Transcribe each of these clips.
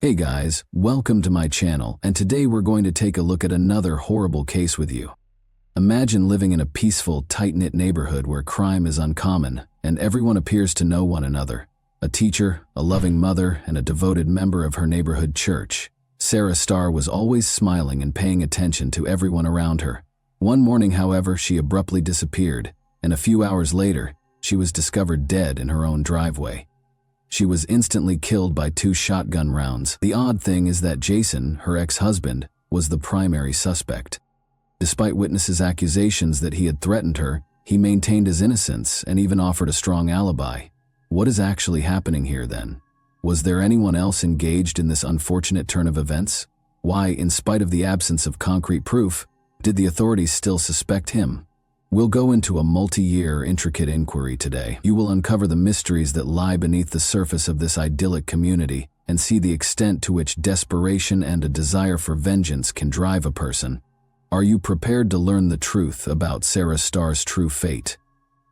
Hey guys, welcome to my channel, and today we're going to take a look at another horrible case with you. Imagine living in a peaceful, tight-knit neighborhood where crime is uncommon and everyone appears to know one another. A teacher, a loving mother, and a devoted member of her neighborhood church. Sarah Starr was always smiling and paying attention to everyone around her. One morning, however, she abruptly disappeared, and a few hours later, she was discovered dead in her own driveway. She was instantly killed by 2 shotgun rounds. The odd thing is that Jason, her ex-husband, was the primary suspect. Despite witnesses' accusations that he had threatened her, he maintained his innocence and even offered a strong alibi. What is actually happening here then? Was there anyone else engaged in this unfortunate turn of events? Why, in spite of the absence of concrete proof, did the authorities still suspect him? We'll go into a multi-year, intricate inquiry today. You will uncover the mysteries that lie beneath the surface of this idyllic community and see the extent to which desperation and a desire for vengeance can drive a person. Are you prepared to learn the truth about Sarah Starr's true fate?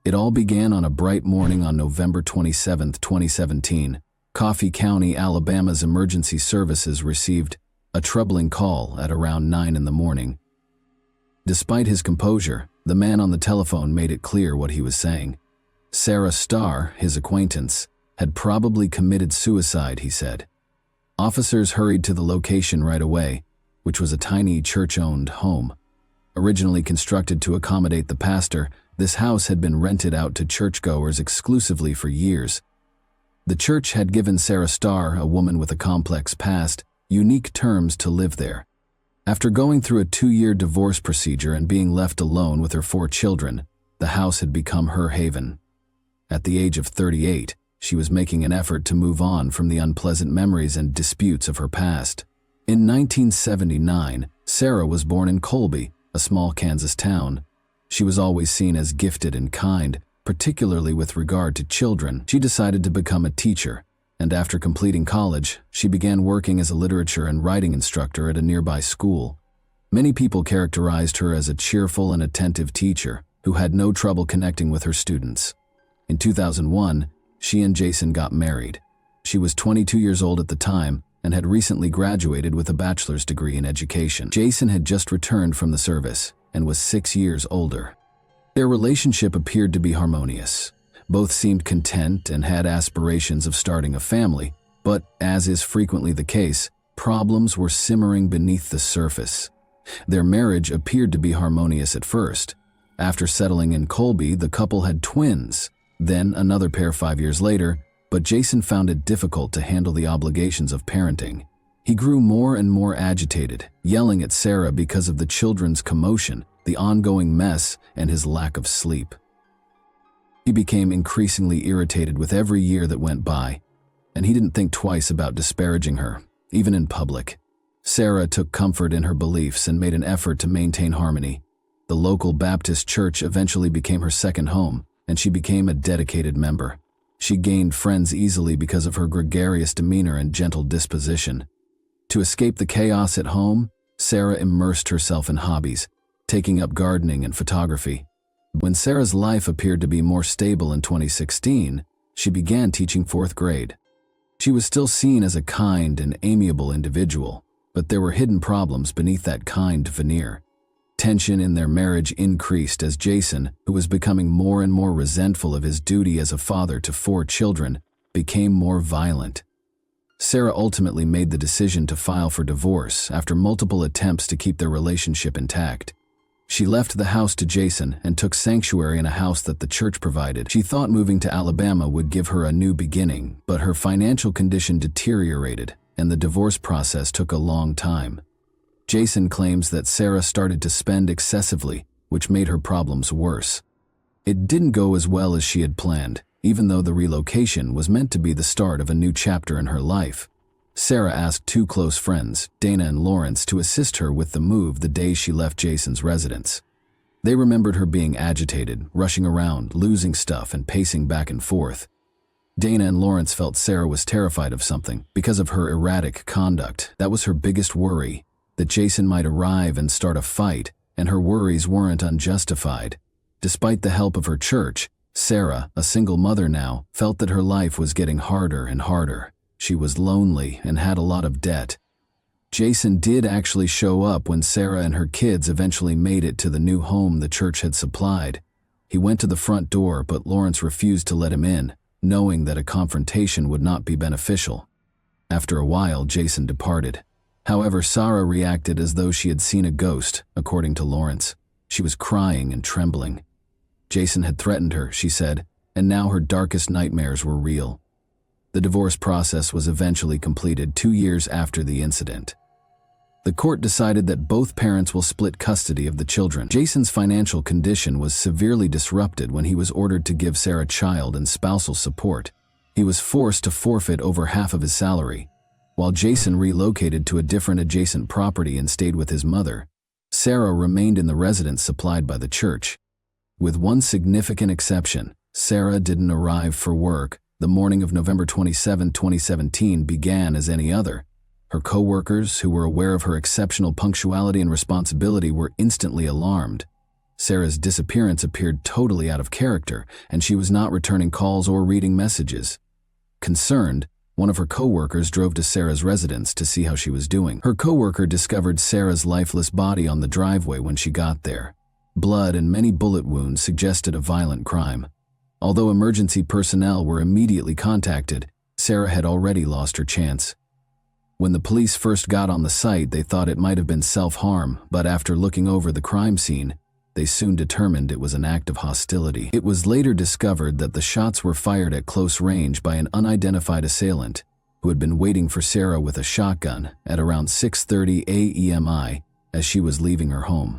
It all began on a bright morning on November 27, 2017. Coffee County, Alabama's emergency services received a troubling call at around 9 in the morning. Despite his composure, the man on the telephone made it clear what he was saying. Sarah Starr, his acquaintance, had probably committed suicide, he said. Officers hurried to the location right away, which was a tiny church-owned home. Originally constructed to accommodate the pastor, this house had been rented out to churchgoers exclusively for years. The church had given Sarah Starr, a woman with a complex past, unique terms to live there. After going through a 2-year divorce procedure and being left alone with her 4 children, the house had become her haven. At the age of 38, she was making an effort to move on from the unpleasant memories and disputes of her past. In 1979, Sarah was born in Colby, a small Kansas town. She was always seen as gifted and kind, particularly with regard to children. She decided to become a teacher, and after completing college, she began working as a literature and writing instructor at a nearby school. Many people characterized her as a cheerful and attentive teacher who had no trouble connecting with her students. In 2001, she and Jason got married. She was 22 years old at the time and had recently graduated with a bachelor's degree in education. Jason had just returned from the service and was 6 years older. Their relationship appeared to be harmonious. Both seemed content and had aspirations of starting a family, but, as is frequently the case, problems were simmering beneath the surface. Their marriage appeared to be harmonious at first. After settling in Colby, the couple had twins, then another pair 5 years later, but Jason found it difficult to handle the obligations of parenting. He grew more and more agitated, yelling at Sarah because of the children's commotion, the ongoing mess, and his lack of sleep. He became increasingly irritated with every year that went by, and he didn't think twice about disparaging her, even in public. Sarah took comfort in her beliefs and made an effort to maintain harmony. The local Baptist church eventually became her second home, and she became a dedicated member. She gained friends easily because of her gregarious demeanor and gentle disposition. To escape the chaos at home, Sarah immersed herself in hobbies, taking up gardening and photography. When Sarah's life appeared to be more stable in 2016, she began teaching 4th grade. She was still seen as a kind and amiable individual, but there were hidden problems beneath that kind veneer. Tension in their marriage increased as Jason, who was becoming more and more resentful of his duty as a father to 4 children, became more violent. Sarah ultimately made the decision to file for divorce after multiple attempts to keep their relationship intact. She left the house to Jason and took sanctuary in a house that the church provided. She thought moving to Alabama would give her a new beginning, but her financial condition deteriorated, and the divorce process took a long time. Jason claims that Sarah started to spend excessively, which made her problems worse. It didn't go as well as she had planned, even though the relocation was meant to be the start of a new chapter in her life. Sarah asked 2 close friends, Dana and Lawrence, to assist her with the move the day she left Jason's residence. They remembered her being agitated, rushing around, losing stuff, and pacing back and forth. Dana and Lawrence felt Sarah was terrified of something because of her erratic conduct. That was her biggest worry, that Jason might arrive and start a fight, and her worries weren't unjustified. Despite the help of her church, Sarah, a single mother now, felt that her life was getting harder and harder. she was lonely and had a lot of debt. Jason did actually show up when Sarah and her kids eventually made it to the new home the church had supplied. He went to the front door, but Lawrence refused to let him in, knowing that a confrontation would not be beneficial. After a while, Jason departed. However, Sarah reacted as though she had seen a ghost, according to Lawrence. She was crying and trembling. Jason had threatened her, she said, and now her darkest nightmares were real. The divorce process was eventually completed 2 years after the incident. The court decided that both parents will split custody of the children. Jason's financial condition was severely disrupted when he was ordered to give Sarah child and spousal support. He was forced to forfeit over half of his salary. While Jason relocated to a different adjacent property and stayed with his mother, Sarah remained in the residence supplied by the church. With one significant exception, Sarah didn't arrive for work. The morning of November 27, 2017 began as any other. Her co-workers, who were aware of her exceptional punctuality and responsibility, were instantly alarmed. Sarah's disappearance appeared totally out of character, and she was not returning calls or reading messages. Concerned, one of her co-workers drove to Sarah's residence to see how she was doing. Her co-worker discovered Sarah's lifeless body on the driveway when she got there. Blood and many bullet wounds suggested a violent crime. Although emergency personnel were immediately contacted, Sarah had already lost her chance. When the police first got on the site, they thought it might have been self-harm, but after looking over the crime scene, they soon determined it was an act of hostility. It was later discovered that the shots were fired at close range by an unidentified assailant who had been waiting for Sarah with a shotgun at around 6:30 a.m. as she was leaving her home.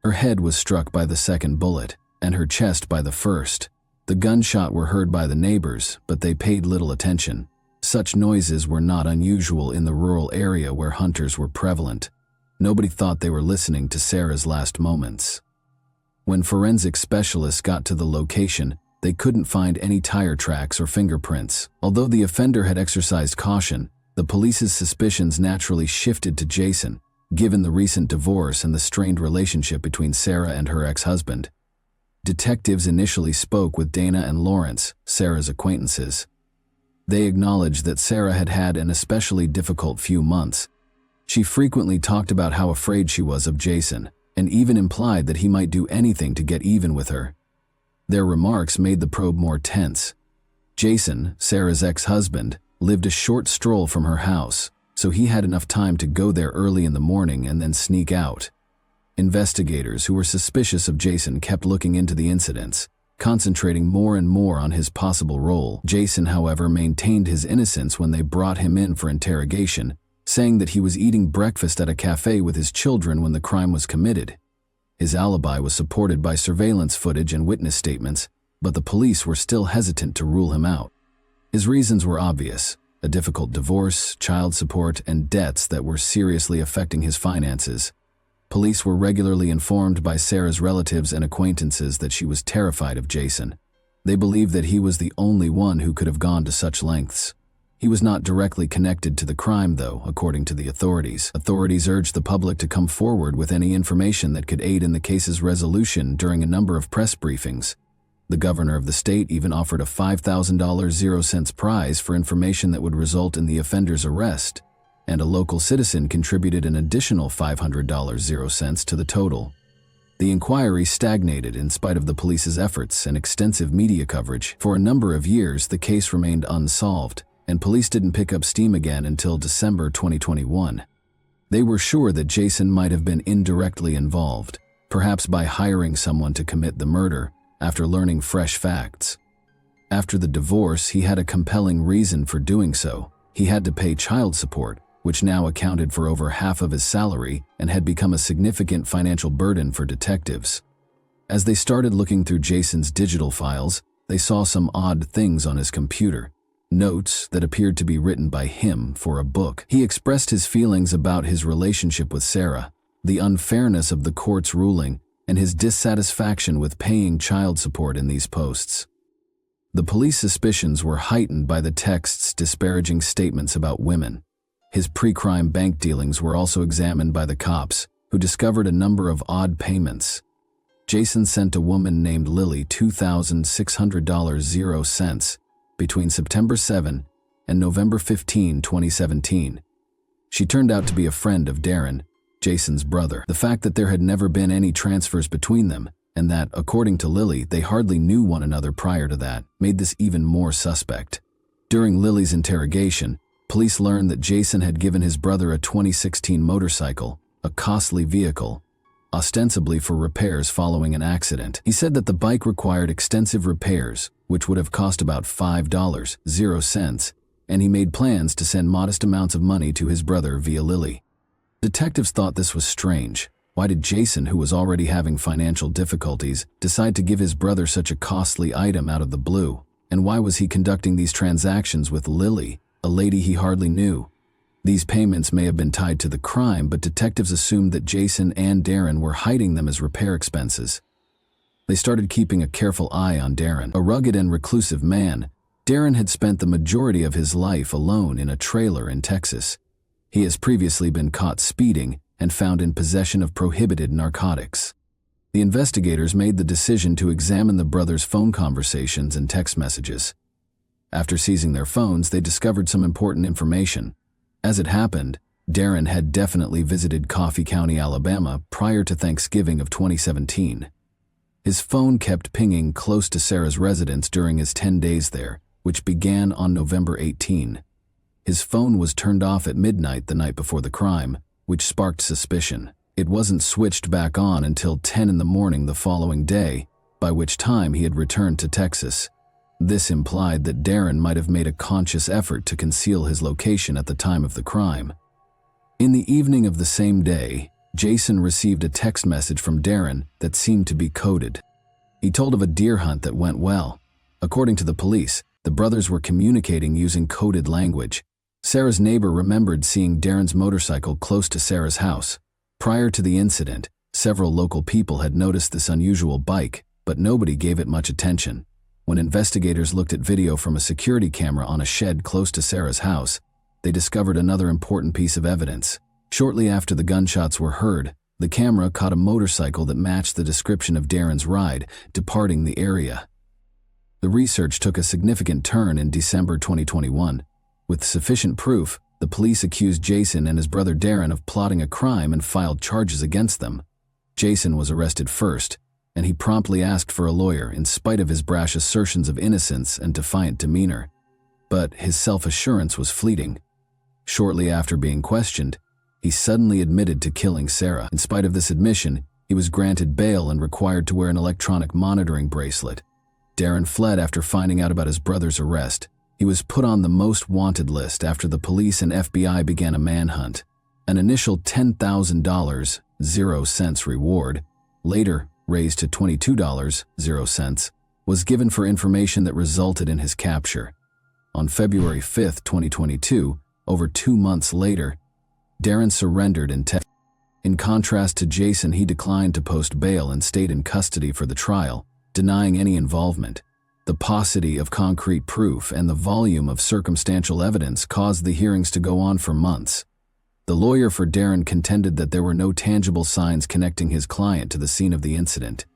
Her head was struck by the second bullet, and her chest by the first. The gunshot were heard by the neighbors, but they paid little attention. Such noises were not unusual in the rural area where hunters were prevalent. Nobody thought they were listening to Sarah's last moments. When forensic specialists got to the location, they couldn't find any tire tracks or fingerprints. Although the offender had exercised caution, the police's suspicions naturally shifted to Jason, given the recent divorce and the strained relationship between Sarah and her ex-husband. Detectives initially spoke with Dana and Lawrence, Sarah's acquaintances. They acknowledged that Sarah had had an especially difficult few months. She frequently talked about how afraid she was of Jason, and even implied that he might do anything to get even with her. Their remarks made the probe more tense. Jason, Sarah's ex-husband, lived a short stroll from her house, so he had enough time to go there early in the morning and then sneak out. Investigators who were suspicious of Jason kept looking into the incidents, concentrating more and more on his possible role. Jason, however, maintained his innocence when they brought him in for interrogation, saying that he was eating breakfast at a cafe with his children when the crime was committed. His alibi was supported by surveillance footage and witness statements, but the police were still hesitant to rule him out. His reasons were obvious: a difficult divorce, child support, and debts that were seriously affecting his finances. Police were regularly informed by Sarah's relatives and acquaintances that she was terrified of Jason. They believed that he was the only one who could have gone to such lengths. He was not directly connected to the crime, though, according to the authorities. Authorities urged the public to come forward with any information that could aid in the case's resolution during a number of press briefings. The governor of the state even offered a $5,000 0-cents prize for information that would result in the offender's arrest, and a local citizen contributed an additional $500 0-cents to the total. The inquiry stagnated in spite of the police's efforts and extensive media coverage. For a number of years, the case remained unsolved, and police didn't pick up steam again until December 2021. They were sure that Jason might have been indirectly involved, perhaps by hiring someone to commit the murder, after learning fresh facts. After the divorce, he had a compelling reason for doing so. He had to pay child support, which now accounted for over half of his salary and had become a significant financial burden for detectives. As they started looking through Jason's digital files, they saw some odd things on his computer. Notes that appeared to be written by him for a book. He expressed his feelings about his relationship with Sarah, the unfairness of the court's ruling, and his dissatisfaction with paying child support in these posts. The police suspicions were heightened by the text's disparaging statements about women. His pre-crime bank dealings were also examined by the cops, who discovered a number of odd payments. Jason sent a woman named Lily $2,600 0-cents between September 7 and November 15, 2017. She turned out to be a friend of Darren, Jason's brother. The fact that there had never been any transfers between them, and that, according to Lily, they hardly knew one another prior to that, made this even more suspect. During Lily's interrogation, police learned that Jason had given his brother a 2016 motorcycle, a costly vehicle, ostensibly for repairs following an accident. He said that the bike required extensive repairs, which would have cost about $5.00, and he made plans to send modest amounts of money to his brother via Lily. Detectives thought this was strange. Why did Jason, who was already having financial difficulties, decide to give his brother such a costly item out of the blue? And why was he conducting these transactions with Lily, a lady he hardly knew? These payments may have been tied to the crime, but detectives assumed that Jason and Darren were hiding them as repair expenses. They started keeping a careful eye on Darren. A rugged and reclusive man, Darren had spent the majority of his life alone in a trailer in Texas. He has previously been caught speeding and found in possession of prohibited narcotics. The investigators made the decision to examine the brothers' phone conversations and text messages. After seizing their phones, they discovered some important information. As it happened, Darren had definitely visited Coffee County, Alabama prior to Thanksgiving of 2017. His phone kept pinging close to Sarah's residence during his 10 days there, which began on November 18. His phone was turned off at midnight the night before the crime, which sparked suspicion. It wasn't switched back on until 10 in the morning the following day, by which time he had returned to Texas. This implied that Darren might have made a conscious effort to conceal his location at the time of the crime. In the evening of the same day, Jason received a text message from Darren that seemed to be coded. He told of a deer hunt that went well. According to the police, the brothers were communicating using coded language. Sarah's neighbor remembered seeing Darren's motorcycle close to Sarah's house. Prior to the incident, several local people had noticed this unusual bike, but nobody gave it much attention. When investigators looked at video from a security camera on a shed close to Sarah's house, they discovered another important piece of evidence. Shortly after the gunshots were heard, the camera caught a motorcycle that matched the description of Darren's ride, departing the area. The research took a significant turn in December 2021. With sufficient proof, the police accused Jason and his brother Darren of plotting a crime and filed charges against them. Jason was arrested first, and he promptly asked for a lawyer in spite of his brash assertions of innocence and defiant demeanor. But his self-assurance was fleeting. Shortly after being questioned, he suddenly admitted to killing Sarah. In spite of this admission, he was granted bail and required to wear an electronic monitoring bracelet. Darren fled after finding out about his brother's arrest. He was put on the most wanted list after the police and FBI began a manhunt. An initial $10,000 reward, later raised to $22 was given for information that resulted in his capture. On February 5, 2022, over 2 months later, Darren surrendered in Texas. In contrast to Jason, he declined to post bail and stayed in custody for the trial, denying any involvement. The paucity of concrete proof and the volume of circumstantial evidence caused the hearings to go on for months. The lawyer for Darren contended that there were no tangible signs connecting his client to the scene of the incident.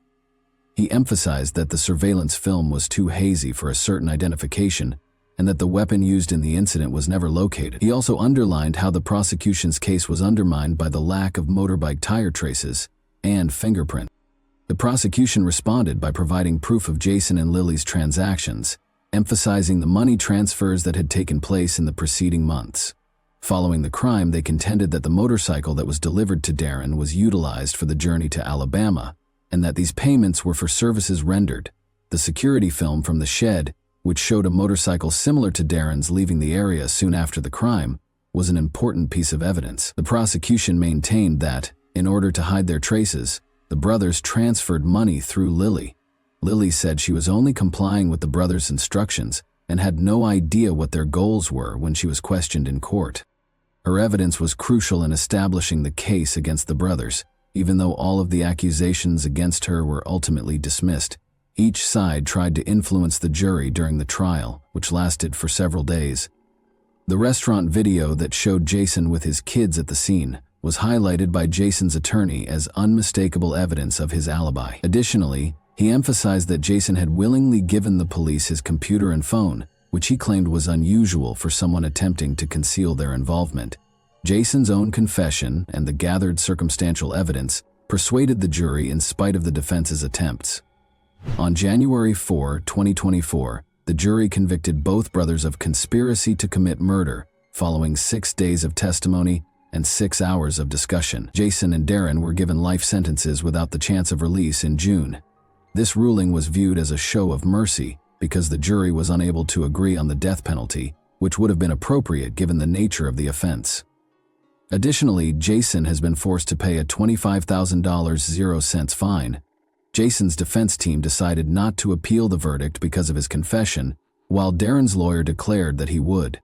He emphasized that the surveillance film was too hazy for a certain identification and that the weapon used in the incident was never located. He also underlined how the prosecution's case was undermined by the lack of motorbike tire traces and fingerprints. The prosecution responded by providing proof of Jason and Lily's transactions, emphasizing the money transfers that had taken place in the preceding months. Following the crime, they contended that the motorcycle that was delivered to Darren was utilized for the journey to Alabama, and that these payments were for services rendered. The security film from the shed, which showed a motorcycle similar to Darren's leaving the area soon after the crime, was an important piece of evidence. The prosecution maintained that, in order to hide their traces, the brothers transferred money through Lily. Lily said she was only complying with the brothers' instructions and had no idea what their goals were when she was questioned in court. Her evidence was crucial in establishing the case against the brothers, even though all of the accusations against her were ultimately dismissed. Each side tried to influence the jury during the trial, which lasted for several days. The restaurant video that showed Jason with his kids at the scene was highlighted by Jason's attorney as unmistakable evidence of his alibi. Additionally, he emphasized that Jason had willingly given the police his computer and phone, which he claimed was unusual for someone attempting to conceal their involvement. Jason's own confession and the gathered circumstantial evidence persuaded the jury in spite of the defense's attempts. On January 4, 2024, the jury convicted both brothers of conspiracy to commit murder, following 6 days of testimony and 6 hours of discussion. Jason and Darren were given life sentences without the chance of release in June. This ruling was viewed as a show of mercy because the jury was unable to agree on the death penalty, which would have been appropriate given the nature of the offense. Additionally, Jason has been forced to pay a $25,000 fine. Jason's defense team decided not to appeal the verdict because of his confession, while Darren's lawyer declared that he would.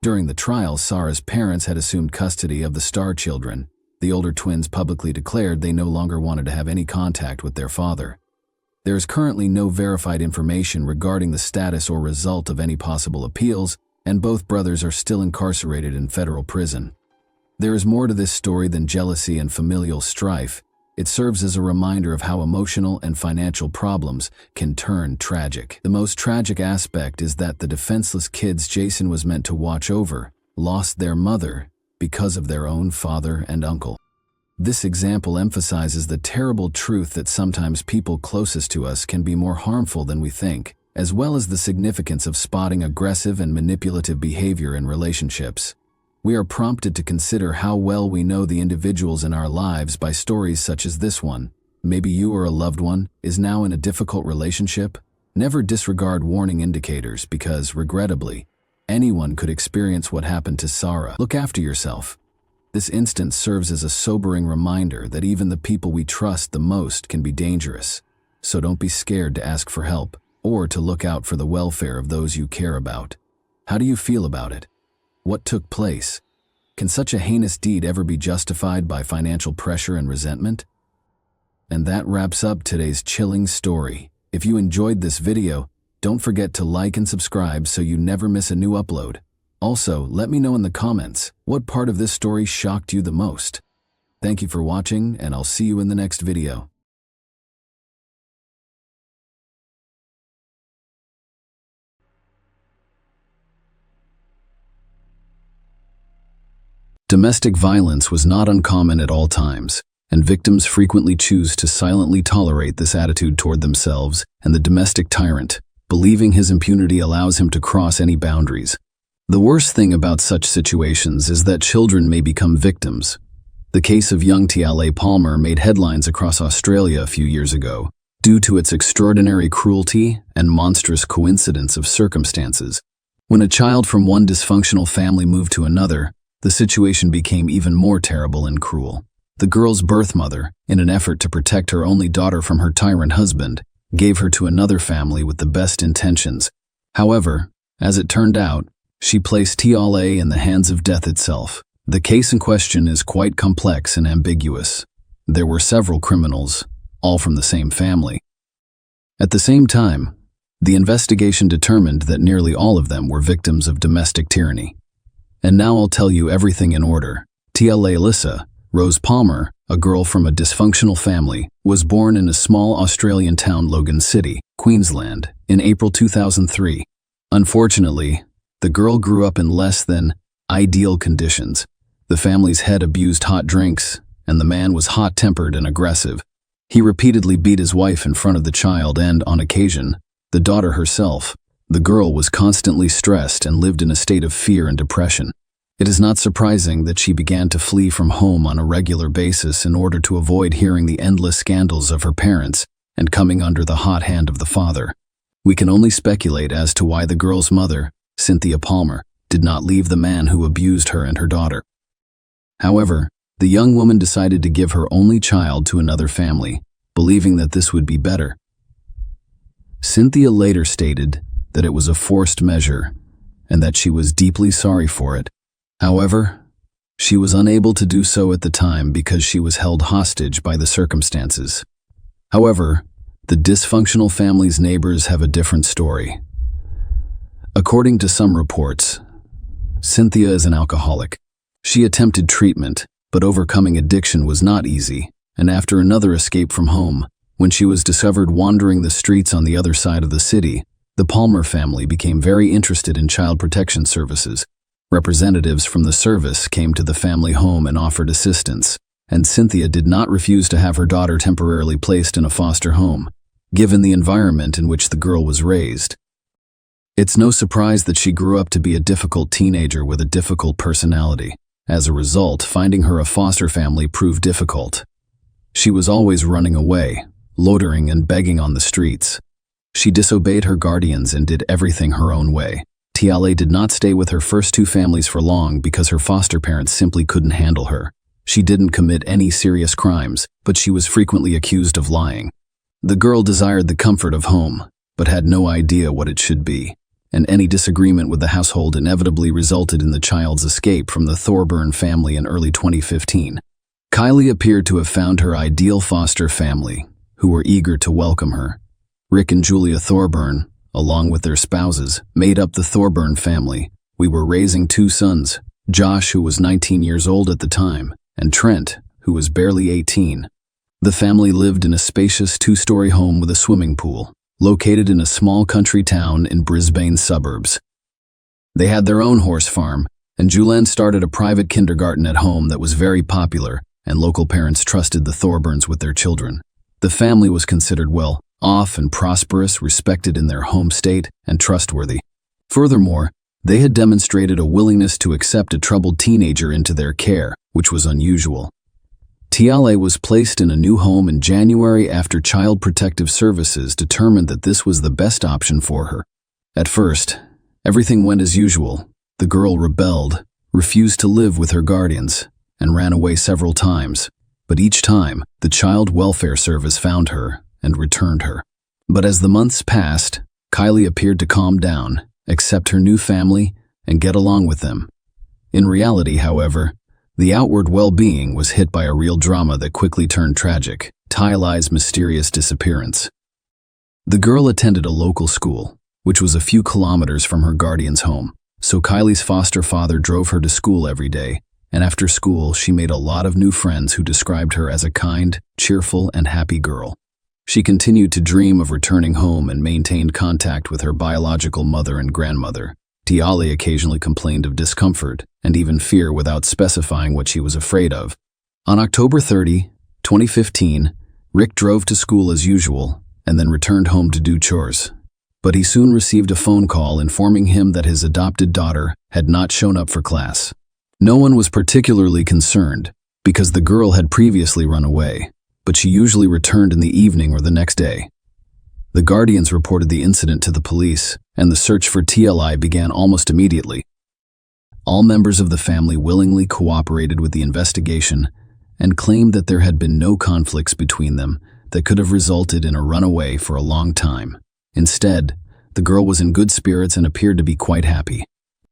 During the trial, Sarah's parents had assumed custody of the Star children. The older twins publicly declared they no longer wanted to have any contact with their father. There is currently no verified information regarding the status or result of any possible appeals, and both brothers are still incarcerated in federal prison. There is more to this story than jealousy and familial strife. It serves as a reminder of how emotional and financial problems can turn tragic. The most tragic aspect is that the defenseless kids Jason was meant to watch over lost their mother because of their own father and uncle. This example emphasizes the terrible truth that sometimes people closest to us can be more harmful than we think, as well as the significance of spotting aggressive and manipulative behavior in relationships. We are prompted to consider how well we know the individuals in our lives by stories such as this one. Maybe you or a loved one is now in a difficult relationship. Never disregard warning indicators because, regrettably, anyone could experience what happened to Sarah. Look after yourself. This instance serves as a sobering reminder that even the people we trust the most can be dangerous. So don't be scared to ask for help or to look out for the welfare of those you care about. How do you feel about it? What took place? Can such a heinous deed ever be justified by financial pressure and resentment? And that wraps up today's chilling story. If you enjoyed this video, don't forget to like and subscribe so you never miss a new upload. Also, let me know in the comments what part of this story shocked you the most. Thank you for watching, and I'll see you in the next video. Domestic violence was not uncommon at all times, and victims frequently choose to silently tolerate this attitude toward themselves and the domestic tyrant, believing his impunity allows him to cross any boundaries. The worst thing about such situations is that children may become victims. The case of young T.L.A. Palmer made headlines across Australia a few years ago due to its extraordinary cruelty and monstrous coincidence of circumstances. When a child from one dysfunctional family moved to another, the situation became even more terrible and cruel. The girl's birth mother, in an effort to protect her only daughter from her tyrant husband, gave her to another family with the best intentions. However, as it turned out, she placed T.L.A. in the hands of death itself. The case in question is quite complex and ambiguous. There were several criminals, all from the same family. At the same time, the investigation determined that nearly all of them were victims of domestic tyranny. And now I'll tell you everything in order. T.L.A. Alyssa Rose Palmer, a girl from a dysfunctional family, was born in a small Australian town, Logan City, Queensland, in April 2003. Unfortunately, the girl grew up in less than ideal conditions. The family's head abused hot drinks, and the man was hot-tempered and aggressive. He repeatedly beat his wife in front of the child and, on occasion, the daughter herself. The girl was constantly stressed and lived in a state of fear and depression. It is not surprising that she began to flee from home on a regular basis in order to avoid hearing the endless scandals of her parents and coming under the hot hand of the father. We can only speculate as to why the girl's mother, Cynthia Palmer, did not leave the man who abused her and her daughter. However, the young woman decided to give her only child to another family, believing that this would be better. Cynthia later stated that it was a forced measure and that she was deeply sorry for it. However, she was unable to do so at the time because she was held hostage by the circumstances. However, the dysfunctional family's neighbors have a different story. According to some reports, Cynthia is an alcoholic. She attempted treatment, but overcoming addiction was not easy, and after another escape from home, when she was discovered wandering the streets on the other side of the city, The Palmer family became very interested in child protection services. Representatives from the service came to the family home and offered assistance, and Cynthia did not refuse to have her daughter temporarily placed in a foster home, given the environment in which the girl was raised. It's no surprise that she grew up to be a difficult teenager with a difficult personality. As a result, finding her a foster family proved difficult. She was always running away, loitering and begging on the streets. She disobeyed her guardians and did everything her own way. Tiale did not stay with her first two families for long because her foster parents simply couldn't handle her. She didn't commit any serious crimes, but she was frequently accused of lying. The girl desired the comfort of home, but had no idea what it should be, and any disagreement with the household inevitably resulted in the child's escape from the Thorburn family in early 2015. Kylie appeared to have found her ideal foster family, who were eager to welcome her. Rick and Julia Thorburn, along with their spouses, made up the Thorburn family. We were raising two sons, Josh, who was 19 years old at the time, and Trent, who was barely 18. The family lived in a spacious two-story home with a swimming pool, located in a small country town in Brisbane suburbs. They had their own horse farm, and Julian started a private kindergarten at home that was very popular, and local parents trusted the Thorburns with their children. The family was considered well off and prosperous, respected in their home state, and trustworthy. Furthermore, they had demonstrated a willingness to accept a troubled teenager into their care, which was unusual. Tiale was placed in a new home in January after Child Protective Services determined that this was the best option for her. At first, everything went as usual. The girl rebelled, refused to live with her guardians, and ran away several times. But each time, the Child Welfare Service found her and returned her. But as the months passed, Kylie appeared to calm down, accept her new family, and get along with them. In reality, however, the outward well-being was hit by a real drama that quickly turned tragic: Tiale's mysterious disappearance. The girl attended a local school, which was a few kilometers from her guardian's home, so Kylie's foster father drove her to school every day, and after school she made a lot of new friends who described her as a kind, cheerful, and happy girl. She continued to dream of returning home and maintained contact with her biological mother and grandmother. Tiale occasionally complained of discomfort and even fear without specifying what she was afraid of. On October 30, 2015, Rick drove to school as usual and then returned home to do chores. But he soon received a phone call informing him that his adopted daughter had not shown up for class. No one was particularly concerned because the girl had previously run away, but she usually returned in the evening or the next day. The guardians reported the incident to the police, and the search for Tiale began almost immediately. All members of the family willingly cooperated with the investigation and claimed that there had been no conflicts between them that could have resulted in a runaway for a long time. Instead, the girl was in good spirits and appeared to be quite happy.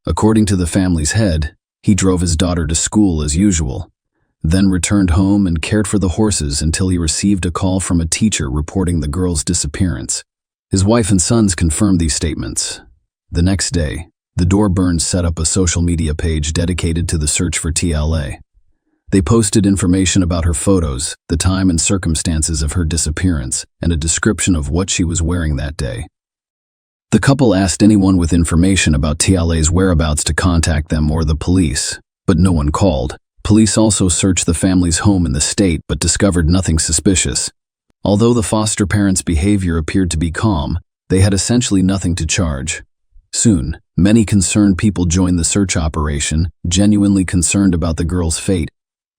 According to the family's head, he drove his daughter to school as usual, then returned home and cared for the horses until he received a call from a teacher reporting the girl's disappearance. His wife and sons confirmed these statements. The next day, the Thorburns set up a social media page dedicated to the search for Tiale. They posted information about her photos, the time and circumstances of her disappearance, and a description of what she was wearing that day. The couple asked anyone with information about Tiale's whereabouts to contact them or the police, but no one called. Police also searched the family's home in the state but discovered nothing suspicious. Although the foster parents' behavior appeared to be calm, they had essentially nothing to charge. Soon, many concerned people joined the search operation, genuinely concerned about the girl's fate.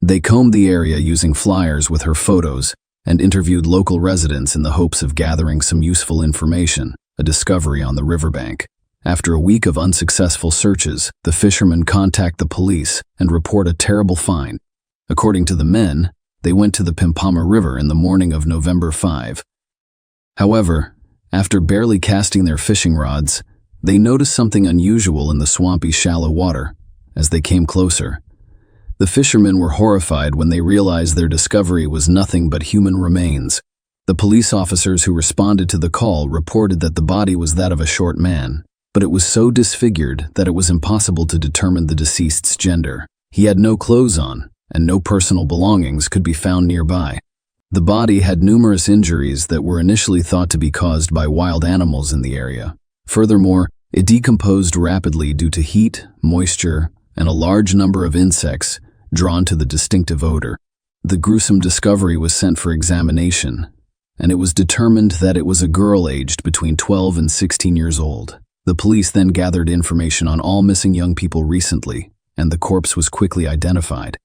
They combed the area using flyers with her photos and interviewed local residents in the hopes of gathering some useful information, a discovery on the riverbank. After a week of unsuccessful searches, the fishermen contact the police and report a terrible find. According to the men, they went to the Pimpama River in the morning of November 5. However, after barely casting their fishing rods, they noticed something unusual in the swampy, shallow water. As they came closer, the fishermen were horrified when they realized their discovery was nothing but human remains. The police officers who responded to the call reported that the body was that of a short man, but it was so disfigured that it was impossible to determine the deceased's gender. He had no clothes on, and no personal belongings could be found nearby. The body had numerous injuries that were initially thought to be caused by wild animals in the area. Furthermore, it decomposed rapidly due to heat, moisture, and a large number of insects drawn to the distinctive odor. The gruesome discovery was sent for examination, and it was determined that it was a girl aged between 12 and 16 years old. The police then gathered information on all missing young people recently, and the corpse was quickly identified.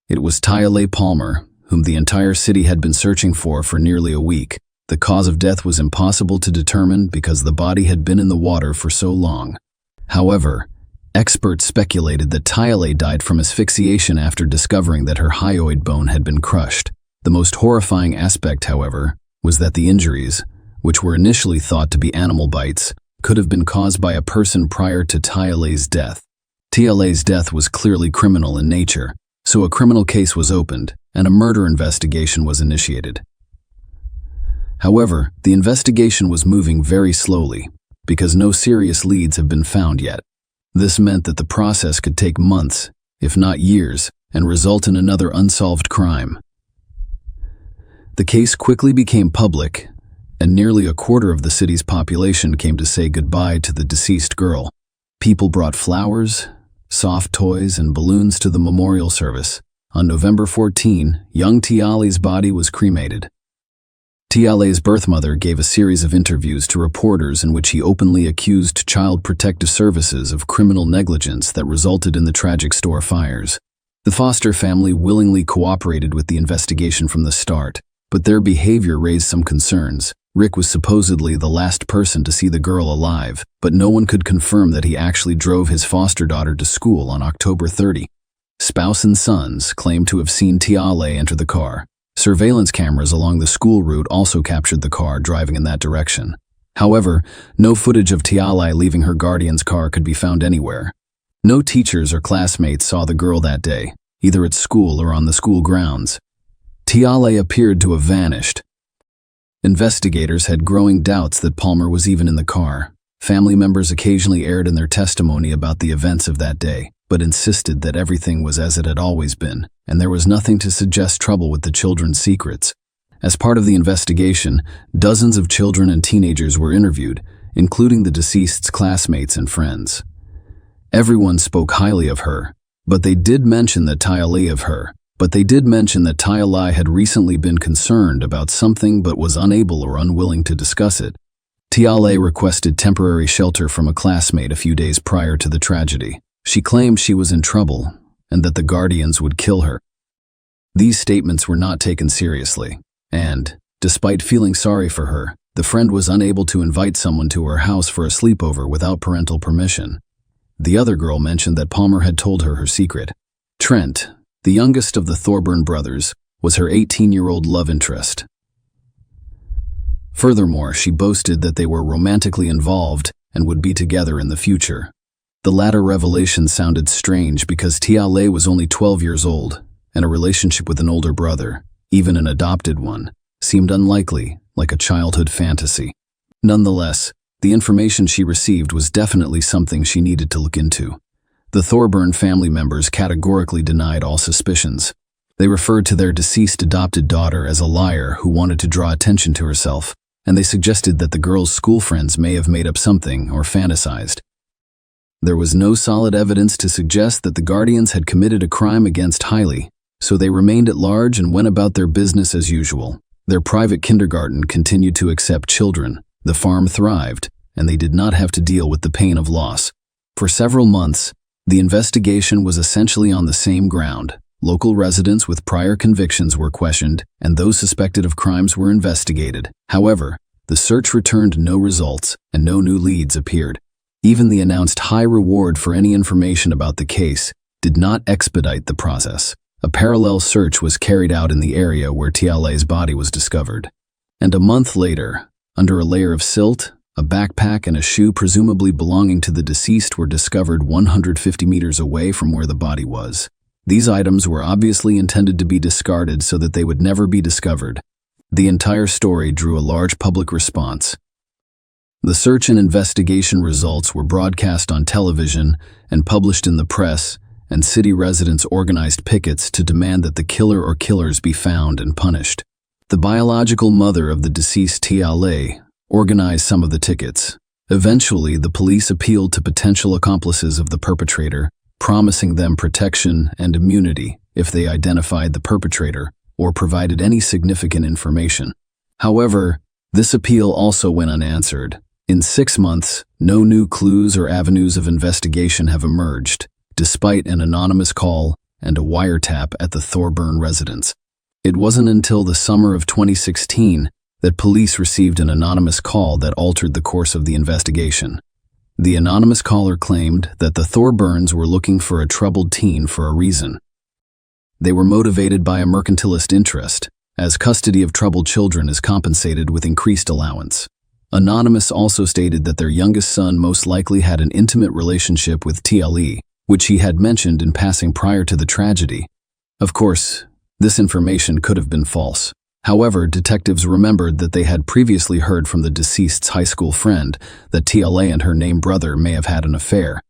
It was Tyale Palmer, whom the entire city had been searching for nearly a week. The cause of death was impossible to determine because the body had been in the water for so long. However, experts speculated that Tyale died from asphyxiation after discovering that her hyoid bone had been crushed. The most horrifying aspect, however, was that the injuries, which were initially thought to be animal bites, could have been caused by a person prior to Tyale's death. Tyale's death was clearly criminal in nature, so a criminal case was opened and a murder investigation was initiated. However, the investigation was moving very slowly because no serious leads have been found yet. This meant that the process could take months, if not years, and result in another unsolved crime. The case quickly became public, and nearly a quarter of the city's population came to say goodbye to the deceased girl. People brought flowers, soft toys, and balloons to the memorial service. On November 14, young Tyale's body was cremated. Tyale's birth mother gave a series of interviews to reporters in which he openly accused Child Protective Services of criminal negligence that resulted in the tragic store fires. The foster family willingly cooperated with the investigation from the start, but their behavior raised some concerns. Rick was supposedly the last person to see the girl alive, but no one could confirm that he actually drove his foster daughter to school on October 30. Spouse and sons claimed to have seen Tyale enter the car. Surveillance cameras along the school route also captured the car driving in that direction. However, no footage of Tyale leaving her guardian's car could be found anywhere. No teachers or classmates saw the girl that day, either at school or on the school grounds. Tyale appeared to have vanished. Investigators had growing doubts that Palmer was even in the car. Family members occasionally erred in their testimony about the events of that day, but insisted that everything was as it had always been, and there was nothing to suggest trouble with the children's secrets. As part of the investigation, dozens of children and teenagers were interviewed, including the deceased's classmates and friends. Everyone spoke highly of her, but they did mention that Tyale had recently been concerned about something but was unable or unwilling to discuss it. Tyale requested temporary shelter from a classmate a few days prior to the tragedy. She claimed she was in trouble and that the guardians would kill her. These statements were not taken seriously, and, despite feeling sorry for her, the friend was unable to invite someone to her house for a sleepover without parental permission. The other girl mentioned that Palmer had told her her secret. Trent, the youngest of the Thorburn brothers, was her 18-year-old love interest. Furthermore, she boasted that they were romantically involved and would be together in the future. The latter revelation sounded strange because Tyale was only 12 years old, and a relationship with an older brother, even an adopted one, seemed unlikely, like a childhood fantasy. Nonetheless, the information she received was definitely something she needed to look into. The Thorburn family members categorically denied all suspicions. They referred to their deceased adopted daughter as a liar who wanted to draw attention to herself, and they suggested that the girl's school friends may have made up something or fantasized. There was no solid evidence to suggest that the guardians had committed a crime against Hailey, so they remained at large and went about their business as usual. Their private kindergarten continued to accept children, the farm thrived, and they did not have to deal with the pain of loss. For several months, the investigation was essentially on the same ground. Local residents with prior convictions were questioned, and those suspected of crimes were investigated. However, the search returned no results, and no new leads appeared. Even the announced high reward for any information about the case did not expedite the process. A parallel search was carried out in the area where Tyale's body was discovered. And a month later, under a layer of silt, a backpack and a shoe presumably belonging to the deceased were discovered 150 meters away from where the body was. These items were obviously intended to be discarded so that they would never be discovered. The entire story drew a large public response. The search and investigation results were broadcast on television and published in the press, and city residents organized pickets to demand that the killer or killers be found and punished. The biological mother of the deceased Tyale organized some of the tickets. Eventually, the police appealed to potential accomplices of the perpetrator, promising them protection and immunity if they identified the perpetrator or provided any significant information. However, this appeal also went unanswered. In 6 months, no new clues or avenues of investigation have emerged, despite an anonymous call and a wiretap at the Thorburn residence. It wasn't until the summer of 2016 that police received an anonymous call that altered the course of the investigation. The anonymous caller claimed that the Thorburns were looking for a troubled teen for a reason. They were motivated by a mercantilist interest, as custody of troubled children is compensated with increased allowance. Anonymous also stated that their youngest son most likely had an intimate relationship with TLE, which he had mentioned in passing prior to the tragedy. Of course, this information could have been false. However, detectives remembered that they had previously heard from the deceased's high school friend that TLA and her named brother may have had an affair.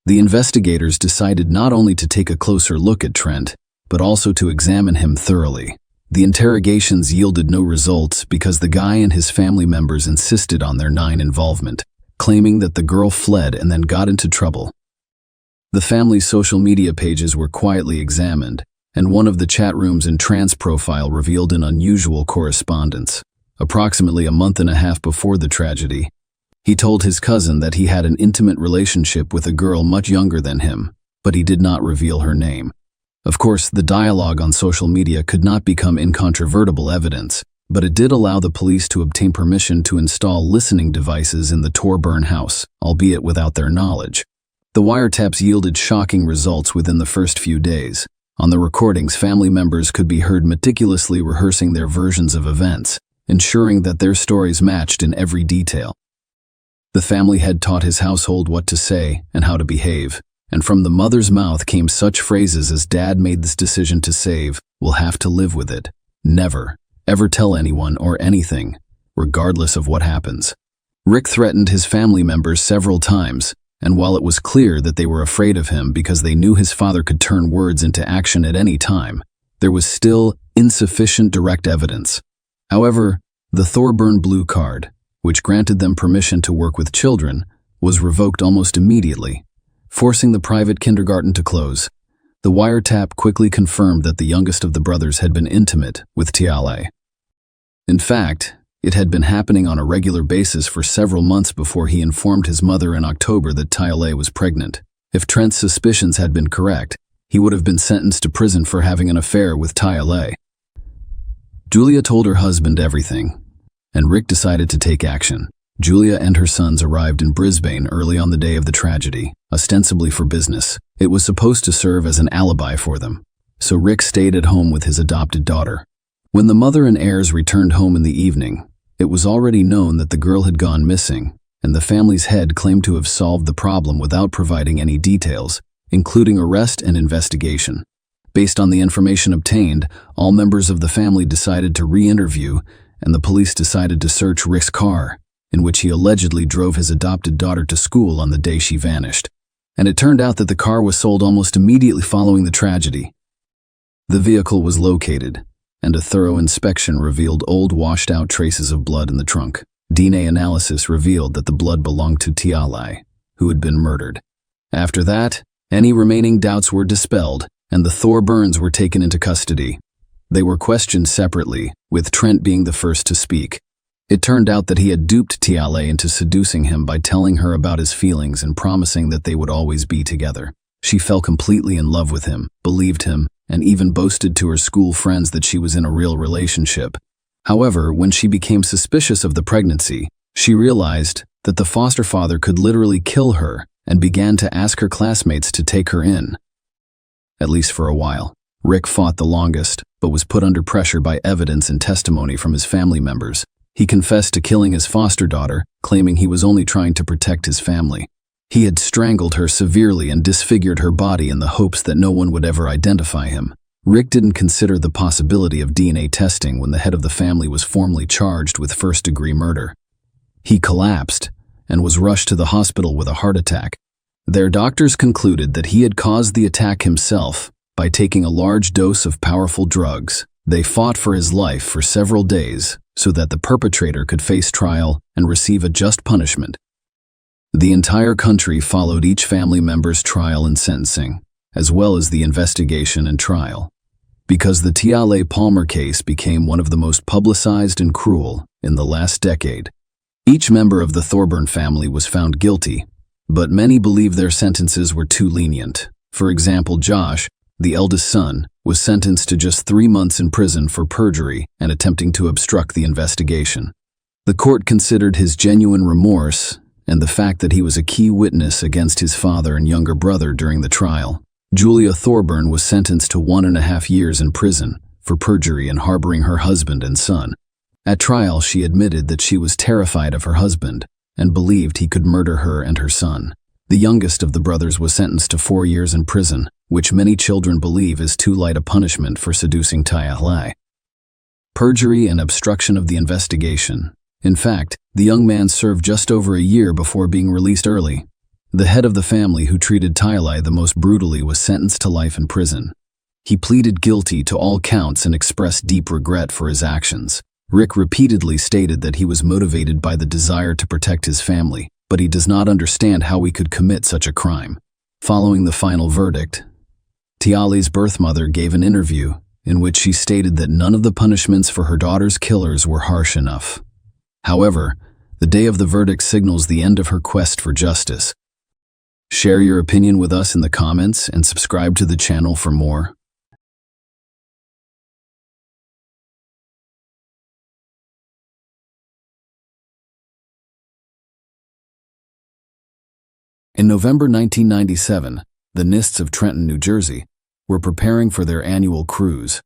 The investigators decided not only to take a closer look at Trent, but also to examine him thoroughly. The interrogations yielded no results because the guy and his family members insisted on their involvement, claiming that the girl fled and then got into trouble. The family's social media pages were quietly examined, and one of the chat rooms in Trent's profile revealed an unusual correspondence. Approximately a month and a half before the tragedy, he told his cousin that he had an intimate relationship with a girl much younger than him, but he did not reveal her name. Of course, the dialogue on social media could not become incontrovertible evidence, but it did allow the police to obtain permission to install listening devices in the Thorburn house, albeit without their knowledge. The wiretaps yielded shocking results within the first few days. On the recordings, family members could be heard meticulously rehearsing their versions of events, ensuring that their stories matched in every detail. The family had taught his household what to say and how to behave, and from the mother's mouth came such phrases as "Dad made this decision to save, we'll have to live with it. Never, ever tell anyone or anything, regardless of what happens." Rick threatened his family members several times, and while it was clear that they were afraid of him because they knew his father could turn words into action at any time, there was still insufficient direct evidence. However, the Thorburn Blue Card, which granted them permission to work with children, was revoked almost immediately, forcing the private kindergarten to close. The wiretap quickly confirmed that the youngest of the brothers had been intimate with Tiale. In fact, it had been happening on a regular basis for several months before he informed his mother in October that Tiale was pregnant. If Trent's suspicions had been correct, he would have been sentenced to prison for having an affair with Tiale. Julia told her husband everything, and Rick decided to take action. Julia and her sons arrived in Brisbane early on the day of the tragedy, ostensibly for business. It was supposed to serve as an alibi for them, so Rick stayed at home with his adopted daughter. When the mother and heirs returned home in the evening, it was already known that the girl had gone missing, and the family's head claimed to have solved the problem without providing any details, including arrest and investigation. Based on the information obtained, all members of the family decided to re-interview, and the police decided to search Rick's car, in which he allegedly drove his adopted daughter to school on the day she vanished. And it turned out that the car was sold almost immediately following the tragedy. The vehicle was located, and a thorough inspection revealed old washed-out traces of blood in the trunk. DNA analysis revealed that the blood belonged to Tiale, who had been murdered. After that, any remaining doubts were dispelled, and the Thorburns were taken into custody. They were questioned separately, with Trent being the first to speak. It turned out that he had duped Tiale into seducing him by telling her about his feelings and promising that they would always be together. She fell completely in love with him, believed him, and even boasted to her school friends that she was in a real relationship. However, when she became suspicious of the pregnancy, she realized that the foster father could literally kill her and began to ask her classmates to take her in. At least for a while. Rick fought the longest, but was put under pressure by evidence and testimony from his family members. He confessed to killing his foster daughter, claiming he was only trying to protect his family. He had strangled her severely and disfigured her body in the hopes that no one would ever identify him. Rick didn't consider the possibility of DNA testing when the head of the family was formally charged with first-degree murder. He collapsed and was rushed to the hospital with a heart attack. Their doctors concluded that he had caused the attack himself by taking a large dose of powerful drugs. They fought for his life for several days so that the perpetrator could face trial and receive a just punishment. The entire country followed each family member's trial and sentencing, as well as the investigation and trial, because the Tiale Palmer case became one of the most publicized and cruel in the last decade. Each member of the Thorburn family was found guilty, but many believe their sentences were too lenient. For example, Josh, the eldest son, was sentenced to just 3 months in prison for perjury and attempting to obstruct the investigation. The court considered his genuine remorse and the fact that he was a key witness against his father and younger brother during the trial. Julia Thorburn was sentenced to 1.5 years in prison for perjury and harboring her husband and son. At trial, she admitted that she was terrified of her husband and believed he could murder her and her son. The youngest of the brothers was sentenced to 4 years in prison, which many children believe is too light a punishment for seducing Tiale. Perjury and obstruction of the investigation. In fact, the young man served just over a year before being released early. The head of the family who treated Tiale the most brutally was sentenced to life in prison. He pleaded guilty to all counts and expressed deep regret for his actions. Rick repeatedly stated that he was motivated by the desire to protect his family, but he does not understand how we could commit such a crime. Following the final verdict, Tiale's birth mother gave an interview in which she stated that none of the punishments for her daughter's killers were harsh enough. However, the day of the verdict signals the end of her quest for justice. Share your opinion with us in the comments and subscribe to the channel for more. In November 1997, the Nists of Trenton, New Jersey, were preparing for their annual cruise,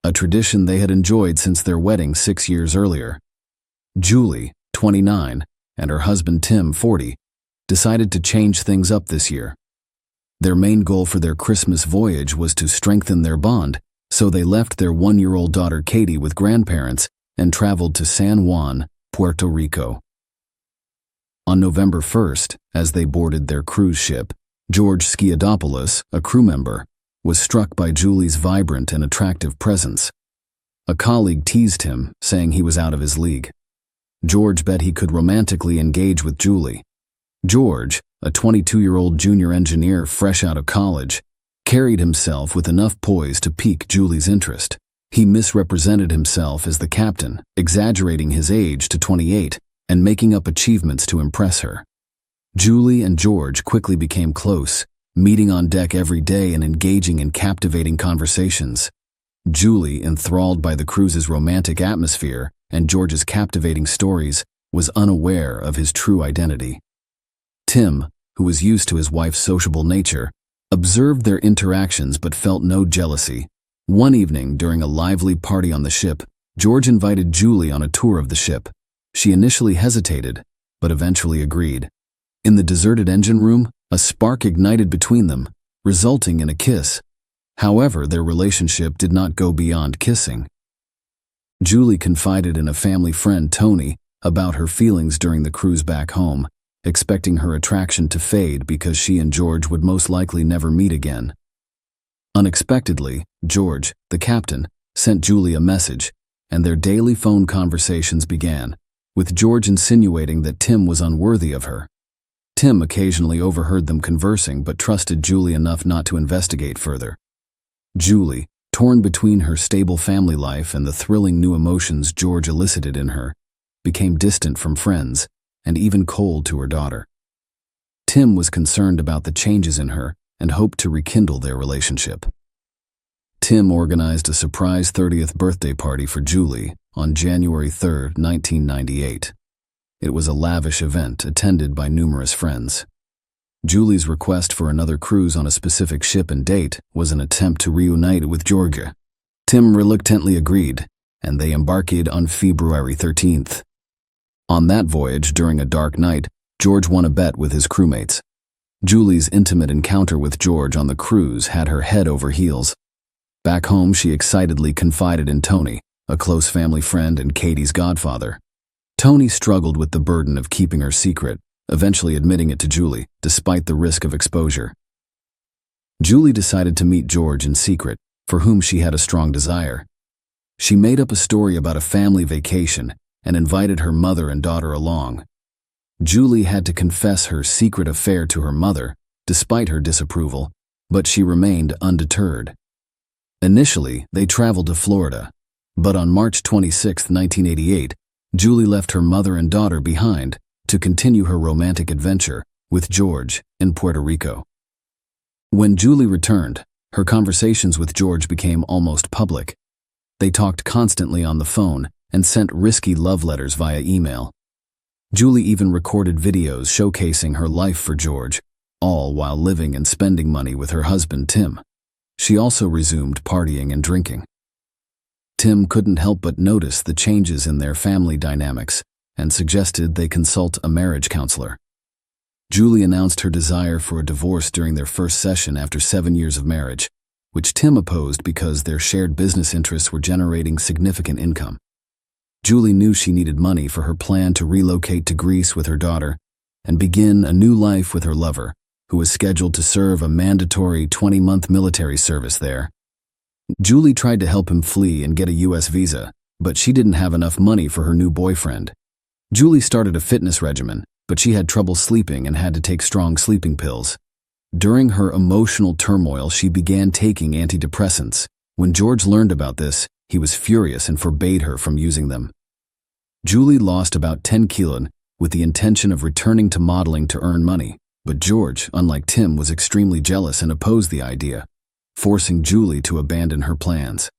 a tradition they had enjoyed since their wedding 6 years earlier. Julie, 29, and her husband Tim, 40, decided to change things up this year. Their main goal for their Christmas voyage was to strengthen their bond, so they left their 1-year-old daughter Katie with grandparents and traveled to San Juan, Puerto Rico. On November 1st, as they boarded their cruise ship, George Skiadopoulos, a crew member, was struck by Julie's vibrant and attractive presence. A colleague teased him, saying he was out of his league. George bet he could romantically engage with Julie. George, a 22-year-old junior engineer fresh out of college, carried himself with enough poise to pique Julie's interest. He misrepresented himself as the captain, exaggerating his age to 28 and making up achievements to impress her. Julie and George quickly became close, meeting on deck every day and engaging in captivating conversations. Julie, enthralled by the cruise's romantic atmosphere and George's captivating stories, was unaware of his true identity. Tim, who was used to his wife's sociable nature, observed their interactions but felt no jealousy. One evening, during a lively party on the ship, George invited Julie on a tour of the ship. She initially hesitated, but eventually agreed. In the deserted engine room, a spark ignited between them, resulting in a kiss. However, their relationship did not go beyond kissing. Julie confided in a family friend, Tony, about her feelings during the cruise back home, expecting her attraction to fade because she and George would most likely never meet again. Unexpectedly, George, the captain, sent Julie a message, and their daily phone conversations began, with George insinuating that Tim was unworthy of her. Tim occasionally overheard them conversing but trusted Julie enough not to investigate further. Julie, torn between her stable family life and the thrilling new emotions George elicited in her, became distant from friends and even cold to her daughter. Tim was concerned about the changes in her and hoped to rekindle their relationship. Tim organized a surprise 30th birthday party for Julie on January 3, 1998. It was a lavish event attended by numerous friends. Julie's request for another cruise on a specific ship and date was an attempt to reunite with Georgia. Tim reluctantly agreed, and they embarked on February 13th. On that voyage, during a dark night, George won a bet with his crewmates. Julie's intimate encounter with George on the cruise had her head over heels. Back home, she excitedly confided in Tony, a close family friend and Katie's godfather. Tony struggled with the burden of keeping her secret, eventually admitting it to Julie, despite the risk of exposure. Julie decided to meet George in secret, for whom she had a strong desire. She made up a story about a family vacation and invited her mother and daughter along. Julie had to confess her secret affair to her mother, despite her disapproval, but she remained undeterred. Initially, they traveled to Florida, but on March 26, 1988, Julie left her mother and daughter behind to continue her romantic adventure with George in Puerto Rico. When Julie returned, her conversations with George became almost public. They talked constantly on the phone and sent risky love letters via email. Julie even recorded videos showcasing her life for George, all while living and spending money with her husband Tim. She also resumed partying and drinking. Tim couldn't help but notice the changes in their family dynamics and suggested they consult a marriage counselor. Julie announced her desire for a divorce during their first session after 7 years of marriage, which Tim opposed because their shared business interests were generating significant income. Julie knew she needed money for her plan to relocate to Greece with her daughter and begin a new life with her lover, who was scheduled to serve a mandatory 20-month military service there. Julie tried to help him flee and get a U.S. visa, but she didn't have enough money for her new boyfriend. Julie started a fitness regimen, but she had trouble sleeping and had to take strong sleeping pills. During her emotional turmoil, she began taking antidepressants. When George learned about this, he was furious and forbade her from using them. Julie lost about 10 kilos with the intention of returning to modeling to earn money, but George, unlike Tim, was extremely jealous and opposed the idea, forcing Julie to abandon her plans.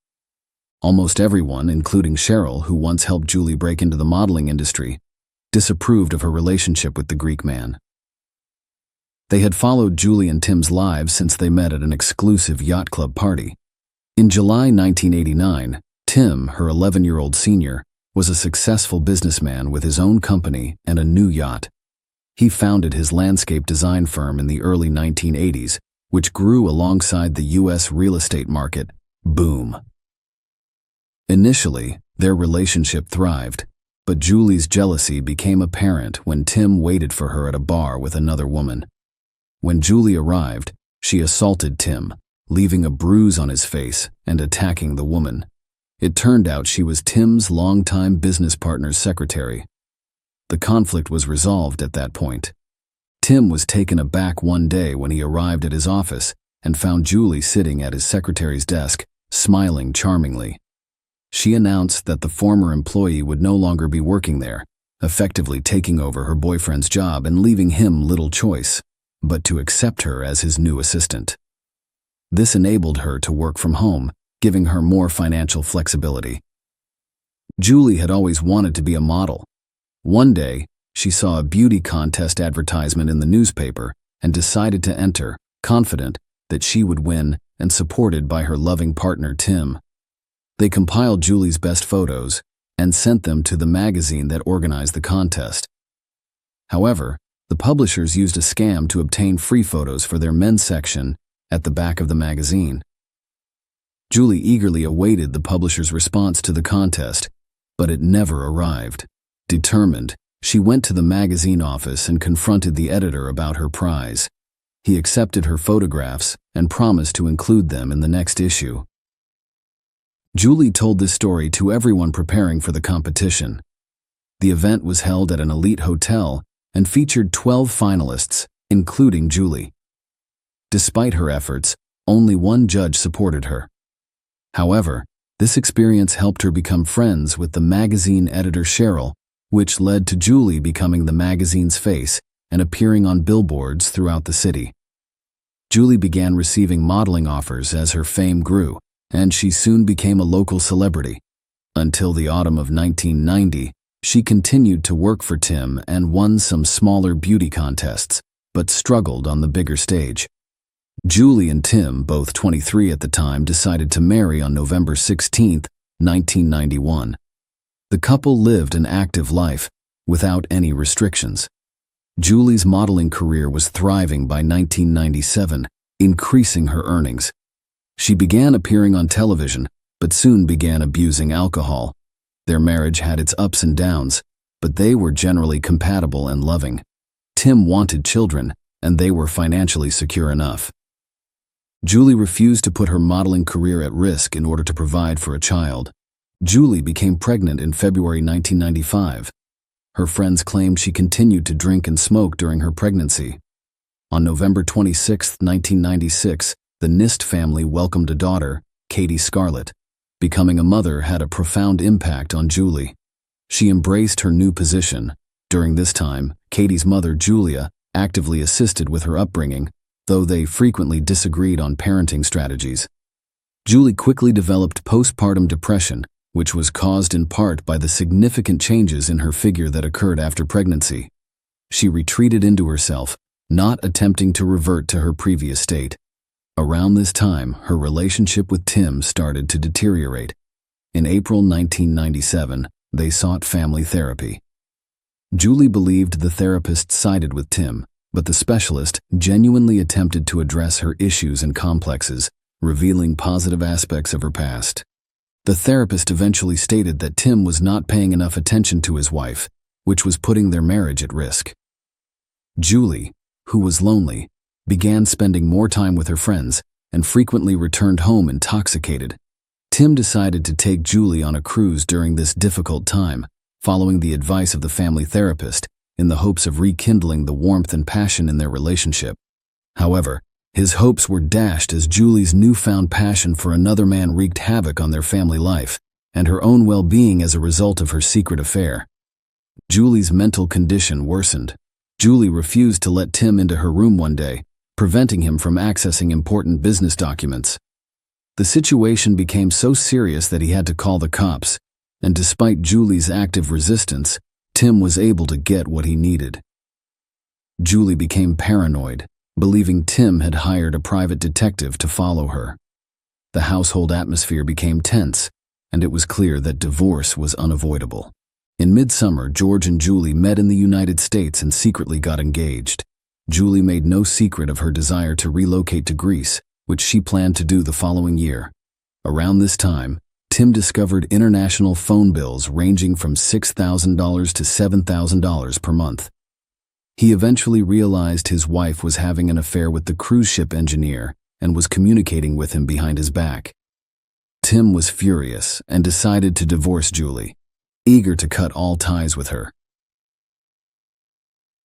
Almost everyone, including Cheryl, who once helped Julie break into the modeling industry, disapproved of her relationship with the Greek man. They had followed Julie and Tim's lives since they met at an exclusive yacht club party. In July 1989, Tim, her 11-year-old senior, was a successful businessman with his own company and a new yacht. He founded his landscape design firm in the early 1980s, which grew alongside the U.S. real estate market boom. Initially, their relationship thrived, but Julie's jealousy became apparent when Tim waited for her at a bar with another woman. When Julie arrived, she assaulted Tim, leaving a bruise on his face and attacking the woman. It turned out she was Tim's longtime business partner's secretary. The conflict was resolved at that point. Tim was taken aback one day when he arrived at his office and found Julie sitting at his secretary's desk, smiling charmingly. She announced that the former employee would no longer be working there, effectively taking over her boyfriend's job and leaving him little choice but to accept her as his new assistant. This enabled her to work from home, giving her more financial flexibility. Julie had always wanted to be a model. One day, she saw a beauty contest advertisement in the newspaper and decided to enter, confident that she would win and supported by her loving partner Tim. They compiled Julie's best photos and sent them to the magazine that organized the contest. However, the publishers used a scam to obtain free photos for their men's section at the back of the magazine. Julie eagerly awaited the publisher's response to the contest, but it never arrived. Determined, she went to the magazine office and confronted the editor about her prize. He accepted her photographs and promised to include them in the next issue. Julie told this story to everyone preparing for the competition. The event was held at an elite hotel and featured 12 finalists, including Julie. Despite her efforts, only one judge supported her. However, this experience helped her become friends with the magazine editor Cheryl, which led to Julie becoming the magazine's face and appearing on billboards throughout the city. Julie began receiving modeling offers as her fame grew, and she soon became a local celebrity. Until the autumn of 1990, she continued to work for Tim and won some smaller beauty contests, but struggled on the bigger stage. Julie and Tim, both 23 at the time, decided to marry on November 16, 1991. The couple lived an active life, without any restrictions. Julie's modeling career was thriving by 1997, increasing her earnings. She began appearing on television, but soon began abusing alcohol. Their marriage had its ups and downs, but they were generally compatible and loving. Tim wanted children, and they were financially secure enough. Julie refused to put her modeling career at risk in order to provide for a child. Julie became pregnant in February 1995. Her friends claimed she continued to drink and smoke during her pregnancy. On November 26, 1996, the Nist family welcomed a daughter, Katie Scarlett. Becoming a mother had a profound impact on Julie. She embraced her new position. During this time, Katie's mother, Julia, actively assisted with her upbringing, though they frequently disagreed on parenting strategies. Julie quickly developed postpartum depression, which was caused in part by the significant changes in her figure that occurred after pregnancy. She retreated into herself, not attempting to revert to her previous state. Around this time, her relationship with Tim started to deteriorate. In April 1997, they sought family therapy. Julie believed the therapist sided with Tim, but the specialist genuinely attempted to address her issues and complexes, revealing positive aspects of her past. The therapist eventually stated that Tim was not paying enough attention to his wife, which was putting their marriage at risk. Julie, who was lonely, began spending more time with her friends and frequently returned home intoxicated. Tim decided to take Julie on a cruise during this difficult time, following the advice of the family therapist, in the hopes of rekindling the warmth and passion in their relationship. However, his hopes were dashed as Julie's newfound passion for another man wreaked havoc on their family life and her own well-being as a result of her secret affair. Julie's mental condition worsened. Julie refused to let Tim into her room one day, preventing him from accessing important business documents. The situation became so serious that he had to call the cops, and despite Julie's active resistance, Tim was able to get what he needed. Julie became paranoid, believing Tim had hired a private detective to follow her. The household atmosphere became tense, and it was clear that divorce was unavoidable. In midsummer, George and Julie met in the United States and secretly got engaged. Julie made no secret of her desire to relocate to Greece, which she planned to do the following year. Around this time, Tim discovered international phone bills ranging from $6,000 to $7,000 per month. He eventually realized his wife was having an affair with the cruise ship engineer and was communicating with him behind his back. Tim was furious and decided to divorce Julie, eager to cut all ties with her.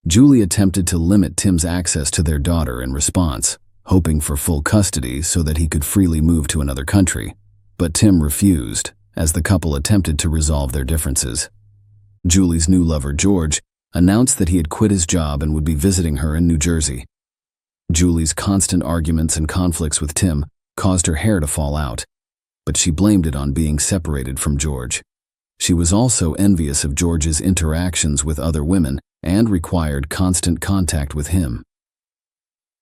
Julie attempted to limit Tim's access to their daughter in response, hoping for full custody so that he could freely move to another country. But Tim refused, as the couple attempted to resolve their differences. Julie's new lover, George, announced that he had quit his job and would be visiting her in New Jersey. Julie's constant arguments and conflicts with Tim caused her hair to fall out, but she blamed it on being separated from George. She was also envious of George's interactions with other women and required constant contact with him.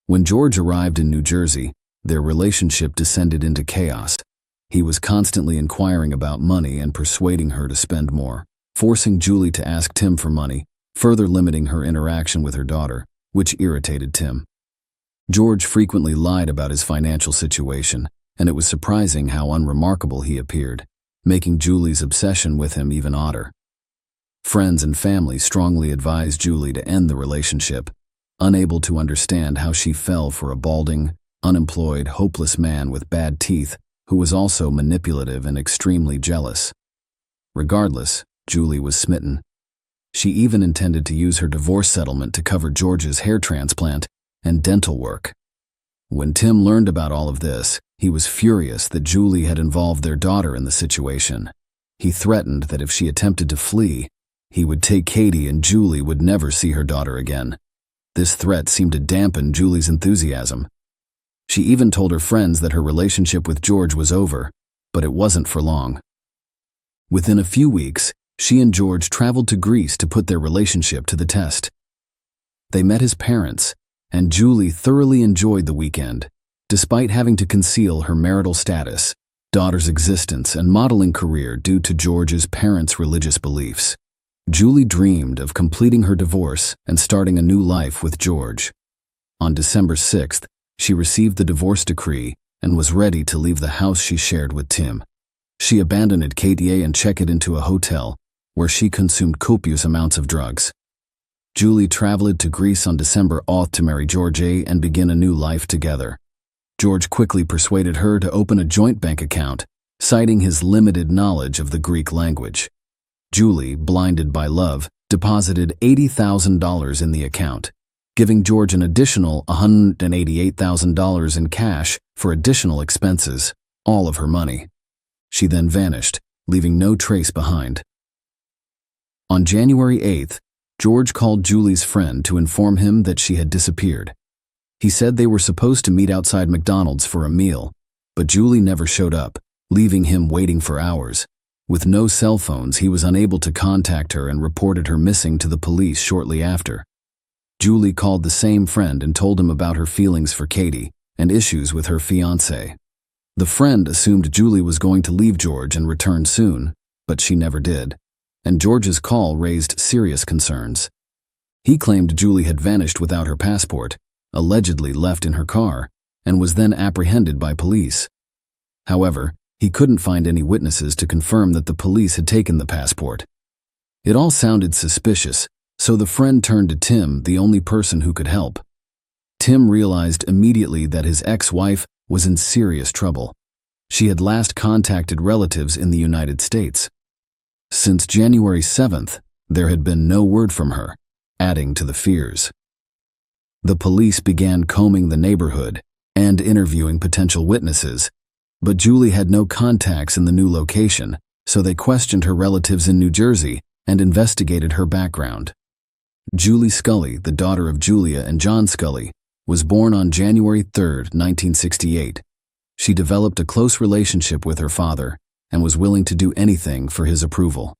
When George arrived in New Jersey, their relationship descended into chaos. He was constantly inquiring about money and persuading her to spend more, forcing Julie to ask Tim for money, further limiting her interaction with her daughter, which irritated Tim. George frequently lied about his financial situation, and it was surprising how unremarkable he appeared, making Julie's obsession with him even odder. Friends and family strongly advised Julie to end the relationship, unable to understand how she fell for a balding, unemployed, hopeless man with bad teeth who was also manipulative and extremely jealous. Regardless, Julie was smitten. She even intended to use her divorce settlement to cover George's hair transplant and dental work. When Tim learned about all of this, he was furious that Julie had involved their daughter in the situation. He threatened that if she attempted to flee, he would take Katie and Julie would never see her daughter again. This threat seemed to dampen Julie's enthusiasm. She even told her friends that her relationship with George was over, but it wasn't for long. Within a few weeks, she and George traveled to Greece to put their relationship to the test. They met his parents, and Julie thoroughly enjoyed the weekend, despite having to conceal her marital status, daughter's existence, and modeling career due to George's parents' religious beliefs. Julie dreamed of completing her divorce and starting a new life with George. On December 6th, she received the divorce decree and was ready to leave the house she shared with Tim. She abandoned Katie and checked into a hotel, where she consumed copious amounts of drugs. Julie traveled to Greece on December 8th to marry George and begin a new life together. George quickly persuaded her to open a joint bank account, citing his limited knowledge of the Greek language. Julie, blinded by love, deposited $80,000 in the account, giving George an additional $188,000 in cash for additional expenses, all of her money. She then vanished, leaving no trace behind. On January 8th, George called Julie's friend to inform him that she had disappeared. He said they were supposed to meet outside McDonald's for a meal, but Julie never showed up, leaving him waiting for hours. With no cell phones, he was unable to contact her and reported her missing to the police shortly after. Julie called the same friend and told him about her feelings for Katie and issues with her fiancé. The friend assumed Julie was going to leave George and return soon, but she never did, and George's call raised serious concerns. He claimed Julie had vanished without her passport, allegedly left in her car, and was then apprehended by police. However, he couldn't find any witnesses to confirm that the police had taken the passport. It all sounded suspicious, so the friend turned to Tim, the only person who could help. Tim realized immediately that his ex-wife was in serious trouble. She had last contacted relatives in the United States. Since January 7th, there had been no word from her, adding to the fears. The police began combing the neighborhood and interviewing potential witnesses, but Julie had no contacts in the new location, so they questioned her relatives in New Jersey and investigated her background. Julie Scully, the daughter of Julia and John Scully, was born on January 3, 1968. She developed a close relationship with her father and was willing to do anything for his approval.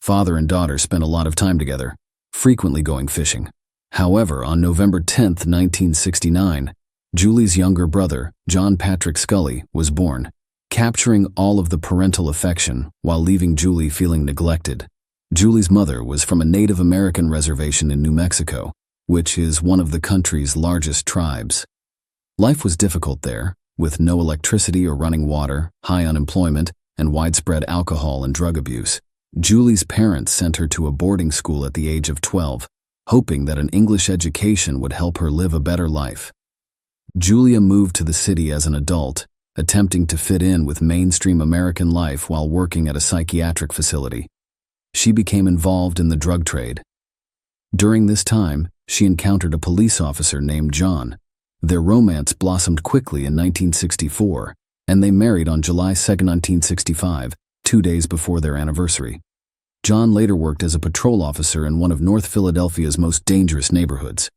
Father and daughter spent a lot of time together, frequently going fishing. However, on November 10, 1969, Julie's younger brother, John Patrick Scully, was born, capturing all of the parental affection while leaving Julie feeling neglected. Julie's mother was from a Native American reservation in New Mexico, which is one of the country's largest tribes. Life was difficult there, with no electricity or running water, high unemployment, and widespread alcohol and drug abuse. Julie's parents sent her to a boarding school at the age of 12, hoping that an English education would help her live a better life. Julia moved to the city as an adult, attempting to fit in with mainstream American life while working at a psychiatric facility. She became involved in the drug trade. During this time, she encountered a police officer named John. Their romance blossomed quickly in 1964, and they married on July 2, 1965, 2 days before their anniversary. John later worked as a patrol officer in one of North Philadelphia's most dangerous neighborhoods.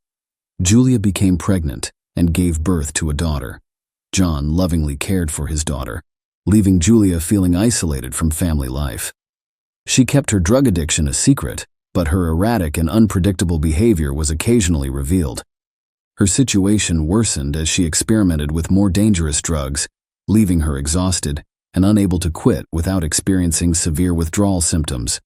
Julia became pregnant and gave birth to a daughter. John lovingly cared for his daughter, leaving Julia feeling isolated from family life. She kept her drug addiction a secret, but her erratic and unpredictable behavior was occasionally revealed. Her situation worsened as she experimented with more dangerous drugs, leaving her exhausted and unable to quit without experiencing severe withdrawal symptoms.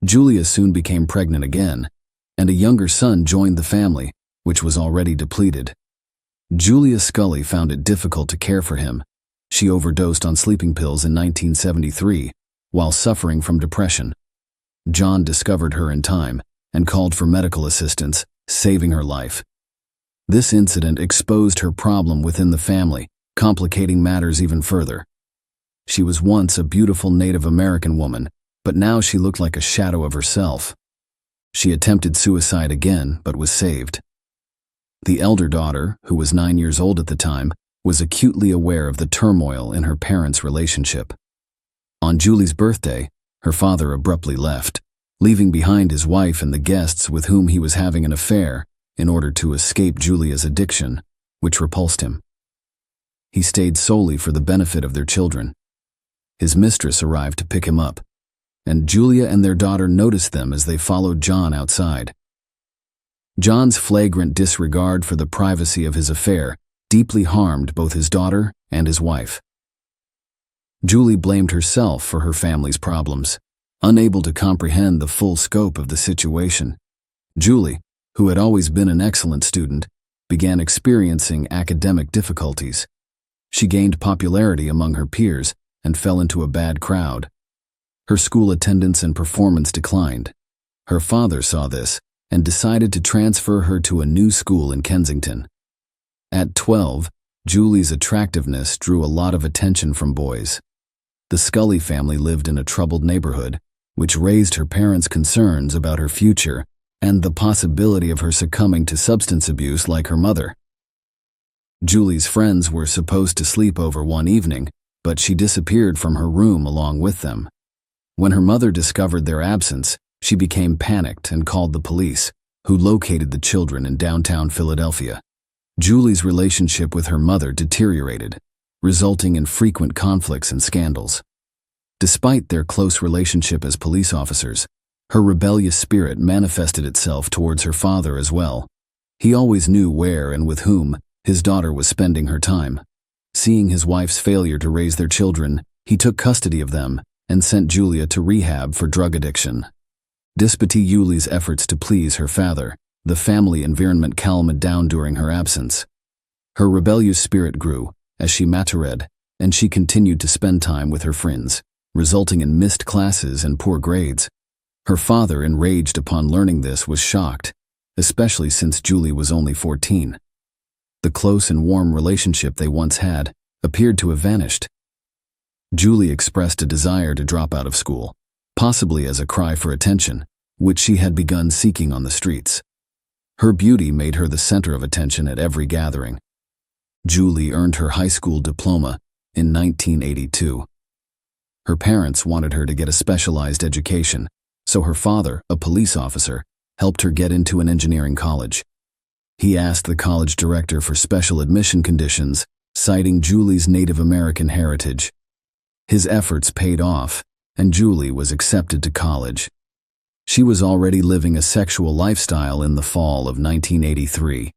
Julia soon became pregnant again, and a younger son joined the family, which was already depleted. Julia Scully found it difficult to care for him. She overdosed on sleeping pills in 1973 while suffering from depression. John discovered her in time and called for medical assistance, saving her life. This incident exposed her problem within the family, complicating matters even further. She was once a beautiful Native American woman, but now she looked like a shadow of herself. She attempted suicide again, but was saved. The elder daughter, who was 9 years old at the time, was acutely aware of the turmoil in her parents' relationship. On Julie's birthday, her father abruptly left, leaving behind his wife and the guests with whom he was having an affair in order to escape Julia's addiction, which repulsed him. He stayed solely for the benefit of their children. His mistress arrived to pick him up, and Julia and their daughter noticed them as they followed John outside. John's flagrant disregard for the privacy of his affair deeply harmed both his daughter and his wife. Julie blamed herself for her family's problems, unable to comprehend the full scope of the situation. Julie, who had always been an excellent student, began experiencing academic difficulties. She gained popularity among her peers and fell into a bad crowd. Her school attendance and performance declined. Her father saw this and decided to transfer her to a new school in Kensington. At 12, Julie's attractiveness drew a lot of attention from boys. The Scully family lived in a troubled neighborhood, which raised her parents' concerns about her future and the possibility of her succumbing to substance abuse like her mother. Julie's friends were supposed to sleep over one evening, but she disappeared from her room along with them. When her mother discovered their absence, she became panicked and called the police, who located the children in downtown Philadelphia. Julie's relationship with her mother deteriorated, resulting in frequent conflicts and scandals. Despite their close relationship as police officers, her rebellious spirit manifested itself towards her father as well. He always knew where and with whom his daughter was spending her time. Seeing his wife's failure to raise their children, he took custody of them and sent Julia to rehab for drug addiction. Despite Julie's efforts to please her father, the family environment calmed down during her absence. Her rebellious spirit grew as she matured, and she continued to spend time with her friends, resulting in missed classes and poor grades. Her father, enraged upon learning this, was shocked, especially since Julie was only 14. The close and warm relationship they once had appeared to have vanished. Julie expressed a desire to drop out of school, possibly as a cry for attention, which she had begun seeking on the streets. Her beauty made her the center of attention at every gathering. Julie earned her high school diploma in 1982. Her parents wanted her to get a specialized education, so her father, a police officer, helped her get into an engineering college. He asked the college director for special admission conditions, citing Julie's Native American heritage. His efforts paid off, and Julie was accepted to college. She was already living a sexual lifestyle in the fall of 1983.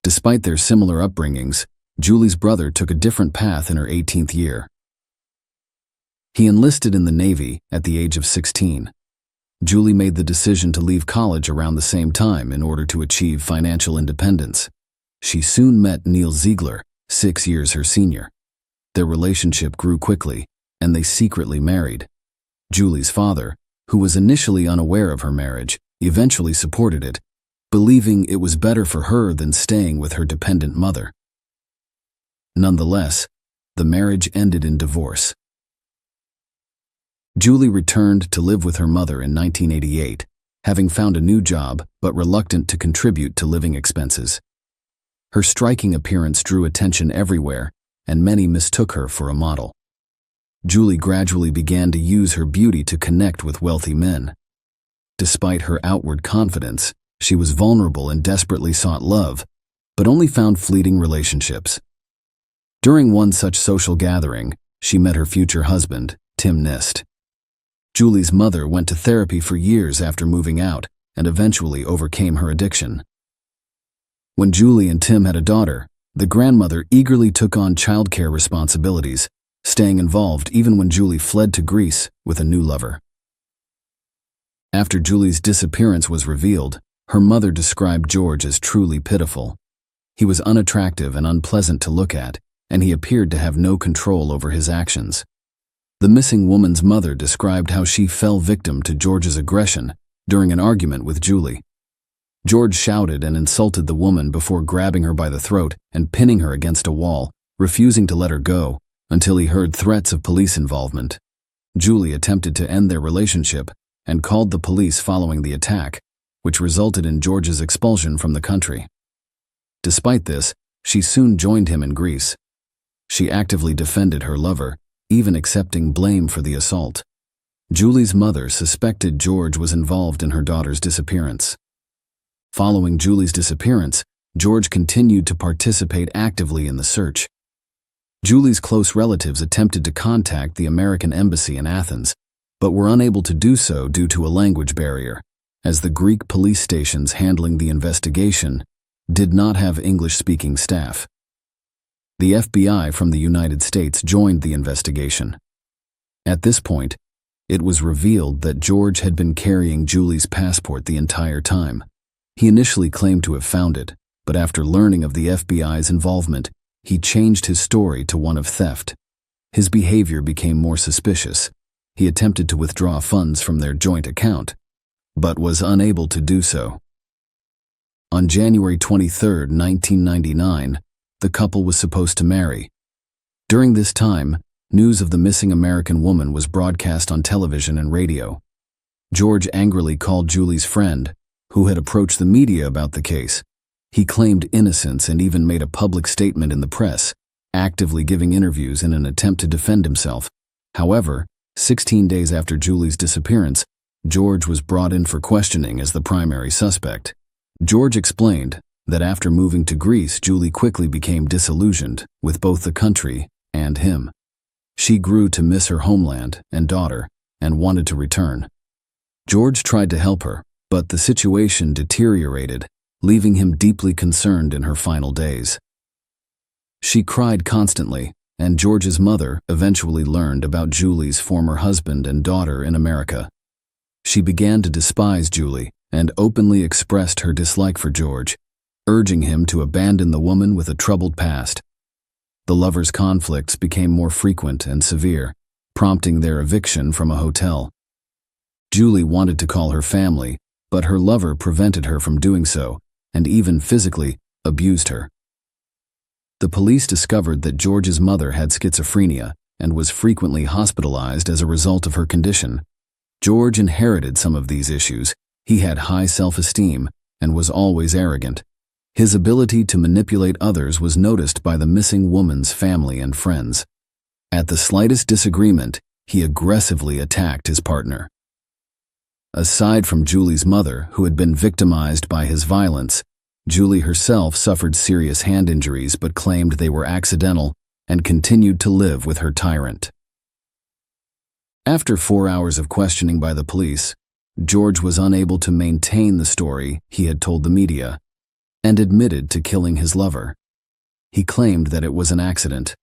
Despite their similar upbringings, Julie's brother took a different path in her 18th year. He enlisted in the Navy at the age of 16. Julie made the decision to leave college around the same time in order to achieve financial independence. She soon met Neil Ziegler, 6 years her senior. Their relationship grew quickly, and they secretly married. Julie's father, who was initially unaware of her marriage, eventually supported it, believing it was better for her than staying with her dependent mother. Nonetheless, the marriage ended in divorce. Julie returned to live with her mother in 1988, having found a new job but reluctant to contribute to living expenses. Her striking appearance drew attention everywhere, and many mistook her for a model. Julie gradually began to use her beauty to connect with wealthy men. Despite her outward confidence, she was vulnerable and desperately sought love, but only found fleeting relationships. During one such social gathering, she met her future husband, Tim Nist. Julie's mother went to therapy for years after moving out and eventually overcame her addiction. When Julie and Tim had a daughter, the grandmother eagerly took on childcare responsibilities, staying involved even when Julie fled to Greece with a new lover. After Julie's disappearance was revealed, her mother described George as truly pitiful. He was unattractive and unpleasant to look at, and he appeared to have no control over his actions. The missing woman's mother described how she fell victim to George's aggression during an argument with Julie. George shouted and insulted the woman before grabbing her by the throat and pinning her against a wall, refusing to let her go until he heard threats of police involvement. Julie attempted to end their relationship and called the police following the attack, which resulted in George's expulsion from the country. Despite this, she soon joined him in Greece. She actively defended her lover, even accepting blame for the assault. Julie's mother suspected George was involved in her daughter's disappearance. Following Julie's disappearance, George continued to participate actively in the search. Julie's close relatives attempted to contact the American embassy in Athens, but were unable to do so due to a language barrier, as the Greek police stations handling the investigation did not have English-speaking staff. The FBI from the United States joined the investigation. At this point, it was revealed that George had been carrying Julie's passport the entire time. He initially claimed to have found it, but after learning of the FBI's involvement, he changed his story to one of theft. His behavior became more suspicious. He attempted to withdraw funds from their joint account, but was unable to do so. On January 23, 1999, the couple was supposed to marry. During this time, news of the missing American woman was broadcast on television and radio. George angrily called Julie's friend, who had approached the media about the case. He claimed innocence and even made a public statement in the press, actively giving interviews in an attempt to defend himself. However, 16 days after Julie's disappearance, George was brought in for questioning as the primary suspect. George explained that after moving to Greece, Julie quickly became disillusioned with both the country and him. She grew to miss her homeland and daughter and wanted to return. George tried to help her, but the situation deteriorated, leaving him deeply concerned in her final days. She cried constantly, and George's mother eventually learned about Julie's former husband and daughter in America. She began to despise Julie and openly expressed her dislike for George, urging him to abandon the woman with a troubled past. The lovers' conflicts became more frequent and severe, prompting their eviction from a hotel. Julie wanted to call her family, but her lover prevented her from doing so, and even physically abused her. The police discovered that George's mother had schizophrenia and was frequently hospitalized as a result of her condition. George inherited some of these issues. He had high self-esteem and was always arrogant. His ability to manipulate others was noticed by the missing woman's family and friends. At the slightest disagreement, he aggressively attacked his partner. Aside from Julie's mother, who had been victimized by his violence, Julie herself suffered serious hand injuries but claimed they were accidental and continued to live with her tyrant. After 4 hours of questioning by the police, George was unable to maintain the story he had told the media and admitted to killing his lover. He claimed that it was an accident.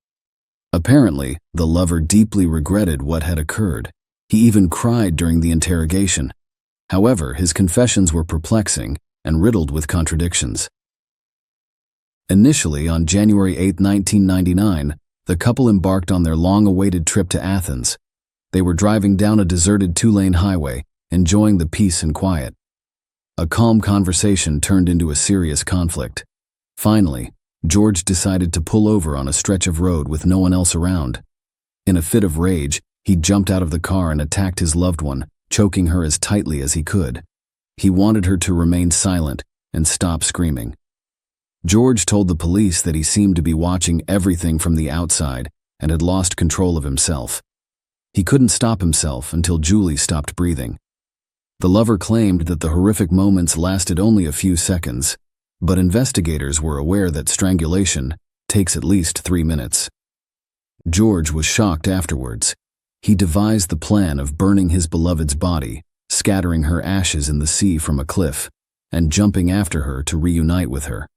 Apparently, the lover deeply regretted what had occurred. He even cried during the interrogation. However, his confessions were perplexing and riddled with contradictions. Initially, on January 8, 1999, the couple embarked on their long-awaited trip to Athens. They were driving down a deserted 2-lane highway, enjoying the peace and quiet. A calm conversation turned into a serious conflict. Finally, George decided to pull over on a stretch of road with no one else around. In a fit of rage, he jumped out of the car and attacked his loved one, choking her as tightly as he could. He wanted her to remain silent and stop screaming. George told the police that he seemed to be watching everything from the outside and had lost control of himself. He couldn't stop himself until Julie stopped breathing. The lover claimed that the horrific moments lasted only a few seconds, but investigators were aware that strangulation takes at least 3 minutes. George was shocked afterwards. He devised the plan of burning his beloved's body, scattering her ashes in the sea from a cliff, and jumping after her to reunite with her.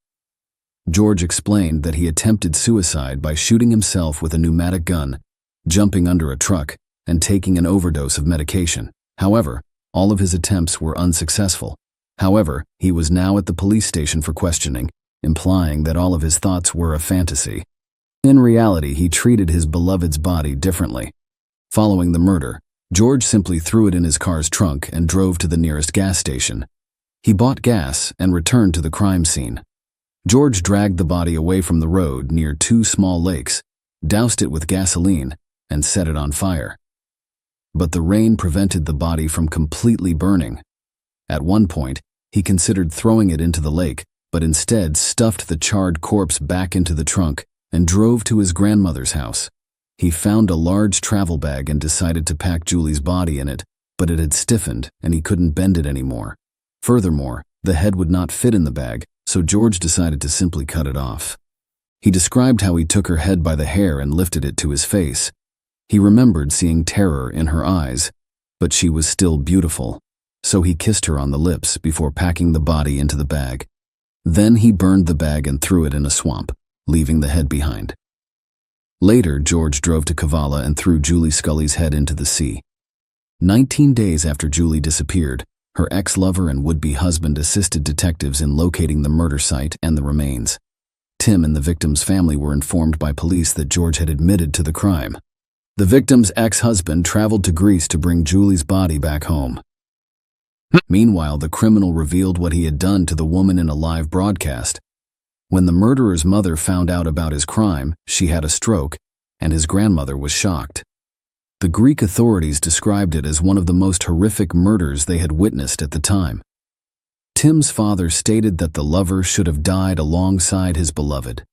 George explained that he attempted suicide by shooting himself with a pneumatic gun, jumping under a truck, and taking an overdose of medication. However, all of his attempts were unsuccessful. However, he was now at the police station for questioning, implying that all of his thoughts were a fantasy. In reality, he treated his beloved's body differently. Following the murder, George simply threw it in his car's trunk and drove to the nearest gas station. He bought gas and returned to the crime scene. George dragged the body away from the road near 2 small lakes, doused it with gasoline, and set it on fire. But the rain prevented the body from completely burning. At one point, he considered throwing it into the lake, but instead stuffed the charred corpse back into the trunk and drove to his grandmother's house. He found a large travel bag and decided to pack Julie's body in it, but it had stiffened and he couldn't bend it anymore. Furthermore, the head would not fit in the bag, so George decided to simply cut it off. He described how he took her head by the hair and lifted it to his face. He remembered seeing terror in her eyes, but she was still beautiful, so he kissed her on the lips before packing the body into the bag. Then he burned the bag and threw it in a swamp, leaving the head behind. Later, George drove to Kavala and threw Julie Scully's head into the sea. 19 days after Julie disappeared, her ex-lover and would-be husband assisted detectives in locating the murder site and the remains. Tim and the victim's family were informed by police that George had admitted to the crime. The victim's ex-husband traveled to Greece to bring Julie's body back home. Meanwhile, the criminal revealed what he had done to the woman in a live broadcast. When the murderer's mother found out about his crime, she had a stroke and his grandmother was shocked. The Greek authorities described it as one of the most horrific murders they had witnessed at the time. Tim's father stated that the lover should have died alongside his beloved.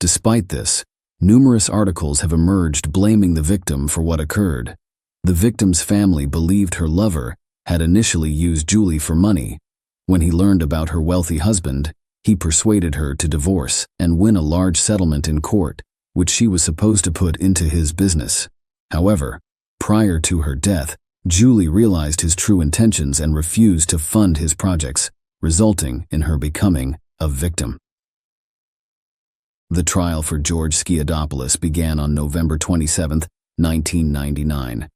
Despite this, numerous articles have emerged blaming the victim for what occurred. The victim's family believed her lover had initially used Julie for money. When he learned about her wealthy husband, he persuaded her to divorce and win a large settlement in court, which she was supposed to put into his business. However, prior to her death, Julie realized his true intentions and refused to fund his projects, resulting in her becoming a victim. The trial for George Skiadopoulos began on November 27, 1999.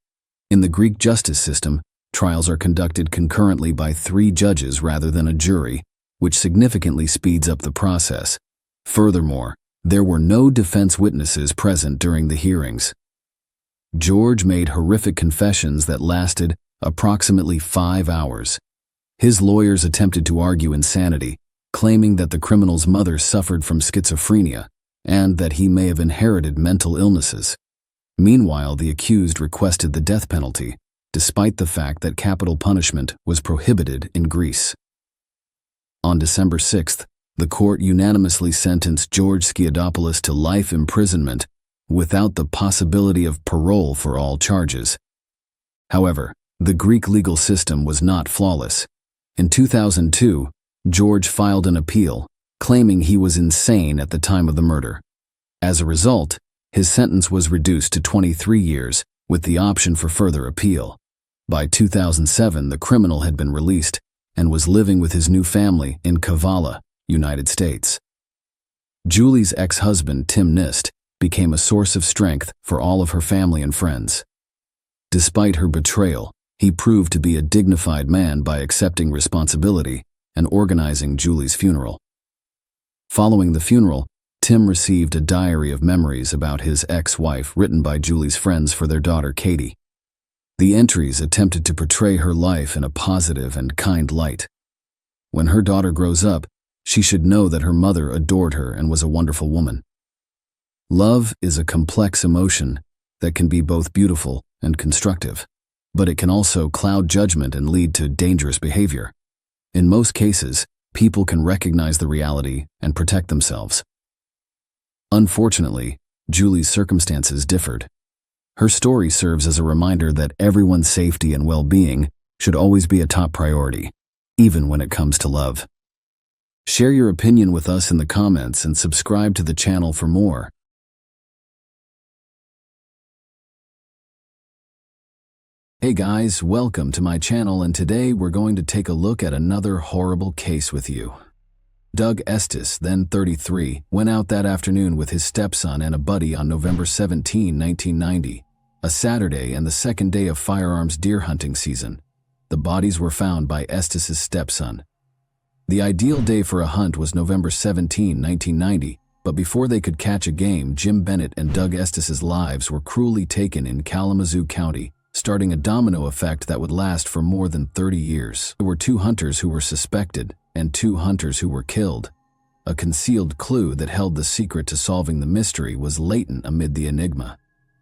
In the Greek justice system, trials are conducted concurrently by 3 judges rather than a jury, which significantly speeds up the process. Furthermore, there were no defense witnesses present during the hearings. George made horrific confessions that lasted approximately 5 hours. His lawyers attempted to argue insanity, claiming that the criminal's mother suffered from schizophrenia and that he may have inherited mental illnesses. Meanwhile, the accused requested the death penalty, despite the fact that capital punishment was prohibited in Greece. On December 6th, the court unanimously sentenced George Skiadopoulos to life imprisonment without the possibility of parole for all charges. However, the Greek legal system was not flawless. In 2002, George filed an appeal, claiming he was insane at the time of the murder. As a result, his sentence was reduced to 23 years, with the option for further appeal. By 2007, the criminal had been released and was living with his new family in Kavala, United States. Julie's ex-husband, Tim Nist, became a source of strength for all of her family and friends. Despite her betrayal, he proved to be a dignified man by accepting responsibility and organizing Julie's funeral. Following the funeral, Tim received a diary of memories about his ex-wife written by Julie's friends for their daughter Katie. The entries attempted to portray her life in a positive and kind light. When her daughter grows up, she should know that her mother adored her and was a wonderful woman. Love is a complex emotion that can be both beautiful and constructive, but it can also cloud judgment and lead to dangerous behavior. In most cases, people can recognize the reality and protect themselves. Unfortunately, Julie's circumstances differed. Her story serves as a reminder that everyone's safety and well-being should always be a top priority, even when it comes to love. Share your opinion with us in the comments and subscribe to the channel for more. Hey guys, welcome to my channel, and today we're going to take a look at another horrible case with you. Doug Estes, then 33, went out that afternoon with his stepson and a buddy on November 17, 1990, a Saturday and the second day of firearms deer hunting season. The bodies were found by Estes' stepson. The ideal day for a hunt was November 17, 1990, but before they could catch a game, Jim Bennett and Doug Estes' lives were cruelly taken in Kalamazoo County, starting a domino effect that would last for more than 30 years. There were 2 hunters who were suspected and 2 hunters who were killed. A concealed clue that held the secret to solving the mystery was latent amid the enigma.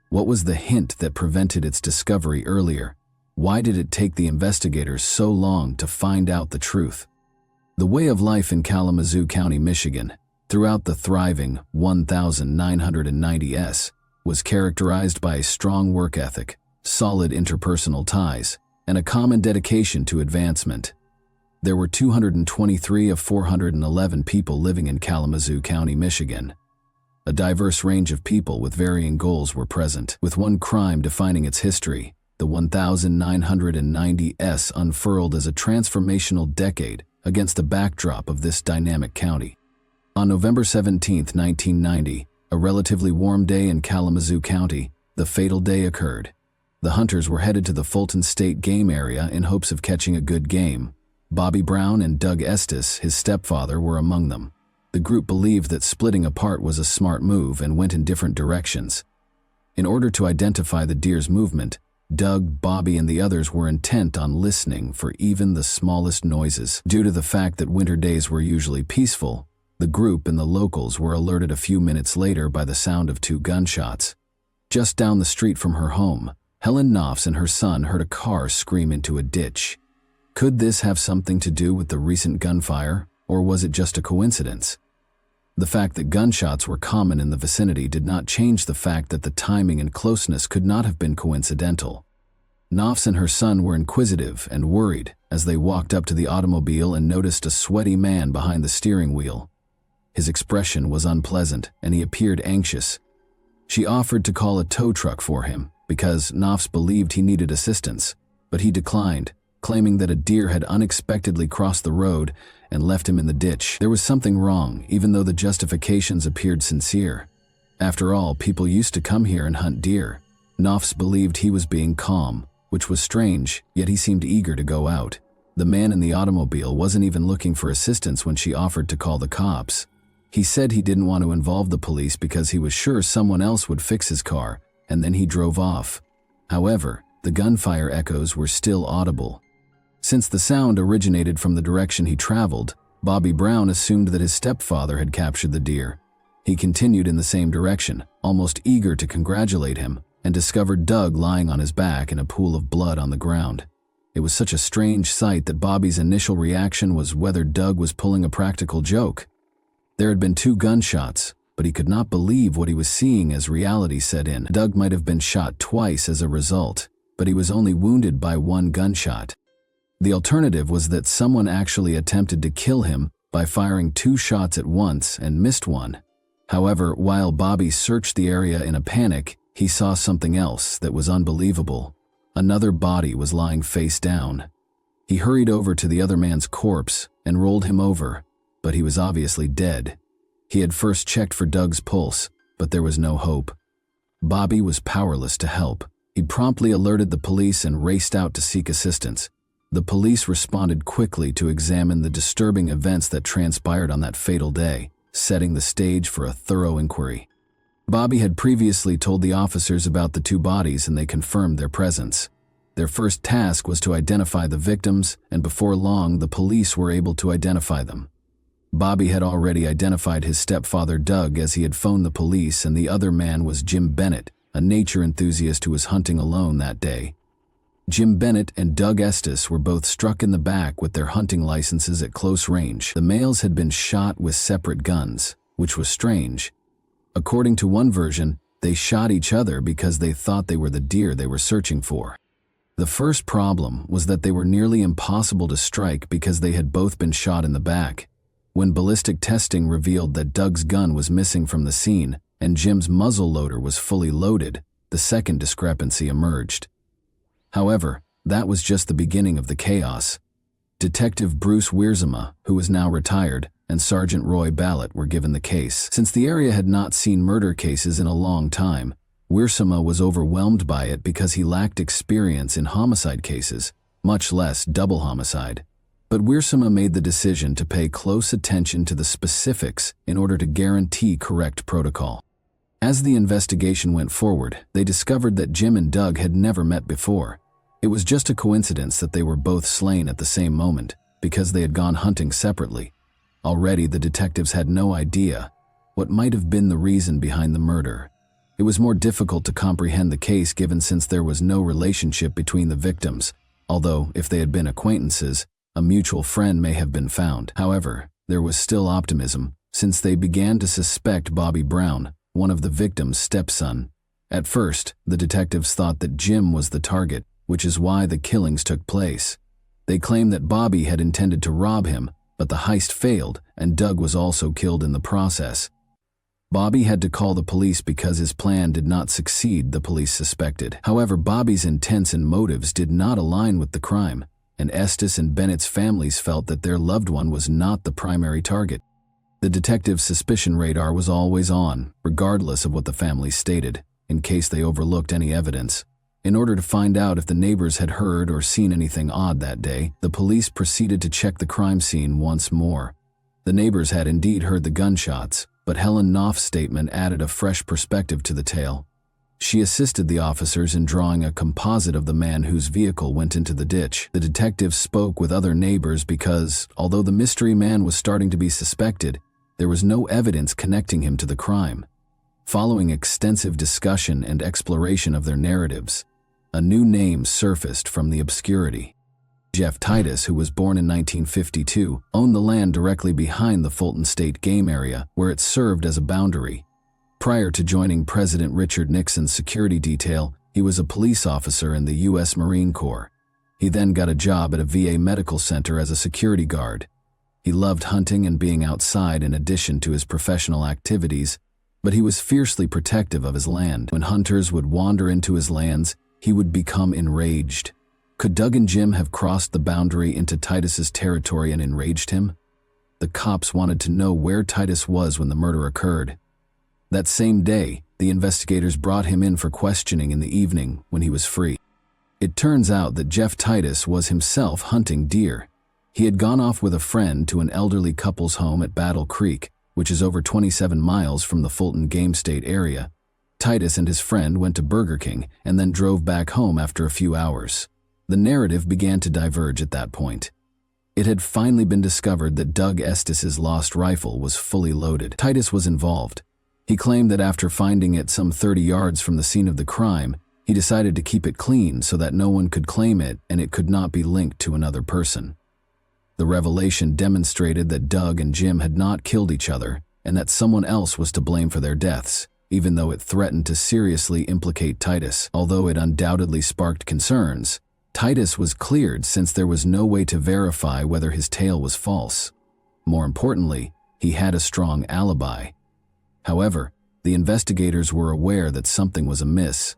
What was the hint that prevented its discovery earlier? Why did it take the investigators so long to find out the truth? The way of life in Kalamazoo County, Michigan, throughout the thriving 1990s, was characterized by a strong work ethic, solid interpersonal ties, and a common dedication to advancement. There were 223 of 411 people living in Kalamazoo County, Michigan. A diverse range of people with varying goals were present, with one crime defining its history. The 1990s unfurled as a transformational decade against the backdrop of this dynamic county. On November 17, 1990, a relatively warm day in Kalamazoo County, the fatal day occurred. The hunters were headed to the Fulton State Game Area in hopes of catching a good game. Bobby Brown and Doug Estes, his stepfather, were among them. The group believed that splitting apart was a smart move and went in different directions. In order to identify the deer's movement, Doug, Bobby, and the others were intent on listening for even the smallest noises. Due to the fact that winter days were usually peaceful, The group and the locals were alerted a few minutes later by the sound of 2 gunshots. Just down the street from her home, Helen Knopf and her son heard a car scream into a ditch. Could this have something to do with the recent gunfire, or was it just a coincidence? The fact that gunshots were common in the vicinity did not change the fact that the timing and closeness could not have been coincidental. Knopf and her son were inquisitive and worried as they walked up to the automobile and noticed a sweaty man behind the steering wheel. His expression was unpleasant and he appeared anxious. She offered to call a tow truck for him because Knopf believed he needed assistance, but he declined, claiming that a deer had unexpectedly crossed the road and left him in the ditch. There was something wrong, even though the justifications appeared sincere. After all, people used to come here and hunt deer. Knopf believed he was being calm, which was strange, yet he seemed eager to go out. The man in the automobile wasn't even looking for assistance when she offered to call the cops. He said he didn't want to involve the police because he was sure someone else would fix his car, and then he drove off. However, the gunfire echoes were still audible. Since the sound originated from the direction he traveled, Bobby Brown assumed that his stepfather had captured the deer. He continued in the same direction, almost eager to congratulate him, and discovered Doug lying on his back in a pool of blood on the ground. It was such a strange sight that Bobby's initial reaction was whether Doug was pulling a practical joke. There had been 2 gunshots, but he could not believe what he was seeing as reality set in. Doug might have been shot twice as a result, but he was only wounded by 1 gunshot. The alternative was that someone actually attempted to kill him by firing 2 shots at once and missed one. However, while Bobby searched the area in a panic, he saw something else that was unbelievable. Another body was lying face down. He hurried over to the other man's corpse and rolled him over, but he was obviously dead. He had first checked for Doug's pulse, but there was no hope. Bobby was powerless to help. He promptly alerted the police and raced out to seek assistance. The police responded quickly to examine the disturbing events that transpired on that fatal day, setting the stage for a thorough inquiry. Bobby had previously told the officers about the 2 bodies and they confirmed their presence. Their first task was to identify the victims, and before long the police were able to identify them. Bobby had already identified his stepfather Doug as he had phoned the police, and the other man was Jim Bennett, a nature enthusiast who was hunting alone that day. Jim Bennett and Doug Estes were both struck in the back with their hunting licenses at close range. The males had been shot with separate guns, which was strange. According to one version, they shot each other because they thought they were the deer they were searching for. The first problem was that they were nearly impossible to strike because they had both been shot in the back. When ballistic testing revealed that Doug's gun was missing from the scene and Jim's muzzle loader was fully loaded, the second discrepancy emerged. However, that was just the beginning of the chaos. Detective Bruce Wiersma, who was now retired, and Sergeant Roy Ballett were given the case. Since the area had not seen murder cases in a long time, Wiersma was overwhelmed by it because he lacked experience in homicide cases, much less double homicide. But Wiersma made the decision to pay close attention to the specifics in order to guarantee correct protocol. As the investigation went forward, they discovered that Jim and Doug had never met before. It was just a coincidence that they were both slain at the same moment, because they had gone hunting separately. Already the detectives had no idea what might have been the reason behind the murder. It was more difficult to comprehend the case given since there was no relationship between the victims, although if they had been acquaintances, a mutual friend may have been found. However, there was still optimism, since they began to suspect Bobby Brown, one of the victim's stepson. At first, the detectives thought that Jim was the target, which is why the killings took place. They claimed that Bobby had intended to rob him, but the heist failed and Doug was also killed in the process. Bobby had to call the police because his plan did not succeed, the police suspected. However, Bobby's intents and motives did not align with the crime, and Estes and Bennett's families felt that their loved one was not the primary target. The detective's suspicion radar was always on, regardless of what the family stated, in case they overlooked any evidence. In order to find out if the neighbors had heard or seen anything odd that day, the police proceeded to check the crime scene once more. The neighbors had indeed heard the gunshots, but Helen Knopf's statement added a fresh perspective to the tale. She assisted the officers in drawing a composite of the man whose vehicle went into the ditch. The detectives spoke with other neighbors because, although the mystery man was starting to be suspected, there was no evidence connecting him to the crime. Following extensive discussion and exploration of their narratives, a new name surfaced from the obscurity. Jeff Titus, who was born in 1952, owned the land directly behind the Fulton State Game Area, where it served as a boundary. Prior to joining President Richard Nixon's security detail, he was a police officer in the U.S. Marine Corps. He then got a job at a VA medical center as a security guard. He loved hunting and being outside in addition to his professional activities, but he was fiercely protective of his land. When hunters would wander into his lands, he would become enraged. Could Doug and Jim have crossed the boundary into Titus's territory and enraged him? The cops wanted to know where Titus was when the murder occurred. That same day, the investigators brought him in for questioning in the evening when he was free. It turns out that Jeff Titus was himself hunting deer. He had gone off with a friend to an elderly couple's home at Battle Creek, which is over 27 miles from the Fulton Game State area. Titus and his friend went to Burger King and then drove back home after a few hours. The narrative began to diverge at that point. It had finally been discovered that Doug Estes' lost rifle was fully loaded. Titus was involved. He claimed that after finding it some 30 yards from the scene of the crime, he decided to keep it clean so that no one could claim it and it could not be linked to another person. The revelation demonstrated that Doug and Jim had not killed each other and that someone else was to blame for their deaths, even though it threatened to seriously implicate Titus. Although it undoubtedly sparked concerns, Titus was cleared since there was no way to verify whether his tale was false. More importantly, he had a strong alibi. However, the investigators were aware that something was amiss.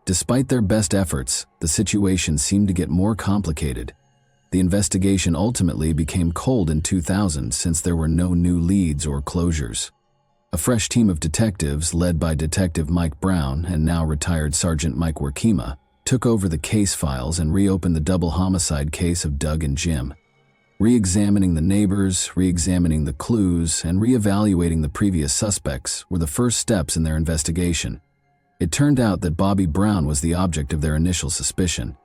Despite their best efforts, the situation seemed to get more complicated. The investigation ultimately became cold in 2000 since there were no new leads or closures. A fresh team of detectives, led by Detective Mike Brown and now retired Sergeant Mike Workema, took over the case files and reopened the double homicide case of Doug and Jim. Re-examining the neighbors, re-examining the clues, and re-evaluating the previous suspects were the first steps in their investigation. It turned out that Bobby Brown was the object of their initial suspicion.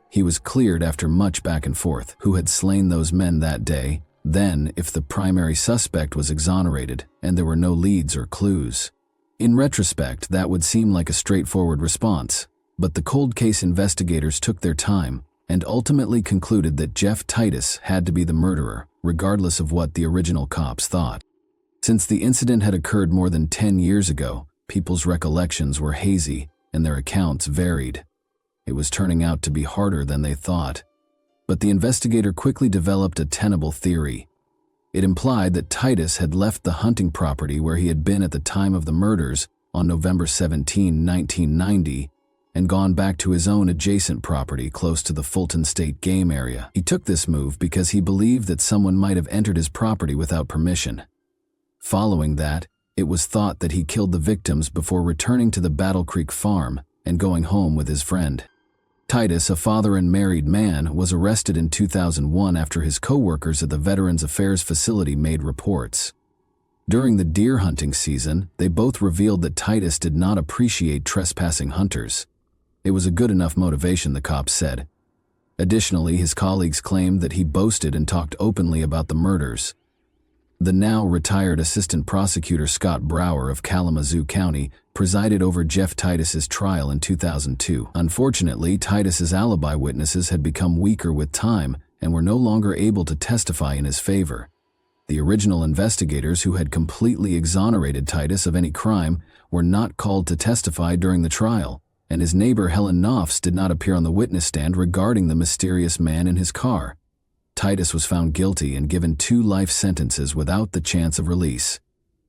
He was cleared after much back and forth. Who had slain those men that day? Then, if the primary suspect was exonerated and there were no leads or clues. In retrospect, that would seem like a straightforward response, but the cold case investigators took their time and ultimately concluded that Jeff Titus had to be the murderer, regardless of what the original cops thought. Since the incident had occurred more than 10 years ago, people's recollections were hazy and their accounts varied. It was turning out to be harder than they thought. But the investigator quickly developed a tenable theory. It implied that Titus had left the hunting property where he had been at the time of the murders on November 17, 1990, and gone back to his own adjacent property close to the Fulton State Game Area. He took this move because he believed that someone might have entered his property without permission. Following that, it was thought that he killed the victims before returning to the Battle Creek farm and going home with his friend. Titus, a father and married man, was arrested in 2001 after his co-workers at the Veterans Affairs facility made reports. During the deer hunting season, they both revealed that Titus did not appreciate trespassing hunters. It was a good enough motivation, the cops said. Additionally, his colleagues claimed that he boasted and talked openly about the murders. The now retired Assistant Prosecutor Scott Brower of Kalamazoo County presided over Jeff Titus's trial in 2002. Unfortunately, Titus's alibi witnesses had become weaker with time and were no longer able to testify in his favor. The original investigators, who had completely exonerated Titus of any crime, were not called to testify during the trial, and his neighbor Helen Knopfs did not appear on the witness stand regarding the mysterious man in his car. Titus was found guilty and given 2 life sentences without the chance of release.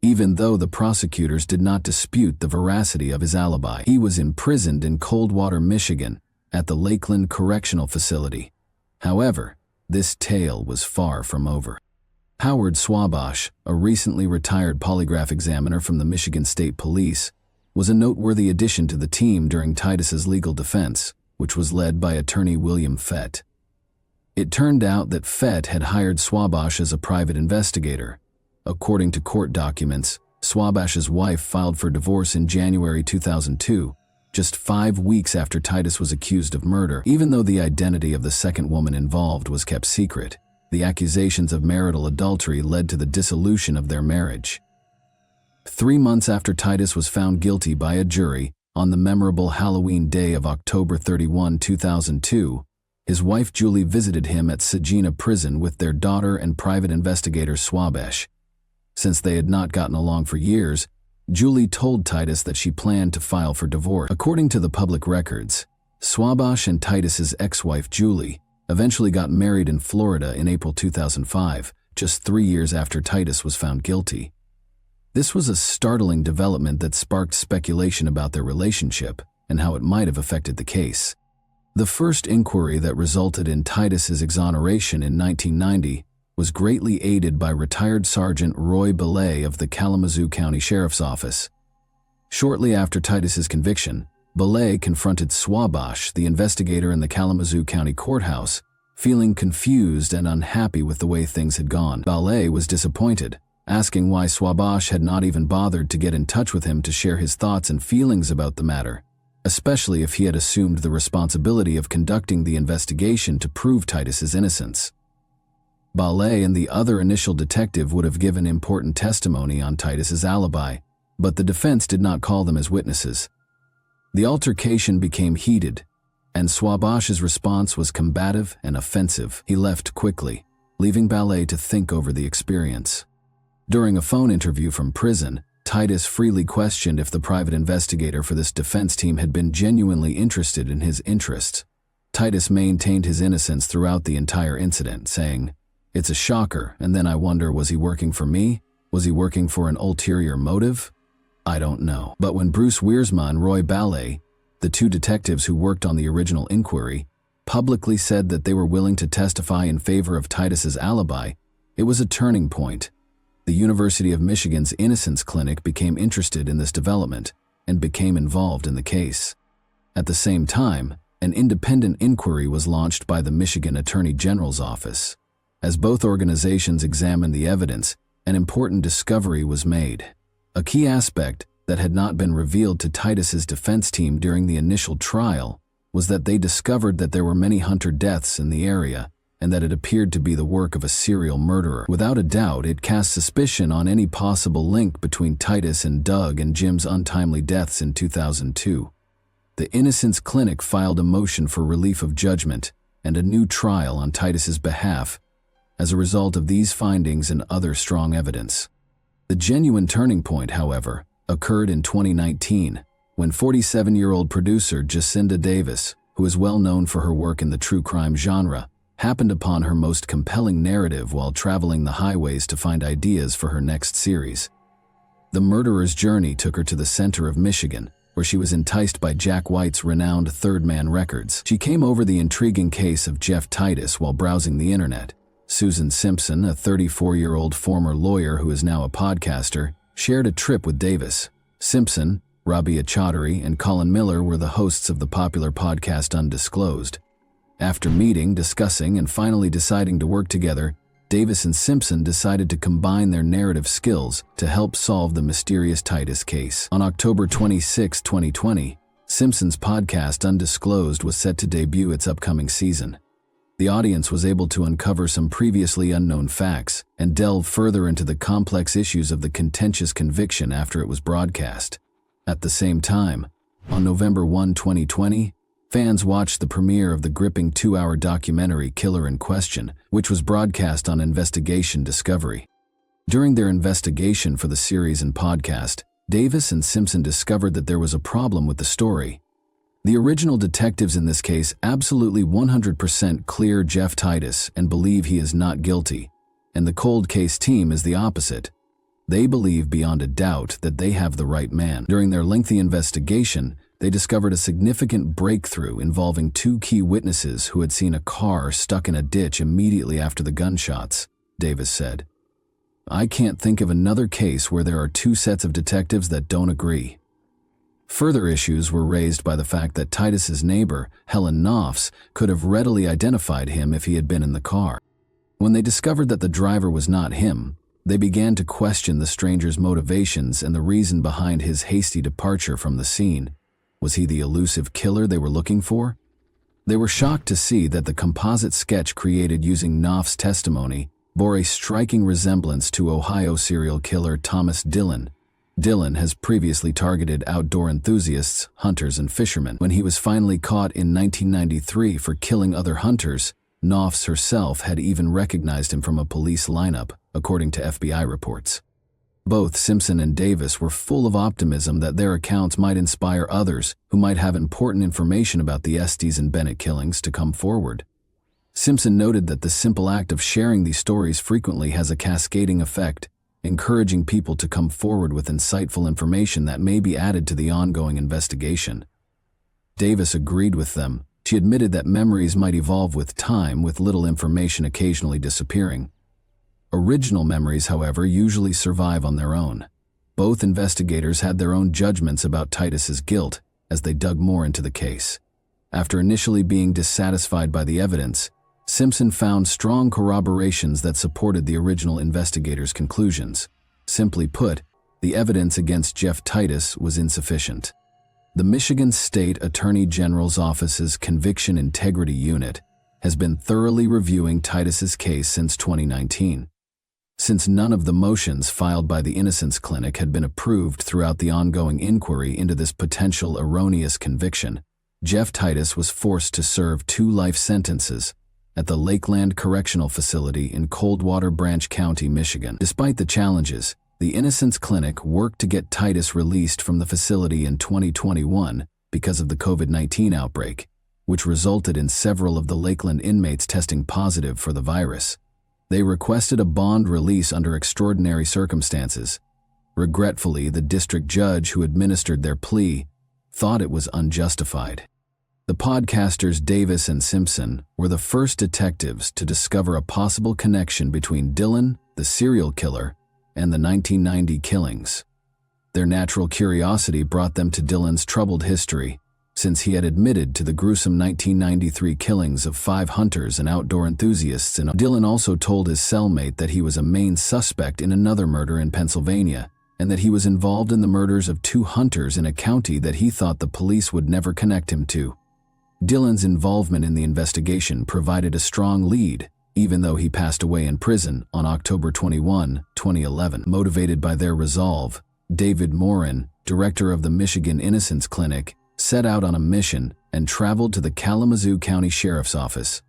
Even though the prosecutors did not dispute the veracity of his alibi, he was imprisoned in Coldwater, Michigan, at the Lakeland Correctional Facility. However, this tale was far from over. Howard Swabash, a recently retired polygraph examiner from the Michigan State Police, was a noteworthy addition to the team during Titus's legal defense, which was led by attorney William Fett. It turned out that Fett had hired Swabash as a private investigator. According to court documents, Swabash's wife filed for divorce in January 2002, just 5 weeks after Titus was accused of murder, even though the identity of the second woman involved was kept secret. The accusations of marital adultery led to the dissolution of their marriage. 3 months after Titus was found guilty by a jury, on the memorable Halloween day of October 31, 2002, his wife Julie visited him at Sagina prison with their daughter and private investigator Swabash. Since they had not gotten along for years, Julie told Titus that she planned to file for divorce. According to the public records, Swabash and Titus's ex-wife Julie eventually got married in Florida in April 2005, just 3 years after Titus was found guilty. This was a startling development that sparked speculation about their relationship and how it might have affected the case. The first inquiry that resulted in Titus's exoneration in 1990 was greatly aided by retired Sergeant Roy Belay of the Kalamazoo County Sheriff's Office. Shortly after Titus's conviction, Belay confronted Swabash, the investigator in the Kalamazoo County Courthouse, feeling confused and unhappy with the way things had gone. Belay was disappointed, asking why Swabash had not even bothered to get in touch with him to share his thoughts and feelings about the matter, especially if he had assumed the responsibility of conducting the investigation to prove Titus's innocence. Belay and the other initial detective would have given important testimony on Titus's alibi, but the defense did not call them as witnesses. The altercation became heated, and Swabash's response was combative and offensive. He left quickly, leaving Belay to think over the experience. During a phone interview from prison, Titus freely questioned if the private investigator for this defense team had been genuinely interested in his interests. Titus maintained his innocence throughout the entire incident, saying, "It's a shocker, and then I wonder, was he working for me? Was he working for an ulterior motive? I don't know." But when Bruce Wiersma and Roy Belay, the 2 detectives who worked on the original inquiry, publicly said that they were willing to testify in favor of Titus's alibi, it was a turning point. The University of Michigan's Innocence Clinic became interested in this development and became involved in the case. At the same time, an independent inquiry was launched by the Michigan Attorney General's office. As both organizations examined the evidence, an important discovery was made. A key aspect that had not been revealed to Titus's defense team during the initial trial was that they discovered that there were many Hunter deaths in the area, and that it appeared to be the work of a serial murderer. Without a doubt, it cast suspicion on any possible link between Titus and Doug and Jim's untimely deaths in 2002. The Innocence Clinic filed a motion for relief of judgment and a new trial on Titus's behalf as a result of these findings and other strong evidence. The genuine turning point, however, occurred in 2019, when 47-year-old producer Jacinda Davis, who is well known for her work in the true crime genre, happened upon her most compelling narrative while traveling the highways to find ideas for her next series. The murderer's journey took her to the center of Michigan, where she was enticed by Jack White's renowned Third Man Records. She came over the intriguing case of Jeff Titus while browsing the internet. Susan Simpson, a 34-year-old former lawyer who is now a podcaster, shared a trip with Davis. Simpson, Rabia Chaudhry, and Colin Miller were the hosts of the popular podcast Undisclosed. After meeting, discussing, and finally deciding to work together, Davis and Simpson decided to combine their narrative skills to help solve the mysterious Titus case. On October 26, 2020, Simpson's podcast Undisclosed was set to debut its upcoming season. The audience was able to uncover some previously unknown facts and delve further into the complex issues of the contentious conviction after it was broadcast. At the same time, on November 1, 2020, fans watched the premiere of the gripping 2-hour documentary Killer in Question, which was broadcast on Investigation Discovery. During their investigation for the series and podcast, Davis and Simpson discovered that there was a problem with the story. The original detectives in this case absolutely 100% clear Jeff Titus and believe he is not guilty, and the cold case team is the opposite. They believe beyond a doubt that they have the right man. During their lengthy investigation, they discovered a significant breakthrough involving 2 key witnesses who had seen a car stuck in a ditch immediately after the gunshots, Davis said. "I can't think of another case where there are 2 sets of detectives that don't agree." Further issues were raised by the fact that Titus's neighbor, Helen Knopfs, could have readily identified him if he had been in the car. When they discovered that the driver was not him, they began to question the stranger's motivations and the reason behind his hasty departure from the scene. Was he the elusive killer they were looking for? They were shocked to see that the composite sketch created using Knopf's testimony bore a striking resemblance to Ohio serial killer Thomas Dillon. Dillon has previously targeted outdoor enthusiasts, hunters, and fishermen. When he was finally caught in 1993 for killing other hunters, Knopf herself had even recognized him from a police lineup, according to FBI reports. Both Simpson and Davis were full of optimism that their accounts might inspire others who might have important information about the Estes and Bennett killings to come forward. Simpson noted that the simple act of sharing these stories frequently has a cascading effect, encouraging people to come forward with insightful information that may be added to the ongoing investigation. Davis agreed with them. She admitted that memories might evolve with time, with little information occasionally disappearing. Original memories, however, usually survive on their own. Both investigators had their own judgments about Titus's guilt as they dug more into the case. After initially being dissatisfied by the evidence, Simpson found strong corroborations that supported the original investigators' conclusions. Simply put, the evidence against Jeff Titus was insufficient. The Michigan State Attorney General's Office's Conviction Integrity Unit has been thoroughly reviewing Titus's case since 2019. Since none of the motions filed by the Innocence Clinic had been approved throughout the ongoing inquiry into this potential erroneous conviction, Jeff Titus was forced to serve 2 life sentences at the Lakeland Correctional Facility in Coldwater Branch County, Michigan. Despite the challenges, the Innocence Clinic worked to get Titus released from the facility in 2021 because of the COVID-19 outbreak, which resulted in several of the Lakeland inmates testing positive for the virus. They requested a bond release under extraordinary circumstances. Regretfully, the district judge who administered their plea thought it was unjustified. The podcasters Davis and Simpson were the first detectives to discover a possible connection between Dillon, the serial killer, and the 1990 killings. Their natural curiosity brought them to Dillon's troubled history, since he had admitted to the gruesome 1993 killings of 5 hunters and outdoor enthusiasts. And Dillon also told his cellmate that he was a main suspect in another murder in Pennsylvania, and that he was involved in the murders of 2 hunters in a county that he thought the police would never connect him to. Dillon's involvement in the investigation provided a strong lead, even though he passed away in prison on October 21, 2011. Motivated by their resolve, David Morin, director of the Michigan Innocence Clinic, set out on a mission and traveled to the Kalamazoo County Sheriff's Office.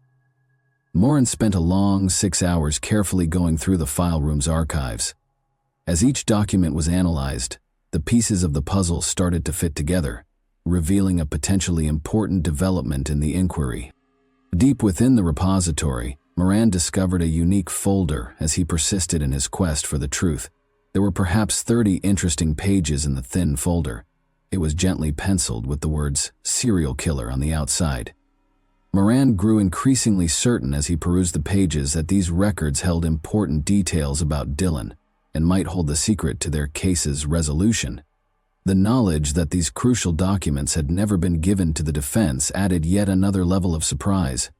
Morin spent a long 6 hours carefully going through the file room's archives. As each document was analyzed, the pieces of the puzzle started to fit together, revealing a potentially important development in the inquiry. Deep within the repository, Moran discovered a unique folder as he persisted in his quest for the truth. There were perhaps 30 interesting pages in the thin folder. It was gently penciled with the words "serial killer" on the outside. Moran grew increasingly certain as he perused the pages that these records held important details about Dillon and might hold the secret to their case's resolution. The knowledge that these crucial documents had never been given to the defense added yet another level of surprise.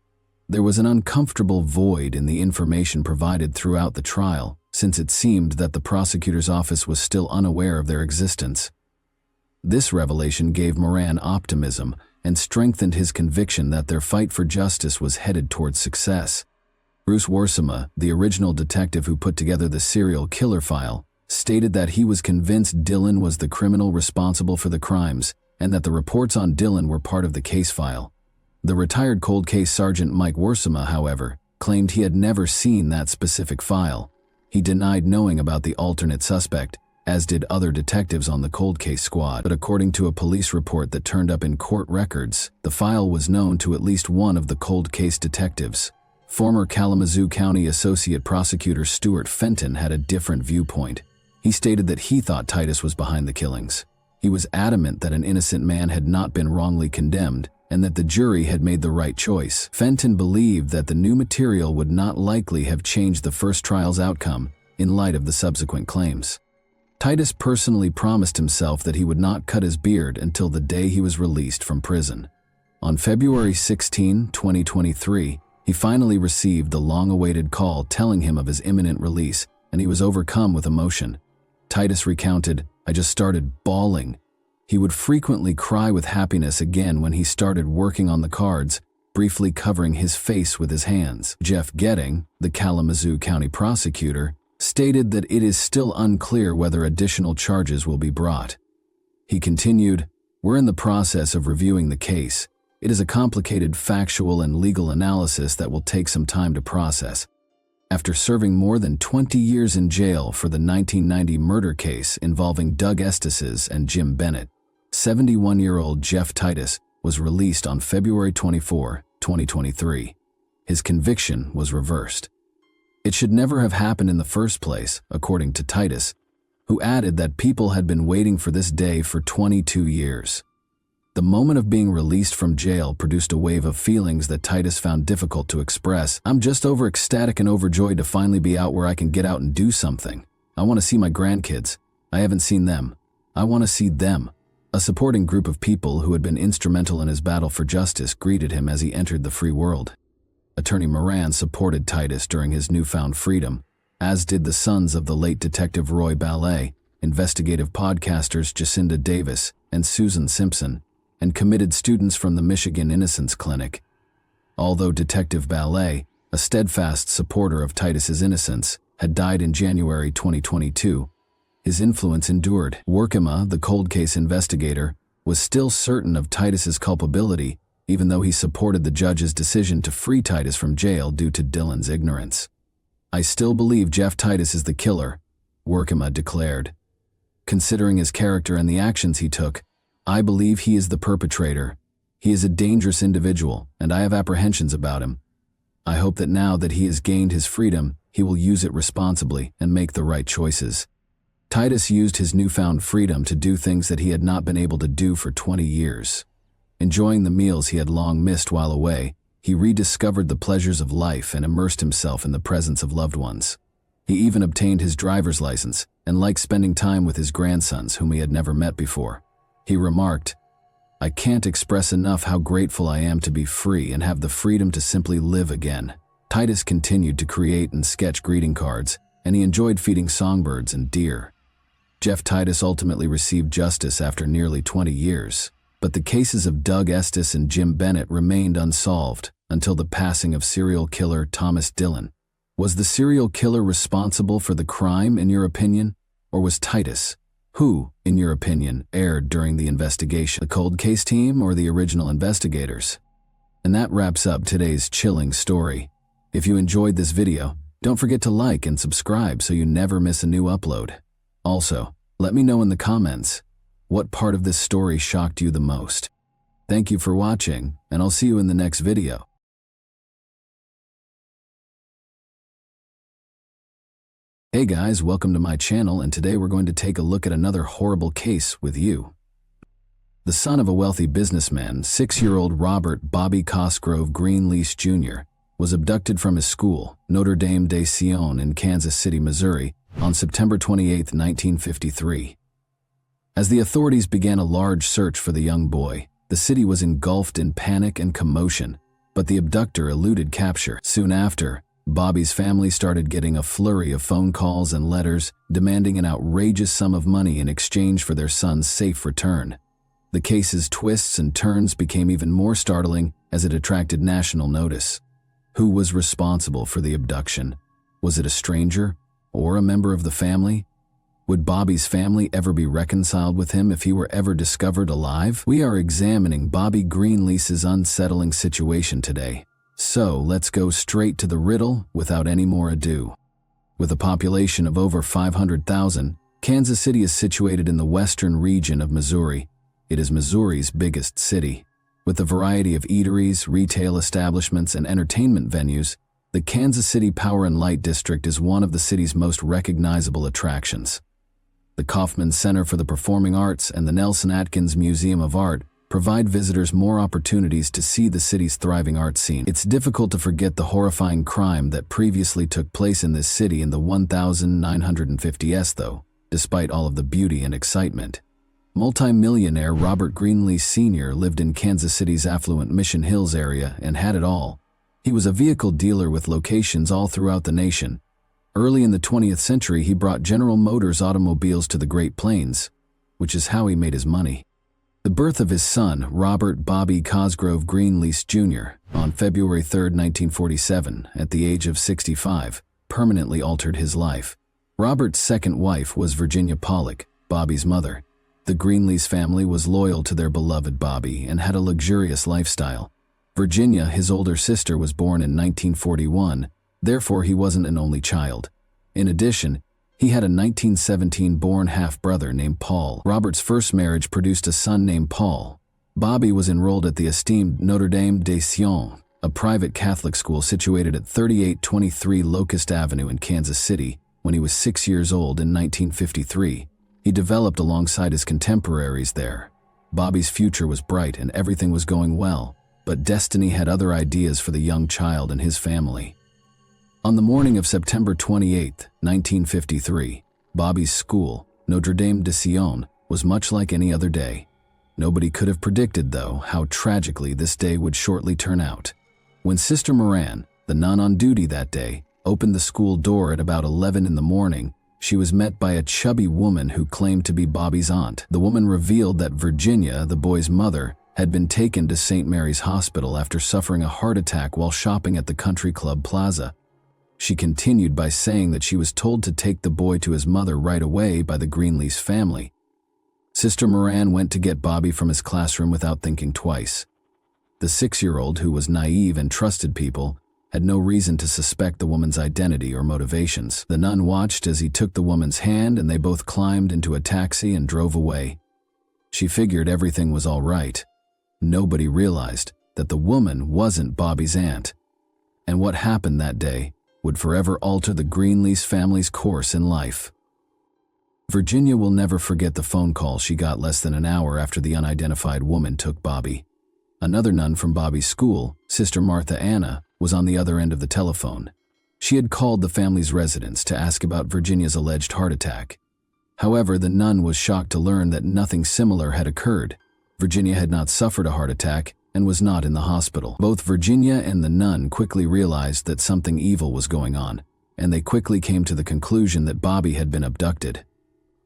There was an uncomfortable void in the information provided throughout the trial, since it seemed that the prosecutor's office was still unaware of their existence. This revelation gave Moran optimism and strengthened his conviction that their fight for justice was headed towards success. Bruce Worsema, the original detective who put together the serial killer file, stated that he was convinced Dillon was the criminal responsible for the crimes and that the reports on Dillon were part of the case file. The retired cold case sergeant Mike Worsema, however, claimed he had never seen that specific file. He denied knowing about the alternate suspect, as did other detectives on the cold case squad. But according to a police report that turned up in court records, the file was known to at least one of the cold case detectives. Former Kalamazoo County Associate Prosecutor Stuart Fenton had a different viewpoint. He stated that he thought Titus was behind the killings. He was adamant that an innocent man had not been wrongly condemned and that the jury had made the right choice. Fenton believed that the new material would not likely have changed the first trial's outcome in light of the subsequent claims. Titus personally promised himself that he would not cut his beard until the day he was released from prison. On February 16, 2023, he finally received the long-awaited call telling him of his imminent release, and he was overcome with emotion. Titus recounted, "I just started bawling." He would frequently cry with happiness again when he started working on the cards, briefly covering his face with his hands. Jeff Getting, the Kalamazoo County prosecutor, stated that it is still unclear whether additional charges will be brought. He continued, "We're in the process of reviewing the case. It is a complicated factual and legal analysis that will take some time to process." After serving more than 20 years in jail for the 1990 murder case involving Doug Estes and Jim Bennett, 71-year-old Jeff Titus was released on February 24, 2023. His conviction was reversed. It should never have happened in the first place, according to Titus, who added that people had been waiting for this day for 22 years. The moment of being released from jail produced a wave of feelings that Titus found difficult to express. "I'm just ecstatic and overjoyed to finally be out where I can get out and do something. I want to see my grandkids. I haven't seen them. I want to see them." A supporting group of people who had been instrumental in his battle for justice greeted him as he entered the free world. Attorney Moran supported Titus during his newfound freedom, as did the sons of the late Detective Roy Ballet, investigative podcasters Jacinda Davis and Susan Simpson, and committed students from the Michigan Innocence Clinic. Although Detective Ballet, a steadfast supporter of Titus's innocence, had died in January 2022, his influence endured. Workema, the cold case investigator, was still certain of Titus's culpability, even though he supported the judge's decision to free Titus from jail due to Dylan's ignorance. "I still believe Jeff Titus is the killer," Workema declared. "Considering his character and the actions he took, I believe he is the perpetrator. He is a dangerous individual, and I have apprehensions about him. I hope that now that he has gained his freedom, he will use it responsibly and make the right choices." Titus used his newfound freedom to do things that he had not been able to do for 20 years. Enjoying the meals he had long missed while away, he rediscovered the pleasures of life and immersed himself in the presence of loved ones. He even obtained his driver's license and liked spending time with his grandsons whom he had never met before. He remarked, "I can't express enough how grateful I am to be free and have the freedom to simply live again." Titus continued to create and sketch greeting cards, and he enjoyed feeding songbirds and deer. Jeff Titus ultimately received justice after nearly 20 years, but the cases of Doug Estes and Jim Bennett remained unsolved until the passing of serial killer Thomas Dillon. Was the serial killer responsible for the crime, in your opinion, or was Titus? Who, in your opinion, erred during the investigation? The cold case team or the original investigators? And that wraps up today's chilling story. If you enjoyed this video, don't forget to like and subscribe so you never miss a new upload. Also, let me know in the comments, what part of this story shocked you the most? Thank you for watching, and I'll see you in the next video. Hey guys, welcome to my channel, and today we're going to take a look at another horrible case with you. The son of a wealthy businessman, 6-year-old Robert Bobby Cosgrove Greenlease Jr., was abducted from his school, Notre Dame de Sion in Kansas City, Missouri, on September 28, 1953. As the authorities began a large search for the young boy, the city was engulfed in panic and commotion, but the abductor eluded capture. Soon after, Bobby's family started getting a flurry of phone calls and letters demanding an outrageous sum of money in exchange for their son's safe return. The case's twists and turns became even more startling as it attracted national notice. Who was responsible for the abduction? Was it a stranger or a member of the family? Would Bobby's family ever be reconciled with him if he were ever discovered alive? We are examining Bobby Greenlease's unsettling situation today. So let's go straight to the riddle without any more ado. With a population of over 500,000, Kansas City is situated in the western region of Missouri. It is Missouri's biggest city. With a variety of eateries, retail establishments, and entertainment venues, the Kansas City Power and Light District is one of the city's most recognizable attractions. The Kaufman Center for the Performing Arts and the Nelson Atkins Museum of Art provide visitors more opportunities to see the city's thriving art scene. It's difficult to forget the horrifying crime that previously took place in this city in the 1950s, though, despite all of the beauty and excitement. Multi-millionaire Robert Greenlease Sr. lived in Kansas City's affluent Mission Hills area and had it all. He was a vehicle dealer with locations all throughout the nation. Early in the 20th century, he brought General Motors automobiles to the Great Plains, which is how he made his money. The birth of his son, Robert Bobby Cosgrove Greenlease Jr., on February 3, 1947, at the age of 65, permanently altered his life. Robert's second wife was Virginia Pollock, Bobby's mother. The Greenlease family was loyal to their beloved Bobby and had a luxurious lifestyle. Virginia, his older sister, was born in 1941, therefore he wasn't an only child. In addition, he had a 1917-born half-brother named Paul. Robert's first marriage produced a son named Paul. Bobby was enrolled at the esteemed Notre Dame de Sion, a private Catholic school situated at 3823 Locust Avenue in Kansas City, when he was 6 years old in 1953. He developed alongside his contemporaries there. Bobby's future was bright and everything was going well, but destiny had other ideas for the young child and his family. On the morning of September 28, 1953, Bobby's school, Notre Dame de Sion, was much like any other day. Nobody could have predicted, though, how tragically this day would shortly turn out. When Sister Moran, the nun on duty that day, opened the school door at about 11 in the morning, she was met by a chubby woman who claimed to be Bobby's aunt. The woman revealed that Virginia, the boy's mother, had been taken to St. Mary's Hospital after suffering a heart attack while shopping at the Country Club Plaza. She continued by saying that she was told to take the boy to his mother right away by the Greenlease family. Sister Moran went to get Bobby from his classroom without thinking twice. The 6-year-old, who was naive and trusted people, had no reason to suspect the woman's identity or motivations. The nun watched as he took the woman's hand and they both climbed into a taxi and drove away. She figured everything was all right. Nobody realized that the woman wasn't Bobby's aunt. And what happened that day would forever alter the Greenlease family's course in life. Virginia will never forget the phone call she got less than an hour after the unidentified woman took Bobby. Another nun from Bobby's school, Sister Martha Anna, was on the other end of the telephone. She had called the family's residence to ask about Virginia's alleged heart attack. However, the nun was shocked to learn that nothing similar had occurred. Virginia had not suffered a heart attack and was not in the hospital. Both Virginia and the nun quickly realized that something evil was going on, and they quickly came to the conclusion that Bobby had been abducted.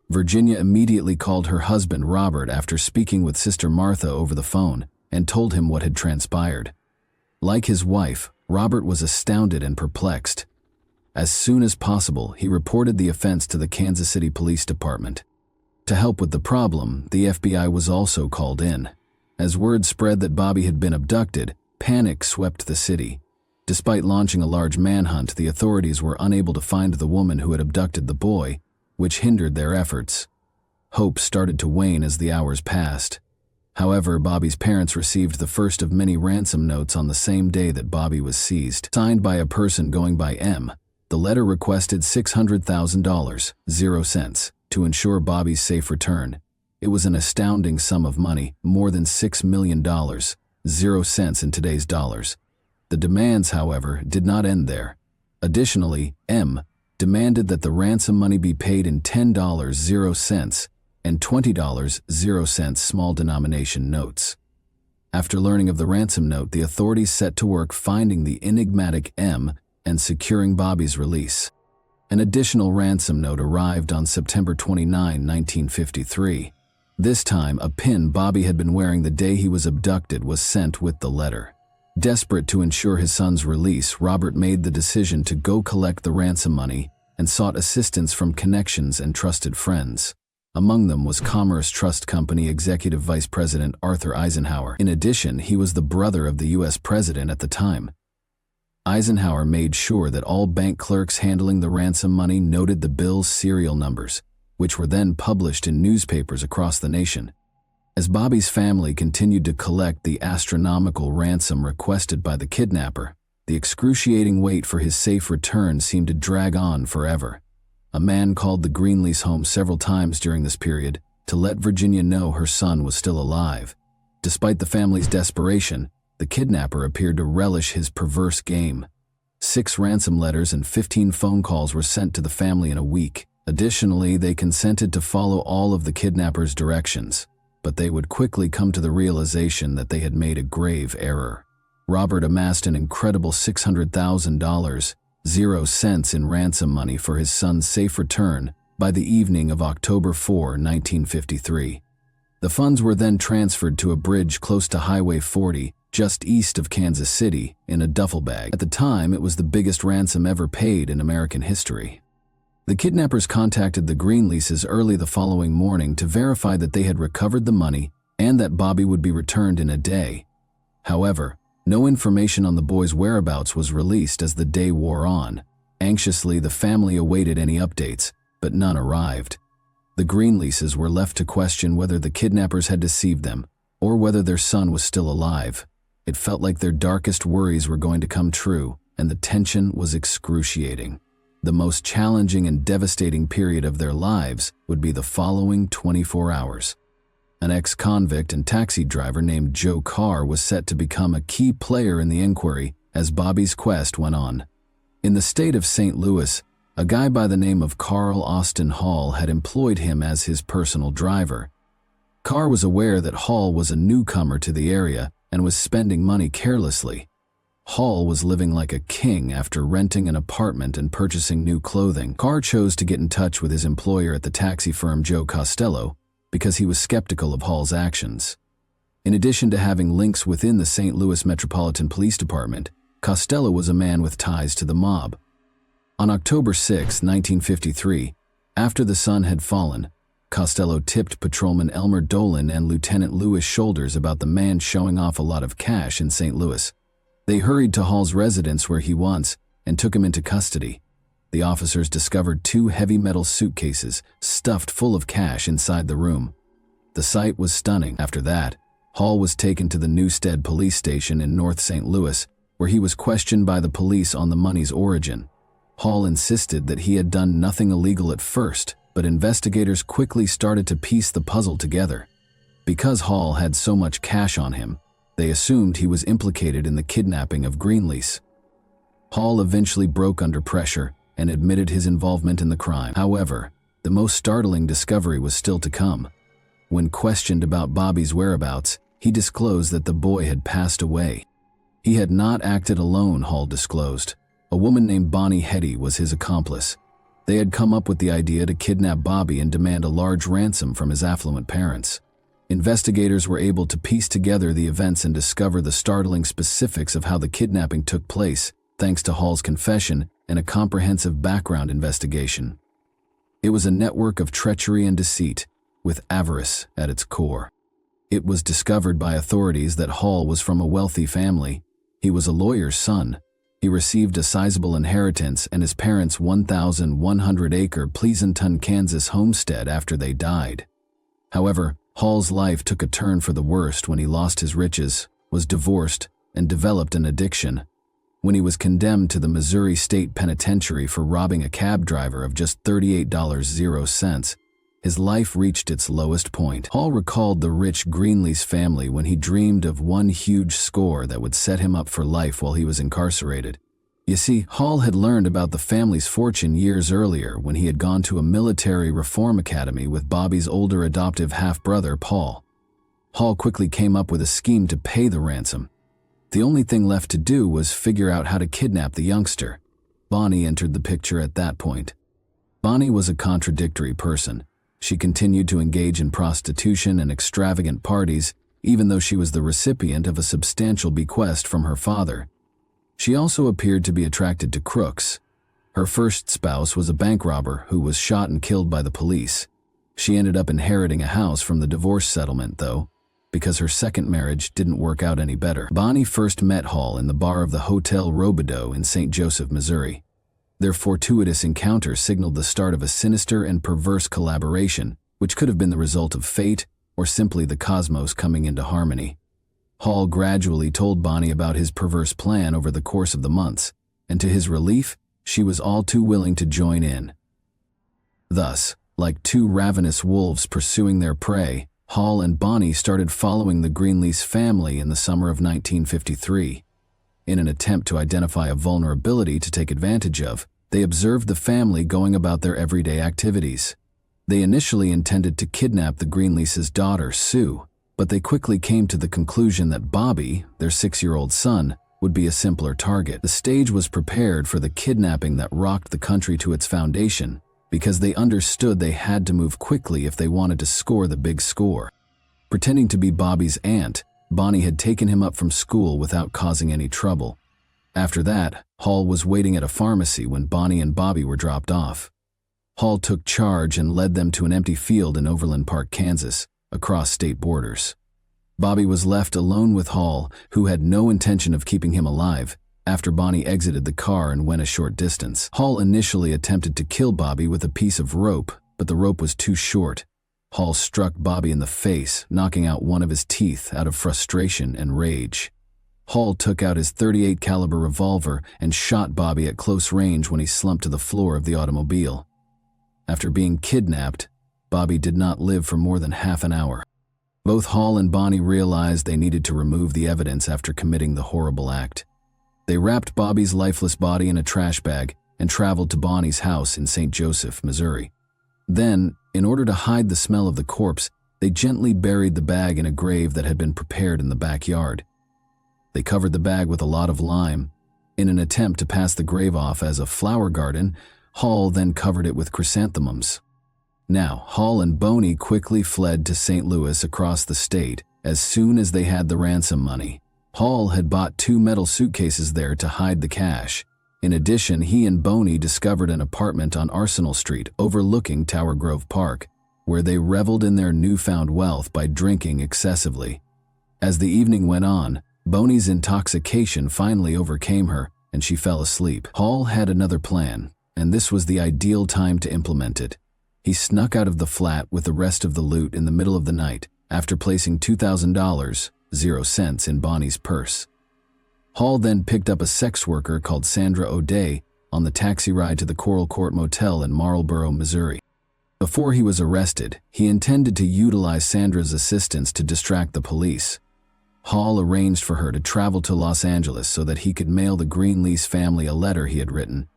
Virginia immediately called her husband Robert after speaking with Sister Martha over the phone and told him what had transpired. Like his wife, Robert was astounded and perplexed. As soon as possible, he reported the offense to the Kansas City Police Department. To help with the problem, the FBI was also called in. As word spread that Bobby had been abducted, panic swept the city. Despite launching a large manhunt, the authorities were unable to find the woman who had abducted the boy, which hindered their efforts. Hope started to wane as the hours passed. However, Bobby's parents received the first of many ransom notes on the same day that Bobby was seized. Signed by a person going by M, the letter requested $600,000, 0 cents, to ensure Bobby's safe return. It was an astounding sum of money, more than $6 million, 0 cents in today's dollars. The demands, however, did not end there. Additionally, M demanded that the ransom money be paid in $10, 0 cents, and $20, 0 cents small denomination notes. After learning of the ransom note, the authorities set to work finding the enigmatic M and securing Bobby's release. An additional ransom note arrived on September 29, 1953. This time, a pin Bobby had been wearing the day he was abducted was sent with the letter. Desperate to ensure his son's release, Robert made the decision to go collect the ransom money and sought assistance from connections and trusted friends. Among them was Commerce Trust Company Executive Vice President Arthur Eisenhower. In addition, he was the brother of the U.S. President at the time. Eisenhower made sure that all bank clerks handling the ransom money noted the bill's serial numbers, which were then published in newspapers across the nation. As Bobby's family continued to collect the astronomical ransom requested by the kidnapper, the excruciating wait for his safe return seemed to drag on forever. A man called the Greenlease home several times during this period to let Virginia know her son was still alive. Despite the family's desperation, the kidnapper appeared to relish his perverse game. 6 ransom letters and 15 phone calls were sent to the family in a week. Additionally, they consented to follow all of the kidnapper's directions, but they would quickly come to the realization that they had made a grave error. Robert amassed an incredible $600,000, 0 cents in ransom money for his son's safe return by the evening of October 4, 1953. The funds were then transferred to a bridge close to Highway 40, just east of Kansas City, in a duffel bag. At the time, it was the biggest ransom ever paid in American history. The kidnappers contacted the Greenleases early the following morning to verify that they had recovered the money and that Bobby would be returned in a day. However, no information on the boy's whereabouts was released as the day wore on. Anxiously, the family awaited any updates, but none arrived. The Greenleases were left to question whether the kidnappers had deceived them or whether their son was still alive. It felt like their darkest worries were going to come true, and the tension was excruciating. The most challenging and devastating period of their lives would be the following 24 hours. An ex-convict and taxi driver named Joe Carr was set to become a key player in the inquiry as Bobby's quest went on. In the state of St. Louis, a guy by the name of Carl Austin Hall had employed him as his personal driver. Carr was aware that Hall was a newcomer to the area and was spending money carelessly. Hall was living like a king after renting an apartment and purchasing new clothing. Carr chose to get in touch with his employer at the taxi firm Joe Costello because he was skeptical of Hall's actions. In addition to having links within the St. Louis Metropolitan Police Department, Costello was a man with ties to the mob. On October 6, 1953, after the sun had fallen, Costello tipped Patrolman Elmer Dolan and Lieutenant Louis Shoulders about the man showing off a lot of cash in St. Louis. They hurried to Hall's residence where he was and took him into custody. The officers discovered 2 heavy metal suitcases stuffed full of cash inside the room. The sight was stunning. After that, Hall was taken to the Newstead police station in North St. Louis, where he was questioned by the police on the money's origin. Hall insisted that he had done nothing illegal at first, but investigators quickly started to piece the puzzle together. Because Hall had so much cash on him, they assumed he was implicated in the kidnapping of Greenlease. Hall eventually broke under pressure and admitted his involvement in the crime. However, the most startling discovery was still to come. When questioned about Bobby's whereabouts, he disclosed that the boy had passed away. He had not acted alone, Hall disclosed. A woman named Bonnie Hetty was his accomplice. They had come up with the idea to kidnap Bobby and demand a large ransom from his affluent parents. Investigators were able to piece together the events and discover the startling specifics of how the kidnapping took place, thanks to Hall's confession and a comprehensive background investigation. It was a network of treachery and deceit, with avarice at its core. It was discovered by authorities that Hall was from a wealthy family. He was a lawyer's son. He received a sizable inheritance and his parents' 1,100-acre Pleasanton, Kansas homestead after they died. However, Hall's life took a turn for the worst when he lost his riches, was divorced, and developed an addiction. When he was condemned to the Missouri State Penitentiary for robbing a cab driver of just $38.00, his life reached its lowest point. Hall recalled the rich Greenlease family when he dreamed of one huge score that would set him up for life while he was incarcerated. You see, Hall had learned about the family's fortune years earlier when he had gone to a military reform academy with Bobby's older adoptive half-brother, Paul. Hall quickly came up with a scheme to pay the ransom. The only thing left to do was figure out how to kidnap the youngster. Bonnie entered the picture at that point. Bonnie was a contradictory person. She continued to engage in prostitution and extravagant parties, even though she was the recipient of a substantial bequest from her father. She also appeared to be attracted to crooks. Her first spouse was a bank robber who was shot and killed by the police. She ended up inheriting a house from the divorce settlement, though, because her second marriage didn't work out any better. Bonnie first met Hall in the bar of the Hotel Robideau in St. Joseph, Missouri. Their fortuitous encounter signaled the start of a sinister and perverse collaboration, which could have been the result of fate or simply the cosmos coming into harmony. Hall gradually told Bonnie about his perverse plan over the course of the months, and to his relief, she was all too willing to join in. Thus, like 2 ravenous wolves pursuing their prey, Hall and Bonnie started following the Greenlease family in the summer of 1953. In an attempt to identify a vulnerability to take advantage of, they observed the family going about their everyday activities. They initially intended to kidnap the Greenlease's daughter, Sue, but they quickly came to the conclusion that Bobby, their 6-year-old son, would be a simpler target. The stage was prepared for the kidnapping that rocked the country to its foundation, because they understood they had to move quickly if they wanted to score the big score. Pretending to be Bobby's aunt, Bonnie had taken him up from school without causing any trouble. After that, Hall was waiting at a pharmacy when Bonnie and Bobby were dropped off. Hall took charge and led them to an empty field in Overland Park, Kansas, across state borders. Bobby was left alone with Hall, who had no intention of keeping him alive, after Bonnie exited the car and went a short distance. Hall initially attempted to kill Bobby with a piece of rope, but the rope was too short. Hall struck Bobby in the face, knocking out one of his teeth out of frustration and rage. Hall took out his .38 caliber revolver and shot Bobby at close range when he slumped to the floor of the automobile. After being kidnapped, Bobby did not live for more than half an hour. Both Hall and Bonnie realized they needed to remove the evidence after committing the horrible act. They wrapped Bobby's lifeless body in a trash bag and traveled to Bonnie's house in St. Joseph, Missouri. Then, in order to hide the smell of the corpse, they gently buried the bag in a grave that had been prepared in the backyard. They covered the bag with a lot of lime. In an attempt to pass the grave off as a flower garden, Hall then covered it with chrysanthemums. Now, Hall and Bonnie quickly fled to St. Louis across the state as soon as they had the ransom money. Hall had bought 2 metal suitcases there to hide the cash. In addition, he and Bonnie discovered an apartment on Arsenal Street overlooking Tower Grove Park, where they reveled in their newfound wealth by drinking excessively. As the evening went on, Bonnie's intoxication finally overcame her, and she fell asleep. Hall had another plan, and this was the ideal time to implement it. He snuck out of the flat with the rest of the loot in the middle of the night, after placing $2,000, 0 cents, in Bonnie's purse. Hall then picked up a sex worker called Sandra O'Day on the taxi ride to the Coral Court Motel in Marlboro, Missouri. Before he was arrested, he intended to utilize Sandra's assistance to distract the police. Hall arranged for her to travel to Los Angeles so that he could mail the Greenlease family a letter he had written.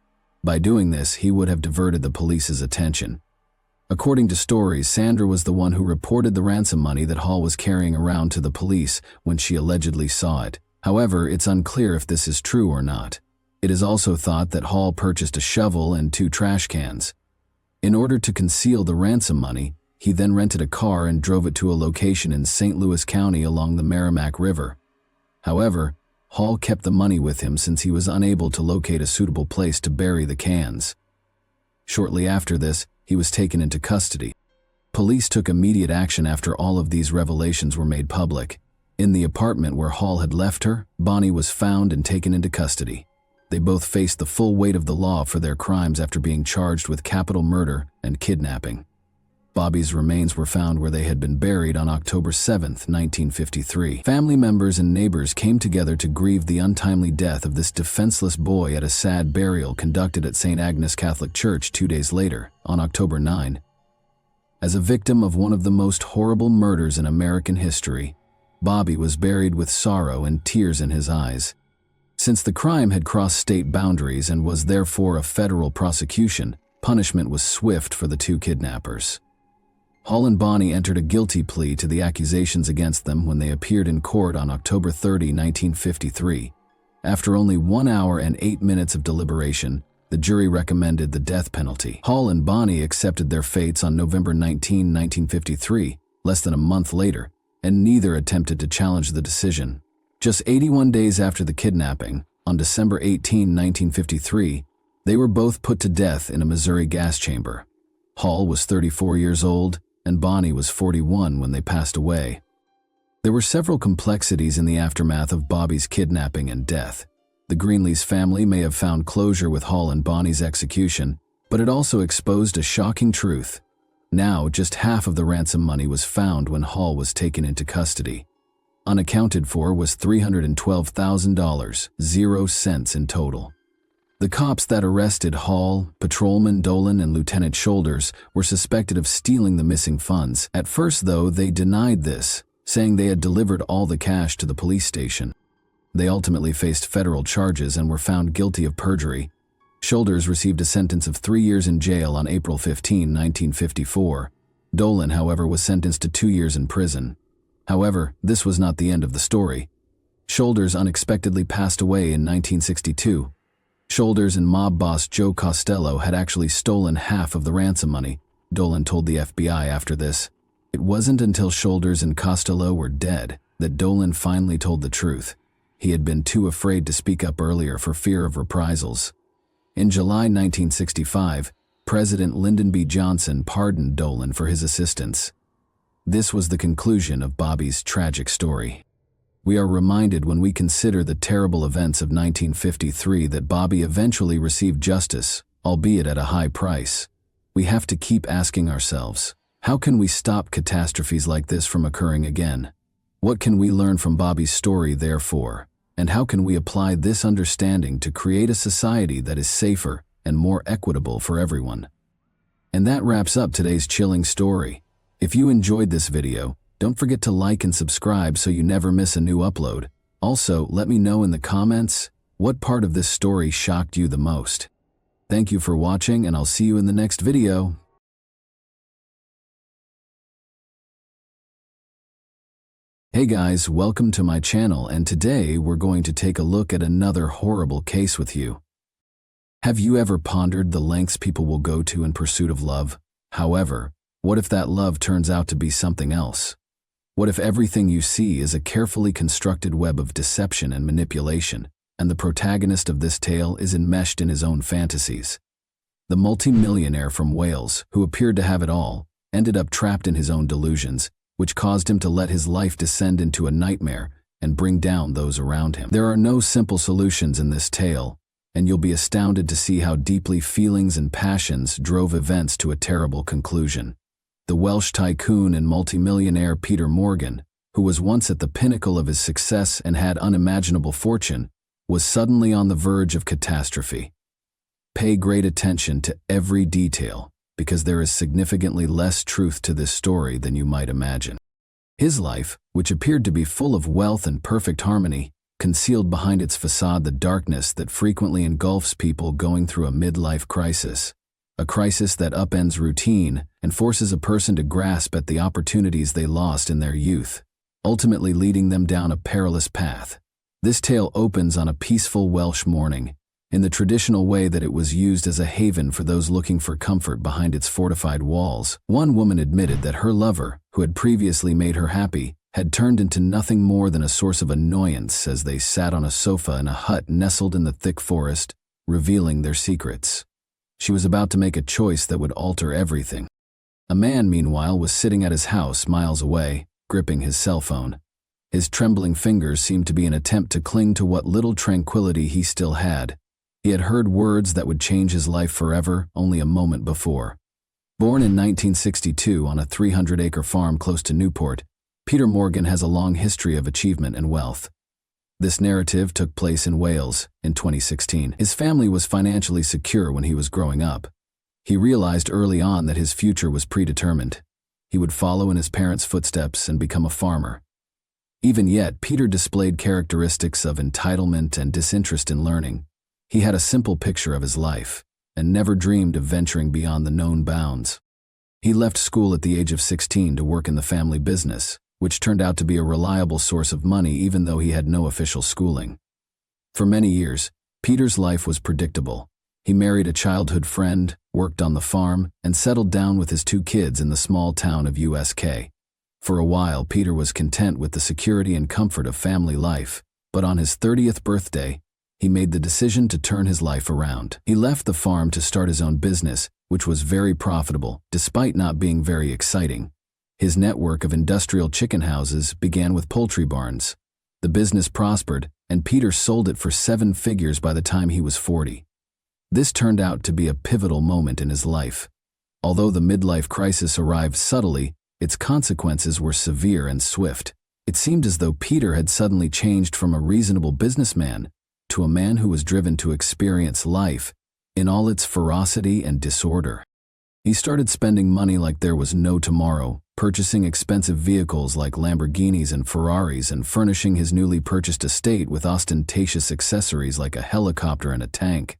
By doing this, he would have diverted the police's attention. According to stories, Sandra was the one who reported the ransom money that Hall was carrying around to the police when she allegedly saw it. However, it's unclear if this is true or not. It is also thought that Hall purchased a shovel and 2 trash cans. In order to conceal the ransom money, he then rented a car and drove it to a location in St. Louis County along the Merrimack River. However, Hall kept the money with him since he was unable to locate a suitable place to bury the cans. Shortly after this, he was taken into custody. Police took immediate action after all of these revelations were made public. In the apartment where Hall had left her, Bonnie was found and taken into custody. They both faced the full weight of the law for their crimes after being charged with capital murder and kidnapping. Bobby's remains were found where they had been buried on October 7, 1953. Family members and neighbors came together to grieve the untimely death of this defenseless boy at a sad burial conducted at St. Agnes Catholic Church 2 days later, on October 9. As a victim of one of the most horrible murders in American history, Bobby was buried with sorrow and tears in his eyes. Since the crime had crossed state boundaries and was therefore a federal prosecution, punishment was swift for the 2 kidnappers. Hall and Bonnie entered a guilty plea to the accusations against them when they appeared in court on October 30, 1953. After only 1 hour and 8 minutes of deliberation, the jury recommended the death penalty. Hall and Bonnie accepted their fates on November 19, 1953, less than a month later, and neither attempted to challenge the decision. Just 81 days after the kidnapping, on December 18, 1953, they were both put to death in a Missouri gas chamber. Hall was 34 years old, and Bonnie was 41 when they passed away. There were several complexities in the aftermath of Bobby's kidnapping and death. The Greenlease family may have found closure with Hall and Bonnie's execution, but it also exposed a shocking truth. Now, just half of the ransom money was found when Hall was taken into custody. Unaccounted for was $312,000, 0 cents in total. The cops that arrested Hall, Patrolman Dolan, and Lieutenant Shoulders were suspected of stealing the missing funds. At first, though, they denied this, saying they had delivered all the cash to the police station. They ultimately faced federal charges and were found guilty of perjury. Shoulders received a sentence of 3 years in jail on April 15, 1954. Dolan, however, was sentenced to 2 years in prison. However, this was not the end of the story. Shoulders unexpectedly passed away in 1962. Shoulders and mob boss Joe Costello had actually stolen half of the ransom money, Dolan told the FBI after this. It wasn't until Shoulders and Costello were dead that Dolan finally told the truth. He had been too afraid to speak up earlier for fear of reprisals. In July 1965, President Lyndon B. Johnson pardoned Dolan for his assistance. This was the conclusion of Bobby's tragic story. We are reminded when we consider the terrible events of 1953 that Bobby eventually received justice, albeit at a high price. We have to keep asking ourselves, how can we stop catastrophes like this from occurring again? What can we learn from Bobby's story, therefore? And how can we apply this understanding to create a society that is safer and more equitable for everyone? And that wraps up today's chilling story. If you enjoyed this video, don't forget to like and subscribe so you never miss a new upload. Also, let me know in the comments what part of this story shocked you the most. Thank you for watching, and I'll see you in the next video. Hey guys, welcome to my channel, and today we're going to take a look at another horrible case with you. Have you ever pondered the lengths people will go to in pursuit of love? However, what if that love turns out to be something else? What if everything you see is a carefully constructed web of deception and manipulation, and the protagonist of this tale is enmeshed in his own fantasies? The multi-millionaire from Wales, who appeared to have it all, ended up trapped in his own delusions, which caused him to let his life descend into a nightmare and bring down those around him. There are no simple solutions in this tale, and you'll be astounded to see how deeply feelings and passions drove events to a terrible conclusion. The Welsh tycoon and multimillionaire Peter Morgan, who was once at the pinnacle of his success and had unimaginable fortune, was suddenly on the verge of catastrophe. Pay great attention to every detail, because there is significantly less truth to this story than you might imagine. His life, which appeared to be full of wealth and perfect harmony, concealed behind its facade the darkness that frequently engulfs people going through a midlife crisis. A crisis that upends routine and forces a person to grasp at the opportunities they lost in their youth, ultimately leading them down a perilous path. This tale opens on a peaceful Welsh morning, in the traditional way that it was used as a haven for those looking for comfort behind its fortified walls. One woman admitted that her lover, who had previously made her happy, had turned into nothing more than a source of annoyance as they sat on a sofa in a hut nestled in the thick forest, revealing their secrets. She was about to make a choice that would alter everything. A man, meanwhile, was sitting at his house miles away, gripping his cell phone. His trembling fingers seemed to be an attempt to cling to what little tranquility he still had. He had heard words that would change his life forever only a moment before. Born in 1962 on a 300-acre farm close to Newport, Peter Morgan has a long history of achievement and wealth. This narrative took place in Wales in 2016. His family was financially secure when he was growing up. He realized early on that his future was predetermined. He would follow in his parents' footsteps and become a farmer. Even yet, Peter displayed characteristics of entitlement and disinterest in learning. He had a simple picture of his life, and never dreamed of venturing beyond the known bounds. He left school at the age of 16 to work in the family business, which turned out to be a reliable source of money even though he had no official schooling. For many years, Peter's life was predictable. He married a childhood friend, worked on the farm, and settled down with his 2 kids in the small town of USK. For a while, Peter was content with the security and comfort of family life, but on his 30th birthday, he made the decision to turn his life around. He left the farm to start his own business, which was very profitable, despite not being very exciting. His network of industrial chicken houses began with poultry barns. The business prospered, and Peter sold it for 7 figures by the time he was 40. This turned out to be a pivotal moment in his life. Although the midlife crisis arrived subtly, its consequences were severe and swift. It seemed as though Peter had suddenly changed from a reasonable businessman to a man who was driven to experience life in all its ferocity and disorder. He started spending money like there was no tomorrow, purchasing expensive vehicles like Lamborghinis and Ferraris, and furnishing his newly purchased estate with ostentatious accessories like a helicopter and a tank.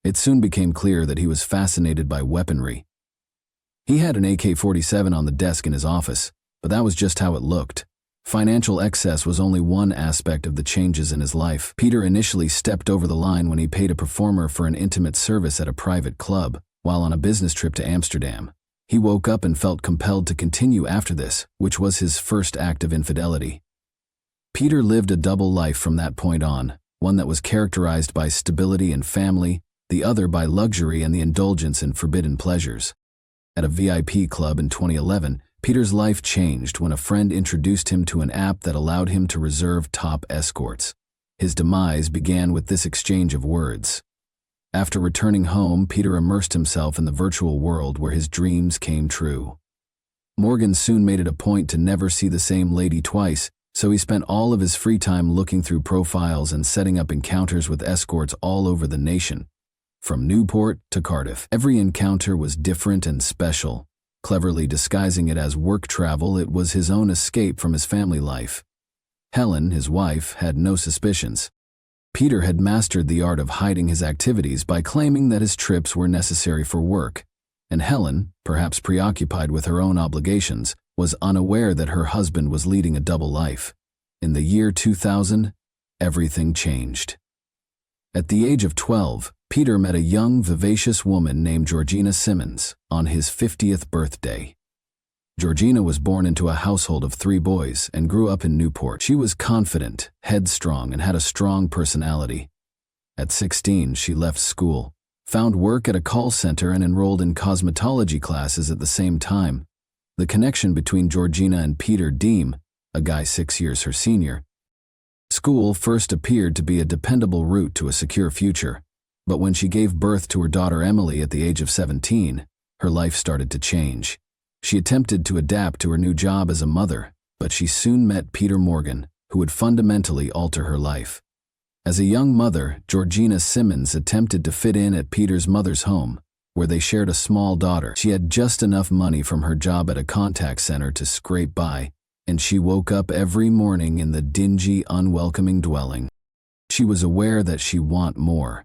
It soon became clear that he was fascinated by weaponry. He had an AK-47 on the desk in his office, but that was just how it looked. Financial excess was only one aspect of the changes in his life. Peter initially stepped over the line when he paid a performer for an intimate service at a private club, while on a business trip to Amsterdam. He woke up and felt compelled to continue after this, which was his first act of infidelity. Peter lived a double life from that point on, one that was characterized by stability and family, the other by luxury and the indulgence in forbidden pleasures. At a VIP club in 2011, Peter's life changed when a friend introduced him to an app that allowed him to reserve top escorts. His demise began with this exchange of words. After returning home, Peter immersed himself in the virtual world where his dreams came true. Morgan soon made it a point to never see the same lady twice, so he spent all of his free time looking through profiles and setting up encounters with escorts all over the nation. From Newport to Cardiff, every encounter was different and special. Cleverly disguising it as work travel, it was his own escape from his family life. Helen, his wife, had no suspicions. Peter had mastered the art of hiding his activities by claiming that his trips were necessary for work, and Helen, perhaps preoccupied with her own obligations, was unaware that her husband was leading a double life. In the year 2000, everything changed. At the age of 12, Peter met a young, vivacious woman named Georgina Simmons on his 50th birthday. Georgina was born into a household of 3 boys and grew up in Newport. She was confident, headstrong, and had a strong personality. At 16, she left school, found work at a call center, and enrolled in cosmetology classes at the same time. The connection between Georgina and Peter Deem, a guy 6 years her senior, school first appeared to be a dependable route to a secure future. But when she gave birth to her daughter Emily at the age of 17, her life started to change. She attempted to adapt to her new job as a mother, but she soon met Peter Morgan, who would fundamentally alter her life. As a young mother, Georgina Simmons attempted to fit in at Peter's mother's home, where they shared a small daughter. She had just enough money from her job at a contact center to scrape by, and she woke up every morning in the dingy, unwelcoming dwelling. She was aware that she wanted more.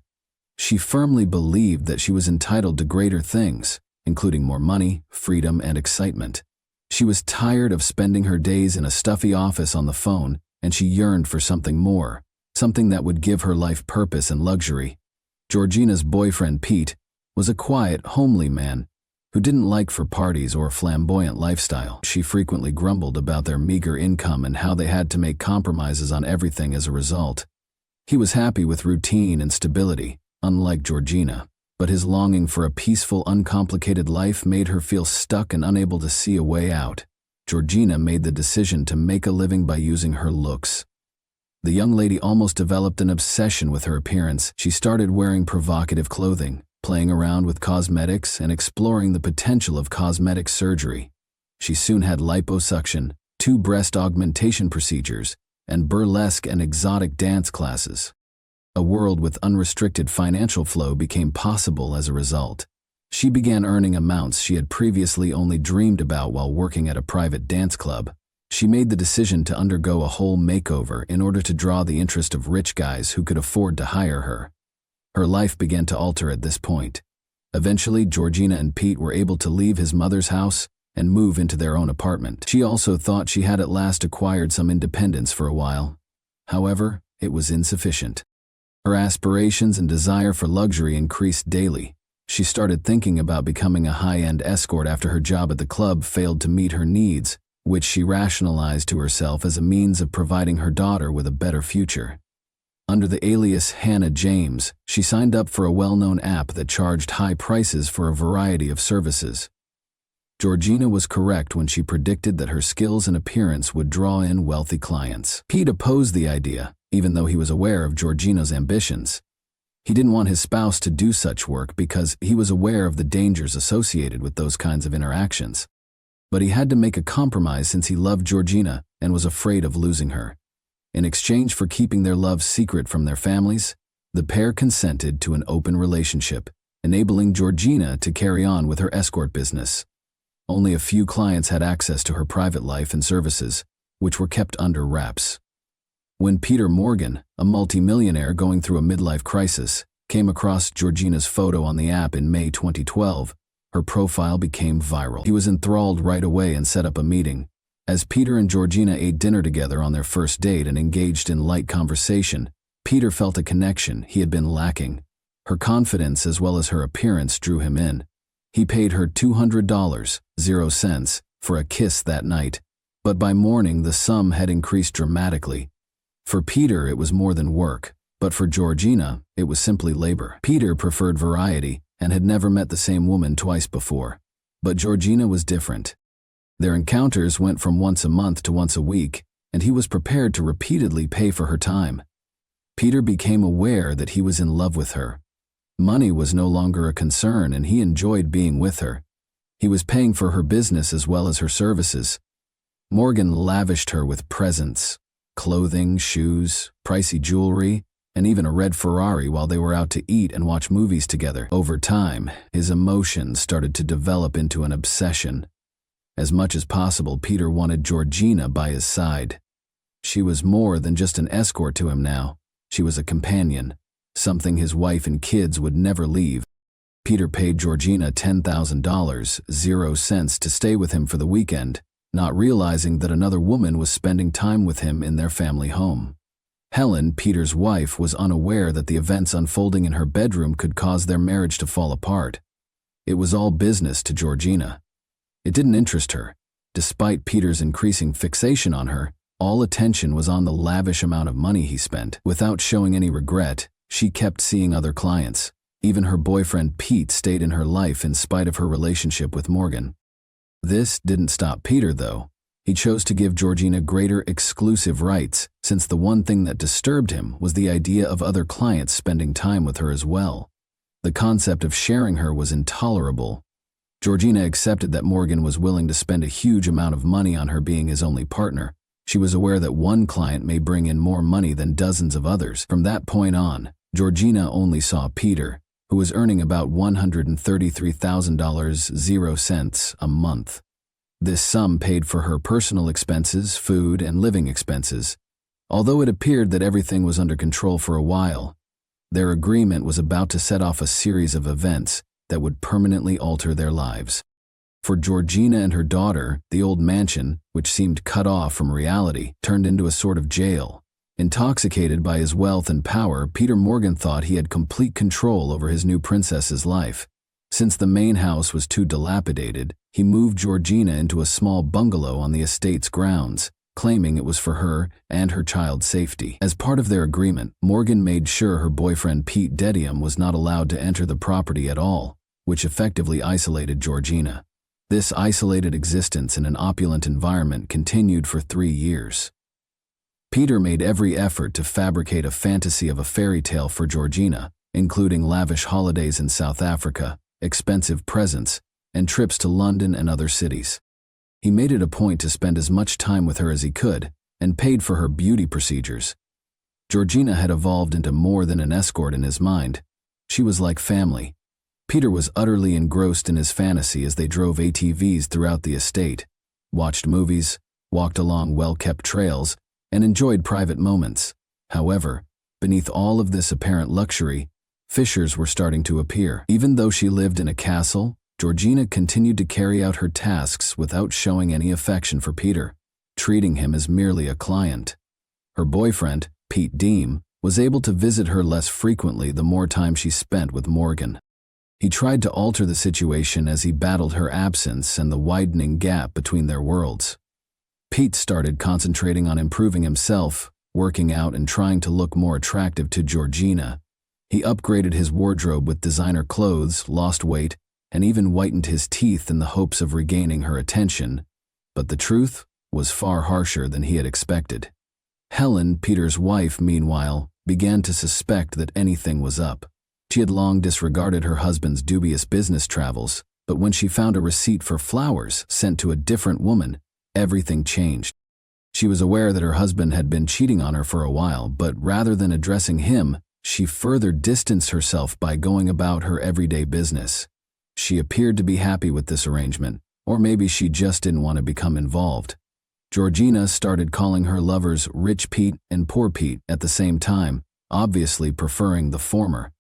She firmly believed that she was entitled to greater things, including more money, freedom, and excitement. She was tired of spending her days in a stuffy office on the phone, and she yearned for something more, something that would give her life purpose and luxury. Georgina's boyfriend, Pete, was a quiet, homely man who didn't like for parties or a flamboyant lifestyle. She frequently grumbled about their meager income and how they had to make compromises on everything as a result. He was happy with routine and stability, unlike Georgina, but his longing for a peaceful, uncomplicated life made her feel stuck and unable to see a way out. Georgina made the decision to make a living by using her looks. The young lady almost developed an obsession with her appearance. She started wearing provocative clothing, playing around with cosmetics, and exploring the potential of cosmetic surgery. She soon had liposuction, 2 breast augmentation procedures, and burlesque and exotic dance classes. A world with unrestricted financial flow became possible as a result. She began earning amounts she had previously only dreamed about while working at a private dance club. She made the decision to undergo a whole makeover in order to draw the interest of rich guys who could afford to hire her. Her life began to alter at this point. Eventually, Georgina and Pete were able to leave his mother's house and move into their own apartment. She also thought she had at last acquired some independence for a while. However, it was insufficient. Her aspirations and desire for luxury increased daily. She started thinking about becoming a high-end escort after her job at the club failed to meet her needs, which she rationalized to herself as a means of providing her daughter with a better future. Under the alias Hannah James, she signed up for a well-known app that charged high prices for a variety of services. Georgina was correct when she predicted that her skills and appearance would draw in wealthy clients. Pete opposed the idea, even though he was aware of Georgina's ambitions. He didn't want his spouse to do such work because he was aware of the dangers associated with those kinds of interactions. But he had to make a compromise since he loved Georgina and was afraid of losing her. In exchange for keeping their love secret from their families, the pair consented to an open relationship, enabling Georgina to carry on with her escort business. Only a few clients had access to her private life and services, which were kept under wraps. When Peter Morgan, a multimillionaire going through a midlife crisis, came across Georgina's photo on the app in May 2012, her profile became viral. He was enthralled right away and set up a meeting. As Peter and Georgina ate dinner together on their first date and engaged in light conversation, Peter felt a connection he had been lacking. Her confidence as well as her appearance drew him in. He paid her $200, 0 cents, for a kiss that night, but by morning the sum had increased dramatically. For Peter it was more than work, but for Georgina it was simply labor. Peter preferred variety and had never met the same woman twice before. But Georgina was different. Their encounters went from once a month to once a week, and he was prepared to repeatedly pay for her time. Peter became aware that he was in love with her. Money was no longer a concern, and he enjoyed being with her. He was paying for her business as well as her services. Morgan lavished her with presents, clothing, shoes, pricey jewelry, and even a red Ferrari while they were out to eat and watch movies together. Over time, his emotions started to develop into an obsession. As much as possible, Peter wanted Georgina by his side. She was more than just an escort to him now. She was a companion, something his wife and kids would never leave. Peter paid Georgina $10,000, 0 cents, to stay with him for the weekend, not realizing that another woman was spending time with him in their family home. Helen, Peter's wife, was unaware that the events unfolding in her bedroom could cause their marriage to fall apart. It was all business to Georgina. It didn't interest her. Despite Peter's increasing fixation on her, all attention was on the lavish amount of money he spent. Without showing any regret, she kept seeing other clients. Even her boyfriend Pete stayed in her life in spite of her relationship with Morgan. This didn't stop Peter, though. He chose to give Georgina greater exclusive rights, since the one thing that disturbed him was the idea of other clients spending time with her as well. The concept of sharing her was intolerable. Georgina accepted that Morgan was willing to spend a huge amount of money on her being his only partner. She was aware that one client may bring in more money than dozens of others. From that point on, Georgina only saw Peter, who was earning about $133,000, 0 cents, a month. This sum paid for her personal expenses, food, and living expenses. Although it appeared that everything was under control for a while, their agreement was about to set off a series of events that would permanently alter their lives. For Georgina and her daughter, the old mansion, which seemed cut off from reality, turned into a sort of jail. Intoxicated by his wealth and power, Peter Morgan thought he had complete control over his new princess's life. Since the main house was too dilapidated, he moved Georgina into a small bungalow on the estate's grounds, claiming it was for her and her child's safety. As part of their agreement, Morgan made sure her boyfriend Pete Dedium was not allowed to enter the property at all, which effectively isolated Georgina. This isolated existence in an opulent environment continued for 3 years. Peter made every effort to fabricate a fantasy of a fairy tale for Georgina, including lavish holidays in South Africa, expensive presents, and trips to London and other cities. He made it a point to spend as much time with her as he could, and paid for her beauty procedures. Georgina had evolved into more than an escort in his mind. She was like family. Peter was utterly engrossed in his fantasy as they drove ATVs throughout the estate, watched movies, walked along well-kept trails, and enjoyed private moments. However, beneath all of this apparent luxury, fissures were starting to appear. Even though she lived in a castle, Georgina continued to carry out her tasks without showing any affection for Peter, treating him as merely a client. Her boyfriend, Pete Deem, was able to visit her less frequently the more time she spent with Morgan. He tried to alter the situation as he battled her absence and the widening gap between their worlds. Pete started concentrating on improving himself, working out and trying to look more attractive to Georgina. He upgraded his wardrobe with designer clothes, lost weight, and even whitened his teeth in the hopes of regaining her attention. But the truth was far harsher than he had expected. Helen, Peter's wife, meanwhile, began to suspect that anything was up. She had long disregarded her husband's dubious business travels, but when she found a receipt for flowers sent to a different woman, everything changed. She was aware that her husband had been cheating on her for a while, but rather than addressing him, she further distanced herself by going about her everyday business. She appeared to be happy with this arrangement, or maybe she just didn't want to become involved. Georgina started calling her lovers Rich Pete and Poor Pete at the same time, obviously preferring the former.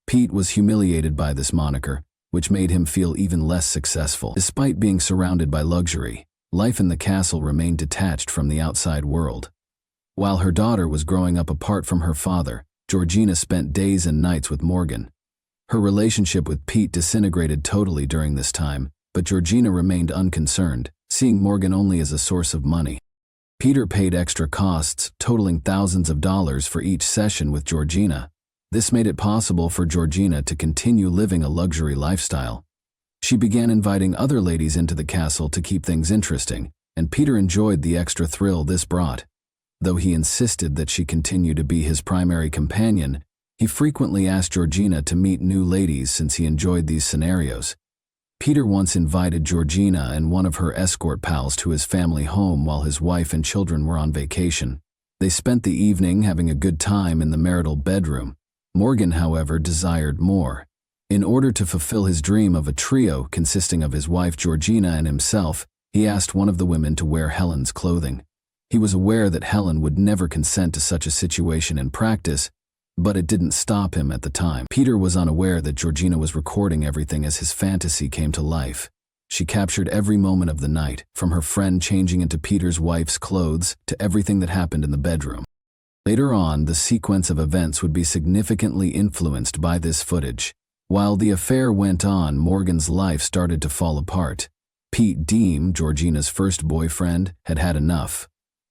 Pete was humiliated by this moniker, which made him feel even less successful. Despite being surrounded by luxury, life in the castle remained detached from the outside world. While her daughter was growing up apart from her father, Georgina spent days and nights with Morgan. Her relationship with Pete disintegrated totally during this time, but Georgina remained unconcerned, seeing Morgan only as a source of money. Peter paid extra costs, totaling thousands of dollars for each session with Georgina. This made it possible for Georgina to continue living a luxury lifestyle. She began inviting other ladies into the castle to keep things interesting, and Peter enjoyed the extra thrill this brought. Though he insisted that she continue to be his primary companion, he frequently asked Georgina to meet new ladies since he enjoyed these scenarios. Peter once invited Georgina and one of her escort pals to his family home while his wife and children were on vacation. They spent the evening having a good time in the marital bedroom. Morgan, however, desired more. In order to fulfill his dream of a trio consisting of his wife Georgina and himself, he asked one of the women to wear Helen's clothing. He was aware that Helen would never consent to such a situation in practice, but it didn't stop him at the time. Peter was unaware that Georgina was recording everything as his fantasy came to life. She captured every moment of the night, from her friend changing into Peter's wife's clothes to everything that happened in the bedroom. Later on, the sequence of events would be significantly influenced by this footage. While the affair went on, Morgan's life started to fall apart. Pete Deem, Georgina's first boyfriend, had had enough.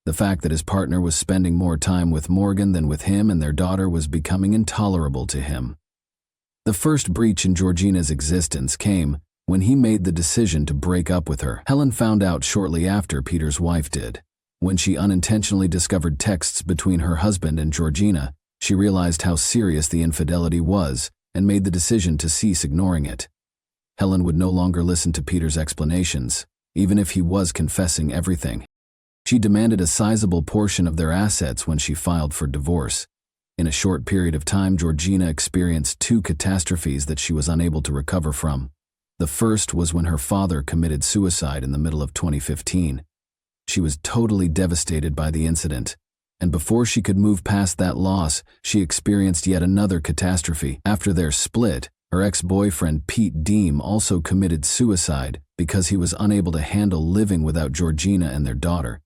The fact that his partner was spending more time with Morgan than with him and their daughter was becoming intolerable to him. The first breach in Georgina's existence came when he made the decision to break up with her. Helen found out shortly after Peter's wife did. When she unintentionally discovered texts between her husband and Georgina, she realized how serious the infidelity was and made the decision to cease ignoring it. Helen would no longer listen to Peter's explanations, even if he was confessing everything. She demanded a sizable portion of their assets when she filed for divorce. In a short period of time, Georgina experienced two catastrophes that she was unable to recover from. The first was when her father committed suicide in the middle of 2015. She was totally devastated by the incident, and before she could move past that loss, she experienced yet another catastrophe. After their split, her ex-boyfriend Pete Deem also committed suicide because he was unable to handle living without Georgina and their daughter,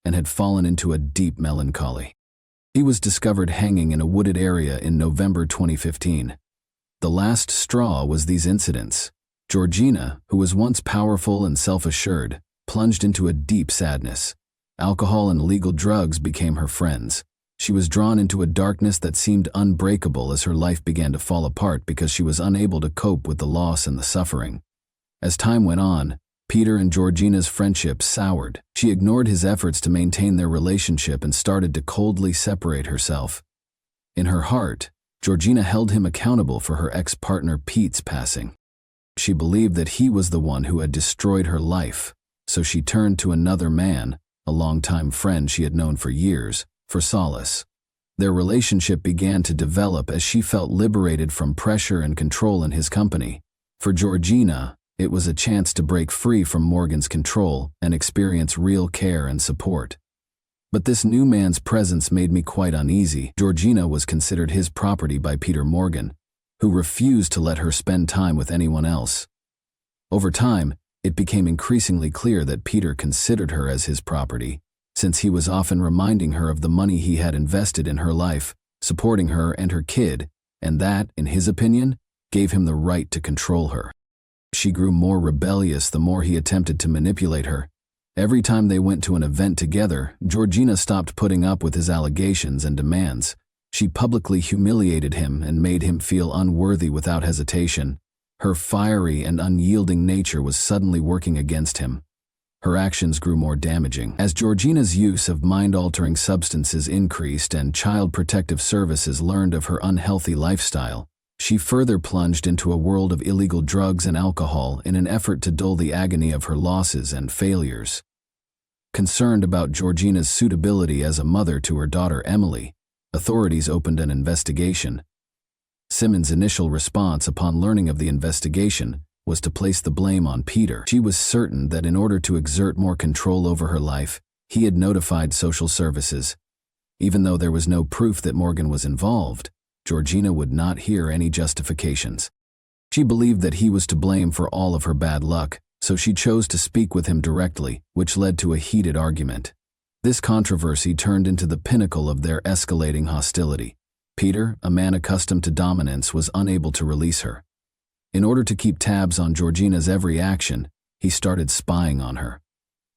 and had fallen into a deep melancholy. He was discovered hanging in a wooded area in November 2015. The last straw was these incidents. Georgina, who was once powerful and self-assured, plunged into a deep sadness. Alcohol and illegal drugs became her friends. She was drawn into a darkness that seemed unbreakable as her life began to fall apart because she was unable to cope with the loss and the suffering. As time went on, Peter and Georgina's friendship soured. She ignored his efforts to maintain their relationship and started to coldly separate herself. In her heart, Georgina held him accountable for her ex-partner Pete's passing. She believed that he was the one who had destroyed her life, so she turned to another man, a longtime friend she had known for years, for solace. Their relationship began to develop as she felt liberated from pressure and control in his company. For Georgina, it was a chance to break free from Morgan's control and experience real care and support. But this new man's presence made me quite uneasy. Georgina was considered his property by Peter Morgan, who refused to let her spend time with anyone else. Over time, it became increasingly clear that Peter considered her as his property, since he was often reminding her of the money he had invested in her life, supporting her and her kid, and that, in his opinion, gave him the right to control her. She grew more rebellious the more he attempted to manipulate her. Every time they went to an event together, Georgina stopped putting up with his allegations and demands. She publicly humiliated him and made him feel unworthy without hesitation. Her fiery and unyielding nature was suddenly working against him. Her actions grew more damaging. As Georgina's use of mind-altering substances increased and Child Protective Services learned of her unhealthy lifestyle, she further plunged into a world of illegal drugs and alcohol in an effort to dull the agony of her losses and failures. Concerned about Georgina's suitability as a mother to her daughter Emily, authorities opened an investigation. Simmons' initial response upon learning of the investigation was to place the blame on Peter. She was certain that in order to exert more control over her life, he had notified social services. Even though there was no proof that Morgan was involved, Georgina would not hear any justifications. She believed that he was to blame for all of her bad luck, so she chose to speak with him directly, which led to a heated argument. This controversy turned into the pinnacle of their escalating hostility. Peter, a man accustomed to dominance, was unable to release her. In order to keep tabs on Georgina's every action, he started spying on her.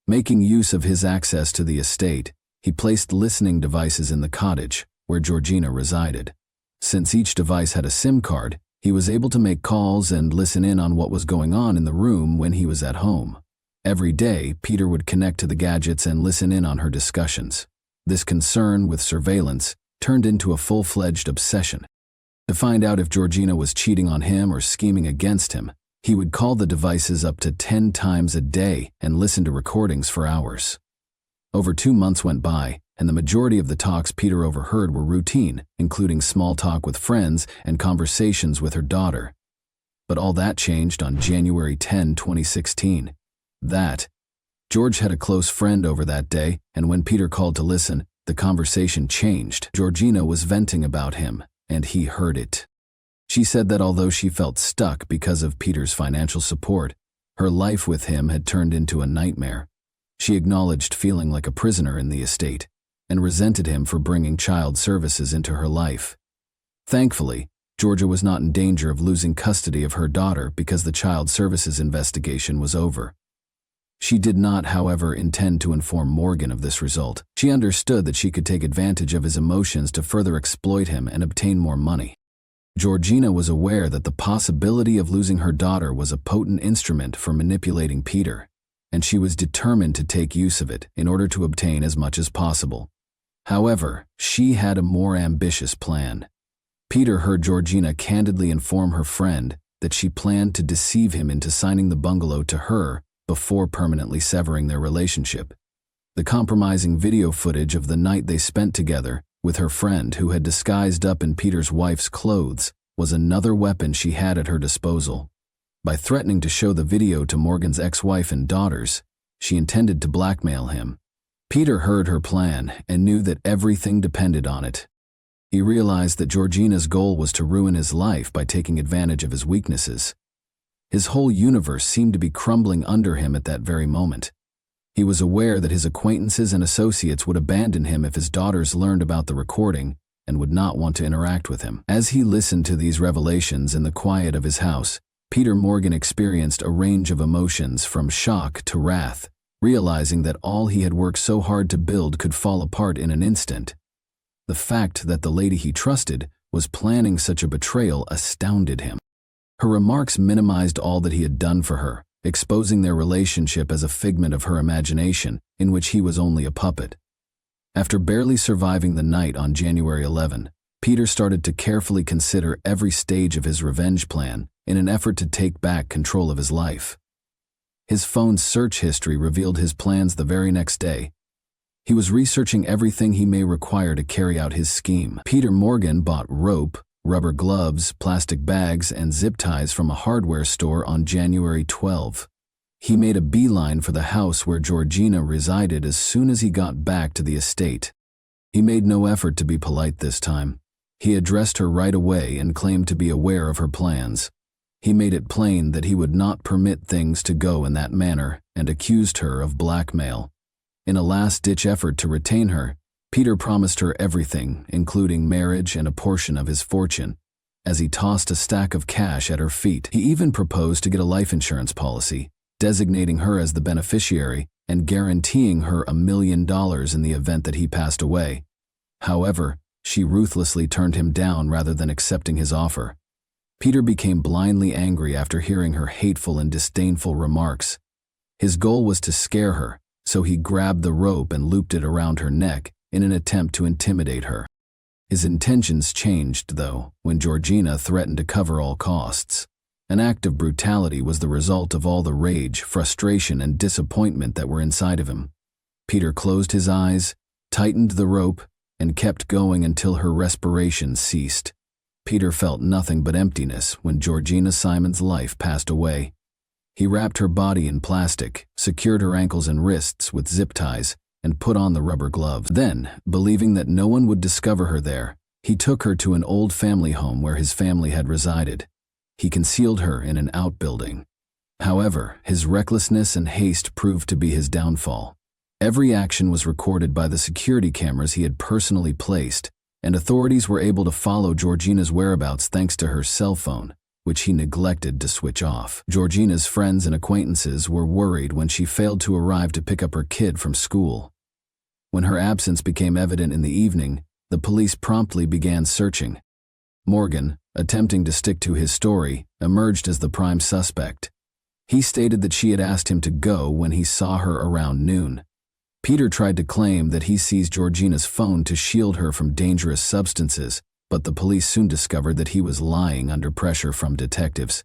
Making use of his access to the estate, he placed listening devices in the cottage, where Georgina resided. Since each device had a SIM card, he was able to make calls and listen in on what was going on in the room when he was at home. Every day, Peter would connect to the gadgets and listen in on her discussions. This concern with surveillance turned into a full-fledged obsession. To find out if Georgina was cheating on him or scheming against him, he would call the devices up to 10 times a day and listen to recordings for hours. Over 2 months went by, and the majority of the talks Peter overheard were routine, including small talk with friends and conversations with her daughter. But all that changed on January 10, 2016. George had a close friend over that day, and when Peter called to listen, the conversation changed. Georgina was venting about him, and he heard it. She said that although she felt stuck because of Peter's financial support, her life with him had turned into a nightmare. She acknowledged feeling like a prisoner in the estate, and resented him for bringing child services into her life. Thankfully, Georgia was not in danger of losing custody of her daughter because the child services investigation was over. She did not, however, intend to inform Morgan of this result. She understood that she could take advantage of his emotions to further exploit him and obtain more money. Georgina was aware that the possibility of losing her daughter was a potent instrument for manipulating Peter, and she was determined to take use of it in order to obtain as much as possible. However, she had a more ambitious plan. Peter heard Georgina candidly inform her friend that she planned to deceive him into signing the bungalow to her before permanently severing their relationship. The compromising video footage of the night they spent together with her friend, who had disguised up in Peter's wife's clothes, was another weapon she had at her disposal. By threatening to show the video to Morgan's ex-wife and daughters, she intended to blackmail him. Peter heard her plan and knew that everything depended on it. He realized that Georgina's goal was to ruin his life by taking advantage of his weaknesses. His whole universe seemed to be crumbling under him at that very moment. He was aware that his acquaintances and associates would abandon him if his daughters learned about the recording and would not want to interact with him. As he listened to these revelations in the quiet of his house, Peter Morgan experienced a range of emotions from shock to wrath, realizing that all he had worked so hard to build could fall apart in an instant. The fact that the lady he trusted was planning such a betrayal astounded him. Her remarks minimized all that he had done for her, exposing their relationship as a figment of her imagination, in which he was only a puppet. After barely surviving the night on January 11, Peter started to carefully consider every stage of his revenge plan in an effort to take back control of his life. His phone's search history revealed his plans the very next day. He was researching everything he may require to carry out his scheme. Peter Morgan bought rope, rubber gloves, plastic bags, and zip ties from a hardware store on January 12. He made a beeline for the house where Georgina resided as soon as he got back to the estate. He made no effort to be polite this time. He addressed her right away and claimed to be aware of her plans. He made it plain that he would not permit things to go in that manner and accused her of blackmail. In a last-ditch effort to retain her, Peter promised her everything, including marriage and a portion of his fortune. As he tossed a stack of cash at her feet, he even proposed to get a life insurance policy, designating her as the beneficiary and guaranteeing her $1 million in the event that he passed away. However, she ruthlessly turned him down rather than accepting his offer. Peter became blindly angry after hearing her hateful and disdainful remarks. His goal was to scare her, so he grabbed the rope and looped it around her neck in an attempt to intimidate her. His intentions changed, though, when Georgina threatened to cover all costs. An act of brutality was the result of all the rage, frustration, and disappointment that were inside of him. Peter closed his eyes, tightened the rope, and kept going until her respiration ceased. Peter felt nothing but emptiness when Georgina Simon's life passed away. He wrapped her body in plastic, secured her ankles and wrists with zip ties, and put on the rubber gloves. Then, believing that no one would discover her there, he took her to an old family home where his family had resided. He concealed her in an outbuilding. However, his recklessness and haste proved to be his downfall. Every action was recorded by the security cameras he had personally placed, and authorities were able to follow Georgina's whereabouts thanks to her cell phone, which he neglected to switch off. Georgina's friends and acquaintances were worried when she failed to arrive to pick up her kid from school. When her absence became evident in the evening, the police promptly began searching. Morgan, attempting to stick to his story, emerged as the prime suspect. He stated that she had asked him to go when he saw her around noon. Peter tried to claim that he seized Georgina's phone to shield her from dangerous substances, but the police soon discovered that he was lying under pressure from detectives.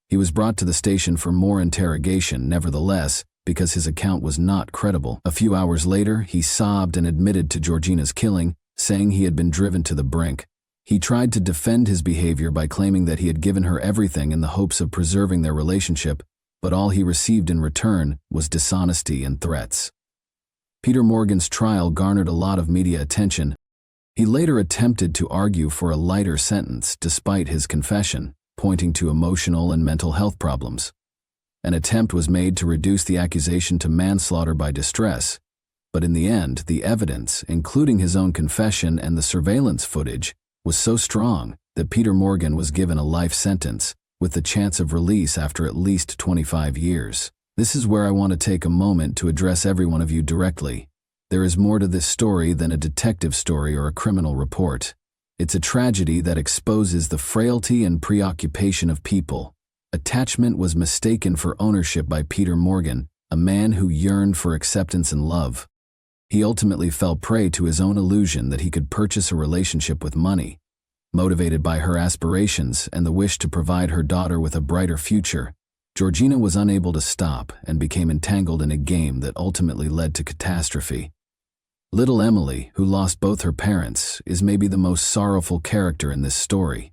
He was brought to the station for more interrogation, nevertheless, because his account was not credible. A few hours later, he sobbed and admitted to Georgina's killing, saying he had been driven to the brink. He tried to defend his behavior by claiming that he had given her everything in the hopes of preserving their relationship, but all he received in return was dishonesty and threats. Peter Morgan's trial garnered a lot of media attention. He later attempted to argue for a lighter sentence despite his confession, pointing to emotional and mental health problems. An attempt was made to reduce the accusation to manslaughter by distress, but in the end, the evidence, including his own confession and the surveillance footage, was so strong that Peter Morgan was given a life sentence, with the chance of release after at least 25 years. This is where I want to take a moment to address every one of you directly. There is more to this story than a detective story or a criminal report. It's a tragedy that exposes the frailty and preoccupation of people. Attachment was mistaken for ownership by Peter Morgan, a man who yearned for acceptance and love. He ultimately fell prey to his own illusion that he could purchase a relationship with money. Motivated by her aspirations and the wish to provide her daughter with a brighter future, Georgina was unable to stop and became entangled in a game that ultimately led to catastrophe. Little Emily, who lost both her parents, is maybe the most sorrowful character in this story.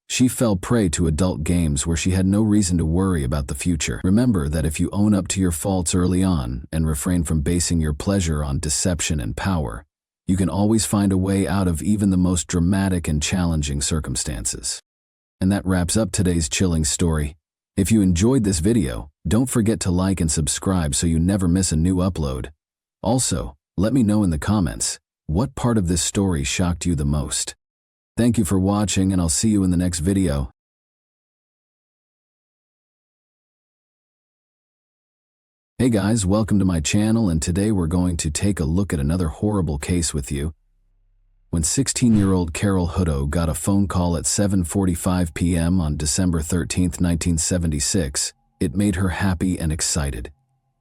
She fell prey to adult games where she had no reason to worry about the future. Remember that if you own up to your faults early on and refrain from basing your pleasure on deception and power, you can always find a way out of even the most dramatic and challenging circumstances. And that wraps up today's chilling story. If you enjoyed this video, don't forget to like and subscribe so you never miss a new upload. Also, let me know in the comments, what part of this story shocked you the most? Thank you for watching, and I'll see you in the next video. Hey guys, welcome to my channel, and today we're going to take a look at another horrible case with you. When 16-year-old Carol Hutto got a phone call at 7:45 p.m. on December 13, 1976, it made her happy and excited.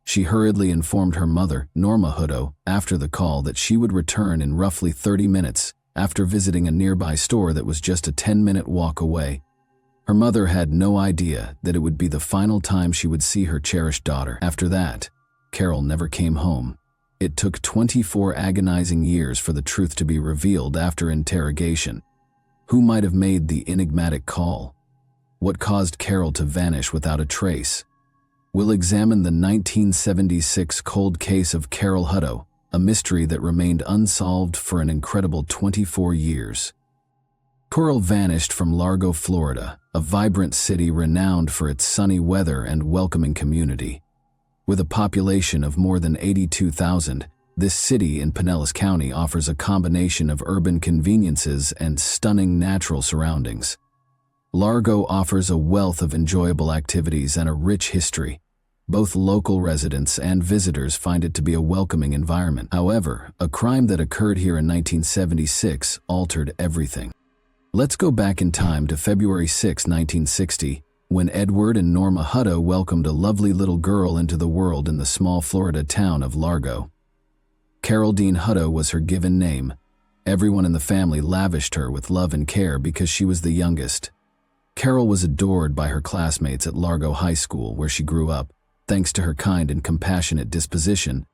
She hurriedly informed her mother, Norma Hutto, after the call that she would return in roughly 30 minutes, after visiting a nearby store that was just a 10-minute walk away. Her mother had no idea that it would be the final time she would see her cherished daughter. After that, Carol never came home. It took 24 agonizing years for the truth to be revealed after interrogation. Who might have made the enigmatic call? What caused Carol to vanish without a trace? We'll examine the 1976 cold case of Carol Hutto, a mystery that remained unsolved for an incredible 24 years. Carol vanished from Largo, Florida, a vibrant city renowned for its sunny weather and welcoming community. With a population of more than 82,000, this city in Pinellas County offers a combination of urban conveniences and stunning natural surroundings. Largo offers a wealth of enjoyable activities and a rich history. Both local residents and visitors find it to be a welcoming environment. However, a crime that occurred here in 1976 altered everything. Let's go back in time to February 6, 1960, when Edward and Norma Hutto welcomed a lovely little girl into the world in the small Florida town of Largo. Carol Dean Hutto was her given name. Everyone in the family lavished her with love and care because she was the youngest. Carol was adored by her classmates at Largo High School, where she grew up. Thanks to her kind and compassionate disposition,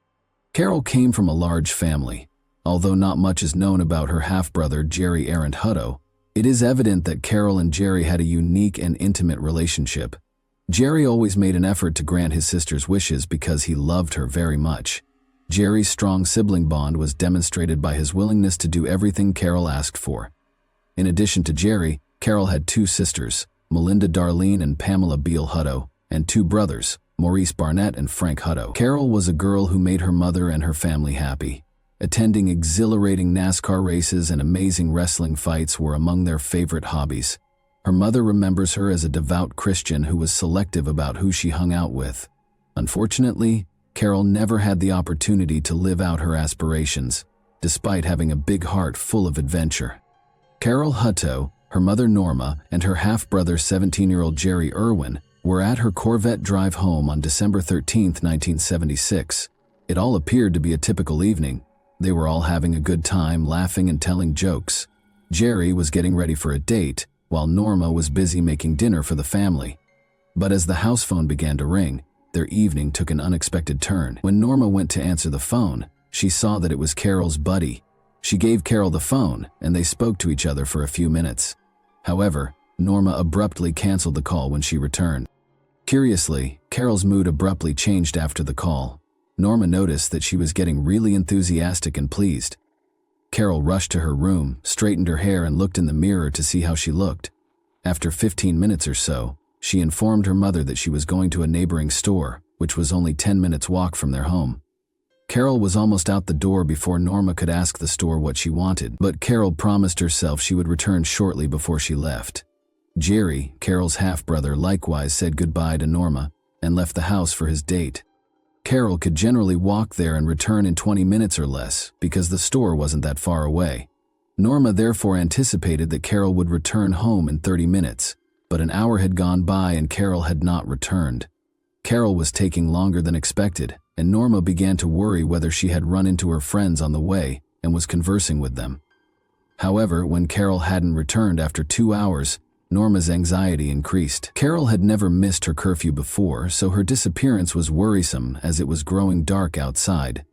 Carol came from a large family. Although not much is known about her half-brother Jerry Arent Hutto, it is evident that Carol and Jerry had a unique and intimate relationship. Jerry always made an effort to grant his sister's wishes because he loved her very much. Jerry's strong sibling bond was demonstrated by his willingness to do everything Carol asked for. In addition to Jerry, Carol had two sisters, Melinda Darlene and Pamela Beal Hutto, and two brothers, Maurice Barnett and Frank Hutto. Carol was a girl who made her mother and her family happy. Attending exhilarating NASCAR races and amazing wrestling fights were among their favorite hobbies. Her mother remembers her as a devout Christian who was selective about who she hung out with. Unfortunately, Carol never had the opportunity to live out her aspirations, despite having a big heart full of adventure. Carol Hutto, her mother Norma, and her half-brother 17-year-old Jerry Irwin were at her Corvette drive home on December 13, 1976. It all appeared to be a typical evening. They were all having a good time, laughing and telling jokes. Jerry was getting ready for a date, while Norma was busy making dinner for the family. But as the house phone began to ring, their evening took an unexpected turn. When Norma went to answer the phone, she saw that it was Carol's buddy. She gave Carol the phone, and they spoke to each other for a few minutes. However, Norma abruptly canceled the call when she returned. Curiously, Carol's mood abruptly changed after the call. Norma noticed that she was getting really enthusiastic and pleased. Carol rushed to her room, straightened her hair, and looked in the mirror to see how she looked. After 15 minutes or so, she informed her mother that she was going to a neighboring store, which was only 10 minutes' walk from their home. Carol was almost out the door before Norma could ask the store what she wanted, but Carol promised herself she would return shortly before she left. Jerry, Carol's half-brother, likewise said goodbye to Norma and left the house for his date. Carol could generally walk there and return in 20 minutes or less because the store wasn't that far away. Norma therefore anticipated that Carol would return home in 30 minutes, but an hour had gone by and Carol had not returned. Carol was taking longer than expected, and Norma began to worry whether she had run into her friends on the way and was conversing with them. However, when Carol hadn't returned after 2 hours, Norma's anxiety increased. Carol had never missed her curfew before, so her disappearance was worrisome as it was growing dark outside.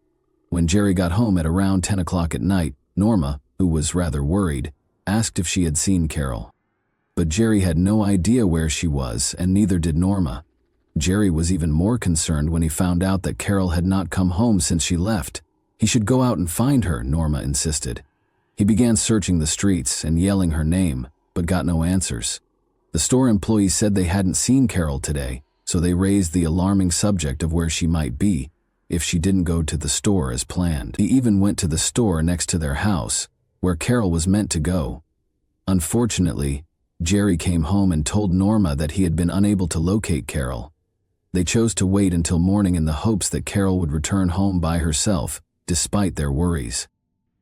When Jerry got home at around 10 o'clock at night, Norma, who was rather worried, asked if she had seen Carol. But Jerry had no idea where she was, and neither did Norma. Jerry was even more concerned when he found out that Carol had not come home since she left. He should go out and find her, Norma insisted. He began searching the streets and yelling her name, but got no answers. The store employees said they hadn't seen Carol today, so they raised the alarming subject of where she might be if she didn't go to the store as planned. He even went to the store next to their house, where Carol was meant to go. Unfortunately, Jerry came home and told Norma that he had been unable to locate Carol. They chose to wait until morning in the hopes that Carol would return home by herself, despite their worries.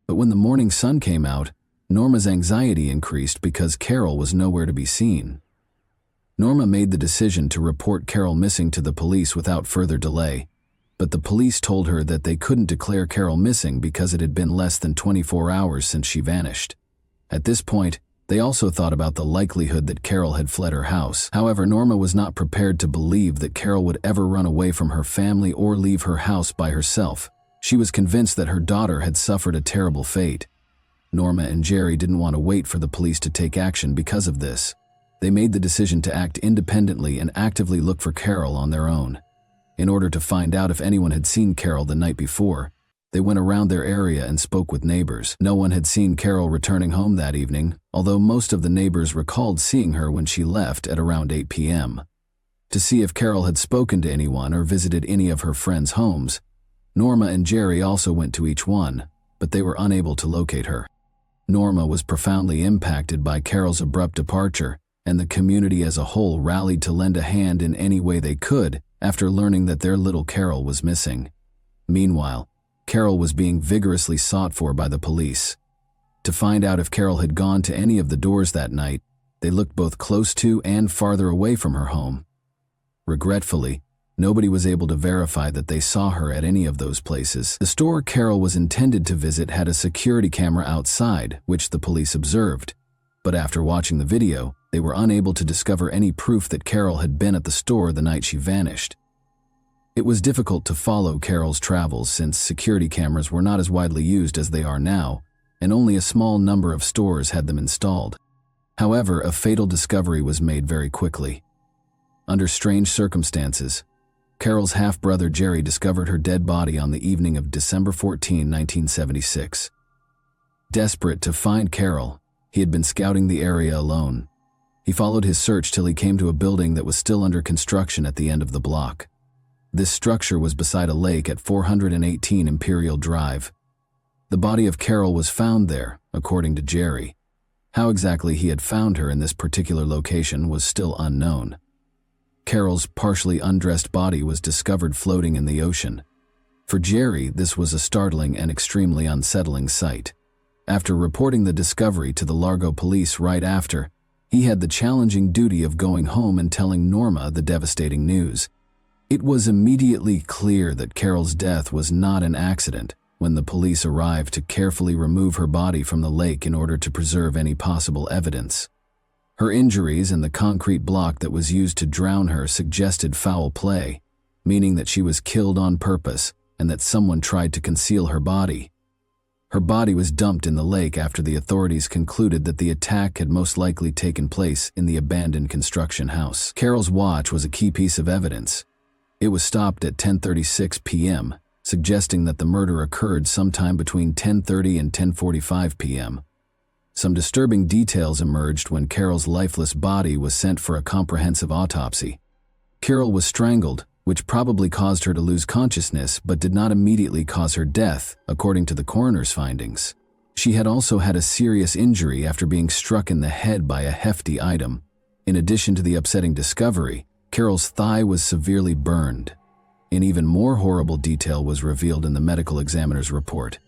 But when the morning sun came out, Norma's anxiety increased because Carol was nowhere to be seen. Norma made the decision to report Carol missing to the police without further delay, but the police told her that they couldn't declare Carol missing because it had been less than 24 hours since she vanished. At this point, they also thought about the likelihood that Carol had fled her house. However, Norma was not prepared to believe that Carol would ever run away from her family or leave her house by herself. She was convinced that her daughter had suffered a terrible fate. Norma and Jerry didn't want to wait for the police to take action because of this. They made the decision to act independently and actively look for Carol on their own. In order to find out if anyone had seen Carol the night before, they went around their area and spoke with neighbors. No one had seen Carol returning home that evening, although most of the neighbors recalled seeing her when she left at around 8 p.m. To see if Carol had spoken to anyone or visited any of her friends' homes, Norma and Jerry also went to each one, but they were unable to locate her. Norma was profoundly impacted by Carol's abrupt departure, and the community as a whole rallied to lend a hand in any way they could after learning that their little Carol was missing. Meanwhile, Carol was being vigorously sought for by the police. To find out if Carol had gone to any of the doors that night, they looked both close to and farther away from her home. Regretfully, nobody was able to verify that they saw her at any of those places. The store Carol was intended to visit had a security camera outside, which the police observed. But after watching the video, they were unable to discover any proof that Carol had been at the store the night she vanished. It was difficult to follow Carol's travels since security cameras were not as widely used as they are now, and only a small number of stores had them installed. However, a fatal discovery was made very quickly. Under strange circumstances, Carol's half-brother Jerry discovered her dead body on the evening of December 14, 1976. Desperate to find Carol, he had been scouting the area alone. He followed his search till he came to a building that was still under construction at the end of the block. This structure was beside a lake at 418 Imperial Drive. The body of Carol was found there, according to Jerry. How exactly he had found her in this particular location was still unknown. Carol's partially undressed body was discovered floating in the ocean. For Jerry, this was a startling and extremely unsettling sight. After reporting the discovery to the Largo police right after, he had the challenging duty of going home and telling Norma the devastating news. It was immediately clear that Carol's death was not an accident when the police arrived to carefully remove her body from the lake in order to preserve any possible evidence. Her injuries and the concrete block that was used to drown her suggested foul play, meaning that she was killed on purpose and that someone tried to conceal her body. Her body was dumped in the lake after the authorities concluded that the attack had most likely taken place in the abandoned construction house. Carol's watch was a key piece of evidence. It was stopped at 10:36 p.m., suggesting that the murder occurred sometime between 10:30 and 10:45 p.m. Some disturbing details emerged when Carol's lifeless body was sent for a comprehensive autopsy. Carol was strangled, which probably caused her to lose consciousness but did not immediately cause her death, according to the coroner's findings. She had also had a serious injury after being struck in the head by a hefty item. In addition to the upsetting discovery, Carol's thigh was severely burned. An even more horrible detail was revealed in the medical examiner's report.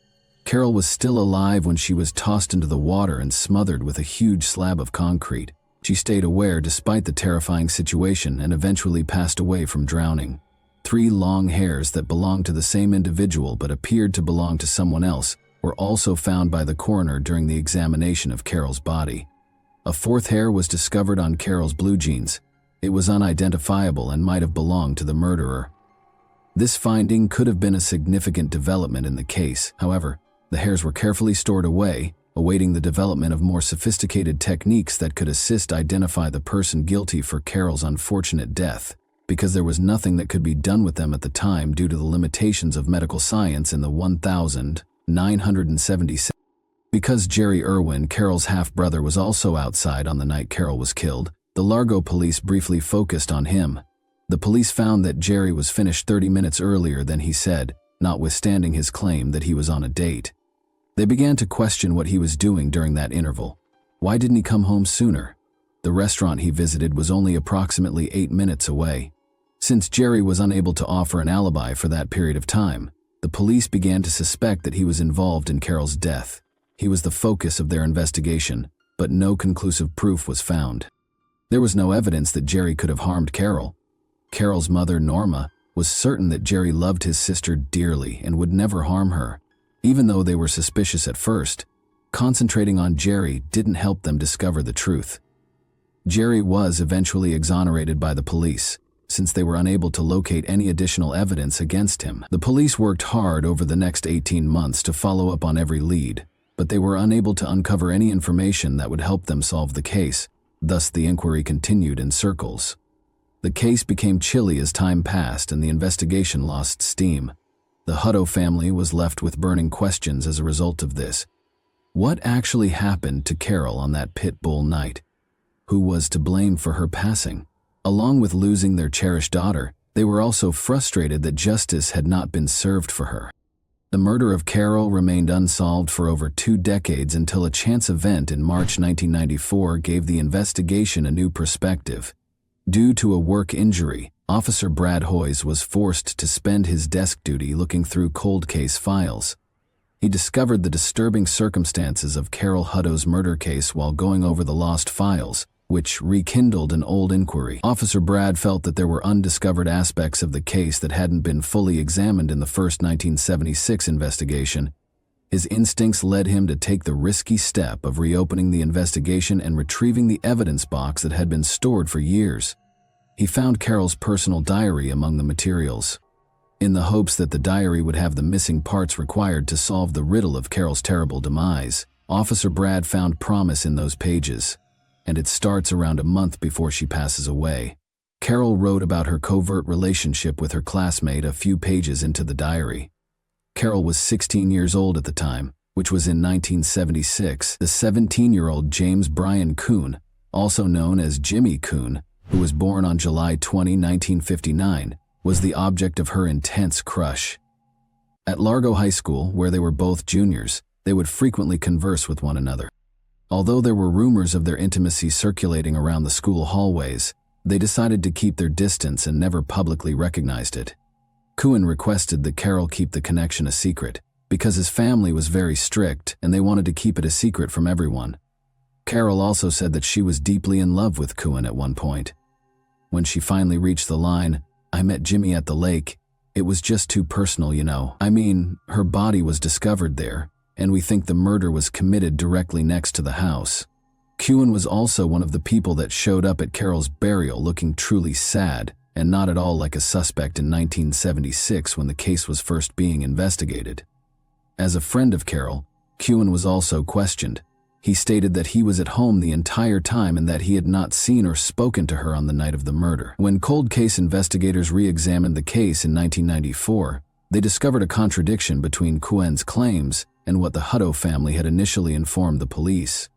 Carol was still alive when she was tossed into the water and smothered with a huge slab of concrete. She stayed aware despite the terrifying situation and eventually passed away from drowning. 3 long hairs that belonged to the same individual but appeared to belong to someone else were also found by the coroner during the examination of Carol's body. A 4th hair was discovered on Carol's blue jeans. It was unidentifiable and might have belonged to the murderer. This finding could have been a significant development in the case. However, the hairs were carefully stored away, awaiting the development of more sophisticated techniques that could assist identify the person guilty for Carol's unfortunate death, because there was nothing that could be done with them at the time due to the limitations of medical science in the 1977. Because Jerry Irwin, Carol's half-brother, was also outside on the night Carol was killed, the Largo police briefly focused on him. The police found that Jerry was finished 30 minutes earlier than he said, notwithstanding his claim that he was on a date. They began to question what he was doing during that interval. Why didn't he come home sooner? The restaurant he visited was only approximately 8 minutes away. Since Jerry was unable to offer an alibi for that period of time, the police began to suspect that he was involved in Carol's death. He was the focus of their investigation, but no conclusive proof was found. There was no evidence that Jerry could have harmed Carol. Carol's mother, Norma, was certain that Jerry loved his sister dearly and would never harm her. Even though they were suspicious at first, concentrating on Jerry didn't help them discover the truth. Jerry was eventually exonerated by the police, since they were unable to locate any additional evidence against him. The police worked hard over the next 18 months to follow up on every lead, but they were unable to uncover any information that would help them solve the case. Thus, the inquiry continued in circles. The case became chilly as time passed and the investigation lost steam. The Hutto family was left with burning questions as a result of this. What actually happened to Carol on that pit bull night? Who was to blame for her passing? Along with losing their cherished daughter, they were also frustrated that justice had not been served for her. The murder of Carol remained unsolved for over 2 decades until a chance event in March 1994 gave the investigation a new perspective. Due to a work injury, Officer Brad Hoyes was forced to spend his desk duty looking through cold case files. He discovered the disturbing circumstances of Carol Hutto's murder case while going over the lost files, which rekindled an old inquiry. Officer Brad felt that there were undiscovered aspects of the case that hadn't been fully examined in the first 1976 investigation. His instincts led him to take the risky step of reopening the investigation and retrieving the evidence box that had been stored for years. He found Carol's personal diary among the materials. In the hopes that the diary would have the missing parts required to solve the riddle of Carol's terrible demise, Officer Brad found promise in those pages, and it starts around a month before she passes away. Carol wrote about her covert relationship with her classmate a few pages into the diary. Carol was 16 years old at the time, which was in 1976. The 17-year-old James Brian Kuhn, also known as Jimmy Kuhn, who was born on July 20, 1959, was the object of her intense crush. At Largo High School, where they were both juniors, they would frequently converse with one another. Although there were rumors of their intimacy circulating around the school hallways, they decided to keep their distance and never publicly recognized it. Kuhn requested that Carol keep the connection a secret, because his family was very strict and they wanted to keep it a secret from everyone. Carol also said that she was deeply in love with Kuhn at one point. When she finally reached the line, "I met Jimmy at the lake," it was just too personal, you know. I mean, her body was discovered there, and we think the murder was committed directly next to the house. Kuhn was also one of the people that showed up at Carol's burial looking truly sad and not at all like a suspect in 1976 when the case was first being investigated. As a friend of Carol, Kuhn was also questioned. He stated that he was at home the entire time and that he had not seen or spoken to her on the night of the murder. When cold case investigators re-examined the case in 1994, they discovered a contradiction between Kuhn's claims and what the Hutto family had initially informed the police.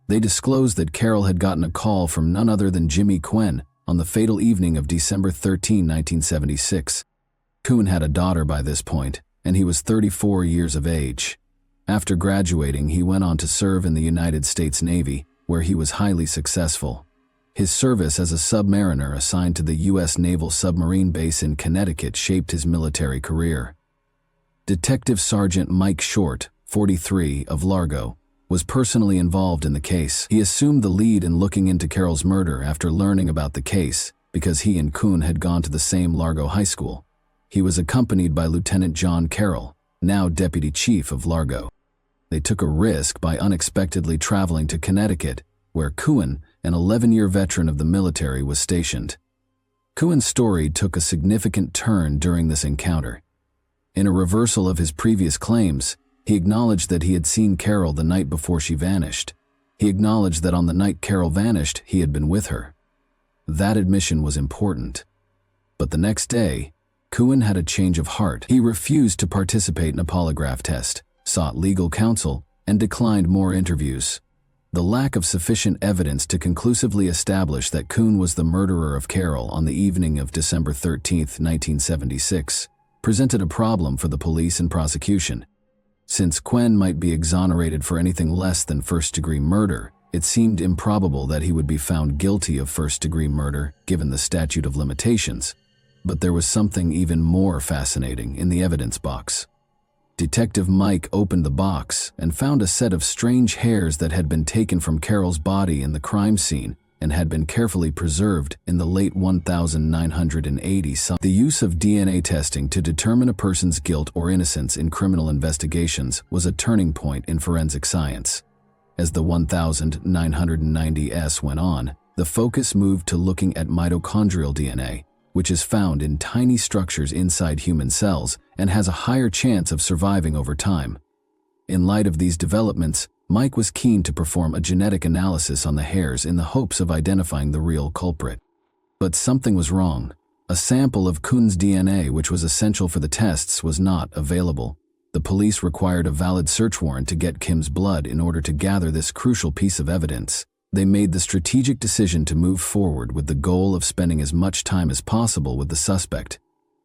They disclosed that Carol had gotten a call from none other than Jimmy Kuhn on the fatal evening of December 13, 1976. Kuhn had a daughter by this point, and he was 34 years of age. After graduating, he went on to serve in the United States Navy, where he was highly successful. His service as a submariner assigned to the U.S. Naval Submarine Base in Connecticut shaped his military career. Detective Sergeant Mike Short, 43, of Largo, was personally involved in the case. He assumed the lead in looking into Carol's murder after learning about the case, because he and Kuhn had gone to the same Largo High School. He was accompanied by Lieutenant John Carroll, now Deputy Chief of Largo. They took a risk by unexpectedly traveling to Connecticut, where Kuhn, an 11-year veteran of the military, was stationed. Kuhn's story took a significant turn during this encounter. In a reversal of his previous claims, he acknowledged that he had seen Carol the night before she vanished. He acknowledged that on the night Carol vanished, he had been with her. That admission was important. But the next day, Kuhn had a change of heart. He refused to participate in a polygraph test, sought legal counsel, and declined more interviews. The lack of sufficient evidence to conclusively establish that Kuhn was the murderer of Carol on the evening of December 13, 1976, presented a problem for the police and prosecution. Since Kuhn might be exonerated for anything less than first-degree murder, it seemed improbable that he would be found guilty of first-degree murder, given the statute of limitations. But there was something even more fascinating in the evidence box. Detective Mike opened the box and found a set of strange hairs that had been taken from Carol's body in the crime scene and had been carefully preserved in the late 1980s. The use of DNA testing to determine a person's guilt or innocence in criminal investigations was a turning point in forensic science. As the 1990s went on, the focus moved to looking at mitochondrial DNA, which is found in tiny structures inside human cells and has a higher chance of surviving over time. In light of these developments, Mike was keen to perform a genetic analysis on the hairs in the hopes of identifying the real culprit. But something was wrong. A sample of Kuhn's DNA, which was essential for the tests, was not available. The police required a valid search warrant to get Kim's blood in order to gather this crucial piece of evidence. They made the strategic decision to move forward with the goal of spending as much time as possible with the suspect.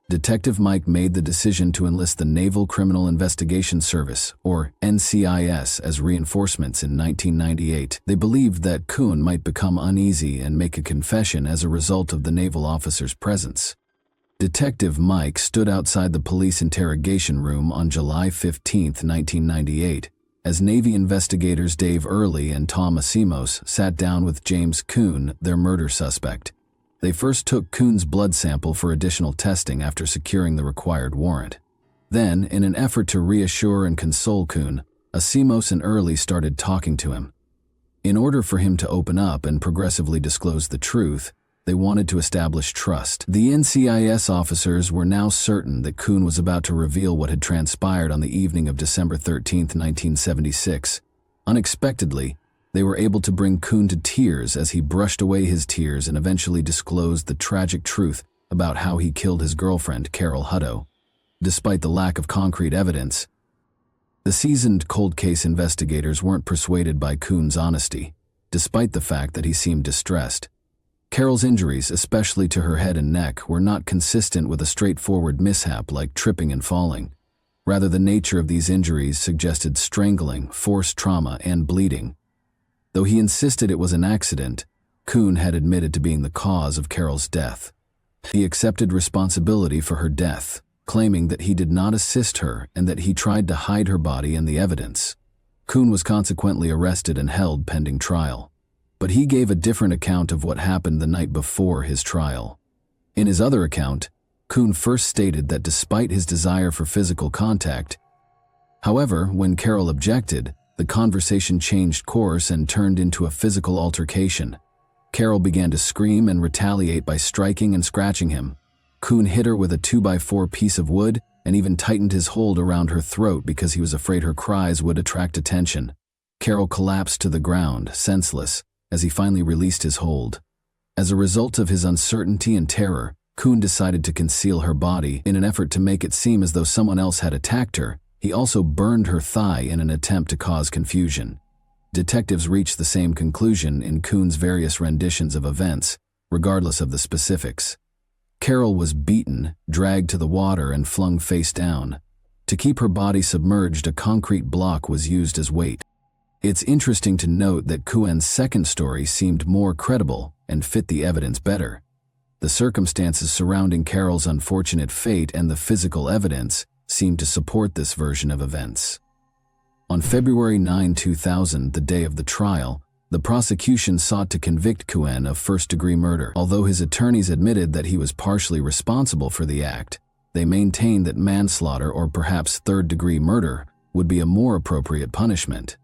Detective Mike made the decision to enlist the Naval Criminal Investigation Service, or NCIS, as reinforcements in 1998. They believed that Kuhn might become uneasy and make a confession as a result of the naval officer's presence. Detective Mike stood outside the police interrogation room on July 15, 1998, as Navy investigators Dave Early and Tom Asimos sat down with James Kuhn, their murder suspect. They first took Kuhn's blood sample for additional testing after securing the required warrant. Then, in an effort to reassure and console Kuhn, Asimos and Early started talking to him. In order for him to open up and progressively disclose the truth, they wanted to establish trust. The NCIS officers were now certain that Kuhn was about to reveal what had transpired on the evening of December 13, 1976. Unexpectedly, they were able to bring Kuhn to tears as he brushed away his tears and eventually disclosed the tragic truth about how he killed his girlfriend, Carol Hutto. Despite the lack of concrete evidence, the seasoned cold case investigators weren't persuaded by Kuhn's honesty, despite the fact that he seemed distressed. Carol's injuries, especially to her head and neck, were not consistent with a straightforward mishap like tripping and falling. Rather, the nature of these injuries suggested strangling, forced trauma, and bleeding. Though he insisted it was an accident, Kuhn had admitted to being the cause of Carol's death. He accepted responsibility for her death, claiming that he did not assist her and that he tried to hide her body and the evidence. Kuhn was consequently arrested and held pending trial. But he gave a different account of what happened the night before his trial. In his other account, Kuhn first stated that despite his desire for physical contact, however, when Carol objected, the conversation changed course and turned into a physical altercation. Carol began to scream and retaliate by striking and scratching him. Kuhn hit her with a 2x4 piece of wood and even tightened his hold around her throat because he was afraid her cries would attract attention. Carol collapsed to the ground, senseless, as he finally released his hold. As a result of his uncertainty and terror, Kuhn decided to conceal her body in an effort to make it seem as though someone else had attacked her. He also burned her thigh in an attempt to cause confusion. Detectives reached the same conclusion in Kuhn's various renditions of events, regardless of the specifics. Carol was beaten, dragged to the water, and flung face down. To keep her body submerged, a concrete block was used as weight. It's interesting to note that Kuhn's second story seemed more credible and fit the evidence better. The circumstances surrounding Carol's unfortunate fate and the physical evidence seemed to support this version of events. On February 9, 2000, the day of the trial, the prosecution sought to convict Kuhn of first-degree murder. Although his attorneys admitted that he was partially responsible for the act, they maintained that manslaughter or perhaps third-degree murder would be a more appropriate punishment.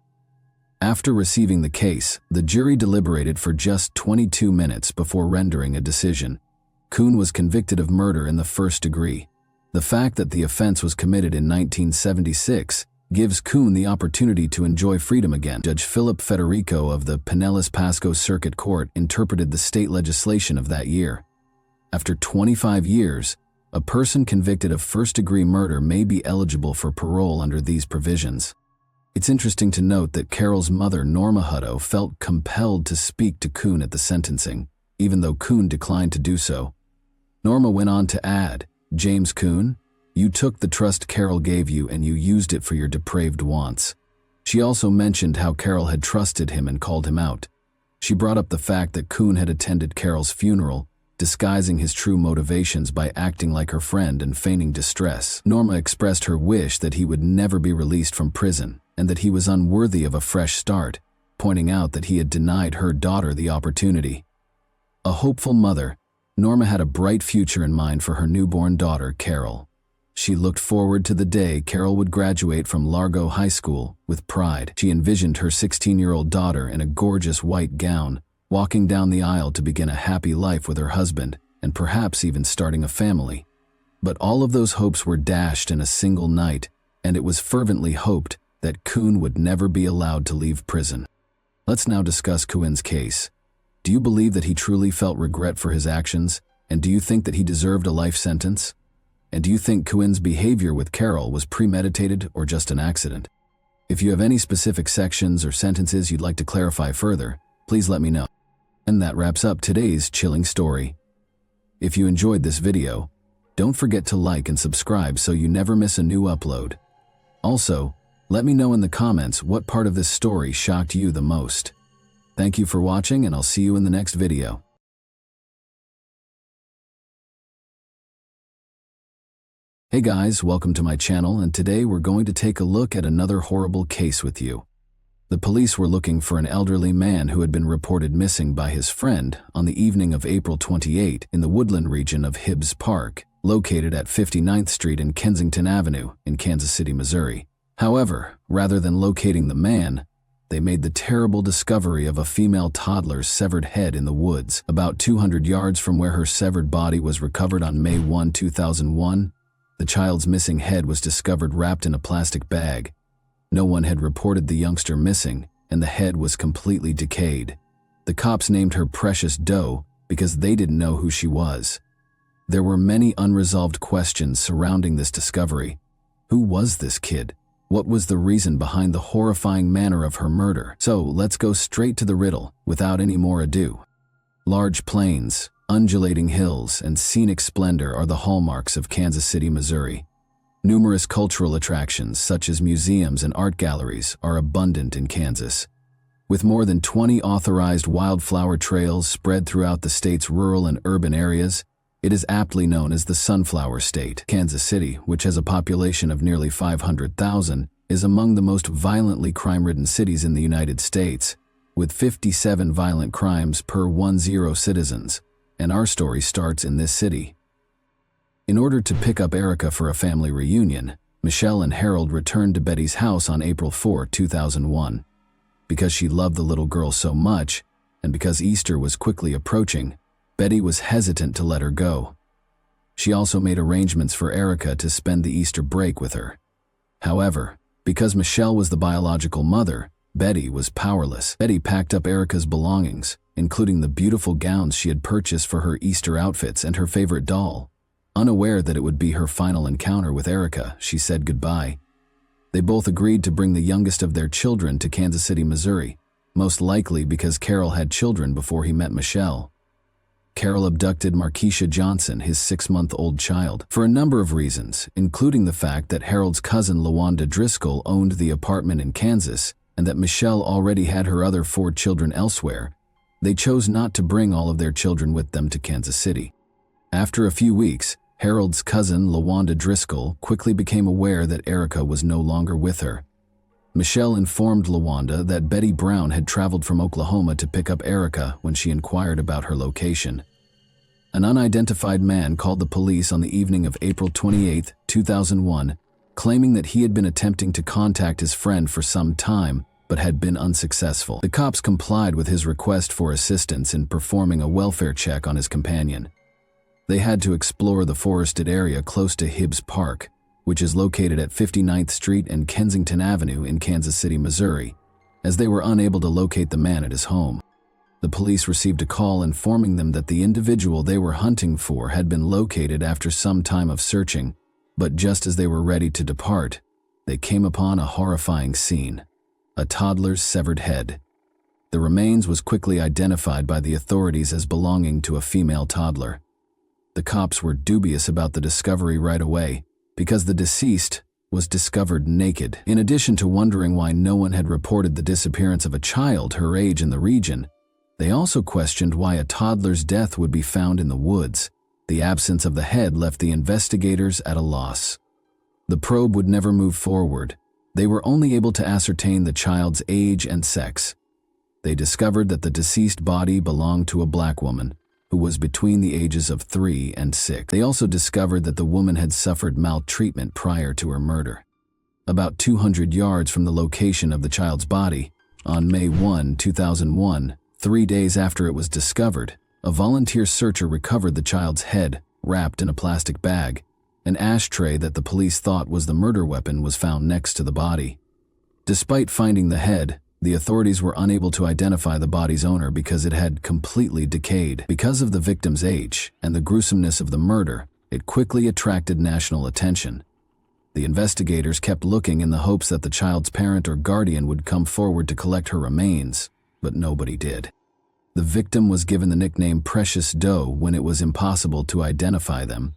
After receiving the case, the jury deliberated for just 22 minutes before rendering a decision. Kuhn was convicted of murder in the first degree. The fact that the offense was committed in 1976 gives Kuhn the opportunity to enjoy freedom again. Judge Philip Federico of the Pinellas Pasco Circuit Court interpreted the state legislation of that year. After 25 years, a person convicted of first-degree murder may be eligible for parole under these provisions. It's interesting to note that Carol's mother, Norma Hutto, felt compelled to speak to Kuhn at the sentencing, even though Kuhn declined to do so. Norma went on to add, "James Kuhn, you took the trust Carol gave you and you used it for your depraved wants." She also mentioned how Carol had trusted him and called him out. She brought up the fact that Kuhn had attended Carol's funeral, disguising his true motivations by acting like her friend and feigning distress. Norma expressed her wish that he would never be released from prison and that he was unworthy of a fresh start, pointing out that he had denied her daughter the opportunity. A hopeful mother, Norma had a bright future in mind for her newborn daughter, Carol. She looked forward to the day Carol would graduate from Largo High School with pride. She envisioned her 16-year-old daughter in a gorgeous white gown, walking down the aisle to begin a happy life with her husband, and perhaps even starting a family. But all of those hopes were dashed in a single night, and it was fervently hoped that Kuhn would never be allowed to leave prison. Let's now discuss Kuhn's case. Do you believe that he truly felt regret for his actions, and do you think that he deserved a life sentence? And do you think Kuhn's behavior with Carol was premeditated or just an accident? If you have any specific sections or sentences you'd like to clarify further, please let me know. And that wraps up today's chilling story. If you enjoyed this video, don't forget to like and subscribe so you never miss a new upload. Also, let me know in the comments what part of this story shocked you the most. Thank you for watching, and I'll see you in the next video. Hey guys, welcome to my channel, and today we're going to take a look at another horrible case with you. The police were looking for an elderly man who had been reported missing by his friend on the evening of April 28 in the woodland region of Hibbs Park, located at 59th Street and Kensington Avenue in Kansas City, Missouri. However, rather than locating the man, they made the terrible discovery of a female toddler's severed head in the woods, about 200 yards from where her severed body was recovered on May 1, 2001. The child's missing head was discovered wrapped in a plastic bag. No one had reported the youngster missing, and the head was completely decayed. The cops named her Precious Doe because they didn't know who she was. There were many unresolved questions surrounding this discovery. Who was this kid? What was the reason behind the horrifying manner of her murder? So let's go straight to the riddle without any more ado. Large plains, undulating hills, and scenic splendor are the hallmarks of Kansas City, Missouri. Numerous cultural attractions, such as museums and art galleries, are abundant in Kansas. With more than 20 authorized wildflower trails spread throughout the state's rural and urban areas, it is aptly known as the Sunflower State. Kansas City, which has a population of nearly 500,000, is among the most violently crime-ridden cities in the United States, with 57 violent crimes per 10 citizens, and our story starts in this city. In order to pick up Erica for a family reunion, Michelle and Harold returned to Betty's house on April 4, 2001. Because she loved the little girl so much, and because Easter was quickly approaching, Betty was hesitant to let her go. She also made arrangements for Erica to spend the Easter break with her. However, because Michelle was the biological mother, Betty was powerless. Betty packed up Erica's belongings, including the beautiful gowns she had purchased for her Easter outfits and her favorite doll. Unaware that it would be her final encounter with Erica, she said goodbye. They both agreed to bring the youngest of their children to Kansas City, Missouri, most likely because Carol had children before he met Michelle. Carol abducted Markeisha Johnson, his 6-month-old child, for a number of reasons, including the fact that Harold's cousin LaWanda Driscoll owned the apartment in Kansas and that Michelle already had her other 4 children elsewhere. They chose not to bring all of their children with them to Kansas City. After a few weeks, Harold's cousin, LaWanda Driscoll, quickly became aware that Erica was no longer with her. Michelle informed LaWanda that Betty Brown had traveled from Oklahoma to pick up Erica when she inquired about her location. An unidentified man called the police on the evening of April 28, 2001, claiming that he had been attempting to contact his friend for some time but had been unsuccessful. The cops complied with his request for assistance in performing a welfare check on his companion. They had to explore the forested area close to Hibbs Park, which is located at 59th Street and Kensington Avenue in Kansas City, Missouri, as they were unable to locate the man at his home. The police received a call informing them that the individual they were hunting for had been located after some time of searching, but just as they were ready to depart, they came upon a horrifying scene: a toddler's severed head. The remains was quickly identified by the authorities as belonging to a female toddler. The cops were dubious about the discovery right away because the deceased was discovered naked. In addition to wondering why no one had reported the disappearance of a child her age in the region, they also questioned why a toddler's death would be found in the woods. The absence of the head left the investigators at a loss. The probe would never move forward. They were only able to ascertain the child's age and sex. They discovered that the deceased body belonged to a black woman who was between the ages of 3 and 6. They also discovered that the woman had suffered maltreatment prior to her murder. About 200 yards from the location of the child's body, on May 1, 2001, 3 days after it was discovered, a volunteer searcher recovered the child's head, wrapped in a plastic bag. An ashtray that the police thought was the murder weapon was found next to the body. Despite finding the head, the authorities were unable to identify the body's owner because it had completely decayed. Because of the victim's age and the gruesomeness of the murder, it quickly attracted national attention. The investigators kept looking in the hopes that the child's parent or guardian would come forward to collect her remains, but nobody did. The victim was given the nickname Precious Doe when it was impossible to identify them.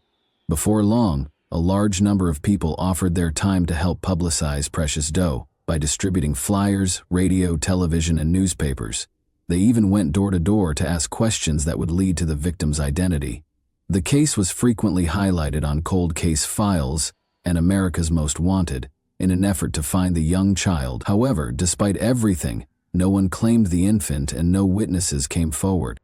Before long, a large number of people offered their time to help publicize Precious Doe by distributing flyers, radio, television, and newspapers. They even went door to door to ask questions that would lead to the victim's identity. The case was frequently highlighted on cold case files and America's Most Wanted in an effort to find the young child. However, despite everything, no one claimed the infant and no witnesses came forward.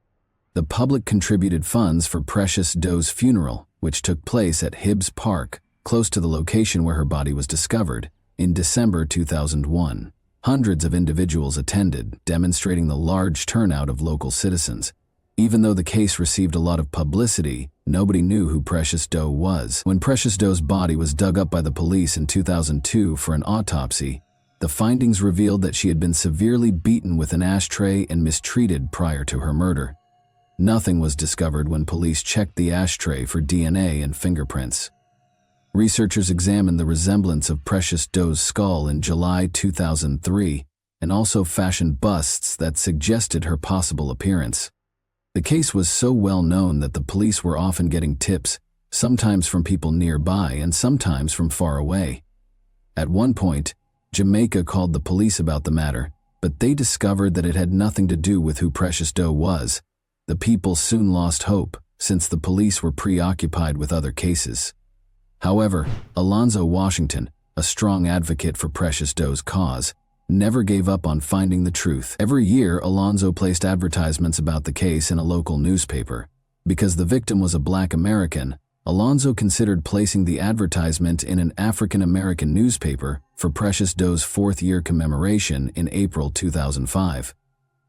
The public contributed funds for Precious Doe's funeral, which took place at Hibbs Park, close to the location where her body was discovered, in December 2001. Hundreds of individuals attended, demonstrating the large turnout of local citizens. Even though the case received a lot of publicity, nobody knew who Precious Doe was. When Precious Doe's body was dug up by the police in 2002 for an autopsy, the findings revealed that she had been severely beaten with an ashtray and mistreated prior to her murder. Nothing was discovered when police checked the ashtray for DNA and fingerprints. Researchers examined the resemblance of Precious Doe's skull in July 2003 and also fashioned busts that suggested her possible appearance. The case was so well known that the police were often getting tips, sometimes from people nearby and sometimes from far away. At one point, Jamaica called the police about the matter, but they discovered that it had nothing to do with who Precious Doe was. The people soon lost hope, since the police were preoccupied with other cases. However, Alonzo Washington, a strong advocate for Precious Doe's cause, never gave up on finding the truth. Every year, Alonzo placed advertisements about the case in a local newspaper. Because the victim was a Black American, Alonzo considered placing the advertisement in an African American newspaper for Precious Doe's 4th-year commemoration in April 2005.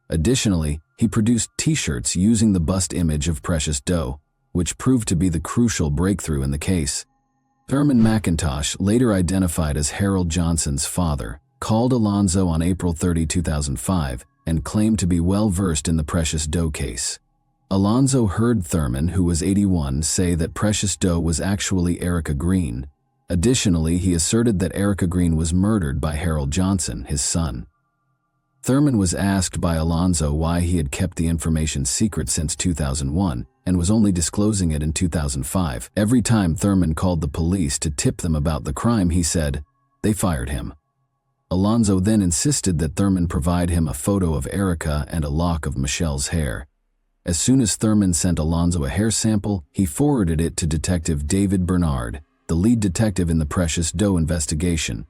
Additionally, he produced T-shirts using the bust image of Precious Doe, which proved to be the crucial breakthrough in the case. Thurman McIntosh, later identified as Harold Johnson's father, called Alonzo on April 30, 2005, and claimed to be well-versed in the Precious Doe case. Alonzo heard Thurman, who was 81, say that Precious Doe was actually Erica Green. Additionally, he asserted that Erica Green was murdered by Harold Johnson, his son. Thurman was asked by Alonzo why he had kept the information secret since 2001 and was only disclosing it in 2005. Every time Thurman called the police to tip them about the crime, he said, "They fired him." Alonzo then insisted that Thurman provide him a photo of Erica and a lock of Michelle's hair. As soon as Thurman sent Alonzo a hair sample, he forwarded it to Detective David Bernard, the lead detective in the Precious Doe investigation.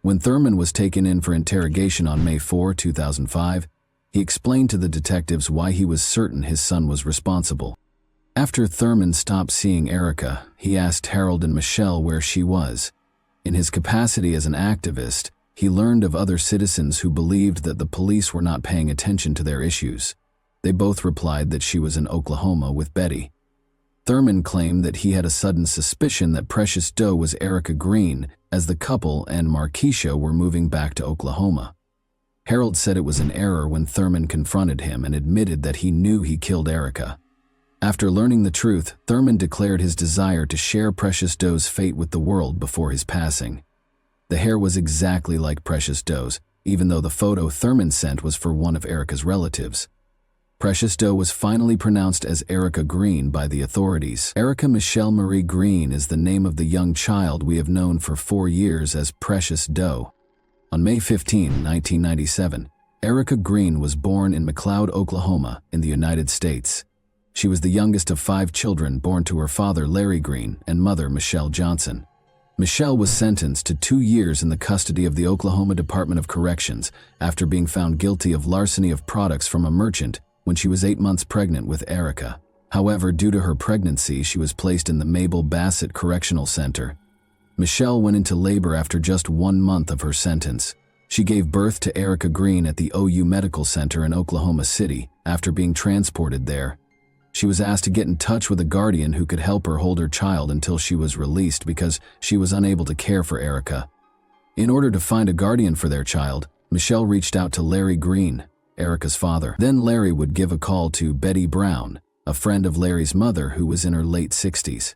When Thurman was taken in for interrogation on May 4, 2005, he explained to the detectives why he was certain his son was responsible. After Thurman stopped seeing Erica, he asked Harold and Michelle where she was. In his capacity as an activist, he learned of other citizens who believed that the police were not paying attention to their issues. They both replied that she was in Oklahoma with Betty. Thurman claimed that he had a sudden suspicion that Precious Doe was Erica Green, as the couple and Markeisha were moving back to Oklahoma. Harold said it was an error when Thurman confronted him and admitted that he knew he killed Erica. After learning the truth, Thurman declared his desire to share Precious Doe's fate with the world before his passing. The hair was exactly like Precious Doe's, even though the photo Thurman sent was for one of Erica's relatives. Precious Doe was finally pronounced as Erica Green by the authorities. Erica Michelle Marie Green is the name of the young child we have known for 4 years as Precious Doe. On May 15, 1997, Erica Green was born in McLeod, Oklahoma, in the United States. She was the youngest of 5 children born to her father Larry Green and mother Michelle Johnson. Michelle was sentenced to 2 years in the custody of the Oklahoma Department of Corrections after being found guilty of larceny of products from a merchant when she was 8 months pregnant with Erica. However, due to her pregnancy, she was placed in the Mabel Bassett Correctional Center. Michelle went into labor after just 1 month of her sentence. She gave birth to Erica Green at the OU Medical Center in Oklahoma City after being transported there. She was asked to get in touch with a guardian who could help her hold her child until she was released because she was unable to care for Erica. In order to find a guardian for their child, Michelle reached out to Larry Green, Erica's father. Then Larry would give a call to Betty Brown, a friend of Larry's mother who was in her late 60s.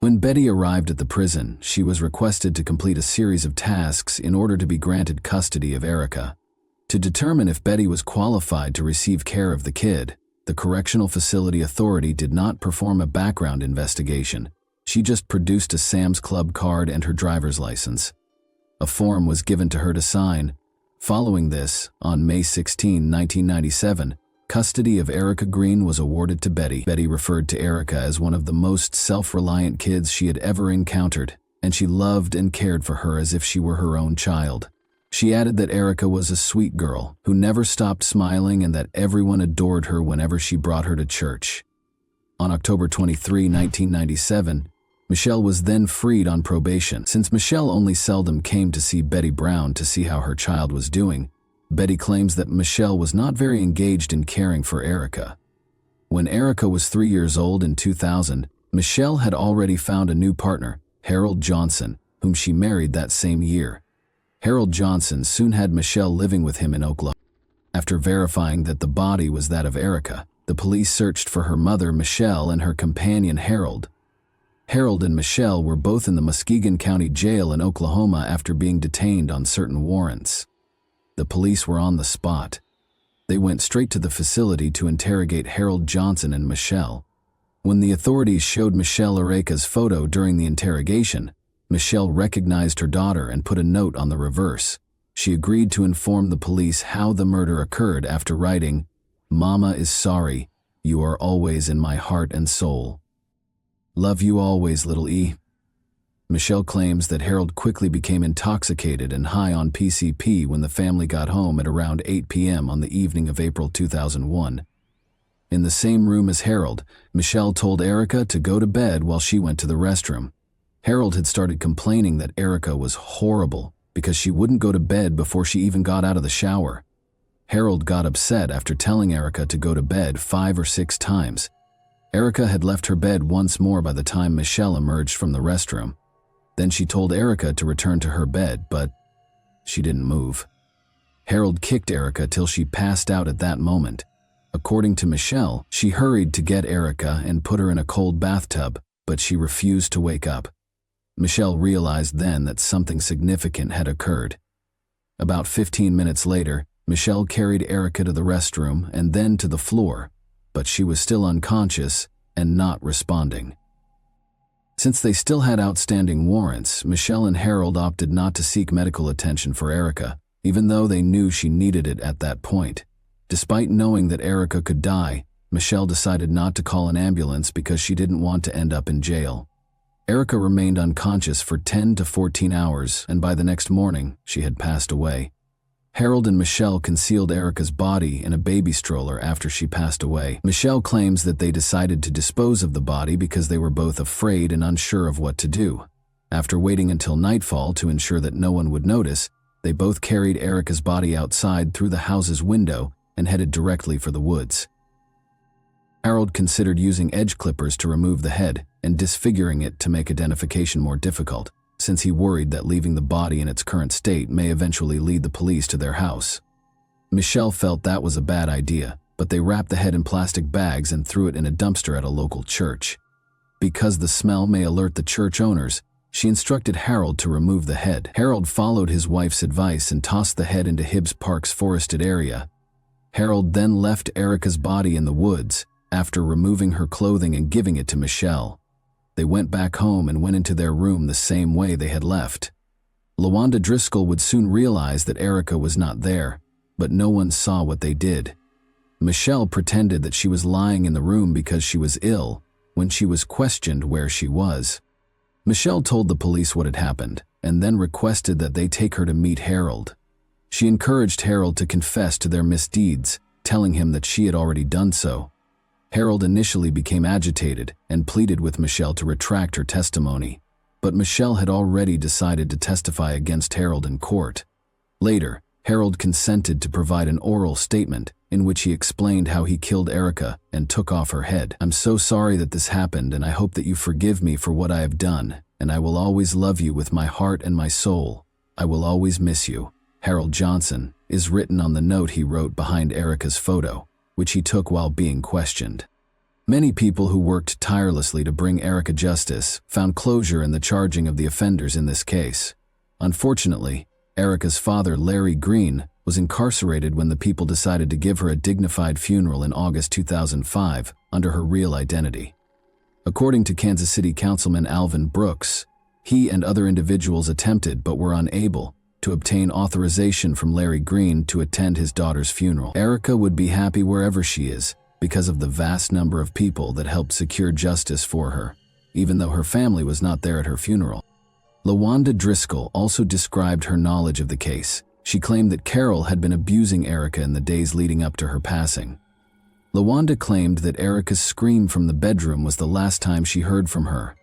When Betty arrived at the prison, she was requested to complete a series of tasks in order to be granted custody of Erica. To determine if Betty was qualified to receive care of the kid, the Correctional Facility Authority did not perform a background investigation. She just produced a Sam's Club card and her driver's license. A form was given to her to sign. Following this, on May 16, 1997, custody of Erica Green was awarded to Betty. Betty referred to Erica as one of the most self-reliant kids she had ever encountered, and she loved and cared for her as if she were her own child. She added that Erica was a sweet girl who never stopped smiling and that everyone adored her whenever she brought her to church. On October 23, 1997, Michelle was then freed on probation. Since Michelle only seldom came to see Betty Brown to see how her child was doing, Betty claims that Michelle was not very engaged in caring for Erica. When Erica was 3 years old in 2000, Michelle had already found a new partner, Harold Johnson, whom she married that same year. Harold Johnson soon had Michelle living with him in Oklahoma. After verifying that the body was that of Erica, the police searched for her mother Michelle and her companion Harold. Harold and Michelle were both in the Muskegon County Jail in Oklahoma after being detained on certain warrants. The police were on the spot. They went straight to the facility to interrogate Harold Johnson and Michelle. When the authorities showed Michelle Ereka's photo during the interrogation, Michelle recognized her daughter and put a note on the reverse. She agreed to inform the police how the murder occurred after writing, "Mama is sorry. You are always in my heart and soul. Love you always, little E." Michelle claims that Harold quickly became intoxicated and high on PCP when the family got home at around 8 p.m. on the evening of April 2001. In the same room as Harold, Michelle told Ereka to go to bed while she went to the restroom. Harold had started complaining that Ereka was horrible because she wouldn't go to bed before she even got out of the shower. Harold got upset after telling Ereka to go to bed 5 or 6 times. Ereka had left her bed once more by the time Michelle emerged from the restroom. Then she told Ereka to return to her bed, but she didn't move. Harold kicked Ereka till she passed out at that moment. According to Michelle, she hurried to get Ereka and put her in a cold bathtub, but she refused to wake up. Michelle realized then that something significant had occurred. About 15 minutes later, Michelle carried Ereka to the restroom and then to the floor, but she was still unconscious and not responding. Since they still had outstanding warrants, Michelle and Harold opted not to seek medical attention for Ereka, even though they knew she needed it at that point. Despite knowing that Ereka could die, Michelle decided not to call an ambulance because she didn't want to end up in jail. Ereka remained unconscious for 10 to 14 hours, and by the next morning, she had passed away. Harold and Michelle concealed Ereka's body in a baby stroller after she passed away. Michelle claims that they decided to dispose of the body because they were both afraid and unsure of what to do. After waiting until nightfall to ensure that no one would notice, they both carried Ereka's body outside through the house's window and headed directly for the woods. Harold considered using edge clippers to remove the head and disfiguring it to make identification more difficult, since he worried that leaving the body in its current state may eventually lead the police to their house. Michelle felt that was a bad idea, but they wrapped the head in plastic bags and threw it in a dumpster at a local church. Because the smell may alert the church owners, she instructed Harold to remove the head. Harold followed his wife's advice and tossed the head into Hibbs Park's forested area. Harold then left Ereka's body in the woods after removing her clothing and giving it to Michelle. They went back home and went into their room the same way they had left. LaWanda Driscoll would soon realize that Ereka was not there, but no one saw what they did. Michelle pretended that she was lying in the room because she was ill when she was questioned where she was. Michelle told the police what had happened and then requested that they take her to meet Harold. She encouraged Harold to confess to their misdeeds, telling him that she had already done so. Harold initially became agitated and pleaded with Michelle to retract her testimony, but Michelle had already decided to testify against Harold in court. Later, Harold consented to provide an oral statement in which he explained how he killed Ereka and took off her head. "I'm so sorry that this happened, and I hope that you forgive me for what I have done, and I will always love you with my heart and my soul. I will always miss you. Harold Johnson," is written on the note he wrote behind Ereka's photo, which he took while being questioned. Many people who worked tirelessly to bring Ereka justice found closure in the charging of the offenders in this case. Unfortunately, Ereka's father, Larry Green, was incarcerated when the people decided to give her a dignified funeral in August 2005 under her real identity. According to Kansas City Councilman Alvin Brooks, he and other individuals attempted but were unable to obtain authorization from Larry Green to attend his daughter's funeral. Ereka would be happy wherever she is because of the vast number of people that helped secure justice for her, even though her family was not there at her funeral. LaWanda Driscoll also described her knowledge of the case. She claimed that Carol had been abusing Ereka in the days leading up to her passing. LaWanda claimed that Ereka's scream from the bedroom was the last time she heard from her.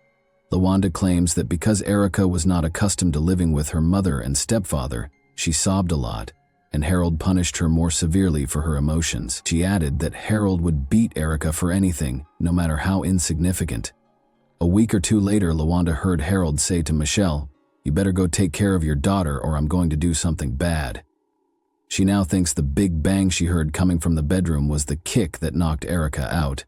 LaWanda claims that because Ereka was not accustomed to living with her mother and stepfather, she sobbed a lot, and Harold punished her more severely for her emotions. She added that Harold would beat Ereka for anything, no matter how insignificant. A week or two later, LaWanda heard Harold say to Michelle, "You better go take care of your daughter or I'm going to do something bad." She now thinks the big bang she heard coming from the bedroom was the kick that knocked Ereka out.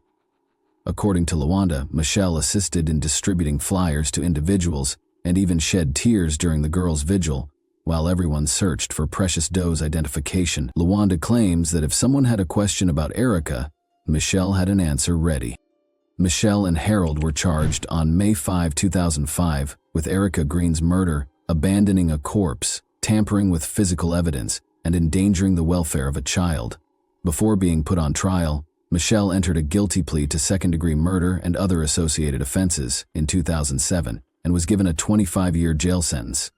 According to LaWanda, Michelle assisted in distributing flyers to individuals and even shed tears during the girls' vigil, while everyone searched for Precious Doe's identification. LaWanda claims that if someone had a question about Ereka, Michelle had an answer ready. Michelle and Harold were charged on May 5, 2005 with Erica Green's murder, abandoning a corpse, tampering with physical evidence, and endangering the welfare of a child. Before being put on trial, Michelle entered a guilty plea to second-degree murder and other associated offenses in 2007 and was given a 25-year jail sentence.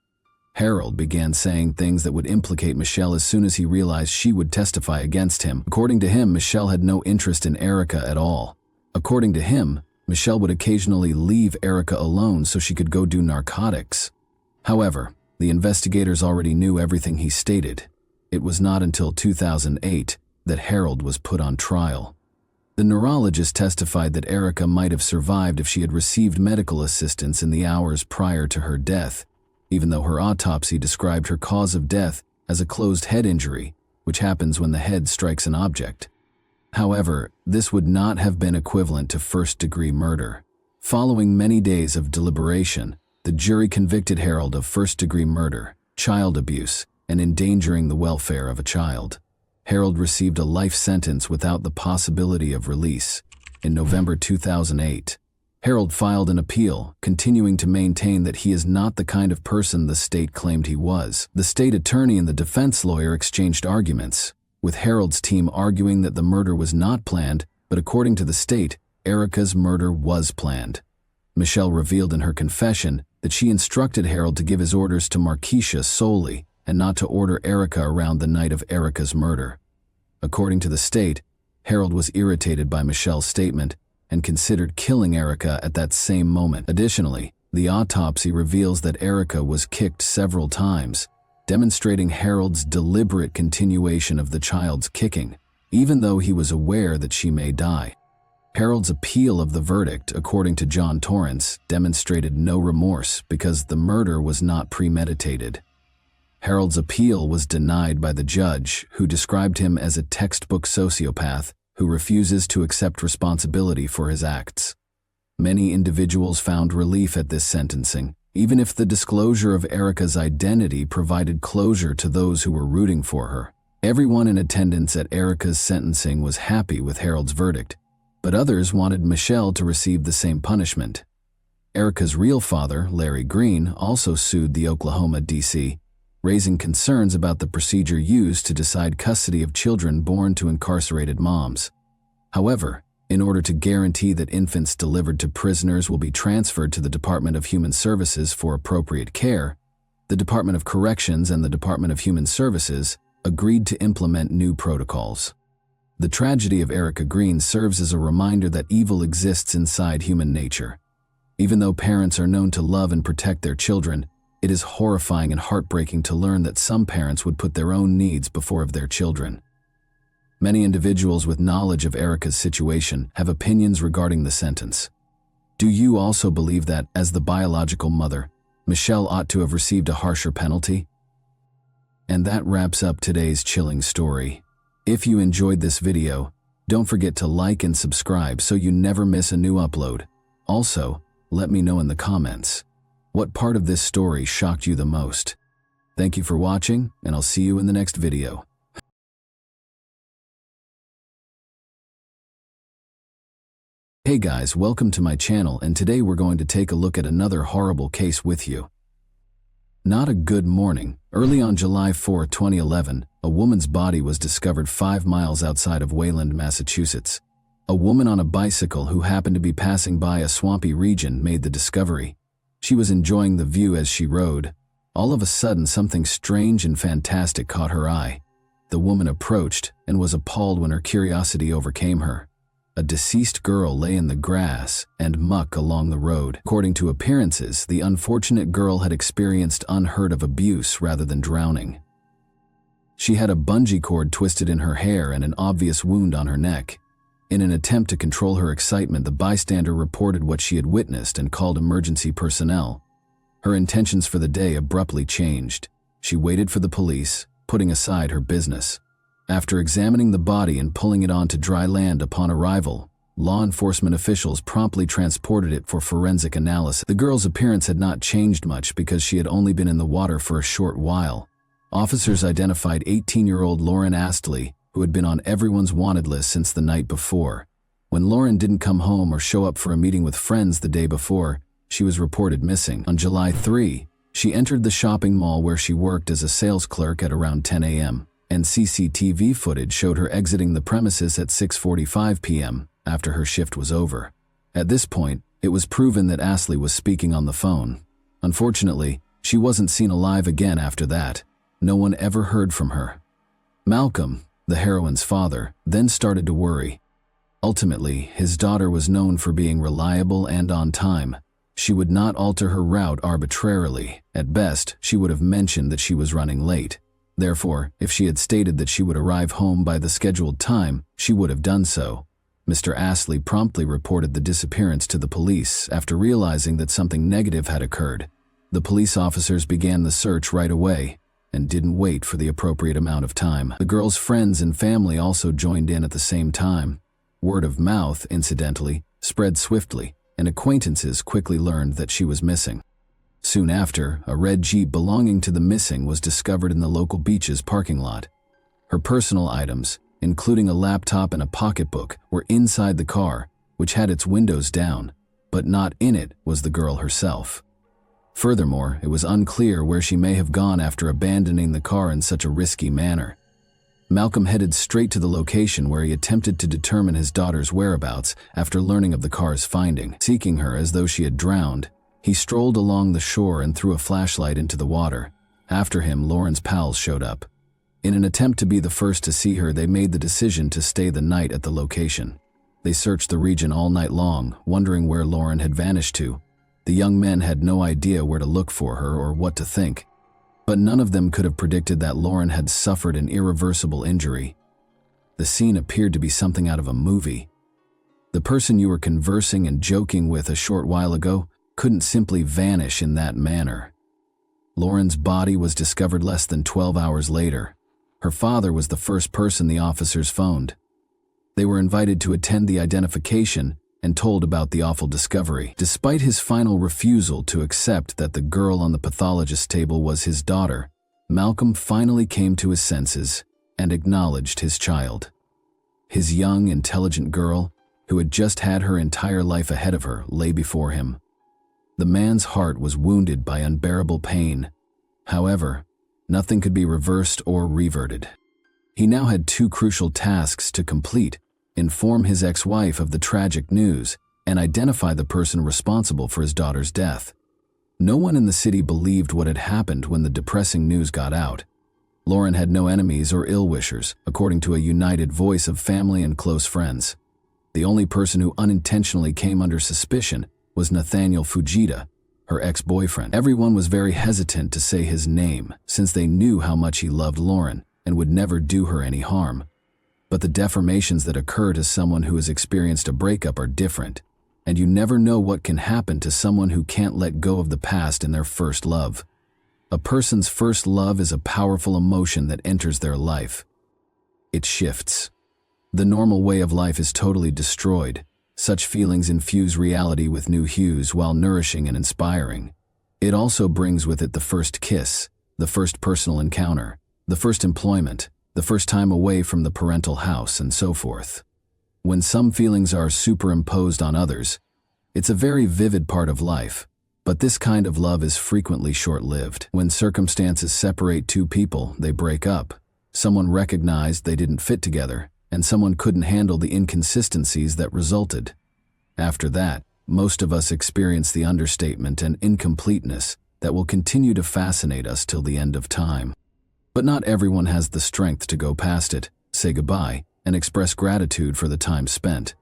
Harold began saying things that would implicate Michelle as soon as he realized she would testify against him. According to him, Michelle had no interest in Erica at all. According to him, Michelle would occasionally leave Erica alone so she could go do narcotics. However, the investigators already knew everything he stated. It was not until 2008 that Harold was put on trial. The neurologist testified that Erica might have survived if she had received medical assistance in the hours prior to her death, even though her autopsy described her cause of death as a closed head injury, which happens when the head strikes an object. However, this would not have been equivalent to first-degree murder. Following many days of deliberation, the jury convicted Harold of first-degree murder, child abuse, and endangering the welfare of a child. Harold received a life sentence without the possibility of release. In November 2008, Harold filed an appeal, continuing to maintain that he is not the kind of person the state claimed he was. The state attorney and the defense lawyer exchanged arguments, with Harold's team arguing that the murder was not planned, but according to the state, Erica's murder was planned. Michelle revealed in her confession that she instructed Harold to give his orders to Markeisha solely and not to order Erica around the night of Erica's murder. According to the state, Harold was irritated by Michelle's statement and considered killing Erica at that same moment. Additionally, the autopsy reveals that Erica was kicked several times, demonstrating Harold's deliberate continuation of the child's kicking, even though he was aware that she may die. Harold's appeal of the verdict, according to John Torrance, demonstrated no remorse because the murder was not premeditated. Harold's appeal was denied by the judge, who described him as a textbook sociopath who refuses to accept responsibility for his acts. Many individuals found relief at this sentencing, even if the disclosure of Erica's identity provided closure to those who were rooting for her. Everyone in attendance at Erica's sentencing was happy with Harold's verdict, but others wanted Michelle to receive the same punishment. Erica's real father, Larry Green, also sued the Oklahoma D.C., raising concerns about the procedure used to decide custody of children born to incarcerated moms. However, in order to guarantee that infants delivered to prisoners will be transferred to the Department of Human Services for appropriate care, the Department of Corrections and the Department of Human Services agreed to implement new protocols. The tragedy of Erica Green serves as a reminder that evil exists inside human nature. Even though parents are known to love and protect their children, it is horrifying and heartbreaking to learn that some parents would put their own needs before of their children. Many individuals with knowledge of Erica's situation have opinions regarding the sentence. Do you also believe that, as the biological mother, Michelle ought to have received a harsher penalty? And that wraps up today's chilling story. If you enjoyed this video, don't forget to like and subscribe so you never miss a new upload. Also, let me know in the comments, what part of this story shocked you the most? Thank you for watching, and I'll see you in the next video. Hey guys, welcome to my channel, and today we're going to take a look at another horrible case with you. Not a good morning. Early on July 4, 2011, a woman's body was discovered 5 miles outside of Wayland, Massachusetts. A woman on a bicycle who happened to be passing by a swampy region made the discovery. She was enjoying the view as she rode. All of a sudden, something strange and fantastic caught her eye. The woman approached and was appalled when her curiosity overcame her. A deceased girl lay in the grass and muck along the road. According to appearances, the unfortunate girl had experienced unheard of abuse rather than drowning. She had a bungee cord twisted in her hair and an obvious wound on her neck. In an attempt to control her excitement, the bystander reported what she had witnessed and called emergency personnel. Her intentions for the day abruptly changed. She waited for the police, putting aside her business. After examining the body and pulling it onto dry land upon arrival, law enforcement officials promptly transported it for forensic analysis. The girl's appearance had not changed much because she had only been in the water for a short while. Officers identified 18-year-old Lauren Astley, who had been on everyone's wanted list since the night before. When Lauren didn't come home or show up for a meeting with friends the day before, she was reported missing. On July 3, she entered the shopping mall where she worked as a sales clerk at around 10 a.m., and CCTV footage showed her exiting the premises at 6:45 p.m. after her shift was over. At this point, it was proven that Ashley was speaking on the phone. Unfortunately, she wasn't seen alive again after that. No one ever heard from her. Malcolm, the heroine's father, then started to worry. Ultimately, his daughter was known for being reliable and on time. She would not alter her route arbitrarily. At best, she would have mentioned that she was running late. Therefore, if she had stated that she would arrive home by the scheduled time, she would have done so. Mr. Astley promptly reported the disappearance to the police after realizing that something negative had occurred. The police officers began the search right away and didn't wait for the appropriate amount of time. The girl's friends and family also joined in at the same time. Word of mouth, incidentally, spread swiftly, and acquaintances quickly learned that she was missing. Soon after, a red Jeep belonging to the missing was discovered in the local beach's parking lot. Her personal items, including a laptop and a pocketbook, were inside the car, which had its windows down, but not in it was the girl herself. Furthermore, it was unclear where she may have gone after abandoning the car in such a risky manner. Malcolm headed straight to the location where he attempted to determine his daughter's whereabouts after learning of the car's finding. Seeking her as though she had drowned, he strolled along the shore and threw a flashlight into the water. After him, Lauren's pals showed up. In an attempt to be the first to see her, they made the decision to stay the night at the location. They searched the region all night long, wondering where Lauren had vanished to. The young men had no idea where to look for her or what to think. But none of them could have predicted that Lauren had suffered an irreversible injury. The scene appeared to be something out of a movie. The person you were conversing and joking with a short while ago couldn't simply vanish in that manner. Lauren's body was discovered less than 12 hours later. Her father was the first person the officers phoned. They were invited to attend the identification and told about the awful discovery. Despite his final refusal to accept that the girl on the pathologist's table was his daughter, Malcolm finally came to his senses and acknowledged his child. His young, intelligent girl, who had just had her entire life ahead of her, lay before him. The man's heart was wounded by unbearable pain. However, nothing could be reversed or reverted. He now had two crucial tasks to complete: inform his ex-wife of the tragic news and identify the person responsible for his daughter's death. No one in the city believed what had happened when the depressing news got out. Lauren had no enemies or ill-wishers, according to a united voice of family and close friends. The only person who unintentionally came under suspicion was Nathaniel Fujita, her ex-boyfriend. Everyone was very hesitant to say his name, since they knew how much he loved Lauren and would never do her any harm. But the deformations that occur to someone who has experienced a breakup are different, and you never know what can happen to someone who can't let go of the past in their first love. A person's first love is a powerful emotion that enters their life. It shifts. The normal way of life is totally destroyed. Such feelings infuse reality with new hues while nourishing and inspiring. It also brings with it the first kiss, the first personal encounter, the first employment, the first time away from the parental house, and so forth. When some feelings are superimposed on others, it's a very vivid part of life, but this kind of love is frequently short-lived. When circumstances separate two people, they break up. Someone recognized they didn't fit together, and someone couldn't handle the inconsistencies that resulted. After that, most of us experience the understatement and incompleteness that will continue to fascinate us till the end of time. But not everyone has the strength to go past it, say goodbye, and express gratitude for the time spent.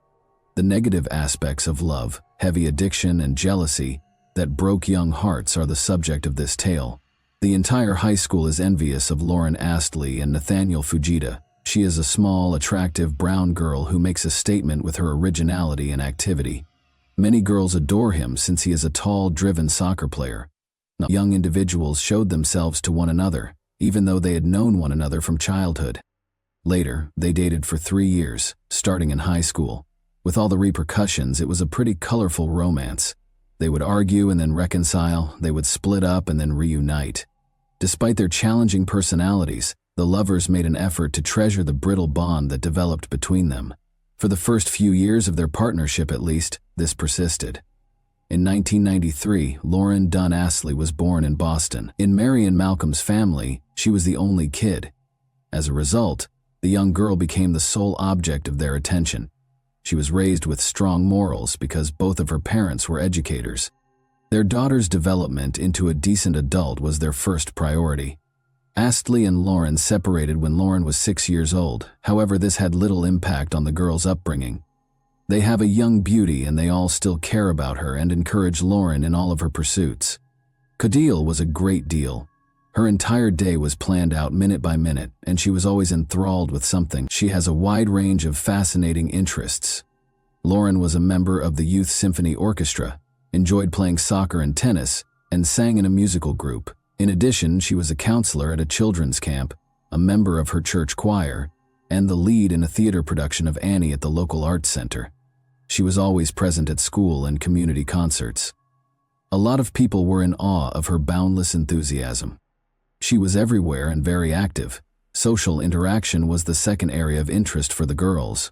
The negative aspects of love, heavy addiction, and jealousy that broke young hearts are the subject of this tale. The entire high school is envious of Lauren Astley and Nathaniel Fujita. She is a small, attractive brown girl who makes a statement with her originality and activity. Many girls adore him since he is a tall, driven soccer player. Young individuals showed themselves to one another, even though they had known one another from childhood. Later, they dated for 3 years, starting in high school. With all the repercussions, it was a pretty colorful romance. They would argue and then reconcile, they would split up and then reunite. Despite their challenging personalities, the lovers made an effort to treasure the brittle bond that developed between them. For the first few years of their partnership at least, this persisted. In 1993, Lauren Dunn Astley was born in Boston. In Mary and Malcolm's family, she was the only kid. As a result, the young girl became the sole object of their attention. She was raised with strong morals because both of her parents were educators. Their daughter's development into a decent adult was their first priority. Astley and Lauren separated when Lauren was 6 years old. However, this had little impact on the girl's upbringing. They have a young beauty and they all still care about her and encourage Lauren in all of her pursuits. Cadile was a great deal. Her entire day was planned out minute by minute, and she was always enthralled with something. She has a wide range of fascinating interests. Lauren was a member of the Youth Symphony Orchestra, enjoyed playing soccer and tennis, and sang in a musical group. In addition, she was a counselor at a children's camp, a member of her church choir, and the lead in a theater production of Annie at the local arts center. She was always present at school and community concerts. A lot of people were in awe of her boundless enthusiasm. She was everywhere and very active. Social interaction was the second area of interest for the girls.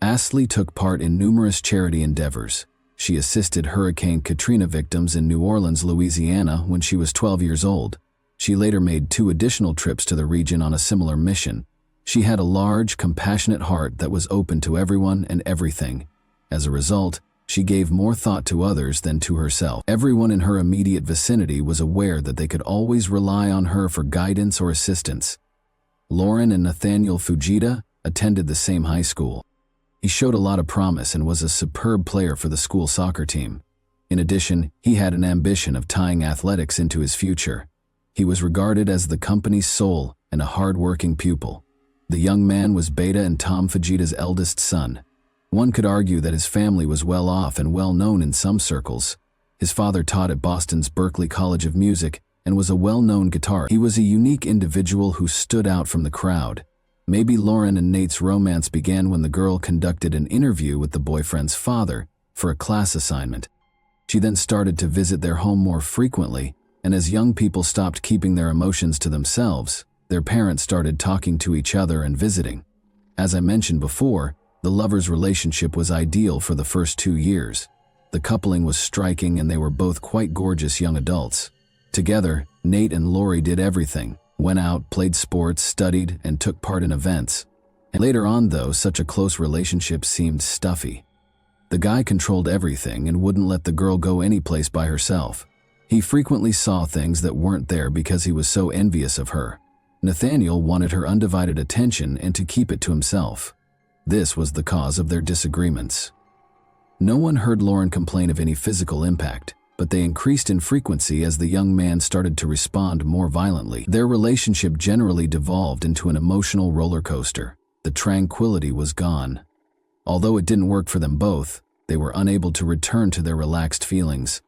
Astley took part in numerous charity endeavors. She assisted Hurricane Katrina victims in New Orleans, Louisiana when she was 12 years old. She later made 2 additional trips to the region on a similar mission. She had a large, compassionate heart that was open to everyone and everything. As a result, she gave more thought to others than to herself. Everyone in her immediate vicinity was aware that they could always rely on her for guidance or assistance. Lauren and Nathaniel Fujita attended the same high school. He showed a lot of promise and was a superb player for the school soccer team. In addition, he had an ambition of tying athletics into his future. He was regarded as the company's soul and a hard-working pupil. The young man was Beta and Tom Fujita's eldest son. One could argue that his family was well off and well known in some circles. His father taught at Boston's Berklee College of Music and was a well-known guitarist. He was a unique individual who stood out from the crowd. Maybe Lauren and Nate's romance began when the girl conducted an interview with the boyfriend's father for a class assignment. She then started to visit their home more frequently, and as young people stopped keeping their emotions to themselves, their parents started talking to each other and visiting. As I mentioned before, the lovers' relationship was ideal for the first 2 years. The coupling was striking and they were both quite gorgeous young adults. Together, Nate and Lori did everything, went out, played sports, studied, and took part in events. And later on though, such a close relationship seemed stuffy. The guy controlled everything and wouldn't let the girl go any place by herself. He frequently saw things that weren't there because he was so envious of her. Nathaniel wanted her undivided attention and to keep it to himself. This was the cause of their disagreements. No one heard Lauren complain of any physical impact, but they increased in frequency as the young man started to respond more violently. Their relationship generally devolved into an emotional roller coaster. The tranquility was gone. Although it didn't work for them both, they were unable to return to their relaxed feelings.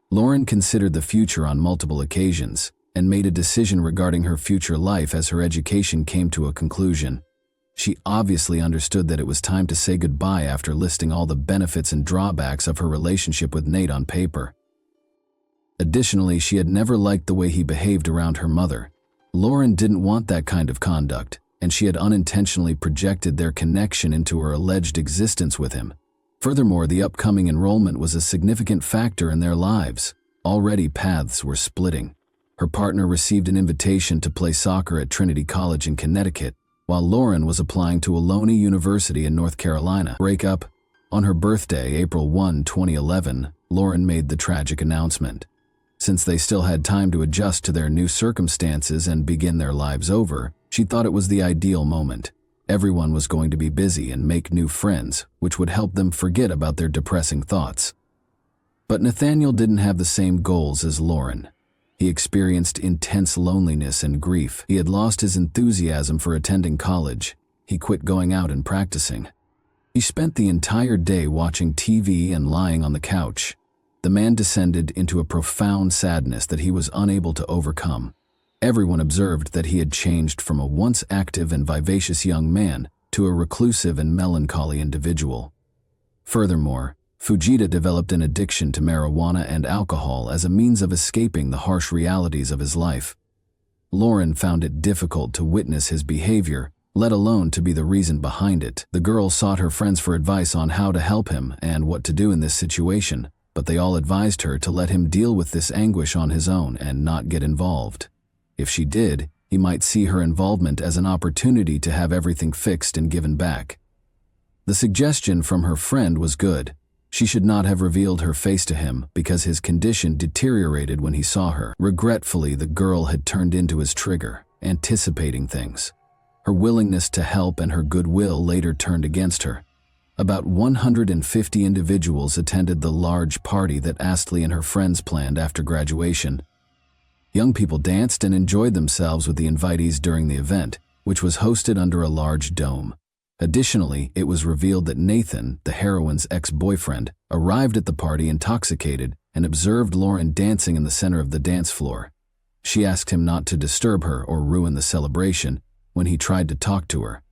Lauren considered the future on multiple occasions and made a decision regarding her future life as her education came to a conclusion. She obviously understood that it was time to say goodbye after listing all the benefits and drawbacks of her relationship with Nate on paper. Additionally, she had never liked the way he behaved around her mother. Lauren didn't want that kind of conduct, and she had unintentionally projected their connection into her alleged existence with him. Furthermore, the upcoming enrollment was a significant factor in their lives. Already paths were splitting. Her partner received an invitation to play soccer at Trinity College in Connecticut, while Lauren was applying to Ohlone University in North Carolina. Breakup. On her birthday, April 1, 2011, Lauren made the tragic announcement. Since they still had time to adjust to their new circumstances and begin their lives over, she thought it was the ideal moment. Everyone was going to be busy and make new friends, which would help them forget about their depressing thoughts. But Nathaniel didn't have the same goals as Lauren. He experienced intense loneliness and grief. He had lost his enthusiasm for attending college. He quit going out and practicing. He spent the entire day watching TV and lying on the couch. The man descended into a profound sadness that he was unable to overcome. Everyone observed that he had changed from a once active and vivacious young man to a reclusive and melancholy individual. Furthermore, Fujita developed an addiction to marijuana and alcohol as a means of escaping the harsh realities of his life. Lauren found it difficult to witness his behavior, let alone to be the reason behind it. The girl sought her friends for advice on how to help him and what to do in this situation, but they all advised her to let him deal with this anguish on his own and not get involved. If she did, he might see her involvement as an opportunity to have everything fixed and given back. The suggestion from her friend was good. She should not have revealed her face to him because his condition deteriorated when he saw her. Regretfully, the girl had turned into his trigger, anticipating things. Her willingness to help and her goodwill later turned against her. About 150 individuals attended the large party that Astley and her friends planned after graduation. Young people danced and enjoyed themselves with the invitees during the event, which was hosted under a large dome. Additionally, it was revealed that Nathan, the heroine's ex-boyfriend, arrived at the party intoxicated and observed Lauren dancing in the center of the dance floor. She asked him not to disturb her or ruin the celebration when he tried to talk to her.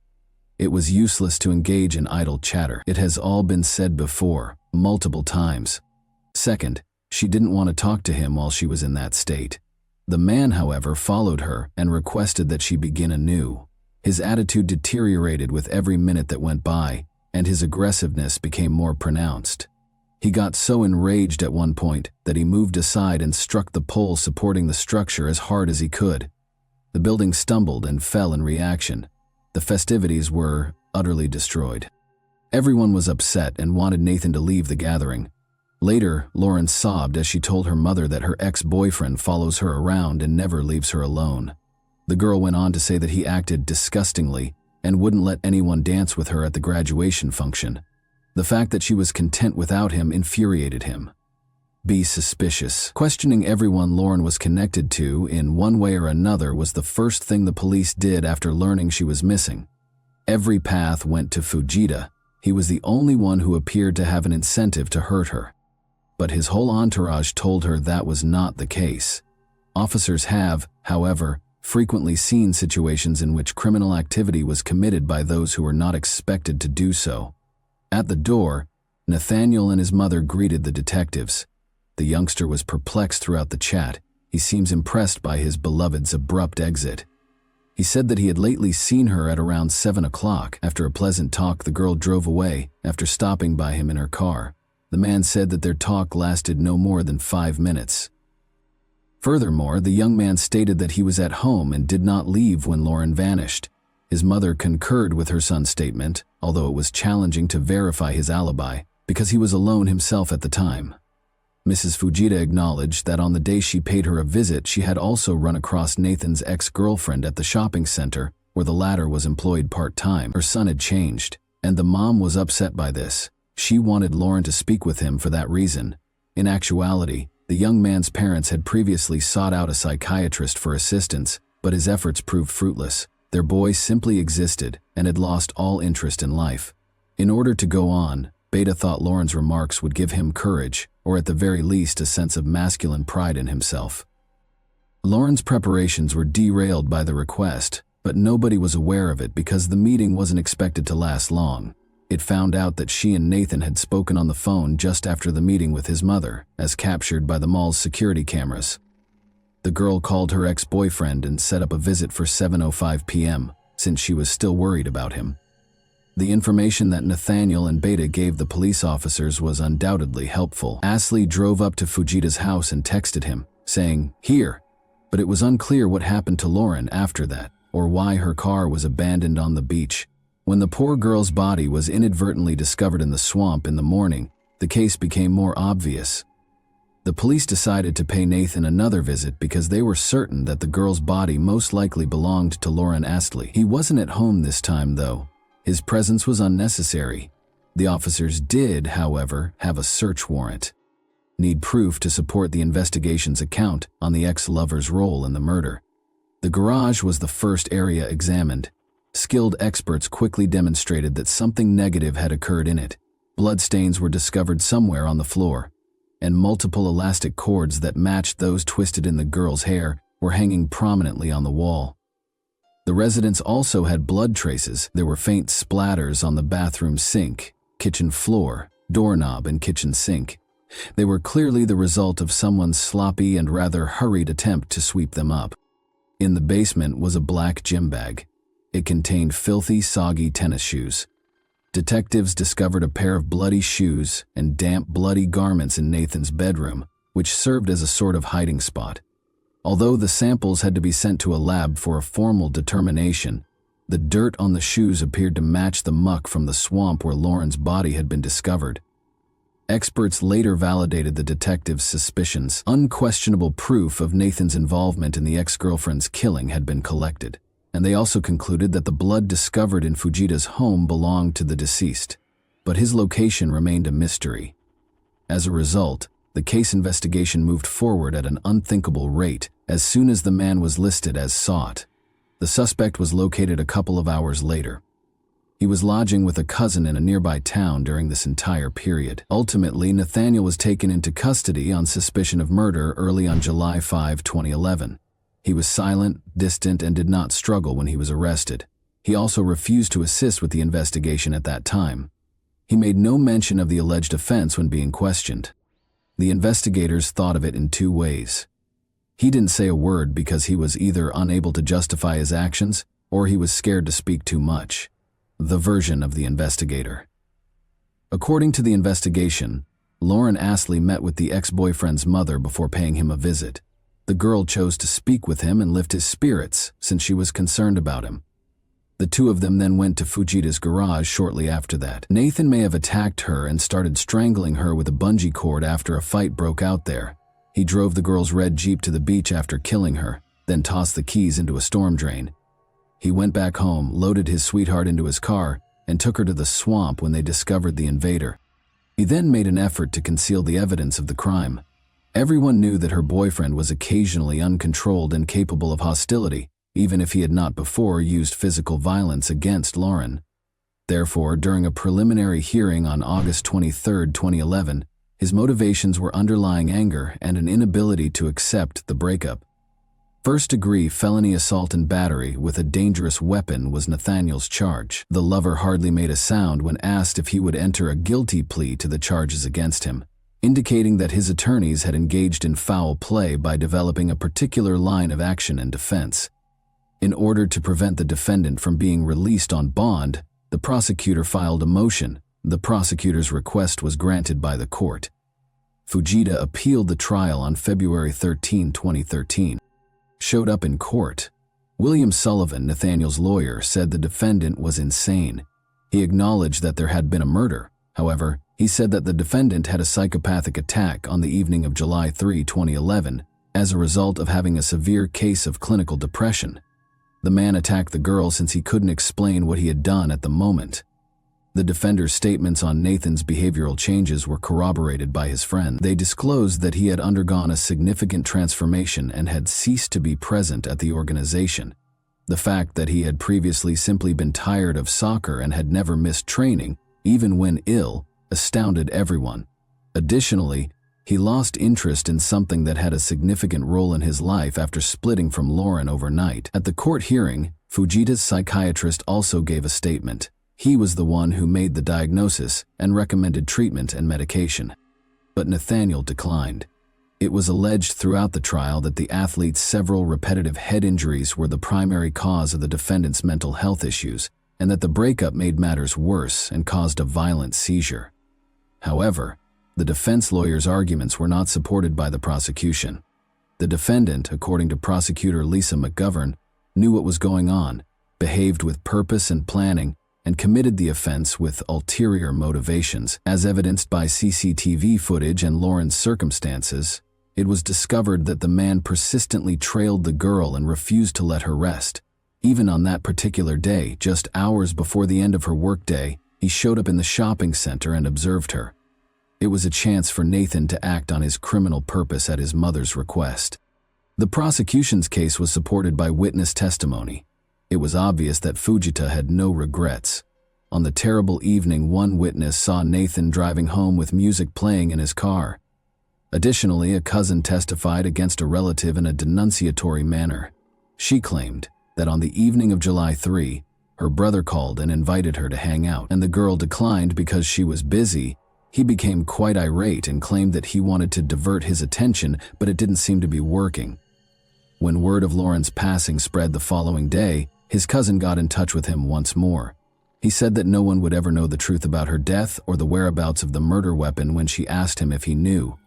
It was useless to engage in idle chatter. It has all been said before, multiple times. Second, she didn't want to talk to him while she was in that state. The man, however, followed her and requested that she begin anew. His attitude deteriorated with every minute that went by, and his aggressiveness became more pronounced. He got so enraged at one point that he moved aside and struck the pole supporting the structure as hard as he could. The building stumbled and fell in reaction. The festivities were utterly destroyed. Everyone was upset and wanted Nathan to leave the gathering. Later, Lauren sobbed as she told her mother that her ex-boyfriend follows her around and never leaves her alone. The girl went on to say that he acted disgustingly and wouldn't let anyone dance with her at the graduation function. The fact that she was content without him infuriated him. Be suspicious. Questioning everyone Lauren was connected to in one way or another was the first thing the police did after learning she was missing. Every path went to Fujita. He was the only one who appeared to have an incentive to hurt her. But his whole entourage told her that was not the case. Officers have, however, frequently seen situations in which criminal activity was committed by those who were not expected to do so. At the door, Nathaniel and his mother greeted the detectives. The youngster was perplexed throughout the chat. He seems impressed by his beloved's abrupt exit. He said that he had lately seen her at around 7 o'clock. After a pleasant talk, the girl drove away after stopping by him in her car. The man said that their talk lasted no more than 5 minutes. Furthermore, the young man stated that he was at home and did not leave when Lauren vanished. His mother concurred with her son's statement, although it was challenging to verify his alibi, because he was alone himself at the time. Mrs. Fujita acknowledged that on the day she paid her a visit, she had also run across Nathan's ex-girlfriend at the shopping center, where the latter was employed part-time. Her son had changed, and the mom was upset by this. She wanted Lauren to speak with him for that reason. In actuality, the young man's parents had previously sought out a psychiatrist for assistance, but his efforts proved fruitless. Their boy simply existed and had lost all interest in life. In order to go on, Beta thought Lauren's remarks would give him courage, or at the very least a sense of masculine pride in himself. Lauren's preparations were derailed by the request, but nobody was aware of it because the meeting wasn't expected to last long. It found out that she and Nathan had spoken on the phone just after the meeting with his mother, as captured by the mall's security cameras. The girl called her ex-boyfriend and set up a visit for 7:05 p.m., since she was still worried about him. The information that Nathaniel and Beta gave the police officers was undoubtedly helpful. Astley drove up to Fujita's house and texted him, saying, "Here," but it was unclear what happened to Lauren after that, or why her car was abandoned on the beach. When the poor girl's body was inadvertently discovered in the swamp in the morning, the case became more obvious. The police decided to pay Nathan another visit because they were certain that the girl's body most likely belonged to Lauren Astley. He wasn't at home this time, though. His presence was unnecessary. The officers did, however, have a search warrant. Need proof to support the investigation's account on the ex-lover's role in the murder. The garage was the first area examined. Skilled experts quickly demonstrated that something negative had occurred in it. Bloodstains were discovered somewhere on the floor, and multiple elastic cords that matched those twisted in the girl's hair were hanging prominently on the wall. The residence also had blood traces. There were faint splatters on the bathroom sink, kitchen floor, doorknob, and kitchen sink. They were clearly the result of someone's sloppy and rather hurried attempt to sweep them up. In the basement was a black gym bag. It contained filthy, soggy tennis shoes. Detectives discovered a pair of bloody shoes and damp, bloody garments in Nathan's bedroom, which served as a sort of hiding spot. Although the samples had to be sent to a lab for a formal determination, the dirt on the shoes appeared to match the muck from the swamp where Lauren's body had been discovered. Experts later validated the detectives' suspicions. Unquestionable proof of Nathan's involvement in the ex-girlfriend's killing had been collected, and they also concluded that the blood discovered in Fujita's home belonged to the deceased, but his location remained a mystery. As a result, the case investigation moved forward at an unthinkable rate as soon as the man was listed as sought. The suspect was located a couple of hours later. He was lodging with a cousin in a nearby town during this entire period. Ultimately, Nathaniel was taken into custody on suspicion of murder early on July 5, 2011. He was silent, distant, and did not struggle when he was arrested. He also refused to assist with the investigation at that time. He made no mention of the alleged offense when being questioned. The investigators thought of it in two ways. He didn't say a word because he was either unable to justify his actions or he was scared to speak too much. The version of the investigator. According to the investigation, Lauren Astley met with the ex-boyfriend's mother before paying him a visit. The girl chose to speak with him and lift his spirits since she was concerned about him. The two of them then went to Fujita's garage shortly after that. Nathan may have attacked her and started strangling her with a bungee cord after a fight broke out there. He drove the girl's red Jeep to the beach after killing her, then tossed the keys into a storm drain. He went back home, loaded his sweetheart into his car, and took her to the swamp when they discovered the invader. He then made an effort to conceal the evidence of the crime. Everyone knew that her boyfriend was occasionally uncontrolled and capable of hostility, even if he had not before used physical violence against Lauren. Therefore, during a preliminary hearing on August 23, 2011, his motivations were underlying anger and an inability to accept the breakup. First-degree felony assault and battery with a dangerous weapon was Nathaniel's charge. The lover hardly made a sound when asked if he would enter a guilty plea to the charges against him, indicating that his attorneys had engaged in foul play by developing a particular line of action and defense. In order to prevent the defendant from being released on bond, the prosecutor filed a motion. The prosecutor's request was granted by the court. Fujita appealed the trial on February 13, 2013. Showed up in court. William Sullivan, Nathaniel's lawyer, said the defendant was insane. He acknowledged that there had been a murder. However, he said that the defendant had a psychopathic attack on the evening of July 3, 2011, as a result of having a severe case of clinical depression. The man attacked the girl since he couldn't explain what he had done at the moment. The defender's statements on Nathan's behavioral changes were corroborated by his friend. They disclosed that he had undergone a significant transformation and had ceased to be present at the organization. The fact that he had previously simply been tired of soccer and had never missed training, even when ill, astounded everyone. Additionally, he lost interest in something that had a significant role in his life after splitting from Lauren overnight. At the court hearing, Fujita's psychiatrist also gave a statement. He was the one who made the diagnosis and recommended treatment and medication. But Nathaniel declined. It was alleged throughout the trial that the athlete's several repetitive head injuries were the primary cause of the defendant's mental health issues, and that the breakup made matters worse and caused a violent seizure. However, the defense lawyer's arguments were not supported by the prosecution. The defendant, according to prosecutor Lisa McGovern, knew what was going on, behaved with purpose and planning, and committed the offense with ulterior motivations. As evidenced by CCTV footage and Lauren's circumstances, it was discovered that the man persistently trailed the girl and refused to let her rest. Even on that particular day, just hours before the end of her workday, he showed up in the shopping center and observed her. It was a chance for Nathan to act on his criminal purpose at his mother's request. The prosecution's case was supported by witness testimony. It was obvious that Fujita had no regrets. On the terrible evening, one witness saw Nathan driving home with music playing in his car. Additionally, a cousin testified against a relative in a denunciatory manner. She claimed that on the evening of July 3, her brother called and invited her to hang out, and the girl declined because she was busy. He became quite irate and claimed that he wanted to divert his attention, but it didn't seem to be working. When word of Lauren's passing spread the following day, His cousin got in touch with him once more. He said that no one would ever know the truth about her death or the whereabouts of the murder weapon when she asked him if he knew.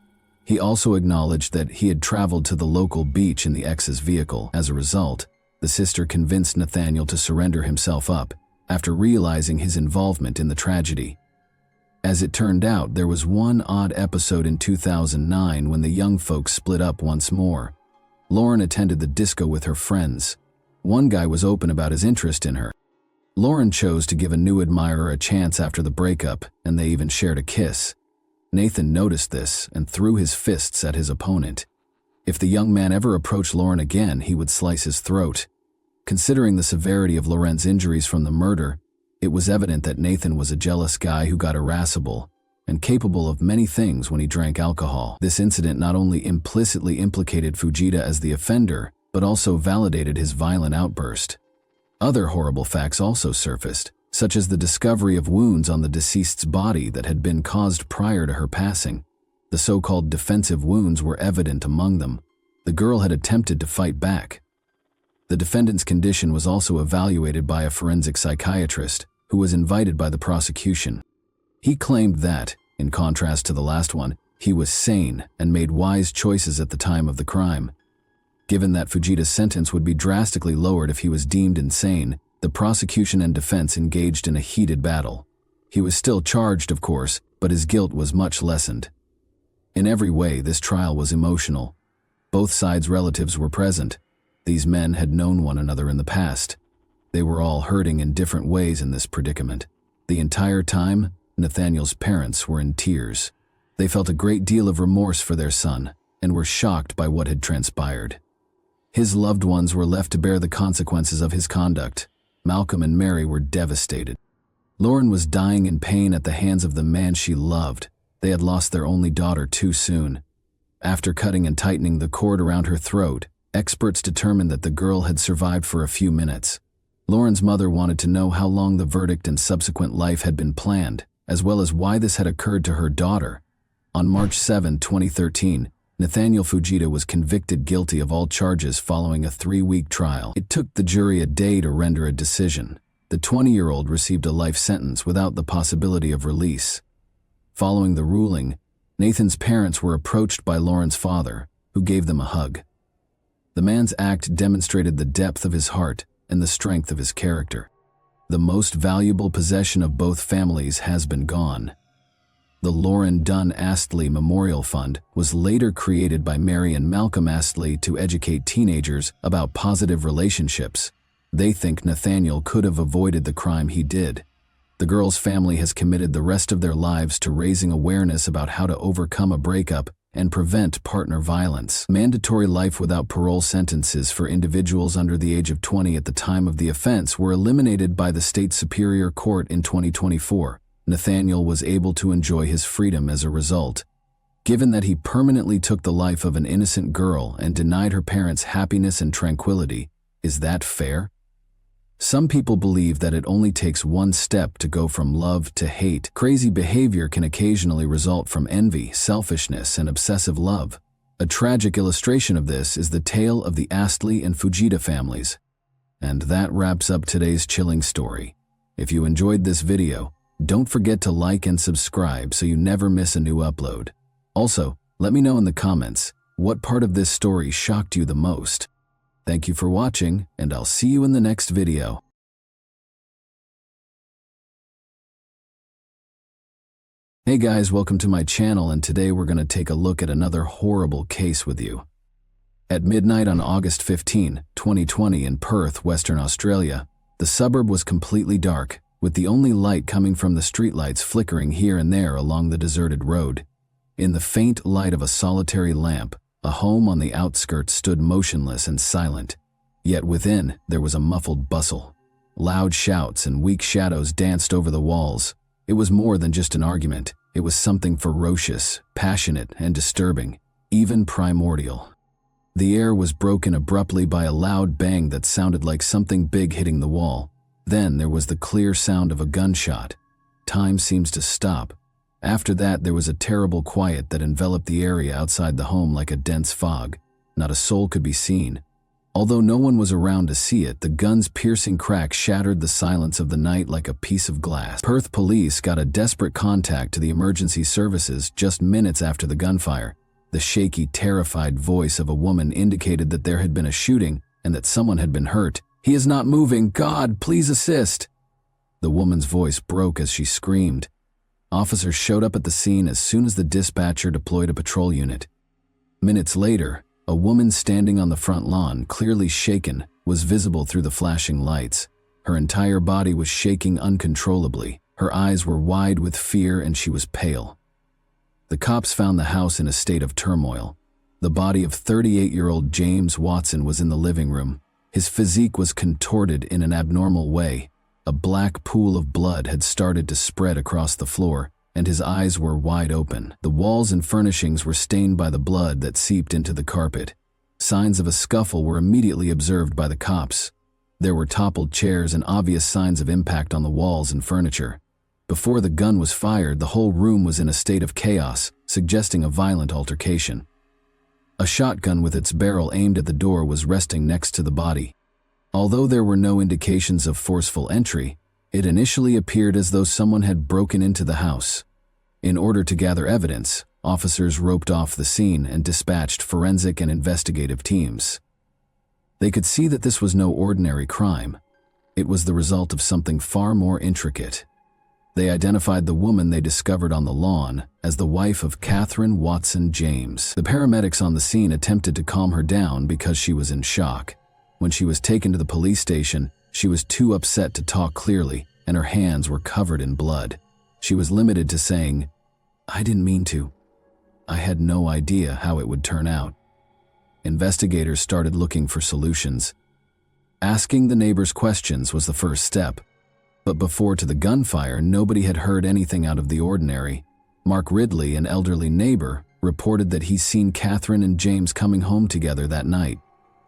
He also acknowledged that he had traveled to the local beach in the ex's vehicle. As a result, the sister convinced Nathaniel to surrender himself up after realizing his involvement in the tragedy. As it turned out, there was one odd episode in 2009 when the young folks split up once more. Lauren attended the disco with her friends. One guy was open about his interest in her. Lauren chose to give a new admirer a chance after the breakup, and they even shared a kiss. Nathan noticed this and threw his fists at his opponent. If the young man ever approached Lauren again, he would slice his throat. Considering the severity of Lauren's injuries from the murder, it was evident that Nathan was a jealous guy who got irascible and capable of many things when he drank alcohol. This incident not only implicitly implicated Fujita as the offender, but also validated his violent outburst. Other horrible facts also surfaced, such as the discovery of wounds on the deceased's body that had been caused prior to her passing. The so-called defensive wounds were evident among them. The girl had attempted to fight back. The defendant's condition was also evaluated by a forensic psychiatrist who was invited by the prosecution. He claimed that, in contrast to the last one, he was sane and made wise choices at the time of the crime. Given that Fujita's sentence would be drastically lowered if he was deemed insane, the prosecution and defense engaged in a heated battle. He was still charged, of course, but his guilt was much lessened. In every way, this trial was emotional. Both sides' relatives were present. These men had known one another in the past. They were all hurting in different ways in this predicament. The entire time, Nathaniel's parents were in tears. They felt a great deal of remorse for their son and were shocked by what had transpired. His loved ones were left to bear the consequences of his conduct. Malcolm and Mary were devastated. Lauren was dying in pain at the hands of the man she loved. They had lost their only daughter too soon. After cutting and tightening the cord around her throat, experts determined that the girl had survived for a few minutes. Lauren's mother wanted to know how long the verdict and subsequent life had been planned, as well as why this had occurred to her daughter. On March 7, 2013, Nathaniel Fujita was convicted guilty of all charges following a 3-week trial. It took the jury a day to render a decision. The 20-year-old received a life sentence without the possibility of release. Following the ruling, Nathan's parents were approached by Lauren's father, who gave them a hug. The man's act demonstrated the depth of his heart and the strength of his character. The most valuable possession of both families has been gone. The Lauren Dunn Astley Memorial Fund was later created by Mary and Malcolm Astley to educate teenagers about positive relationships. They think Nathaniel could have avoided the crime he did. The girl's family has committed the rest of their lives to raising awareness about how to overcome a breakup and prevent partner violence. Mandatory life without parole sentences for individuals under the age of 20 at the time of the offense were eliminated by the state superior court in 2024. Nathaniel was able to enjoy his freedom as a result. Given that he permanently took the life of an innocent girl and denied her parents happiness and tranquility, is that fair? Some people believe that it only takes one step to go from love to hate. Crazy behavior can occasionally result from envy, selfishness, and obsessive love. A tragic illustration of this is the tale of the Astley and Fujita families. And that wraps up today's chilling story. If you enjoyed this video, don't forget to like and subscribe so you never miss a new upload. Also, let me know in the comments, what part of this story shocked you the most? Thank you for watching, and I'll see you in the next video. Hey guys, welcome to my channel, and today we're going to take a look at another horrible case with you. At midnight on August 15, 2020 in Perth, Western Australia, the suburb was completely dark, with the only light coming from the streetlights flickering here and there along the deserted road. In the faint light of a solitary lamp, a home on the outskirts stood motionless and silent. Yet within, there was a muffled bustle. Loud shouts and weak shadows danced over the walls. It was more than just an argument. It was something ferocious, passionate, and disturbing, even primordial. The air was broken abruptly by a loud bang that sounded like something big hitting the wall. Then there was the clear sound of a gunshot. Time seems to stop. After that, there was a terrible quiet that enveloped the area outside the home like a dense fog. Not a soul could be seen. Although no one was around to see it, the gun's piercing crack shattered the silence of the night like a piece of glass. Perth police got a desperate contact to the emergency services just minutes after the gunfire. The shaky, terrified voice of a woman indicated that there had been a shooting and that someone had been hurt. "He is not moving. God, please assist." The woman's voice broke as she screamed. Officers showed up at the scene as soon as the dispatcher deployed a patrol unit. Minutes later, a woman standing on the front lawn, clearly shaken, was visible through the flashing lights. Her entire body was shaking uncontrollably. Her eyes were wide with fear and she was pale. The cops found the house in a state of turmoil. The body of 38-year-old James Watson was in the living room. His physique was contorted in an abnormal way. A black pool of blood had started to spread across the floor, and his eyes were wide open. The walls and furnishings were stained by the blood that seeped into the carpet. Signs of a scuffle were immediately observed by the cops. There were toppled chairs and obvious signs of impact on the walls and furniture. Before the gun was fired, the whole room was in a state of chaos, suggesting a violent altercation. A shotgun with its barrel aimed at the door was resting next to the body. Although there were no indications of forceful entry, it initially appeared as though someone had broken into the house. In order to gather evidence, officers roped off the scene and dispatched forensic and investigative teams. They could see that this was no ordinary crime. It was the result of something far more intricate. They identified the woman they discovered on the lawn as the wife of Catherine Watson James. The paramedics on the scene attempted to calm her down because she was in shock. When she was taken to the police station, she was too upset to talk clearly, and her hands were covered in blood. She was limited to saying, "I didn't mean to. I had no idea how it would turn out." Investigators started looking for solutions. Asking the neighbors questions was the first step. But before to the gunfire, nobody had heard anything out of the ordinary. Mark Ridley, an elderly neighbor, reported that he'd seen Catherine and James coming home together that night.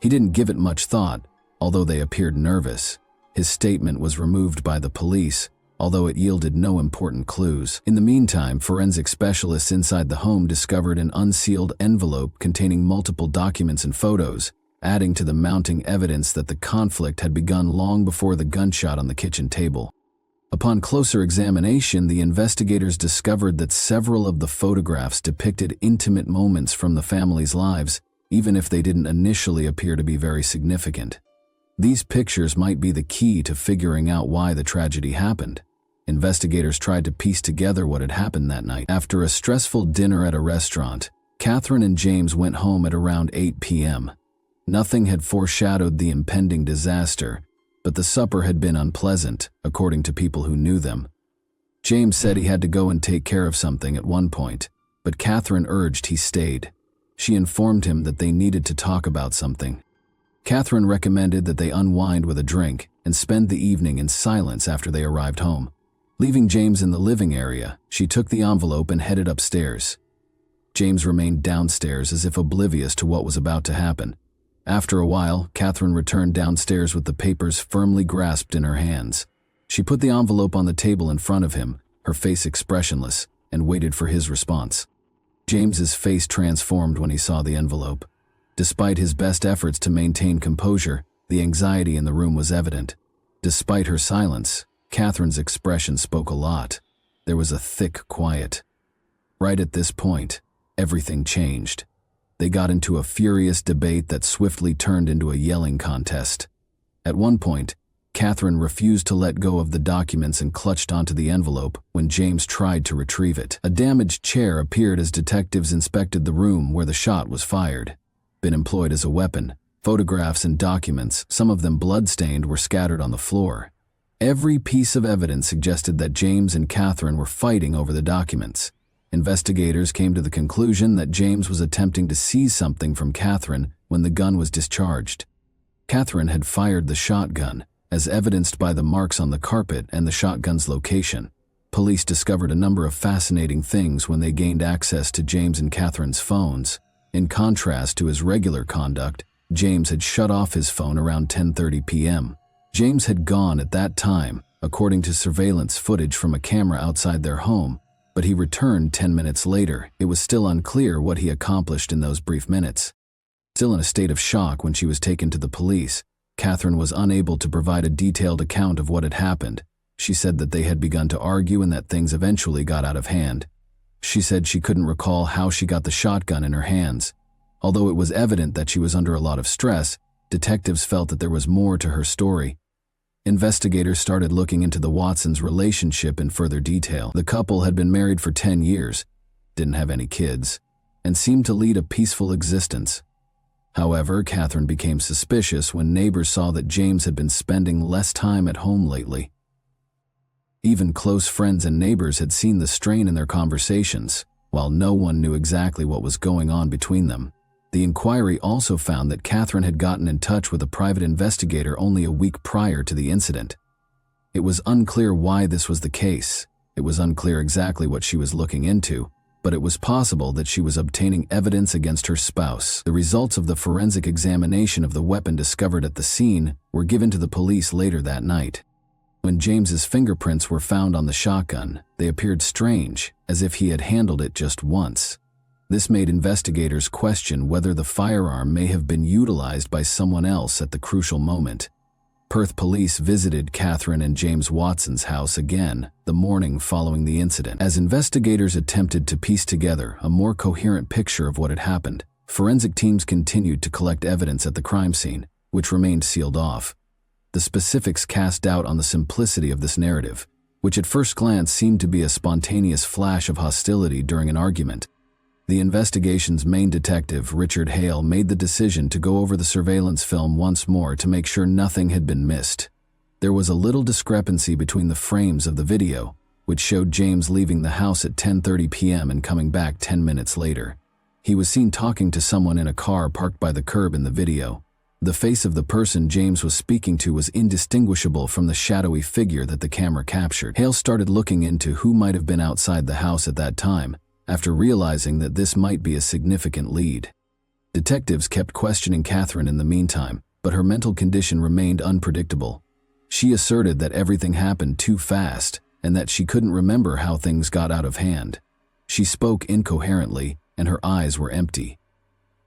He didn't give it much thought, although they appeared nervous. His statement was removed by the police, although it yielded no important clues. In the meantime, forensic specialists inside the home discovered an unsealed envelope containing multiple documents and photos, adding to the mounting evidence that the conflict had begun long before the gunshot on the kitchen table. Upon closer examination, the investigators discovered that several of the photographs depicted intimate moments from the family's lives, even if they didn't initially appear to be very significant. These pictures might be the key to figuring out why the tragedy happened. Investigators tried to piece together what had happened that night. After a stressful dinner at a restaurant, Catherine and James went home at around 8 p.m. Nothing had foreshadowed the impending disaster, but the supper had been unpleasant, according to people who knew them. James said he had to go and take care of something at one point, but Catherine urged he stayed. She informed him that they needed to talk about something. Catherine recommended that they unwind with a drink and spend the evening in silence after they arrived home. Leaving James in the living area, she took the envelope and headed upstairs. James remained downstairs as if oblivious to what was about to happen. After a while, Catherine returned downstairs with the papers firmly grasped in her hands. She put the envelope on the table in front of him, her face expressionless, and waited for his response. James's face transformed when he saw the envelope. Despite his best efforts to maintain composure, the anxiety in the room was evident. Despite her silence, Catherine's expression spoke a lot. There was a thick quiet. Right at this point, everything changed. They got into a furious debate that swiftly turned into a yelling contest. At one point, Catherine refused to let go of the documents and clutched onto the envelope when James tried to retrieve it. A damaged chair appeared as detectives inspected the room where the shot was fired. Been employed as a weapon. Photographs and documents, some of them blood-stained, were scattered on the floor. Every piece of evidence suggested that James and Catherine were fighting over the documents. Investigators came to the conclusion that James was attempting to seize something from Catherine when the gun was discharged. Catherine had fired the shotgun, as evidenced by the marks on the carpet and the shotgun's location. Police discovered a number of fascinating things when they gained access to James and Catherine's phones. In contrast to his regular conduct, James had shut off his phone around 10:30 p.m. James had gone at that time, according to surveillance footage from a camera outside their home, but he returned 10 minutes later. It was still unclear what he accomplished in those brief minutes. Still in a state of shock when she was taken to the police, Catherine was unable to provide a detailed account of what had happened. She said that they had begun to argue and that things eventually got out of hand. She said she couldn't recall how she got the shotgun in her hands. Although it was evident that she was under a lot of stress, detectives felt that there was more to her story. Investigators started looking into the Watsons' relationship in further detail. The couple had been married for 10 years, didn't have any kids, and seemed to lead a peaceful existence. However, Catherine became suspicious when neighbors saw that James had been spending less time at home lately. Even close friends and neighbors had seen the strain in their conversations, while no one knew exactly what was going on between them. The inquiry also found that Catherine had gotten in touch with a private investigator only a week prior to the incident. It was unclear why this was the case. It was unclear exactly what she was looking into, but it was possible that she was obtaining evidence against her spouse. The results of the forensic examination of the weapon discovered at the scene were given to the police later that night. When James's fingerprints were found on the shotgun, they appeared strange, as if he had handled it just once. This made investigators question whether the firearm may have been utilized by someone else at the crucial moment. Perth police visited Catherine and James Watson's house again the morning following the incident. As investigators attempted to piece together a more coherent picture of what had happened, forensic teams continued to collect evidence at the crime scene, which remained sealed off. The specifics cast doubt on the simplicity of this narrative, which at first glance seemed to be a spontaneous flash of hostility during an argument. The investigation's main detective, Richard Hale, made the decision to go over the surveillance film once more to make sure nothing had been missed. There was a little discrepancy between the frames of the video, which showed James leaving the house at 10:30 p.m. and coming back 10 minutes later. He was seen talking to someone in a car parked by the curb in the video. The face of the person James was speaking to was indistinguishable from the shadowy figure that the camera captured. Hale started looking into who might have been outside the house at that time, after realizing that this might be a significant lead. Detectives kept questioning Catherine in the meantime, but her mental condition remained unpredictable. She asserted that everything happened too fast and that she couldn't remember how things got out of hand. She spoke incoherently, and her eyes were empty.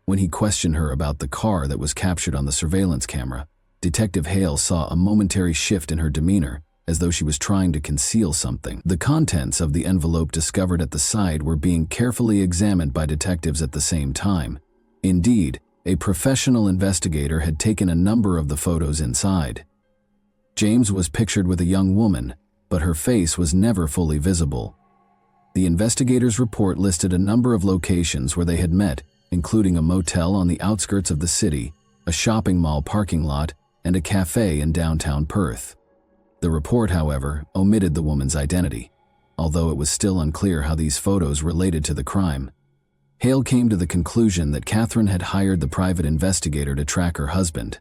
When he questioned her about the car that was captured on the surveillance camera, Detective Hale saw a momentary shift in her demeanor, as though she was trying to conceal something. The contents of the envelope discovered at the side were being carefully examined by detectives at the same time. Indeed, a professional investigator had taken a number of the photos inside. James was pictured with a young woman, but her face was never fully visible. The investigators' report listed a number of locations where they had met, including a motel on the outskirts of the city, a shopping mall parking lot, and a cafe in downtown Perth. The report, however, omitted the woman's identity, although it was still unclear how these photos related to the crime. Hale came to the conclusion that Catherine had hired the private investigator to track her husband.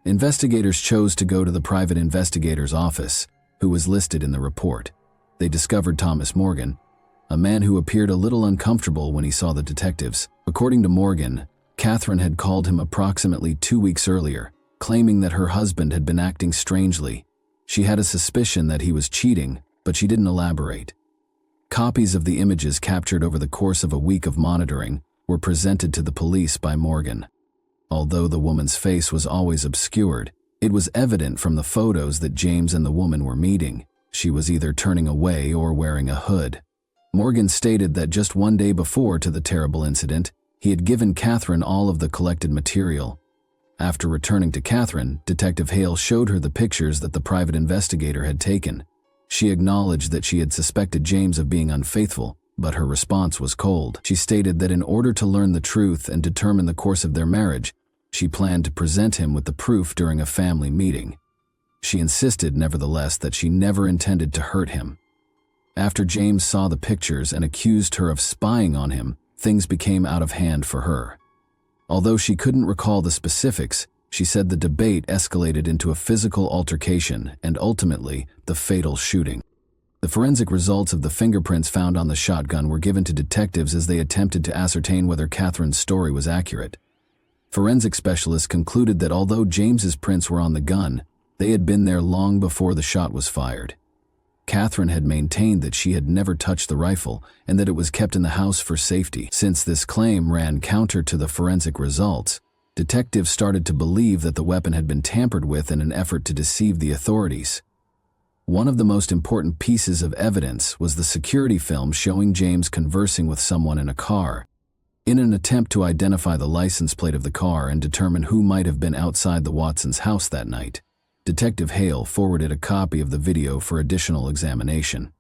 Investigators chose to go to the private investigator's office, who was listed in the report. They discovered Thomas Morgan, a man who appeared a little uncomfortable when he saw the detectives. According to Morgan, Catherine had called him approximately 2 weeks earlier, claiming that her husband had been acting strangely. She had a suspicion that he was cheating, but she didn't elaborate. Copies of the images captured over the course of a week of monitoring were presented to the police by Morgan. Although the woman's face was always obscured, it was evident from the photos that James and the woman were meeting. She was either turning away or wearing a hood. Morgan stated that just one day before to the terrible incident, he had given Catherine all of the collected material. After returning to Catherine, Detective Hale showed her the pictures that the private investigator had taken. She acknowledged that she had suspected James of being unfaithful, but her response was cold. She stated that in order to learn the truth and determine the course of their marriage, she planned to present him with the proof during a family meeting. She insisted, nevertheless, that she never intended to hurt him. After James saw the pictures and accused her of spying on him, things became out of hand for her. Although she couldn't recall the specifics, she said the debate escalated into a physical altercation and ultimately the fatal shooting. The forensic results of the fingerprints found on the shotgun were given to detectives as they attempted to ascertain whether Catherine's story was accurate. Forensic specialists concluded that although James's prints were on the gun, they had been there long before the shot was fired. Catherine had maintained that she had never touched the rifle and that it was kept in the house for safety. Since this claim ran counter to the forensic results, detectives started to believe that the weapon had been tampered with in an effort to deceive the authorities. One of the most important pieces of evidence was the security film showing James conversing with someone in a car. In an attempt to identify the license plate of the car and determine who might have been outside the Watsons' house that night, Detective Hale forwarded a copy of the video for additional examination.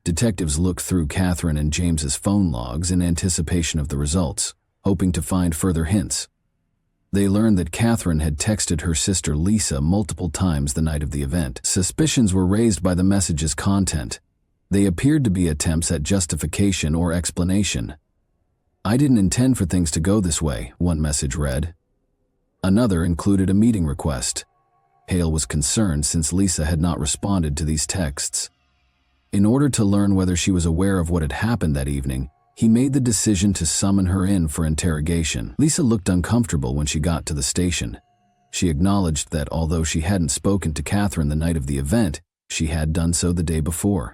Detectives looked through Catherine and James's phone logs in anticipation of the results, hoping to find further hints. They learned that Catherine had texted her sister Lisa multiple times the night of the event. Suspicions were raised by the message's content. They appeared to be attempts at justification or explanation. "I didn't intend for things to go this way," one message read. Another included a meeting request. Hale was concerned since Lisa had not responded to these texts. In order to learn whether she was aware of what had happened that evening, he made the decision to summon her in for interrogation. Lisa looked uncomfortable when she got to the station. She acknowledged that although she hadn't spoken to Catherine the night of the event, she had done so the day before.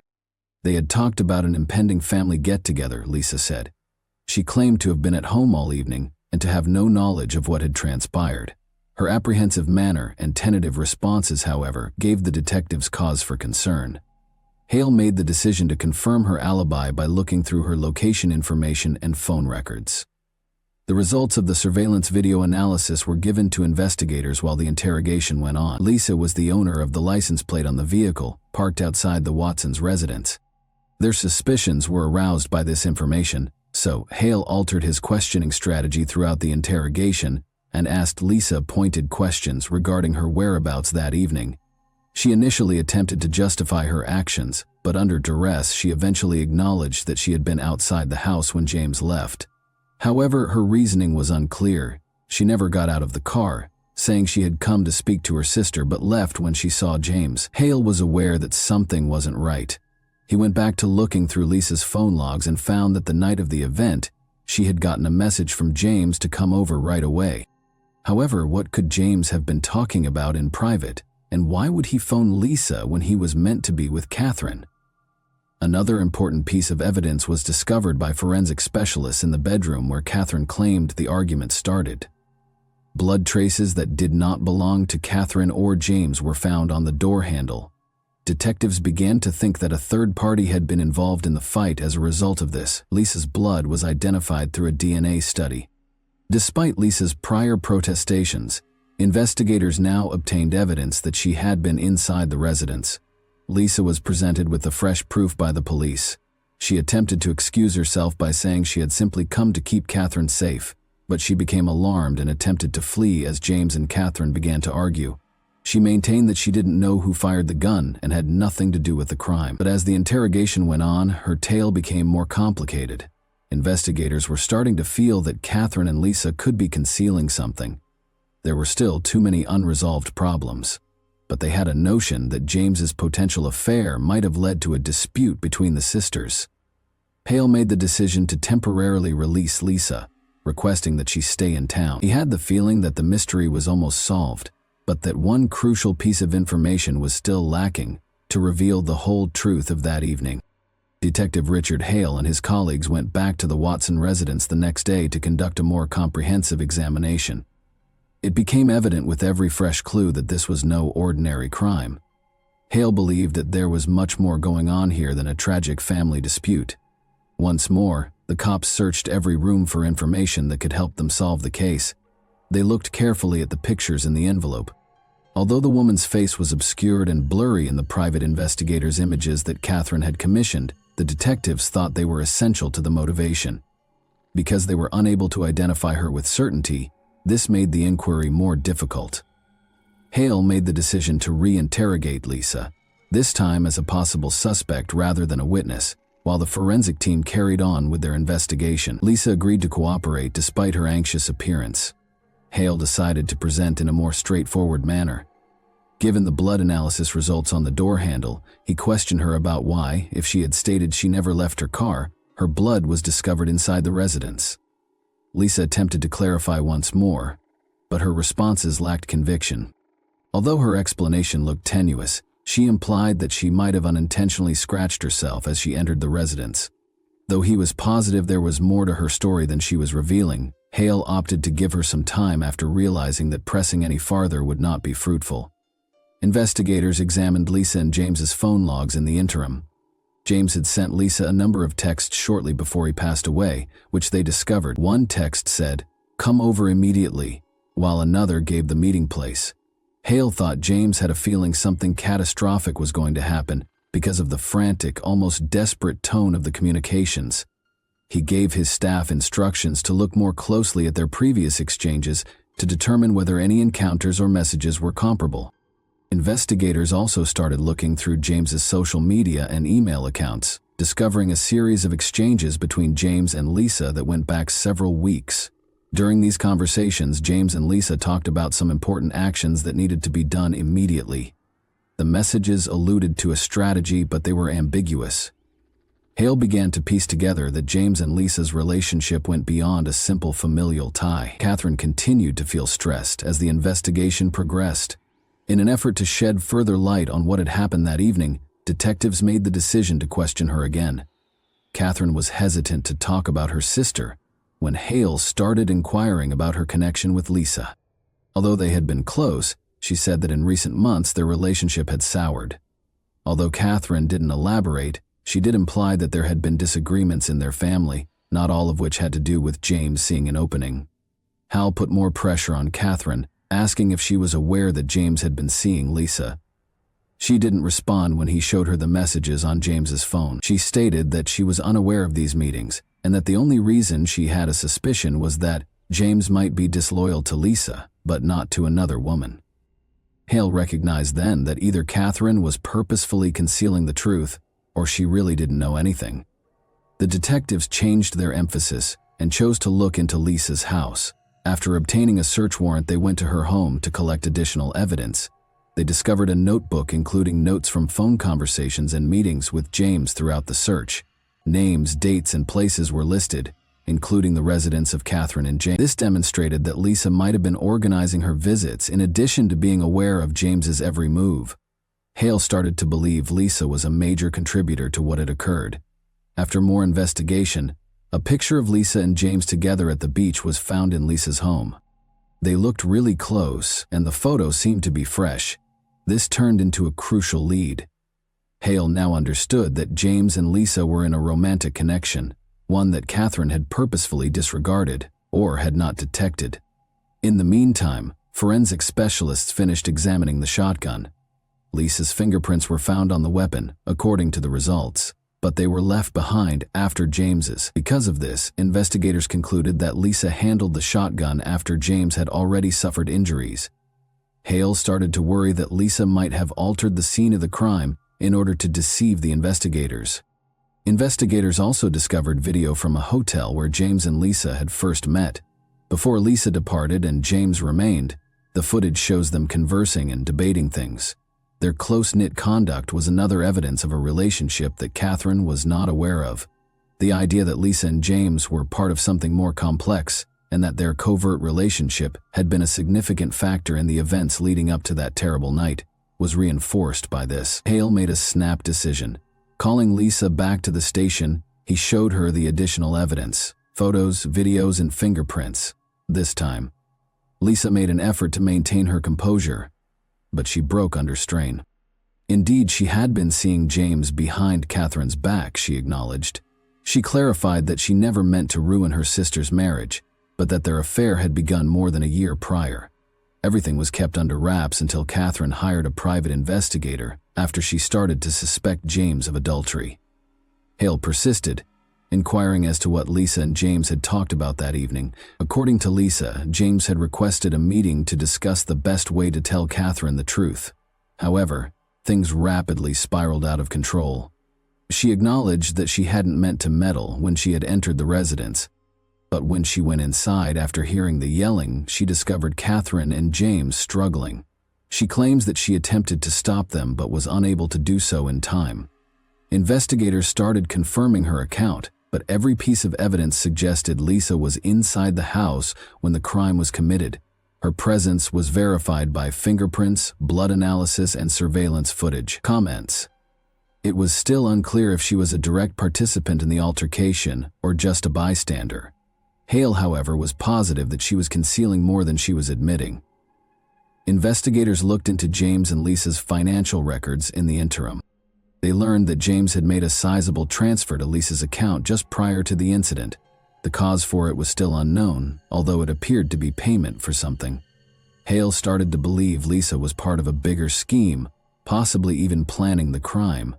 They had talked about an impending family get-together, Lisa said. She claimed to have been at home all evening and to have no knowledge of what had transpired. Her apprehensive manner and tentative responses, however, gave the detectives cause for concern. Hale made the decision to confirm her alibi by looking through her location information and phone records. The results of the surveillance video analysis were given to investigators while the interrogation went on. Lisa was the owner of the license plate on the vehicle, parked outside the Watsons' residence. Their suspicions were aroused by this information, so Hale altered his questioning strategy throughout the interrogation and asked Lisa pointed questions regarding her whereabouts that evening. She initially attempted to justify her actions, but under duress she eventually acknowledged that she had been outside the house when James left. However, her reasoning was unclear. She never got out of the car, saying she had come to speak to her sister but left when she saw James. Hale was aware that something wasn't right. He went back to looking through Lisa's phone logs and found that the night of the event, she had gotten a message from James to come over right away. However, what could James have been talking about in private? And why would he phone Lisa when he was meant to be with Catherine? Another important piece of evidence was discovered by forensic specialists in the bedroom where Catherine claimed the argument started. Blood traces that did not belong to Catherine or James were found on the door handle. Detectives began to think that a third party had been involved in the fight as a result of this. Lisa's blood was identified through a DNA study. Despite Lisa's prior protestations, investigators now obtained evidence that she had been inside the residence. Lisa was presented with the fresh proof by the police. She attempted to excuse herself by saying she had simply come to keep Catherine safe, but she became alarmed and attempted to flee as James and Catherine began to argue. She maintained that she didn't know who fired the gun and had nothing to do with the crime. But as the interrogation went on, her tale became more complicated. Investigators were starting to feel that Catherine and Lisa could be concealing something. There were still too many unresolved problems, but they had a notion that James's potential affair might have led to a dispute between the sisters. Hale made the decision to temporarily release Lisa, requesting that she stay in town. He had the feeling that the mystery was almost solved, but that one crucial piece of information was still lacking to reveal the whole truth of that evening. Detective Richard Hale and his colleagues went back to the Watson residence the next day to conduct a more comprehensive examination. It became evident with every fresh clue that this was no ordinary crime. Hale believed that there was much more going on here than a tragic family dispute. Once more, the cops searched every room for information that could help them solve the case. They looked carefully at the pictures in the envelope. Although the woman's face was obscured and blurry in the private investigators' images that Catherine had commissioned, the detectives thought they were essential to the motivation. Because they were unable to identify her with certainty, this made the inquiry more difficult. Hale made the decision to re-interrogate Lisa, this time as a possible suspect rather than a witness, while the forensic team carried on with their investigation. Lisa agreed to cooperate despite her anxious appearance. Hale decided to present in a more straightforward manner. Given the blood analysis results on the door handle, he questioned her about why, if she had stated she never left her car, her blood was discovered inside the residence. Lisa attempted to clarify once more, but her responses lacked conviction. Although her explanation looked tenuous, She implied that she might have unintentionally scratched herself as she entered the residence. Though he was positive there was more to her story than she was revealing, Hale opted to give her some time after realizing that pressing any farther would not be fruitful. Investigators examined Lisa and James's phone logs in the interim. James had sent Lisa a number of texts shortly before he passed away, which they discovered. One text said, "Come over immediately," while another gave the meeting place. Hale thought James had a feeling something catastrophic was going to happen because of the frantic, almost desperate tone of the communications. He gave his staff instructions to look more closely at their previous exchanges to determine whether any encounters or messages were comparable. Investigators also started looking through James's social media and email accounts, discovering a series of exchanges between James and Lisa that went back several weeks. During these conversations, James and Lisa talked about some important actions that needed to be done immediately. The messages alluded to a strategy, but they were ambiguous. Hale began to piece together that James and Lisa's relationship went beyond a simple familial tie. Catherine continued to feel stressed as the investigation progressed. In an effort to shed further light on what had happened that evening, detectives made the decision to question her again. Catherine was hesitant to talk about her sister when Hale started inquiring about her connection with Lisa. Although they had been close, she said that in recent months their relationship had soured. Although Catherine didn't elaborate, she did imply that there had been disagreements in their family, not all of which had to do with James seeing an opening. Hal put more pressure on Catherine, asking if she was aware that James had been seeing Lisa. She didn't respond when he showed her the messages on James's phone. She stated that she was unaware of these meetings, and that the only reason she had a suspicion was that James might be disloyal to Lisa, but not to another woman. Hale recognized then that either Catherine was purposefully concealing the truth, or she really didn't know anything. The detectives changed their emphasis and chose to look into Lisa's house. After obtaining a search warrant, they went to her home to collect additional evidence. They discovered a notebook including notes from phone conversations and meetings with James throughout the search. Names, dates, and places were listed, including the residence of Catherine and James. This demonstrated that Lisa might have been organizing her visits in addition to being aware of James's every move. Hale started to believe Lisa was a major contributor to what had occurred. After more investigation, a picture of Lisa and James together at the beach was found in Lisa's home. They looked really close, and the photo seemed to be fresh. This turned into a crucial lead. Hale now understood that James and Lisa were in a romantic connection, one that Catherine had purposefully disregarded or had not detected. In the meantime, forensic specialists finished examining the shotgun. Lisa's fingerprints were found on the weapon, according to the results, but they were left behind after James's. Because of this, investigators concluded that Lisa handled the shotgun after James had already suffered injuries. Hale started to worry that Lisa might have altered the scene of the crime in order to deceive the investigators. Investigators also discovered video from a hotel where James and Lisa had first met. Before Lisa departed and James remained, the footage shows them conversing and debating things. Their close-knit conduct was another evidence of a relationship that Catherine was not aware of. The idea that Lisa and James were part of something more complex and that their covert relationship had been a significant factor in the events leading up to that terrible night was reinforced by this. Hale made a snap decision. Calling Lisa back to the station, he showed her the additional evidence: photos, videos, and fingerprints. This time, Lisa made an effort to maintain her composure, but she broke under strain. Indeed, she had been seeing James behind Catherine's back, she acknowledged. She clarified that she never meant to ruin her sister's marriage, but that their affair had begun more than a year prior. Everything was kept under wraps until Catherine hired a private investigator after she started to suspect James of adultery. Hale persisted, inquiring as to what Lisa and James had talked about that evening. According to Lisa, James had requested a meeting to discuss the best way to tell Catherine the truth. However, things rapidly spiraled out of control. She acknowledged that she hadn't meant to meddle when she had entered the residence, but when she went inside after hearing the yelling, she discovered Catherine and James struggling. She claims that she attempted to stop them but was unable to do so in time. Investigators started confirming her account, but every piece of evidence suggested Lisa was inside the house when the crime was committed. Her presence was verified by fingerprints, blood analysis, and surveillance footage. Comments. It was still unclear if she was a direct participant in the altercation or just a bystander. Hale, however, was positive that she was concealing more than she was admitting. Investigators looked into James and Lisa's financial records in the interim. They learned that James had made a sizable transfer to Lisa's account just prior to the incident. The cause for it was still unknown, although it appeared to be payment for something. Hale started to believe Lisa was part of a bigger scheme, possibly even planning the crime.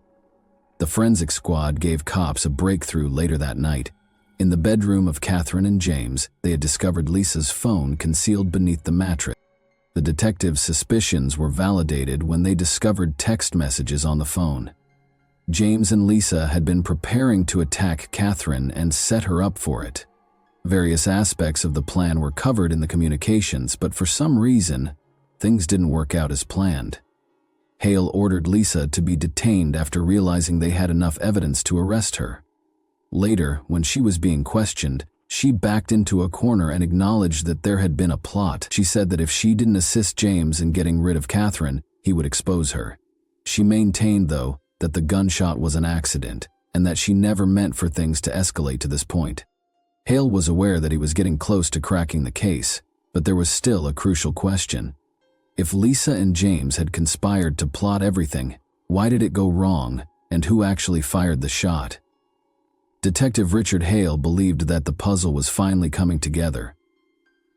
The forensic squad gave cops a breakthrough later that night. In the bedroom of Catherine and James, they had discovered Lisa's phone concealed beneath the mattress. The detectives' suspicions were validated when they discovered text messages on the phone. James and Lisa had been preparing to attack Catherine and set her up for it. Various aspects of the plan were covered in the communications, but for some reason, things didn't work out as planned. Hale ordered Lisa to be detained after realizing they had enough evidence to arrest her. Later, when she was being questioned, she backed into a corner and acknowledged that there had been a plot. She said that if she didn't assist James in getting rid of Catherine, he would expose her. She maintained, though, that the gunshot was an accident and that she never meant for things to escalate to this point. Hale was aware that he was getting close to cracking the case, but there was still a crucial question. If Lisa and James had conspired to plot everything, why did it go wrong, and who actually fired the shot? Detective Richard Hale believed that the puzzle was finally coming together.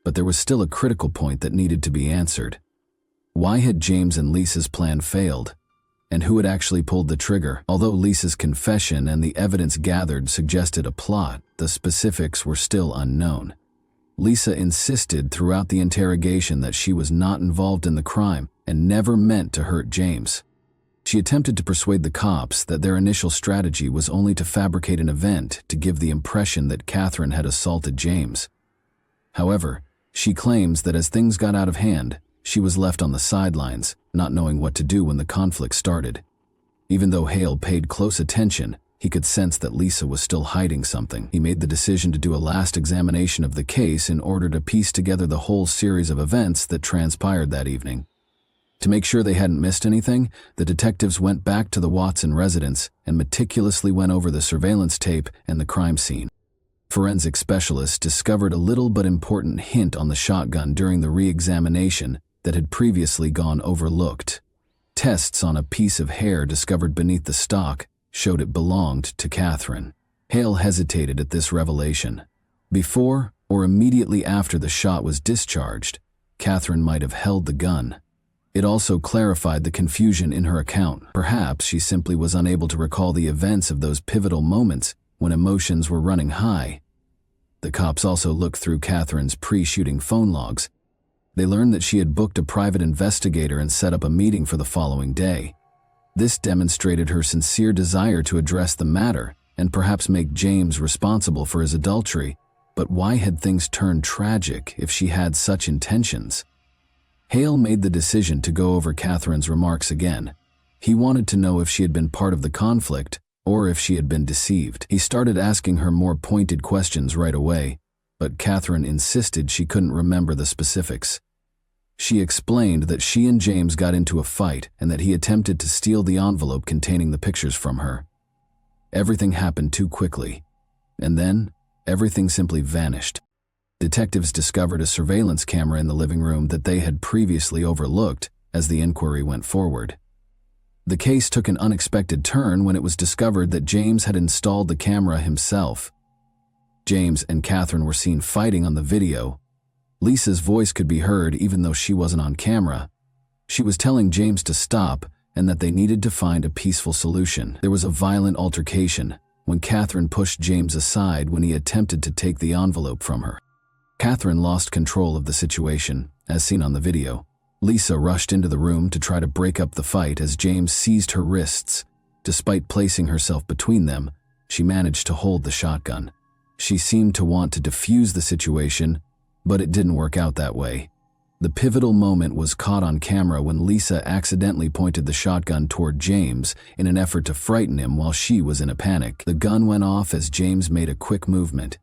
But there was still a critical point that needed to be answered. Why had James and Lisa's plan failed? And who had actually pulled the trigger? Although Lisa's confession and the evidence gathered suggested a plot, the specifics were still unknown. Lisa insisted throughout the interrogation that she was not involved in the crime and never meant to hurt James. She attempted to persuade the cops that their initial strategy was only to fabricate an event to give the impression that Catherine had assaulted James. However, she claims that as things got out of hand, she was left on the sidelines, not knowing what to do when the conflict started. Even though Hale paid close attention, he could sense that Lisa was still hiding something. He made the decision to do a last examination of the case in order to piece together the whole series of events that transpired that evening. To make sure they hadn't missed anything, the detectives went back to the Watson residence and meticulously went over the surveillance tape and the crime scene. Forensic specialists discovered a little but important hint on the shotgun during the re-examination that had previously gone overlooked. Tests on a piece of hair discovered beneath the stock showed it belonged to Catherine. Hale hesitated at this revelation. Before or immediately after the shot was discharged, Catherine might have held the gun. It also clarified the confusion in her account. Perhaps she simply was unable to recall the events of those pivotal moments when emotions were running high. The cops also looked through Catherine's pre-shooting phone logs. They learned that she had booked a private investigator and set up a meeting for the following day. This demonstrated her sincere desire to address the matter and perhaps make James responsible for his adultery. But why had things turned tragic if she had such intentions? Hale made the decision to go over Catherine's remarks again. He wanted to know if she had been part of the conflict or if she had been deceived. He started asking her more pointed questions right away, but Catherine insisted she couldn't remember the specifics. She explained that she and James got into a fight and that he attempted to steal the envelope containing the pictures from her. Everything happened too quickly, and then everything simply vanished. Detectives discovered a surveillance camera in the living room that they had previously overlooked as the inquiry went forward. The case took an unexpected turn when it was discovered that James had installed the camera himself. James and Catherine were seen fighting on the video. Lisa's voice could be heard even though she wasn't on camera. She was telling James to stop and that they needed to find a peaceful solution. There was a violent altercation when Catherine pushed James aside when he attempted to take the envelope from her. Catherine lost control of the situation, as seen on the video. Lisa rushed into the room to try to break up the fight as James seized her wrists. Despite placing herself between them, she managed to hold the shotgun. She seemed to want to defuse the situation, but it didn't work out that way. The pivotal moment was caught on camera when Lisa accidentally pointed the shotgun toward James in an effort to frighten him while she was in a panic. The gun went off as James made a quick movement.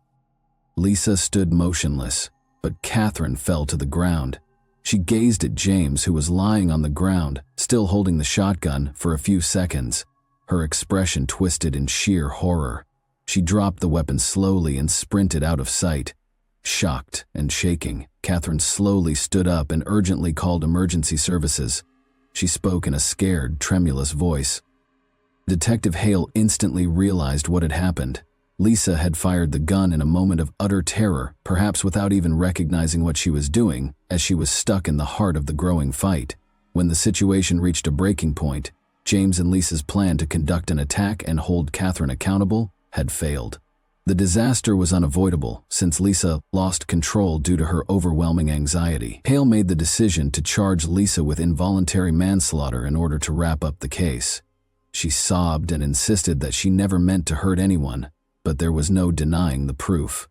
Lisa stood motionless, but Catherine fell to the ground. She gazed at James, who was lying on the ground, still holding the shotgun, for a few seconds. Her expression twisted in sheer horror. She dropped the weapon slowly and sprinted out of sight. Shocked and shaking, Catherine slowly stood up and urgently called emergency services. She spoke in a scared, tremulous voice. Detective Hale instantly realized what had happened. Lisa had fired the gun in a moment of utter terror, perhaps without even recognizing what she was doing, as she was stuck in the heart of the growing fight. When the situation reached a breaking point, James and Lisa's plan to conduct an attack and hold Catherine accountable had failed. The disaster was unavoidable, since Lisa lost control due to her overwhelming anxiety. Hale made the decision to charge Lisa with involuntary manslaughter in order to wrap up the case. She sobbed and insisted that she never meant to hurt anyone, but there was no denying the proof.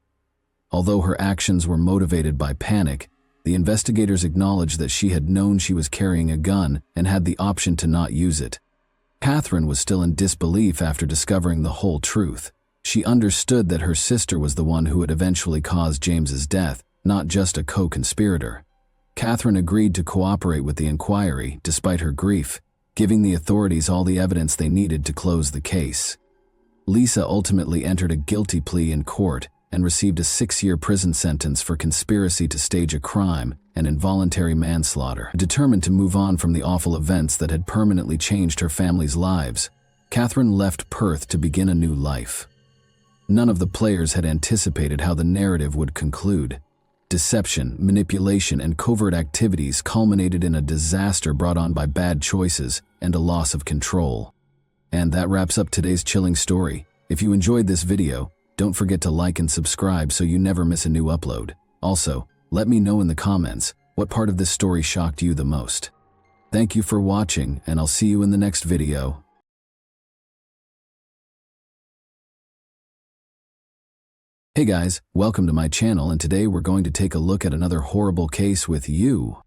Although her actions were motivated by panic, the investigators acknowledged that she had known she was carrying a gun and had the option to not use it. Catherine was still in disbelief after discovering the whole truth. She understood that her sister was the one who had eventually caused James's death, not just a co-conspirator. Catherine agreed to cooperate with the inquiry, despite her grief, giving the authorities all the evidence they needed to close the case. Lisa ultimately entered a guilty plea in court and received a 6-year prison sentence for conspiracy to stage a crime and involuntary manslaughter. Determined to move on from the awful events that had permanently changed her family's lives, Catherine left Perth to begin a new life. None of the players had anticipated how the narrative would conclude. Deception, manipulation, and covert activities culminated in a disaster brought on by bad choices and a loss of control. And that wraps up today's chilling story. If you enjoyed this video, don't forget to like and subscribe so you never miss a new upload. Also, let me know in the comments what part of this story shocked you the most. Thank you for watching, and I'll see you in the next video. Hey guys, welcome to my channel, and today we're going to take a look at another horrible case with you.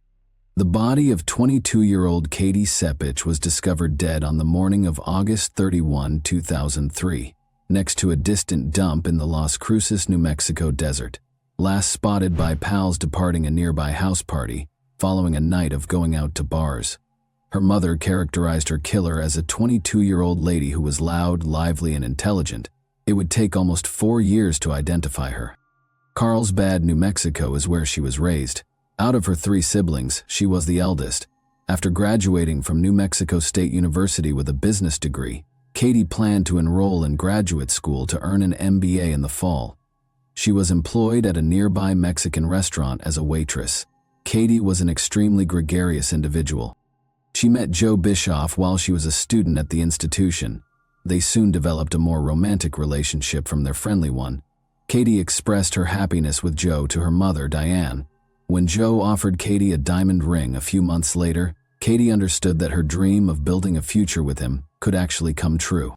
The body of 22-year-old Katie Sepich was discovered dead on the morning of August 31, 2003, next to a distant dump in the Las Cruces, New Mexico desert, last spotted by pals departing a nearby house party following a night of going out to bars. Her mother characterized her killer as a 22-year-old lady who was loud, lively, and intelligent. It would take almost 4 years to identify her. Carlsbad, New Mexico is where she was raised. Out of her 3 siblings, she was the eldest. After graduating from New Mexico State University with a business degree, Katie planned to enroll in graduate school to earn an MBA in the fall. She was employed at a nearby Mexican restaurant as a waitress. Katie was an extremely gregarious individual. She met Joe Bischoff while she was a student at the institution. They soon developed a more romantic relationship from their friendly one. Katie expressed her happiness with Joe to her mother, Diane. When Joe offered Katie a diamond ring a few months later, Katie understood that her dream of building a future with him could actually come true.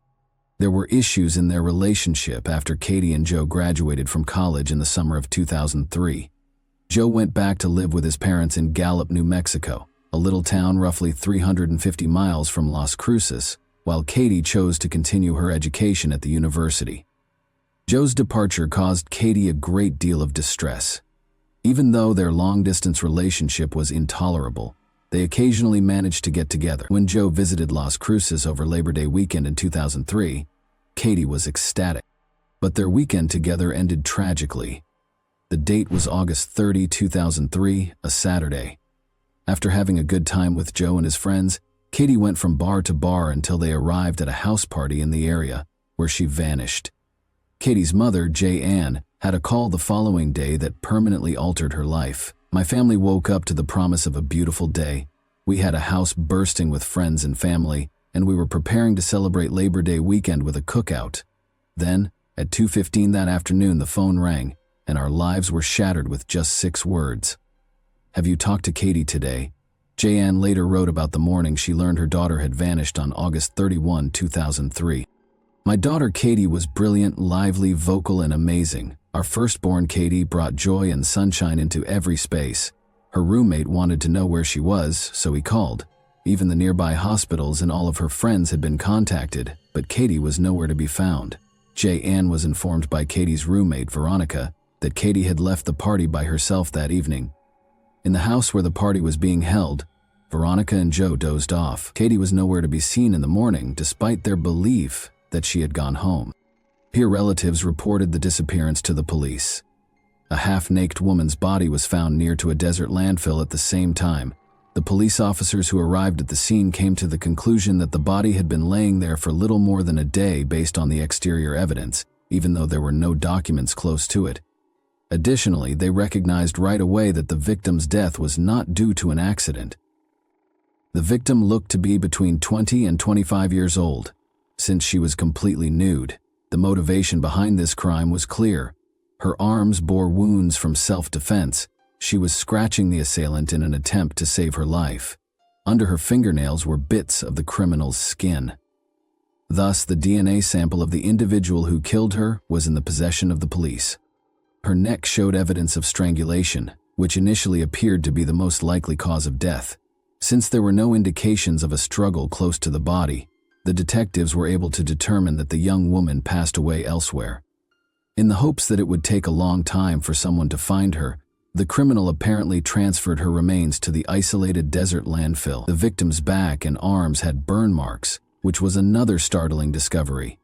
There were issues in their relationship after Katie and Joe graduated from college in the summer of 2003. Joe went back to live with his parents in Gallup, New Mexico, a little town roughly 350 miles from Las Cruces, while Katie chose to continue her education at the university. Joe's departure caused Katie a great deal of distress. Even though their long-distance relationship was intolerable, they occasionally managed to get together. When Joe visited Las Cruces over Labor Day weekend in 2003, Katie was ecstatic. But their weekend together ended tragically. The date was August 30, 2003, a Saturday. After having a good time with Joe and his friends, Katie went from bar to bar until they arrived at a house party in the area, where she vanished. Katie's mother, Jay Ann, had a call the following day that permanently altered her life. My family woke up to the promise of a beautiful day. We had a house bursting with friends and family, and we were preparing to celebrate Labor Day weekend with a cookout. Then, at 2:15 that afternoon, the phone rang, and our lives were shattered with just 6 words. Have you talked to Katie today? Jay Ann later wrote about the morning she learned her daughter had vanished on August 31, 2003. My daughter Katie was brilliant, lively, vocal, and amazing. Our firstborn Katie brought joy and sunshine into every space. Her roommate wanted to know where she was, so he called. Even the nearby hospitals and all of her friends had been contacted, but Katie was nowhere to be found. Jay Ann was informed by Katie's roommate, Veronica, that Katie had left the party by herself that evening. In the house where the party was being held, Veronica and Joe dozed off. Katie was nowhere to be seen in the morning, despite their belief that she had gone home. Peer relatives reported the disappearance to the police. A half-naked woman's body was found near to a desert landfill at the same time. The police officers who arrived at the scene came to the conclusion that the body had been laying there for little more than a day based on the exterior evidence, even though there were no documents close to it. Additionally, they recognized right away that the victim's death was not due to an accident. The victim looked to be between 20 and 25 years old. Since she was completely nude, the motivation behind this crime was clear. Her arms bore wounds from self-defense. She was scratching the assailant in an attempt to save her life. Under her fingernails were bits of the criminal's skin. Thus, the DNA sample of the individual who killed her was in the possession of the police. Her neck showed evidence of strangulation, which initially appeared to be the most likely cause of death. Since there were no indications of a struggle close to the body, the detectives were able to determine that the young woman passed away elsewhere. In the hopes that it would take a long time for someone to find her, the criminal apparently transferred her remains to the isolated desert landfill. The victim's back and arms had burn marks, which was another startling discovery.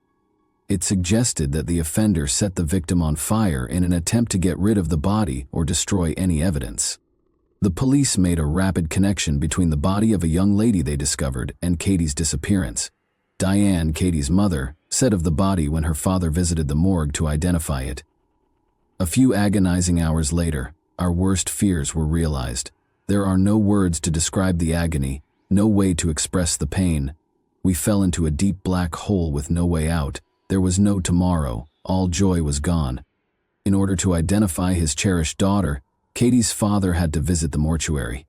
It suggested that the offender set the victim on fire in an attempt to get rid of the body or destroy any evidence. The police made a rapid connection between the body of a young lady they discovered and Katie's disappearance. Diane, Katie's mother, said of the body when her father visited the morgue to identify it. A few agonizing hours later, our worst fears were realized. There are no words to describe the agony, no way to express the pain. We fell into a deep black hole with no way out. There was no tomorrow. All joy was gone. In order to identify his cherished daughter, Katie's father had to visit the mortuary.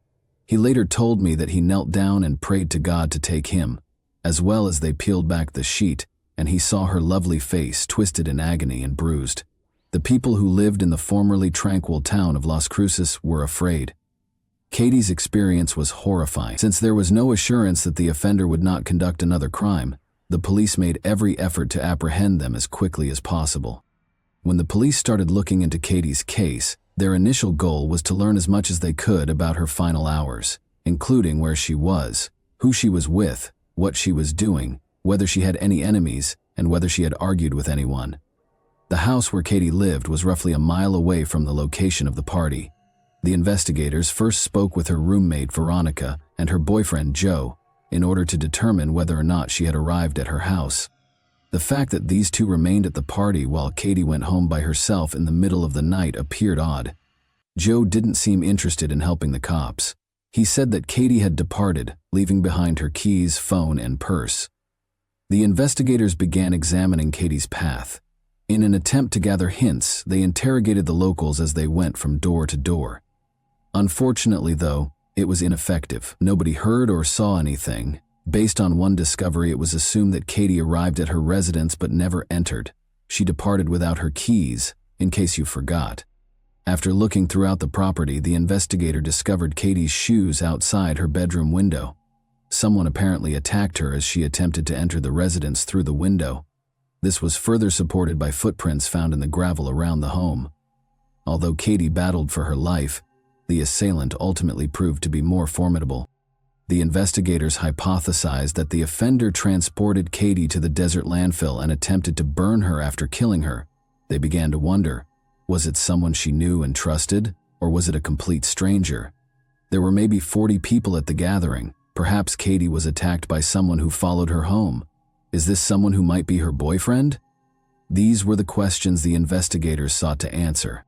He later told me that he knelt down and prayed to God to take him, as well as they peeled back the sheet, and he saw her lovely face twisted in agony and bruised. The people who lived in the formerly tranquil town of Las Cruces were afraid. Katie's experience was horrifying. Since there was no assurance that the offender would not conduct another crime, the police made every effort to apprehend them as quickly as possible. When the police started looking into Katie's case, their initial goal was to learn as much as they could about her final hours, including where she was, who she was with, what she was doing, whether she had any enemies, and whether she had argued with anyone. The house where Katie lived was roughly a mile away from the location of the party. The investigators first spoke with her roommate Veronica and her boyfriend Joe in order to determine whether or not she had arrived at her house. The fact that these two remained at the party while Katie went home by herself in the middle of the night appeared odd. Joe didn't seem interested in helping the cops. He said that Katie had departed, leaving behind her keys, phone, and purse. The investigators began examining Katie's path. In an attempt to gather hints, they interrogated the locals as they went from door to door. Unfortunately, though, it was ineffective. Nobody heard or saw anything. Based on one discovery, it was assumed that Katie arrived at her residence but never entered. She departed without her keys, in case you forgot. After looking throughout the property, the investigator discovered Katie's shoes outside her bedroom window. Someone apparently attacked her as she attempted to enter the residence through the window. This was further supported by footprints found in the gravel around the home. Although Katie battled for her life, the assailant ultimately proved to be more formidable. The investigators hypothesized that the offender transported Katie to the desert landfill and attempted to burn her after killing her. They began to wonder, was it someone she knew and trusted, or was it a complete stranger? There were maybe 40 people at the gathering. Perhaps Katie was attacked by someone who followed her home. Is this someone who might be her boyfriend? These were the questions the investigators sought to answer.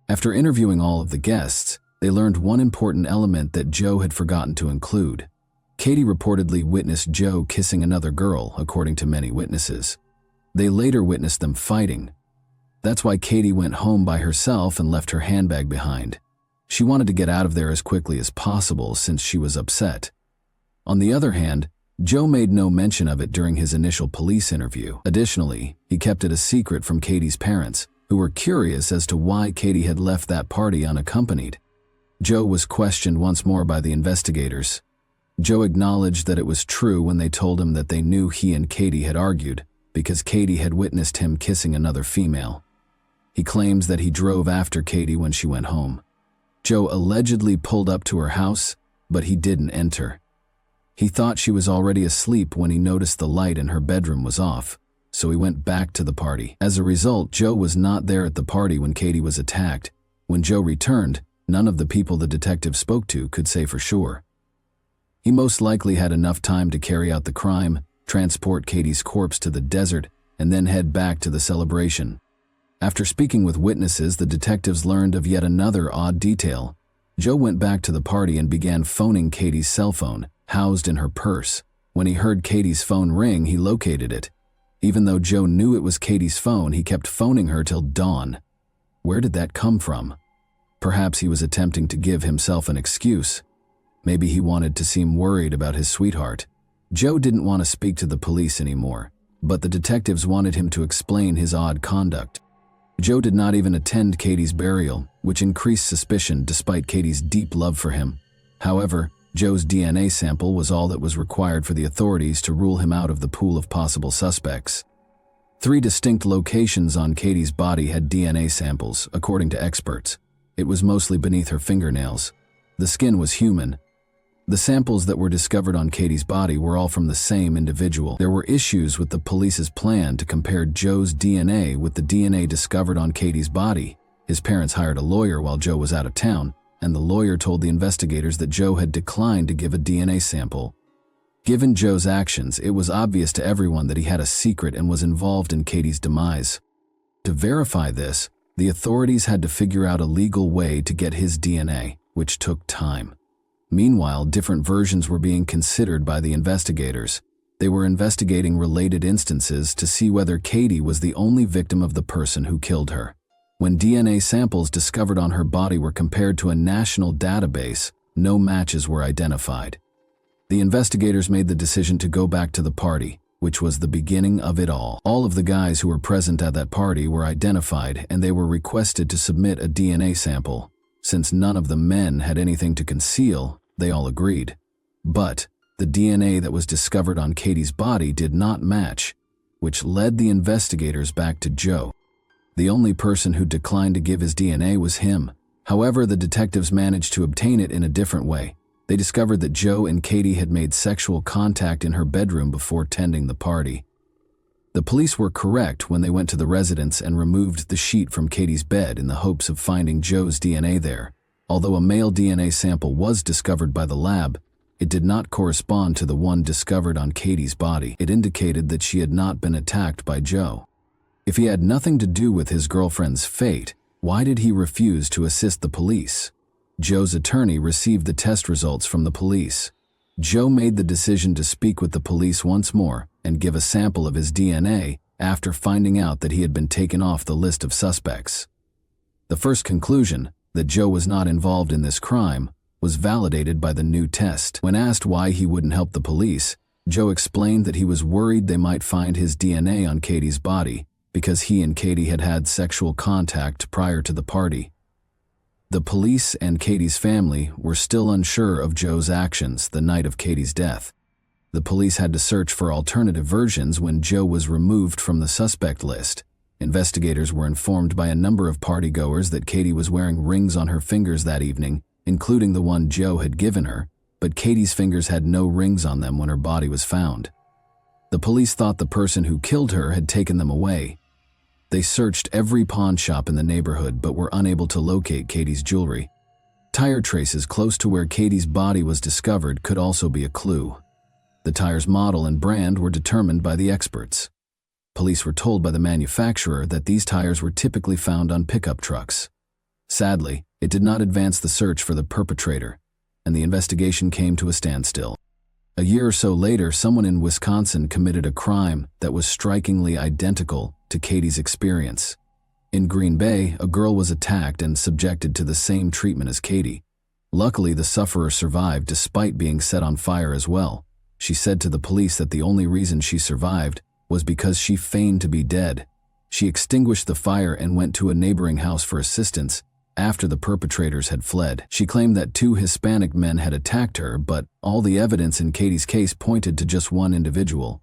After interviewing all of the guests, they learned one important element that Joe had forgotten to include. Katie reportedly witnessed Joe kissing another girl, according to many witnesses. They later witnessed them fighting. That's why Katie went home by herself and left her handbag behind. She wanted to get out of there as quickly as possible since she was upset. On the other hand, Joe made no mention of it during his initial police interview. Additionally, he kept it a secret from Katie's parents, who were curious as to why Katie had left that party unaccompanied. Joe was questioned once more by the investigators. Joe acknowledged that it was true when they told him that they knew he and Katie had argued because Katie had witnessed him kissing another female. He claims that he drove after Katie when she went home. Joe allegedly pulled up to her house, but he didn't enter. He thought she was already asleep when he noticed the light in her bedroom was off, so he went back to the party. As a result, Joe was not there at the party when Katie was attacked. When Joe returned, none of the people the detective spoke to could say for sure. He most likely had enough time to carry out the crime, transport Katie's corpse to the desert, and then head back to the celebration. After speaking with witnesses, the detectives learned of yet another odd detail. Joe went back to the party and began phoning Katie's cell phone, housed in her purse. When he heard Katie's phone ring, he located it. Even though Joe knew it was Katie's phone, he kept phoning her till dawn. Where did that come from? Perhaps he was attempting to give himself an excuse. Maybe he wanted to seem worried about his sweetheart. Joe didn't want to speak to the police anymore, but the detectives wanted him to explain his odd conduct. Joe did not even attend Katie's burial, which increased suspicion despite Katie's deep love for him. However, Joe's DNA sample was all that was required for the authorities to rule him out of the pool of possible suspects. 3 distinct locations on Katie's body had DNA samples, according to experts. It was mostly beneath her fingernails. The skin was human. The samples that were discovered on Katie's body were all from the same individual. There were issues with the police's plan to compare Joe's DNA with the DNA discovered on Katie's body. His parents hired a lawyer while Joe was out of town, and the lawyer told the investigators that Joe had declined to give a DNA sample. Given Joe's actions, it was obvious to everyone that he had a secret and was involved in Katie's demise. To verify this, the authorities had to figure out a legal way to get his DNA, which took time. Meanwhile, different versions were being considered by the investigators. They were investigating related instances to see whether Katie was the only victim of the person who killed her. When DNA samples discovered on her body were compared to a national database, no matches were identified. The investigators made the decision to go back to the party, which was the beginning of it all. All of the guys who were present at that party were identified, and they were requested to submit a DNA sample. Since none of the men had anything to conceal, they all agreed. But the DNA that was discovered on Katie's body did not match, which led the investigators back to Joe. The only person who declined to give his DNA was him. However, the detectives managed to obtain it in a different way. They discovered that Joe and Katie had made sexual contact in her bedroom before tending the party. The police were correct when they went to the residence and removed the sheet from Katie's bed in the hopes of finding Joe's DNA there. Although a male DNA sample was discovered by the lab, it did not correspond to the one discovered on Katie's body. It indicated that she had not been attacked by Joe. If he had nothing to do with his girlfriend's fate, why did he refuse to assist the police? Joe's attorney received the test results from the police. Joe made the decision to speak with the police once more and give a sample of his DNA after finding out that he had been taken off the list of suspects. The first conclusion, that Joe was not involved in this crime, was validated by the new test. When asked why he wouldn't help the police, Joe explained that he was worried they might find his DNA on Katie's body because he and Katie had had sexual contact prior to the party. The police and Katie's family were still unsure of Joe's actions the night of Katie's death. The police had to search for alternative versions when Joe was removed from the suspect list. Investigators were informed by a number of partygoers that Katie was wearing rings on her fingers that evening, including the one Joe had given her, but Katie's fingers had no rings on them when her body was found. The police thought the person who killed her had taken them away. They searched every pawn shop in the neighborhood but were unable to locate Katie's jewelry. Tire traces close to where Katie's body was discovered could also be a clue. The tire's model and brand were determined by the experts. Police were told by the manufacturer that these tires were typically found on pickup trucks. Sadly, it did not advance the search for the perpetrator, and the investigation came to a standstill. A year or so later, someone in Wisconsin committed a crime that was strikingly identical to Katie's experience. In Green Bay, a girl was attacked and subjected to the same treatment as Katie. Luckily, the sufferer survived despite being set on fire as well. She said to the police that the only reason she survived was because she feigned to be dead. She extinguished the fire and went to a neighboring house for assistance after the perpetrators had fled. She claimed that 2 Hispanic men had attacked her, but all the evidence in Katie's case pointed to just one individual.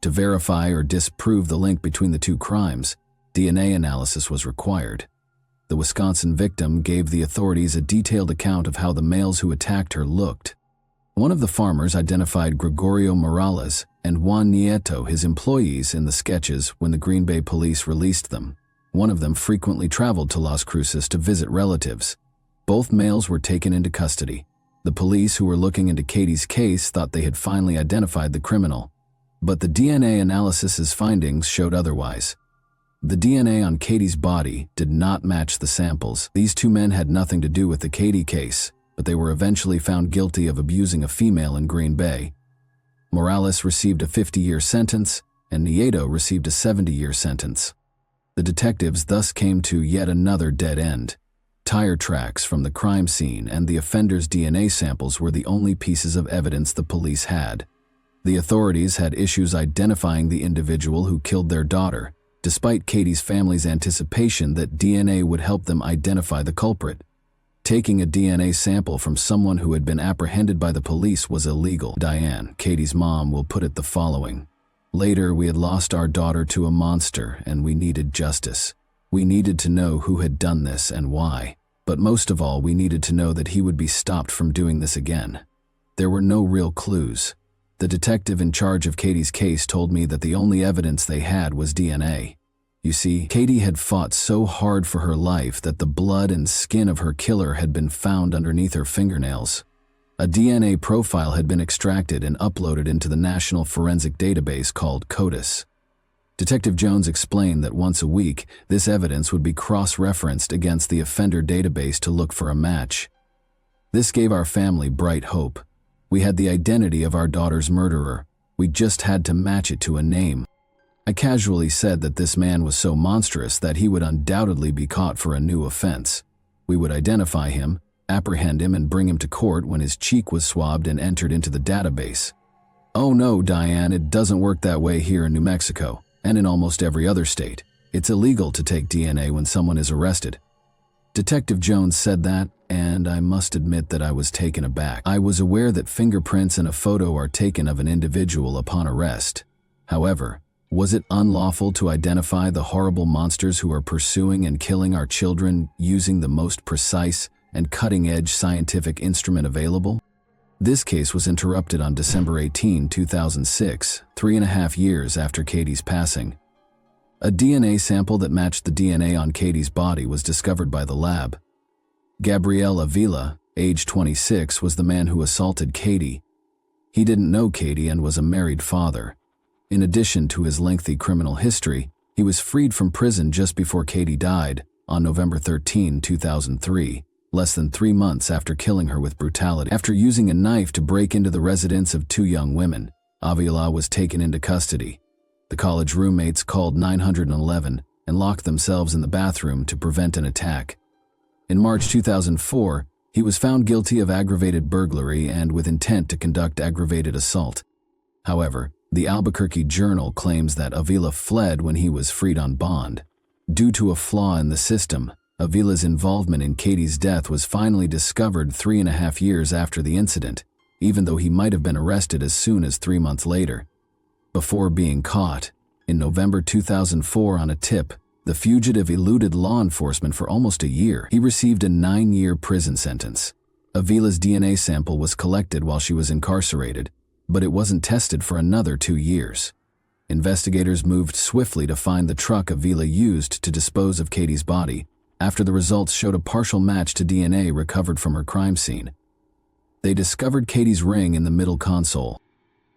To verify or disprove the link between the 2 crimes, DNA analysis was required. The Wisconsin victim gave the authorities a detailed account of how the males who attacked her looked. One of the farmers identified Gregorio Morales and Juan Nieto, his employees, in the sketches when the Green Bay police released them. One of them frequently traveled to Las Cruces to visit relatives. Both males were taken into custody. The police who were looking into Katie's case thought they had finally identified the criminal, but the DNA analysis's findings showed otherwise. The DNA on Katie's body did not match the samples. These two men had nothing to do with the Katie case, but they were eventually found guilty of abusing a female in Green Bay. Morales received a 50-year sentence, and Nieto received a 70-year sentence. The detectives thus came to yet another dead end. Tire tracks from the crime scene and the offender's DNA samples were the only pieces of evidence the police had. The authorities had issues identifying the individual who killed their daughter, despite Katie's family's anticipation that DNA would help them identify the culprit. Taking a DNA sample from someone who had been apprehended by the police was illegal. Diane, Katie's mom, will put it the following: "Later, we had lost our daughter to a monster, and we needed justice. We needed to know who had done this and why. But most of all, we needed to know that he would be stopped from doing this again." There were no real clues. The detective in charge of Katie's case told me that the only evidence they had was DNA. You see, Katie had fought so hard for her life that the blood and skin of her killer had been found underneath her fingernails. A DNA profile had been extracted and uploaded into the National Forensic Database called CODIS. Detective Jones explained that once a week, this evidence would be cross-referenced against the offender database to look for a match. This gave our family bright hope. We had the identity of our daughter's murderer. We just had to match it to a name. I casually said that this man was so monstrous that he would undoubtedly be caught for a new offense. We would identify him, apprehend him, and bring him to court when his cheek was swabbed and entered into the database. "Oh no, Diane, it doesn't work that way here in New Mexico, and in almost every other state. It's illegal to take DNA when someone is arrested." Detective Jones said that, and I must admit that I was taken aback. I was aware that fingerprints and a photo are taken of an individual upon arrest. However, was it unlawful to identify the horrible monsters who are pursuing and killing our children using the most precise and cutting-edge scientific instrument available? This case was interrupted on December 18, 2006, 3.5 years after Katie's passing. A DNA sample that matched the DNA on Katie's body was discovered by the lab. Gabriel Avila, age 26, was the man who assaulted Katie. He didn't know Katie and was a married father. In addition to his lengthy criminal history, he was freed from prison just before Katie died, on November 13, 2003, less than 3 months after killing her with brutality. After using a knife to break into the residence of 2 young women, Avila was taken into custody. The college roommates called 911 and locked themselves in the bathroom to prevent an attack. In March 2004, he was found guilty of aggravated burglary and with intent to conduct aggravated assault. However, the Albuquerque Journal claims that Avila fled when he was freed on bond. Due to a flaw in the system, Avila's involvement in Katie's death was finally discovered 3.5 years after the incident, even though he might have been arrested as soon as 3 months later. Before being caught, in November 2004 on a tip, the fugitive eluded law enforcement for almost a year. He received a 9-year prison sentence. Avila's DNA sample was collected while she was incarcerated, but it wasn't tested for another 2 years. Investigators moved swiftly to find the truck Avila used to dispose of Katie's body, after the results showed a partial match to DNA recovered from her crime scene. They discovered Katie's ring in the middle console.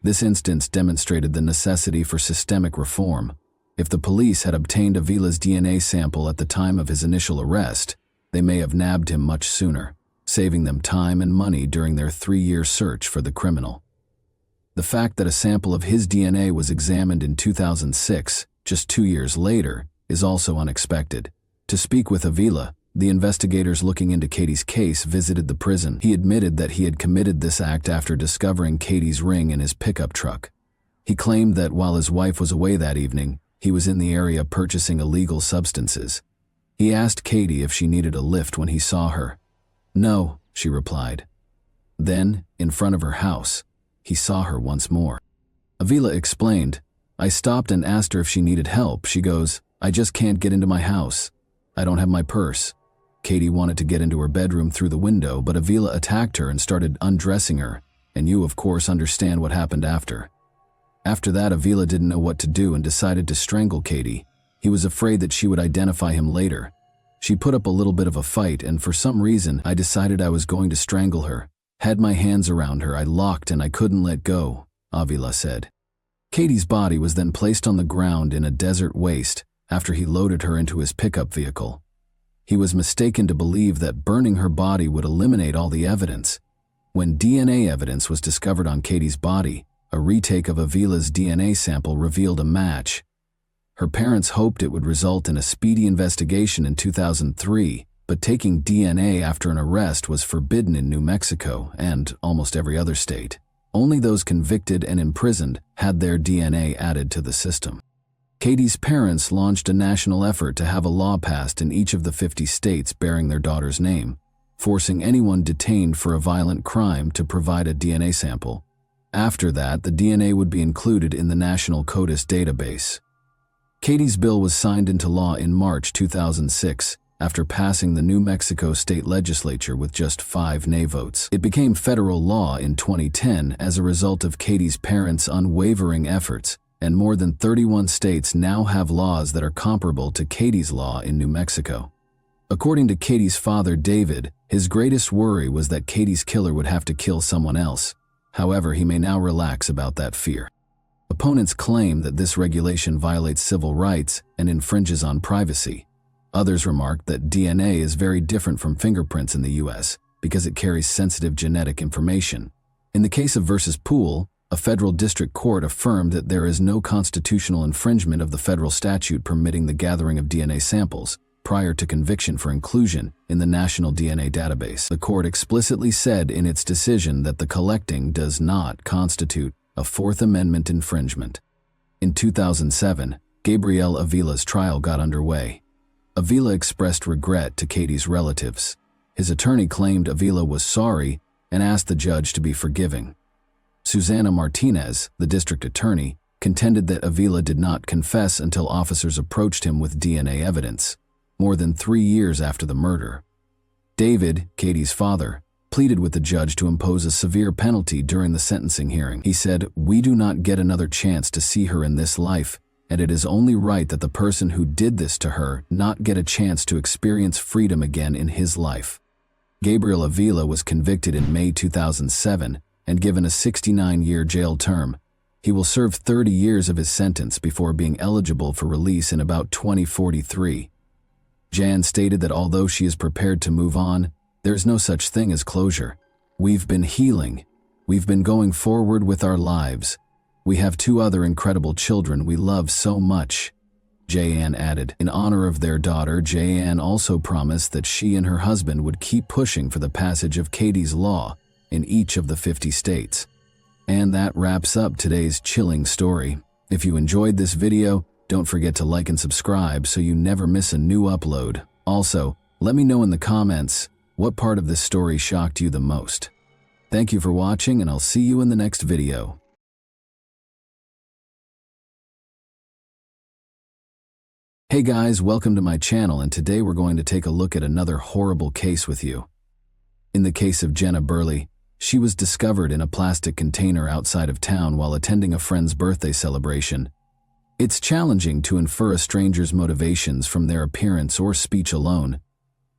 This instance demonstrated the necessity for systemic reform. If the police had obtained Avila's DNA sample at the time of his initial arrest, they may have nabbed him much sooner, saving them time and money during their 3-year search for the criminal. The fact that a sample of his DNA was examined in 2006, just 2 years later, is also unexpected. To speak with Avila, the investigators looking into Katie's case visited the prison. He admitted that he had committed this act after discovering Katie's ring in his pickup truck. He claimed that while his wife was away that evening, he was in the area purchasing illegal substances. He asked Katie if she needed a lift when he saw her. "No," she replied. Then, in front of her house, he saw her once more. Avila explained, "I stopped and asked her if she needed help. She goes, 'I just can't get into my house. I don't have my purse. Katie wanted to get into her bedroom through the window, but Avila attacked her and started undressing her, and you, of course, understand what happened after. After that, Avila didn't know what to do and decided to strangle Katie. He was afraid that she would identify him later. She put up a little bit of a fight, and for some reason, I decided I was going to strangle her. Had my hands around her, I locked and I couldn't let go, Avila said. Katie's body was then placed on the ground in a desert waste after he loaded her into his pickup vehicle. He was mistaken to believe that burning her body would eliminate all the evidence. When DNA evidence was discovered on Katie's body, a retake of Avila's DNA sample revealed a match. Her parents hoped it would result in a speedy investigation in 2003, but taking DNA after an arrest was forbidden in New Mexico and almost every other state. Only those convicted and imprisoned had their DNA added to the system. Katie's parents launched a national effort to have a law passed in each of the 50 states bearing their daughter's name, forcing anyone detained for a violent crime to provide a DNA sample. After that, the DNA would be included in the National CODIS database. Katie's bill was signed into law in March 2006 after passing the New Mexico state legislature with just 5 nay votes. It became federal law in 2010 as a result of Katie's parents' unwavering efforts, and more than 31 states now have laws that are comparable to Katie's law in New Mexico. According to Katie's father, David, his greatest worry was that Katie's killer would have to kill someone else. However, he may now relax about that fear. Opponents claim that this regulation violates civil rights and infringes on privacy. Others remark that DNA is very different from fingerprints in the U.S. because it carries sensitive genetic information. In the case of versus Poole, a federal district court affirmed that there is no constitutional infringement of the federal statute permitting the gathering of DNA samples prior to conviction for inclusion in the National DNA Database. The court explicitly said in its decision that the collecting does not constitute a Fourth Amendment infringement. In 2007, Gabriel Avila's trial got underway. Avila expressed regret to Katie's relatives. His attorney claimed Avila was sorry and asked the judge to be forgiving. Susana Martinez, the district attorney, contended that Avila did not confess until officers approached him with DNA evidence, more than 3 years after the murder. David, Katie's father, pleaded with the judge to impose a severe penalty during the sentencing hearing. He said, "We do not get another chance to see her in this life, and it is only right that the person who did this to her not get a chance to experience freedom again in his life." Gabriel Avila was convicted in May 2007 and given a 69-year jail term. He will serve 30 years of his sentence before being eligible for release in about 2043. Jan stated that although she is prepared to move on, there's no such thing as closure. "We've been healing. We've been going forward with our lives. We have 2 other incredible children we love so much," Jan added. In honor of their daughter, Jan also promised that she and her husband would keep pushing for the passage of Katie's law in each of the 50 states. And that wraps up today's chilling story. If you enjoyed this video, don't forget to like and subscribe so you never miss a new upload. Also, let me know in the comments what part of this story shocked you the most. Thank you for watching, and I'll see you in the next video. Hey guys, welcome to my channel, and today we're going to take a look at another horrible case with you. In the case of Jenna Burley, she was discovered in a plastic container outside of town while attending a friend's birthday celebration. It's challenging to infer a stranger's motivations from their appearance or speech alone.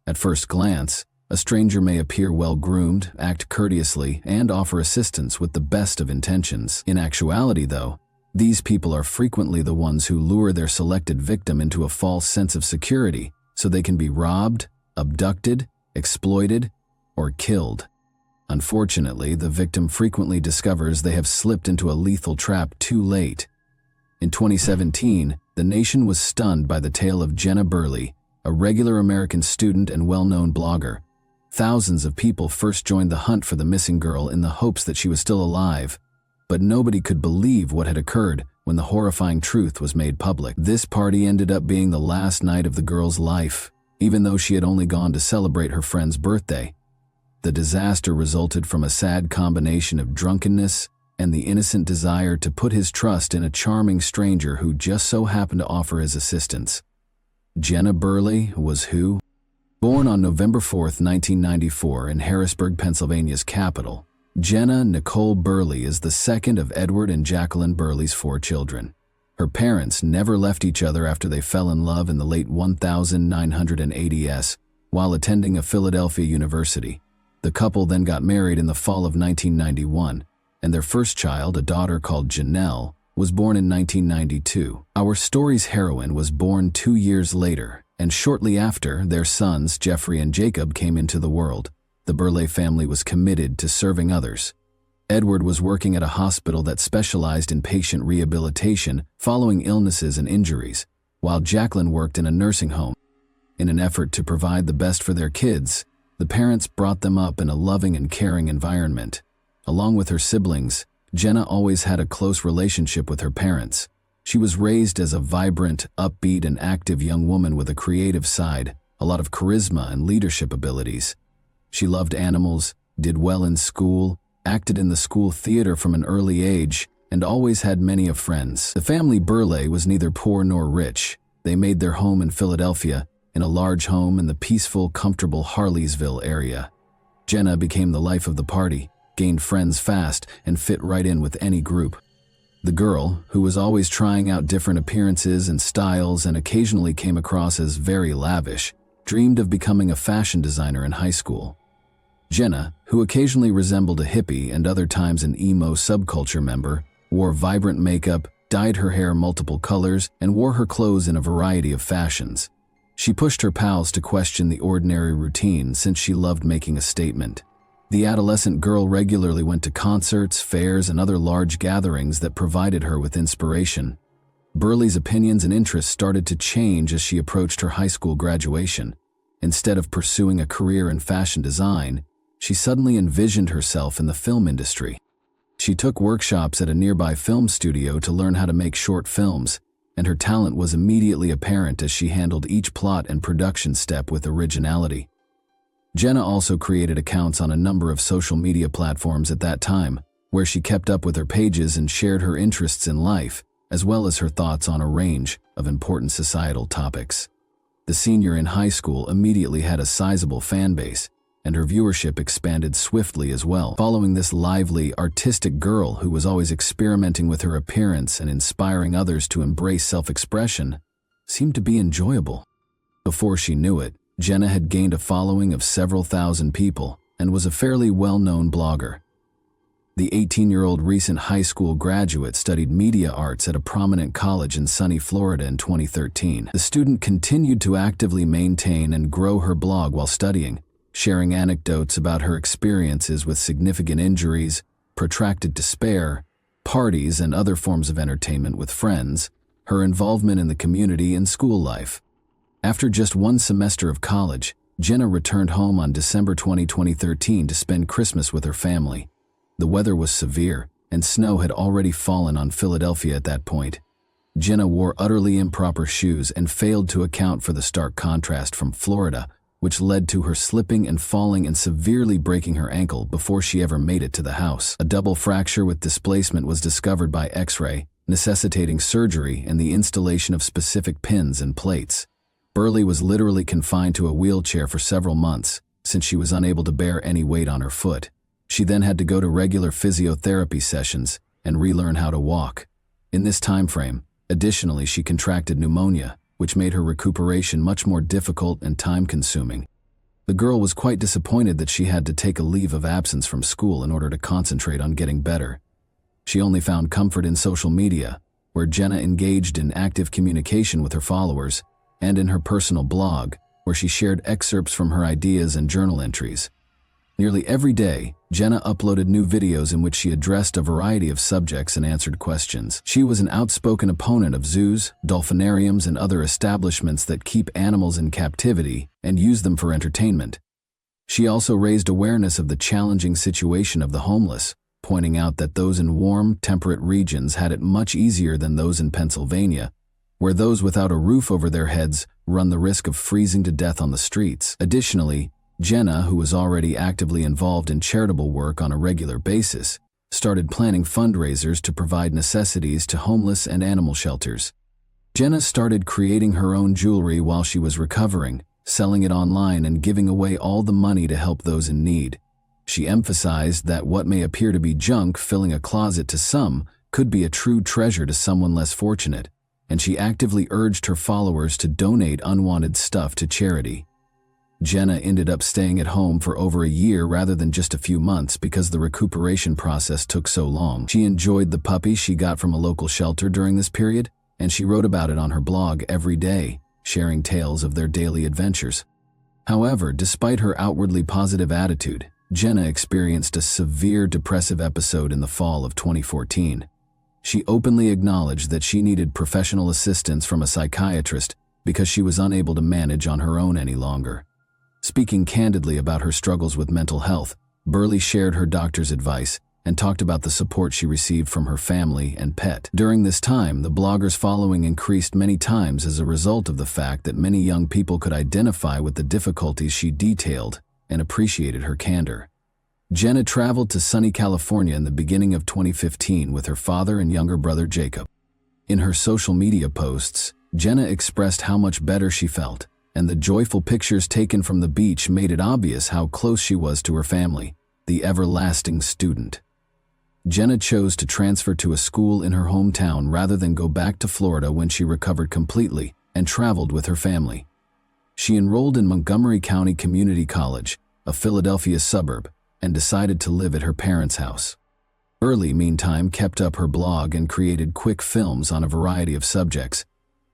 At first glance, a stranger may appear well-groomed, act courteously, and offer assistance with the best of intentions. In actuality, though, these people are frequently the ones who lure their selected victim into a false sense of security so they can be robbed, abducted, exploited, or killed. Unfortunately, the victim frequently discovers they have slipped into a lethal trap too late. In 2017, the nation was stunned by the tale of Jenna Burley, a regular American student and well-known blogger. Thousands of people first joined the hunt for the missing girl in the hopes that she was still alive, but nobody could believe what had occurred when the horrifying truth was made public. This party ended up being the last night of the girl's life, even though she had only gone to celebrate her friend's birthday. The disaster resulted from a sad combination of drunkenness and the innocent desire to put his trust in a charming stranger who just so happened to offer his assistance. Jenna Burley was who? Born on November 4, 1994 in Harrisburg, Pennsylvania's capital, Jenna Nicole Burley is the second of Edward and Jacqueline Burley's 4 children. Her parents never left each other after they fell in love in the late 1980s while attending a Philadelphia university. The couple then got married in the fall of 1991, and their first child, a daughter called Janelle, was born in 1992. Our story's heroine was born 2 years later, and shortly after, their sons, Jeffrey and Jacob, came into the world. The Burley family was committed to serving others. Edward was working at a hospital that specialized in patient rehabilitation following illnesses and injuries, while Jacqueline worked in a nursing home. In an effort to provide the best for their kids, the parents brought them up in a loving and caring environment. Along with her siblings, Jenna always had a close relationship with her parents. She was raised as a vibrant, upbeat, and active young woman with a creative side, a lot of charisma and leadership abilities. She loved animals, did well in school, acted in the school theater from an early age, and always had many of friends. The family Burley was neither poor nor rich. They made their home in Philadelphia, in a large home in the peaceful, comfortable Harleysville area. Jenna became the life of the party, gained friends fast, and fit right in with any group. The girl, who was always trying out different appearances and styles and occasionally came across as very lavish, dreamed of becoming a fashion designer in high school. Jenna, who occasionally resembled a hippie and other times an emo subculture member, wore vibrant makeup, dyed her hair multiple colors, and wore her clothes in a variety of fashions. She pushed her pals to question the ordinary routine since she loved making a statement. The adolescent girl regularly went to concerts, fairs, and other large gatherings that provided her with inspiration. Burley's opinions and interests started to change as she approached her high school graduation. Instead of pursuing a career in fashion design, she suddenly envisioned herself in the film industry. She took workshops at a nearby film studio to learn how to make short films, and her talent was immediately apparent as she handled each plot and production step with originality. Jenna also created accounts on a number of social media platforms at that time, where she kept up with her pages and shared her interests in life, as well as her thoughts on a range of important societal topics. The senior in high school immediately had a sizable fan base, and her viewership expanded swiftly as well. Following this lively, artistic girl who was always experimenting with her appearance and inspiring others to embrace self-expression seemed to be enjoyable. Before she knew it, Jenna had gained a following of several thousand people and was a fairly well-known blogger. The 18-year-old recent high school graduate studied media arts at a prominent college in sunny Florida in 2013. The student continued to actively maintain and grow her blog while studying, sharing anecdotes about her experiences with significant injuries, protracted despair, parties, and other forms of entertainment with friends, her involvement in the community and school life. After just 1 semester of college, Jenna returned home on December 20, 2013 to spend Christmas with her family. The weather was severe, and snow had already fallen on Philadelphia at that point. Jenna wore utterly improper shoes and failed to account for the stark contrast from Florida, which led to her slipping and falling and severely breaking her ankle before she ever made it to the house. A double fracture with displacement was discovered by X-ray, necessitating surgery and the installation of specific pins and plates. Burley was literally confined to a wheelchair for several months, since she was unable to bear any weight on her foot. She then had to go to regular physiotherapy sessions and relearn how to walk. In this time frame, additionally, she contracted pneumonia, which made her recuperation much more difficult and time-consuming. The girl was quite disappointed that she had to take a leave of absence from school in order to concentrate on getting better. She only found comfort in social media, where Jenna engaged in active communication with her followers, and in her personal blog, where she shared excerpts from her ideas and journal entries. Nearly every day, Jenna uploaded new videos in which she addressed a variety of subjects and answered questions. She was an outspoken opponent of zoos, dolphinariums, and other establishments that keep animals in captivity and use them for entertainment. She also raised awareness of the challenging situation of the homeless, pointing out that those in warm, temperate regions had it much easier than those in Pennsylvania, where those without a roof over their heads run the risk of freezing to death on the streets. Additionally, Jenna, who was already actively involved in charitable work on a regular basis, started planning fundraisers to provide necessities to homeless and animal shelters. Jenna started creating her own jewelry while she was recovering, selling it online and giving away all the money to help those in need. She emphasized that what may appear to be junk filling a closet to some could be a true treasure to someone less fortunate, and she actively urged her followers to donate unwanted stuff to charity. Jenna ended up staying at home for over a year rather than just a few months because the recuperation process took so long. She enjoyed the puppy she got from a local shelter during this period, and she wrote about it on her blog every day, sharing tales of their daily adventures. However, despite her outwardly positive attitude, Jenna experienced a severe depressive episode in the fall of 2014. She openly acknowledged that she needed professional assistance from a psychiatrist because she was unable to manage on her own any longer. Speaking candidly about her struggles with mental health, Burley shared her doctor's advice and talked about the support she received from her family and pet. During this time, the blogger's following increased many times as a result of the fact that many young people could identify with the difficulties she detailed and appreciated her candor. Jenna traveled to sunny California in the beginning of 2015 with her father and younger brother Jacob. In her social media posts, Jenna expressed how much better she felt, and the joyful pictures taken from the beach made it obvious how close she was to her family, the everlasting student. Jenna chose to transfer to a school in her hometown rather than go back to Florida when she recovered completely and traveled with her family. She enrolled in Montgomery County Community College, a Philadelphia suburb, and decided to live at her parents' house. Burley, meantime, kept up her blog and created quick films on a variety of subjects.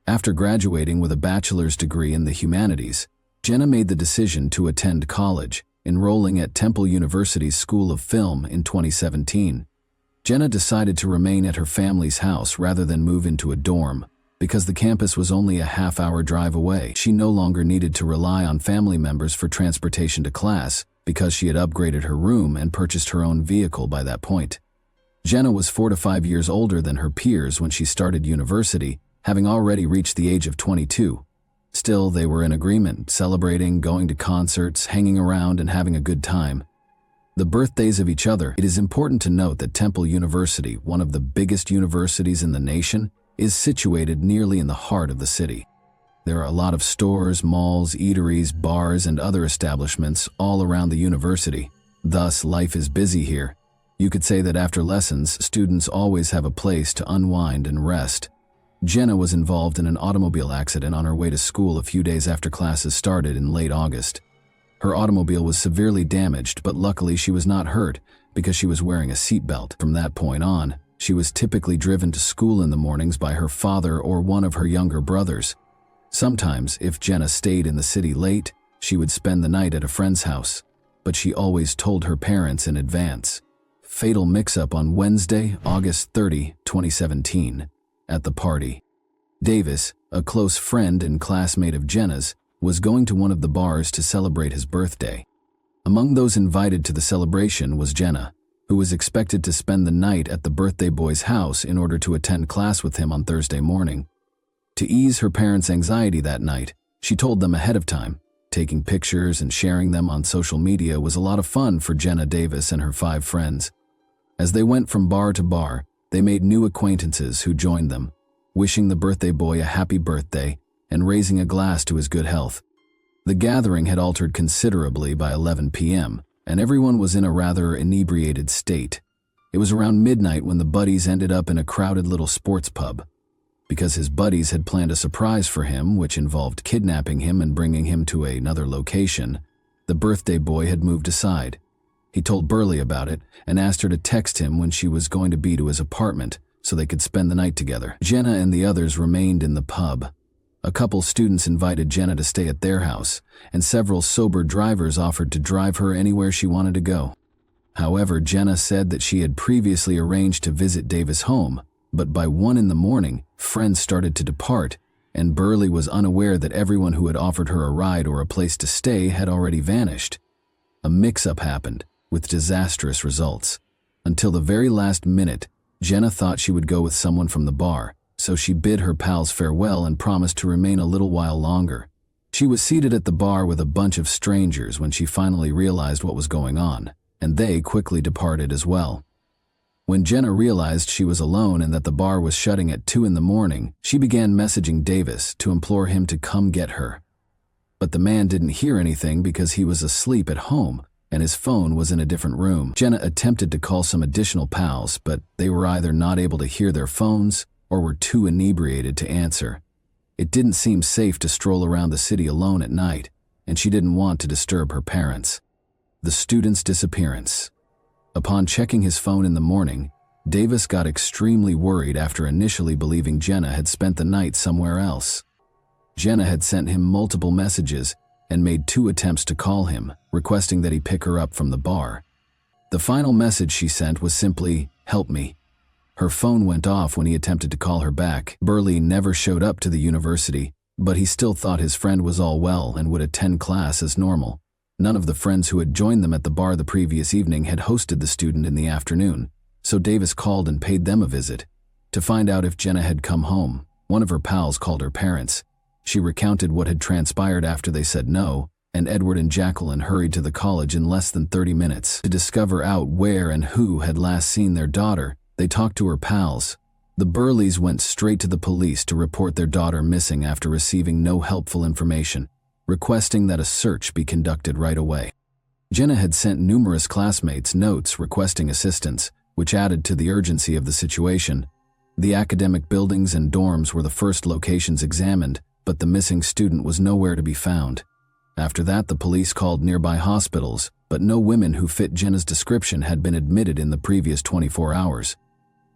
After graduating with a bachelor's degree in the humanities, Jenna made the decision to attend college, enrolling at Temple University's School of Film in 2017. Jenna decided to remain at her family's house rather than move into a dorm, because the campus was only a half-hour drive away. She no longer needed to rely on family members for transportation to class, because she had upgraded her room and purchased her own vehicle by that point. Jenna was 4 to 5 years older than her peers when she started university, having already reached the age of 22. Still, they were in agreement, celebrating, going to concerts, hanging around, and having a good time. The birthdays of each other. It is important to note that Temple University, one of the biggest universities in the nation, is situated nearly in the heart of the city. There are a lot of stores, malls, eateries, bars, and other establishments all around the university. Thus, life is busy here. You could say that after lessons, students always have a place to unwind and rest. Jenna was involved in an automobile accident on her way to school a few days after classes started in late August. Her automobile was severely damaged, but luckily she was not hurt because she was wearing a seatbelt. From that point on, she was typically driven to school in the mornings by her father or one of her younger brothers. Sometimes, if Jenna stayed in the city late, she would spend the night at a friend's house, but she always told her parents in advance. Fatal mix-up on Wednesday, August 30, 2017. At the party. Davis, a close friend and classmate of Jenna's, was going to one of the bars to celebrate his birthday. Among those invited to the celebration was Jenna, who was expected to spend the night at the birthday boy's house in order to attend class with him on Thursday morning. To ease her parents' anxiety that night, she told them ahead of time. Taking pictures and sharing them on social media was a lot of fun for Jenna Davis and her 5 friends. As they went from bar to bar, they made new acquaintances who joined them, wishing the birthday boy a happy birthday and raising a glass to his good health. The gathering had altered considerably by 11 p.m., and everyone was in a rather inebriated state. It was around midnight when the buddies ended up in a crowded little sports pub. Because his buddies had planned a surprise for him, which involved kidnapping him and bringing him to another location, the birthday boy had moved aside. He told Burley about it and asked her to text him when she was going to be to his apartment so they could spend the night together. Jenna and the others remained in the pub. A couple students invited Jenna to stay at their house, and several sober drivers offered to drive her anywhere she wanted to go. However, Jenna said that she had previously arranged to visit Davis' home, but by 1 in the morning, friends started to depart, and Burley was unaware that everyone who had offered her a ride or a place to stay had already vanished. A mix-up happened, with disastrous results. Until the very last minute, Jenna thought she would go with someone from the bar, so she bid her pals farewell and promised to remain a little while longer. She was seated at the bar with a bunch of strangers when she finally realized what was going on, and they quickly departed as well. When Jenna realized she was alone and that the bar was shutting at 2 in the morning, she began messaging Davis to implore him to come get her. But the man didn't hear anything because he was asleep at home and his phone was in a different room. Jenna attempted to call some additional pals, but they were either not able to hear their phones or were too inebriated to answer. It didn't seem safe to stroll around the city alone at night, and she didn't want to disturb her parents. The student's disappearance. Upon checking his phone in the morning, Davis got extremely worried after initially believing Jenna had spent the night somewhere else. Jenna had sent him multiple messages and made 2 attempts to call him, requesting that he pick her up from the bar. The final message she sent was simply, "Help me." Her phone went off when he attempted to call her back. Burley never showed up to the university, but he still thought his friend was all well and would attend class as normal. None of the friends who had joined them at the bar the previous evening had hosted the student in the afternoon, so Davis called and paid them a visit. To find out if Jenna had come home, one of her pals called her parents. She recounted what had transpired after they said no, and Edward and Jacqueline hurried to the college in less than 30 minutes. To discover out where and who had last seen their daughter, they talked to her pals. The Burleys went straight to the police to report their daughter missing after receiving no helpful information, requesting that a search be conducted right away. Jenna had sent numerous classmates notes requesting assistance, which added to the urgency of the situation. The academic buildings and dorms were the first locations examined, but the missing student was nowhere to be found. After that, the police called nearby hospitals, but no women who fit Jenna's description had been admitted in the previous 24 hours.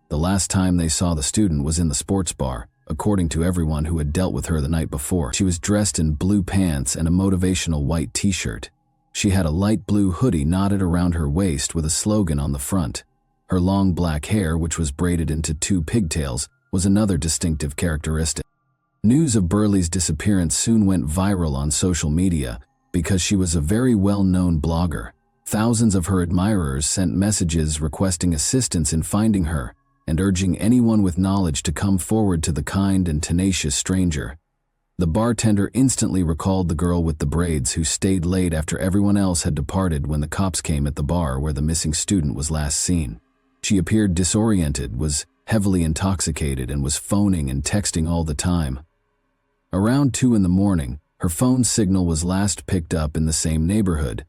The last time they saw the student was in the sports bar, according to everyone who had dealt with her the night before. She was dressed in blue pants and a motivational white t-shirt. She had a light blue hoodie knotted around her waist with a slogan on the front. Her long black hair, which was braided into 2 pigtails, was another distinctive characteristic. News of Burley's disappearance soon went viral on social media because she was a very well-known blogger. Thousands of her admirers sent messages requesting assistance in finding her and urging anyone with knowledge to come forward to the kind and tenacious stranger. The bartender instantly recalled the girl with the braids who stayed late after everyone else had departed when the cops came at the bar where the missing student was last seen. She appeared disoriented, was heavily intoxicated, and was phoning and texting all the time. Around 2 in the morning, her phone signal was last picked up in the same neighborhood.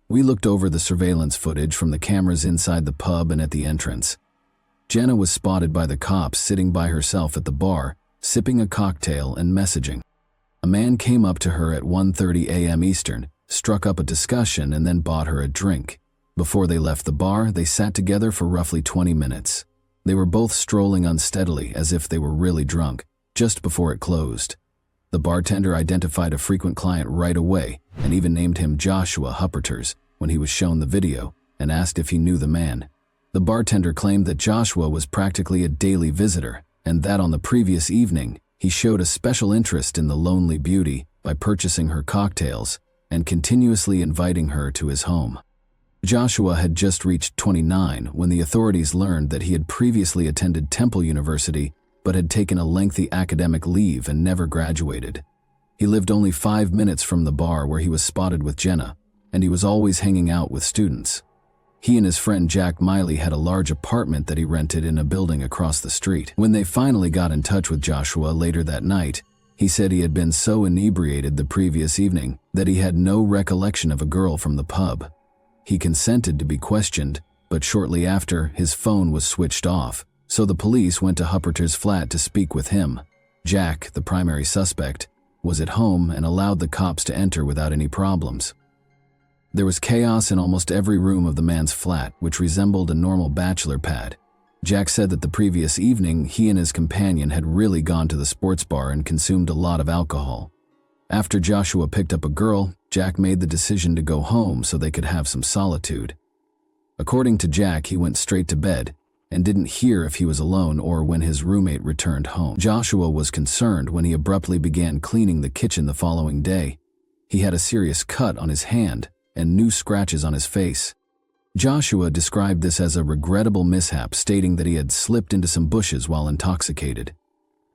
We looked over the surveillance footage from the cameras inside the pub and at the entrance. Jenna was spotted by the cops sitting by herself at the bar, sipping a cocktail and messaging. A man came up to her at 1:30 a.m. Eastern, struck up a discussion, and then bought her a drink. Before they left the bar, they sat together for roughly 20 minutes. They were both strolling unsteadily as if they were really drunk, just before it closed. The bartender identified a frequent client right away and even named him Joshua Hupperters when he was shown the video and asked if he knew the man. The bartender claimed that Joshua was practically a daily visitor and that on the previous evening, he showed a special interest in the lonely beauty by purchasing her cocktails and continuously inviting her to his home. Joshua had just reached 29 when the authorities learned that he had previously attended Temple University but had taken a lengthy academic leave and never graduated. He lived only 5 minutes from the bar where he was spotted with Jenna, and he was always hanging out with students. He and his friend Jack Miley had a large apartment that he rented in a building across the street. When they finally got in touch with Joshua later that night, he said he had been so inebriated the previous evening that he had no recollection of a girl from the pub. He consented to be questioned, but shortly after, his phone was switched off, so the police went to Hupperter's flat to speak with him. Jack, the primary suspect, was at home and allowed the cops to enter without any problems. There was chaos in almost every room of the man's flat, which resembled a normal bachelor pad. Jack said that the previous evening, he and his companion had really gone to the sports bar and consumed a lot of alcohol. After Joshua picked up a girl, Jack made the decision to go home so they could have some solitude. According to Jack, he went straight to bed and didn't hear if he was alone or when his roommate returned home. Joshua was concerned when he abruptly began cleaning the kitchen the following day. He had a serious cut on his hand and new scratches on his face. Joshua described this as a regrettable mishap, stating that he had slipped into some bushes while intoxicated.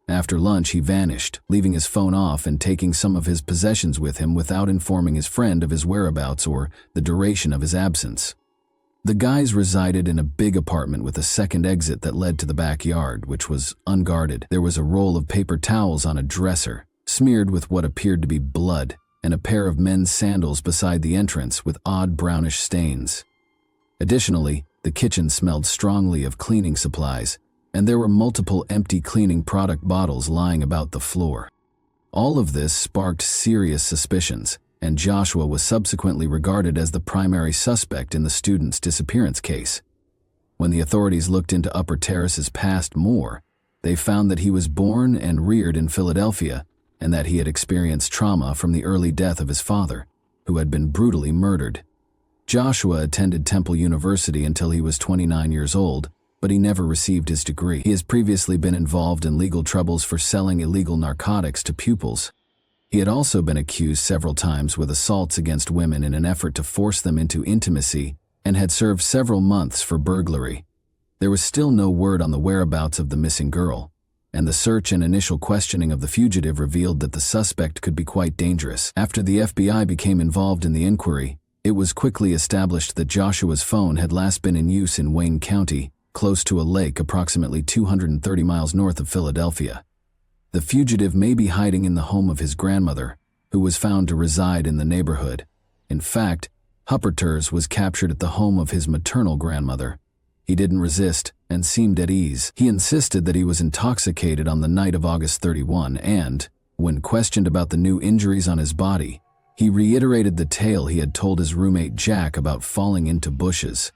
After lunch, he vanished, leaving his phone off and taking some of his possessions with him without informing his friend of his whereabouts or the duration of his absence. The guys resided in a big apartment with a second exit that led to the backyard, which was unguarded. There was a roll of paper towels on a dresser, smeared with what appeared to be blood, and a pair of men's sandals beside the entrance with odd brownish stains. Additionally, the kitchen smelled strongly of cleaning supplies, and there were multiple empty cleaning product bottles lying about the floor. All of this sparked serious suspicions, and Joshua was subsequently regarded as the primary suspect in the student's disappearance case. When the authorities looked into Upper Terrace's past more, they found that he was born and reared in Philadelphia and that he had experienced trauma from the early death of his father, who had been brutally murdered. Joshua attended Temple University until he was 29 years old, but he never received his degree. He has previously been involved in legal troubles for selling illegal narcotics to pupils. He had also been accused several times with assaults against women in an effort to force them into intimacy and had served several months for burglary. There was still no word on the whereabouts of the missing girl, and the search and initial questioning of the fugitive revealed that the suspect could be quite dangerous. After the FBI became involved in the inquiry, it was quickly established that Joshua's phone had last been in use in Wayne County, close to a lake approximately 230 miles north of Philadelphia. The fugitive may be hiding in the home of his grandmother, who was found to reside in the neighborhood. In fact, Hupperters was captured at the home of his maternal grandmother. He didn't resist and seemed at ease. He insisted that he was intoxicated on the night of August 31 and, when questioned about the new injuries on his body, he reiterated the tale he had told his roommate Jack about falling into bushes.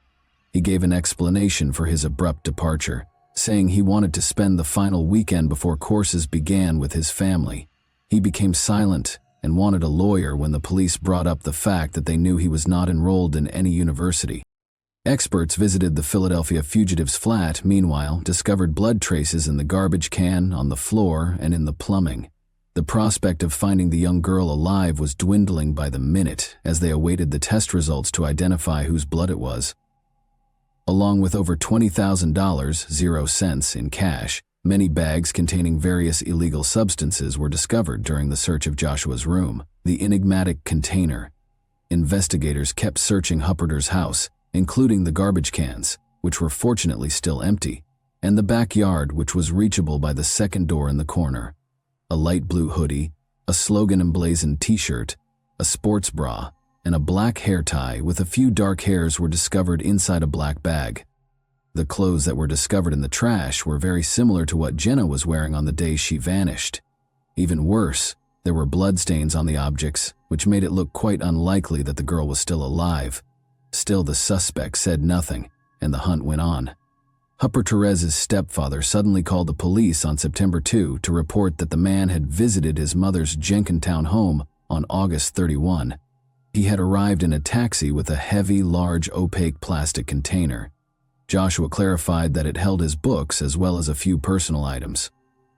He gave an explanation for his abrupt departure, saying he wanted to spend the final weekend before courses began with his family. He became silent and wanted a lawyer when the police brought up the fact that they knew he was not enrolled in any university. Experts visited the Philadelphia fugitive's flat, meanwhile, discovered blood traces in the garbage can, on the floor, and in the plumbing. The prospect of finding the young girl alive was dwindling by the minute as they awaited the test results to identify whose blood it was. Along with over $20,000, 0 cents, in cash, many bags containing various illegal substances were discovered during the search of Joshua's room. The enigmatic container. Investigators kept searching Hupperter's house, including the garbage cans, which were fortunately still empty, and the backyard, which was reachable by the second door in the corner. A light blue hoodie, a slogan-emblazoned t-shirt, a sports bra, and a black hair tie with a few dark hairs were discovered inside a black bag. The clothes that were discovered in the trash were very similar to what Jenna was wearing on the day she vanished. Even worse, there were bloodstains on the objects, which made it look quite unlikely that the girl was still alive. Still, the suspect said nothing, and the hunt went on. Hupperter's stepfather suddenly called the police on September 2 to report that the man had visited his mother's Jenkintown home on August 31. He had arrived in a taxi with a heavy, large, opaque plastic container. Joshua clarified that it held his books as well as a few personal items.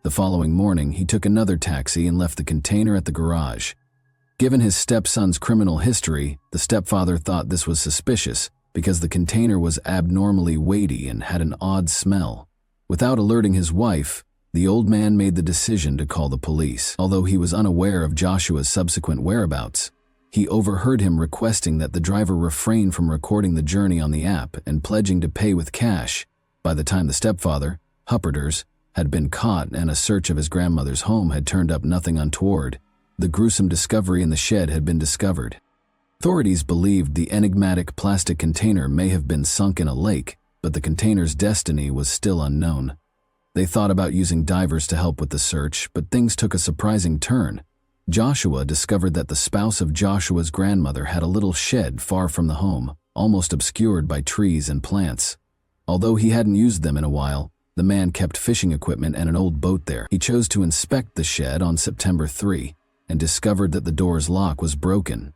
The following morning, he took another taxi and left the container at the garage. Given his stepson's criminal history, the stepfather thought this was suspicious because the container was abnormally weighty and had an odd smell. Without alerting his wife, the old man made the decision to call the police. Although he was unaware of Joshua's subsequent whereabouts, he overheard him requesting that the driver refrain from recording the journey on the app and pledging to pay with cash. By the time the stepfather, Hupperter's, had been caught and a search of his grandmother's home had turned up nothing untoward, the gruesome discovery in the shed had been discovered. Authorities believed the enigmatic plastic container may have been sunk in a lake, but the container's destiny was still unknown. They thought about using divers to help with the search, but things took a surprising turn. Joshua discovered that the spouse of Joshua's grandmother had a little shed far from the home, almost obscured by trees and plants. Although he hadn't used them in a while, the man kept fishing equipment and an old boat there. He chose to inspect the shed on September 3 and discovered that the door's lock was broken.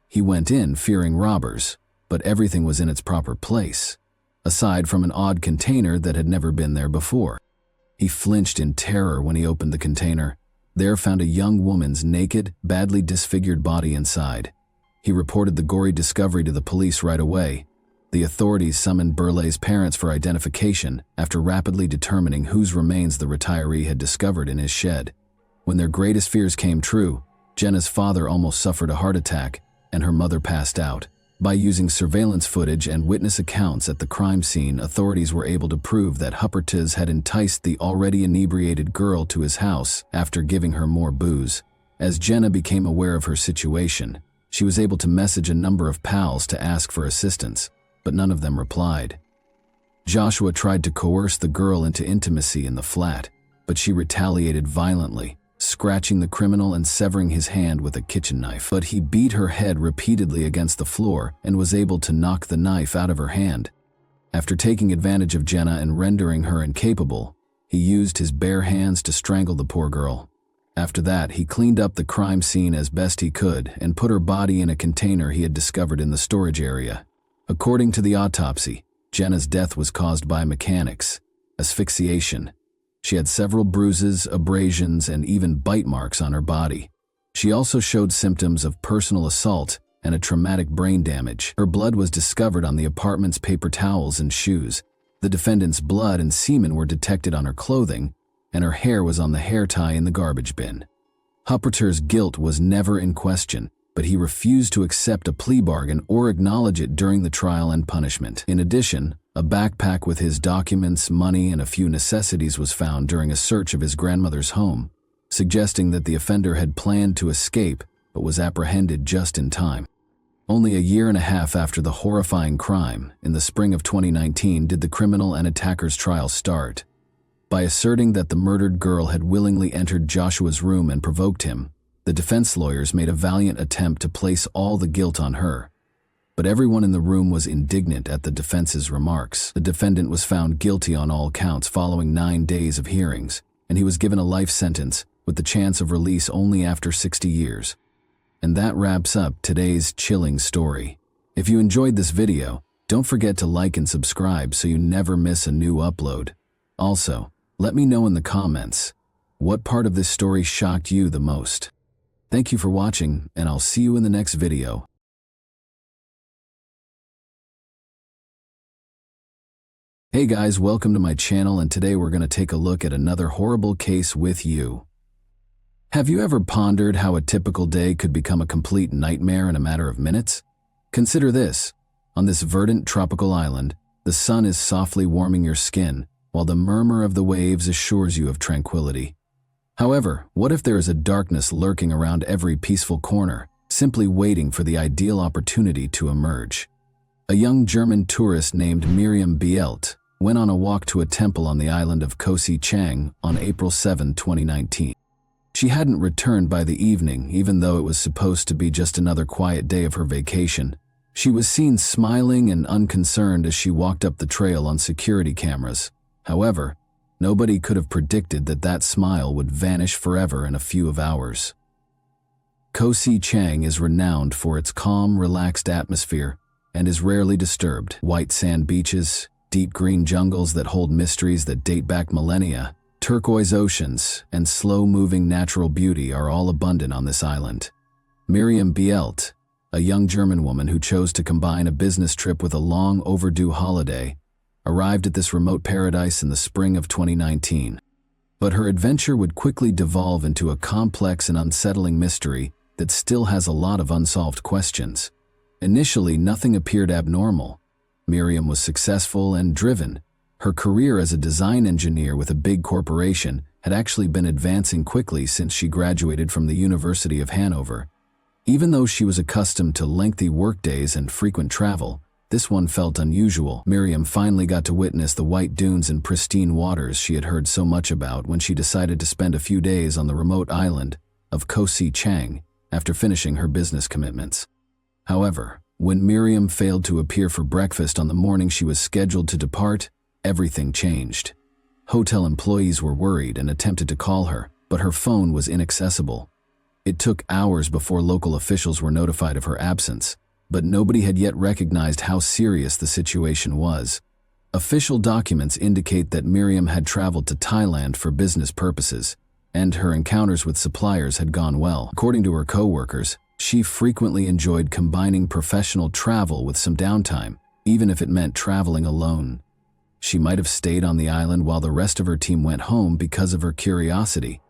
He went in fearing robbers, but everything was in its proper place, aside from an odd container that had never been there before. He flinched in terror when he opened the container. There found a young woman's naked, badly disfigured body inside. He reported the gory discovery to the police right away. The authorities summoned Burleigh's parents for identification after rapidly determining whose remains the retiree had discovered in his shed. When their greatest fears came true, Jenna's father almost suffered a heart attack, and her mother passed out. By using surveillance footage and witness accounts at the crime scene, authorities were able to prove that Hupperter's had enticed the already inebriated girl to his house after giving her more booze. As Jenna became aware of her situation, she was able to message a number of pals to ask for assistance, but none of them replied. Joshua tried to coerce the girl into intimacy in the flat, but she retaliated violently, scratching the criminal and severing his hand with a kitchen knife. But he beat her head repeatedly against the floor and was able to knock the knife out of her hand. After taking advantage of Jenna and rendering her incapable, he used his bare hands to strangle the poor girl. After that, he cleaned up the crime scene as best he could and put her body in a container he had discovered in the storage area. According to the autopsy, Jenna's death was caused by mechanics, asphyxiation. She had several bruises, abrasions, and even bite marks on her body. She also showed symptoms of personal assault and a traumatic brain damage. Her blood was discovered on the apartment's paper towels and shoes. The defendant's blood and semen were detected on her clothing, and her hair was on the hair tie in the garbage bin. Hupperter's guilt was never in question, but he refused to accept a plea bargain or acknowledge it during the trial and punishment. In addition, a backpack with his documents, money, and a few necessities was found during a search of his grandmother's home, suggesting that the offender had planned to escape but was apprehended just in time. Only a year and a half after the horrifying crime, in the spring of 2019, did the criminal and attacker's trial start. By asserting that the murdered girl had willingly entered Joshua's room and provoked him, the defense lawyers made a valiant attempt to place all the guilt on her. But everyone in the room was indignant at the defense's remarks. The defendant was found guilty on all counts following 9 days of hearings, and he was given a life sentence with the chance of release only after 60 years. And that wraps up today's chilling story. If you enjoyed this video, don't forget to like and subscribe so you never miss a new upload. Also, let me know in the comments, what part of this story shocked you the most? Thank you for watching, and I'll see you in the next video. Hey guys, welcome to my channel, and today we're going to take a look at another horrible case with you. Have you ever pondered how a typical day could become a complete nightmare in a matter of minutes? Consider this. On this verdant tropical island, the sun is softly warming your skin, while the murmur of the waves assures you of tranquility. However, what if there is a darkness lurking around every peaceful corner, simply waiting for the ideal opportunity to emerge? A young German tourist named Miriam Bielt went on a walk to a temple on the island of Koh Si Chang on April 7, 2019. She hadn't returned by the evening, even though it was supposed to be just another quiet day of her vacation. She was seen smiling and unconcerned as she walked up the trail on security cameras. However, nobody could have predicted that that smile would vanish forever in a few of hours. Koh Si Chang is renowned for its calm, relaxed atmosphere and is rarely disturbed. White sand beaches, deep green jungles that hold mysteries that date back millennia, turquoise oceans, and slow-moving natural beauty are all abundant on this island. Miriam Bielt, a young German woman who chose to combine a business trip with a long overdue holiday, arrived at this remote paradise in the spring of 2019. But her adventure would quickly devolve into a complex and unsettling mystery that still has a lot of unsolved questions. Initially, nothing appeared abnormal. Miriam was successful and driven. Her career as a design engineer with a big corporation had actually been advancing quickly since she graduated from the University of Hanover. Even though she was accustomed to lengthy workdays and frequent travel, this one felt unusual. Miriam finally got to witness the white dunes and pristine waters she had heard so much about when she decided to spend a few days on the remote island of Koh Si Chang after finishing her business commitments. However, when Miriam failed to appear for breakfast on the morning she was scheduled to depart, everything changed. Hotel employees were worried and attempted to call her, but her phone was inaccessible. It took hours before local officials were notified of her absence, but nobody had yet recognized how serious the situation was. Official documents indicate that Miriam had traveled to Thailand for business purposes, and her encounters with suppliers had gone well. According to her co-workers, she frequently enjoyed combining professional travel with some downtime, even if it meant traveling alone. She might have stayed on the island while the rest of her team went home because of her curiosity.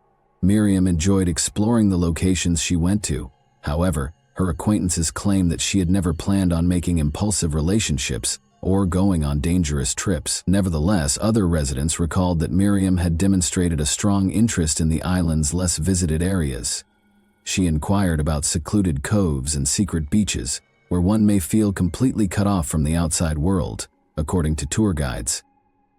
Miriam enjoyed exploring the locations she went to. However, her acquaintances claim that she had never planned on making impulsive relationships or going on dangerous trips. Nevertheless, other residents recalled that Miriam had demonstrated a strong interest in the island's less visited areas. She inquired about secluded coves and secret beaches, where one may feel completely cut off from the outside world, according to tour guides.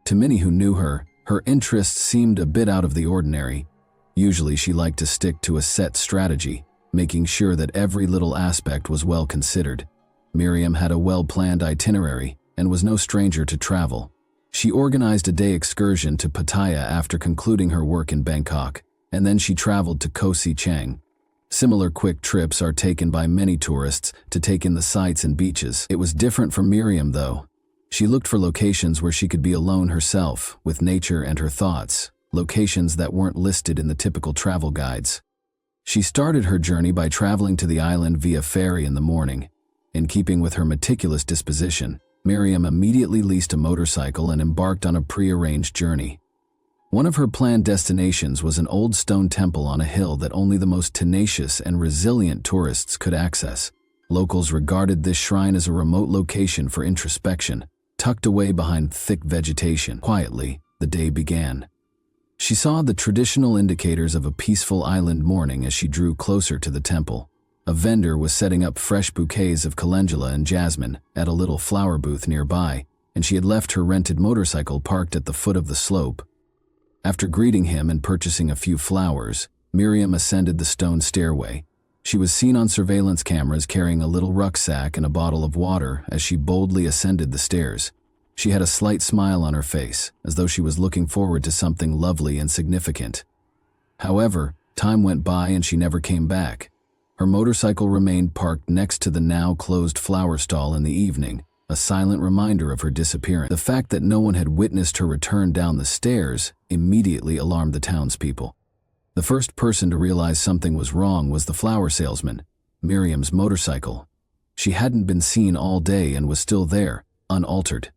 To many who knew her, her interests seemed a bit out of the ordinary. Usually she liked to stick to a set strategy, making sure that every little aspect was well considered. Miriam had a well-planned itinerary and was no stranger to travel. She organized a day excursion to Pattaya after concluding her work in Bangkok, and then she traveled to Koh Si Chang. Similar quick trips are taken by many tourists to take in the sights and beaches. It was different for Miriam, though. She looked for locations where she could be alone herself, with nature and her thoughts, locations that weren't listed in the typical travel guides. She started her journey by traveling to the island via ferry in the morning. In keeping with her meticulous disposition, Miriam immediately leased a motorcycle and embarked on a pre-arranged journey. One of her planned destinations was an old stone temple on a hill that only the most tenacious and resilient tourists could access. Locals regarded this shrine as a remote location for introspection, tucked away behind thick vegetation. Quietly, the day began. She saw the traditional indicators of a peaceful island morning as she drew closer to the temple. A vendor was setting up fresh bouquets of calendula and jasmine at a little flower booth nearby, and she had left her rented motorcycle parked at the foot of the slope. After greeting him and purchasing a few flowers, Miriam ascended the stone stairway. She was seen on surveillance cameras carrying a little rucksack and a bottle of water as she boldly ascended the stairs. She had a slight smile on her face, as though she was looking forward to something lovely and significant. However, time went by and she never came back. Her motorcycle remained parked next to the now closed flower stall in the evening, a silent reminder of her disappearance. The fact that no one had witnessed her return down the stairs immediately alarmed the townspeople. The first person to realize something was wrong was the flower salesman, Miriam's motorcycle. She hadn't been seen all day and was still there, unaltered.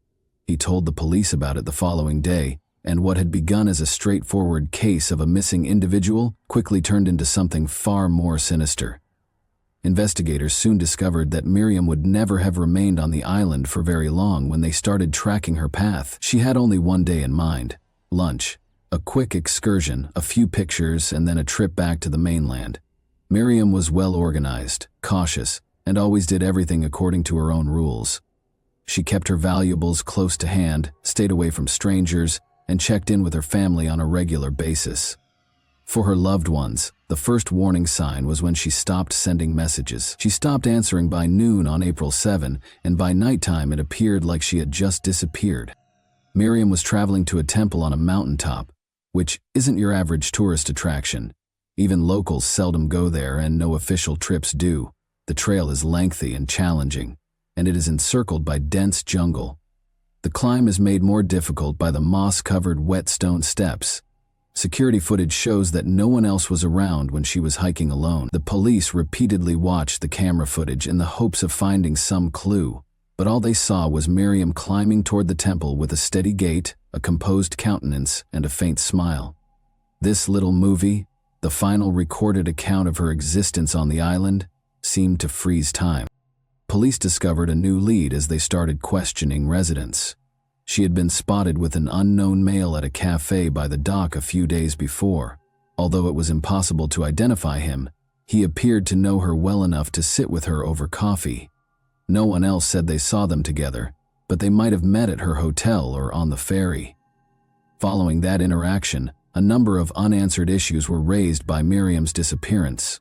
He told the police about it the following day, and what had begun as a straightforward case of a missing individual quickly turned into something far more sinister. Investigators soon discovered that Miriam would never have remained on the island for very long when they started tracking her path. She had only one day in mind: lunch, a quick excursion, a few pictures, and then a trip back to the mainland. Miriam was well organized, cautious, and always did everything according to her own rules. She kept her valuables close to hand, stayed away from strangers, and checked in with her family on a regular basis. For her loved ones, the first warning sign was when she stopped sending messages. She stopped answering by noon on April 7, and by nighttime it appeared like she had just disappeared. Miriam was traveling to a temple on a mountaintop, which isn't your average tourist attraction. Even locals seldom go there, and no official trips do. The trail is lengthy and challenging, and it is encircled by dense jungle. The climb is made more difficult by the moss-covered wet stone steps. Security footage shows that no one else was around when she was hiking alone. The police repeatedly watched the camera footage in the hopes of finding some clue, but all they saw was Miriam climbing toward the temple with a steady gait, a composed countenance, and a faint smile. This little movie, the final recorded account of her existence on the island, seemed to freeze time. Police discovered a new lead as they started questioning residents. She had been spotted with an unknown male at a cafe by the dock a few days before. Although it was impossible to identify him, he appeared to know her well enough to sit with her over coffee. No one else said they saw them together, but they might have met at her hotel or on the ferry. Following that interaction, a number of unanswered issues were raised by Miriam's disappearance.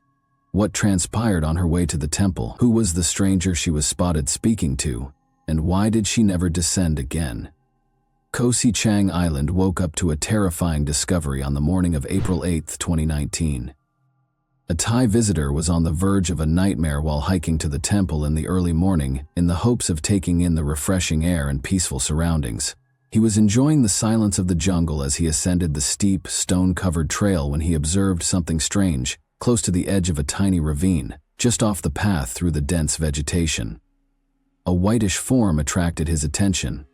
What transpired on her way to the temple? Who was the stranger she was spotted speaking to? And why did she never descend again? Koh Si Chang Island woke up to a terrifying discovery on the morning of April 8, 2019. A Thai visitor was on the verge of a nightmare while hiking to the temple in the early morning in the hopes of taking in the refreshing air and peaceful surroundings. He was enjoying the silence of the jungle as he ascended the steep, stone-covered trail when he observed something strange, close to the edge of a tiny ravine, just off the path through the dense vegetation. A whitish form attracted his attention,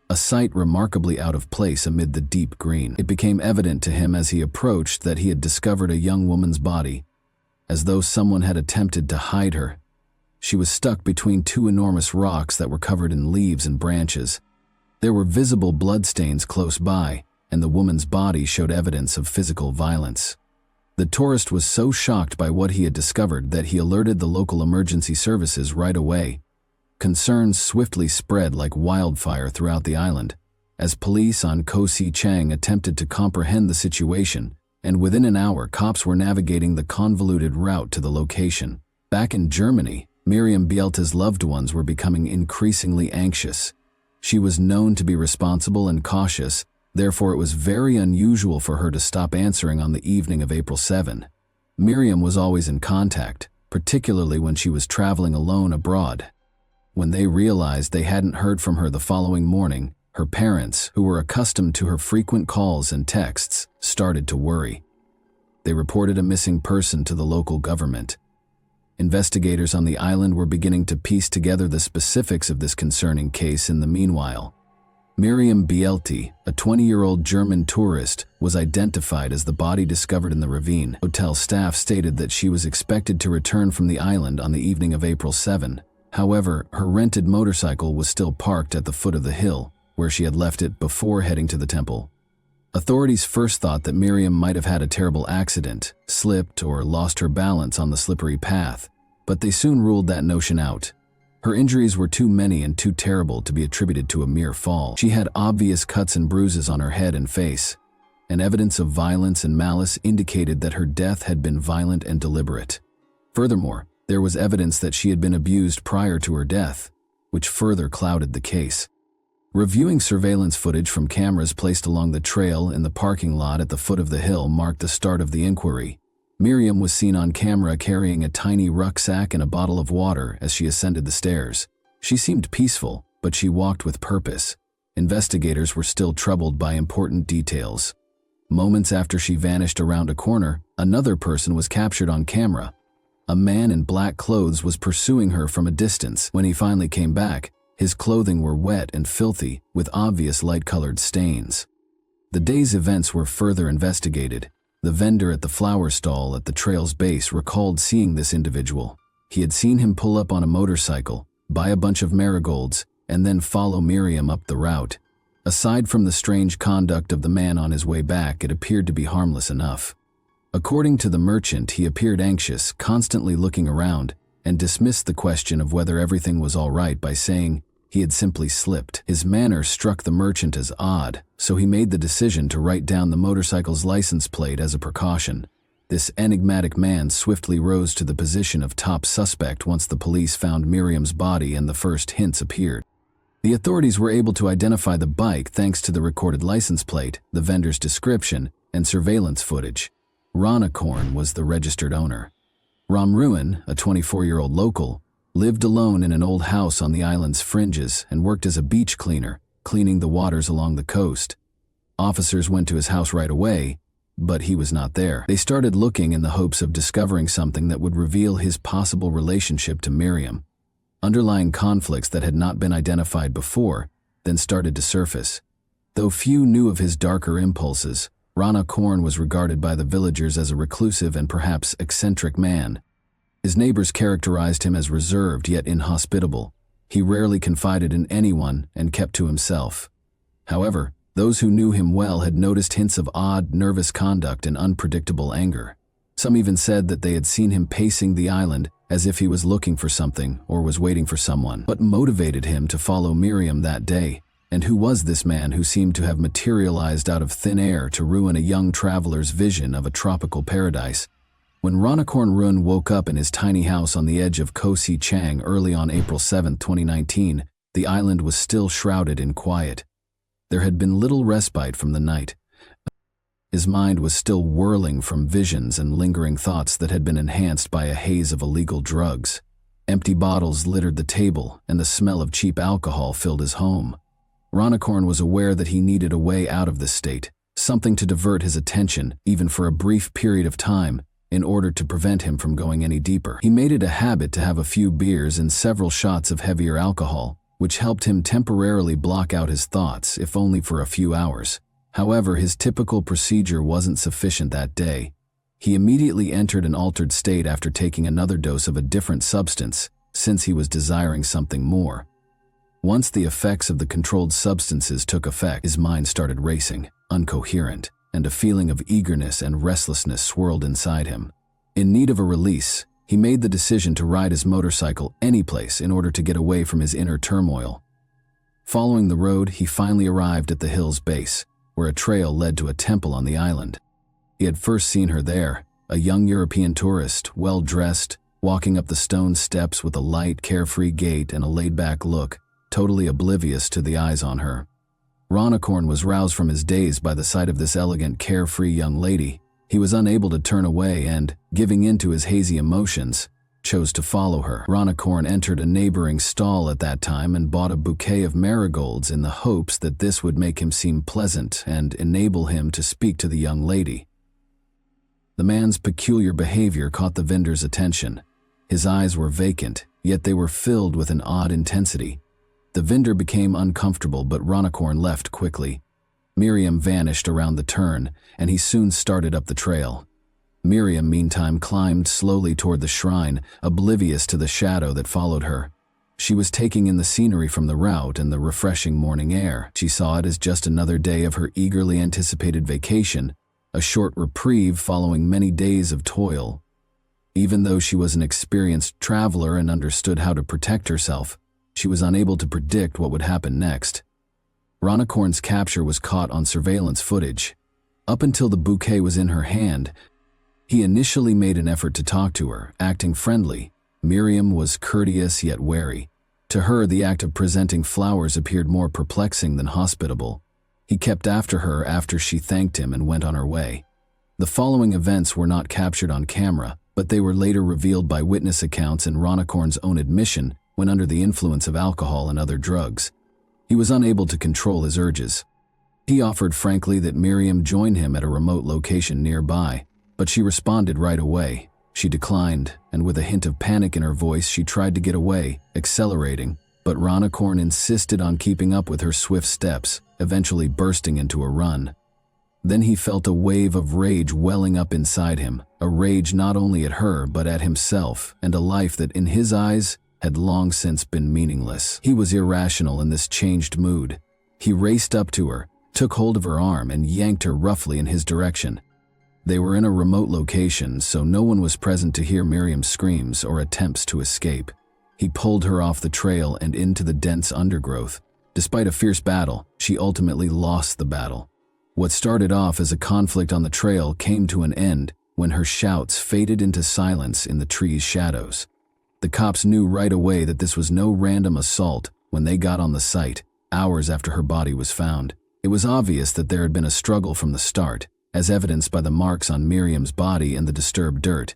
a sight remarkably out of place amid the deep green. It became evident to him as he approached that he had discovered a young woman's body, as though someone had attempted to hide her. She was stuck between two enormous rocks that were covered in leaves and branches. There were visible bloodstains close by, and the woman's body showed evidence of physical violence. The tourist was so shocked by what he had discovered that he alerted the local emergency services right away. Concerns swiftly spread like wildfire throughout the island, as police on Koh Si Chang attempted to comprehend the situation, and within an hour cops were navigating the convoluted route to the location. Back in Germany, Miriam Bielta's loved ones were becoming increasingly anxious. She was known to be responsible and cautious, therefore it was very unusual for her to stop answering on the evening of April 7. Miriam was always in contact, particularly when she was traveling alone abroad. When they realized they hadn't heard from her the following morning, her parents, who were accustomed to her frequent calls and texts, started to worry. They reported a missing person to the local government. Investigators on the island were beginning to piece together the specifics of this concerning case in the meanwhile. Miriam Bielti, a 20-year-old German tourist, was identified as the body discovered in the ravine. Hotel staff stated that she was expected to return from the island on the evening of April 7. However, her rented motorcycle was still parked at the foot of the hill, where she had left it before heading to the temple. Authorities first thought that Miriam might have had a terrible accident, slipped, or lost her balance on the slippery path, but they soon ruled that notion out. Her injuries were too many and too terrible to be attributed to a mere fall. She had obvious cuts and bruises on her head and face, and evidence of violence and malice indicated that her death had been violent and deliberate. Furthermore, there was evidence that she had been abused prior to her death, which further clouded the case. Reviewing surveillance footage from cameras placed along the trail in the parking lot at the foot of the hill marked the start of the inquiry. Miriam was seen on camera carrying a tiny rucksack and a bottle of water as she ascended the stairs. She seemed peaceful, but she walked with purpose. Investigators were still troubled by important details. Moments after she vanished around a corner, another person was captured on camera. A man in black clothes was pursuing her from a distance. When he finally came back, his clothing were wet and filthy, with obvious light-colored stains. The day's events were further investigated. The vendor at the flower stall at the trail's base recalled seeing this individual. He had seen him pull up on a motorcycle, buy a bunch of marigolds, and then follow Miriam up the route. Aside from the strange conduct of the man on his way back, it appeared to be harmless enough. According to the merchant, he appeared anxious, constantly looking around, and dismissed the question of whether everything was all right by saying he had simply slipped. His manner struck the merchant as odd, so he made the decision to write down the motorcycle's license plate as a precaution. This enigmatic man swiftly rose to the position of top suspect once the police found Miriam's body and the first hints appeared. The authorities were able to identify the bike thanks to the recorded license plate, the vendor's description, and surveillance footage. Ranakorn was the registered owner. Ram Ruin, a 24-year-old local, lived alone in an old house on the island's fringes and worked as a beach cleaner, cleaning the waters along the coast. Officers went to his house right away, but he was not there. They started looking in the hopes of discovering something that would reveal his possible relationship to Miriam. Underlying conflicts that had not been identified before then started to surface. Though few knew of his darker impulses, Rana Korn was regarded by the villagers as a reclusive and perhaps eccentric man. His neighbors characterized him as reserved yet inhospitable. He rarely confided in anyone and kept to himself. However, those who knew him well had noticed hints of odd, nervous conduct and unpredictable anger. Some even said that they had seen him pacing the island as if he was looking for something or was waiting for someone. What motivated him to follow Miriam that day? And who was this man who seemed to have materialized out of thin air to ruin a young traveler's vision of a tropical paradise? When Ranakorn Run woke up in his tiny house on the edge of Koh Si Chang early on April 7, 2019, the island was still shrouded in quiet. There had been little respite from the night. His mind was still whirling from visions and lingering thoughts that had been enhanced by a haze of illegal drugs. Empty bottles littered the table, and the smell of cheap alcohol filled his home. Ranakorn was aware that he needed a way out of this state, something to divert his attention, even for a brief period of time, in order to prevent him from going any deeper. He made it a habit to have a few beers and several shots of heavier alcohol, which helped him temporarily block out his thoughts, if only for a few hours. However, his typical procedure wasn't sufficient that day. He immediately entered an altered state after taking another dose of a different substance, since he was desiring something more. Once the effects of the controlled substances took effect, his mind started racing, incoherent, and a feeling of eagerness and restlessness swirled inside him. In need of a release, he made the decision to ride his motorcycle anyplace in order to get away from his inner turmoil. Following the road, he finally arrived at the hill's base, where a trail led to a temple on the island. He had first seen her there, a young European tourist, well-dressed, walking up the stone steps with a light, carefree gait and a laid-back look, totally oblivious to the eyes on her. Ronicorn was roused from his daze by the sight of this elegant, carefree young lady. He was unable to turn away and, giving in to his hazy emotions, chose to follow her. Ronicorn entered a neighboring stall at that time and bought a bouquet of marigolds in the hopes that this would make him seem pleasant and enable him to speak to the young lady. The man's peculiar behavior caught the vendor's attention. His eyes were vacant, yet they were filled with an odd intensity. The vendor became uncomfortable, but Ronicorn left quickly. Miriam vanished around the turn, and he soon started up the trail. Miriam, meantime, climbed slowly toward the shrine, oblivious to the shadow that followed her. She was taking in the scenery from the route and the refreshing morning air. She saw it as just another day of her eagerly anticipated vacation, a short reprieve following many days of toil. Even though she was an experienced traveler and understood how to protect herself, she was unable to predict what would happen next. Ronicorn's capture was caught on surveillance footage. Up until the bouquet was in her hand, he initially made an effort to talk to her, acting friendly. Miriam was courteous yet wary. To her, the act of presenting flowers appeared more perplexing than hospitable. He kept after her after she thanked him and went on her way. The following events were not captured on camera, but they were later revealed by witness accounts and Ronicorn's own admission when under the influence of alcohol and other drugs. He was unable to control his urges. He offered frankly that Miriam join him at a remote location nearby, but she responded right away. She declined, and with a hint of panic in her voice, she tried to get away, accelerating, but Ronicorn insisted on keeping up with her swift steps, eventually bursting into a run. Then he felt a wave of rage welling up inside him, a rage not only at her but at himself and a life that, in his eyes, had long since been meaningless. He was irrational in this changed mood. He raced up to her, took hold of her arm, and yanked her roughly in his direction. They were in a remote location, so no one was present to hear Miriam's screams or attempts to escape. He pulled her off the trail and into the dense undergrowth. Despite a fierce battle, she ultimately lost the battle. What started off as a conflict on the trail came to an end when her shouts faded into silence in the tree's shadows. The cops knew right away that this was no random assault when they got on the site, hours after her body was found. It was obvious that there had been a struggle from the start, as evidenced by the marks on Miriam's body and the disturbed dirt.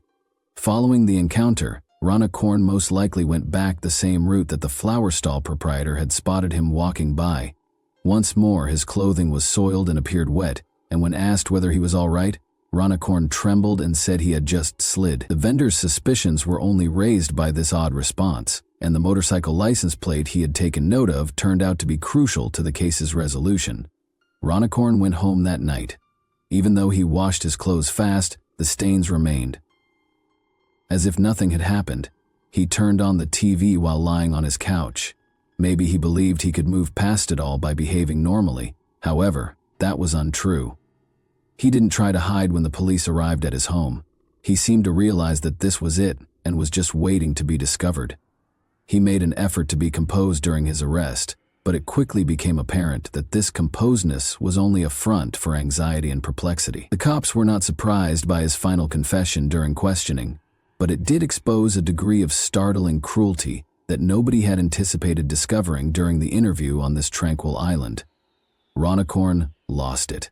Following the encounter, Ronicorn most likely went back the same route that the flower stall proprietor had spotted him walking by. Once more, his clothing was soiled and appeared wet, and when asked whether he was all right, Ronicorn trembled and said he had just slid. The vendor's suspicions were only raised by this odd response, and the motorcycle license plate he had taken note of turned out to be crucial to the case's resolution. Ronicorn went home that night. Even though he washed his clothes fast, the stains remained. As if nothing had happened, he turned on the TV while lying on his couch. Maybe he believed he could move past it all by behaving normally. However, that was untrue. He didn't try to hide when the police arrived at his home. He seemed to realize that this was it and was just waiting to be discovered. He made an effort to be composed during his arrest, but it quickly became apparent that this composedness was only a front for anxiety and perplexity. The cops were not surprised by his final confession during questioning, but it did expose a degree of startling cruelty that nobody had anticipated discovering during the interview on this tranquil island. Ronicorn lost it.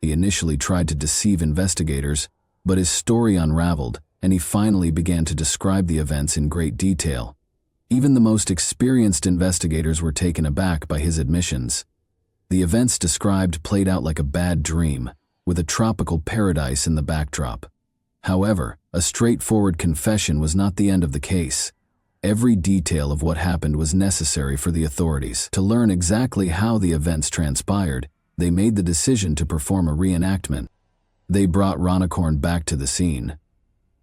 He initially tried to deceive investigators, but his story unraveled, and he finally began to describe the events in great detail. Even the most experienced investigators were taken aback by his admissions. The events described played out like a bad dream, with a tropical paradise in the backdrop. However, a straightforward confession was not the end of the case. Every detail of what happened was necessary for the authorities. To learn exactly how the events transpired, they made the decision to perform a reenactment. They brought Ronicorn back to the scene.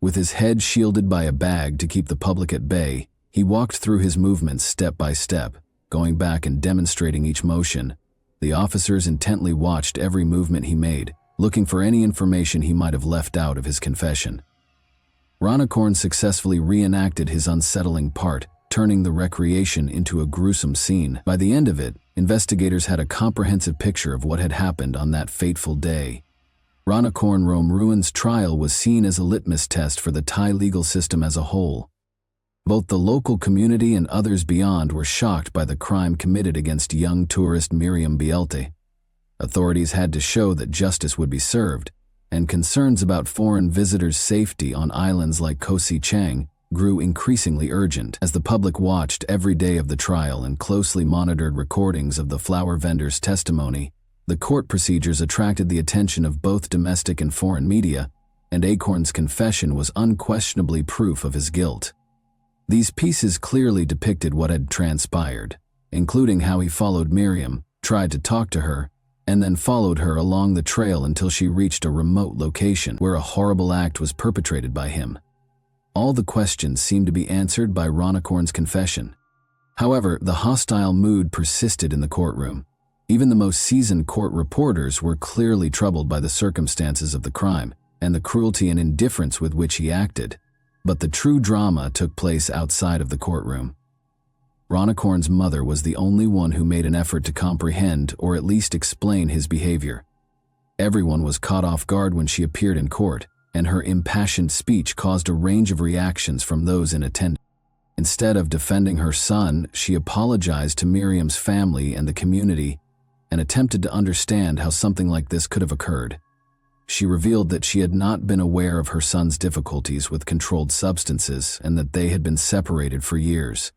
With his head shielded by a bag to keep the public at bay, he walked through his movements step by step, going back and demonstrating each motion. The officers intently watched every movement he made, looking for any information he might have left out of his confession. Ronicorn successfully reenacted his unsettling part, turning the recreation into a gruesome scene. By the end of it, investigators had a comprehensive picture of what had happened on that fateful day. Ronicorn Romruen's trial was seen as a litmus test for the Thai legal system as a whole. Both the local community and others beyond were shocked by the crime committed against young tourist Miriam Bielte. Authorities had to show that justice would be served, and concerns about foreign visitors' safety on islands like Koh Si Chang grew increasingly urgent as the public watched every day of the trial and closely monitored recordings of the flower vendor's testimony. The court procedures attracted the attention of both domestic and foreign media, and Acorn's confession was unquestionably proof of his guilt. These pieces clearly depicted what had transpired, including how he followed Miriam, tried to talk to her, and then followed her along the trail until she reached a remote location where a horrible act was perpetrated by him. All the questions seemed to be answered by Ronicorn's confession. However, the hostile mood persisted in the courtroom. Even the most seasoned court reporters were clearly troubled by the circumstances of the crime and the cruelty and indifference with which he acted. But the true drama took place outside of the courtroom. Ronicorn's mother was the only one who made an effort to comprehend or at least explain his behavior. Everyone was caught off guard when she appeared in court, and her impassioned speech caused a range of reactions from those in attendance. Instead of defending her son, she apologized to Miriam's family and the community and attempted to understand how something like this could have occurred. She revealed that she had not been aware of her son's difficulties with controlled substances and that they had been separated for years.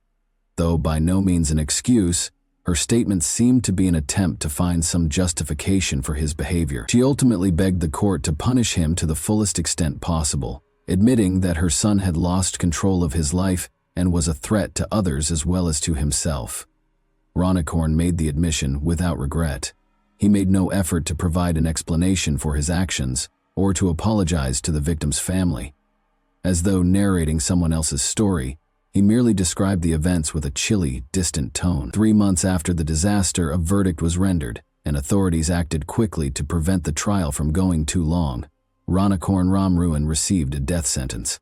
Though by no means an excuse, her statement seemed to be an attempt to find some justification for his behavior. She ultimately begged the court to punish him to the fullest extent possible, admitting that her son had lost control of his life and was a threat to others as well as to himself. Ronicorn made the admission without regret. He made no effort to provide an explanation for his actions or to apologize to the victim's family. As though narrating someone else's story, he merely described the events with a chilly, distant tone. 3 months after the disaster, a verdict was rendered, and authorities acted quickly to prevent the trial from going too long. Ronicorn Romruen received a death sentence.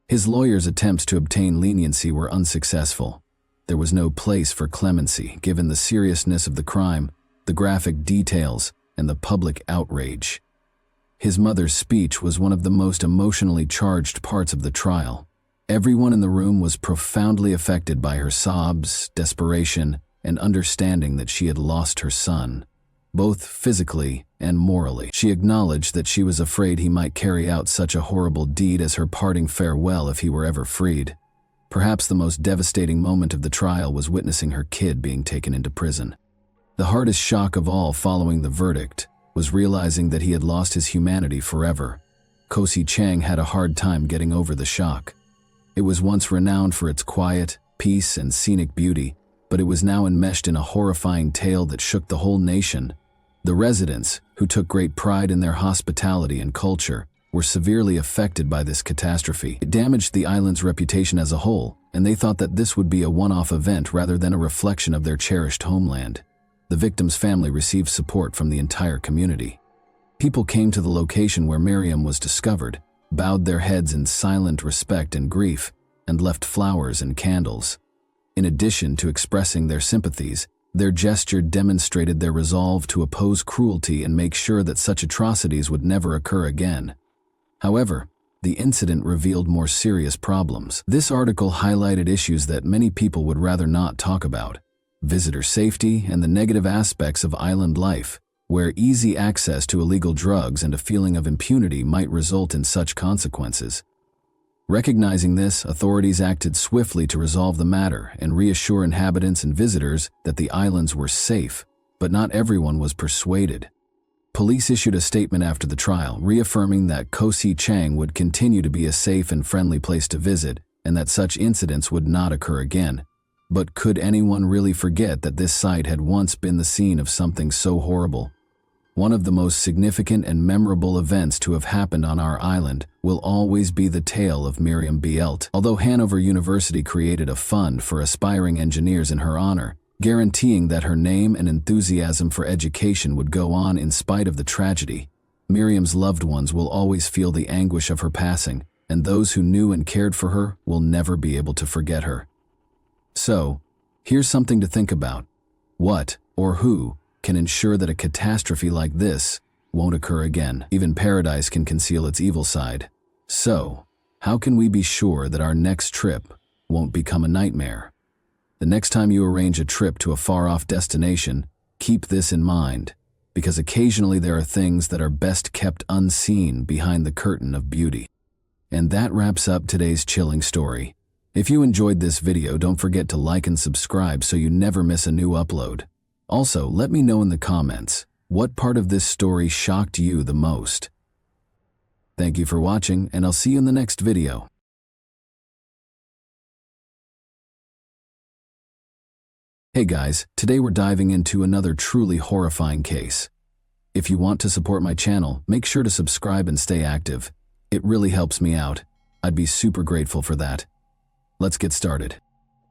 His lawyers' attempts to obtain leniency were unsuccessful. There was no place for clemency, given the seriousness of the crime, the graphic details, and the public outrage. His mother's speech was one of the most emotionally charged parts of the trial. Everyone in the room was profoundly affected by her sobs, desperation, and understanding that she had lost her son, both physically and morally. She acknowledged that she was afraid he might carry out such a horrible deed as her parting farewell if he were ever freed. Perhaps the most devastating moment of the trial was witnessing her kid being taken into prison. The hardest shock of all following the verdict was realizing that he had lost his humanity forever. Koh Si Chang had a hard time getting over the shock. It was once renowned for its quiet, peace, and scenic beauty, but it was now enmeshed in a horrifying tale that shook the whole nation. The residents, who took great pride in their hospitality and culture, were severely affected by this catastrophe. It damaged the island's reputation as a whole, and they thought that this would be a one-off event rather than a reflection of their cherished homeland. The victim's family received support from the entire community. People came to the location where Miriam was discovered, bowed their heads in silent respect and grief, and left flowers and candles. In addition to expressing their sympathies, their gesture demonstrated their resolve to oppose cruelty and make sure that such atrocities would never occur again. However, the incident revealed more serious problems. This article highlighted issues that many people would rather not talk about: visitor safety and the negative aspects of island life, where easy access to illegal drugs and a feeling of impunity might result in such consequences. Recognizing this, authorities acted swiftly to resolve the matter and reassure inhabitants and visitors that the islands were safe, but not everyone was persuaded. Police issued a statement after the trial, reaffirming that Koh Si Chang would continue to be a safe and friendly place to visit and that such incidents would not occur again. But could anyone really forget that this site had once been the scene of something so horrible? One of the most significant and memorable events to have happened on our island will always be the tale of Miriam Bielte. Although Hanover University created a fund for aspiring engineers in her honor, guaranteeing that her name and enthusiasm for education would go on in spite of the tragedy, Miriam's loved ones will always feel the anguish of her passing, and those who knew and cared for her will never be able to forget her. So, here's something to think about. What, or who, can ensure that a catastrophe like this won't occur again? Even paradise can conceal its evil side. So, how can we be sure that our next trip won't become a nightmare? The next time you arrange a trip to a far-off destination, keep this in mind, because occasionally there are things that are best kept unseen behind the curtain of beauty. And that wraps up today's chilling story. If you enjoyed this video, don't forget to like and subscribe so you never miss a new upload. Also, let me know in the comments, what part of this story shocked you the most? Thank you for watching, and I'll see you in the next video. Hey guys, today we're diving into another truly horrifying case. If you want to support my channel, make sure to subscribe and stay active. It really helps me out. I'd be super grateful for that. Let's get started.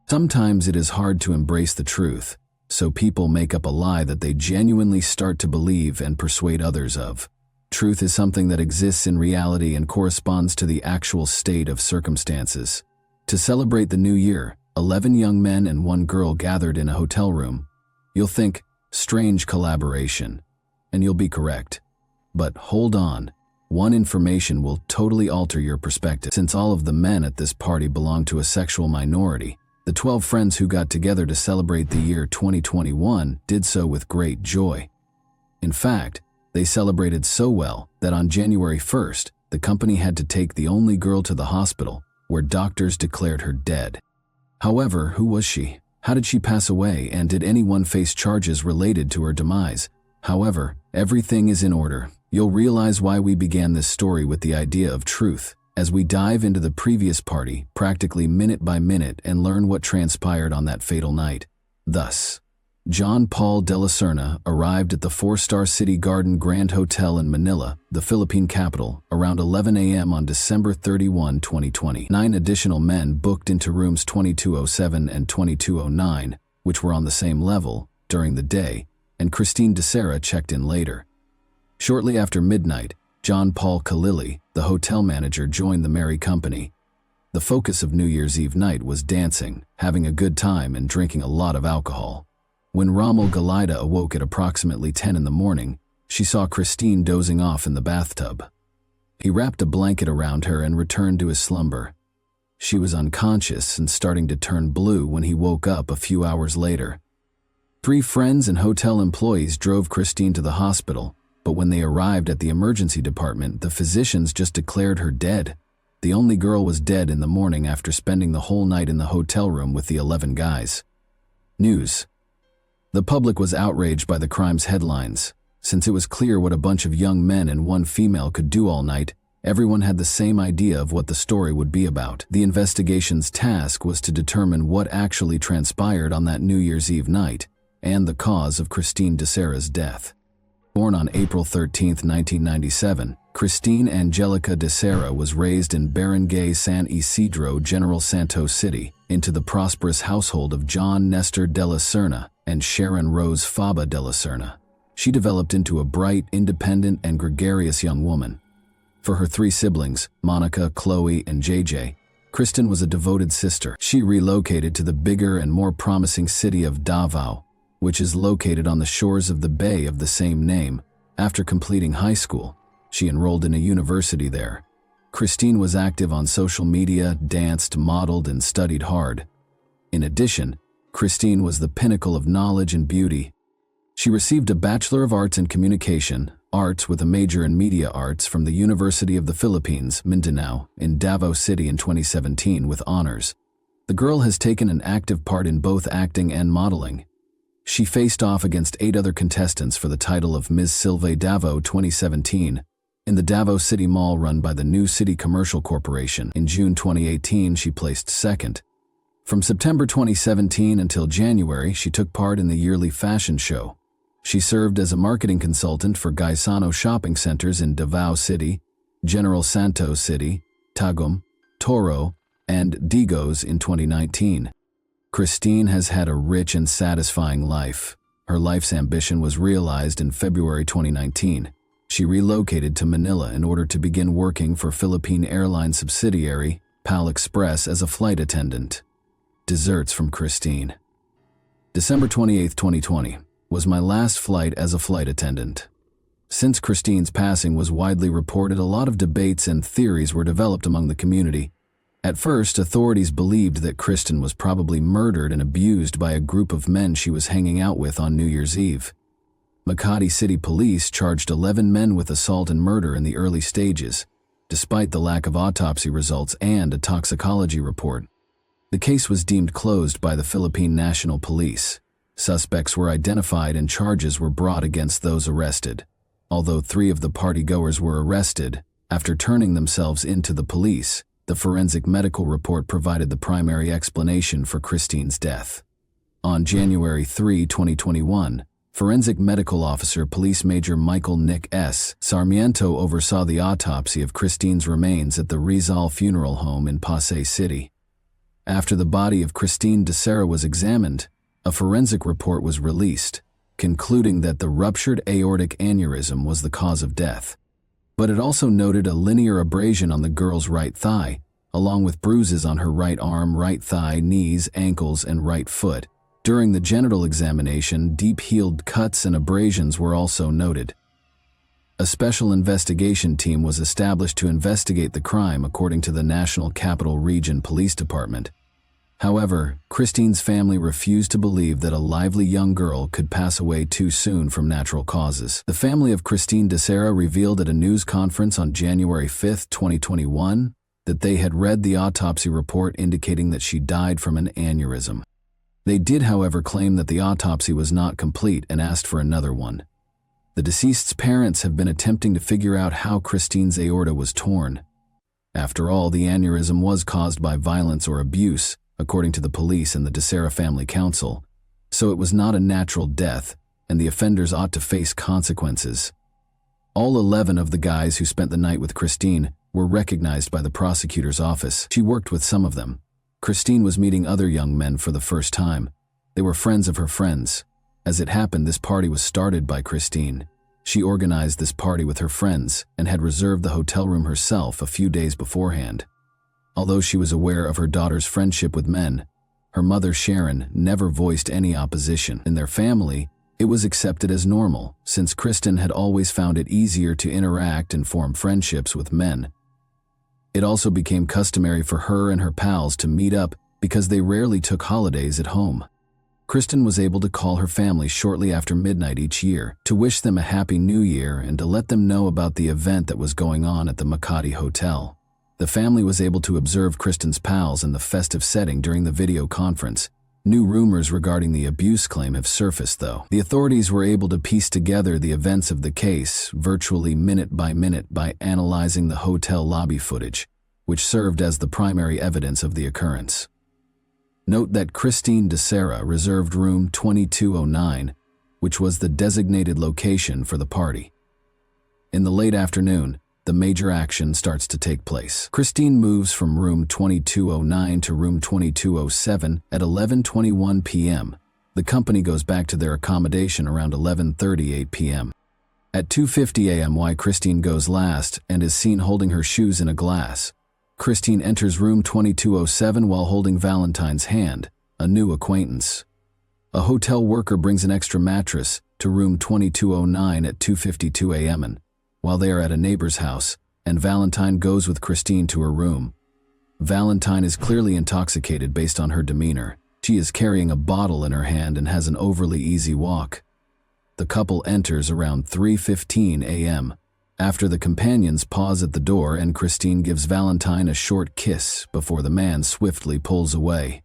Sometimes it is hard to embrace the truth, so people make up a lie that they genuinely start to believe and persuade others of. Truth is something that exists in reality and corresponds to the actual state of circumstances. To celebrate the new year, 11 young men and 1 girl gathered in a hotel room. You'll think, strange collaboration, and you'll be correct. But hold on. One information will totally alter your perspective. Since all of the men at this party belong to a sexual minority, the 12 friends who got together to celebrate the year 2021 did so with great joy. In fact, they celebrated so well that on January 1st, the company had to take the only girl to the hospital, where doctors declared her dead. However, who was she? How did she pass away, and did anyone face charges related to her demise? However, everything is in order. You'll realize why we began this story with the idea of truth, as we dive into the previous party, practically minute by minute, and learn what transpired on that fatal night. Thus, John Paul de la Serna arrived at the 4-star City Garden Grand Hotel in Manila, the Philippine capital, around 11 a.m. on December 31, 2020. 9 additional men booked into rooms 2207 and 2209, which were on the same level, during the day, and Christine de Serra checked in later. Shortly after midnight, John Paul Kalili, the hotel manager, joined the merry company. The focus of New Year's Eve night was dancing, having a good time, and drinking a lot of alcohol. When Rommel Galida awoke at approximately 10 in the morning, she saw Christine dozing off in the bathtub. He wrapped a blanket around her and returned to his slumber. She was unconscious and starting to turn blue when he woke up a few hours later. 3 friends and hotel employees drove Christine to the hospital, but when they arrived at the emergency department, the physicians just declared her dead. The only girl was dead in the morning after spending the whole night in the hotel room with the 11 guys. News. The public was outraged by the crime's headlines. Since it was clear what a bunch of young men and 1 female could do all night, everyone had the same idea of what the story would be about. The investigation's task was to determine what actually transpired on that New Year's Eve night and the cause of Christine de Serra's death. Born on April 13, 1997, Christine Angelica de Serra was raised in Barangay San Isidro, General Santos City, into the prosperous household of John Nestor de la Serna and Sharon Rose Faba de la Serna. She developed into a bright, independent, and gregarious young woman. For her 3 siblings, Monica, Chloe, and JJ, Kristen was a devoted sister. She relocated to the bigger and more promising city of Davao, which is located on the shores of the bay of the same name. After completing high school, she enrolled in a university there. Christine was active on social media, danced, modeled, and studied hard. In addition, Christine was the pinnacle of knowledge and beauty. She received a Bachelor of Arts in Communication, Arts with a major in Media Arts from the University of the Philippines, Mindanao, in Davao City in 2017 with honors. The girl has taken an active part in both acting and modeling. She faced off against 8 other contestants for the title of Ms. Silve Davao 2017 in the Davao City Mall run by the New City Commercial Corporation. In June 2018, she placed 2nd. From September 2017 until January, she took part in the yearly fashion show. She served as a marketing consultant for Gaisano shopping centers in Davao City, General Santos City, Tagum, Toro, and Digos in 2019. Christine has had a rich and satisfying life. Her life's ambition was realized in February 2019. She relocated to Manila in order to begin working for Philippine Airlines subsidiary, PAL Express, as a flight attendant. Desserts from Christine. December 28, 2020, was my last flight as a flight attendant. Since Christine's passing was widely reported, a lot of debates and theories were developed among the community. At first, authorities believed that Kristen was probably murdered and abused by a group of men she was hanging out with on New Year's Eve. Makati City Police charged 11 men with assault and murder in the early stages, despite the lack of autopsy results and a toxicology report. The case was deemed closed by the Philippine National Police. Suspects were identified and charges were brought against those arrested. Although 3 of the partygoers were arrested, after turning themselves into the police, the forensic medical report provided the primary explanation for Christine's death. On January 3, 2021, Forensic Medical Officer Police Major Michael Nick S. Sarmiento oversaw the autopsy of Christine's remains at the Rizal Funeral Home in Pasay City. After the body of Christine de Serra was examined, a forensic report was released, concluding that the ruptured aortic aneurysm was the cause of death. But it also noted a linear abrasion on the girl's right thigh, along with bruises on her right arm, right thigh, knees, ankles, and right foot. During the genital examination, deep-healed cuts and abrasions were also noted. A special investigation team was established to investigate the crime, according to the National Capital Region Police Department. However, Christine's family refused to believe that a lively young girl could pass away too soon from natural causes. The family of Christine de Serra revealed at a news conference on January 5, 2021, that they had read the autopsy report indicating that she died from an aneurysm. They did, however, claim that the autopsy was not complete and asked for another one. The deceased's parents have been attempting to figure out how Christine's aorta was torn. After all, the aneurysm was caused by violence or abuse, according to the police and the de Serra Family Council, so it was not a natural death, and the offenders ought to face consequences. All 11 of the guys who spent the night with Christine were recognized by the prosecutor's office. She worked with some of them. Christine was meeting other young men for the first time. They were friends of her friends. As it happened, this party was started by Christine. She organized this party with her friends and had reserved the hotel room herself a few days beforehand. Although she was aware of her daughter's friendship with men, her mother Sharon never voiced any opposition. In their family, it was accepted as normal, since Kristen had always found it easier to interact and form friendships with men. It also became customary for her and her pals to meet up because they rarely took holidays at home. Kristen was able to call her family shortly after midnight each year to wish them a happy new year and to let them know about the event that was going on at the Makati Hotel. The family was able to observe Kristen's pals in the festive setting during the video conference. New rumors regarding the abuse claim have surfaced, though. The authorities were able to piece together the events of the case virtually minute by analyzing the hotel lobby footage, which served as the primary evidence of the occurrence. Note that Christine de Serra reserved room 2209, which was the designated location for the party. In the late afternoon, the major action starts to take place. Christine moves from room 2209 to room 2207 at 11:21 p.m. The company goes back to their accommodation around 11:38 p.m. At 2:50 a.m. Christine goes last and is seen holding her shoes in a glass. Christine enters room 2207 while holding Valentine's hand, a new acquaintance. A hotel worker brings an extra mattress to room 2209 at 2:52 a.m. while they are at a neighbor's house, and Valentine goes with Christine to her room. Valentine is clearly intoxicated based on her demeanor. She is carrying a bottle in her hand and has an overly easy walk. The couple enters around 3:15 a.m. after the companions pause at the door and Christine gives Valentine a short kiss before the man swiftly pulls away.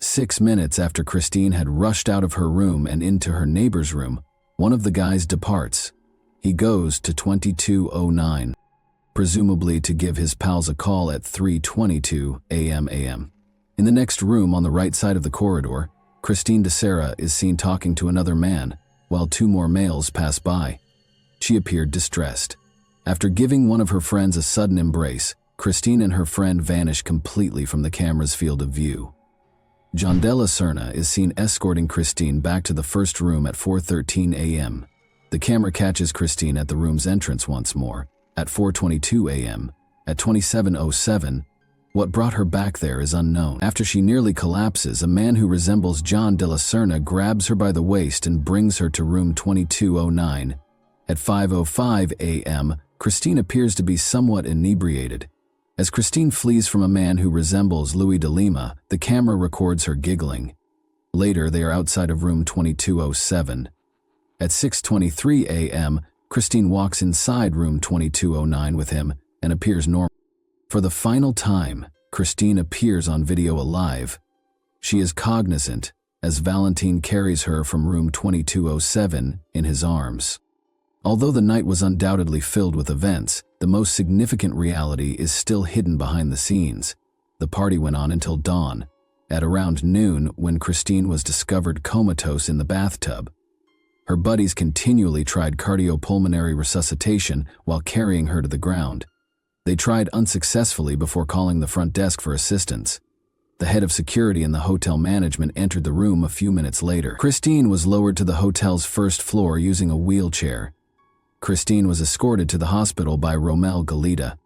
6 minutes after Christine had rushed out of her room and into her neighbor's room, one of the guys departs. He goes to 2209, presumably to give his pals a call at 3:22 a.m. In the next room on the right side of the corridor, Christine de Serra is seen talking to another man, while 2 more males pass by. She appeared distressed. After giving one of her friends a sudden embrace, Christine and her friend vanish completely from the camera's field of view. John Della Serna is seen escorting Christine back to the first room at 4:13 a.m. The camera catches Christine at the room's entrance once more, at 4:22 a.m. At 27:07, what brought her back there is unknown. After she nearly collapses, a man who resembles John de la Serna grabs her by the waist and brings her to room 2209. At 5:05 a.m., Christine appears to be somewhat inebriated. As Christine flees from a man who resembles Louis de Lima, the camera records her giggling. Later, they are outside of room 2207. At 6:23 a.m., Christine walks inside room 2209 with him and appears normal. For the final time, Christine appears on video alive. She is cognizant as Valentine carries her from room 2207 in his arms. Although the night was undoubtedly filled with events, the most significant reality is still hidden behind the scenes. The party went on until dawn, at around noon when Christine was discovered comatose in the bathtub. Her buddies continually tried cardiopulmonary resuscitation while carrying her to the ground. They tried unsuccessfully before calling the front desk for assistance. The head of security and the hotel management entered the room a few minutes later. Christine was lowered to the hotel's first floor using a wheelchair. Christine was escorted to the hospital by Romel Galita.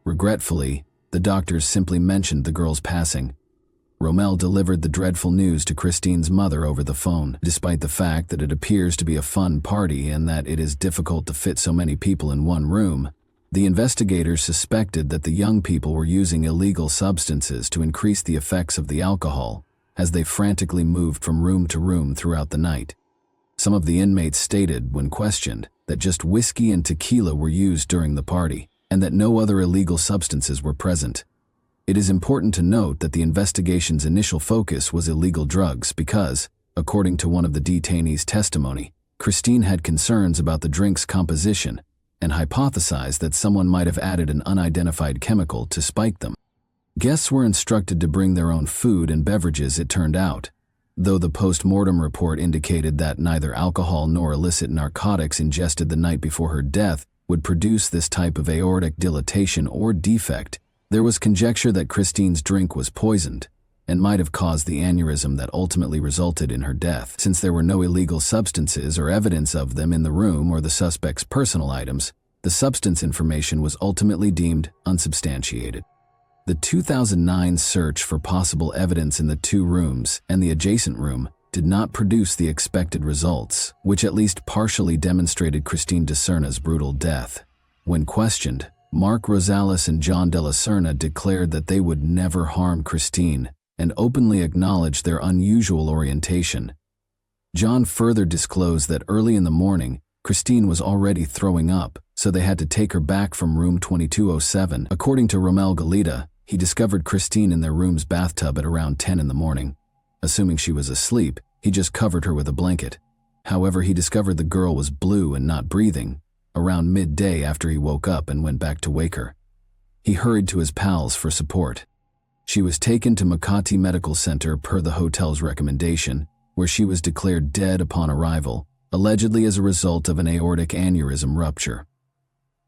Regretfully, the doctors simply mentioned the girl's passing. Romel delivered the dreadful news to Christine's mother over the phone. Despite the fact that it appears to be a fun party and that it is difficult to fit so many people in one room, the investigators suspected that the young people were using illegal substances to increase the effects of the alcohol as they frantically moved from room to room throughout the night. Some of the inmates stated, when questioned, that just whiskey and tequila were used during the party and that no other illegal substances were present. It is important to note that the investigation's initial focus was illegal drugs because, according to one of the detainees' testimony, Christine had concerns about the drink's composition and hypothesized that someone might have added an unidentified chemical to spike them. Guests were instructed to bring their own food and beverages, it turned out, though the post-mortem report indicated that neither alcohol nor illicit narcotics ingested the night before her death would produce this type of aortic dilatation or defect. There was conjecture that Christine's drink was poisoned and might have caused the aneurysm that ultimately resulted in her death. Since there were no illegal substances or evidence of them in the room or the suspect's personal items, the substance information was ultimately deemed unsubstantiated. The 2009 search for possible evidence in the two rooms and the adjacent room did not produce the expected results, which at least partially demonstrated Christine de Serna's brutal death. When questioned, Mark Rosales and John de la Serna declared that they would never harm Christine and openly acknowledged their unusual orientation. John further disclosed that early in the morning, Christine was already throwing up, so they had to take her back from room 2207. According to Romel Galita, he discovered Christine in their room's bathtub at around 10 in the morning. Assuming she was asleep, he just covered her with a blanket. However, he discovered the girl was blue and not breathing around midday after he woke up and went back to wake her. He hurried to his pals for support. She was taken to Makati Medical Center per the hotel's recommendation, where she was declared dead upon arrival, allegedly as a result of an aortic aneurysm rupture.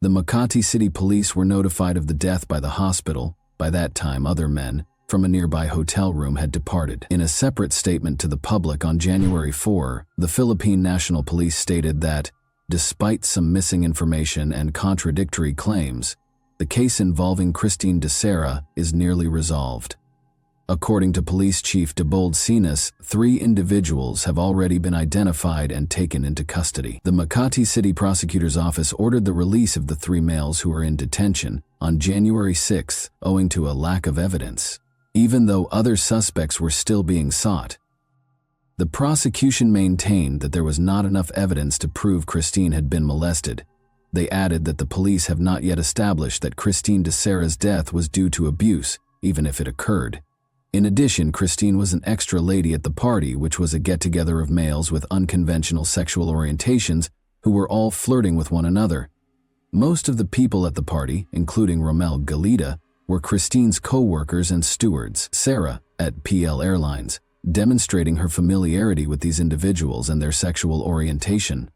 The Makati City Police were notified of the death by the hospital. By that time, other men from a nearby hotel room had departed. In a separate statement to the public on January 4, the Philippine National Police stated that, despite some missing information and contradictory claims, the case involving Christine de Serra is nearly resolved. According to Police Chief Debold Sinas, 3 individuals have already been identified and taken into custody. The Makati City Prosecutor's Office ordered the release of the 3 males who were in detention on January 6 owing to a lack of evidence, even though other suspects were still being sought. The prosecution maintained that there was not enough evidence to prove Christine had been molested. They added that the police have not yet established that Christine de Serra's death was due to abuse, even if it occurred. In addition, Christine was an extra lady at the party, which was a get-together of males with unconventional sexual orientations who were all flirting with one another. Most of the people at the party, including Romel Galita, were Christine's co-workers and stewards, Sarah, at PL Airlines, demonstrating her familiarity with these individuals and their sexual orientation.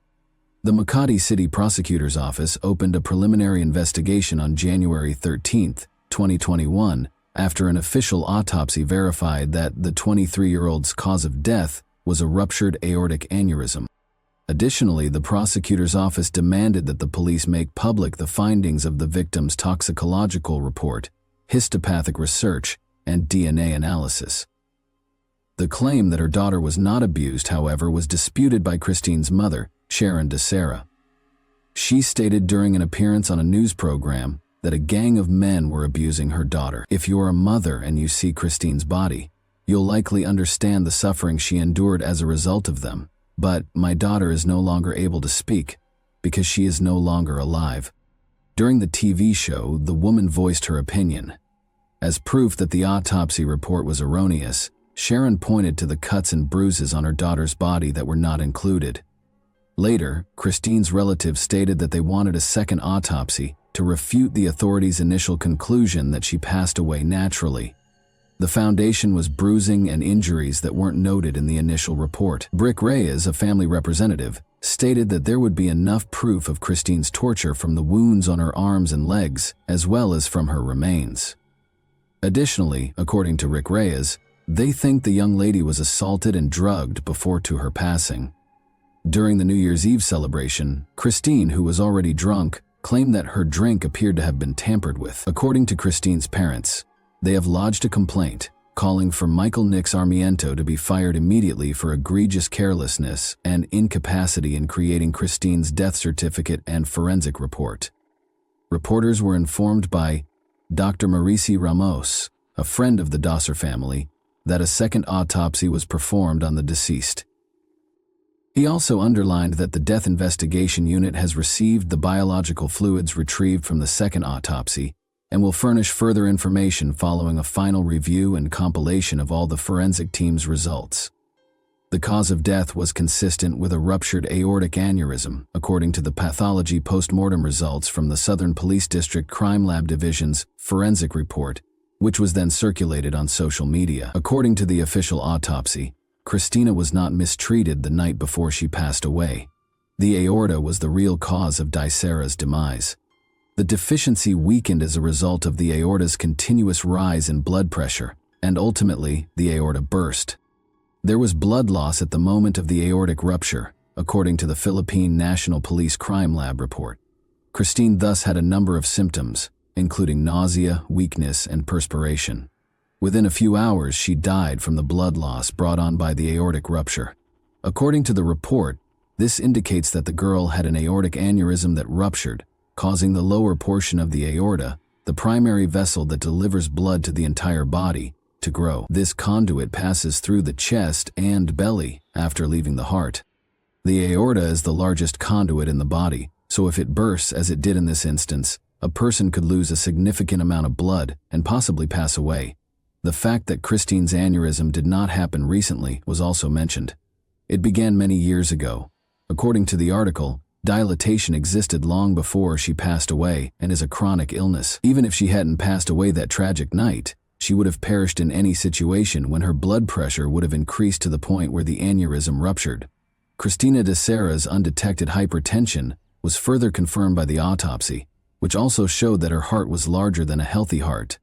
The Makati City Prosecutor's Office opened a preliminary investigation on January 13, 2021, after an official autopsy verified that the 23-year-old's cause of death was a ruptured aortic aneurysm. Additionally, the prosecutor's office demanded that the police make public the findings of the victim's toxicological report, histopathic research, and DNA analysis. The claim that her daughter was not abused, however, was disputed by Christine's mother, Sharon DeSera. She stated during an appearance on a news program that a gang of men were abusing her daughter. "If you're a mother and you see Christine's body, you'll likely understand the suffering she endured as a result of them. But my daughter is no longer able to speak because she is no longer alive." During the TV show, the woman voiced her opinion. As proof that the autopsy report was erroneous, Sharon pointed to the cuts and bruises on her daughter's body that were not included. Later, Christine's relatives stated that they wanted a second autopsy to refute the authorities' initial conclusion that she passed away naturally. The foundation was bruising and injuries that weren't noted in the initial report. Brick Reyes, a family representative, stated that there would be enough proof of Christine's torture from the wounds on her arms and legs, as well as from her remains. Additionally, according to Rick Reyes, they think the young lady was assaulted and drugged before to her passing. During the New Year's Eve celebration, Christine, who was already drunk, claimed that her drink appeared to have been tampered with. According to Christine's parents, they have lodged a complaint, calling for Michael Nix Armiento to be fired immediately for egregious carelessness and incapacity in creating Christine's death certificate and forensic report. Reporters were informed by Dr. Maurici Ramos, a friend of the Dosser family, that a second autopsy was performed on the deceased. He also underlined that the Death Investigation Unit has received the biological fluids retrieved from the second autopsy and will furnish further information following a final review and compilation of all the forensic team's results. The cause of death was consistent with a ruptured aortic aneurysm, according to the pathology post-mortem results from the Southern Police District Crime Lab Division's forensic report, which was then circulated on social media. According to the official autopsy, Christina was not mistreated the night before she passed away. The aorta was the real cause of DeSera's demise. The deficiency weakened as a result of the aorta's continuous rise in blood pressure, and ultimately, the aorta burst. There was blood loss at the moment of the aortic rupture, according to the Philippine National Police Crime Lab report. Christine thus had a number of symptoms, including nausea, weakness, and perspiration. Within a few hours, she died from the blood loss brought on by the aortic rupture. According to the report, this indicates that the girl had an aortic aneurysm that ruptured, causing the lower portion of the aorta, the primary vessel that delivers blood to the entire body, to grow. This conduit passes through the chest and belly after leaving the heart. The aorta is the largest conduit in the body, so if it bursts as it did in this instance, a person could lose a significant amount of blood and possibly pass away. The fact that Christine's aneurysm did not happen recently was also mentioned. It began many years ago. According to the article, dilatation existed long before she passed away and is a chronic illness. Even if she hadn't passed away that tragic night, she would have perished in any situation when her blood pressure would have increased to the point where the aneurysm ruptured. Christina DeSera's undetected hypertension was further confirmed by the autopsy, which also showed that her heart was larger than a healthy heart.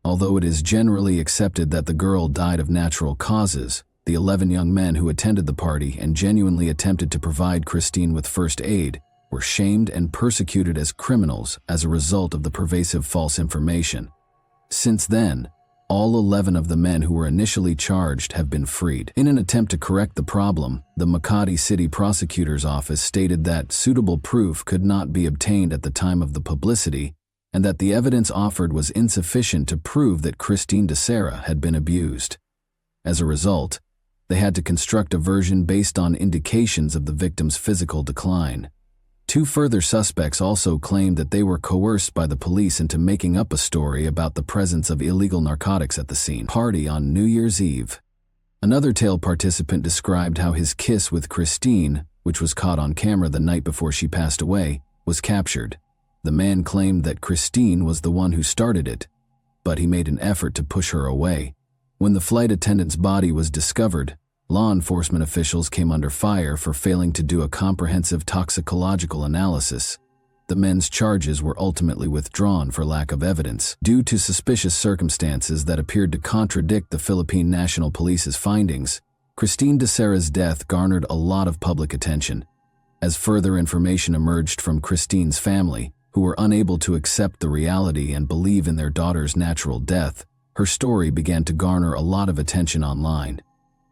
Although it is generally accepted that the girl died of natural causes, the 11 young men who attended the party and genuinely attempted to provide Christine with first aid were shamed and persecuted as criminals as a result of the pervasive false information. Since then, all 11 of the men who were initially charged have been freed. In an attempt to correct the problem, the Makati City Prosecutor's Office stated that suitable proof could not be obtained at the time of the publicity and that the evidence offered was insufficient to prove that Christine DeSera had been abused. As a result, they had to construct a version based on indications of the victim's physical decline. 2 further suspects also claimed that they were coerced by the police into making up a story about the presence of illegal narcotics at the scene. Party on New Year's Eve. Another tale participant described how his kiss with Christine, which was caught on camera the night before she passed away, was captured. The man claimed that Christine was the one who started it, but he made an effort to push her away. When the flight attendant's body was discovered, law enforcement officials came under fire for failing to do a comprehensive toxicological analysis. The men's charges were ultimately withdrawn for lack of evidence, due to suspicious circumstances that appeared to contradict the Philippine National Police's findings. Christine DeSera's death garnered a lot of public attention, As further information emerged from Christine's family, who were unable to accept the reality and believe in their daughter's natural death, her story began to garner a lot of attention online.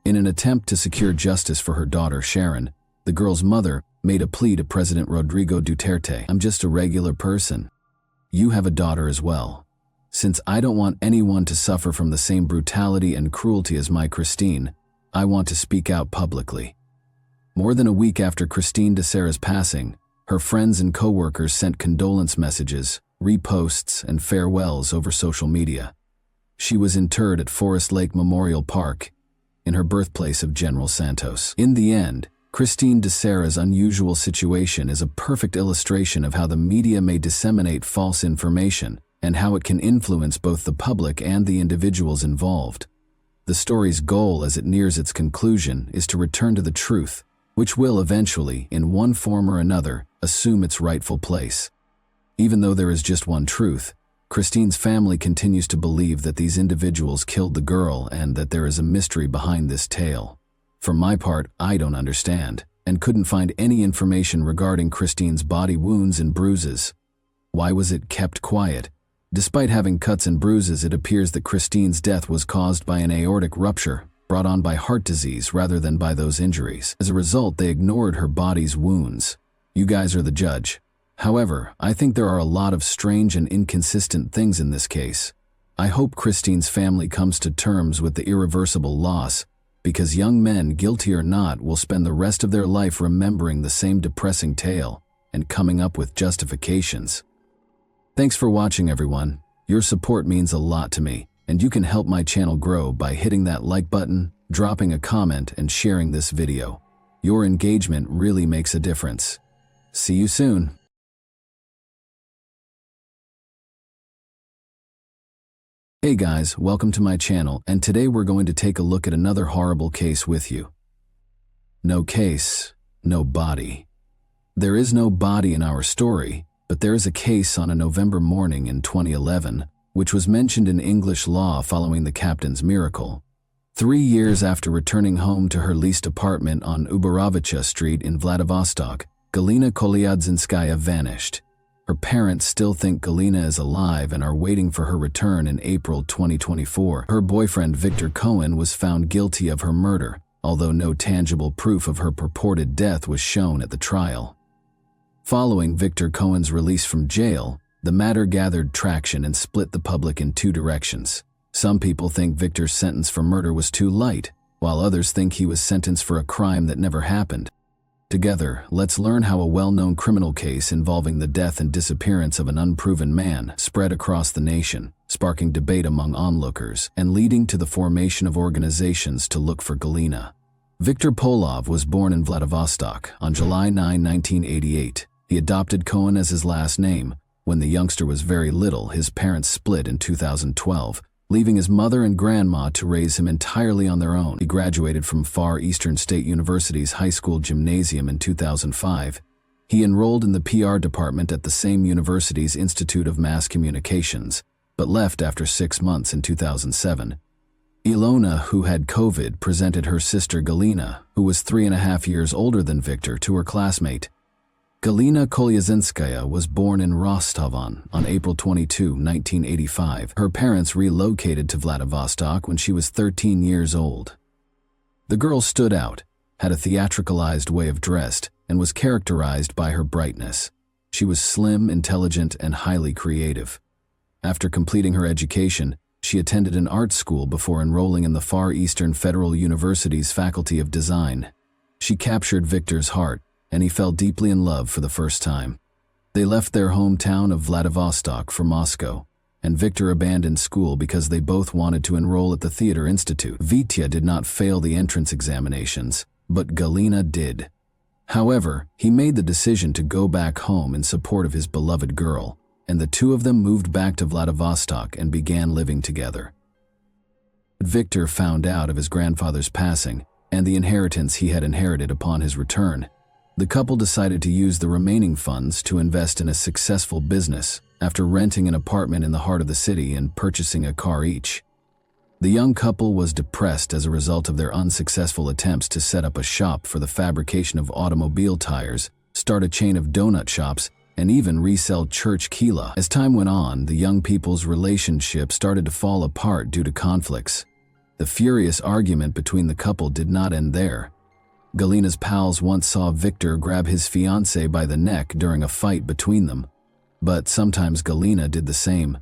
In an attempt to secure justice for her daughter Sharon, the girl's mother made a plea to President Rodrigo Duterte. "I'm just a regular person. You have a daughter as well. Since I don't want anyone to suffer from the same brutality and cruelty as my Christine, I want to speak out publicly." More than a week after Christine de Serra's passing, her friends and co-workers sent condolence messages, reposts, and farewells over social media. She was interred at Forest Lake Memorial Park, in her birthplace of General Santos. In the end, Christine de Serra's unusual situation is a perfect illustration of how the media may disseminate false information and how it can influence both the public and the individuals involved. The story's goal as it nears its conclusion is to return to the truth, which will eventually, in one form or another, assume its rightful place. Even though there is just one truth, Christine's family continues to believe that these individuals killed the girl and that there is a mystery behind this tale. For my part, I don't understand, and couldn't find any information regarding Christine's body wounds and bruises. Why was it kept quiet? Despite having cuts and bruises, it appears that Christine's death was caused by an aortic rupture, brought on by heart disease rather than by those injuries. As a result, they ignored her body's wounds. You guys are the judge. However, I think there are a lot of strange and inconsistent things in this case. I hope Christine's family comes to terms with the irreversible loss, because young men, guilty or not, will spend the rest of their life remembering the same depressing tale and coming up with justifications. Thanks for watching, everyone. Your support means a lot to me, and you can help my channel grow by hitting that like button, dropping a comment, and sharing this video. Your engagement really makes a difference. See you soon. Hey guys, welcome to my channel, and today we're going to take a look at another horrible case with you. No case, no body. There is no body in our story, but there is a case on a November morning in 2011, which was mentioned in English law following the captain's miracle. 3 years after returning home to her leased apartment on Ubarovicha Street in Vladivostok, Galina Kolyadzinskaya vanished. Her parents still think Galina is alive and are waiting for her return in April 2024. Her boyfriend Victor Cohen was found guilty of her murder, although no tangible proof of her purported death was shown at the trial. Following Victor Cohen's release from jail, the matter gathered traction and split the public in two directions. Some people think Victor's sentence for murder was too light, while others think he was sentenced for a crime that never happened. Together, let's learn how a well-known criminal case involving the death and disappearance of an unproven man spread across the nation, sparking debate among onlookers and leading to the formation of organizations to look for Galina. Viktor Polov was born in Vladivostok on July 9, 1988. He adopted Cohen as his last name. When the youngster was very little, his parents split in 2012, leaving his mother and grandma to raise him entirely on their own. He graduated from Far Eastern State University's high school gymnasium in 2005. He enrolled in the PR department at the same university's Institute of Mass Communications, but left after 6 months in 2007. Ilona, who had COVID, presented her sister Galina, who was 3.5 years older than Victor, to her classmate. Galina Kolyadzinskaya was born in Rostov-on April 22, 1985. Her parents relocated to Vladivostok when she was 13 years old. The girl stood out, had a theatricalized way of dress, and was characterized by her brightness. She was slim, intelligent, and highly creative. After completing her education, she attended an art school before enrolling in the Far Eastern Federal University's Faculty of Design. She captured Victor's heart, and he fell deeply in love for the first time. They left their hometown of Vladivostok for Moscow, and Victor abandoned school because they both wanted to enroll at the Theater Institute. Vitya did not fail the entrance examinations, but Galina did. However, he made the decision to go back home in support of his beloved girl, and the two of them moved back to Vladivostok and began living together. Victor found out of his grandfather's passing and the inheritance he had inherited upon his return. The couple decided to use the remaining funds to invest in a successful business after renting an apartment in the heart of the city and purchasing a car each. The young couple was depressed as a result of their unsuccessful attempts to set up a shop for the fabrication of automobile tires start a chain of donut shops, and even resell church kila. As time went on, the young people's relationship started to fall apart due to conflicts. The furious argument between the couple did not end there. Galina's pals once saw Victor grab his fiancée by the neck during a fight between them. But sometimes Galina did the same.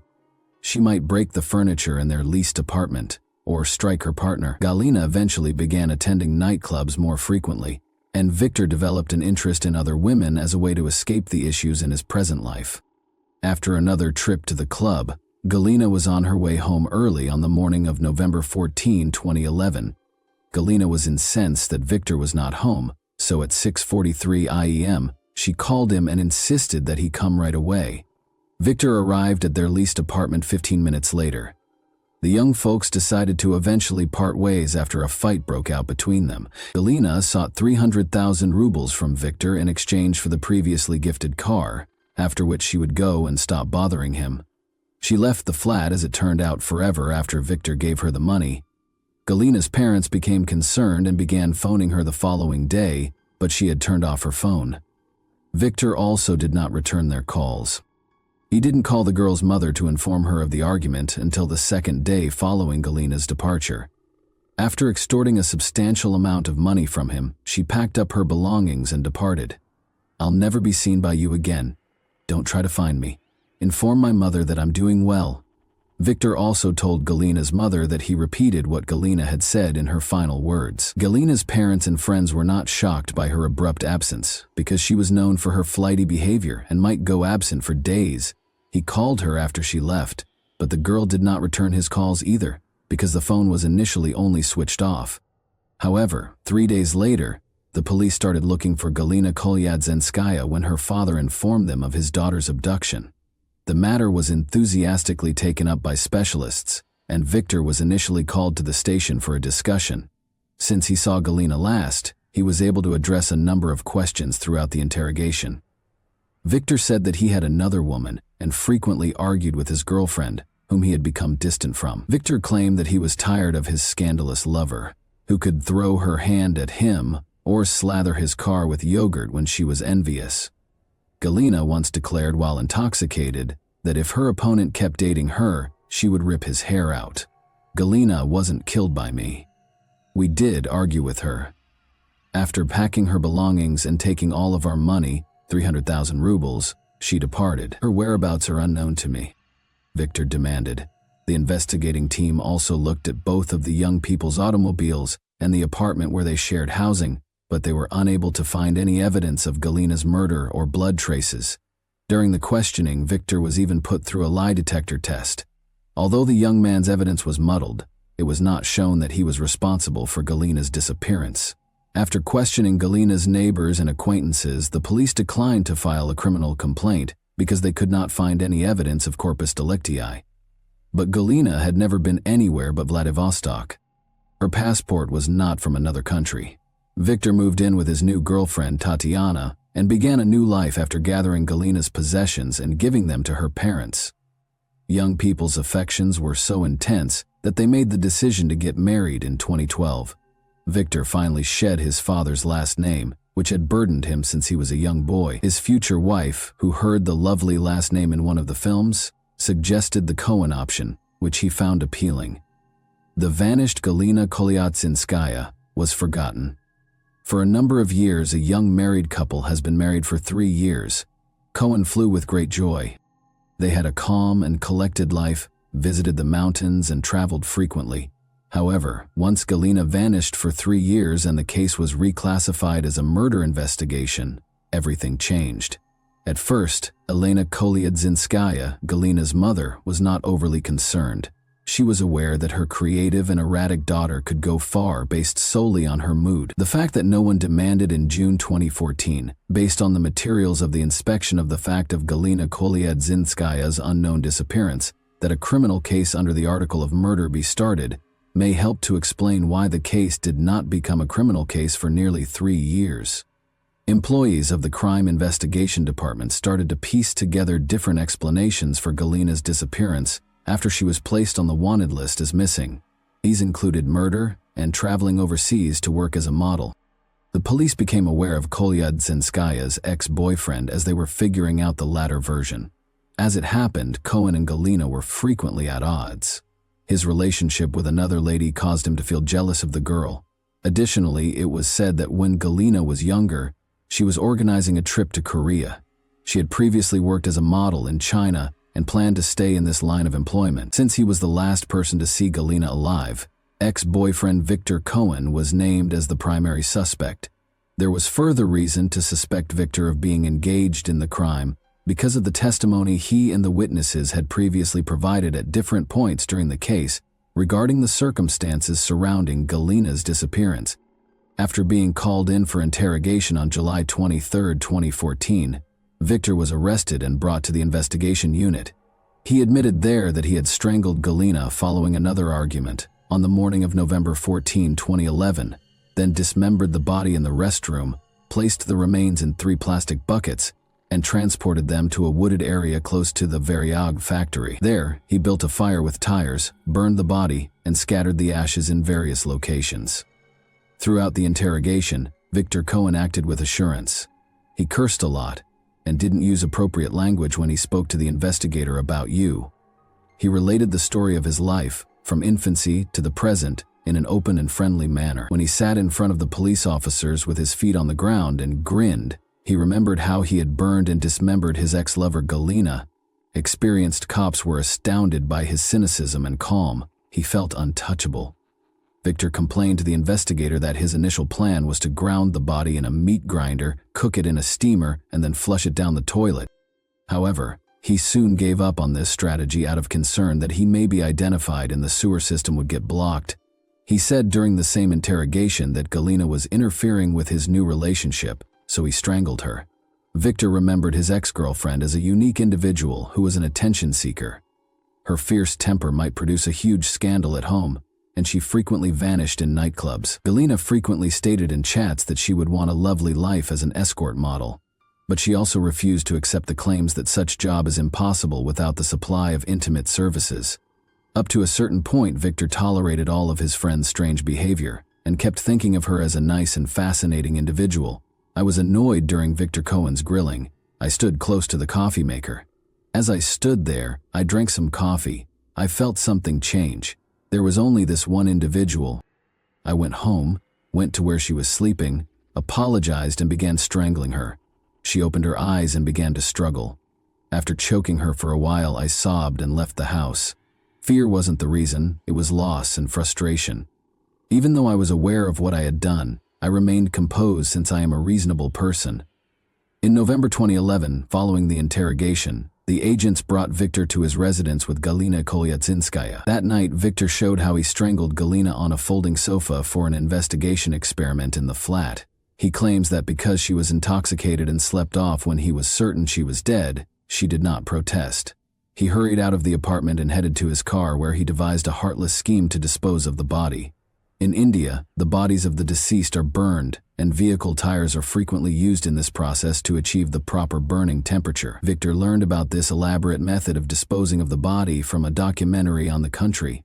She might break the furniture in their leased apartment, or strike her partner. Galina eventually began attending nightclubs more frequently, and Victor developed an interest in other women as a way to escape the issues in his present life. After another trip to the club, Galina was on her way home early on the morning of November 14, 2011. Galina was incensed that Victor was not home, so at 6:43 a.m., she called him and insisted that he come right away. Victor arrived at their leased apartment 15 minutes later. The young folks decided to eventually part ways after a fight broke out between them. Galina sought 300,000 rubles from Victor in exchange for the previously gifted car, after which she would go and stop bothering him. She left the flat, as it turned out, forever after Victor gave her the money. Galina's parents became concerned and began phoning her the following day, but she had turned off her phone. Victor also did not return their calls. He didn't call the girl's mother to inform her of the argument until the second day following Galina's departure. After extorting a substantial amount of money from him, she packed up her belongings and departed. "I'll never be seen by you again. Don't try to find me. Inform my mother that I'm doing well." Victor also told Galina's mother that he repeated what Galina had said in her final words. Galina's parents and friends were not shocked by her abrupt absence, because she was known for her flighty behavior and might go absent for days. He called her after she left, but the girl did not return his calls either, because the phone was initially only switched off. However, 3 days later, the police started looking for Galina Kolyadzinskaya when her father informed them of his daughter's abduction. The matter was enthusiastically taken up by specialists, and Victor was initially called to the station for a discussion. Since he saw Galina last, he was able to address a number of questions throughout the interrogation. Victor said that he had another woman and frequently argued with his girlfriend, whom he had become distant from. Victor claimed that he was tired of his scandalous lover, who could throw her hand at him or slather his car with yogurt when she was envious. Galina once declared while intoxicated that if her opponent kept dating her, she would rip his hair out. "Galina wasn't killed by me. We did argue with her. After packing her belongings and taking all of our money, 300,000 rubles, she departed. Her whereabouts are unknown to me," Victor demanded. The investigating team also looked at both of the young people's automobiles and the apartment where they shared housing, but they were unable to find any evidence of Galina's murder or blood traces. During the questioning, Victor was even put through a lie detector test. Although the young man's evidence was muddled, it was not shown that he was responsible for Galina's disappearance. After questioning Galina's neighbors and acquaintances, the police declined to file a criminal complaint because they could not find any evidence of corpus delicti. But Galina had never been anywhere but Vladivostok. Her passport was not from another country. Victor moved in with his new girlfriend, Tatiana, and began a new life after gathering Galina's possessions and giving them to her parents. Young people's affections were so intense that they made the decision to get married in 2012. Victor finally shed his father's last name, which had burdened him since he was a young boy. His future wife, who heard the lovely last name in one of the films, suggested the Cohen option, which he found appealing. The vanished Galina Kolyadzinskaya was forgotten. For a number of years, a young married couple has been married for 3 years. Cohen flew with great joy. They had a calm and collected life, visited the mountains, and traveled frequently. However, once Galina vanished for 3 years and the case was reclassified as a murder investigation, everything changed. At first, Elena Kolyadzinskaya, Galina's mother, was not overly concerned. She was aware that her creative and erratic daughter could go far based solely on her mood. The fact that no one demanded in June 2014, based on the materials of the inspection of the fact of Galina Kolyadzinskaya's unknown disappearance, that a criminal case under the article of murder be started, may help to explain why the case did not become a criminal case for nearly 3 years. Employees of the Crime Investigation Department started to piece together different explanations for Galina's disappearance after she was placed on the wanted list as missing. These included murder and traveling overseas to work as a model. The police became aware of Kolyadzinskaya's ex-boyfriend as they were figuring out the latter version. As it happened, Cohen and Galina were frequently at odds. His relationship with another lady caused him to feel jealous of the girl. Additionally, it was said that when Galina was younger, she was organizing a trip to Korea. She had previously worked as a model in China and planned to stay in this line of employment. Since he was the last person to see Galina alive, ex-boyfriend Victor Cohen was named as the primary suspect. There was further reason to suspect Victor of being engaged in the crime because of the testimony he and the witnesses had previously provided at different points during the case regarding the circumstances surrounding Galina's disappearance. After being called in for interrogation on July 23, 2014, Victor was arrested and brought to the investigation unit. He admitted there that he had strangled Galina following another argument on the morning of November 14, 2011, then dismembered the body in the restroom, placed the remains in 3 plastic buckets, and transported them to a wooded area close to the Variag factory. There, he built a fire with tires, burned the body, and scattered the ashes in various locations. Throughout the interrogation, Victor Cohen acted with assurance. He cursed a lot and didn't use appropriate language when he spoke to the investigator about you. He related the story of his life, from infancy to the present, in an open and friendly manner. When he sat in front of the police officers with his feet on the ground and grinned, he remembered how he had burned and dismembered his ex-lover Galina. Experienced cops were astounded by his cynicism and calm. He felt untouchable. Victor complained to the investigator that his initial plan was to ground the body in a meat grinder, cook it in a steamer, and then flush it down the toilet. However, he soon gave up on this strategy out of concern that he may be identified and the sewer system would get blocked. He said during the same interrogation that Galina was interfering with his new relationship, so he strangled her. Victor remembered his ex-girlfriend as a unique individual who was an attention seeker. Her fierce temper might produce a huge scandal at home, and she frequently vanished in nightclubs. Galina frequently stated in chats that she would want a lovely life as an escort model, but she also refused to accept the claims that such job is impossible without the supply of intimate services. Up to a certain point, Victor tolerated all of his friend's strange behavior and kept thinking of her as a nice and fascinating individual. I was annoyed during Victor Cohen's grilling. I stood close to the coffee maker. As I stood there, I drank some coffee. I felt something change. There was only this one individual. I went home, went to where she was sleeping, apologized and began strangling her. She opened her eyes and began to struggle. After choking her for a while, I sobbed and left the house. Fear wasn't the reason, it was loss and frustration. Even though I was aware of what I had done, I remained composed since I am a reasonable person. In November 2011, following the interrogation, the agents brought Victor to his residence with Galina Kolyadzinskaya. That night, Victor showed how he strangled Galina on a folding sofa for an investigation experiment in the flat. He claims that because she was intoxicated and slept off when he was certain she was dead, she did not protest. He hurried out of the apartment and headed to his car, where he devised a heartless scheme to dispose of the body. In India, the bodies of the deceased are burned, and vehicle tires are frequently used in this process to achieve the proper burning temperature. Victor learned about this elaborate method of disposing of the body from a documentary on the country.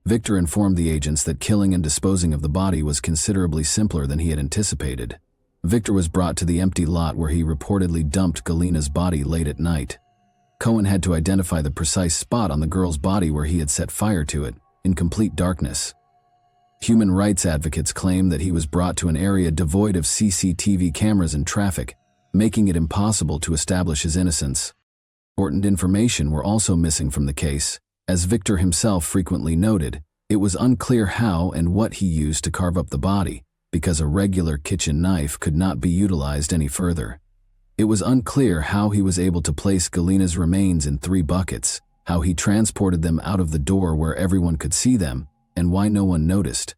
Victor informed the agents that killing and disposing of the body was considerably simpler than he had anticipated. Victor was brought to the empty lot where he reportedly dumped Galina's body late at night. Cohen had to identify the precise spot on the girl's body where he had set fire to it, in complete darkness. Human rights advocates claim that he was brought to an area devoid of CCTV cameras and traffic, making it impossible to establish his innocence. Important information were also missing from the case. As Victor himself frequently noted, it was unclear how and what he used to carve up the body, because a regular kitchen knife could not be utilized any further. It was unclear how he was able to place Galina's remains in 3 buckets, how he transported them out of the door where everyone could see them, and why no one noticed.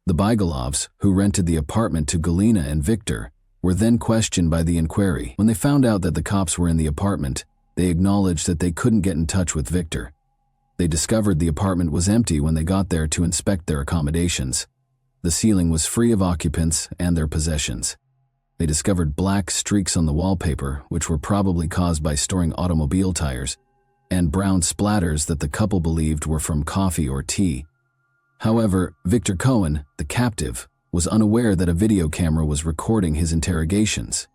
The Bygalovs, who rented the apartment to Galina and Victor, were then questioned by the inquiry. When they found out that the cops were in the apartment, they acknowledged that they couldn't get in touch with Victor. They discovered the apartment was empty when they got there to inspect their accommodations. The ceiling was free of occupants and their possessions. They discovered black streaks on the wallpaper, which were probably caused by storing automobile tires, and brown splatters that the couple believed were from coffee or tea. However, Victor Cohen, the captive, was unaware that a video camera was recording his interrogations.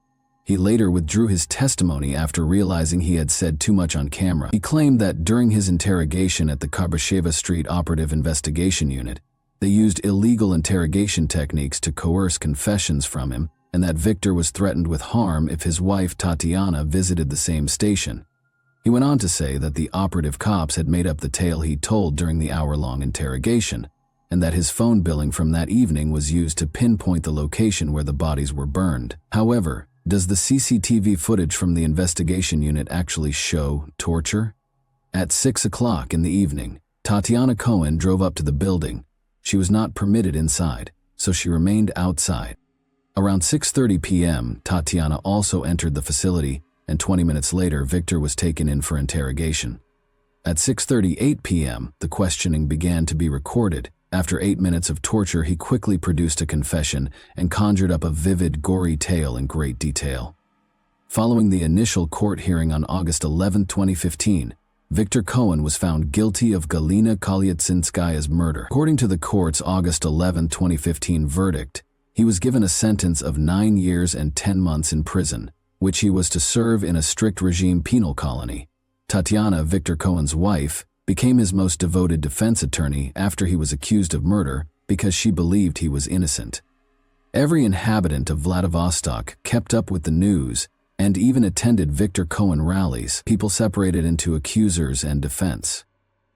He later withdrew his testimony after realizing he had said too much on camera. He claimed that during his interrogation at the Karbasheva Street Operative Investigation Unit, they used illegal interrogation techniques to coerce confessions from him, and that Victor was threatened with harm if his wife Tatiana visited the same station. He went on to say that the operative cops had made up the tale he told during the hour-long interrogation, and that his phone billing from that evening was used to pinpoint the location where the bodies were burned. However, does the CCTV footage from the investigation unit actually show torture? At 6 o'clock in the evening, Tatiana Cohen drove up to the building. She was not permitted inside, so she remained outside. Around 6:30 p.m., Tatiana also entered the facility, and 20 minutes later, Victor was taken in for interrogation. At 6:38 p.m., the questioning began to be recorded. After 8 minutes of torture, he quickly produced a confession and conjured up a vivid, gory tale in great detail. Following the initial court hearing on August 11, 2015, Victor Cohen was found guilty of Galina Kolyatsinskaya's murder. According to the court's August 11, 2015 verdict, he was given a sentence of 9 years and 10 months in prison, which he was to serve in a strict regime penal colony. Tatiana, Victor Cohen's wife, became his most devoted defense attorney after he was accused of murder because she believed he was innocent. Every inhabitant of Vladivostok kept up with the news and even attended Victor Cohen rallies. People separated into accusers and defense.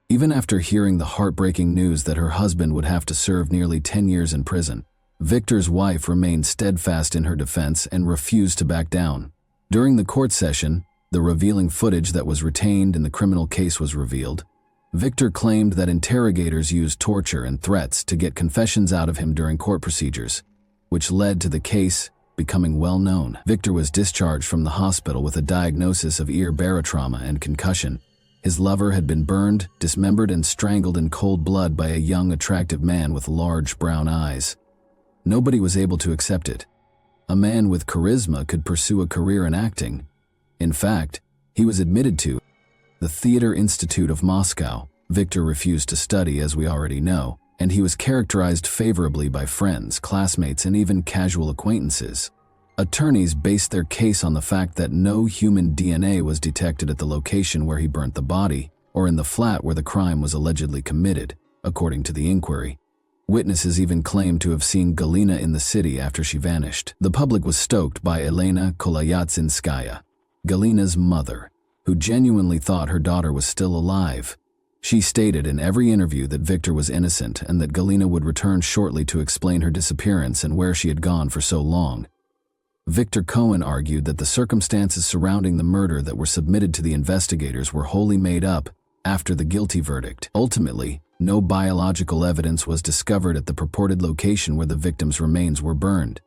Even after hearing the heartbreaking news that her husband would have to serve nearly 10 years in prison, Victor's wife remained steadfast in her defense and refused to back down. During the court session, the revealing footage that was retained in the criminal case was revealed. Victor claimed that interrogators used torture and threats to get confessions out of him during court procedures, which led to the case becoming well known. Victor was discharged from the hospital with a diagnosis of ear barotrauma and concussion. His lover had been burned, dismembered, and strangled in cold blood by a young, attractive man with large brown eyes. Nobody was able to accept it. A man with charisma could pursue a career in acting. In fact, he was admitted to the Theater Institute of Moscow. Victor refused to study, as we already know, and he was characterized favorably by friends, classmates, and even casual acquaintances. Attorneys based their case on the fact that no human DNA was detected at the location where he burnt the body, or in the flat where the crime was allegedly committed, according to the inquiry. Witnesses even claimed to have seen Galina in the city after she vanished. The public was stoked by Elena Kolyatsinskaya, Galina's mother, who genuinely thought her daughter was still alive. She stated in every interview that Victor was innocent and that Galina would return shortly to explain her disappearance and where she had gone for so long. Victor Cohen argued that the circumstances surrounding the murder that were submitted to the investigators were wholly made up after the guilty verdict. Ultimately, no biological evidence was discovered at the purported location where the victim's remains were burned.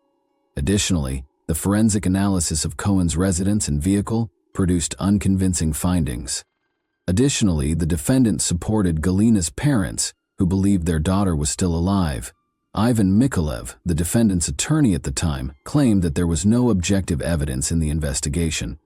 Additionally, the forensic analysis of Cohen's residence and vehicle produced unconvincing findings. Additionally, the defendant supported Galina's parents, who believed their daughter was still alive. Ivan Mikolev, the defendant's attorney at the time, claimed that there was no objective evidence in the investigation.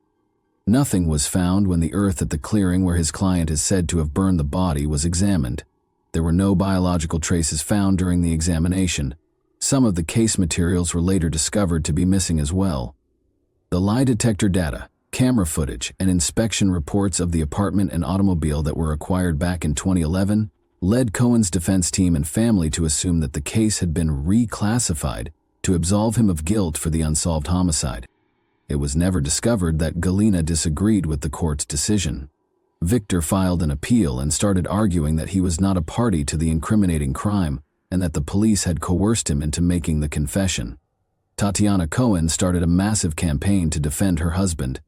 Nothing was found when the earth at the clearing where his client is said to have burned the body was examined. There were no biological traces found during the examination. Some of the case materials were later discovered to be missing as well. The lie detector data, camera footage, and inspection reports of the apartment and automobile that were acquired back in 2011 led Cohen's defense team and family to assume that the case had been reclassified to absolve him of guilt for the unsolved homicide. It was never discovered that Galina disagreed with the court's decision. Victor filed an appeal and started arguing that he was not a party to the incriminating crime and that the police had coerced him into making the confession. Tatiana Cohen started a massive campaign to defend her husband.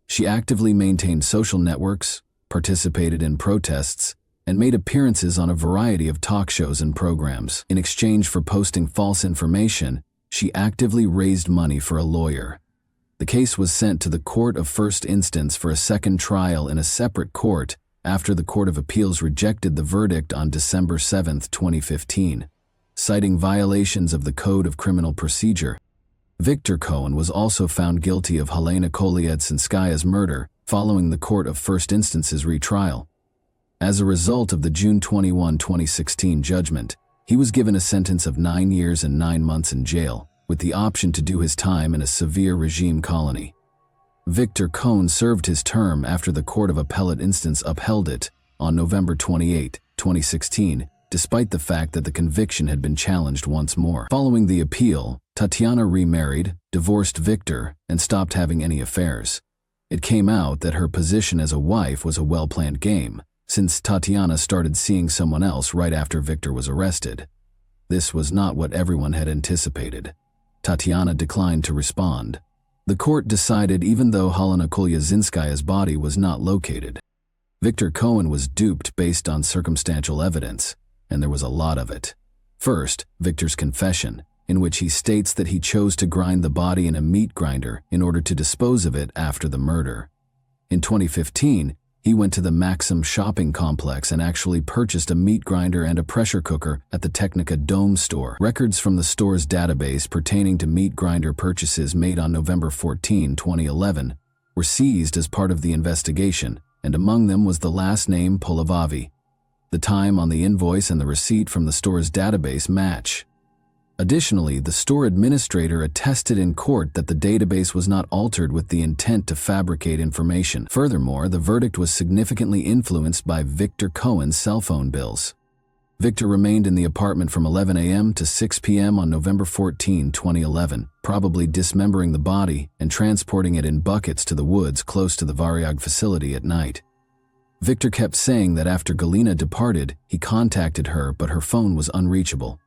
She actively maintained social networks, participated in protests, and made appearances on a variety of talk shows and programs. In exchange for posting false information, she actively raised money for a lawyer. The case was sent to the Court of First Instance for a second trial in a separate court after the Court of Appeals rejected the verdict on December 7, 2015, citing violations of the Code of Criminal Procedure. Victor Cohen was also found guilty of Helena Kolyatsinskaya's murder following the Court of First Instance's retrial. As a result of the June 21, 2016 judgment, He was given a sentence of 9 years and 9 months in jail, with the option to do his time in a severe regime colony. Victor Cohn served his term after the Court of Appellate Instance upheld it on November 28, 2016, despite the fact that the conviction had been challenged once more. Following the appeal, Tatiana remarried, divorced Victor, and stopped having any affairs. It came out that her position as a wife was a well-planned game, since Tatiana started seeing someone else right after Victor was arrested. This was not what everyone had anticipated. Tatiana declined to respond. The court decided even though Helena Kolyazinskaya's body was not located. Victor Cohen was duped based on circumstantial evidence, and there was a lot of it. First, Victor's confession, in which he states that he chose to grind the body in a meat grinder in order to dispose of it after the murder. In 2015, he went to the Maxim shopping complex and actually purchased a meat grinder and a pressure cooker at the Technica Dome store. Records from the store's database pertaining to meat grinder purchases made on November 14, 2011, were seized as part of the investigation, and among them was the last name Polavavi. The time on the invoice and the receipt from the store's database match. Additionally, the store administrator attested in court that the database was not altered with the intent to fabricate information. Furthermore, the verdict was significantly influenced by Victor Cohen's cell phone bills. Victor remained in the apartment from 11 a.m. to 6 p.m. on November 14, 2011, probably dismembering the body and transporting it in buckets to the woods close to the Varyag facility at night. Victor kept saying that after Galina departed, he contacted her, but her phone was unreachable.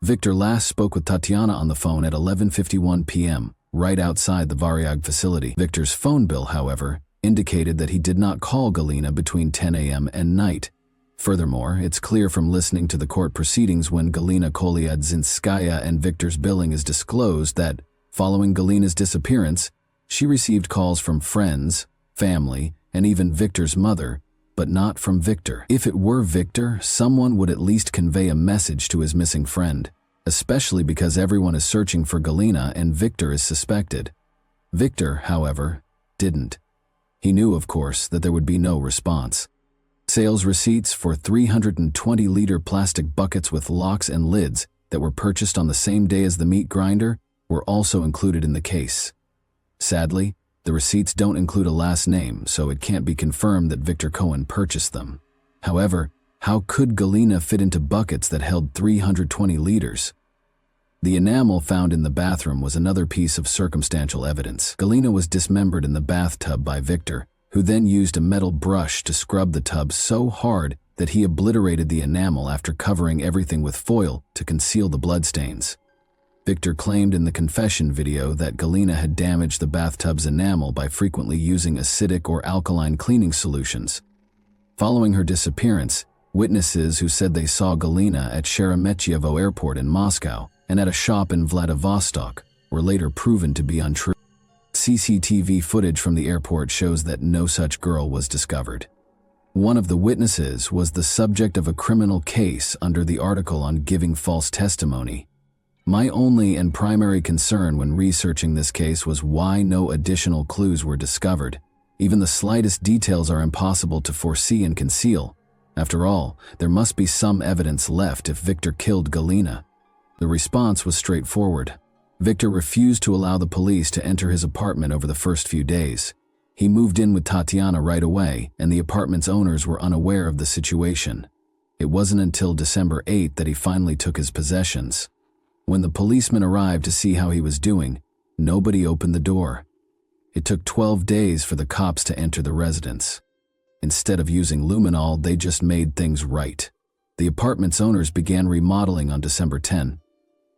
Victor last spoke with Tatiana on the phone at 11:51 p.m., right outside the Varyag facility. Victor's phone bill, however, indicated that he did not call Galina between 10 a.m. and night. Furthermore, it's clear from listening to the court proceedings when Galina Kolyazinskaya and Victor's billing is disclosed that, following Galina's disappearance, she received calls from friends, family, and even Victor's mother, but not from Victor. If it were Victor, someone would at least convey a message to his missing friend, especially because everyone is searching for Galina and Victor is suspected. Victor, however, didn't. He knew, of course, that there would be no response. Sales receipts for 320-liter plastic buckets with locks and lids that were purchased on the same day as the meat grinder were also included in the case. Sadly, the receipts don't include a last name, so it can't be confirmed that Victor Cohen purchased them. However, how could Galina fit into buckets that held 320 liters? The enamel found in the bathroom was another piece of circumstantial evidence. Galina was dismembered in the bathtub by Victor, who then used a metal brush to scrub the tub so hard that he obliterated the enamel after covering everything with foil to conceal the bloodstains. Victor claimed in the confession video that Galina had damaged the bathtub's enamel by frequently using acidic or alkaline cleaning solutions. Following her disappearance, witnesses who said they saw Galina at Sheremetyevo Airport in Moscow and at a shop in Vladivostok were later proven to be untrue. CCTV footage from the airport shows that no such girl was discovered. One of the witnesses was the subject of a criminal case under the article on giving false testimony. My only and primary concern when researching this case was why no additional clues were discovered. Even the slightest details are impossible to foresee and conceal. After all, there must be some evidence left if Victor killed Galina. The response was straightforward. Victor refused to allow the police to enter his apartment over the first few days. He moved in with Tatiana right away, and the apartment's owners were unaware of the situation. It wasn't until December 8 that he finally took his possessions. When the policemen arrived to see how he was doing, nobody opened the door. It took 12 days for the cops to enter the residence. Instead of using luminol, they just made things right. The apartment's owners began remodeling on December 10.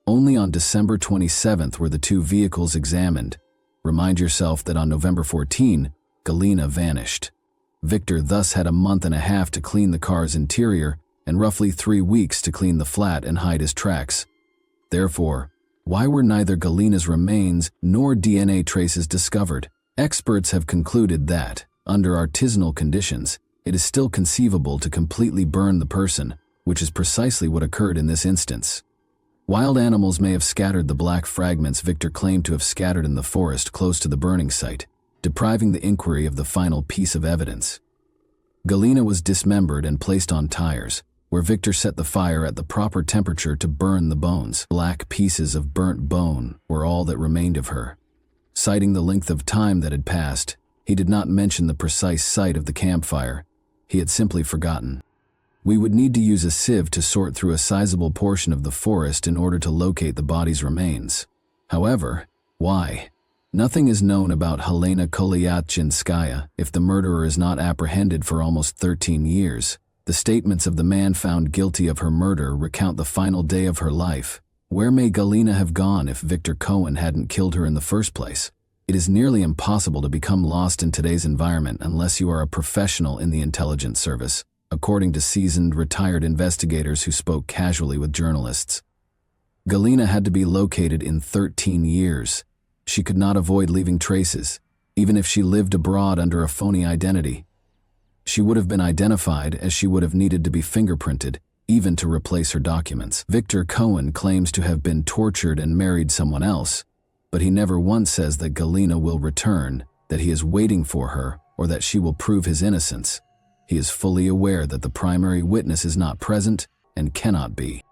Only on December 27th were the two vehicles examined. Remind yourself that on November 14, Galina vanished. Victor thus had a month and a half to clean the car's interior and roughly 3 weeks to clean the flat and hide his tracks. Therefore, why were neither Galina's remains nor DNA traces discovered? Experts have concluded that, under artisanal conditions, it is still conceivable to completely burn the person, which is precisely what occurred in this instance. Wild animals may have scattered the black fragments Victor claimed to have scattered in the forest close to the burning site, depriving the inquiry of the final piece of evidence. Galina was dismembered and placed on tires, where Victor set the fire at the proper temperature to burn the bones. Black pieces of burnt bone were all that remained of her. Citing the length of time that had passed, he did not mention the precise site of the campfire. He had simply forgotten. We would need to use a sieve to sort through a sizable portion of the forest in order to locate the body's remains. However, why? Nothing is known about Helena Kolyatchinskaya if the murderer is not apprehended for almost 13 years. The statements of the man found guilty of her murder recount the final day of her life. Where may Galina have gone if Victor Cohen hadn't killed her in the first place? It is nearly impossible to become lost in today's environment unless you are a professional in the intelligence service, according to seasoned, retired investigators who spoke casually with journalists. Galina had to be located in 13 years. She could not avoid leaving traces, even if she lived abroad under a phony identity. She would have been identified as she would have needed to be fingerprinted, even to replace her documents. Victor Cohen claims to have been tortured and married someone else, but he never once says that Galina will return, that he is waiting for her, or that she will prove his innocence. He is fully aware that the primary witness is not present and cannot be.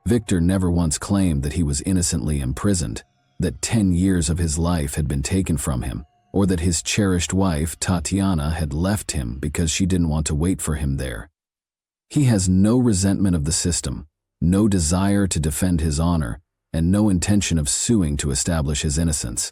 Victor never once claimed that he was innocently imprisoned, that 10 years of his life had been taken from him, or that his cherished wife, Tatiana, had left him because she didn't want to wait for him there. He has no resentment of the system, no desire to defend his honor, and no intention of suing to establish his innocence.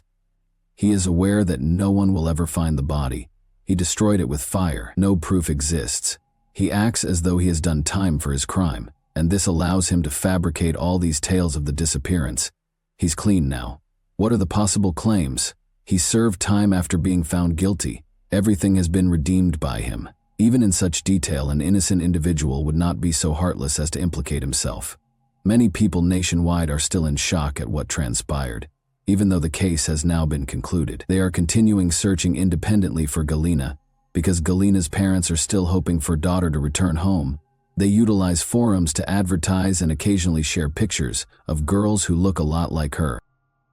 He is aware that no one will ever find the body. He destroyed it with fire. No proof exists. He acts as though he has done time for his crime, and this allows him to fabricate all these tales of the disappearance. He's clean now. What are the possible claims? He served time after being found guilty. Everything has been redeemed by him. Even in such detail, an innocent individual would not be so heartless as to implicate himself. Many people nationwide are still in shock at what transpired. Even though the case has now been concluded, they are continuing searching independently for Galina. Because Galina's parents are still hoping for daughter to return home, they utilize forums to advertise and occasionally share pictures of girls who look a lot like her.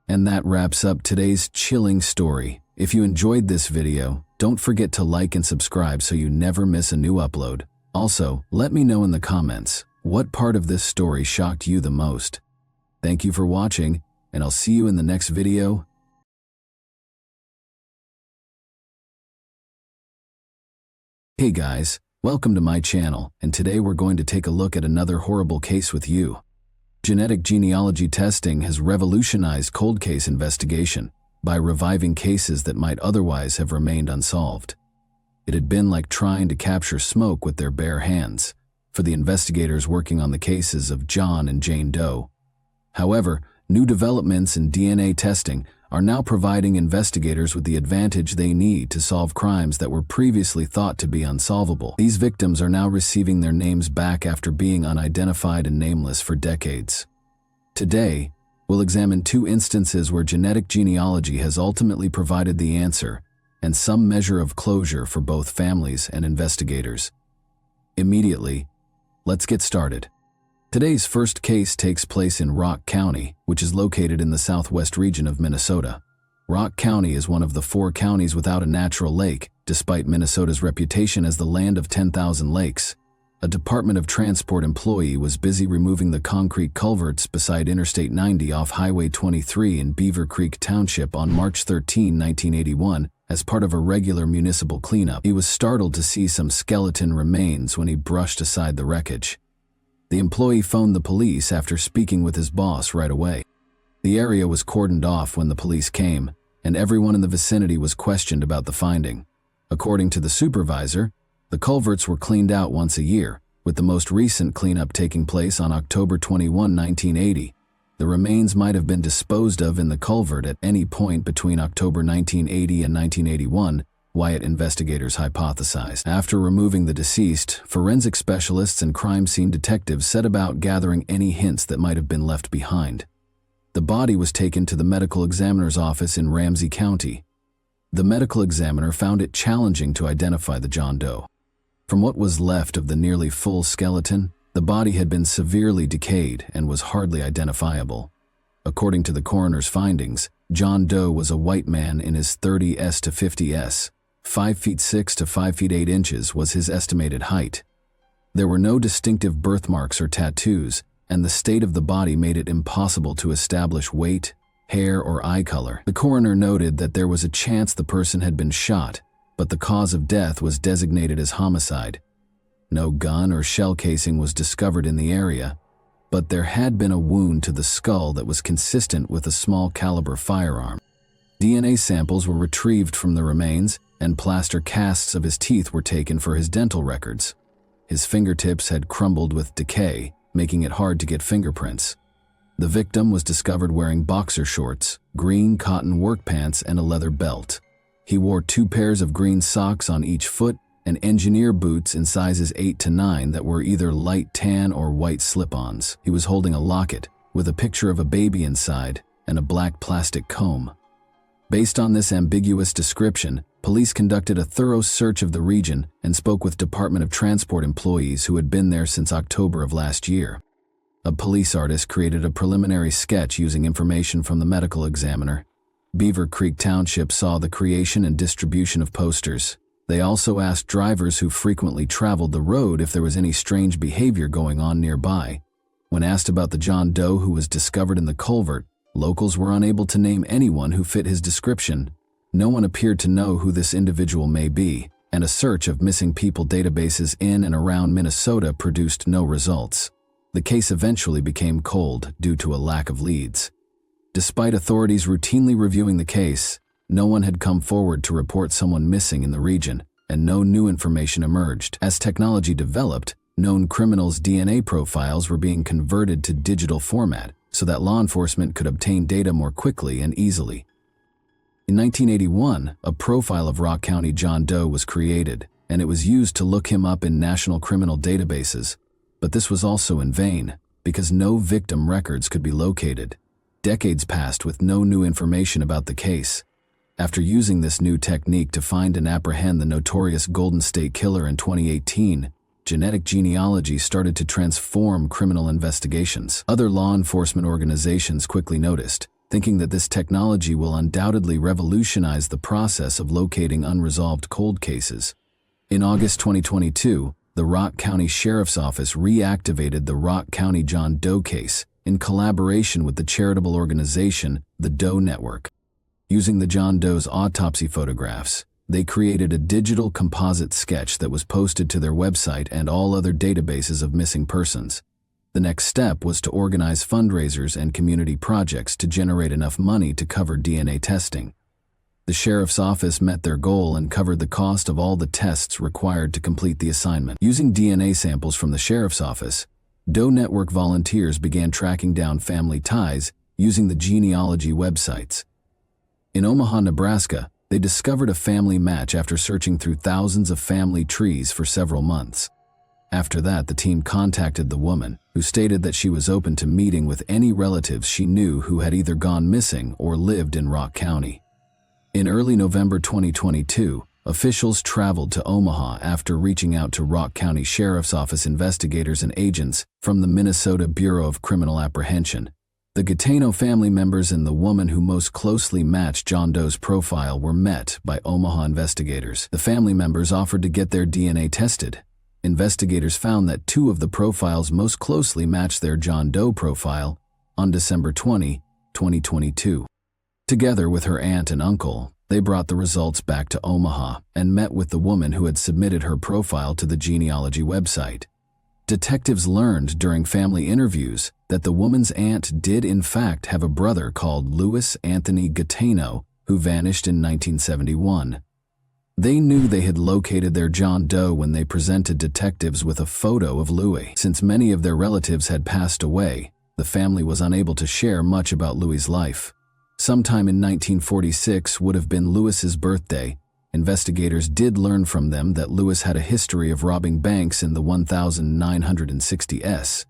And that wraps up today's chilling story. If you enjoyed this video, don't forget to like and subscribe so you never miss a new upload. Also, let me know in the comments, what part of this story shocked you the most? Thank you for watching, and I'll see you in the next video. Hey guys, welcome to my channel, and today we're going to take a look at another horrible case with you. Genetic genealogy testing has revolutionized cold case investigation by reviving cases that might otherwise have remained unsolved. It had been like trying to capture smoke with their bare hands for the investigators working on the cases of John and Jane Doe. However, new developments in DNA testing are now providing investigators with the advantage they need to solve crimes that were previously thought to be unsolvable. These victims are now receiving their names back after being unidentified and nameless for decades. Today, we'll examine two instances where genetic genealogy has ultimately provided the answer and some measure of closure for both families and investigators. Immediately, let's get started. Today's first case takes place in Rock County, which is located in the southwest region of Minnesota. Rock County is one of the 4 counties without a natural lake, despite Minnesota's reputation as the land of 10,000 lakes. A Department of Transport employee was busy removing the concrete culverts beside Interstate 90 off Highway 23 in Beaver Creek Township on March 13, 1981, as part of a regular municipal cleanup. He was startled to see some skeleton remains when he brushed aside the wreckage. The employee phoned the police after speaking with his boss right away. The area was cordoned off when the police came, and everyone in the vicinity was questioned about the finding. According to the supervisor, the culverts were cleaned out once a year, with the most recent cleanup taking place on October 21, 1980. The remains might have been disposed of in the culvert at any point between October 1980 and 1981, Wyatt investigators hypothesized. After removing the deceased, forensic specialists and crime scene detectives set about gathering any hints that might have been left behind. The body was taken to the medical examiner's office in Ramsey County. The medical examiner found it challenging to identify the John Doe. From what was left of the nearly full skeleton, the body had been severely decayed and was hardly identifiable. According to the coroner's findings, John Doe was a white man in his 30s to 50s. 5'6" to 5'8" was his estimated height. There were no distinctive birthmarks or tattoos, and the state of the body made it impossible to establish weight, hair, or eye color. The coroner noted that there was a chance the person had been shot, but the cause of death was designated as homicide. No gun or shell casing was discovered in the area, but there had been a wound to the skull that was consistent with a small caliber firearm. DNA samples were retrieved from the remains, and plaster casts of his teeth were taken for his dental records. His fingertips had crumbled with decay, making it hard to get fingerprints. The victim was discovered wearing boxer shorts, green cotton work pants, and a leather belt. He wore 2 pairs of green socks on each foot and engineer boots in sizes 8 to 9 that were either light tan or white slip-ons. He was holding a locket with a picture of a baby inside and a black plastic comb. Based on this ambiguous description, police conducted a thorough search of the region and spoke with Department of Transport employees who had been there since October of last year. A police artist created a preliminary sketch using information from the medical examiner. Beaver Creek Township saw the creation and distribution of posters. They also asked drivers who frequently traveled the road if there was any strange behavior going on nearby. When asked about the John Doe who was discovered in the culvert, locals were unable to name anyone who fit his description. No one appeared to know who this individual may be, and a search of missing people databases in and around Minnesota produced no results. The case eventually became cold due to a lack of leads. Despite authorities routinely reviewing the case, no one had come forward to report someone missing in the region, and no new information emerged. As technology developed, known criminals' DNA profiles were being converted to digital format so that law enforcement could obtain data more quickly and easily. In 1981, a profile of Rock County John Doe was created, and it was used to look him up in national criminal databases. But this was also in vain, because no victim records could be located. Decades passed with no new information about the case. After using this new technique to find and apprehend the notorious Golden State Killer in 2018, genetic genealogy started to transform criminal investigations. Other law enforcement organizations quickly noticed, thinking that this technology will undoubtedly revolutionize the process of locating unresolved cold cases. In August 2022, the Rock County Sheriff's Office reactivated the Rock County John Doe case in collaboration with the charitable organization, the Doe Network. Using the John Doe's autopsy photographs, they created a digital composite sketch that was posted to their website and all other databases of missing persons. The next step was to organize fundraisers and community projects to generate enough money to cover DNA testing. The sheriff's office met their goal and covered the cost of all the tests required to complete the assignment. Using DNA samples from the sheriff's office, Doe Network volunteers began tracking down family ties using the genealogy websites. In Omaha, Nebraska, they discovered a family match after searching through thousands of family trees for several months. After that, the team contacted the woman, who stated that she was open to meeting with any relatives she knew who had either gone missing or lived in Rock County. In early November 2022, officials traveled to Omaha after reaching out to Rock County Sheriff's Office investigators and agents from the Minnesota Bureau of Criminal Apprehension. The Gatano family members and the woman who most closely matched John Doe's profile were met by Omaha investigators. The family members offered to get their DNA tested. Investigators found that 2 of the profiles most closely matched their John Doe profile on December 20, 2022. Together with her aunt and uncle, they brought the results back to Omaha and met with the woman who had submitted her profile to the genealogy website. Detectives learned during family interviews that the woman's aunt did in fact have a brother called Louis Anthony Gatano who vanished in 1971. They knew they had located their John Doe when they presented detectives with a photo of Louis. Since many of their relatives had passed away, the family was unable to share much about Louis's life. Sometime in 1946 would have been Louis's birthday. Investigators did learn from them that Louis had a history of robbing banks in the 1960s.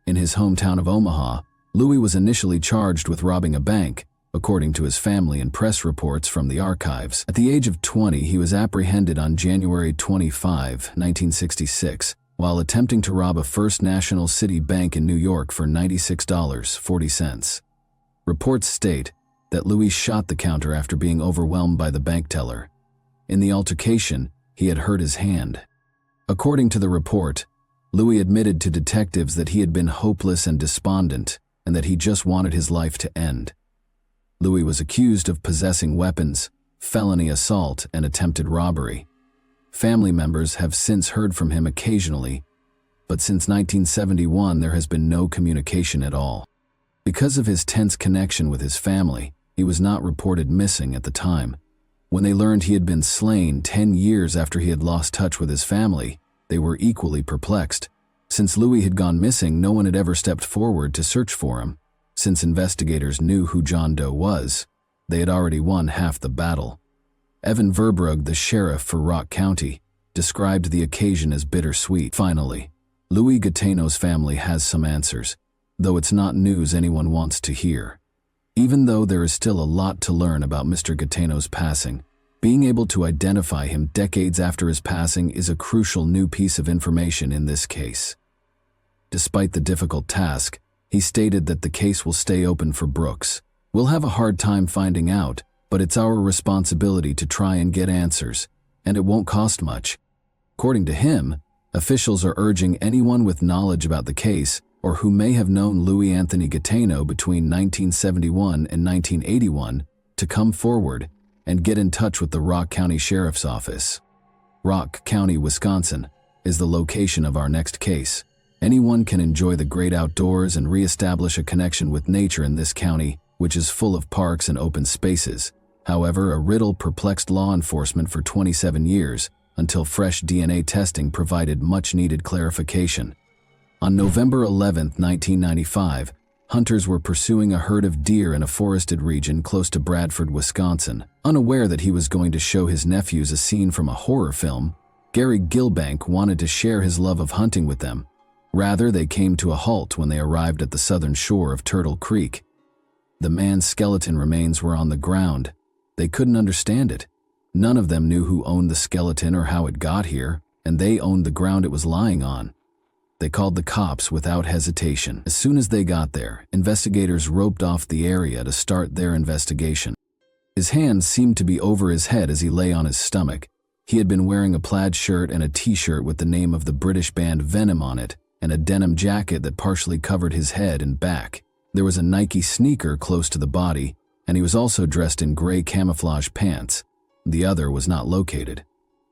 In his hometown of Omaha, Louis was initially charged with robbing a bank, according to his family and press reports from the archives. At the age of 20, he was apprehended on January 25, 1966, while attempting to rob a First National City bank in New York for $96.40. Reports state that Louis shot the counter after being overwhelmed by the bank teller. In the altercation, he had hurt his hand. According to the report, Louis admitted to detectives that he had been hopeless and despondent, and that he just wanted his life to end. Louis was accused of possessing weapons, felony assault, and attempted robbery. Family members have since heard from him occasionally, but since 1971 there has been no communication at all. Because of his tense connection with his family, he was not reported missing at the time. When they learned he had been slain 10 years after he had lost touch with his family, they were equally perplexed. Since Louis had gone missing, no one had ever stepped forward to search for him. Since investigators knew who John Doe was, they had already won half the battle. Evan Verbrugge, the sheriff for Rock County, described the occasion as bittersweet. Finally, Louis Gateno's family has some answers, though it's not news anyone wants to hear. Even though there is still a lot to learn about Mr. Gateno's passing, being able to identify him decades after his passing is a crucial new piece of information in this case. Despite the difficult task, he stated that the case will stay open for Brooks. We'll have a hard time finding out, but it's our responsibility to try and get answers, and it won't cost much. According to him, officials are urging anyone with knowledge about the case or who may have known Louis Anthony Gateno between 1971 and 1981 to come forward and get in touch with the Rock County Sheriff's Office. Rock County, Wisconsin, is the location of our next case. Anyone can enjoy the great outdoors and reestablish a connection with nature in this county, which is full of parks and open spaces. However, a riddle perplexed law enforcement for 27 years until fresh DNA testing provided much-needed clarification. On November 11, 1995, hunters were pursuing a herd of deer in a forested region close to Bradford, Wisconsin. Unaware that he was going to show his nephews a scene from a horror film, Gary Gilbank wanted to share his love of hunting with them. Rather, they came to a halt when they arrived at the southern shore of Turtle Creek. The man's skeleton remains were on the ground. They couldn't understand it. None of them knew who owned the skeleton or how it got here, and they owned the ground it was lying on. They called the cops without hesitation. As soon as they got there, investigators roped off the area to start their investigation. His hands seemed to be over his head as he lay on his stomach. He had been wearing a plaid shirt and a t-shirt with the name of the British band Venom on it, and a denim jacket that partially covered his head and back. There was a Nike sneaker close to the body, and he was also dressed in gray camouflage pants. The other was not located.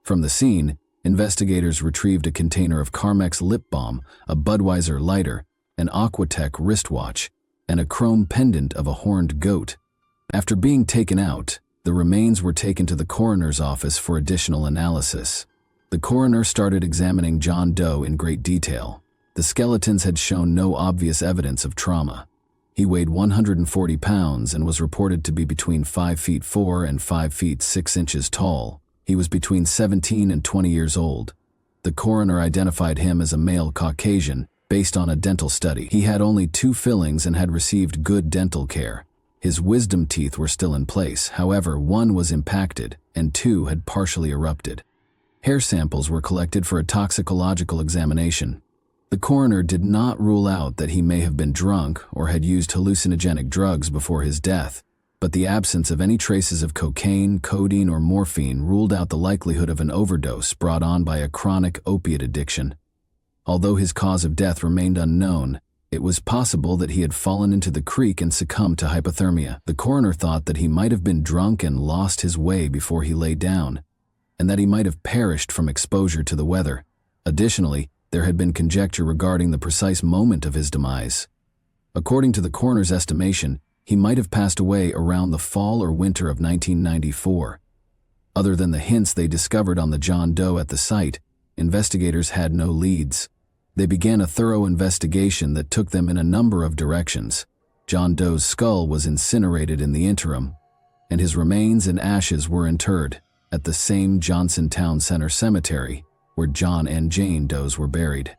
From the scene, investigators retrieved a container of Carmex lip balm, a Budweiser lighter, an Aquatech wristwatch, and a chrome pendant of a horned goat. After being taken out, the remains were taken to the coroner's office for additional analysis. The coroner started examining John Doe in great detail. The skeletons had shown no obvious evidence of trauma. He weighed 140 pounds and was reported to be between 5 feet 4 and 5 feet 6 inches tall. He was between 17 and 20 years old. The coroner identified him as a male Caucasian based on a dental study. He had only 2 fillings and had received good dental care. His wisdom teeth were still in place, however, 1 was impacted and 2 had partially erupted. Hair samples were collected for a toxicological examination. The coroner did not rule out that he may have been drunk or had used hallucinogenic drugs before his death, but the absence of any traces of cocaine, codeine, or morphine ruled out the likelihood of an overdose brought on by a chronic opiate addiction. Although his cause of death remained unknown, it was possible that he had fallen into the creek and succumbed to hypothermia. The coroner thought that he might have been drunk and lost his way before he lay down, and that he might have perished from exposure to the weather. Additionally, there had been conjecture regarding the precise moment of his demise. According to the coroner's estimation, he might have passed away around the fall or winter of 1994. Other than the hints they discovered on the John Doe at the site, investigators had no leads. They began a thorough investigation that took them in a number of directions. John Doe's skull was incinerated in the interim, and his remains and ashes were interred at the same Johnson Town Center Cemetery where John and Jane Does were buried.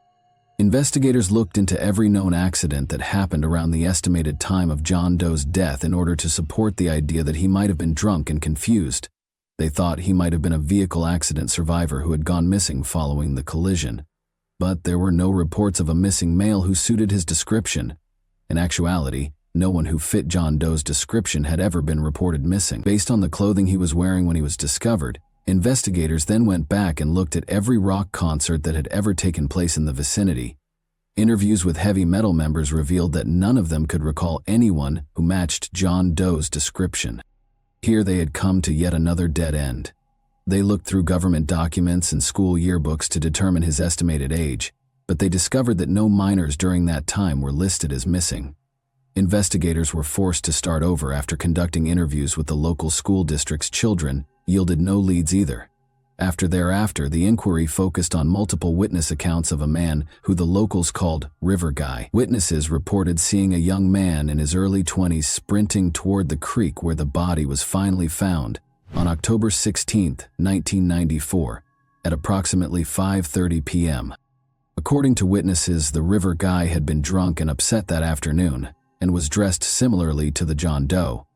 Investigators looked into every known accident that happened around the estimated time of John Doe's death in order to support the idea that he might have been drunk and confused. They thought he might have been a vehicle accident survivor who had gone missing following the collision. But there were no reports of a missing male who suited his description. In actuality, no one who fit John Doe's description had ever been reported missing. Based on the clothing he was wearing when he was discovered, Investigators then went back and looked at every rock concert that had ever taken place in the vicinity. Interviews with heavy metal members revealed that none of them could recall anyone who matched John Doe's description. Here they had come to yet another dead end. They looked through government documents and school yearbooks to determine his estimated age, but they discovered that no minors during that time were listed as missing. Investigators were forced to start over after conducting interviews with the local school district's children yielded no leads either. Thereafter, the inquiry focused on multiple witness accounts of a man who the locals called River Guy. Witnesses reported seeing a young man in his early 20s sprinting toward the creek where the body was finally found on October 16, 1994, at approximately 5:30 p.m. According to witnesses, the River Guy had been drunk and upset that afternoon and was dressed similarly to the John Doe.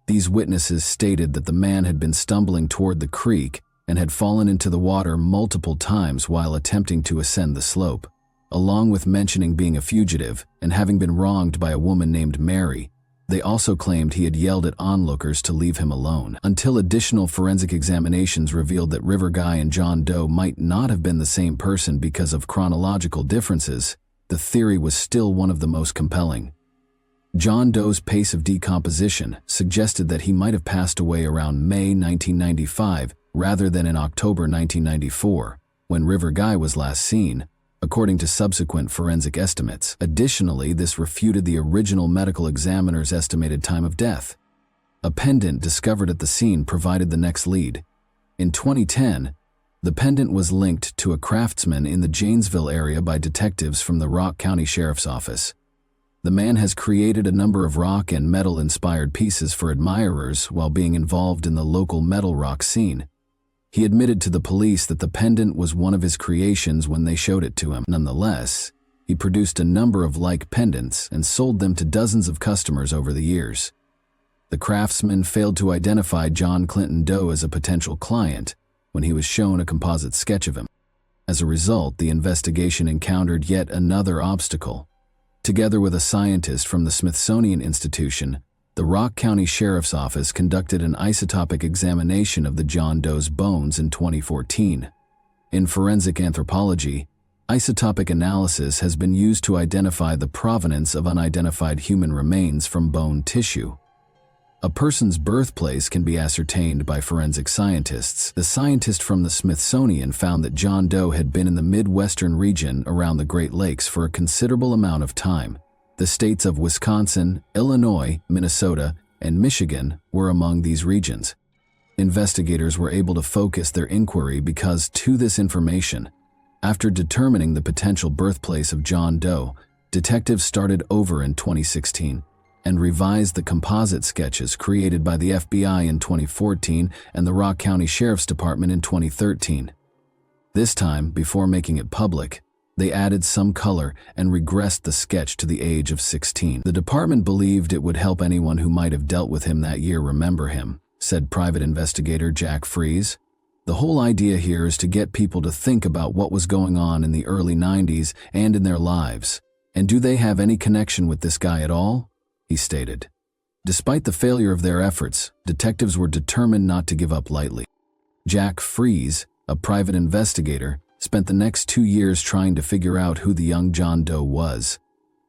These witnesses stated that the man had been stumbling toward the creek and had fallen into the water multiple times while attempting to ascend the slope, along with mentioning being a fugitive and having been wronged by a woman named Mary. They also claimed he had yelled at onlookers to leave him alone, until additional forensic examinations revealed that River Guy and John Doe might not have been the same person because of chronological differences. The theory was still one of the most compelling. John Doe's pace of decomposition suggested that he might have passed away around May 1995 rather than in October 1994, when River Guy was last seen, according to subsequent forensic estimates. Additionally, this refuted the original medical examiner's estimated time of death. A pendant discovered at the scene provided the next lead. In 2010, the pendant was linked to a craftsman in the Janesville area by detectives from the Rock County Sheriff's Office. The man has created a number of rock and metal-inspired pieces for admirers while being involved in the local metal rock scene. He admitted to the police that the pendant was one of his creations when they showed it to him. Nonetheless, he produced a number of like pendants and sold them to dozens of customers over the years. The craftsman failed to identify John Clinton Doe as a potential client when he was shown a composite sketch of him. As a result, the investigation encountered yet another obstacle. Together with a scientist from the Smithsonian Institution, the Rock County Sheriff's Office conducted an isotopic examination of the John Doe's bones in 2014. In forensic anthropology, isotopic analysis has been used to identify the provenance of unidentified human remains from bone tissue. A person's birthplace can be ascertained by forensic scientists. The scientist from the Smithsonian found that John Doe had been in the Midwestern region around the Great Lakes for a considerable amount of time. The states of Wisconsin, Illinois, Minnesota, and Michigan were among these regions. Investigators were able to focus their inquiry because to this information, after determining the potential birthplace of John Doe, detectives started over in 2016 and revised the composite sketches created by the FBI in 2014 and the Rock County Sheriff's Department in 2013. This time, before making it public, they added some color and regressed the sketch to the age of 16. The department believed it would help anyone who might have dealt with him that year remember him, said private investigator Jack Fries. The whole idea here is to get people to think about what was going on in the early 90s and in their lives. And do they have any connection with this guy at all? He stated. Despite the failure of their efforts, detectives were determined not to give up lightly. Jack Fries, a private investigator, spent the next 2 years trying to figure out who the young John Doe was.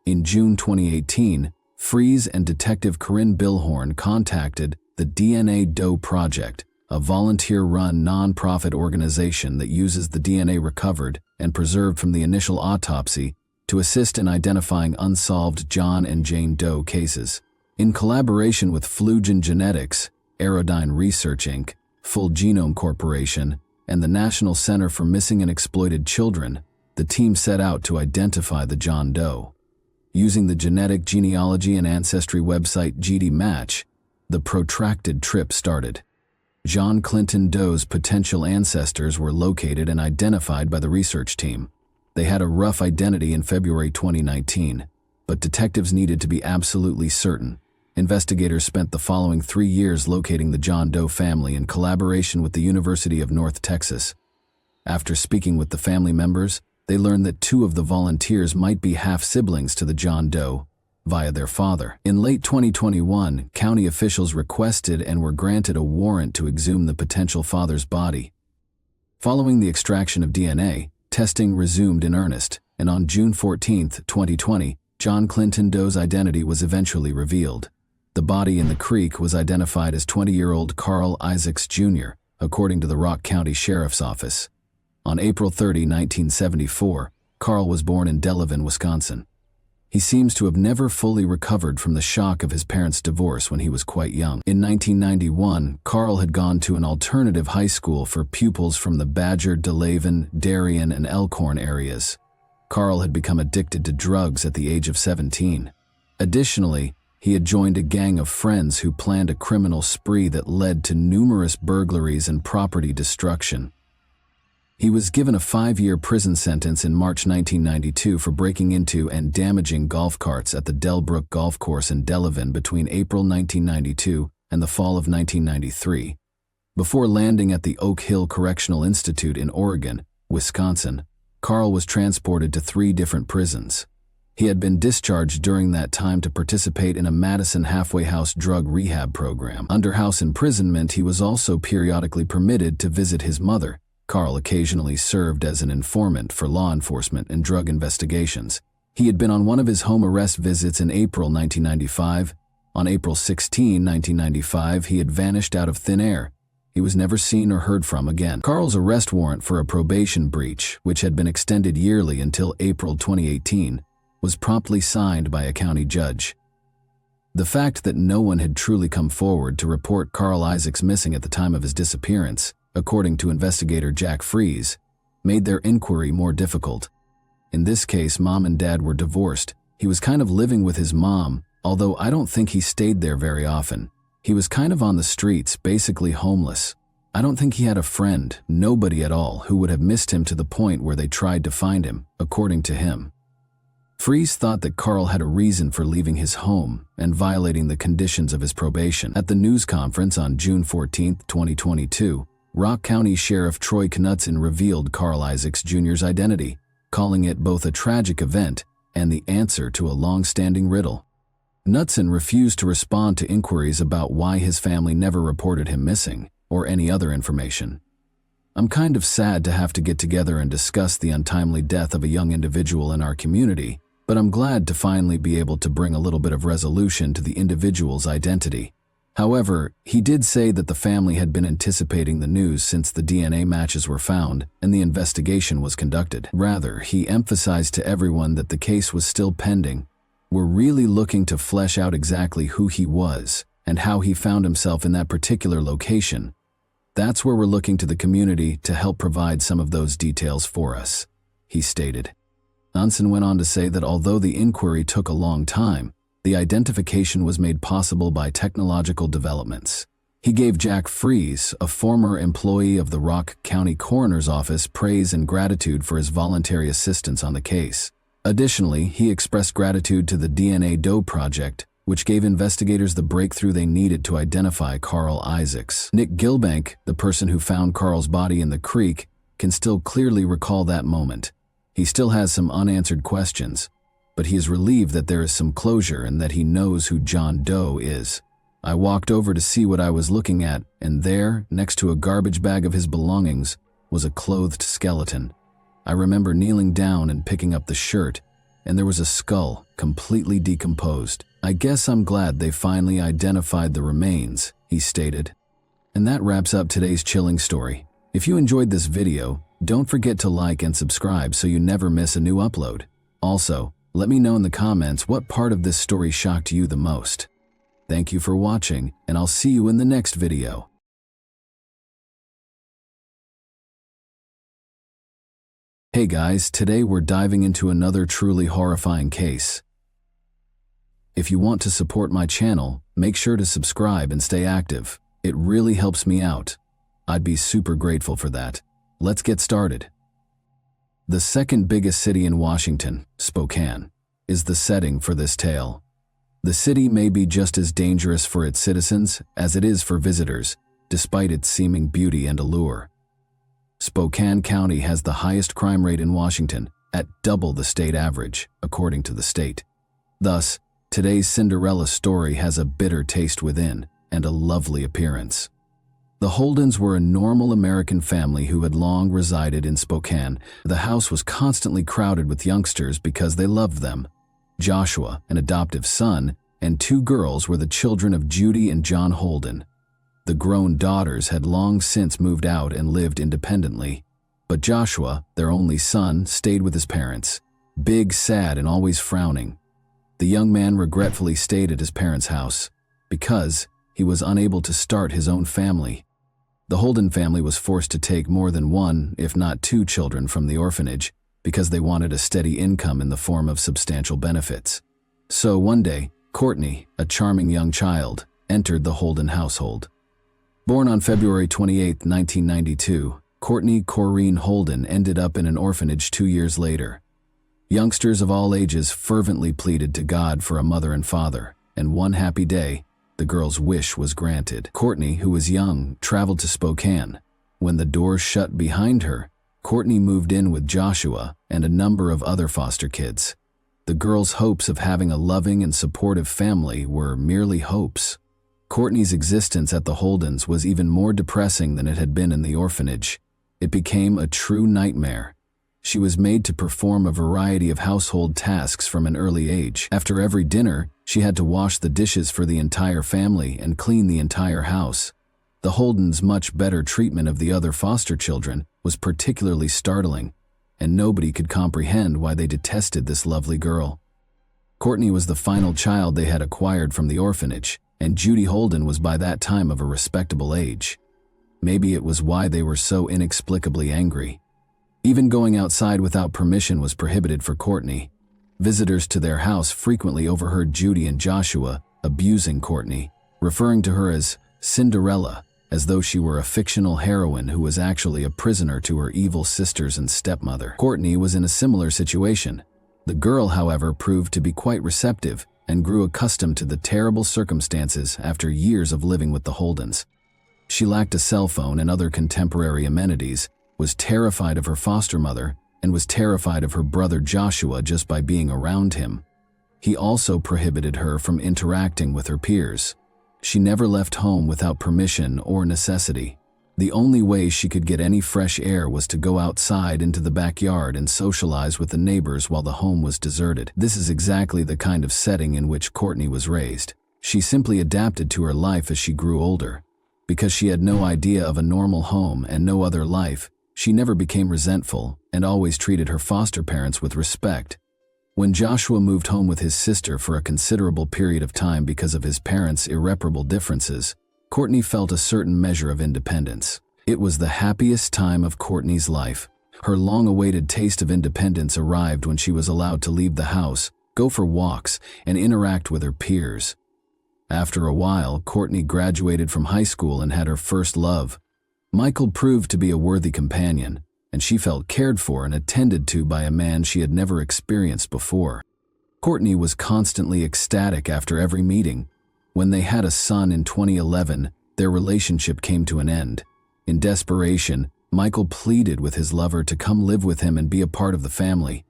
In June 2018, Fries and Detective Corinne Billhorn contacted the DNA Doe Project, a volunteer-run non-profit organization that uses the DNA recovered and preserved from the initial autopsy to assist in identifying unsolved John and Jane Doe cases. In collaboration with Flugen Genetics, Aerodyne Research Inc., Full Genome Corporation, and the National Center for Missing and Exploited Children, the team set out to identify the John Doe. Using the genetic genealogy and ancestry website GDMatch, the protracted trip started. John Clinton Doe's potential ancestors were located and identified by the research team. They had a rough identity in February 2019, but detectives needed to be absolutely certain. Investigators spent the following 3 years locating the John Doe family in collaboration with the University of North Texas. After speaking with the family members, they learned that 2 of the volunteers might be half-siblings to the John Doe, via their father. In late 2021, county officials requested and were granted a warrant to exhume the potential father's body. Following the extraction of DNA, testing resumed in earnest, and on June 14, 2020, John Clinton Doe's identity was eventually revealed. The body in the creek was identified as 20-year-old Carl Isaacs Jr., according to the Rock County Sheriff's Office. On April 30, 1974, Carl was born in Delavan, Wisconsin. He seems to have never fully recovered from the shock of his parents' divorce when he was quite young. In 1991, Carl had gone to an alternative high school for pupils from the Badger, Delavan, Darien, and Elkhorn areas. Carl had become addicted to drugs at the age of 17. Additionally, he had joined a gang of friends who planned a criminal spree that led to numerous burglaries and property destruction. He was given a 5-year prison sentence in March 1992 for breaking into and damaging golf carts at the Delbrook Golf Course in Delavan between April 1992 and the fall of 1993. Before landing at the Oak Hill Correctional Institute in Oregon, Wisconsin, Carl was transported to 3 different prisons. He had been discharged during that time to participate in a Madison halfway house drug rehab program. Under house imprisonment, he was also periodically permitted to visit his mother. Carl occasionally served as an informant for law enforcement and drug investigations. He had been on one of his home arrest visits in April 1995. On April 16, 1995, he had vanished out of thin air. He was never seen or heard from again. Carl's arrest warrant for a probation breach, which had been extended yearly until April 2018, was promptly signed by a county judge. The fact that no one had truly come forward to report Carl Isaacs missing at the time of his disappearance, according to investigator Jack Fries, made their inquiry more difficult. In this case, Mom and Dad were divorced. He was kind of living with his mom, although I don't think he stayed there very often. He was kind of on the streets, basically homeless. I don't think he had a friend, nobody at all, who would have missed him to the point where they tried to find him, according to him. Fries thought that Carl had a reason for leaving his home and violating the conditions of his probation. At the news conference on June 14, 2022, Rock County Sheriff Troy Knutson revealed Carl Isaacs Jr.'s identity, calling it both a tragic event and the answer to a long-standing riddle. Knutson refused to respond to inquiries about why his family never reported him missing or any other information. I'm kind of sad to have to get together and discuss the untimely death of a young individual in our community, but I'm glad to finally be able to bring a little bit of resolution to the individual's identity. However, he did say that the family had been anticipating the news since the DNA matches were found and the investigation was conducted. Rather, he emphasized to everyone that the case was still pending. We're really looking to flesh out exactly who he was and how he found himself in that particular location. That's where we're looking to the community to help provide some of those details for us, he stated. Knutson went on to say that although the inquiry took a long time, the identification was made possible by technological developments. He gave Jack Fries, a former employee of the Rock County Coroner's Office, praise and gratitude for his voluntary assistance on the case. Additionally, he expressed gratitude to the DNA Doe Project, which gave investigators the breakthrough they needed to identify Carl Isaacs. Nick Gilbank, the person who found Carl's body in the creek, can still clearly recall that moment. He still has some unanswered questions, but he is relieved that there is some closure and that he knows who John Doe is. I walked over to see what I was looking at, and there, next to a garbage bag of his belongings, was a clothed skeleton. I remember kneeling down and picking up the shirt, and there was a skull, completely decomposed. I guess I'm glad they finally identified the remains, he stated. And that wraps up today's chilling story. If you enjoyed this video, don't forget to like and subscribe so you never miss a new upload. Also, let me know in the comments what part of this story shocked you the most. Thank you for watching, and I'll see you in the next video. Hey guys, today we're diving into another truly horrifying case. If you want to support my channel, make sure to subscribe and stay active. It really helps me out. I'd be super grateful for that. Let's get started. The second biggest city in Washington, Spokane, is the setting for this tale. The city may be just as dangerous for its citizens as it is for visitors, despite its seeming beauty and allure. Spokane County has the highest crime rate in Washington, at double the state average, according to the state. Thus, Today's Cinderella story has a bitter taste within and a lovely appearance. The Holdens were a normal American family who had long resided in Spokane. The house was constantly crowded with youngsters because they loved them. Joshua, an adoptive son, and two girls were the children of Judy and John Holden. The grown daughters had long since moved out and lived independently, but Joshua, their only son, stayed with his parents, big, sad, and always frowning. The young man regretfully stayed at his parents' house because he was unable to start his own family. The Holden family was forced to take more than one, if not two, children from the orphanage because they wanted a steady income in the form of substantial benefits. So one day, Courtney, a charming young child, entered the Holden household. Born on February 28, 1992, Courtney Corrine Holden ended up in an orphanage 2 years later. Youngsters of all ages fervently pleaded to God for a mother and father, and one happy day, the girl's wish was granted. Courtney, who was young, traveled to Spokane. When the doors shut behind her, Courtney moved in with Joshua and a number of other foster kids. The girl's hopes of having a loving and supportive family were merely hopes. Courtney's existence at the Holdens was even more depressing than it had been in the orphanage. It became a true nightmare. She was made to perform a variety of household tasks from an early age. After every dinner, she had to wash the dishes for the entire family and clean the entire house. The Holdens' much better treatment of the other foster children was particularly startling, and nobody could comprehend why they detested this lovely girl. Courtney was the final child they had acquired from the orphanage, and Judy Holden was by that time of a respectable age. Maybe it was why they were so inexplicably angry. Even going outside without permission was prohibited for Courtney. Visitors to their house frequently overheard Judy and Joshua abusing Courtney, referring to her as Cinderella, as though she were a fictional heroine who was actually a prisoner to her evil sisters and stepmother. Courtney was in a similar situation. The girl, however, proved to be quite receptive and grew accustomed to the terrible circumstances after years of living with the Holdens. She lacked a cell phone and other contemporary amenities, was terrified of her foster mother, and was terrified of her brother Joshua just by being around him. He also prohibited her from interacting with her peers. She never left home without permission or necessity. The only way she could get any fresh air was to go outside into the backyard and socialize with the neighbors while the home was deserted. This is exactly the kind of setting in which Courtney was raised. She simply adapted to her life as she grew older. Because she had no idea of a normal home and no other life, she never became resentful and always treated her foster parents with respect. When Joshua moved home with his sister for a considerable period of time because of his parents' irreparable differences, Courtney felt a certain measure of independence. It was the happiest time of Courtney's life. Her long-awaited taste of independence arrived when she was allowed to leave the house, go for walks, and interact with her peers. After a while, Courtney graduated from high school and had her first love. Michael proved to be a worthy companion, and she felt cared for and attended to by a man she had never experienced before. Courtney was constantly ecstatic after every meeting. When they had a son in 2011, their relationship came to an end. In desperation, Michael pleaded with his lover to come live with him and be a part of the family.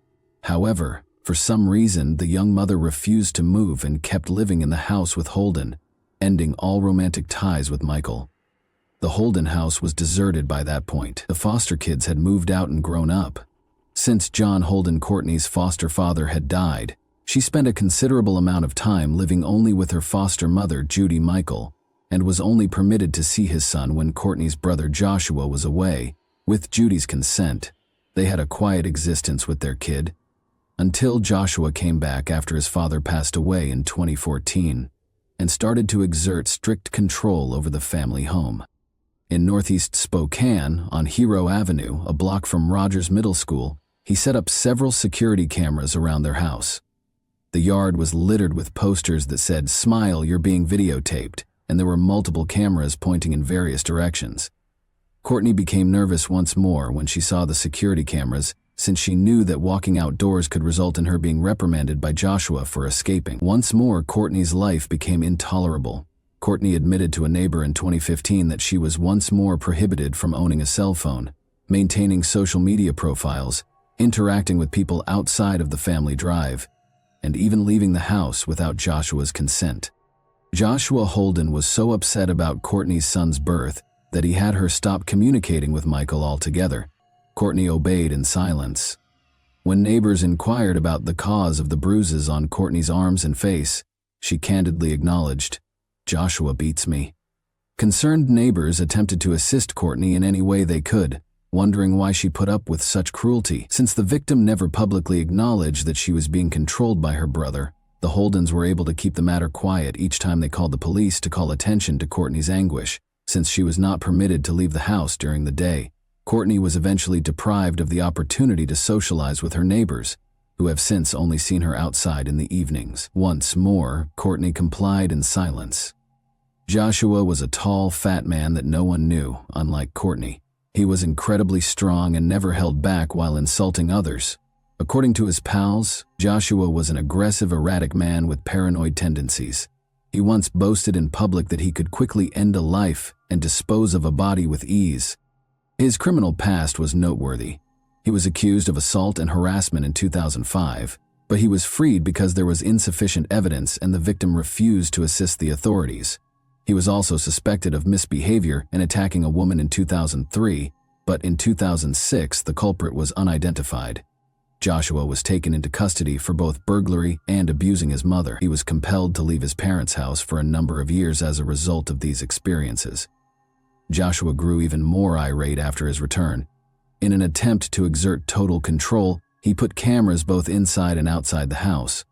However, for some reason, the young mother refused to move and kept living in the house with Holden, ending all romantic ties with Michael. The Holden house was deserted by that point. The foster kids had moved out and grown up. Since John Holden, Courtney's foster father, had died, she spent a considerable amount of time living only with her foster mother, Judy Michael, and was only permitted to see his son when Courtney's brother Joshua was away. With Judy's consent, they had a quiet existence with their kid, until Joshua came back after his father passed away in 2014 and started to exert strict control over the family home. In northeast Spokane, on Hero Avenue, a block from Rogers Middle School, he set up several security cameras around their house. The yard was littered with posters that said, "Smile, you're being videotaped," and there were multiple cameras pointing in various directions. Courtney became nervous once more when she saw the security cameras, since she knew that walking outdoors could result in her being reprimanded by Joshua for escaping. Once more, Courtney's life became intolerable. Courtney admitted to a neighbor in 2015 that she was once more prohibited from owning a cell phone, maintaining social media profiles, interacting with people outside of the family drive. and even leaving the house without Joshua's consent. Joshua Holden was so upset about Courtney's son's birth that he had her stop communicating with Michael altogether. Courtney obeyed in silence. When neighbors inquired about the cause of the bruises on Courtney's arms and face, she candidly acknowledged, "Joshua beats me." Concerned neighbors attempted to assist Courtney in any way they could, wondering why she put up with such cruelty. Since the victim never publicly acknowledged that she was being controlled by her brother, the Holdens were able to keep the matter quiet each time they called the police to call attention to Courtney's anguish, since she was not permitted to leave the house during the day. Courtney was eventually deprived of the opportunity to socialize with her neighbors, who have since only seen her outside in the evenings. Once more, Courtney complied in silence. Joshua was a tall, fat man that no one knew, unlike Courtney. He was incredibly strong and never held back while insulting others. According to his pals, Joshua was an aggressive, erratic man with paranoid tendencies. He once boasted in public that he could quickly end a life and dispose of a body with ease. His criminal past was noteworthy. He was accused of assault and harassment in 2005, but he was freed because there was insufficient evidence and the victim refused to assist the authorities. He was also suspected of misbehavior and attacking a woman in 2003, but in 2006 the culprit was unidentified. Joshua was taken into custody for both burglary and abusing his mother. He was compelled to leave his parents' house for a number of years as a result of these experiences. Joshua grew even more irate after his return. In an attempt to exert total control, he put cameras both inside and outside the house.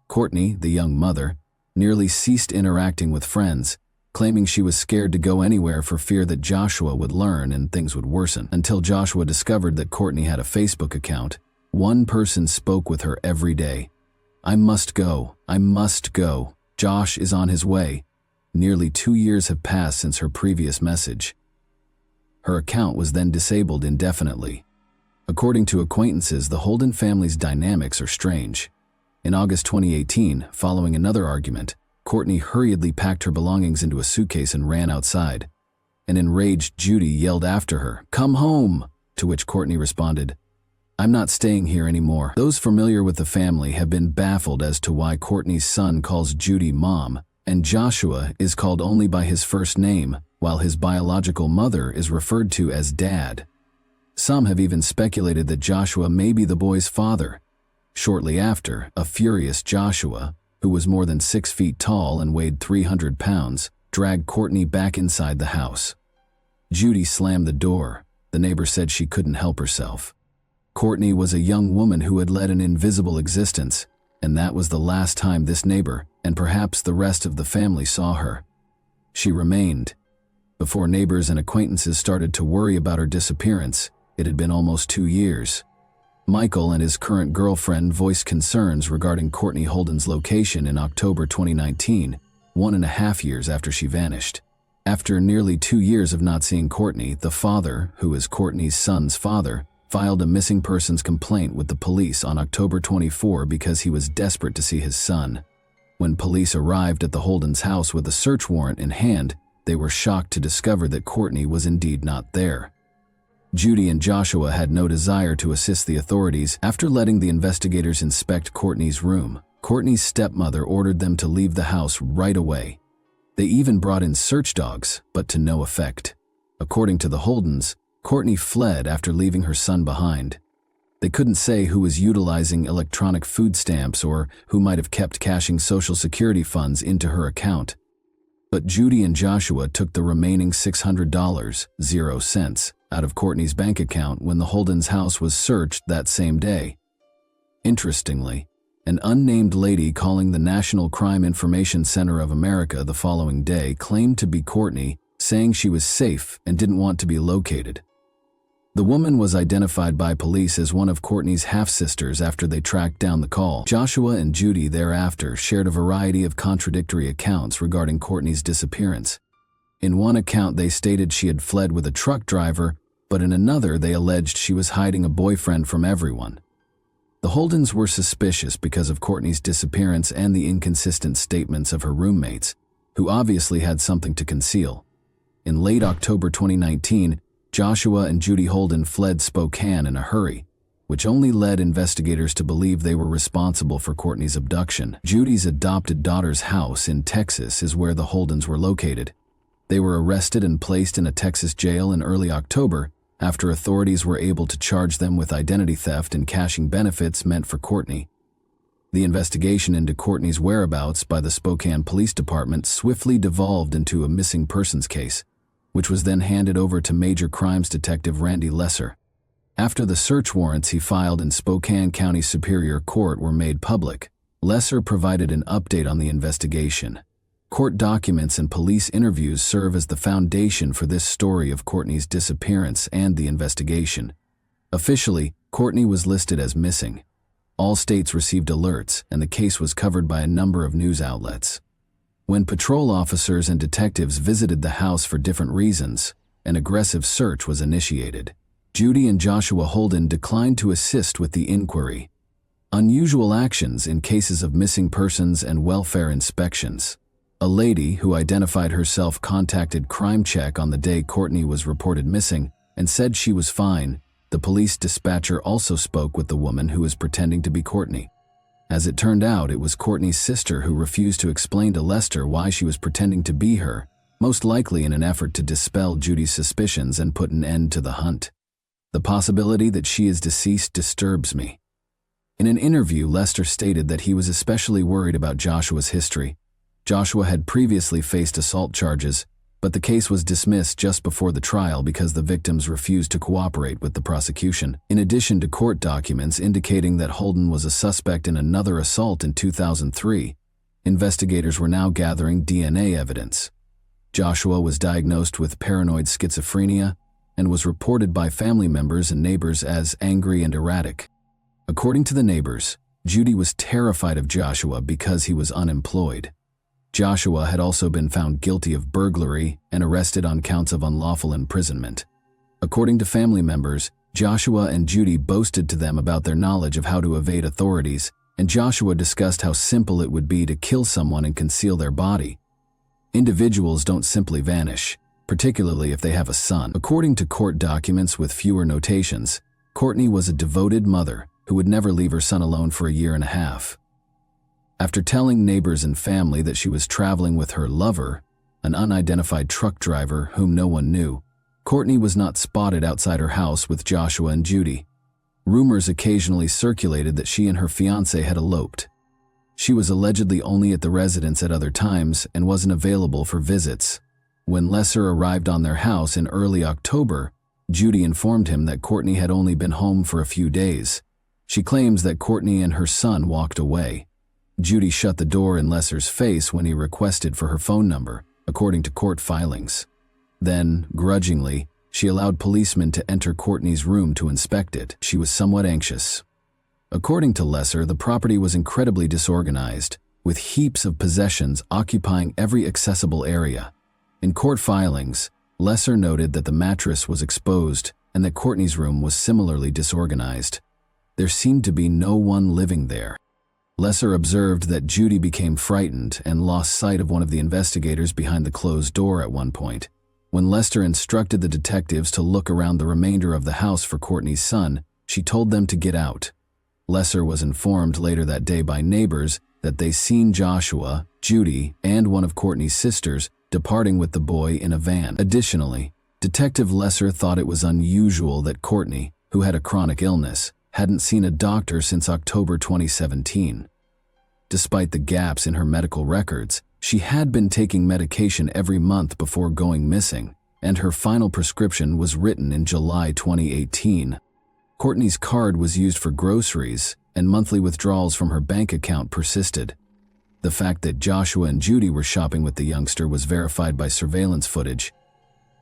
Courtney, the young mother, nearly ceased interacting with friends, claiming she was scared to go anywhere for fear that Joshua would learn and things would worsen. Until Joshua discovered that Courtney had a Facebook account, one person spoke with her every day. "I must go. I must go. Josh is on his way." Nearly 2 years have passed since her previous message. Her account was then disabled indefinitely. According to acquaintances, the Holden family's dynamics are strange. In August 2018, following another argument, Courtney hurriedly packed her belongings into a suitcase and ran outside. An enraged Judy yelled after her, "Come home!" To which Courtney responded, "I'm not staying here anymore." Those familiar with the family have been baffled as to why Courtney's son calls Judy Mom, and Joshua is called only by his first name, while his biological mother is referred to as Dad. Some have even speculated that Joshua may be the boy's father. Shortly after, a furious Joshua, who was more than 6 feet tall and weighed 300 pounds, dragged Courtney back inside the house. Judy slammed the door. The neighbor said she couldn't help herself. Courtney was a young woman who had led an invisible existence, and that was the last time this neighbor, and perhaps the rest of the family, saw her. She remained. Before neighbors and acquaintances started to worry about her disappearance, it had been almost 2 years. Michael and his current girlfriend voiced concerns regarding Courtney Holden's location in October 2019, 1.5 years after she vanished. After nearly 2 years of not seeing Courtney, the father, who is Courtney's son's father, filed a missing persons complaint with the police on October 24 because he was desperate to see his son. When police arrived at the Holden's house with a search warrant in hand, they were shocked to discover that Courtney was indeed not there. Judy and Joshua had no desire to assist the authorities. After letting the investigators inspect Courtney's room, Courtney's stepmother ordered them to leave the house right away. They even brought in search dogs, but to no effect. According to the Holdens, Courtney fled after leaving her son behind. They couldn't say who was utilizing electronic food stamps or who might have kept cashing Social Security funds into her account. But Judy and Joshua took the remaining $600, 0 cents, out of Courtney's bank account when the Holden's house was searched that same day. Interestingly, an unnamed lady calling the National Crime Information Center of America the following day claimed to be Courtney, saying she was safe and didn't want to be located. The woman was identified by police as one of Courtney's half-sisters after they tracked down the call. Joshua and Judy thereafter shared a variety of contradictory accounts regarding Courtney's disappearance. In one account they stated she had fled with a truck driver, but in another they alleged she was hiding a boyfriend from everyone. The Holdens were suspicious because of Courtney's disappearance and the inconsistent statements of her roommates, who obviously had something to conceal. In late October 2019, Joshua and Judy Holden fled Spokane in a hurry. which only led investigators to believe they were responsible for Courtney's abduction. Judy's adopted daughter's house in Texas is where the Holdens were located. They were arrested and placed in a Texas jail in early October after authorities were able to charge them with identity theft and cashing benefits meant for Courtney. The investigation into Courtney's whereabouts by the Spokane Police Department swiftly devolved into a missing persons case, which was then handed over to Major Crimes Detective Randy Lesser. After the search warrants he filed in Spokane County Superior Court were made public, Lesser provided an update on the investigation. Court documents and police interviews serve as the foundation for this story of Courtney's disappearance and the investigation. Officially, Courtney was listed as missing. All states received alerts, and the case was covered by a number of news outlets. When patrol officers and detectives visited the house for different reasons, an aggressive search was initiated. Judy and Joshua Holden declined to assist with the inquiry. Unusual actions in cases of missing persons and welfare inspections. A lady who identified herself contacted Crime Check on the day Courtney was reported missing and said she was fine. The police dispatcher also spoke with the woman who was pretending to be Courtney. As it turned out, it was Courtney's sister who refused to explain to Lester why she was pretending to be her, most likely in an effort to dispel Judy's suspicions and put an end to the hunt. The possibility that she is deceased disturbs me. In an interview, Lester stated that he was especially worried about Joshua's history. Joshua had previously faced assault charges, but the case was dismissed just before the trial because the victims refused to cooperate with the prosecution. In addition to court documents indicating that Holden was a suspect in another assault in 2003, investigators were now gathering DNA evidence. Joshua was diagnosed with paranoid schizophrenia and was reported by family members and neighbors as angry and erratic. According to the neighbors, Judy was terrified of Joshua because he was unemployed. Joshua had also been found guilty of burglary and arrested on counts of unlawful imprisonment. According to family members, Joshua and Judy boasted to them about their knowledge of how to evade authorities, and Joshua discussed how simple it would be to kill someone and conceal their body. Individuals don't simply vanish, particularly if they have a son. According to court documents with fewer notations, Courtney was a devoted mother who would never leave her son alone for a year and a half. After telling neighbors and family that she was traveling with her lover, an unidentified truck driver whom no one knew, Courtney was not spotted outside her house with Joshua and Judy. Rumors occasionally circulated that she and her fiancé had eloped. She was allegedly only at the residence at other times and wasn't available for visits. When Lesser arrived on their house in early October, Judy informed him that Courtney had only been home for a few days. She claims that Courtney and her son walked away. Judy shut the door in Lesser's face when he requested for her phone number, according to court filings. Then, grudgingly, she allowed policemen to enter Courtney's room to inspect it. She was somewhat anxious. According to Lesser, the property was incredibly disorganized, with heaps of possessions occupying every accessible area. In court filings, Lesser noted that the mattress was exposed and that Courtney's room was similarly disorganized. There seemed to be no one living there. Lesser observed that Judy became frightened and lost sight of one of the investigators behind the closed door at one point. When Lester instructed the detectives to look around the remainder of the house for Courtney's son, she told them to get out. Lesser was informed later that day by neighbors that they seen Joshua, Judy, and one of Courtney's sisters departing with the boy in a van. Additionally, Detective Lesser thought it was unusual that Courtney, who had a chronic illness, hadn't seen a doctor since October 2017. Despite the gaps in her medical records, she had been taking medication every month before going missing, and her final prescription was written in July 2018. Courtney's card was used for groceries, and monthly withdrawals from her bank account persisted. The fact that Joshua and Judy were shopping with the youngster was verified by surveillance footage.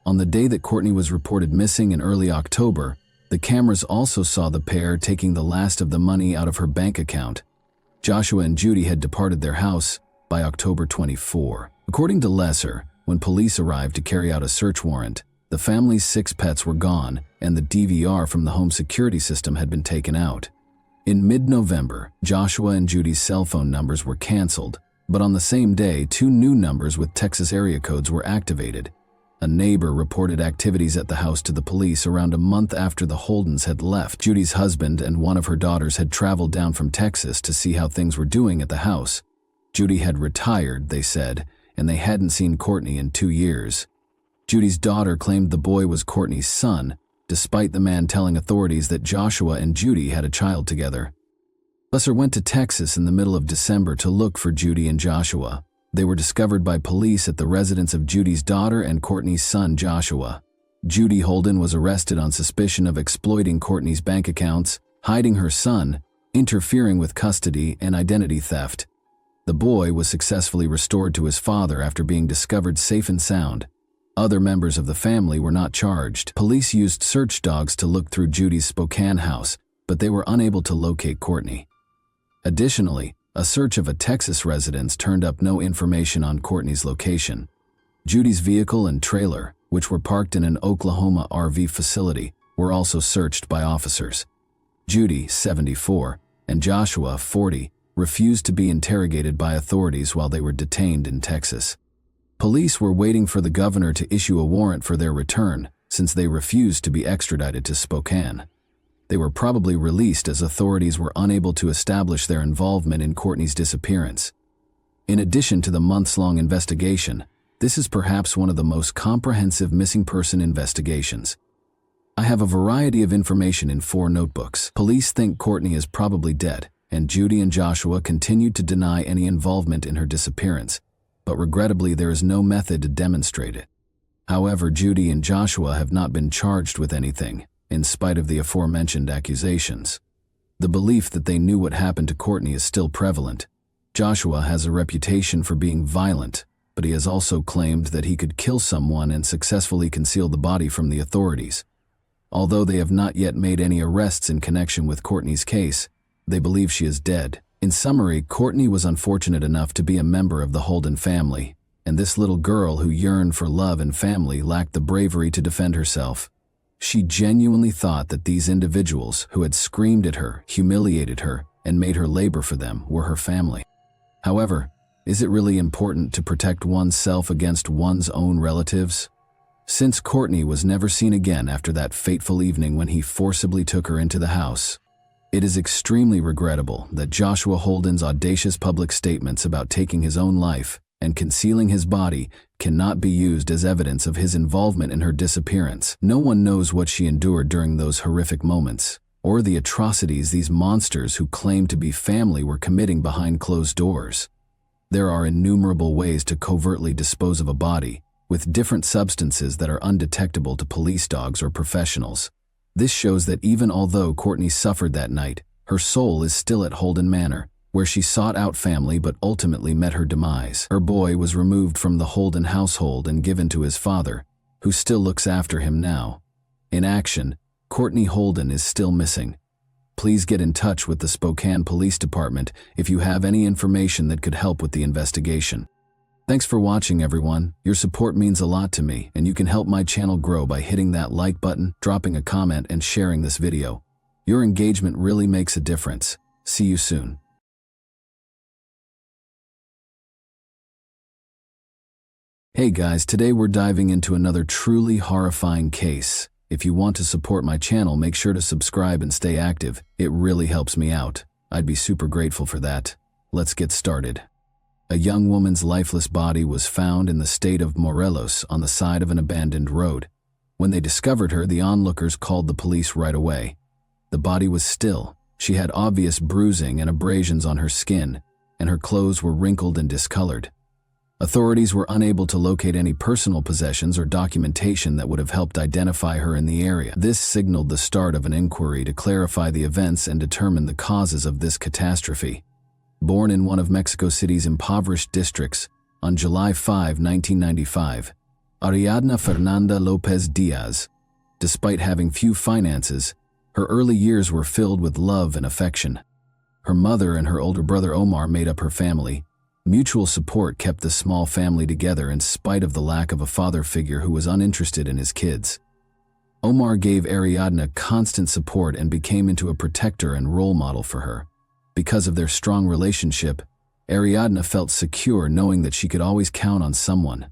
On the day that Courtney was reported missing in early October, the cameras also saw the pair taking the last of the money out of her bank account. Joshua and Judy had departed their house by October 24. According to Lesser, when police arrived to carry out a search warrant, the family's 6 pets were gone and the DVR from the home security system had been taken out. In mid-November, Joshua and Judy's cell phone numbers were canceled, but on the same day, 2 new numbers with Texas area codes were activated. A neighbor reported activities at the house to the police around a month after the Holdens had left. Judy's husband and one of her daughters had traveled down from Texas to see how things were doing at the house. Judy had retired, they said, and they hadn't seen Courtney in 2 years. Judy's daughter claimed the boy was Courtney's son, despite the man telling authorities that Joshua and Judy had a child together. Busser went to Texas in the middle of December to look for Judy and Joshua. They were discovered by police at the residence of Judy's daughter and Courtney's son, Joshua. Judy Holden was arrested on suspicion of exploiting Courtney's bank accounts, hiding her son, interfering with custody, and identity theft. The boy was successfully restored to his father after being discovered safe and sound. Other members of the family were not charged. Police used search dogs to look through Judy's Spokane house, but they were unable to locate Courtney. Additionally, a search of a Texas residence turned up no information on Courtney's location. Judy's vehicle and trailer, which were parked in an Oklahoma RV facility, were also searched by officers. Judy, 74, and Joshua, 40, refused to be interrogated by authorities while they were detained in Texas. Police were waiting for the governor to issue a warrant for their return, since they refused to be extradited to Spokane. They were probably released as authorities were unable to establish their involvement in Courtney's disappearance. In addition to the months-long investigation, this is perhaps one of the most comprehensive missing person investigations. I have a variety of information in 4 notebooks. Police think Courtney is probably dead, and Judy and Joshua continued to deny any involvement in her disappearance, but regrettably there is no method to demonstrate it. However, Judy and Joshua have not been charged with anything, in spite of the aforementioned accusations. The belief that they knew what happened to Courtney is still prevalent. Joshua has a reputation for being violent, but he has also claimed that he could kill someone and successfully conceal the body from the authorities. Although they have not yet made any arrests in connection with Courtney's case, they believe she is dead. In summary, Courtney was unfortunate enough to be a member of the Holden family, and this little girl who yearned for love and family lacked the bravery to defend herself. She genuinely thought that these individuals who had screamed at her, humiliated her, and made her labor for them were her family. However, is it really important to protect oneself against one's own relatives? Since Courtney was never seen again after that fateful evening when he forcibly took her into the house, it is extremely regrettable that Joshua Holden's audacious public statements about taking his own life and concealing his body cannot be used as evidence of his involvement in her disappearance. No one knows what she endured during those horrific moments, or the atrocities these monsters who claim to be family were committing behind closed doors. There are innumerable ways to covertly dispose of a body, with different substances that are undetectable to police dogs or professionals. This shows that even although Courtney suffered that night, her soul is still at Holden Manor, where she sought out family but ultimately met her demise. Her boy was removed from the Holden household and given to his father, who still looks after him now. In action, Courtney Holden is still missing. Please get in touch with the Spokane Police Department if you have any information that could help with the investigation. Thanks for watching, everyone. Your support means a lot to me, and you can help my channel grow by hitting that like button, dropping a comment, and sharing this video. Your engagement really makes a difference. See you soon. Hey guys, today we're diving into another truly horrifying case. If you want to support my channel, make sure to subscribe and stay active. It really helps me out. I'd be super grateful for that. Let's get started. A young woman's lifeless body was found in the state of Morelos on the side of an abandoned road. When they discovered her, the onlookers called the police right away. The body was still. She had obvious bruising and abrasions on her skin, and her clothes were wrinkled and discolored. Authorities were unable to locate any personal possessions or documentation that would have helped identify her in the area. This signaled the start of an inquiry to clarify the events and determine the causes of this catastrophe. Born in one of Mexico City's impoverished districts on July 5, 1995, Ariadna Fernanda Lopez Diaz, despite having few finances, her early years were filled with love and affection. Her mother and her older brother Omar made up her family. Mutual support kept the small family together in spite of the lack of a father figure who was uninterested in his kids. Omar gave Ariadna constant support and became into a protector and role model for her. Because of their strong relationship, Ariadna felt secure knowing that she could always count on someone.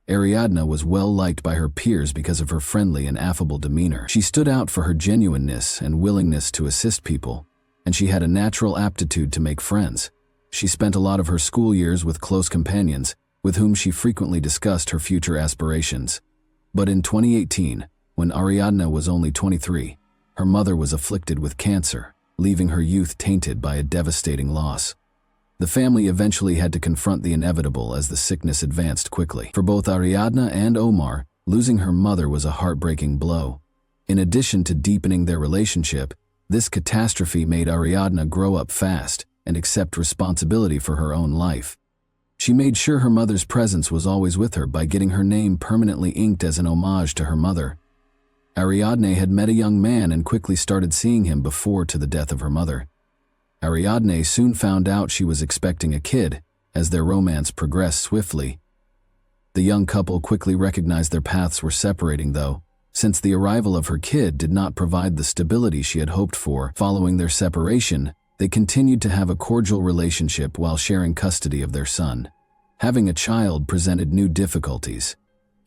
Ariadna was well liked by her peers because of her friendly and affable demeanor. She stood out for her genuineness and willingness to assist people, and she had a natural aptitude to make friends. She spent a lot of her school years with close companions, with whom she frequently discussed her future aspirations. But in 2018, when Ariadna was only 23, her mother was afflicted with cancer, leaving her youth tainted by a devastating loss. The family eventually had to confront the inevitable as the sickness advanced quickly. For both Ariadna and Omar, losing her mother was a heartbreaking blow. In addition to deepening their relationship, this catastrophe made Ariadna grow up fast and accept responsibility for her own life. She made sure her mother's presence was always with her by getting her name permanently inked as an homage to her mother. Ariadne had met a young man and quickly started seeing him before to the death of her mother. Ariadne soon found out she was expecting a kid, as their romance progressed swiftly. The young couple quickly recognized their paths were separating though, since the arrival of her kid did not provide the stability she had hoped for. Following their separation, they continued to have a cordial relationship while sharing custody of their son. Having a child presented new difficulties.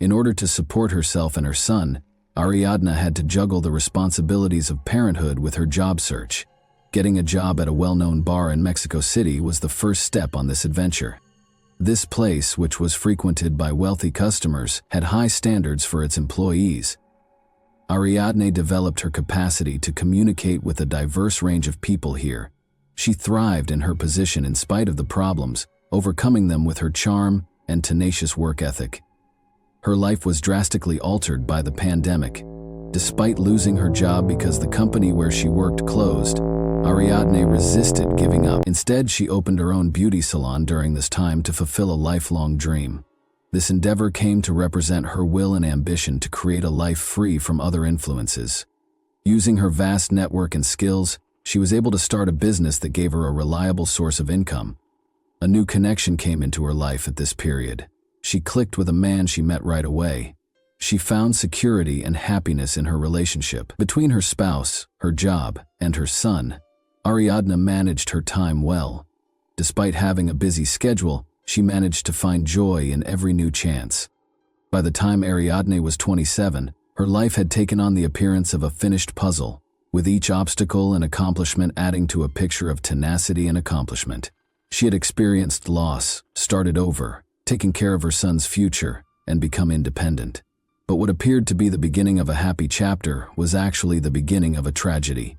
In order to support herself and her son, Ariadna had to juggle the responsibilities of parenthood with her job search. Getting a job at a well-known bar in Mexico City was the first step on this adventure. This place, which was frequented by wealthy customers, had high standards for its employees. Ariadne developed her capacity to communicate with a diverse range of people here. She thrived in her position in spite of the problems, overcoming them with her charm and tenacious work ethic. Her life was drastically altered by the pandemic. Despite losing her job because the company where she worked closed, Ariadne resisted giving up. Instead, she opened her own beauty salon during this time to fulfill a lifelong dream. This endeavor came to represent her will and ambition to create a life free from other influences. Using her vast network and skills, she was able to start a business that gave her a reliable source of income. A new connection came into her life at this period. She clicked with a man she met right away. She found security and happiness in her relationship. Between her spouse, her job, and her son, Ariadna managed her time well. Despite having a busy schedule, she managed to find joy in every new chance. By the time Ariadne was 27, her life had taken on the appearance of a finished puzzle, with each obstacle and accomplishment adding to a picture of tenacity and accomplishment. She had experienced loss, started over, taken care of her son's future, and become independent. But what appeared to be the beginning of a happy chapter was actually the beginning of a tragedy.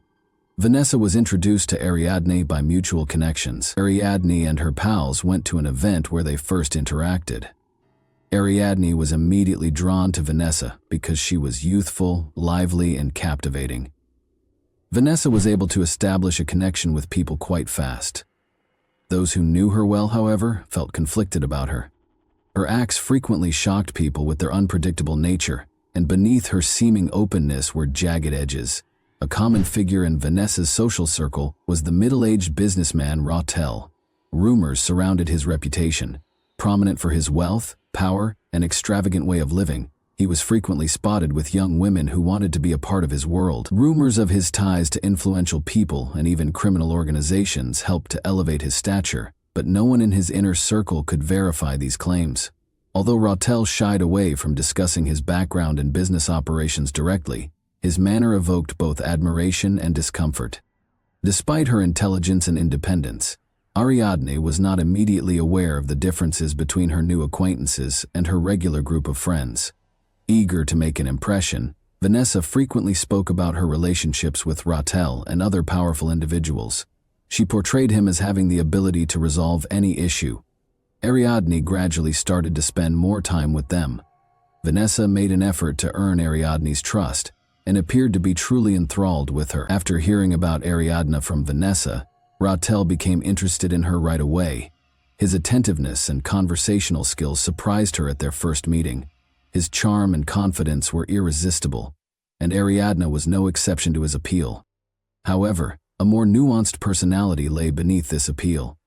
Vanessa was introduced to Ariadne by mutual connections. Ariadne and her pals went to an event where they first interacted. Ariadne was immediately drawn to Vanessa because she was youthful, lively, and captivating. Vanessa was able to establish a connection with people quite fast. Those who knew her well, however, felt conflicted about her. Her acts frequently shocked people with their unpredictable nature, and beneath her seeming openness were jagged edges. A common figure in Vanessa's social circle was the middle-aged businessman Rautel. Rumors surrounded his reputation. Prominent for his wealth, power, and extravagant way of living, he was frequently spotted with young women who wanted to be a part of his world. Rumors of his ties to influential people and even criminal organizations helped to elevate his stature, but no one in his inner circle could verify these claims. Although Rautel shied away from discussing his background and business operations directly, his manner evoked both admiration and discomfort. Despite her intelligence and independence, Ariadne was not immediately aware of the differences between her new acquaintances and her regular group of friends. Eager to make an impression, Vanessa frequently spoke about her relationships with Rautel and other powerful individuals. She portrayed him as having the ability to resolve any issue. Ariadne gradually started to spend more time with them. Vanessa made an effort to earn Ariadne's trust, and appeared to be truly enthralled with her. After hearing about Ariadne from Vanessa, Rautel became interested in her right away. His attentiveness and conversational skills surprised her at their first meeting. His charm and confidence were irresistible, and Ariadne was no exception to his appeal. However, a more nuanced personality lay beneath this appeal.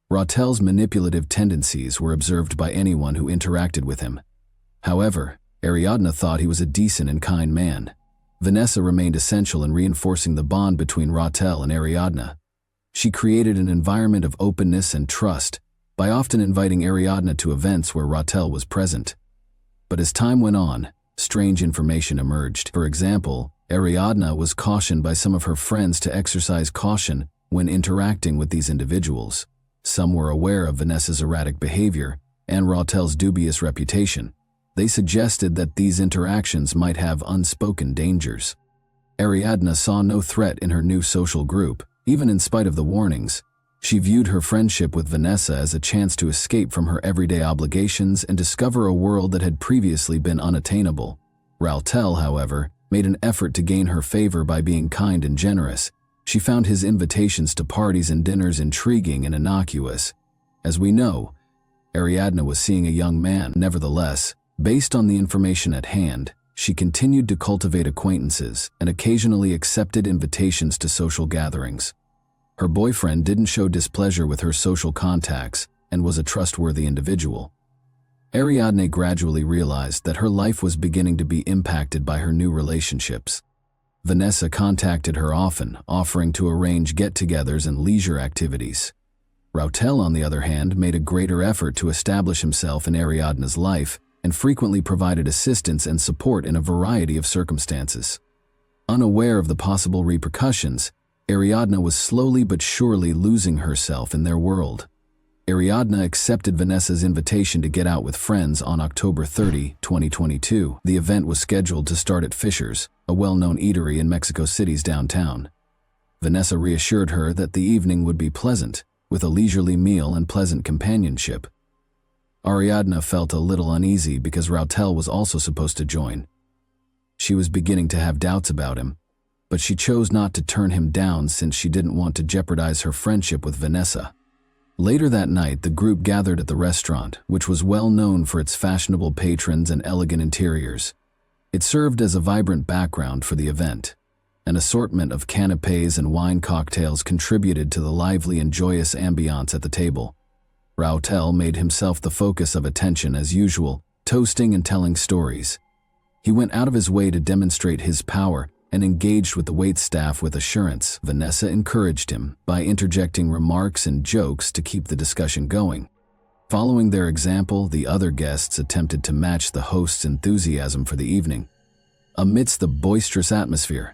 Rautel's manipulative tendencies were observed by anyone who interacted with him. However, Ariadne thought he was a decent and kind man. Vanessa remained essential in reinforcing the bond between Rautel and Ariadne. She created an environment of openness and trust by often inviting Ariadne to events where Rautel was present. But as time went on, strange information emerged. For example, Ariadna was cautioned by some of her friends to exercise caution when interacting with these individuals. Some were aware of Vanessa's erratic behavior and Rautel's dubious reputation. They suggested that these interactions might have unspoken dangers. Ariadna saw no threat in her new social group, even in spite of the warnings. She viewed her friendship with Vanessa as a chance to escape from her everyday obligations and discover a world that had previously been unattainable. Rautel, however, made an effort to gain her favor by being kind and generous. She found his invitations to parties and dinners intriguing and innocuous. As we know, Ariadna was seeing a young man. Nevertheless, based on the information at hand, she continued to cultivate acquaintances and occasionally accepted invitations to social gatherings. Her boyfriend didn't show displeasure with her social contacts and was a trustworthy individual. Ariadne gradually realized that her life was beginning to be impacted by her new relationships. Vanessa contacted her often, offering to arrange get-togethers and leisure activities. Rautel, on the other hand, made a greater effort to establish himself in Ariadna's life and frequently provided assistance and support in a variety of circumstances. Unaware of the possible repercussions, Ariadna was slowly but surely losing herself in their world. Ariadna accepted Vanessa's invitation to get out with friends on October 30, 2022. The event was scheduled to start at Fisher's, a well-known eatery in Mexico City's downtown. Vanessa reassured her that the evening would be pleasant, with a leisurely meal and pleasant companionship. Ariadna felt a little uneasy because Rautel was also supposed to join. She was beginning to have doubts about him, but she chose not to turn him down since she didn't want to jeopardize her friendship with Vanessa. Later that night, the group gathered at the restaurant, which was well known for its fashionable patrons and elegant interiors. It served as a vibrant background for the event. An assortment of canapés and wine cocktails contributed to the lively and joyous ambiance at the table. Rautel made himself the focus of attention as usual, toasting and telling stories. He went out of his way to demonstrate his power and engaged with the waitstaff with assurance. Vanessa encouraged him by interjecting remarks and jokes to keep the discussion going. Following their example, the other guests attempted to match the host's enthusiasm for the evening. Amidst the boisterous atmosphere,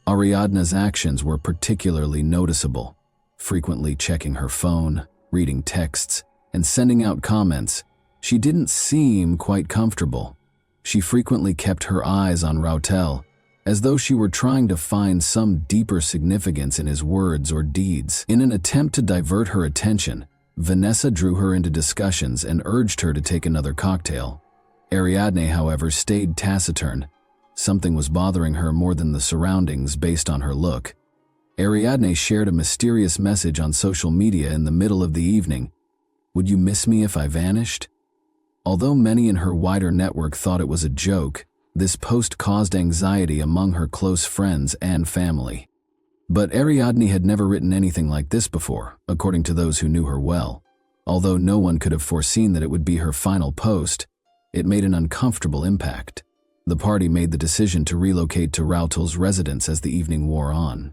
Ariadna's actions were particularly noticeable, frequently checking her phone, reading texts, and sending out comments. She didn't seem quite comfortable. She frequently kept her eyes on Rautel, as though she were trying to find some deeper significance in his words or deeds. In an attempt to divert her attention, Vanessa drew her into discussions and urged her to take another cocktail. Ariadne, however, stayed taciturn. Something was bothering her more than the surroundings based on her look. Ariadne shared a mysterious message on social media in the middle of the evening. "Would you miss me if I vanished?" Although many in her wider network thought it was a joke, this post caused anxiety among her close friends and family. But Ariadne had never written anything like this before, according to those who knew her well. Although no one could have foreseen that it would be her final post, it made an uncomfortable impact. The party made the decision to relocate to Rautel's residence as the evening wore on.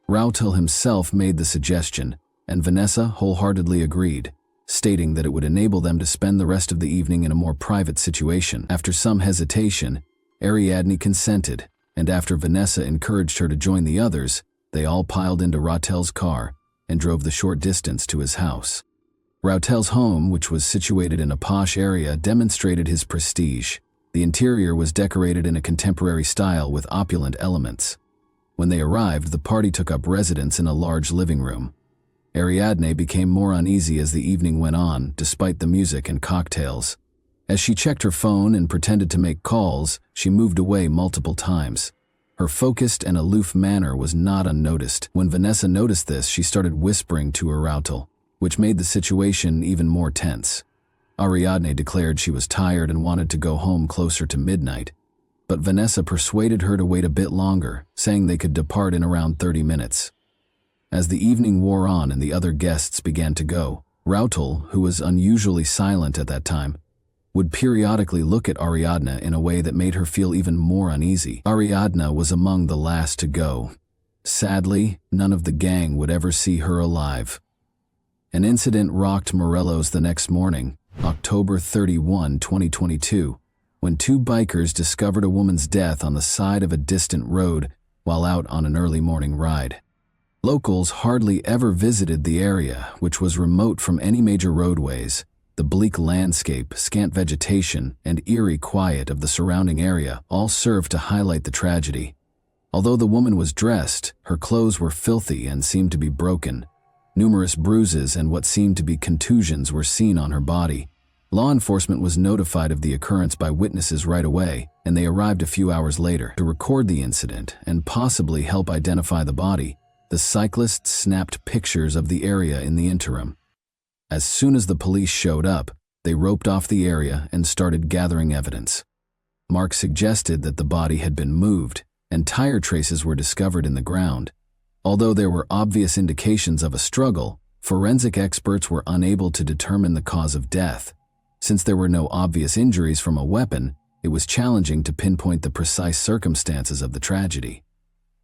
Rautel himself made the suggestion, and Vanessa wholeheartedly agreed, stating that it would enable them to spend the rest of the evening in a more private situation. After some hesitation, Ariadne consented, and after Vanessa encouraged her to join the others, they all piled into Rautel's car and drove the short distance to his house. Rautel's home, which was situated in a posh area, demonstrated his prestige. The interior was decorated in a contemporary style with opulent elements. When they arrived, the party took up residence in a large living room. Ariadne became more uneasy as the evening went on, despite the music and cocktails. As she checked her phone and pretended to make calls, she moved away multiple times. Her focused and aloof manner was not unnoticed. When Vanessa noticed this, she started whispering to her Rautel, which made the situation even more tense. Ariadne declared she was tired and wanted to go home closer to midnight, but Vanessa persuaded her to wait a bit longer, saying they could depart in around 30 minutes. As the evening wore on and the other guests began to go, Rautel, who was unusually silent at that time, would periodically look at Ariadne in a way that made her feel even more uneasy. Ariadne was among the last to go. Sadly, none of the gang would ever see her alive. An incident rocked Morelos the next morning, October 31, 2022, when two bikers discovered a woman's death on the side of a distant road while out on an early morning ride. Locals hardly ever visited the area, which was remote from any major roadways. The bleak landscape, scant vegetation, and eerie quiet of the surrounding area all served to highlight the tragedy. Although the woman was dressed, her clothes were filthy and seemed to be broken. Numerous bruises and what seemed to be contusions were seen on her body. Law enforcement was notified of the occurrence by witnesses right away, and they arrived a few hours later to record the incident and possibly help identify the body. The cyclists snapped pictures of the area in the interim. As soon as the police showed up, they roped off the area and started gathering evidence. Mark suggested that the body had been moved, and tire traces were discovered in the ground. Although there were obvious indications of a struggle, forensic experts were unable to determine the cause of death. Since there were no obvious injuries from a weapon, it was challenging to pinpoint the precise circumstances of the tragedy.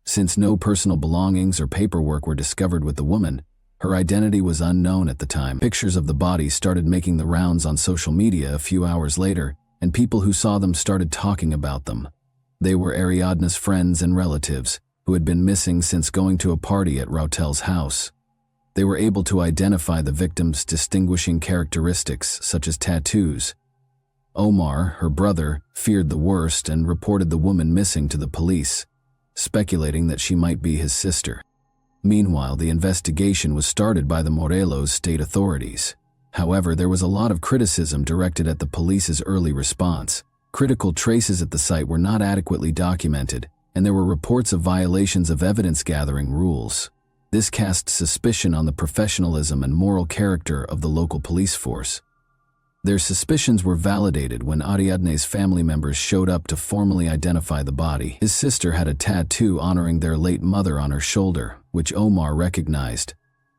Since no personal belongings or paperwork were discovered with the woman, her identity was unknown at the time. Pictures of the body started making the rounds on social media a few hours later, and people who saw them started talking about them. They were Ariadna's friends and relatives, who had been missing since going to a party at Rautel's house. They were able to identify the victim's distinguishing characteristics, such as tattoos. Omar, her brother, feared the worst and reported the woman missing to the police, speculating that she might be his sister. Meanwhile, the investigation was started by the Morelos state authorities. However, there was a lot of criticism directed at the police's early response. Critical traces at the site were not adequately documented, and there were reports of violations of evidence-gathering rules. This cast suspicion on the professionalism and moral character of the local police force. Their suspicions were validated when Ariadne's family members showed up to formally identify the body. His sister had a tattoo honoring their late mother on her shoulder, which Omar recognized.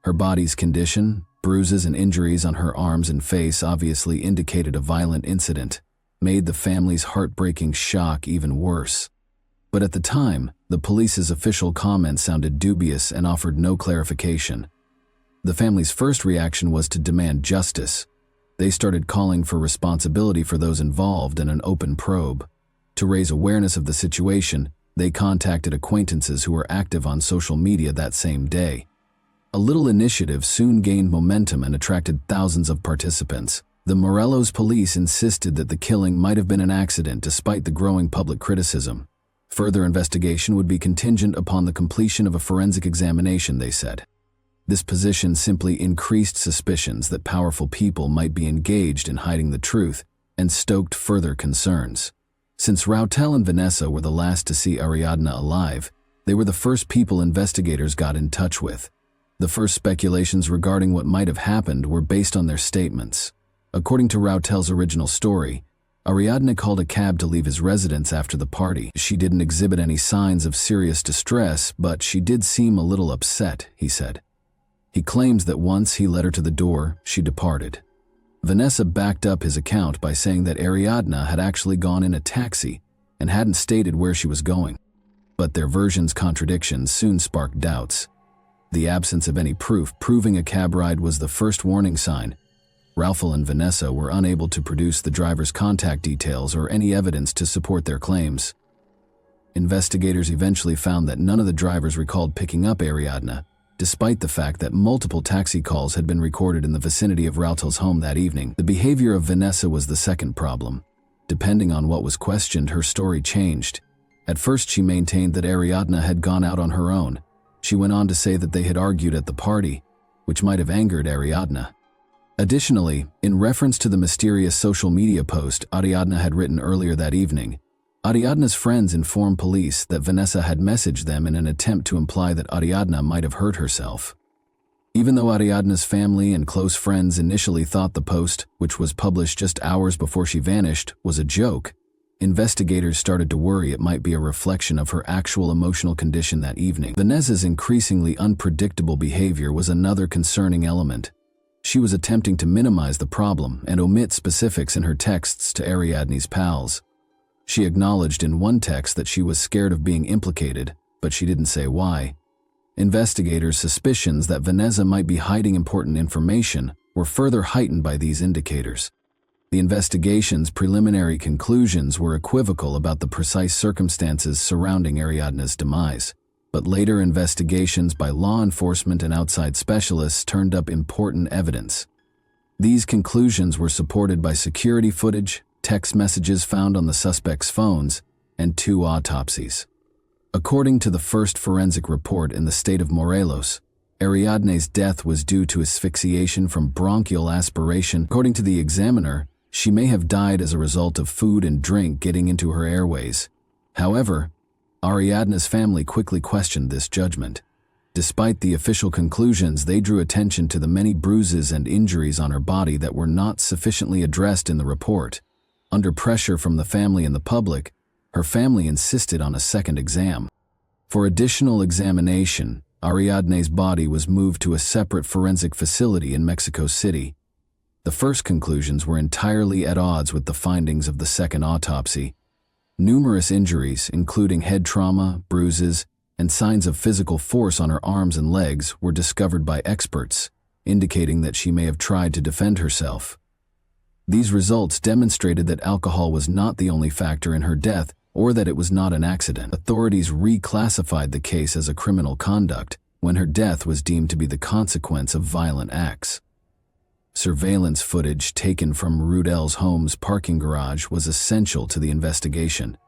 Her body's condition, bruises and injuries on her arms and face obviously indicated a violent incident, made the family's heartbreaking shock even worse. But at the time, the police's official comments sounded dubious and offered no clarification. The family's first reaction was to demand justice. They started calling for responsibility for those involved and an open probe. To raise awareness of the situation, they contacted acquaintances who were active on social media that same day. A little initiative soon gained momentum and attracted thousands of participants. The Morelos police insisted that the killing might have been an accident despite the growing public criticism. Further investigation would be contingent upon the completion of a forensic examination, they said. This position simply increased suspicions that powerful people might be engaged in hiding the truth and stoked further concerns. Since Rautel and Vanessa were the last to see Ariadna alive, they were the first people investigators got in touch with. The first speculations regarding what might have happened were based on their statements. According to Rautel's original story, Ariadna called a cab to leave his residence after the party. She didn't exhibit any signs of serious distress, but she did seem a little upset, he said. He claims that once he led her to the door, she departed. Vanessa backed up his account by saying that Ariadna had actually gone in a taxi and hadn't stated where she was going. But their versions' contradictions soon sparked doubts. The absence of any proof proving a cab ride was the first warning sign. Raufel and Vanessa were unable to produce the driver's contact details or any evidence to support their claims. Investigators eventually found that none of the drivers recalled picking up Ariadna, despite the fact that multiple taxi calls had been recorded in the vicinity of Rautel's home that evening. The behavior of Vanessa was the second problem. Depending on what was questioned, her story changed. At first, she maintained that Ariadna had gone out on her own. She went on to say that they had argued at the party, which might have angered Ariadna. Additionally, in reference to the mysterious social media post Ariadna had written earlier that evening, Ariadna's friends informed police that Vanessa had messaged them in an attempt to imply that Ariadna might have hurt herself. Even though Ariadna's family and close friends initially thought the post, which was published just hours before she vanished, was a joke, investigators started to worry it might be a reflection of her actual emotional condition that evening. Vanessa's increasingly unpredictable behavior was another concerning element. She was attempting to minimize the problem and omit specifics in her texts to Ariadne's pals. She acknowledged in one text that she was scared of being implicated, but she didn't say why. Investigators' suspicions that Vanessa might be hiding important information were further heightened by these indicators. The investigation's preliminary conclusions were equivocal about the precise circumstances surrounding Ariadne's demise, but later investigations by law enforcement and outside specialists turned up important evidence. These conclusions were supported by security footage, text messages found on the suspect's phones, and 2 autopsies. According to the first forensic report in the state of Morelos, Ariadne's death was due to asphyxiation from bronchial aspiration. According to the examiner, she may have died as a result of food and drink getting into her airways. However, Ariadne's family quickly questioned this judgment. Despite the official conclusions, they drew attention to the many bruises and injuries on her body that were not sufficiently addressed in the report. Under pressure from the family and the public, her family insisted on a second exam. For additional examination, Ariadne's body was moved to a separate forensic facility in Mexico City. The first conclusions were entirely at odds with the findings of the second autopsy. Numerous injuries, including head trauma, bruises, and signs of physical force on her arms and legs, were discovered by experts, indicating that she may have tried to defend herself. These results demonstrated that alcohol was not the only factor in her death, or that it was not an accident. Authorities reclassified the case as a criminal conduct when her death was deemed to be the consequence of violent acts. Surveillance footage taken from Rudel's home's parking garage was essential to the investigation.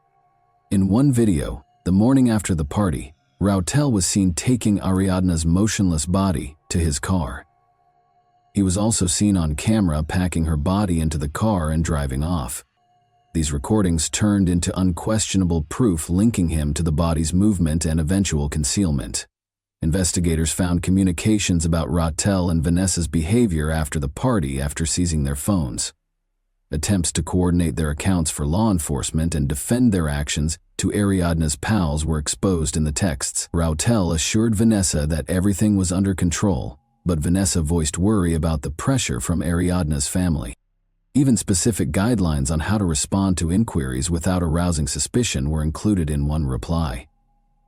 In one video, the morning after the party, Rudel was seen taking Ariadne's motionless body to his car. He was also seen on camera packing her body into the car and driving off. These recordings turned into unquestionable proof linking him to the body's movement and eventual concealment. Investigators found communications about Rudel and Vanessa's behavior after the party after seizing their phones. Attempts to coordinate their accounts for law enforcement and defend their actions to Ariadne's pals were exposed in the texts. Rudel assured Vanessa that everything was under control, but Vanessa voiced worry about the pressure from Ariadne's family. Even specific guidelines on how to respond to inquiries without arousing suspicion were included in one reply.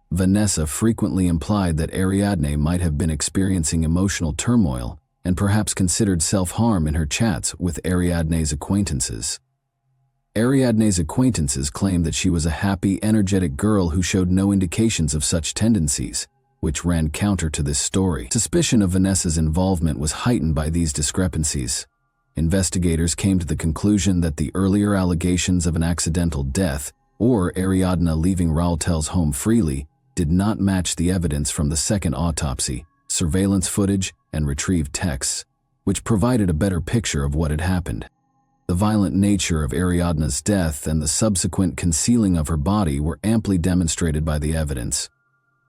Vanessa frequently implied that Ariadne might have been experiencing emotional turmoil and perhaps considered self-harm in her chats with Ariadne's acquaintances. Ariadne's acquaintances claimed that she was a happy, energetic girl who showed no indications of such tendencies, which ran counter to this story. Suspicion of Vanessa's involvement was heightened by these discrepancies. Investigators came to the conclusion that the earlier allegations of an accidental death, or Ariadne leaving Rudel's home freely, did not match the evidence from the second autopsy, surveillance footage, and retrieved texts, which provided a better picture of what had happened. The violent nature of Ariadne's death and the subsequent concealing of her body were amply demonstrated by the evidence.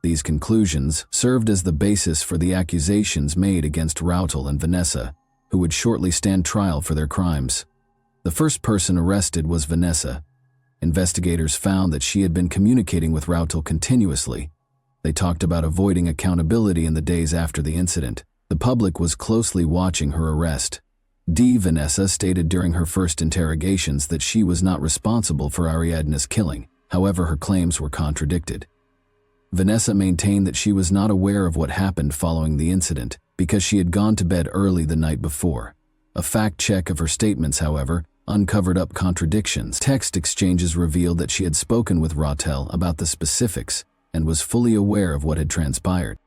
These conclusions served as the basis for the accusations made against Rudel and Vanessa, who would shortly stand trial for their crimes. The first person arrested was Vanessa. Investigators found that she had been communicating with Rudel continuously. They talked about avoiding accountability in the days after the incident. The public was closely watching her arrest. Vanessa stated during her first interrogations that she was not responsible for Ariadne's killing. However, her claims were contradicted. Vanessa maintained that she was not aware of what happened following the incident because she had gone to bed early the night before. A fact check of her statements, however, uncovered up contradictions. Text exchanges revealed that she had spoken with Rudel about the specifics and was fully aware of what had transpired.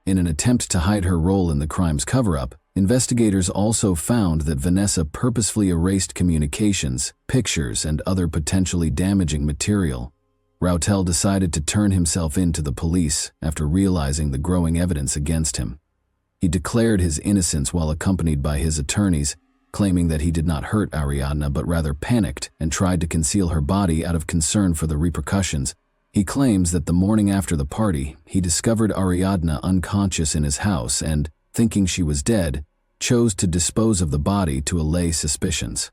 In an attempt to hide her role in the crime's cover-up, investigators also found that Vanessa purposefully erased communications, pictures, and other potentially damaging material. Rudel decided to turn himself in to the police after realizing the growing evidence against him. He declared his innocence while accompanied by his attorneys, claiming that he did not hurt Ariadne but rather panicked and tried to conceal her body out of concern for the repercussions. He claims that the morning after the party, he discovered Ariadne unconscious in his house and, thinking she was dead, chose to dispose of the body to allay suspicions.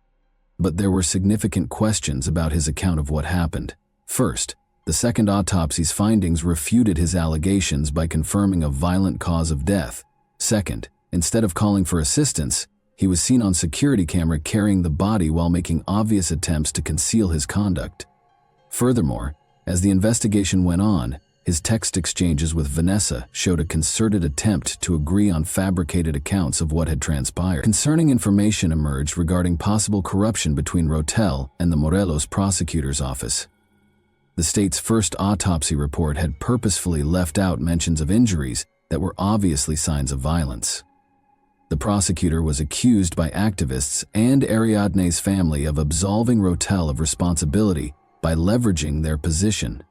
But there were significant questions about his account of what happened. First, the second autopsy's findings refuted his allegations by confirming a violent cause of death. Second, instead of calling for assistance, he was seen on security camera carrying the body while making obvious attempts to conceal his conduct. Furthermore, as the investigation went on, His text exchanges with Vanessa showed a concerted attempt to agree on fabricated accounts of what had transpired. Concerning information emerged regarding possible corruption between Rotel and the Morelos prosecutor's office. The state's first autopsy report had purposefully left out mentions of injuries that were obviously signs of violence. The prosecutor was accused by activists and Ariadne's family of absolving Rotel of responsibility by leveraging their position.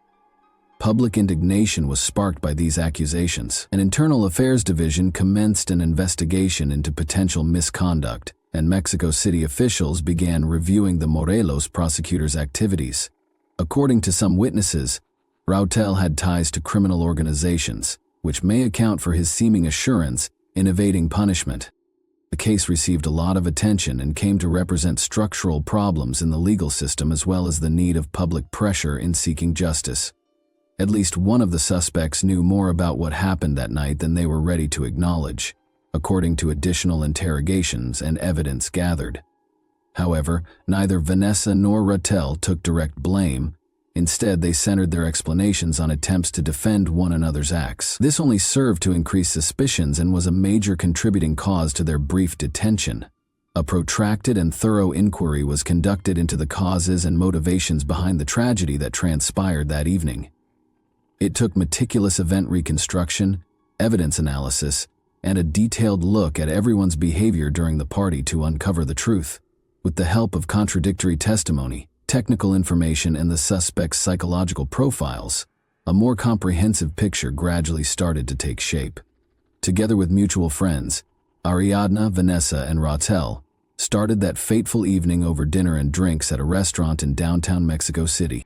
Public indignation was sparked by these accusations. An internal affairs division commenced an investigation into potential misconduct, and Mexico City officials began reviewing the Morelos prosecutor's activities. According to some witnesses, Rotel had ties to criminal organizations, which may account for his seeming assurance in evading punishment. The case received a lot of attention and came to represent structural problems in the legal system as well as the need of public pressure in seeking justice. At least one of the suspects knew more about what happened that night than they were ready to acknowledge, according to additional interrogations and evidence gathered. However, neither Vanessa nor Rotel took direct blame. Instead, they centered their explanations on attempts to defend one another's acts. This only served to increase suspicions and was a major contributing cause to their brief detention. A protracted and thorough inquiry was conducted into the causes and motivations behind the tragedy that transpired that evening. It took meticulous event reconstruction, evidence analysis, and a detailed look at everyone's behavior during the party to uncover the truth. With the help of contradictory testimony, technical information, and the suspect's psychological profiles, a more comprehensive picture gradually started to take shape. Together with mutual friends, Ariadna, Vanessa, and Rotel started that fateful evening over dinner and drinks at a restaurant in downtown Mexico City.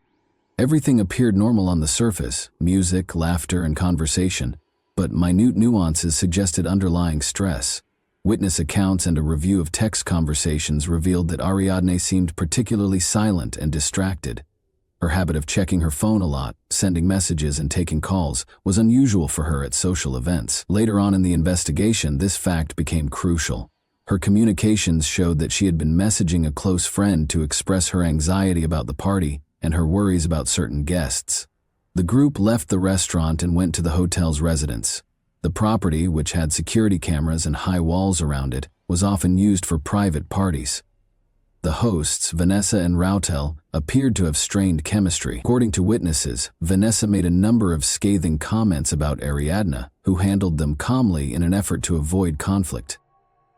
Everything appeared normal on the surface: music, laughter, and conversation, but minute nuances suggested underlying stress. Witness accounts and a review of text conversations revealed that Ariadne seemed particularly silent and distracted. Her habit of checking her phone a lot, sending messages, and taking calls was unusual for her at social events. Later on in the investigation, this fact became crucial. Her communications showed that she had been messaging a close friend to express her anxiety about the party and her worries about certain guests. The group left the restaurant and went to the hotel's residence. The property, which had security cameras and high walls around it, was often used for private parties. The hosts, Vanessa and Rotel, appeared to have strained chemistry. According to witnesses, Vanessa made a number of scathing comments about Ariadna, who handled them calmly in an effort to avoid conflict.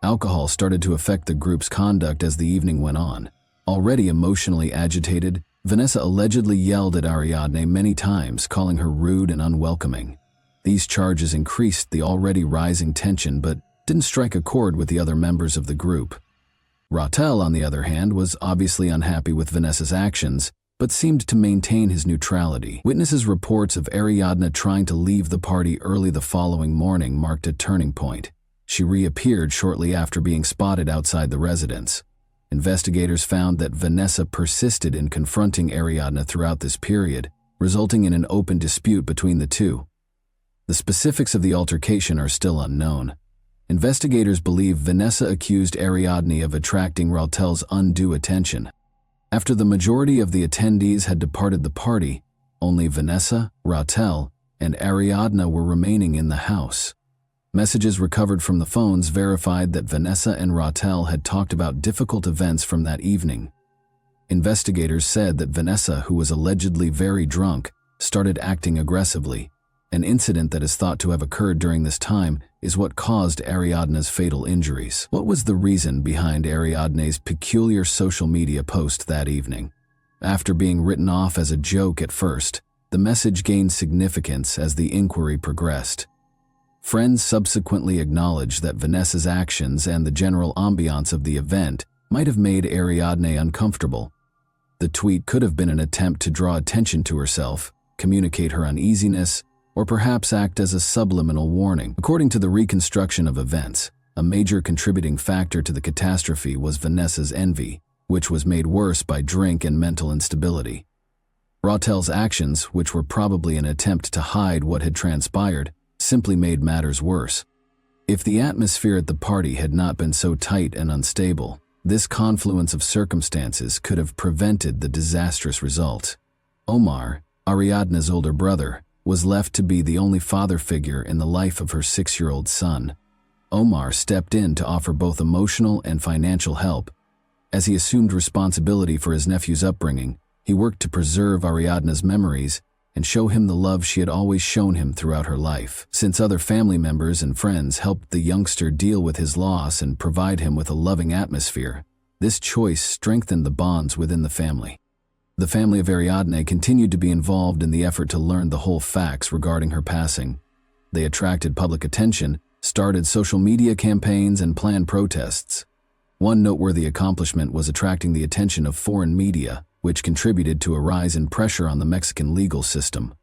Alcohol started to affect the group's conduct as the evening went on. Already emotionally agitated, Vanessa allegedly yelled at Ariadne many times, calling her rude and unwelcoming. These charges increased the already rising tension but didn't strike a chord with the other members of the group. Rotel, on the other hand, was obviously unhappy with Vanessa's actions, but seemed to maintain his neutrality. Witnesses' reports of Ariadna trying to leave the party early the following morning marked a turning point. She reappeared shortly after being spotted outside the residence. Investigators found that Vanessa persisted in confronting Ariadna throughout this period, resulting in an open dispute between the two. The specifics of the altercation are still unknown. Investigators believe Vanessa accused Ariadne of attracting Rotel's undue attention. After the majority of the attendees had departed the party, only Vanessa, Rotel, and Ariadna were remaining in the house. Messages recovered from the phones verified that Vanessa and Rotel had talked about difficult events from that evening. Investigators said that Vanessa, who was allegedly very drunk, started acting aggressively. An incident that is thought to have occurred during this time is what caused Ariadna's fatal injuries. What was the reason behind Ariadne's peculiar social media post that evening? After being written off as a joke at first, the message gained significance as the inquiry progressed. Friends subsequently acknowledged that Vanessa's actions and the general ambiance of the event might have made Ariadne uncomfortable. The tweet could have been an attempt to draw attention to herself, communicate her uneasiness, or perhaps act as a subliminal warning. According to the reconstruction of events, a major contributing factor to the catastrophe was Vanessa's envy, which was made worse by drink and mental instability. Rotel's actions, which were probably an attempt to hide what had transpired, simply made matters worse. If the atmosphere at the party had not been so tight and unstable, this confluence of circumstances could have prevented the disastrous result. Omar, Ariadna's older brother, was left to be the only father figure in the life of her 6-year-old son. Omar stepped in to offer both emotional and financial help. As he assumed responsibility for his nephew's upbringing, he worked to preserve Ariadne's memories and show him the love she had always shown him throughout her life. Since other family members and friends helped the youngster deal with his loss and provide him with a loving atmosphere, this choice strengthened the bonds within the family. The family of Ariadne continued to be involved in the effort to learn the whole facts regarding her passing. They attracted public attention, started social media campaigns, and planned protests. One noteworthy accomplishment was attracting the attention of foreign media, which contributed to a rise in pressure on the Mexican legal system.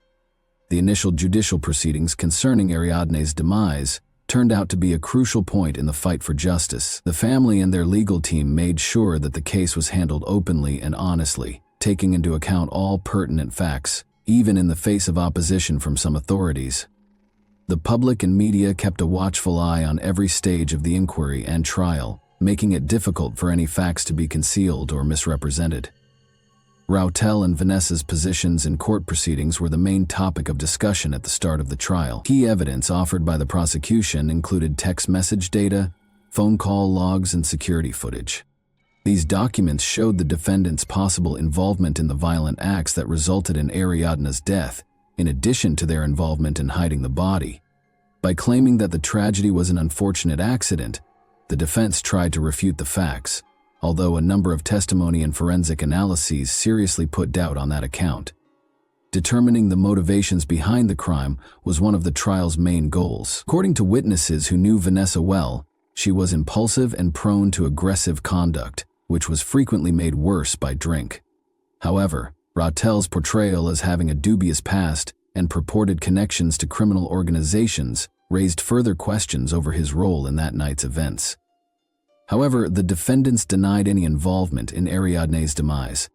The initial judicial proceedings concerning Ariadne's demise turned out to be a crucial point in the fight for justice. The family and their legal team made sure that the case was handled openly and honestly, taking into account all pertinent facts, even in the face of opposition from some authorities. The public and media kept a watchful eye on every stage of the inquiry and trial, making it difficult for any facts to be concealed or misrepresented. Rautel and Vanessa's positions in court proceedings were the main topic of discussion at the start of the trial. Key evidence offered by the prosecution included text message data, phone call logs, and security footage. These documents showed the defendants' possible involvement in the violent acts that resulted in Ariadne's death, in addition to their involvement in hiding the body. By claiming that the tragedy was an unfortunate accident, the defense tried to refute the facts, although a number of testimony and forensic analyses seriously put doubt on that account. Determining the motivations behind the crime was one of the trial's main goals. According to witnesses who knew Vanessa well, she was impulsive and prone to aggressive conduct, which was frequently made worse by drink. However, Rautel's portrayal as having a dubious past and purported connections to criminal organizations raised further questions over his role in that night's events. However, the defendants denied any involvement in Ariadne's demise.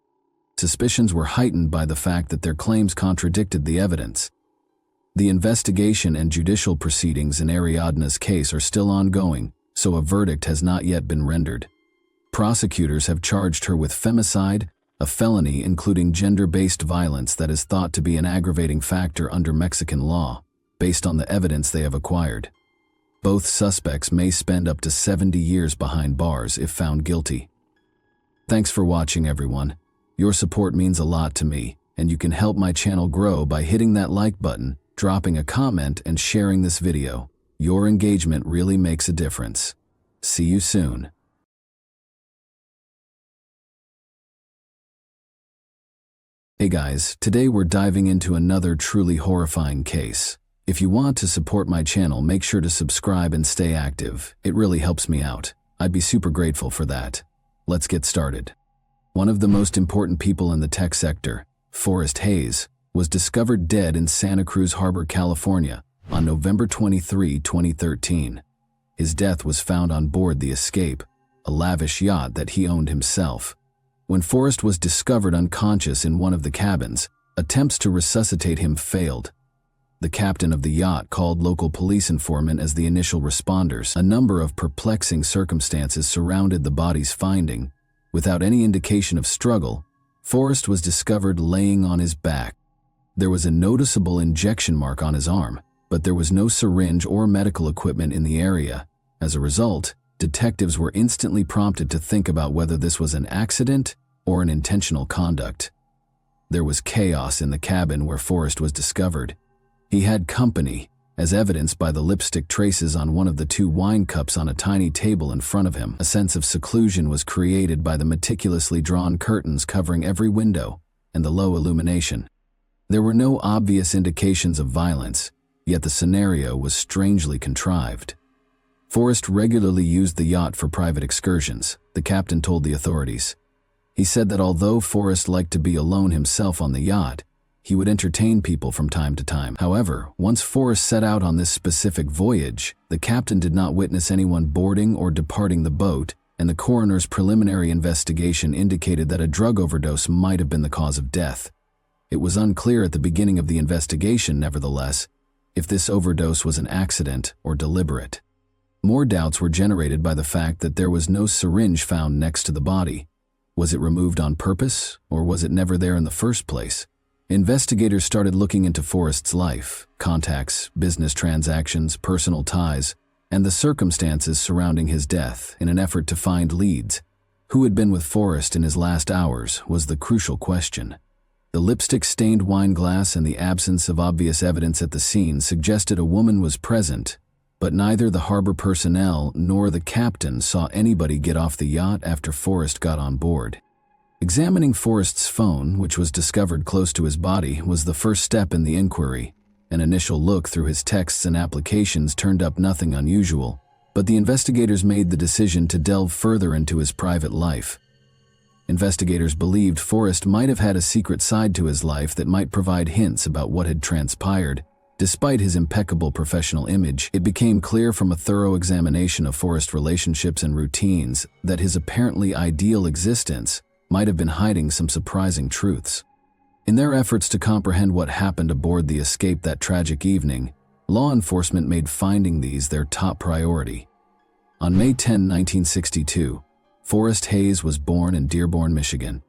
Suspicions were heightened by the fact that their claims contradicted the evidence. The investigation and judicial proceedings in Ariadne's case are still ongoing, so a verdict has not yet been rendered. Prosecutors have charged her with femicide, a felony including gender-based violence that is thought to be an aggravating factor under Mexican law, based on the evidence they have acquired. Both suspects may spend up to 70 years behind bars if found guilty. Thanks for watching, everyone. Your support means a lot to me, and you can help my channel grow by hitting that like button, dropping a comment, and sharing this video. Your engagement really makes a difference. See you soon. Hey guys, today we're diving into another truly horrifying case. If you want to support my channel, make sure to subscribe and stay active. It really helps me out. I'd be super grateful for that. Let's get started. One of the most important people in the tech sector, Forrest Hayes, was discovered dead in Santa Cruz Harbor, California, on November 23, 2013. His death was found on board the Escape, a lavish yacht that he owned himself. When Forrest was discovered unconscious in one of the cabins, attempts to resuscitate him failed. The captain of the yacht called local police informant as the initial responders. A number of perplexing circumstances surrounded the body's finding. Without any indication of struggle, Forrest was discovered laying on his back. There was a noticeable injection mark on his arm, but there was no syringe or medical equipment in the area. As a result, detectives were instantly prompted to think about whether this was an accident or an intentional conduct. There was chaos in the cabin where Forrest was discovered. He had company, as evidenced by the lipstick traces on one of the 2 wine cups on a tiny table in front of him. A sense of seclusion was created by the meticulously drawn curtains covering every window and the low illumination. There were no obvious indications of violence, yet the scenario was strangely contrived. Forrest regularly used the yacht for private excursions, the captain told the authorities. He said that although Forrest liked to be alone himself on the yacht, he would entertain people from time to time. However, once Forrest set out on this specific voyage, the captain did not witness anyone boarding or departing the boat, and the coroner's preliminary investigation indicated that a drug overdose might have been the cause of death. It was unclear at the beginning of the investigation, nevertheless, if this overdose was an accident or deliberate. More doubts were generated by the fact that there was no syringe found next to the body. Was it removed on purpose, or was it never there in the first place? Investigators started looking into Forrest's life, contacts, business transactions, personal ties, and the circumstances surrounding his death in an effort to find leads. Who had been with Forrest in his last hours was the crucial question. The lipstick-stained wine glass and the absence of obvious evidence at the scene suggested a woman was present, but neither the harbor personnel nor the captain saw anybody get off the yacht after Forrest got on board. Examining Forrest's phone, which was discovered close to his body, was the first step in the inquiry. An initial look through his texts and applications turned up nothing unusual, but the investigators made the decision to delve further into his private life. Investigators believed Forrest might have had a secret side to his life that might provide hints about what had transpired. Despite his impeccable professional image, it became clear from a thorough examination of Forrest's relationships and routines that his apparently ideal existence might have been hiding some surprising truths. In their efforts to comprehend what happened aboard the Escape that tragic evening, law enforcement made finding these their top priority. On May 10, 1962, Forrest Hayes was born in Dearborn, Michigan.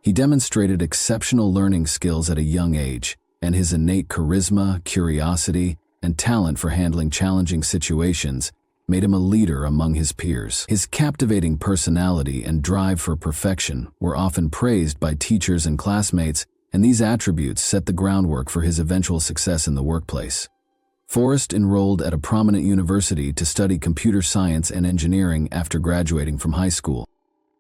He demonstrated exceptional learning skills at a young age, and his innate charisma, curiosity, and talent for handling challenging situations made him a leader among his peers. His captivating personality and drive for perfection were often praised by teachers and classmates, and these attributes set the groundwork for his eventual success in the workplace. Forrest enrolled at a prominent university to study computer science and engineering after graduating from high school.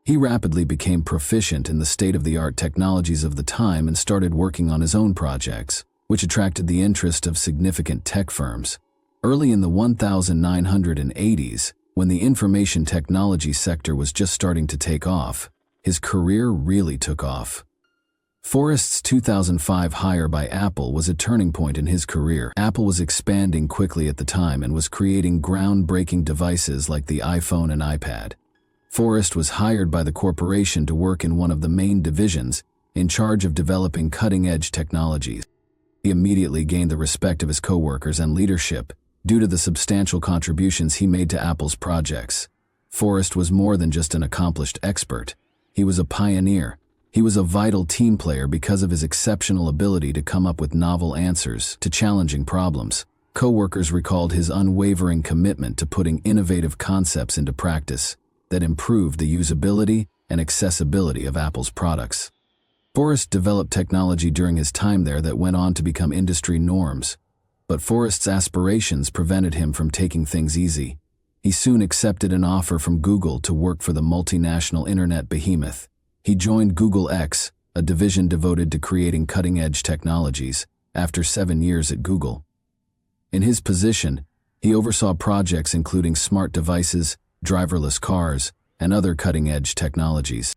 He rapidly became proficient in the state-of-the-art technologies of the time and started working on his own projects, which attracted the interest of significant tech firms. Early in the 1980s, when the information technology sector was just starting to take off, his career really took off. Forrest's 2005 hire by Apple was a turning point in his career. Apple was expanding quickly at the time and was creating groundbreaking devices like the iPhone and iPad. Forrest was hired by the corporation to work in one of the main divisions, in charge of developing cutting-edge technologies. He immediately gained the respect of his coworkers and leadership due to the substantial contributions he made to Apple's projects. Forrest was more than just an accomplished expert. He was a pioneer. He was a vital team player because of his exceptional ability to come up with novel answers to challenging problems. Coworkers recalled his unwavering commitment to putting innovative concepts into practice that improved the usability and accessibility of Apple's products. Forrest developed technology during his time there that went on to become industry norms, but Forrest's aspirations prevented him from taking things easy. He soon accepted an offer from Google to work for the multinational internet behemoth. He joined Google X, a division devoted to creating cutting-edge technologies, after 7 years at Google. In his position, he oversaw projects including smart devices, driverless cars, and other cutting-edge technologies.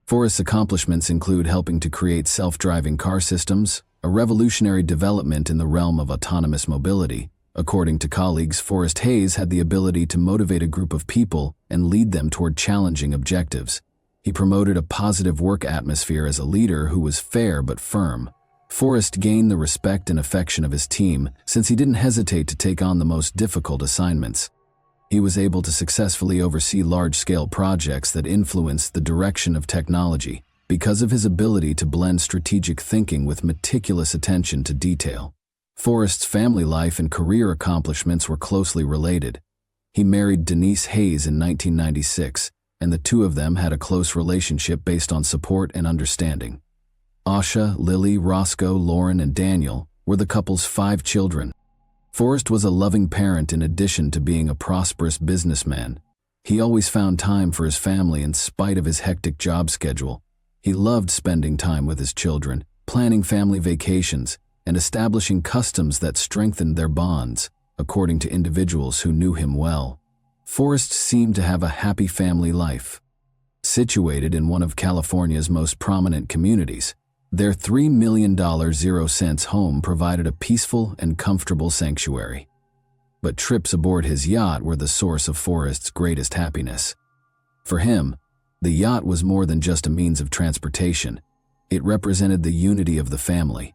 Forrest's accomplishments include helping to create self-driving car systems, a revolutionary development in the realm of autonomous mobility. According to colleagues, Forrest Hayes had the ability to motivate a group of people and lead them toward challenging objectives. He promoted a positive work atmosphere as a leader who was fair but firm. Forrest gained the respect and affection of his team since he didn't hesitate to take on the most difficult assignments. He was able to successfully oversee large-scale projects that influenced the direction of technology because of his ability to blend strategic thinking with meticulous attention to detail. Forrest's family life and career accomplishments were closely related. He married Denise Hayes in 1996, and the two of them had a close relationship based on support and understanding. Asha, Lily, Roscoe, Lauren, and Daniel were the couple's 5 children. Forrest was a loving parent in addition to being a prosperous businessman. He always found time for his family in spite of his hectic job schedule. He loved spending time with his children, planning family vacations, and establishing customs that strengthened their bonds, according to individuals who knew him well. Forrest seemed to have a happy family life. Situated in one of California's most prominent communities, their $3 million 0-cents home provided a peaceful and comfortable sanctuary. But trips aboard his yacht were the source of Forrest's greatest happiness. For him, the yacht was more than just a means of transportation. It represented the unity of the family.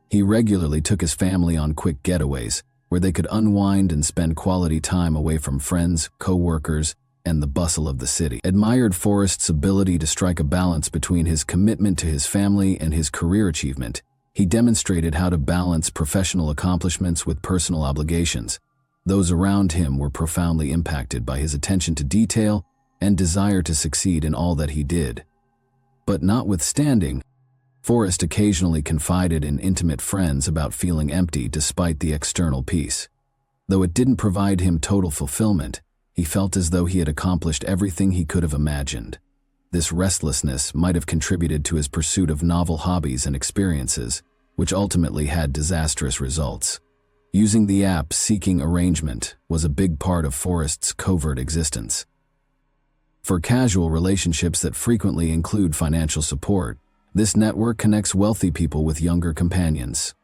He regularly took his family on quick getaways, where they could unwind and spend quality time away from friends, co-workers, and the bustle of the city. Admired Forrest's ability to strike a balance between his commitment to his family and his career achievement. He demonstrated how to balance professional accomplishments with personal obligations. Those around him were profoundly impacted by his attention to detail and desire to succeed in all that he did. But notwithstanding, Forrest occasionally confided in intimate friends about feeling empty despite the external peace. Though it didn't provide him total fulfillment, he felt as though he had accomplished everything he could have imagined. This restlessness might have contributed to his pursuit of novel hobbies and experiences, which ultimately had disastrous results. Using the app Seeking Arrangement was a big part of Forrest's covert existence. For casual relationships that frequently include financial support, this network connects wealthy people with younger companions.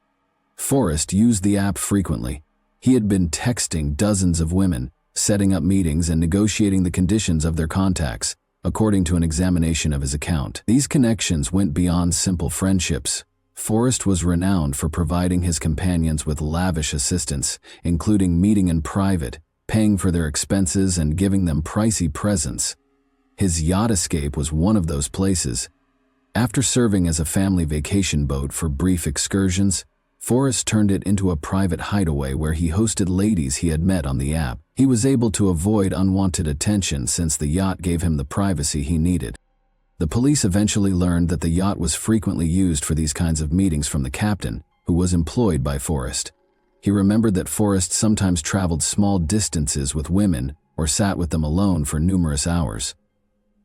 Forrest used the app frequently. He had been texting dozens of women, setting up meetings and negotiating the conditions of their contacts, according to an examination of his account. These connections went beyond simple friendships. Forrest was renowned for providing his companions with lavish assistance, including meeting in private, paying for their expenses, and giving them pricey presents. His yacht escape was one of those places. After serving as a family vacation boat for brief excursions, Forrest turned it into a private hideaway where he hosted ladies he had met on the app. He was able to avoid unwanted attention since the yacht gave him the privacy he needed. The police eventually learned that the yacht was frequently used for these kinds of meetings from the captain, who was employed by Forrest. He remembered that Forrest sometimes traveled small distances with women or sat with them alone for numerous hours.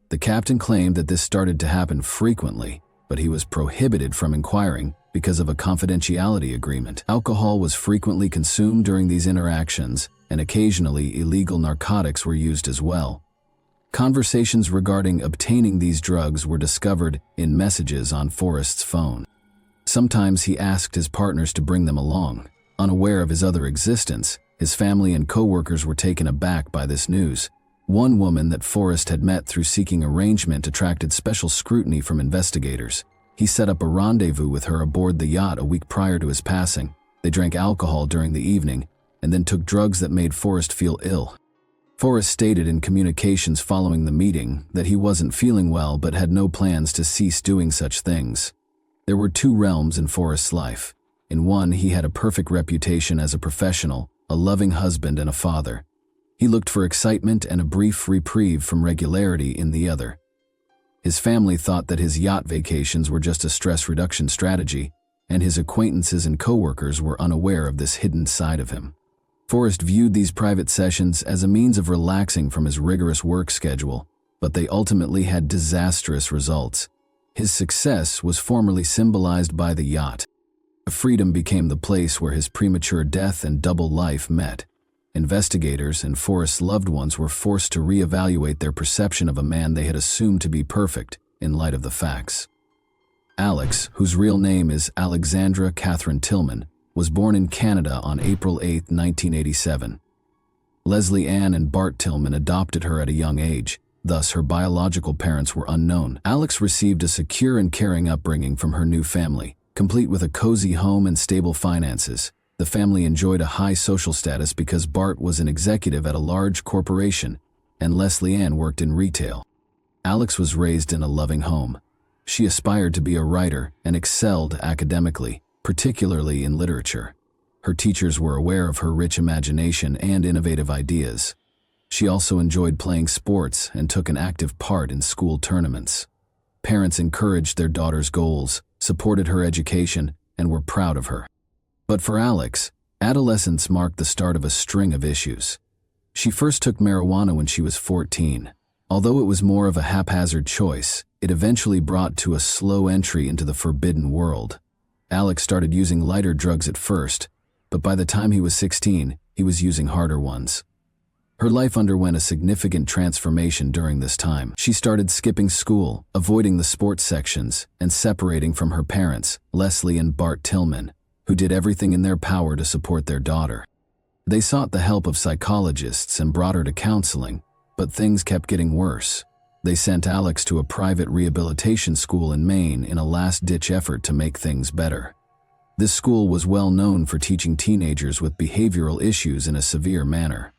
The captain claimed that this started to happen frequently, but he was prohibited from inquiring because of a confidentiality agreement. Alcohol was frequently consumed during these interactions, and occasionally illegal narcotics were used as well. Conversations regarding obtaining these drugs were discovered in messages on Forrest's phone. Sometimes he asked his partners to bring them along. Unaware of his other existence, his family and co-workers were taken aback by this news. One woman that Forrest had met through Seeking Arrangement attracted special scrutiny from investigators. He set up a rendezvous with her aboard the yacht a week prior to his passing. They drank alcohol during the evening, and then took drugs that made Forrest feel ill. Forrest stated in communications following the meeting that he wasn't feeling well but had no plans to cease doing such things. There were two realms in Forrest's life. In one, he had a perfect reputation as a professional, a loving husband and a father. He looked for excitement and a brief reprieve from regularity in the other. His family thought that his yacht vacations were just a stress reduction strategy, and his acquaintances and coworkers were unaware of this hidden side of him. Forrest viewed these private sessions as a means of relaxing from his rigorous work schedule, but they ultimately had disastrous results. His success was formerly symbolized by the yacht. Freedom became the place where his premature death and double life met. Investigators and Forrest's loved ones were forced to reevaluate their perception of a man they had assumed to be perfect in light of the facts. Alex, whose real name is Alexandra Catherine Tillman, was born in Canada on April 8, 1987. Leslie Ann and Bart Tillman adopted her at a young age, thus her biological parents were unknown. Alex received a secure and caring upbringing from her new family, complete with a cozy home and stable finances. The family enjoyed a high social status because Bart was an executive at a large corporation, and Leslie Ann worked in retail. Alex was raised in a loving home. She aspired to be a writer and excelled academically, particularly in literature. Her teachers were aware of her rich imagination and innovative ideas. She also enjoyed playing sports and took an active part in school tournaments. Parents encouraged their daughter's goals, supported her education, and were proud of her. But for Alex, adolescence marked the start of a string of issues. She first took marijuana when she was 14. Although it was more of a haphazard choice, it eventually brought to a slow entry into the forbidden world. Alex started using lighter drugs at first, but by the time he was 16, he was using harder ones. Her life underwent a significant transformation during this time. She started skipping school, avoiding the sports sections, and separating from her parents, Leslie and Bart Tillman, who did everything in their power to support their daughter. They sought the help of psychologists and brought her to counseling, but things kept getting worse. They sent Alex to a private rehabilitation school in Maine in a last-ditch effort to make things better. This school was well known for teaching teenagers with behavioral issues in a severe manner.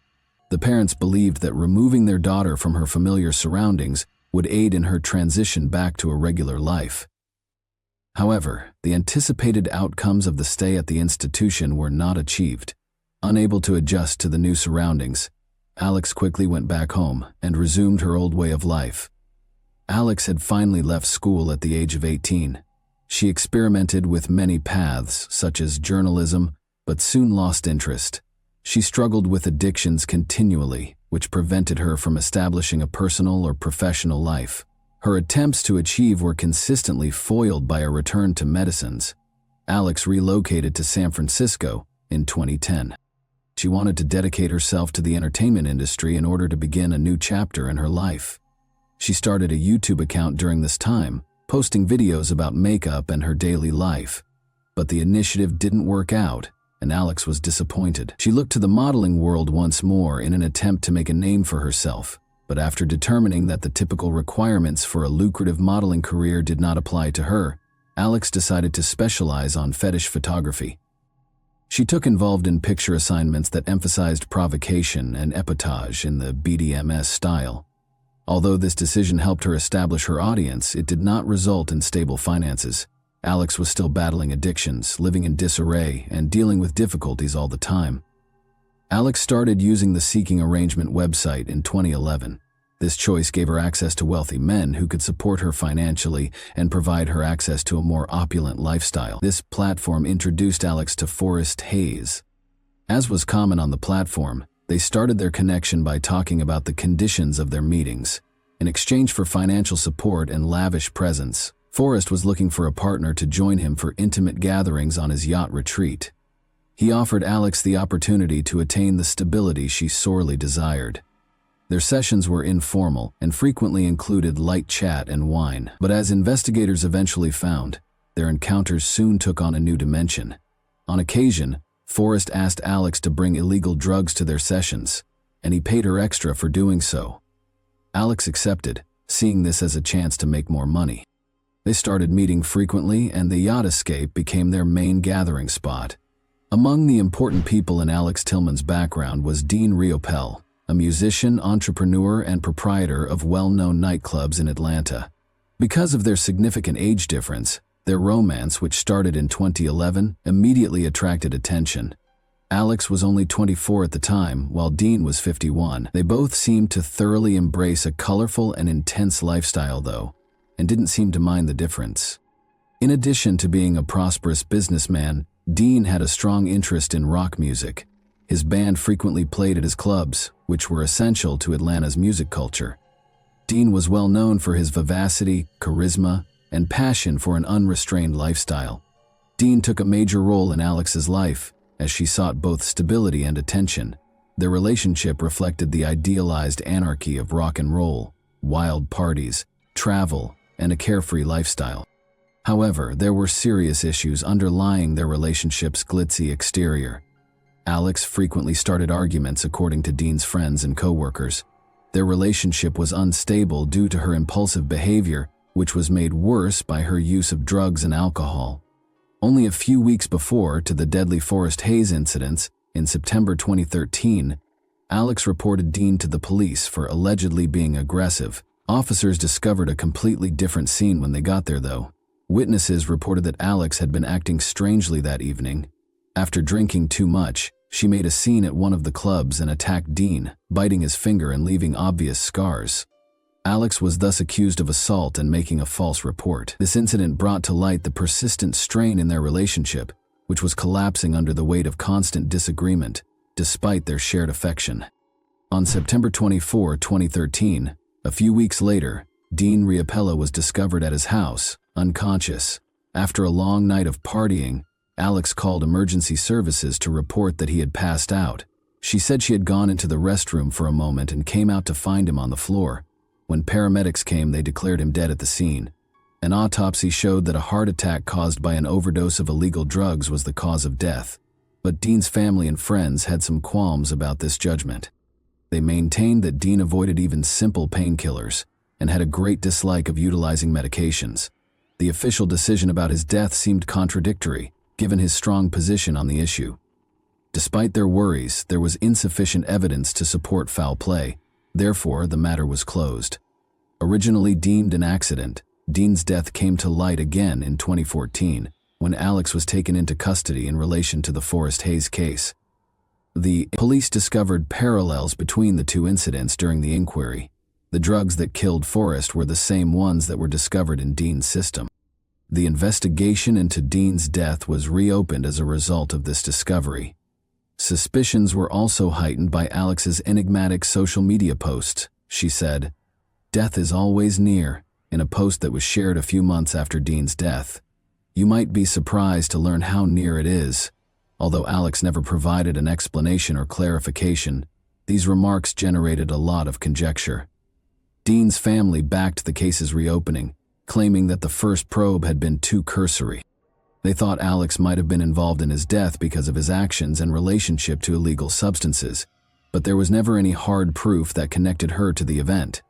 The parents believed that removing their daughter from her familiar surroundings would aid in her transition back to a regular life. However, the anticipated outcomes of the stay at the institution were not achieved. Unable to adjust to the new surroundings, Alex quickly went back home and resumed her old way of life. Alex had finally left school at the age of 18. She experimented with many paths, such as journalism, but soon lost interest. She struggled with addictions continually, which prevented her from establishing a personal or professional life. Her attempts to achieve were consistently foiled by a return to medicines. Alex relocated to San Francisco in 2010. She wanted to dedicate herself to the entertainment industry in order to begin a new chapter in her life. She started a YouTube account during this time, posting videos about makeup and her daily life. But the initiative didn't work out, and Alex was disappointed. She looked to the modeling world once more in an attempt to make a name for herself, but after determining that the typical requirements for a lucrative modeling career did not apply to her, Alex decided to specialize on fetish photography. She took involved in picture assignments that emphasized provocation and epotage in the BDSM style. Although this decision helped her establish her audience, it did not result in stable finances. Alex was still battling addictions, living in disarray, and dealing with difficulties all the time. Alex started using the Seeking Arrangement website in 2011. This choice gave her access to wealthy men who could support her financially and provide her access to a more opulent lifestyle. This platform introduced Alex to Forrest Hayes. As was common on the platform, they started their connection by talking about the conditions of their meetings. In exchange for financial support and lavish presents, Forrest was looking for a partner to join him for intimate gatherings on his yacht retreat. He offered Alex the opportunity to attain the stability she sorely desired. Their sessions were informal and frequently included light chat and wine, but as investigators eventually found, their encounters soon took on a new dimension. On occasion, Forrest asked Alex to bring illegal drugs to their sessions, and he paid her extra for doing so. Alex accepted, seeing this as a chance to make more money. They started meeting frequently, and the yacht escape became their main gathering spot. Among the important people in Alex Tillman's background was Dean Riopelle, a musician, entrepreneur, and proprietor of well-known nightclubs in Atlanta. Because of their significant age difference, their romance, which started in 2011, immediately attracted attention. Alex was only 24 at the time, while Dean was 51. They both seemed to thoroughly embrace a colorful and intense lifestyle, though, and didn't seem to mind the difference. In addition to being a prosperous businessman, Dean had a strong interest in rock music. His band frequently played at his clubs, which were essential to Atlanta's music culture. Dean was well known for his vivacity, charisma, and passion for an unrestrained lifestyle. Dean took a major role in Alex's life, as she sought both stability and attention. Their relationship reflected the idealized anarchy of rock and roll, wild parties, travel, and a carefree lifestyle. However, there were serious issues underlying their relationship's glitzy exterior. Alex frequently started arguments, according to Dean's friends and co-workers. Their relationship was unstable due to her impulsive behavior, which was made worse by her use of drugs and alcohol. Only a few weeks before to the deadly Forrest Hayes incidents, in September 2013, Alex reported Dean to the police for allegedly being aggressive. Officers discovered a completely different scene when they got there, though. Witnesses reported that Alex had been acting strangely that evening. After drinking too much, she made a scene at one of the clubs and attacked Dean, biting his finger and leaving obvious scars. Alex was thus accused of assault and making a false report. This incident brought to light the persistent strain in their relationship, which was collapsing under the weight of constant disagreement, despite their shared affection. On September 24, 2013, a few weeks later, Dean Riopelle was discovered at his house, unconscious. After a long night of partying, Alex called emergency services to report that he had passed out. She said she had gone into the restroom for a moment and came out to find him on the floor. When paramedics came, they declared him dead at the scene. An autopsy showed that a heart attack caused by an overdose of illegal drugs was the cause of death. But Dean's family and friends had some qualms about this judgment. They maintained that Dean avoided even simple painkillers and had a great dislike of utilizing medications. The official decision about his death seemed contradictory, given his strong position on the issue. Despite their worries, there was insufficient evidence to support foul play. Therefore, the matter was closed. Originally deemed an accident, Dean's death came to light again in 2014, when Alex was taken into custody in relation to the Forrest Hayes case. The police discovered parallels between the two incidents during the inquiry. The drugs that killed Forrest were the same ones that were discovered in Dean's system. The investigation into Dean's death was reopened as a result of this discovery. Suspicions were also heightened by Alex's enigmatic social media posts. She said, "Death is always near," in a post that was shared a few months after Dean's death. You might be surprised to learn how near it is. Although Alex never provided an explanation or clarification, these remarks generated a lot of conjecture. Dean's family backed the case's reopening, claiming that the first probe had been too cursory. They thought Alex might have been involved in his death because of his actions and relationship to illegal substances, but there was never any hard proof that connected her to the event.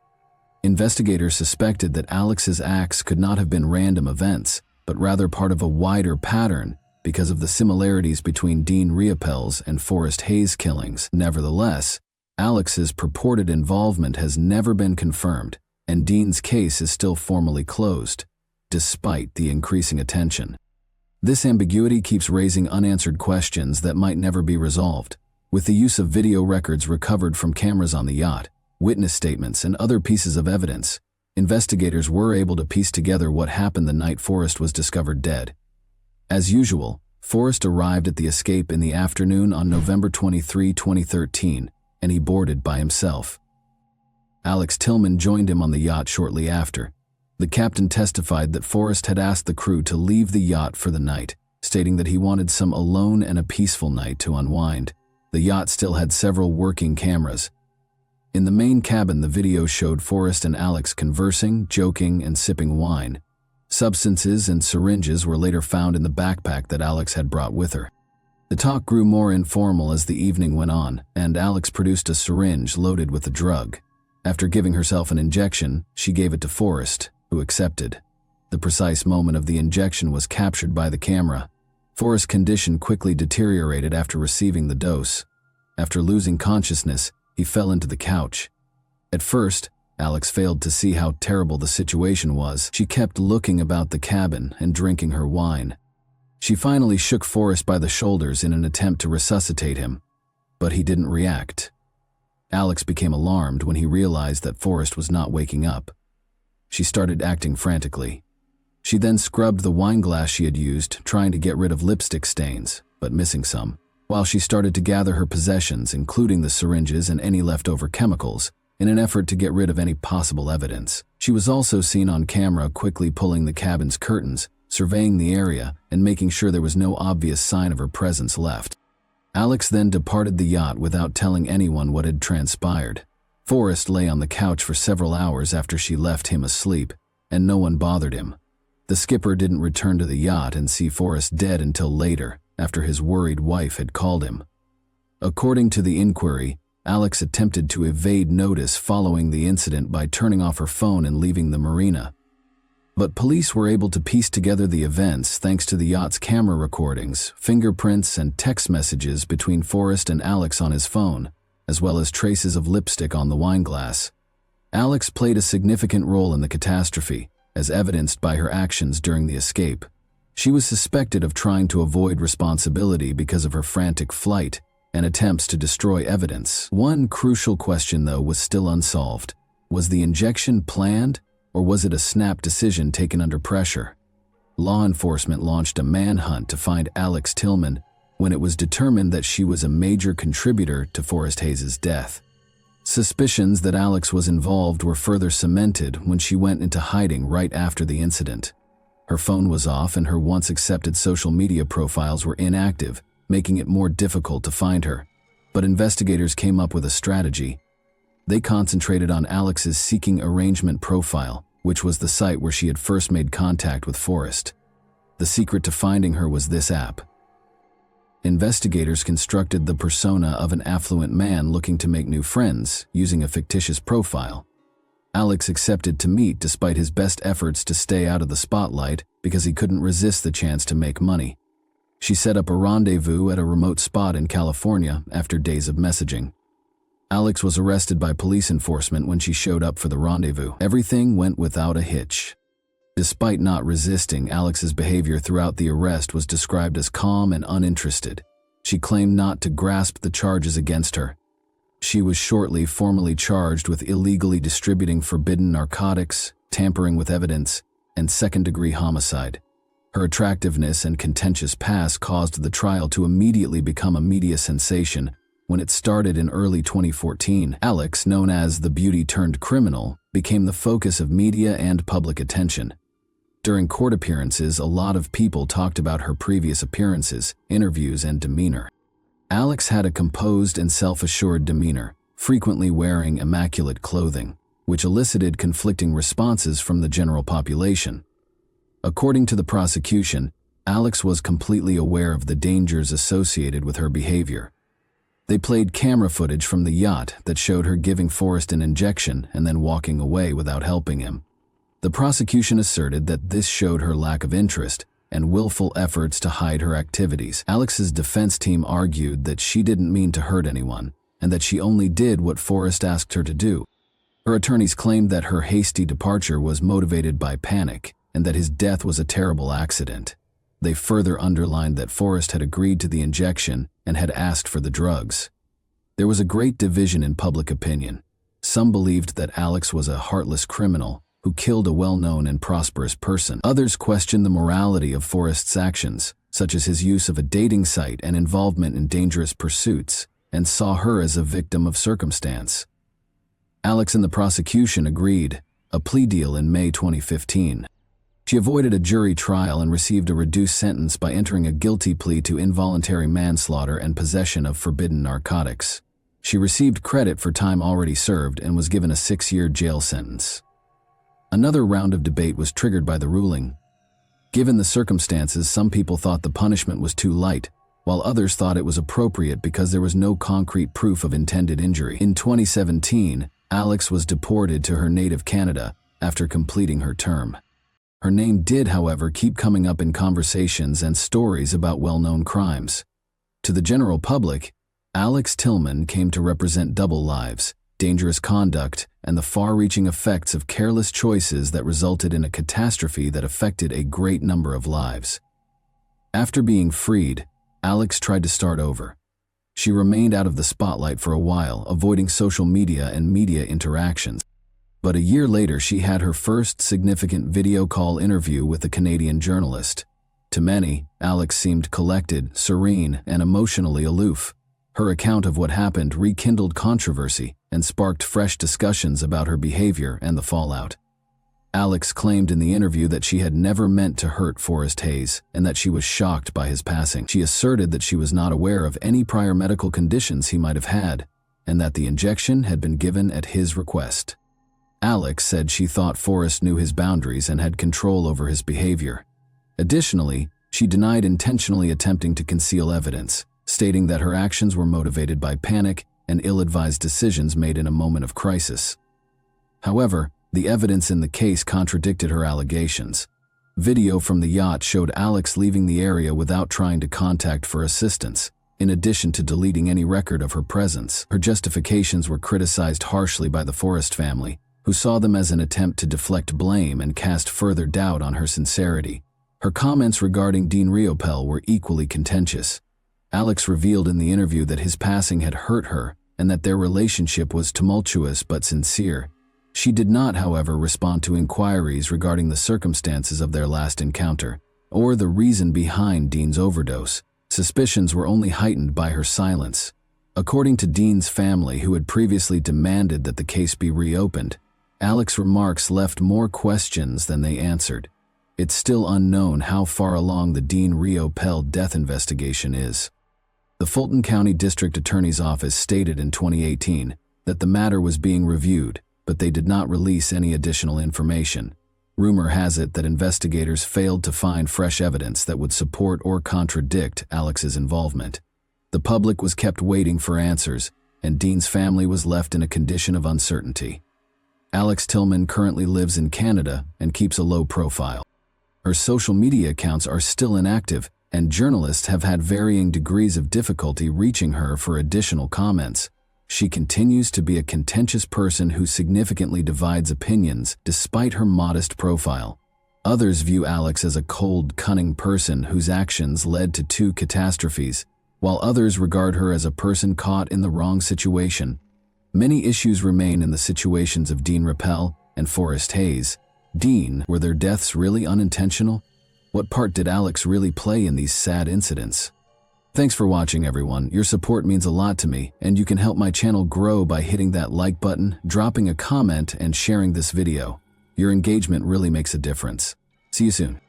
Investigators suspected that Alex's acts could not have been random events, but rather part of a wider pattern because of the similarities between Dean Riepel's and Forrest Hayes killings. Nevertheless, Alex's purported involvement has never been confirmed, and Dean's case is still formally closed, despite the increasing attention. This ambiguity keeps raising unanswered questions that might never be resolved. With the use of video records recovered from cameras on the yacht, witness statements, and other pieces of evidence, investigators were able to piece together what happened the night Forrest was discovered dead. As usual, Forrest arrived at the escape in the afternoon on November 23, 2013, and he boarded by himself. Alex Tillman joined him on the yacht shortly after. The captain testified that Forrest had asked the crew to leave the yacht for the night, stating that he wanted some alone and a peaceful night to unwind. The yacht still had several working cameras. In the main cabin, the video showed Forrest and Alex conversing, joking, and sipping wine. Substances and syringes were later found in the backpack that Alex had brought with her. The talk grew more informal as the evening went on, and Alex produced a syringe loaded with the drug. After giving herself an injection, she gave it to Forrest, who accepted. The precise moment of the injection was captured by the camera. Forrest's condition quickly deteriorated after receiving the dose. After losing consciousness, he fell into the couch. At first, Alex failed to see how terrible the situation was. She kept looking about the cabin and drinking her wine. She finally shook Forrest by the shoulders in an attempt to resuscitate him, but he didn't react. Alex became alarmed when he realized that Forrest was not waking up. She started acting frantically. She then scrubbed the wine glass she had used, trying to get rid of lipstick stains, but missing some, while she started to gather her possessions, including the syringes and any leftover chemicals, in an effort to get rid of any possible evidence. She was also seen on camera quickly pulling the cabin's curtains, surveying the area, and making sure there was no obvious sign of her presence left. Alex then departed the yacht without telling anyone what had transpired. Forrest lay on the couch for several hours after she left him asleep, and no one bothered him. The skipper didn't return to the yacht and see Forrest dead until later, after his worried wife had called him. According to the inquiry, Alex attempted to evade notice following the incident by turning off her phone and leaving the marina. But police were able to piece together the events thanks to the yacht's camera recordings, fingerprints, and text messages between Forrest and Alex on his phone, as well as traces of lipstick on the wine glass. Alex played a significant role in the catastrophe, as evidenced by her actions during the escape. She was suspected of trying to avoid responsibility because of her frantic flight and attempts to destroy evidence. One crucial question, though, was still unsolved. Was the injection planned, or was it a snap decision taken under pressure? Law enforcement launched a manhunt to find Alex Tillman when it was determined that she was a major contributor to Forrest Hayes' death. Suspicions that Alex was involved were further cemented when she went into hiding right after the incident. Her phone was off and her once accepted social media profiles were inactive, making it more difficult to find her. But investigators came up with a strategy. They concentrated on Alex's Seeking Arrangement profile, which was the site where she had first made contact with Forrest. The secret to finding her was this app. Investigators constructed the persona of an affluent man looking to make new friends using a fictitious profile. Alex accepted to meet despite his best efforts to stay out of the spotlight because he couldn't resist the chance to make money. She set up a rendezvous at a remote spot in California after days of messaging. Alex was arrested by police enforcement when she showed up for the rendezvous. Everything went without a hitch. Despite not resisting, Alex's behavior throughout the arrest was described as calm and uninterested. She claimed not to grasp the charges against her. She was shortly formally charged with illegally distributing forbidden narcotics, tampering with evidence, and second-degree homicide. Her attractiveness and contentious past caused the trial to immediately become a media sensation. When it started in early 2014, Alex, known as the beauty-turned-criminal, became the focus of media and public attention. During court appearances, a lot of people talked about her previous appearances, interviews, and demeanor. Alex had a composed and self-assured demeanor, frequently wearing immaculate clothing, which elicited conflicting responses from the general population. According to the prosecution, Alex was completely aware of the dangers associated with her behavior. They played camera footage from the yacht that showed her giving Forrest an injection and then walking away without helping him. The prosecution asserted that this showed her lack of interest and willful efforts to hide her activities. Alex's defense team argued that she didn't mean to hurt anyone and that she only did what Forrest asked her to do. Her attorneys claimed that her hasty departure was motivated by panic and that his death was a terrible accident. They further underlined that Forrest had agreed to the injection and had asked for the drugs. There was a great division in public opinion. Some believed that Alex was a heartless criminal who killed a well-known and prosperous person. Others questioned the morality of Forrest's actions, such as his use of a dating site and involvement in dangerous pursuits, and saw her as a victim of circumstance. Alex and the prosecution agreed a plea deal in May 2015. She avoided a jury trial and received a reduced sentence by entering a guilty plea to involuntary manslaughter and possession of forbidden narcotics. She received credit for time already served and was given a 6-year jail sentence. Another round of debate was triggered by the ruling. Given the circumstances, some people thought the punishment was too light, while others thought it was appropriate because there was no concrete proof of intended injury. In 2017, Alex was deported to her native Canada after completing her term. Her name did, however, keep coming up in conversations and stories about well-known crimes. To the general public, Alex Tillman came to represent double lives, dangerous conduct, and the far-reaching effects of careless choices that resulted in a catastrophe that affected a great number of lives. After being freed, Alex tried to start over. She remained out of the spotlight for a while, avoiding social media and media interactions. But a year later, she had her first significant video call interview with a Canadian journalist. To many, Alex seemed collected, serene, and emotionally aloof. Her account of what happened rekindled controversy and sparked fresh discussions about her behavior and the fallout. Alex claimed in the interview that she had never meant to hurt Forrest Hayes and that she was shocked by his passing. She asserted that she was not aware of any prior medical conditions he might have had and that the injection had been given at his request. Alex said she thought Forrest knew his boundaries and had control over his behavior. Additionally, she denied intentionally attempting to conceal evidence, stating that her actions were motivated by panic and ill-advised decisions made in a moment of crisis. However, the evidence in the case contradicted her allegations. Video from the yacht showed Alex leaving the area without trying to contact for assistance, in addition to deleting any record of her presence. Her justifications were criticized harshly by the Forrest family, who saw them as an attempt to deflect blame and cast further doubt on her sincerity. Her comments regarding Dean Riopel were equally contentious. Alex revealed in the interview that his passing had hurt her and that their relationship was tumultuous but sincere. She did not, however, respond to inquiries regarding the circumstances of their last encounter or the reason behind Dean's overdose. Suspicions were only heightened by her silence. According to Dean's family, who had previously demanded that the case be reopened, Alex's remarks left more questions than they answered. It's still unknown how far along the Dean Riopel death investigation is. The Fulton County District Attorney's Office stated in 2018 that the matter was being reviewed, but they did not release any additional information. Rumor has it that investigators failed to find fresh evidence that would support or contradict Alex's involvement. The public was kept waiting for answers, and Dean's family was left in a condition of uncertainty. Alex Tillman currently lives in Canada and keeps a low profile. Her social media accounts are still inactive, and journalists have had varying degrees of difficulty reaching her for additional comments. She continues to be a contentious person who significantly divides opinions despite her modest profile. Others view Alex as a cold, cunning person whose actions led to two catastrophes, while others regard her as a person caught in the wrong situation. Many issues remain in the situations of Dean Rappel and Forrest Hayes. Dean, were their deaths really unintentional? What part did Alex really play in these sad incidents? Thanks for watching, everyone. Your support means a lot to me, and you can help my channel grow by hitting that like button, dropping a comment, and sharing this video. Your engagement really makes a difference. See you soon.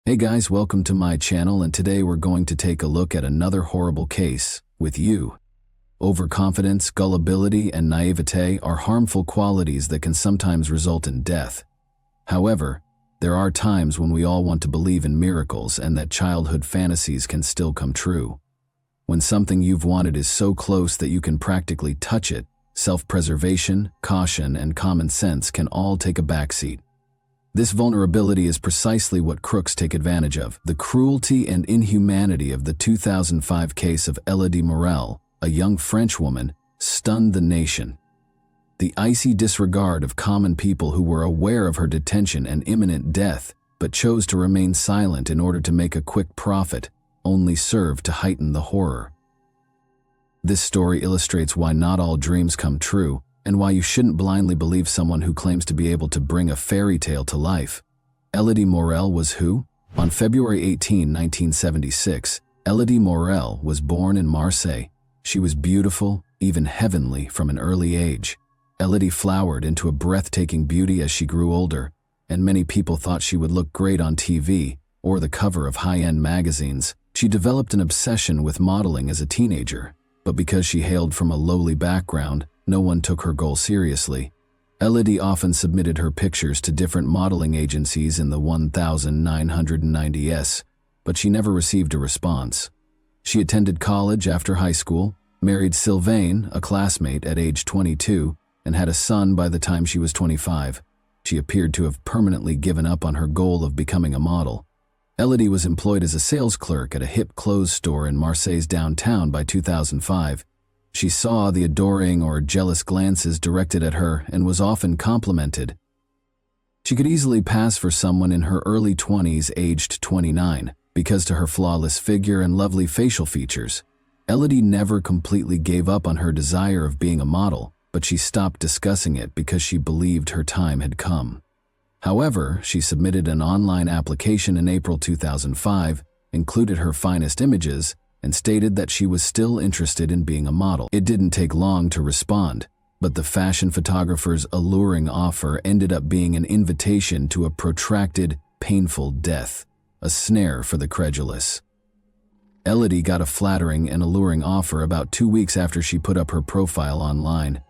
Hey guys, welcome to my channel, and today we're going to take a look at another horrible case with you. Overconfidence, gullibility, and naivete are harmful qualities that can sometimes result in death. However, there are times when we all want to believe in miracles and that childhood fantasies can still come true. When something you've wanted is so close that you can practically touch it, self-preservation, caution, and common sense can all take a backseat. This vulnerability is precisely what crooks take advantage of. The cruelty and inhumanity of the 2005 case of Elodie Morel, a young French woman, stunned the nation. The icy disregard of common people who were aware of her detention and imminent death, but chose to remain silent in order to make a quick profit, only served to heighten the horror. This story illustrates why not all dreams come true, and why you shouldn't blindly believe someone who claims to be able to bring a fairy tale to life. Elodie Morel was who? On February 18, 1976, Elodie Morel was born in Marseille. She was beautiful, even heavenly, from an early age. Elodie flowered into a breathtaking beauty as she grew older, and many people thought she would look great on TV or the cover of high-end magazines. She developed an obsession with modeling as a teenager, but because she hailed from a lowly background, no one took her goal seriously. Elodie often submitted her pictures to different modeling agencies in the 1990s, but she never received a response. She attended college after high school, married Sylvain, a classmate, at age 22, and had a son by the time she was 25. She appeared to have permanently given up on her goal of becoming a model. Elodie was employed as a sales clerk at a hip clothes store in Marseille's downtown by 2005. She saw the adoring or jealous glances directed at her and was often complimented. She could easily pass for someone in her early 20s, aged 29, because to her flawless figure and lovely facial features. Elodie never completely gave up on her desire of being a model, but she stopped discussing it because she believed her time had come. However, she submitted an online application in April 2005, included her finest images, and stated that she was still interested in being a model. It didn't take long to respond, but the fashion photographer's alluring offer ended up being an invitation to a protracted, painful death, a snare for the credulous. Elodie got a flattering and alluring offer about 2 weeks after she put up her profile online.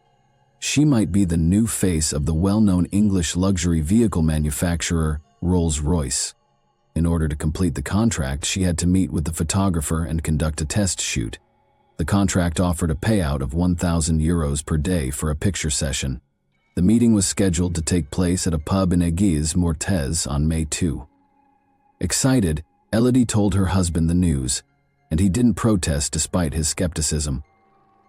She might be the new face of the well-known English luxury vehicle manufacturer, Rolls-Royce. In order to complete the contract, she had to meet with the photographer and conduct a test shoot. The contract offered a payout of €1,000 per day for a picture session. The meeting was scheduled to take place at a pub in Aigues-Mortes on May 2. Excited, Elodie told her husband the news, and he didn't protest despite his skepticism.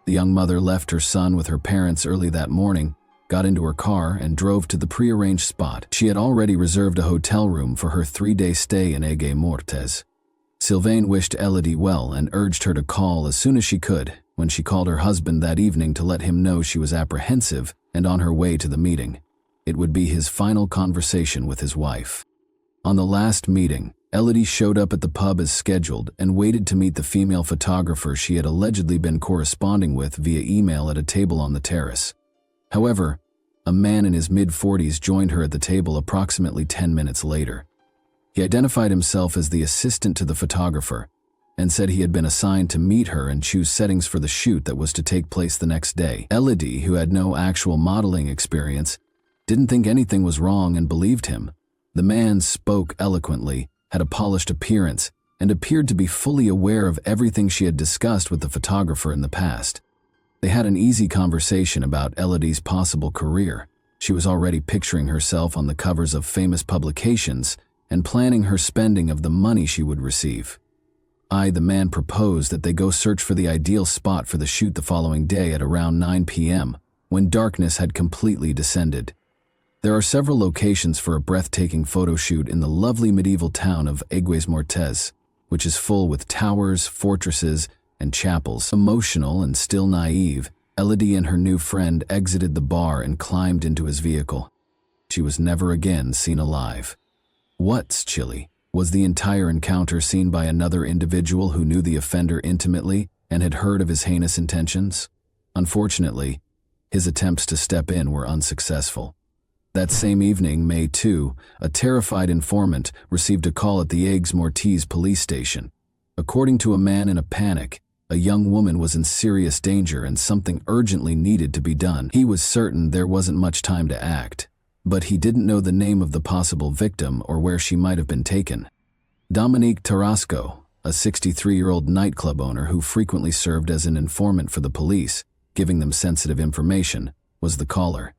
The young mother left her son with her parents early that morning, got into her car, and drove to the prearranged spot. She had already reserved a hotel room for her 3-day stay in Aigues-Mortes. Sylvain wished Elodie well and urged her to call as soon as she could. When she called her husband that evening to let him know she was apprehensive and on her way to the meeting, it would be his final conversation with his wife. On the last meeting, Elodie showed up at the pub as scheduled and waited to meet the female photographer she had allegedly been corresponding with via email at a table on the terrace. However, a man in his mid-40s joined her at the table approximately 10 minutes later. He identified himself as the assistant to the photographer and said he had been assigned to meet her and choose settings for the shoot that was to take place the next day. Elodie, who had no actual modeling experience, didn't think anything was wrong and believed him. The man spoke eloquently, had a polished appearance, and appeared to be fully aware of everything she had discussed with the photographer in the past. They had an easy conversation about Elodie's possible career. She was already picturing herself on the covers of famous publications and planning her spending of the money she would receive. The man proposed that they go search for the ideal spot for the shoot the following day at around 9 p.m., when darkness had completely descended. There are several locations for a breathtaking photo shoot in the lovely medieval town of Aigues-Mortes, which is full with towers, fortresses, and chapels. Emotional and still naive, Elodie and her new friend exited the bar and climbed into his vehicle. She was never again seen alive. What's chilly was the entire encounter seen by another individual who knew the offender intimately and had heard of his heinous intentions. Unfortunately, his attempts to step in were unsuccessful. That same evening, May 2, a terrified informant received a call at the Aigues-Mortes police station. According to a man in a panic, a young woman was in serious danger and something urgently needed to be done. He was certain there wasn't much time to act, but he didn't know the name of the possible victim or where she might have been taken. Dominique Tarasco, a 63-year-old nightclub owner who frequently served as an informant for the police, giving them sensitive information, was the caller.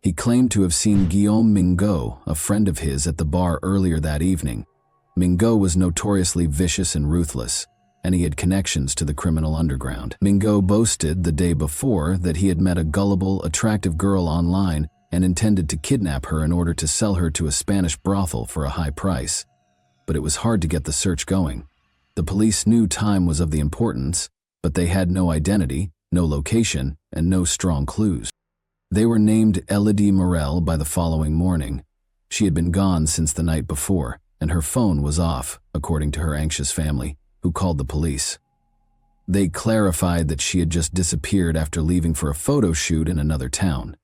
He claimed to have seen Guillaume Mingot, a friend of his, at the bar earlier that evening. Mingot was notoriously vicious and ruthless, and he had connections to the criminal underground. Mingot boasted the day before that he had met a gullible, attractive girl online and intended to kidnap her in order to sell her to a Spanish brothel for a high price. But it was hard to get the search going. The police knew time was of the importance, but they had no identity, no location, and no strong clues. They were named Elodie Morel by the following morning. She had been gone since the night before, and her phone was off, according to her anxious family, who called the police. They clarified that she had just disappeared after leaving for a photo shoot in another town.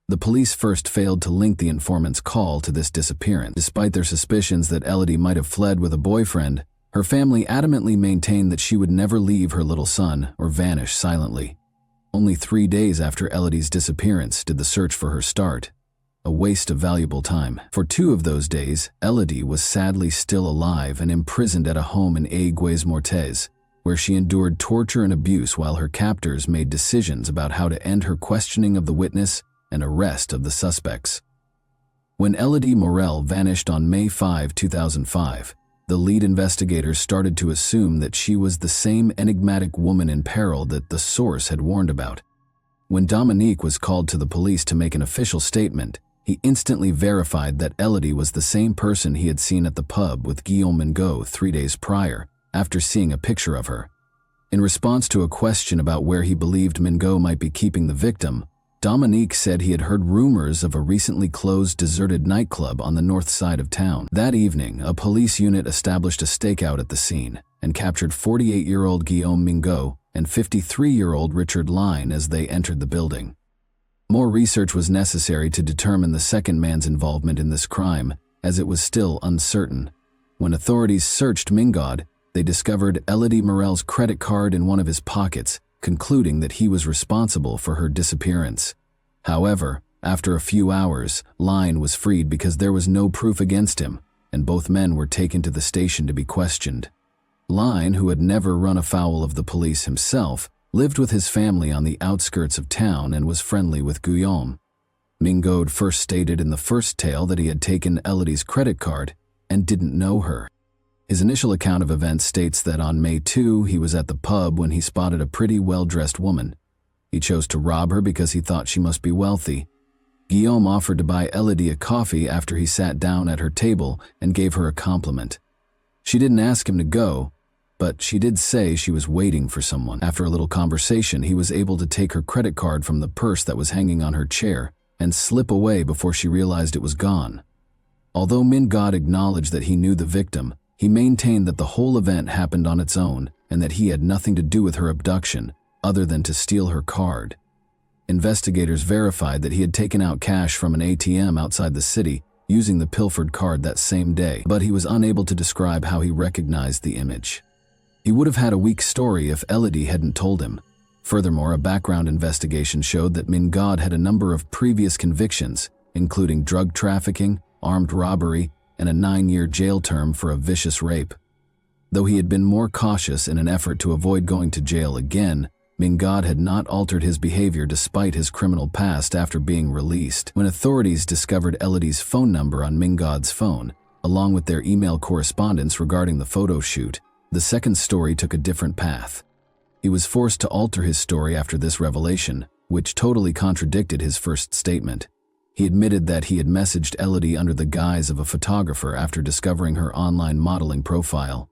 The police first failed to link the informant's call to this disappearance. Despite their suspicions that Elodie might have fled with a boyfriend, her family adamantly maintained that she would never leave her little son or vanish silently. Only 3 days after Elodie's disappearance did the search for her start. A waste of valuable time. For 2 of those days, Elodie was sadly still alive and imprisoned at a home in Aigues-Mortes, where she endured torture and abuse while her captors made decisions about how to end her questioning of the witness and arrest of the suspects. When Elodie Morel vanished on May 5, 2005, the lead investigators started to assume that she was the same enigmatic woman in peril that the source had warned about. When Dominique was called to the police to make an official statement, he instantly verified that Elodie was the same person he had seen at the pub with Guillaume Mingot 3 days prior, after seeing a picture of her. In response to a question about where he believed Mingot might be keeping the victim, Dominique said he had heard rumors of a recently closed deserted nightclub on the north side of town. That evening, a police unit established a stakeout at the scene and captured 48-year-old Guillaume Mingot and 53-year-old Richard Line as they entered the building. More research was necessary to determine the second man's involvement in this crime, as it was still uncertain. When authorities searched Mingot, they discovered Elodie Morel's credit card in one of his pockets, concluding that he was responsible for her disappearance. However, after a few hours, Line was freed because there was no proof against him, and both men were taken to the station to be questioned. Line, who had never run afoul of the police himself, lived with his family on the outskirts of town and was friendly with Guillaume. Mingot first stated in the first tale that he had taken Elodie's credit card and didn't know her. His initial account of events states that on May 2, he was at the pub when he spotted a pretty well-dressed woman. He chose to rob her because he thought she must be wealthy. Guillaume offered to buy Elodie a coffee after he sat down at her table and gave her a compliment. She didn't ask him to go, but she did say she was waiting for someone. After a little conversation, he was able to take her credit card from the purse that was hanging on her chair and slip away before she realized it was gone. Although Mingot acknowledged that he knew the victim, he maintained that the whole event happened on its own and that he had nothing to do with her abduction, other than to steal her card. Investigators verified that he had taken out cash from an ATM outside the city using the pilfered card that same day, but he was unable to describe how he recognized the image. He would have had a weak story if Elodie hadn't told him. Furthermore, a background investigation showed that Mingot had a number of previous convictions, including drug trafficking, armed robbery, and a 9-year jail term for a vicious rape. Though he had been more cautious in an effort to avoid going to jail again, Mingot had not altered his behavior despite his criminal past after being released. When authorities discovered Elodie's phone number on Mingot's phone, along with their email correspondence regarding the photo shoot, the second story took a different path. He was forced to alter his story after this revelation, which totally contradicted his first statement. He admitted that he had messaged Elodie under the guise of a photographer after discovering her online modeling profile.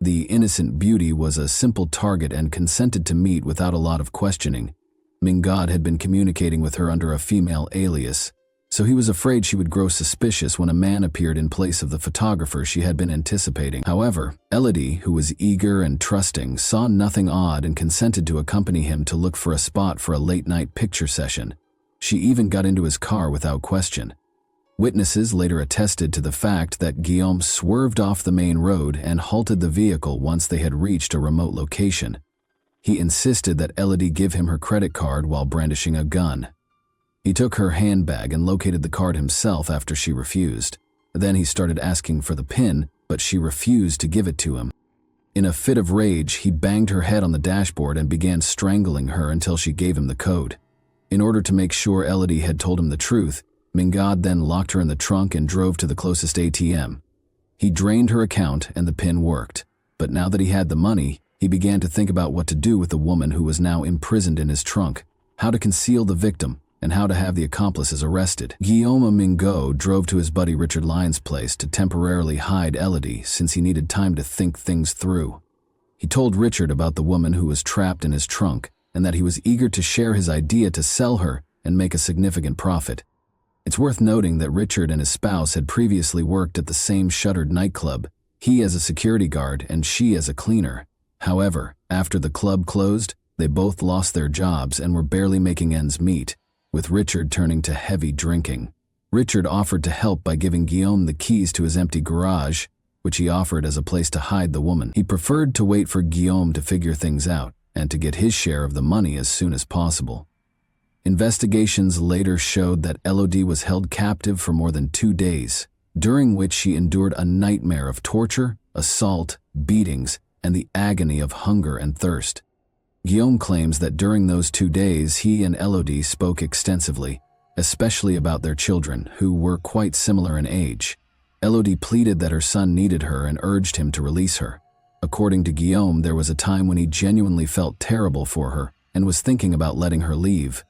The innocent beauty was a simple target and consented to meet without a lot of questioning. Mingad had been communicating with her under a female alias, so he was afraid she would grow suspicious when a man appeared in place of the photographer she had been anticipating. However, Elodie, who was eager and trusting, saw nothing odd and consented to accompany him to look for a spot for a late-night picture session. She even got into his car without question. Witnesses later attested to the fact that Guillaume swerved off the main road and halted the vehicle once they had reached a remote location. He insisted that Elodie give him her credit card while brandishing a gun. He took her handbag and located the card himself after she refused. Then he started asking for the PIN, but she refused to give it to him. In a fit of rage, he banged her head on the dashboard and began strangling her until she gave him the code. In order to make sure Elodie had told him the truth, Mingad then locked her in the trunk and drove to the closest ATM. He drained her account and the PIN worked, but now that he had the money, he began to think about what to do with the woman who was now imprisoned in his trunk, how to conceal the victim, and how to have the accomplices arrested. Guillaume Mingot drove to his buddy Richard Lyon's place to temporarily hide Elodie since he needed time to think things through. He told Richard about the woman who was trapped in his trunk and that he was eager to share his idea to sell her and make a significant profit. It's worth noting that Richard and his spouse had previously worked at the same shuttered nightclub, he as a security guard and she as a cleaner. However, after the club closed, they both lost their jobs and were barely making ends meet, with Richard turning to heavy drinking. Richard offered to help by giving Guillaume the keys to his empty garage, which he offered as a place to hide the woman. He preferred to wait for Guillaume to figure things out and to get his share of the money as soon as possible. Investigations later showed that Elodie was held captive for more than 2 days, during which she endured a nightmare of torture, assault, beatings, and the agony of hunger and thirst. Guillaume claims that during those 2 days he and Elodie spoke extensively, especially about their children, who were quite similar in age. Elodie pleaded that her son needed her and urged him to release her. According to Guillaume, there was a time when he genuinely felt terrible for her and was thinking about letting her leave.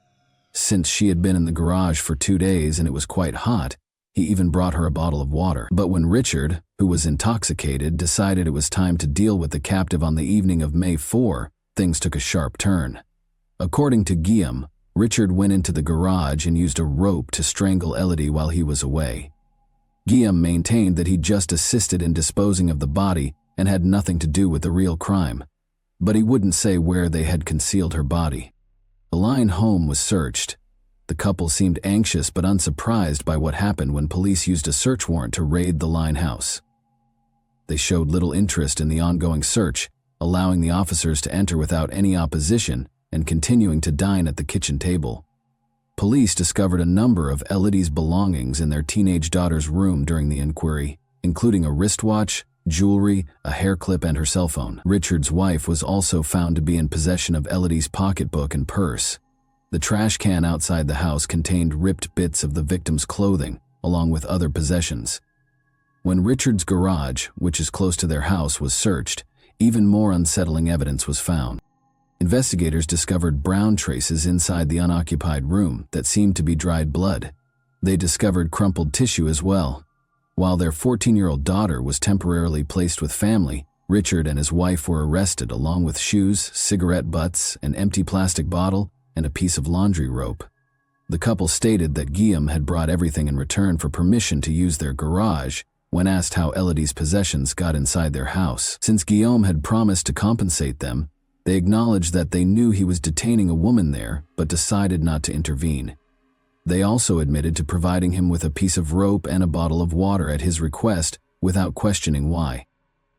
Since she had been in the garage for 2 days and it was quite hot, he even brought her a bottle of water. But when Richard, who was intoxicated, decided it was time to deal with the captive on the evening of May 4, things took a sharp turn. According to Guillaume, Richard went into the garage and used a rope to strangle Elodie while he was away. Guillaume maintained that he just assisted in disposing of the body and had nothing to do with the real crime, but he wouldn't say where they had concealed her body. The Lyon home was searched. The couple seemed anxious but unsurprised by what happened when police used a search warrant to raid the Lyon house. They showed little interest in the ongoing search, allowing the officers to enter without any opposition and continuing to dine at the kitchen table. Police discovered a number of Elodie's belongings in their teenage daughter's room during the inquiry, including a wristwatch, jewelry, a hair clip, and her cell phone. Richard's wife was also found to be in possession of Elodie's pocketbook and purse. The trash can outside the house contained ripped bits of the victim's clothing, along with other possessions. When Richard's garage, which is close to their house, was searched, even more unsettling evidence was found. Investigators discovered brown traces inside the unoccupied room that seemed to be dried blood. They discovered crumpled tissue as well. While their 14-year-old daughter was temporarily placed with family, Richard and his wife were arrested along with shoes, cigarette butts, an empty plastic bottle, and a piece of laundry rope. The couple stated that Guillaume had brought everything in return for permission to use their garage when asked how Elodie's possessions got inside their house. Since Guillaume had promised to compensate them, they acknowledged that they knew he was detaining a woman there but decided not to intervene. They also admitted to providing him with a piece of rope and a bottle of water at his request without questioning why.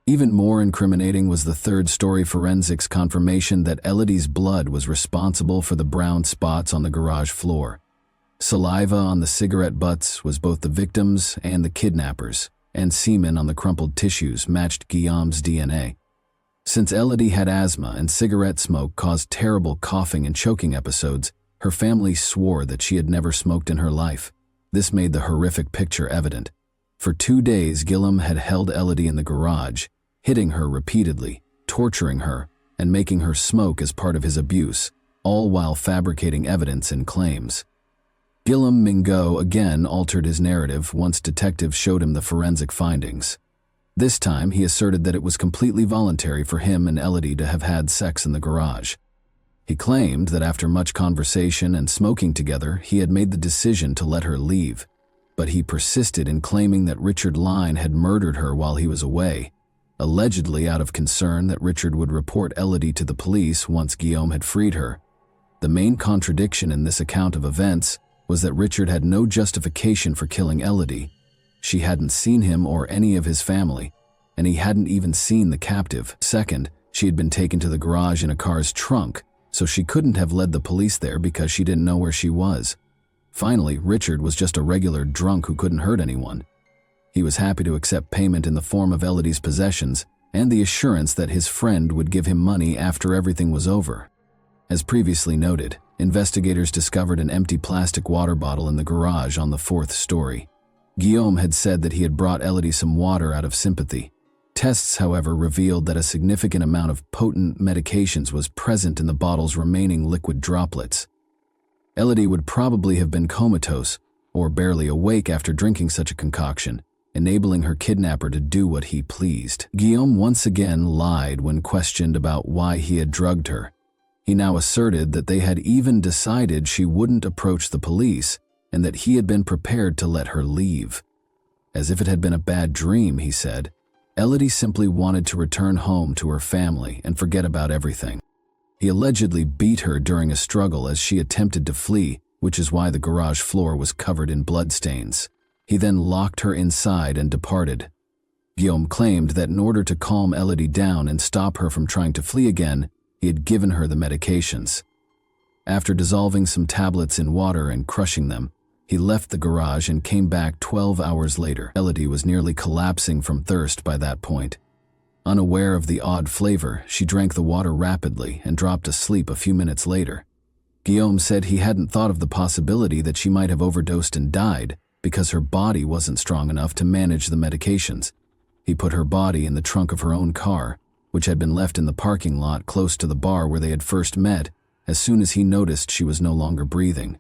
Even more incriminating was the third-story forensics confirmation that Elodie's blood was responsible for the brown spots on the garage floor. Saliva on the cigarette butts was both the victim's and the kidnapper's, and semen on the crumpled tissues matched Guillaume's DNA. Since Elodie had asthma and cigarette smoke caused terrible coughing and choking episodes, her family swore that she had never smoked in her life. This made the horrific picture evident. For 2 days, Guillaume had held Elodie in the garage, hitting her repeatedly, torturing her, and making her smoke as part of his abuse. all while fabricating evidence and claims. Guillaume Mingo again altered his narrative once detectives showed him the forensic findings. This time, he asserted that it was completely voluntary for him and Elodie to have had sex in the garage. He claimed that after much conversation and smoking together, he had made the decision to let her leave, but he persisted in claiming that Richard Lyne had murdered her while he was away, allegedly out of concern that Richard would report Elodie to the police once Guillaume had freed her. The main contradiction in this account of events was that Richard had no justification for killing Elodie. She hadn't seen him or any of his family, and he hadn't even seen the captive. Second, she had been taken to the garage in a car's trunk, so she couldn't have led the police there because she didn't know where she was. Finally, Richard was just a regular drunk who couldn't hurt anyone. He was happy to accept payment in the form of Elodie's possessions and the assurance that his friend would give him money after everything was over. As previously noted, investigators discovered an empty plastic water bottle in the garage on the 4th story. Guillaume had said that he had brought Elodie some water out of sympathy. Tests, however, revealed that a significant amount of potent medications was present in the bottle's remaining liquid droplets. Elodie would probably have been comatose or barely awake after drinking such a concoction, enabling her kidnapper to do what he pleased. Guillaume once again lied when questioned about why he had drugged her. He now asserted that they had even decided she wouldn't approach the police and that he had been prepared to let her leave. As if it had been a bad dream, he said, Elodie simply wanted to return home to her family and forget about everything. He allegedly beat her during a struggle as she attempted to flee, which is why the garage floor was covered in bloodstains. He then locked her inside and departed. Guillaume claimed that in order to calm Elodie down and stop her from trying to flee again, he had given her the medications. After dissolving some tablets in water and crushing them, he left the garage and came back 12 hours later. Elodie was nearly collapsing from thirst by that point. Unaware of the odd flavor, she drank the water rapidly and dropped asleep a few minutes later. Guillaume said he hadn't thought of the possibility that she might have overdosed and died because her body wasn't strong enough to manage the medications. He put her body in the trunk of her own car, which had been left in the parking lot close to the bar where they had first met, as soon as he noticed she was no longer breathing.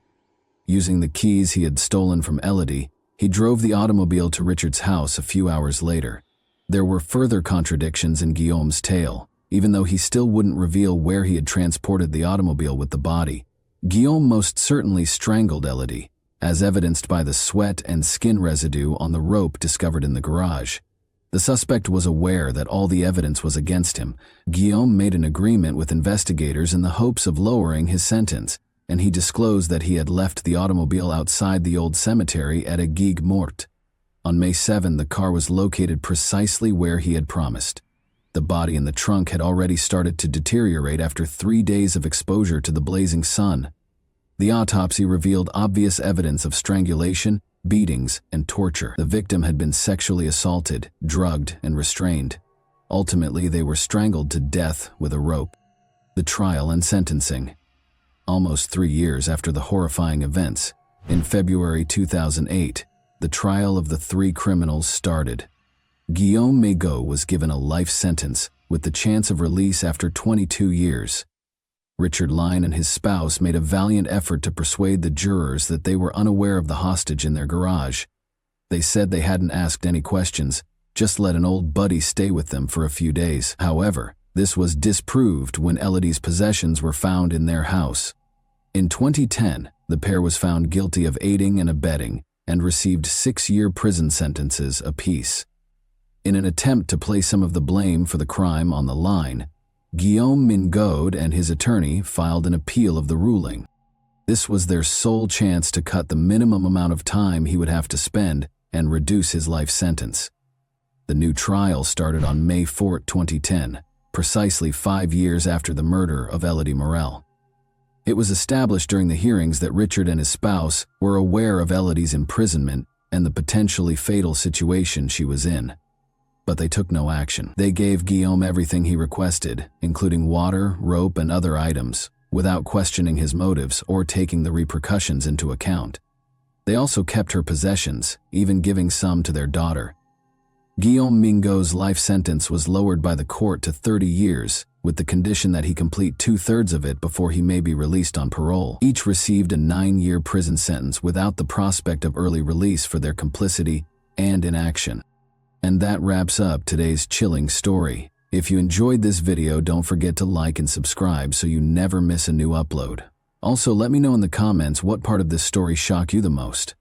Using the keys he had stolen from Elodie, he drove the automobile to Richard's house a few hours later. There were further contradictions in Guillaume's tale, even though he still wouldn't reveal where he had transported the automobile with the body. Guillaume most certainly strangled Elodie, as evidenced by the sweat and skin residue on the rope discovered in the garage. The suspect was aware that all the evidence was against him. Guillaume made an agreement with investigators in the hopes of lowering his sentence, and he disclosed that he had left the automobile outside the old cemetery at Aigues-Mortes. On May 7, the car was located precisely where he had promised. The body in the trunk had already started to deteriorate after 3 days of exposure to the blazing sun. The autopsy revealed obvious evidence of strangulation, beatings, and torture. The victim had been sexually assaulted, drugged, and restrained. Ultimately, they were strangled to death with a rope. The trial and sentencing. Almost 3 years after the horrifying events, in February 2008, the trial of the 3 criminals started. Guillaume Mingo was given a life sentence with the chance of release after 22 years. Richard Lyne and his spouse made a valiant effort to persuade the jurors that they were unaware of the hostage in their garage. They said they hadn't asked any questions, just let an old buddy stay with them for a few days. However, this was disproved when Elodie's possessions were found in their house. In 2010, the pair was found guilty of aiding and abetting and received 6-year prison sentences apiece. In an attempt to place some of the blame for the crime on the line, Guillaume Mingo and his attorney filed an appeal of the ruling. This was their sole chance to cut the minimum amount of time he would have to spend and reduce his life sentence. The new trial started on May 4, 2010, precisely 5 years after the murder of Elodie Morel. It was established during the hearings that Richard and his spouse were aware of Elodie's imprisonment and the potentially fatal situation she was in. But they took no action. They gave Guillaume everything he requested, including water, rope, and other items, without questioning his motives or taking the repercussions into account. They also kept her possessions, even giving some to their daughter. Guillaume Mingo's life sentence was lowered by the court to 30 years, with the condition that he complete 2/3 of it before he may be released on parole. Each received a 9-year prison sentence without the prospect of early release for their complicity and inaction. And that wraps up today's chilling story. If you enjoyed this video, don't forget to like and subscribe so you never miss a new upload. Also, let me know in the comments what part of this story shocked you the most.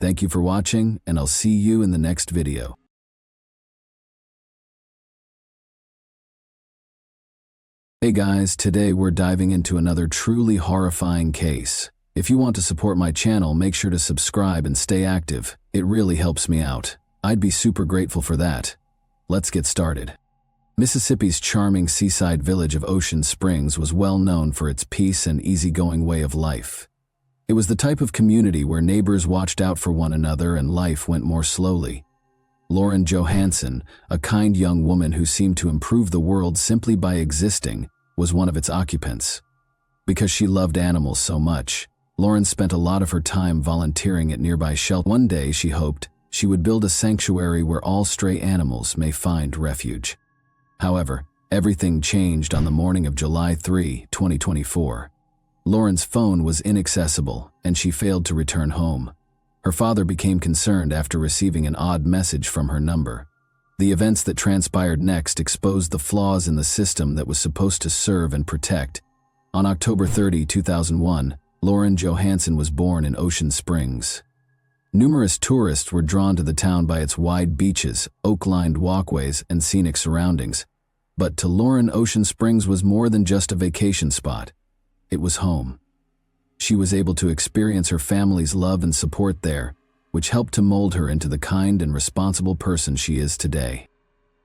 Thank you for watching, and I'll see you in the next video. Hey guys, today we're diving into another truly horrifying case. If you want to support my channel, make sure to subscribe and stay active. It really helps me out. I'd be super grateful for that. Let's get started. Mississippi's charming seaside village of Ocean Springs was well known for its peace and easygoing way of life. It was the type of community where neighbors watched out for one another and life went more slowly. Lauren Johansson, a kind young woman who seemed to improve the world simply by existing, was one of its occupants. Because she loved animals so much, Lauren spent a lot of her time volunteering at nearby shelters. One day, she hoped she would build a sanctuary where all stray animals may find refuge. However, everything changed on the morning of July 3, 2024. Lauren's phone was inaccessible, and she failed to return home. Her father became concerned after receiving an odd message from her number. The events that transpired next exposed the flaws in the system that was supposed to serve and protect. On October 30, 2001, Lauren Johansson was born in Ocean Springs. Numerous tourists were drawn to the town by its wide beaches, oak-lined walkways, and scenic surroundings. But to Lauren, Ocean Springs was more than just a vacation spot. It was home. She was able to experience her family's love and support there, which helped to mold her into the kind and responsible person she is today.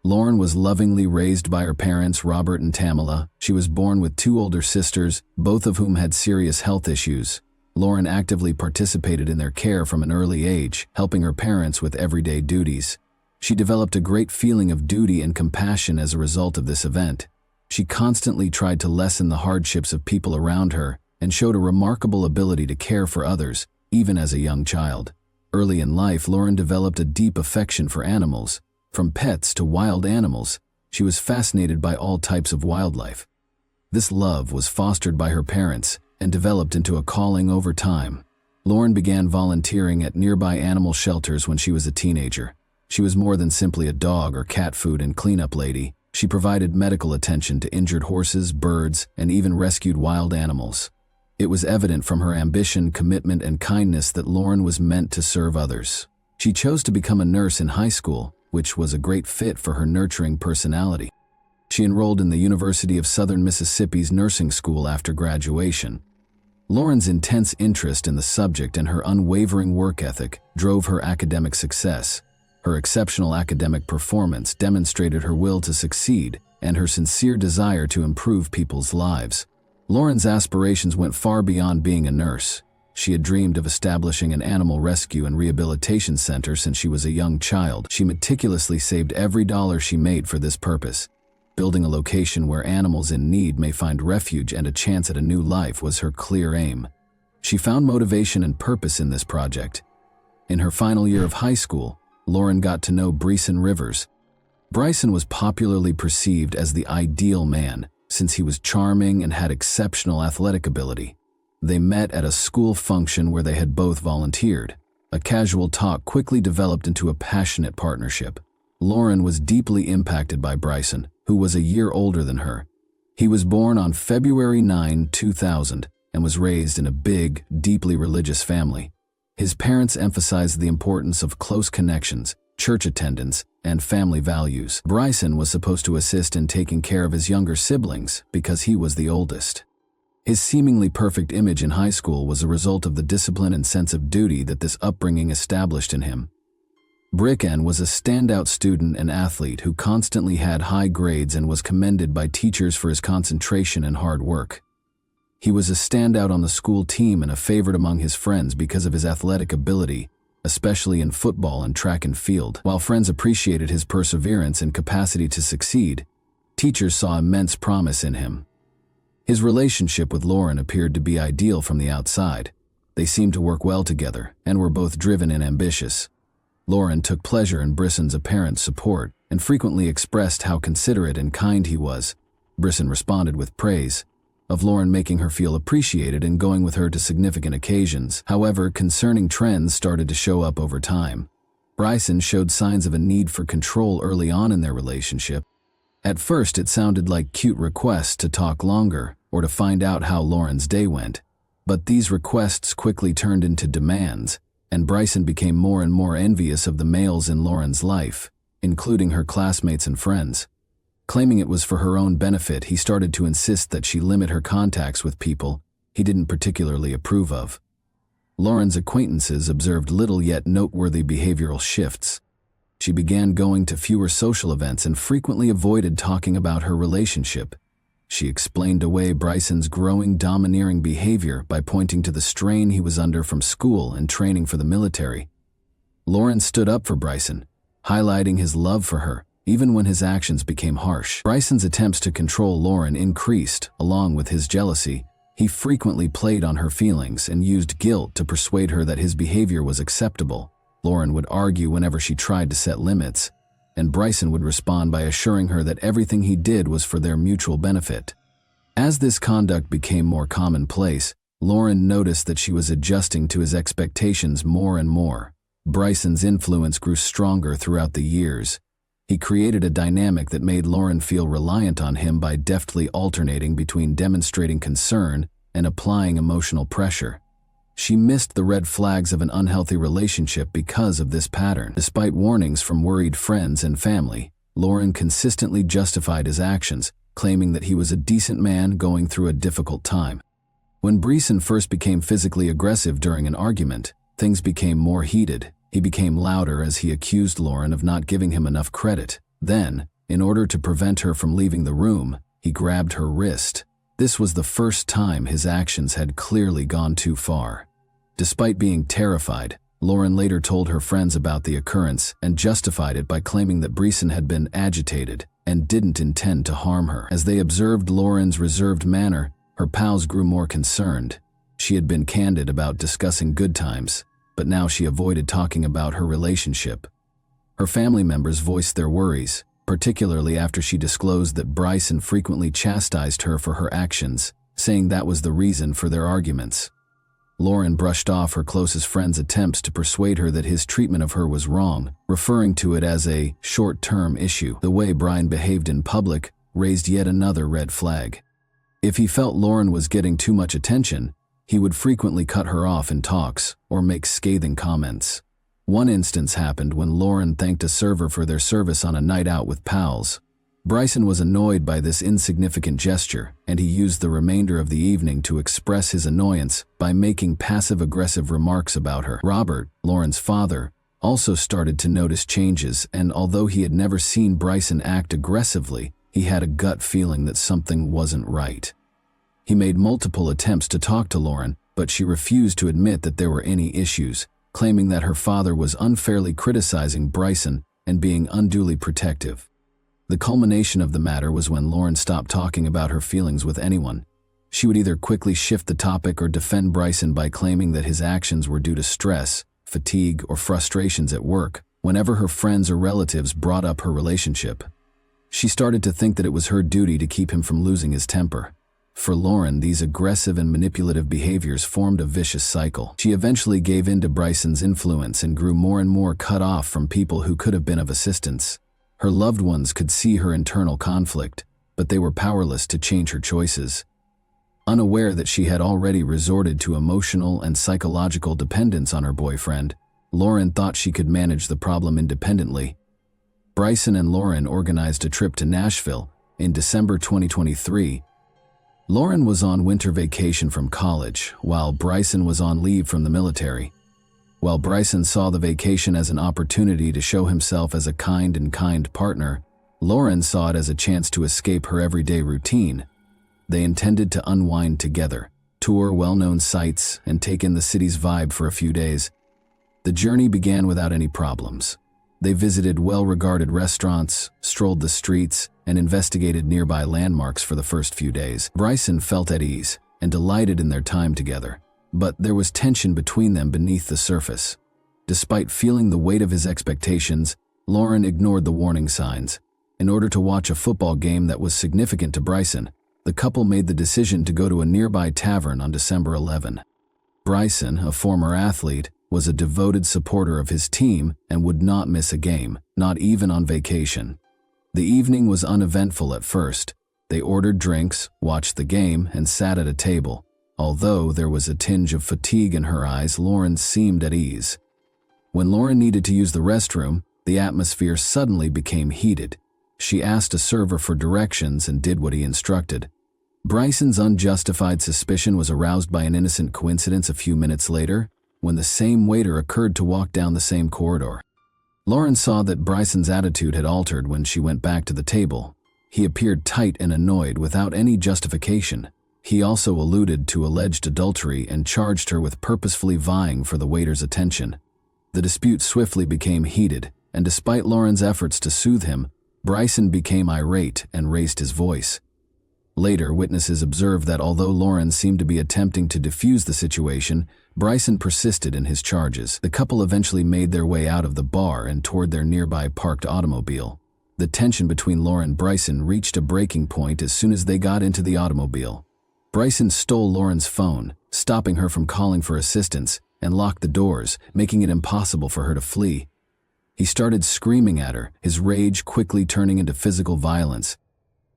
Lauren was lovingly raised by her parents, Robert and Tamala. She was born with 2 older sisters, both of whom had serious health issues. Lauren actively participated in their care from an early age, helping her parents with everyday duties. She developed a great feeling of duty and compassion as a result of this event. She constantly tried to lessen the hardships of people around her and showed a remarkable ability to care for others, even as a young child. Early in life, Lauren developed a deep affection for animals. From pets to wild animals, she was fascinated by all types of wildlife. This love was fostered by her parents and developed into a calling over time. Lauren began volunteering at nearby animal shelters when she was a teenager. She was more than simply a dog or cat food and cleanup lady. She provided medical attention to injured horses, birds, and even rescued wild animals. It was evident from her ambition, commitment, and kindness that Lauren was meant to serve others. She chose to become a nurse in high school, which was a great fit for her nurturing personality. She enrolled in the University of Southern Mississippi's nursing school after graduation. Lauren's intense interest in the subject and her unwavering work ethic drove her academic success. Her exceptional academic performance demonstrated her will to succeed and her sincere desire to improve people's lives. Lauren's aspirations went far beyond being a nurse. She had dreamed of establishing an animal rescue and rehabilitation center since she was a young child. She meticulously saved every dollar she made for this purpose. Building a location where animals in need may find refuge and a chance at a new life was her clear aim. She found motivation and purpose in this project. In her final year of high school, Lauren got to know Bryson Rivers. Bryson was popularly perceived as the ideal man, since he was charming and had exceptional athletic ability. They met at a school function where they had both volunteered. A casual talk quickly developed into a passionate partnership. Lauren was deeply impacted by Bryson, who was a year older than her. He was born on February 9, 2000, and was raised in a big, deeply religious family. His parents emphasized the importance of close connections, church attendance, and family values. Bryson was supposed to assist in taking care of his younger siblings because he was the oldest. His seemingly perfect image in high school was a result of the discipline and sense of duty that this upbringing established in him. Bryson was a standout student and athlete who constantly had high grades and was commended by teachers for his concentration and hard work. He was a standout on the school team and a favorite among his friends because of his athletic ability, especially in football and track and field. While friends appreciated his perseverance and capacity to succeed, teachers saw immense promise in him. His relationship with Lauren appeared to be ideal from the outside. They seemed to work well together and were both driven and ambitious. Lauren took pleasure in Brisson's apparent support and frequently expressed how considerate and kind he was. Brisson responded with praise of Lauren, making her feel appreciated and going with her to significant occasions. However, concerning trends started to show up over time. Bryson showed signs of a need for control early on in their relationship. At first, it sounded like cute requests to talk longer or to find out how Lauren's day went. But these requests quickly turned into demands, and Bryson became more and more envious of the males in Lauren's life, including her classmates and friends. Claiming it was for her own benefit, he started to insist that she limit her contacts with people he didn't particularly approve of. Lauren's acquaintances observed little yet noteworthy behavioral shifts. She began going to fewer social events and frequently avoided talking about her relationship. She explained away Bryson's growing domineering behavior by pointing to the strain he was under from school and training for the military. Lauren stood up for Bryson, highlighting his love for her, even when his actions became harsh. Bryson's attempts to control Lauren increased, along with his jealousy. He frequently played on her feelings and used guilt to persuade her that his behavior was acceptable. Lauren would argue whenever she tried to set limits, and Bryson would respond by assuring her that everything he did was for their mutual benefit. As this conduct became more commonplace, Lauren noticed that she was adjusting to his expectations more and more. Bryson's influence grew stronger throughout the years. He created a dynamic that made Lauren feel reliant on him by deftly alternating between demonstrating concern and applying emotional pressure. She missed the red flags of an unhealthy relationship because of this pattern. Despite warnings from worried friends and family, Lauren consistently justified his actions, claiming that he was a decent man going through a difficult time. When Bryson first became physically aggressive during an argument, things became more heated. He became louder as he accused Lauren of not giving him enough credit. Then, in order to prevent her from leaving the room, he grabbed her wrist. This was the first time his actions had clearly gone too far. Despite being terrified, Lauren later told her friends about the occurrence and justified it by claiming that Bryson had been agitated and didn't intend to harm her. As they observed Lauren's reserved manner, her pals grew more concerned. She had been candid about discussing good times, but now she avoided talking about her relationship. Her family members voiced their worries, particularly after she disclosed that Bryson frequently chastised her for her actions, saying that was the reason for their arguments. Lauren brushed off her closest friend's attempts to persuade her that his treatment of her was wrong, referring to it as a short-term issue. The way Brian behaved in public raised yet another red flag. If he felt Lauren was getting too much attention, he would frequently cut her off in talks or make scathing comments. One instance happened when Lauren thanked a server for their service on a night out with pals. Bryson was annoyed by this insignificant gesture, and he used the remainder of the evening to express his annoyance by making passive-aggressive remarks about her. Robert, Lauren's father, also started to notice changes, and although he had never seen Bryson act aggressively, he had a gut feeling that something wasn't right. He made multiple attempts to talk to Lauren, but she refused to admit that there were any issues, claiming that her father was unfairly criticizing Bryson and being unduly protective. The culmination of the matter was when Lauren stopped talking about her feelings with anyone. She would either quickly shift the topic or defend Bryson by claiming that his actions were due to stress, fatigue, or frustrations at work whenever her friends or relatives brought up her relationship. She started to think that it was her duty to keep him from losing his temper. For Lauren, these aggressive and manipulative behaviors formed a vicious cycle. She eventually gave in to Bryson's influence and grew more and more cut off from people who could have been of assistance. Her loved ones could see her internal conflict, but they were powerless to change her choices. Unaware that she had already resorted to emotional and psychological dependence on her boyfriend, Lauren thought she could manage the problem independently. Bryson and Lauren organized a trip to Nashville in December 2023. Lauren was on winter vacation from college, while Bryson was on leave from the military. While Bryson saw the vacation as an opportunity to show himself as a kind partner, Lauren saw it as a chance to escape her everyday routine. They intended to unwind together, tour well-known sites, and take in the city's vibe for a few days. The journey began without any problems. They visited well-regarded restaurants, strolled the streets, and investigated nearby landmarks for the first few days. Bryson felt at ease and delighted in their time together, but there was tension between them beneath the surface. Despite feeling the weight of his expectations, Lauren ignored the warning signs. In order to watch a football game that was significant to Bryson, the couple made the decision to go to a nearby tavern on December 11. Bryson, a former athlete, was a devoted supporter of his team and would not miss a game, not even on vacation. The evening was uneventful at first. They ordered drinks, watched the game, and sat at a table. Although there was a tinge of fatigue in her eyes, Lauren seemed at ease. When Lauren needed to use the restroom, the atmosphere suddenly became heated. She asked a server for directions and did what he instructed. Bryson's unjustified suspicion was aroused by an innocent coincidence a few minutes later, when the same waiter occurred to walk down the same corridor. Lauren saw that Bryson's attitude had altered when she went back to the table. He appeared tight and annoyed without any justification. He also alluded to alleged adultery and charged her with purposefully vying for the waiter's attention. The dispute swiftly became heated, and despite Lauren's efforts to soothe him, Bryson became irate and raised his voice. Later, witnesses observed that although Lauren seemed to be attempting to defuse the situation, Bryson persisted in his charges. The couple eventually made their way out of the bar and toward their nearby parked automobile. The tension between Lauren and Bryson reached a breaking point as soon as they got into the automobile. Bryson stole Lauren's phone, stopping her from calling for assistance, and locked the doors, making it impossible for her to flee. He started screaming at her, his rage quickly turning into physical violence.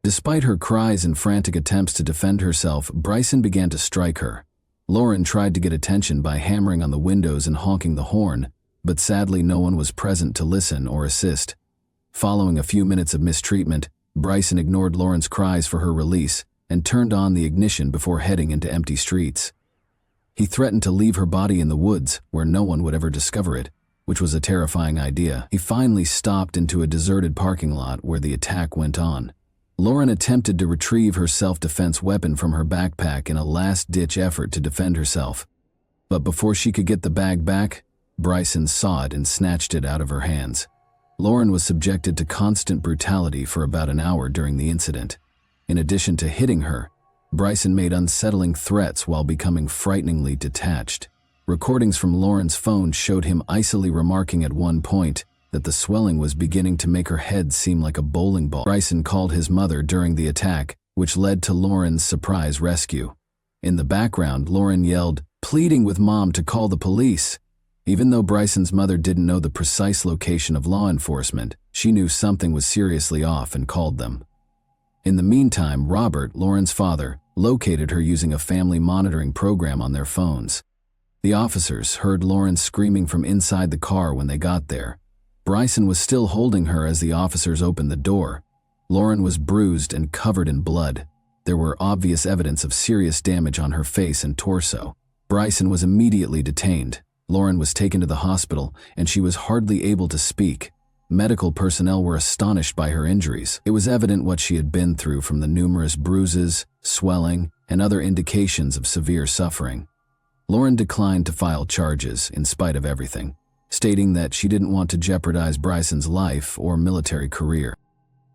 Despite her cries and frantic attempts to defend herself, Bryson began to strike her. Lauren tried to get attention by hammering on the windows and honking the horn, but sadly no one was present to listen or assist. Following a few minutes of mistreatment, Bryson ignored Lauren's cries for her release and turned on the ignition before heading into empty streets. He threatened to leave her body in the woods where no one would ever discover it, which was a terrifying idea. He finally stopped into a deserted parking lot where the attack went on. Lauren attempted to retrieve her self-defense weapon from her backpack in a last-ditch effort to defend herself. But before she could get the bag back, Bryson saw it and snatched it out of her hands. Lauren was subjected to constant brutality for about an hour during the incident. In addition to hitting her, Bryson made unsettling threats while becoming frighteningly detached. Recordings from Lauren's phone showed him icily remarking at one point that the swelling was beginning to make her head seem like a bowling ball. Bryson called his mother during the attack, which led to Lauren's surprise rescue. In the background, Lauren yelled, pleading with Mom to call the police. Even though Bryson's mother didn't know the precise location of law enforcement, she knew something was seriously off and called them. In the meantime, Robert, Lauren's father, located her using a family monitoring program on their phones. The officers heard Lauren screaming from inside the car when they got there. Bryson was still holding her as the officers opened the door. Lauren was bruised and covered in blood. There were obvious evidence of serious damage on her face and torso. Bryson was immediately detained. Lauren was taken to the hospital, and she was hardly able to speak. Medical personnel were astonished by her injuries. It was evident what she had been through from the numerous bruises, swelling, and other indications of severe suffering. Lauren declined to file charges in spite of everything, stating that she didn't want to jeopardize Bryson's life or military career.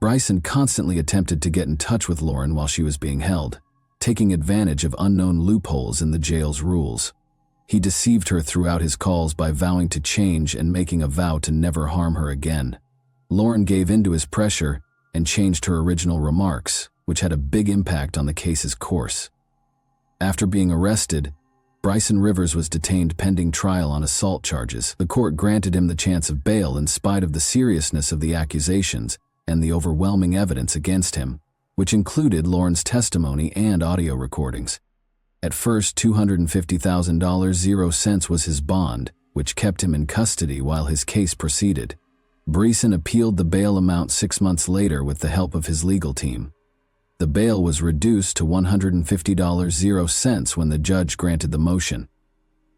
Bryson constantly attempted to get in touch with Lauren while she was being held, taking advantage of unknown loopholes in the jail's rules. He deceived her throughout his calls by vowing to change and making a vow to never harm her again. Lauren gave in to his pressure and changed her original remarks, which had a big impact on the case's course. After being arrested, Bryson Rivers was detained pending trial on assault charges. The court granted him the chance of bail in spite of the seriousness of the accusations and the overwhelming evidence against him, which included Lauren's testimony and audio recordings. At first, $250,000 0 cents was his bond, which kept him in custody while his case proceeded. Bryson appealed the bail amount 6 months later with the help of his legal team. The bail was reduced to $150 0 cents when the judge granted the motion.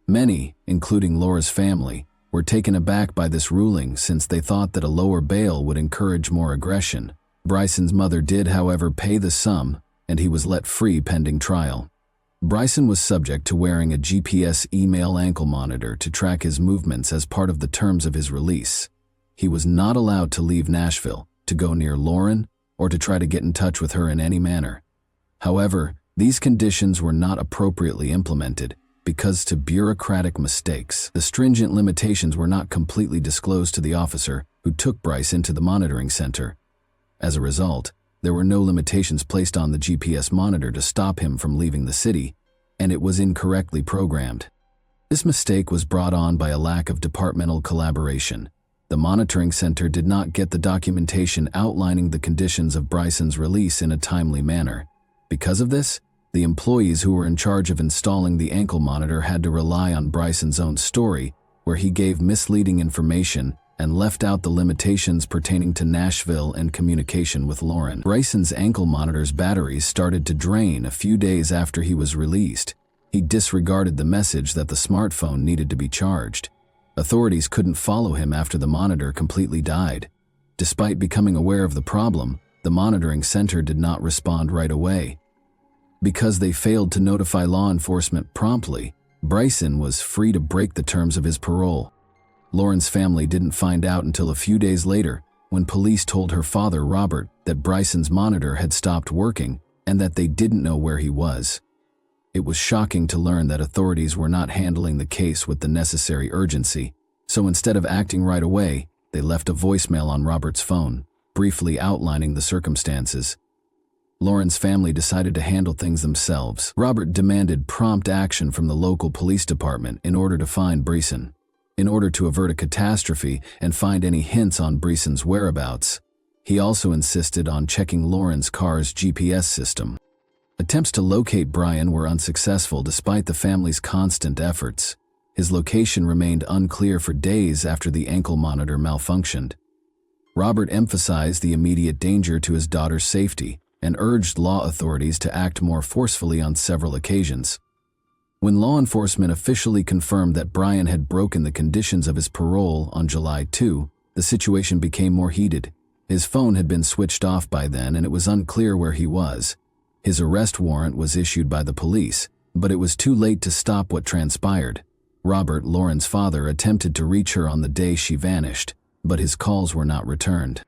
Many, including Laura's family, were taken aback by this ruling since they thought that a lower bail would encourage more aggression. Bryson's mother did, however, pay the sum, and he was let free pending trial. Bryson was subject to wearing a GPS email ankle monitor to track his movements as part of the terms of his release. He was not allowed to leave Nashville, to go near Lauren, or to try to get in touch with her in any manner. However, these conditions were not appropriately implemented, because to bureaucratic mistakes. The stringent limitations were not completely disclosed to the officer who took Bryce into the monitoring center. As a result, there were no limitations placed on the GPS monitor to stop him from leaving the city, and it was incorrectly programmed. This mistake was brought on by a lack of departmental collaboration. The monitoring center did not get the documentation outlining the conditions of Bryson's release in a timely manner. Because of this, the employees who were in charge of installing the ankle monitor had to rely on Bryson's own story, where he gave misleading information and left out the limitations pertaining to Nashville and communication with Lauren. Bryson's ankle monitor's batteries started to drain a few days after he was released. He disregarded the message that the smartphone needed to be charged. Authorities couldn't follow him after the monitor completely died. Despite becoming aware of the problem, the monitoring center did not respond right away. Because they failed to notify law enforcement promptly, Bryson was free to break the terms of his parole. Lauren's family didn't find out until a few days later, when police told her father, Robert, that Bryson's monitor had stopped working and that they didn't know where he was. It was shocking to learn that authorities were not handling the case with the necessary urgency, so instead of acting right away, they left a voicemail on Robert's phone, briefly outlining the circumstances. Lauren's family decided to handle things themselves. Robert demanded prompt action from the local police department in order to find Bryson. In order to avert a catastrophe and find any hints on Bryson's whereabouts, he also insisted on checking Lauren's car's GPS system. Attempts to locate Brian were unsuccessful despite the family's constant efforts. His location remained unclear for days after the ankle monitor malfunctioned. Robert emphasized the immediate danger to his daughter's safety and urged law authorities to act more forcefully on several occasions. When law enforcement officially confirmed that Brian had broken the conditions of his parole on July 2, the situation became more heated. His phone had been switched off by then and it was unclear where he was. His arrest warrant was issued by the police, but it was too late to stop what transpired. Robert, Lauren's father, attempted to reach her on the day she vanished, but his calls were not returned.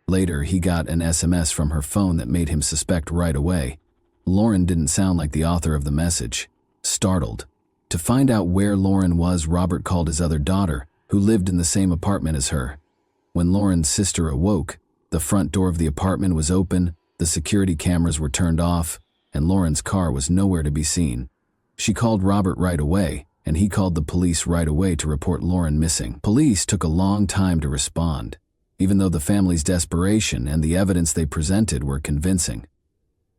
Later, he got an SMS from her phone that made him suspect right away. Lauren didn't sound like the author of the message. Startled to find out where Lauren was, Robert called his other daughter, who lived in the same apartment as her. When Lauren's sister awoke, the front door of the apartment was open, the security cameras were turned off, and Lauren's car was nowhere to be seen. She called Robert right away, and he called the police right away to report Lauren missing. Police took a long time to respond, even though the family's desperation and the evidence they presented were convincing.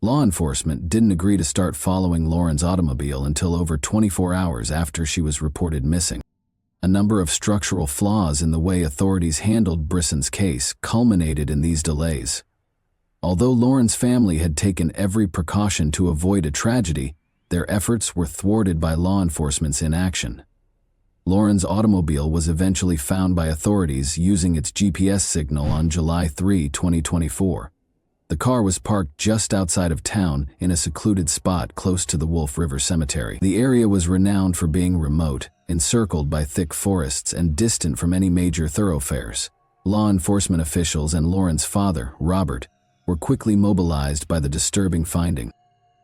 Law enforcement didn't agree to start following Lauren's automobile until over 24 hours after she was reported missing. A number of structural flaws in the way authorities handled Bryson's case culminated in these delays. Although Lauren's family had taken every precaution to avoid a tragedy, their efforts were thwarted by law enforcement's inaction. Lauren's automobile was eventually found by authorities using its GPS signal on July 3, 2024. The car was parked just outside of town in a secluded spot close to the Wolf River Cemetery. The area was renowned for being remote, encircled by thick forests and distant from any major thoroughfares. Law enforcement officials and Lauren's father, Robert, were quickly mobilized by the disturbing finding.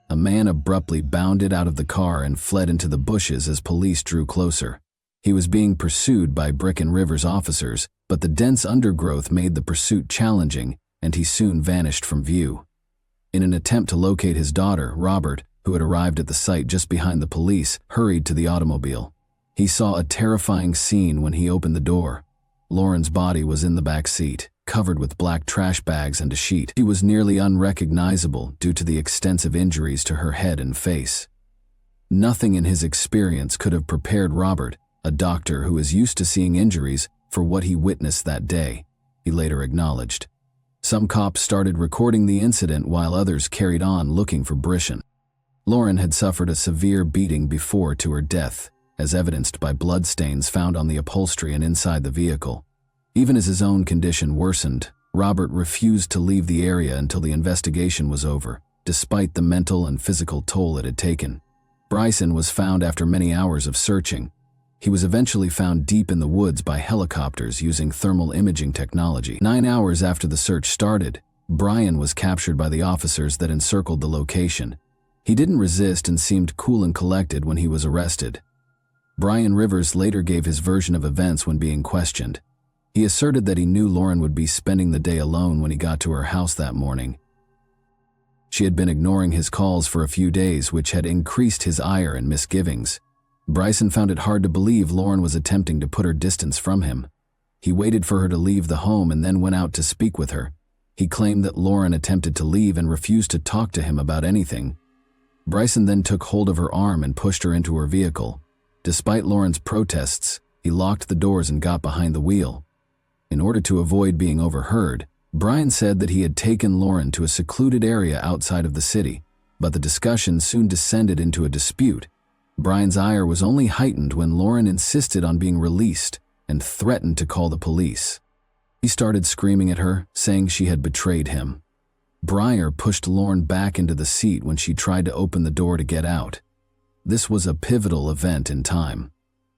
A man abruptly bounded out of the car and fled into the bushes as police drew closer. He was being pursued by Bricken River's officers, but the dense undergrowth made the pursuit challenging, and he soon vanished from view. In an attempt to locate his daughter, Robert, who had arrived at the site just behind the police, hurried to the automobile. He saw a terrifying scene when he opened the door. Lauren's body was in the back seat, covered with black trash bags and a sheet. She was nearly unrecognizable due to the extensive injuries to her head and face. Nothing in his experience could have prepared Robert, a doctor who is used to seeing injuries, for what he witnessed that day, he later acknowledged. Some cops started recording the incident while others carried on looking for Bryson. Lauren had suffered a severe beating before to her death, as evidenced by bloodstains found on the upholstery and inside the vehicle. Even as his own condition worsened, Robert refused to leave the area until the investigation was over, despite the mental and physical toll it had taken. Bryson was found after many hours of searching. He was eventually found deep in the woods by helicopters using thermal imaging technology. 9 hours after the search started, Brian was captured by the officers that encircled the location. He didn't resist and seemed cool and collected when he was arrested. Brian Rivers later gave his version of events when being questioned. He asserted that he knew Lauren would be spending the day alone when he got to her house that morning. She had been ignoring his calls for a few days, which had increased his ire and misgivings. Bryson found it hard to believe Lauren was attempting to put her distance from him. He waited for her to leave the home and then went out to speak with her. He claimed that Lauren attempted to leave and refused to talk to him about anything. Bryson then took hold of her arm and pushed her into her vehicle. Despite Lauren's protests, he locked the doors and got behind the wheel. In order to avoid being overheard, Brian said that he had taken Lauren to a secluded area outside of the city, but the discussion soon descended into a dispute. Brian's ire was only heightened when Lauren insisted on being released and threatened to call the police. He started screaming at her, saying she had betrayed him. Brian pushed Lauren back into the seat when she tried to open the door to get out. This was a pivotal event in time.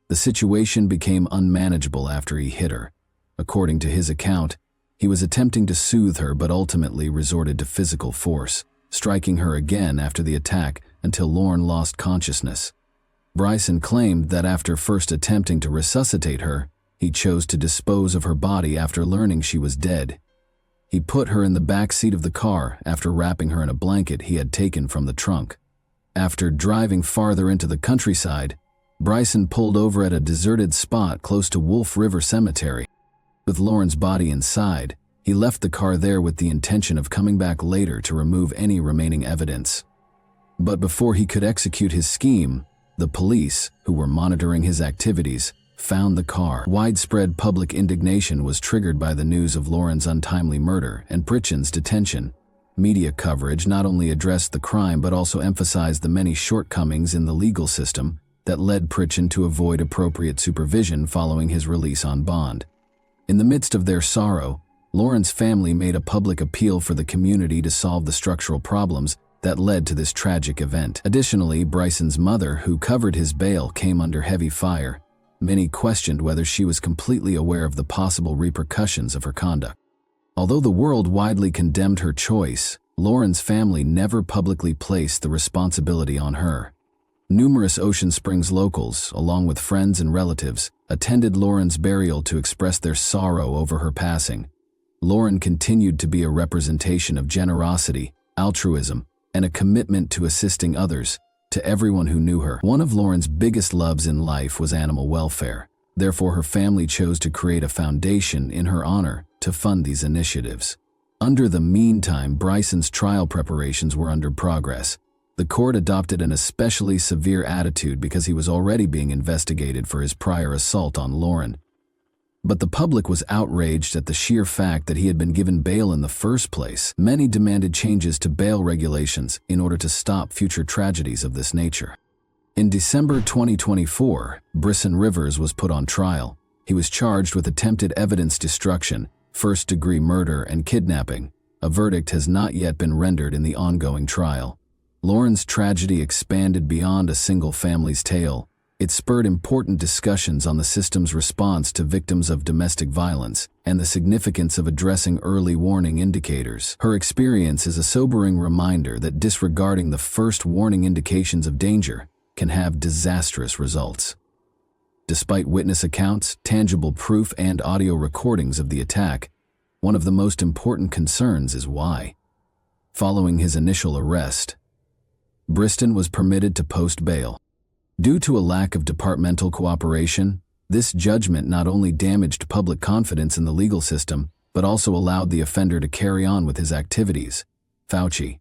The situation became unmanageable after he hit her. According to his account, he was attempting to soothe her but ultimately resorted to physical force, striking her again after the attack until Lauren lost consciousness. Bryson claimed that after first attempting to resuscitate her, he chose to dispose of her body after learning she was dead. He put her in the back seat of the car after wrapping her in a blanket he had taken from the trunk. After driving farther into the countryside, Bryson pulled over at a deserted spot close to Wolf River Cemetery. With Lauren's body inside, he left the car there with the intention of coming back later to remove any remaining evidence. But before he could execute his scheme, the police, who were monitoring his activities, found the car. Widespread public indignation was triggered by the news of Lauren's untimely murder and Pritchen's detention. Media coverage not only addressed the crime but also emphasized the many shortcomings in the legal system that led Pritchen to avoid appropriate supervision following his release on bond. In the midst of their sorrow, Lauren's family made a public appeal for the community to solve the structural problems that led to this tragic event. Additionally, Bryson's mother, who covered his bail, came under heavy fire. Many questioned whether she was completely aware of the possible repercussions of her conduct. Although the world widely condemned her choice, Lauren's family never publicly placed the responsibility on her. Numerous Ocean Springs locals, along with friends and relatives, attended Lauren's burial to express their sorrow over her passing. Lauren continued to be a representation of generosity, altruism, and a commitment to assisting others, to everyone who knew her. One of Lauren's biggest loves in life was animal welfare. Therefore, her family chose to create a foundation in her honor to fund these initiatives. Under the meantime, Bryson's trial preparations were under progress. The court adopted an especially severe attitude because he was already being investigated for his prior assault on Lauren. But the public was outraged at the sheer fact that he had been given bail in the first place. Many demanded changes to bail regulations in order to stop future tragedies of this nature. In December 2024, Bryson Rivers was put on trial. He was charged with attempted evidence destruction, first-degree murder, and kidnapping. A verdict has not yet been rendered in the ongoing trial. Lauren's tragedy expanded beyond a single family's tale. It spurred important discussions on the system's response to victims of domestic violence and the significance of addressing early warning indicators. Her experience is a sobering reminder that disregarding the first warning indications of danger can have disastrous results. Despite witness accounts, tangible proof, and audio recordings of the attack, one of the most important concerns is why. Following his initial arrest, Briston was permitted to post bail. Due to a lack of departmental cooperation, this judgment not only damaged public confidence in the legal system, but also allowed the offender to carry on with his activities. Fauci.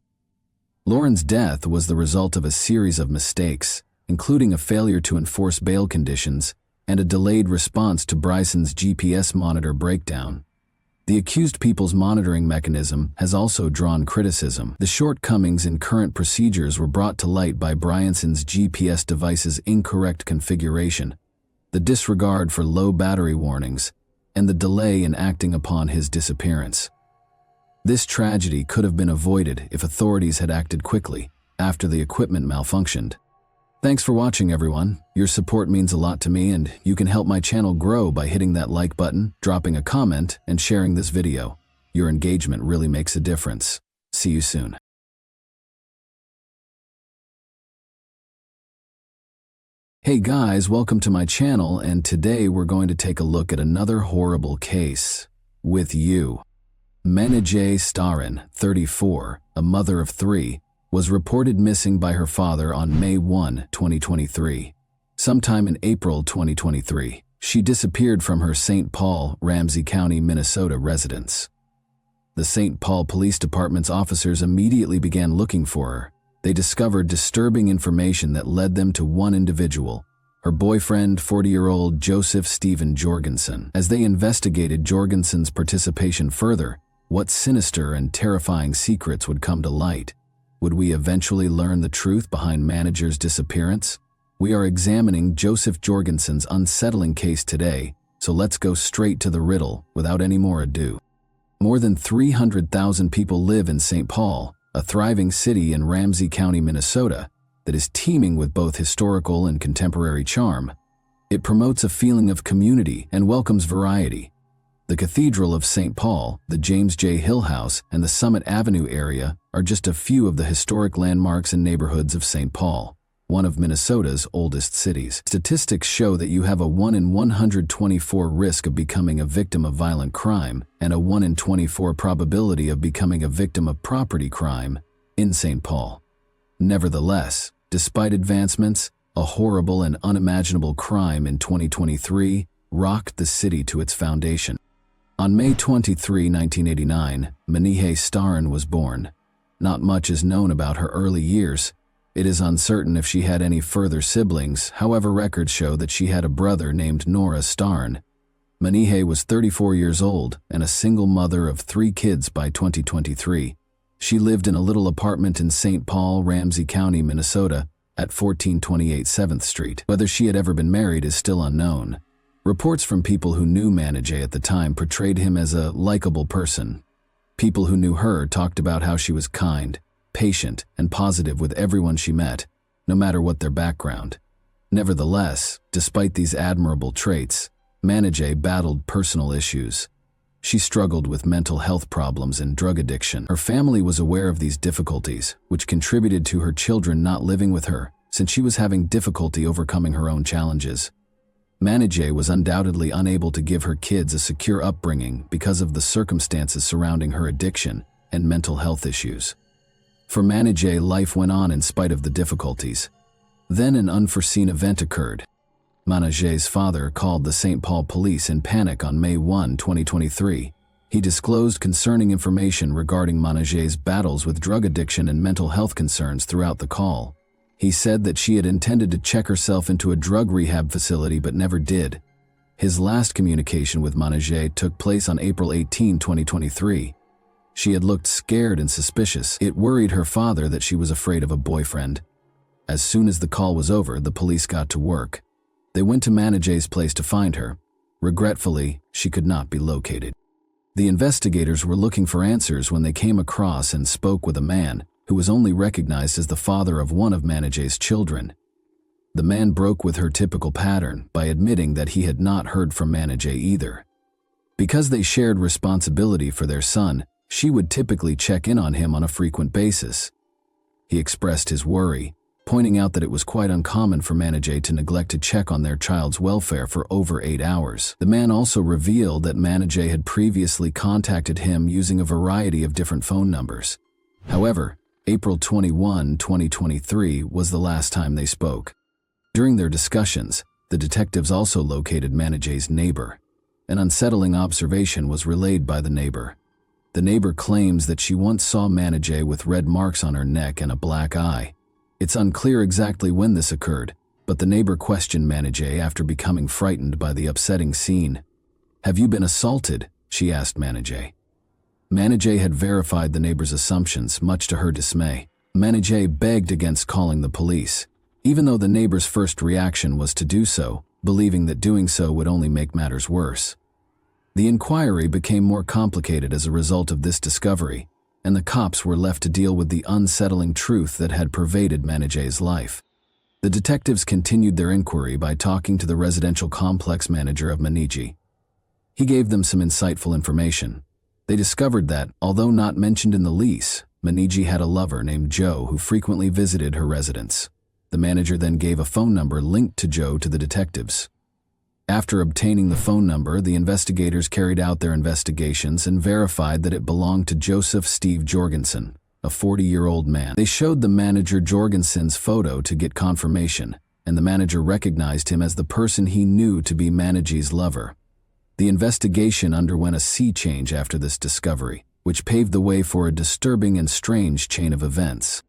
Lauren's death was the result of a series of mistakes, including a failure to enforce bail conditions and a delayed response to Bryson's GPS monitor breakdown. The accused people's monitoring mechanism has also drawn criticism. The shortcomings in current procedures were brought to light by Bryson's GPS device's incorrect configuration, the disregard for low battery warnings, and the delay in acting upon his disappearance. This tragedy could have been avoided if authorities had acted quickly after the equipment malfunctioned. Thanks for watching, everyone. Your support means a lot to me, and you can help my channel grow by hitting that like button, dropping a comment, and sharing this video. Your engagement really makes a difference. See you soon. Hey guys, welcome to my channel, and today we're going to take a look at another horrible case with you. Menajay Starin, 34, a mother of 3, was reported missing by her father on May 1, 2023. Sometime in April 2023, she disappeared from her St. Paul, Ramsey County, Minnesota residence. The St. Paul Police Department's officers immediately began looking for her. They discovered disturbing information that led them to one individual, her boyfriend, 40-year-old Joseph Stephen Jorgensen. As they investigated Jorgensen's participation further, what sinister and terrifying secrets would come to light? Would we eventually learn the truth behind Manager's disappearance? We are examining Joseph Jorgensen's unsettling case today, so let's go straight to the riddle without any more ado. More than 300,000 people live in St. Paul, a thriving city in Ramsey County, Minnesota, that is teeming with both historical and contemporary charm. It promotes a feeling of community and welcomes variety. The Cathedral of St. Paul, the James J. Hill House, and the Summit Avenue area are just a few of the historic landmarks and neighborhoods of St. Paul, one of Minnesota's oldest cities. Statistics show that you have a 1 in 124 risk of becoming a victim of violent crime and a 1 in 24 probability of becoming a victim of property crime in St. Paul. Nevertheless, despite advancements, a horrible and unimaginable crime in 2023 rocked the city to its foundation. On May 23, 1989, Menajay Starin was born. Not much is known about her early years. It is uncertain if she had any further siblings, however records show that she had a brother named Nora Starin. Menajay was 34 years old and a single mother of 3 kids by 2023. She lived in a little apartment in St. Paul, Ramsey County, Minnesota, at 1428 7th Street. Whether she had ever been married is still unknown. Reports from people who knew Menajay at the time portrayed him as a likable person. People who knew her talked about how she was kind, patient, and positive with everyone she met, no matter what their background. Nevertheless, despite these admirable traits, Menajay battled personal issues. She struggled with mental health problems and drug addiction. Her family was aware of these difficulties, which contributed to her children not living with her, since she was having difficulty overcoming her own challenges. Menajay was undoubtedly unable to give her kids a secure upbringing because of the circumstances surrounding her addiction and mental health issues. For Menajay, life went on in spite of the difficulties. Then an unforeseen event occurred. Menajay's father called the St. Paul police in panic on May 1, 2023. He disclosed concerning information regarding Menajay's battles with drug addiction and mental health concerns throughout the call. He said that she had intended to check herself into a drug rehab facility but never did. His last communication with Menajay took place on April 18, 2023. She had looked scared and suspicious. It worried her father that she was afraid of a boyfriend. As soon as the call was over, the police got to work. They went to Menajay's place to find her. Regretfully, she could not be located. The investigators were looking for answers when they came across and spoke with a man who was only recognized as the father of one of Menajay's children. The man broke with her typical pattern by admitting that he had not heard from Menajay either. Because they shared responsibility for their son, she would typically check in on him on a frequent basis. He expressed his worry, pointing out that it was quite uncommon for Menajay to neglect to check on their child's welfare for over 8 hours. The man also revealed that Menajay had previously contacted him using a variety of different phone numbers. However, April 21, 2023 was the last time they spoke. During their discussions, the detectives also located Menajay's neighbor. An unsettling observation was relayed by the neighbor. The neighbor claims that she once saw Menajay with red marks on her neck and a black eye. It's unclear exactly when this occurred, but the neighbor questioned Menajay after becoming frightened by the upsetting scene. "Have you been assaulted?" she asked Menajay. Menajay had verified the neighbor's assumptions, much to her dismay. Menajay begged against calling the police, even though the neighbor's first reaction was to do so, believing that doing so would only make matters worse. The inquiry became more complicated as a result of this discovery, and the cops were left to deal with the unsettling truth that had pervaded Menajay's life. The detectives continued their inquiry by talking to the residential complex manager of Menajay. He gave them some insightful information. They discovered that, although not mentioned in the lease, Menajay had a lover named Joe who frequently visited her residence. The manager then gave a phone number linked to Joe to the detectives. After obtaining the phone number, the investigators carried out their investigations and verified that it belonged to Joseph Steve Jorgensen, a 40-year-old man. They showed the manager Jorgensen's photo to get confirmation, and the manager recognized him as the person he knew to be Managie's lover. The investigation underwent a sea change after this discovery, which paved the way for a disturbing and strange chain of events.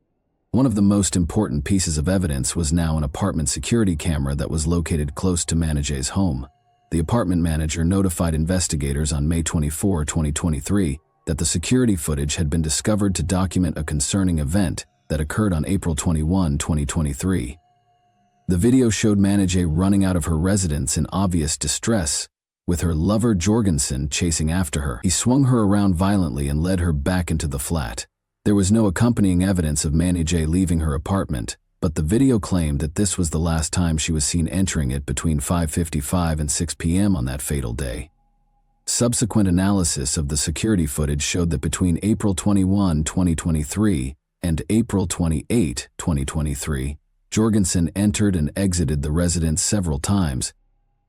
One of the most important pieces of evidence was now an apartment security camera that was located close to Managie's home. The apartment manager notified investigators on May 24, 2023, that the security footage had been discovered to document a concerning event that occurred on April 21, 2023. The video showed Managie running out of her residence in obvious distress, with her lover Jorgensen chasing after her. He swung her around violently and led her back into the flat. There was no accompanying evidence of Managie leaving her apartment, but the video claimed that this was the last time she was seen entering it between 5:55 and 6 p.m. on that fatal day. Subsequent analysis of the security footage showed that between April 21, 2023 and April 28, 2023, Jorgensen entered and exited the residence several times.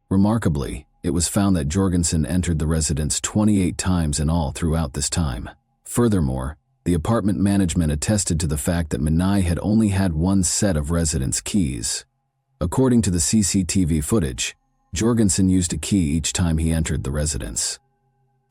Remarkably, it was found that Jorgensen entered the residence 28 times in all throughout this time. Furthermore, the apartment management attested to the fact that Managie had only had one set of residence keys. According to the CCTV footage, Jorgensen used a key each time he entered the residence.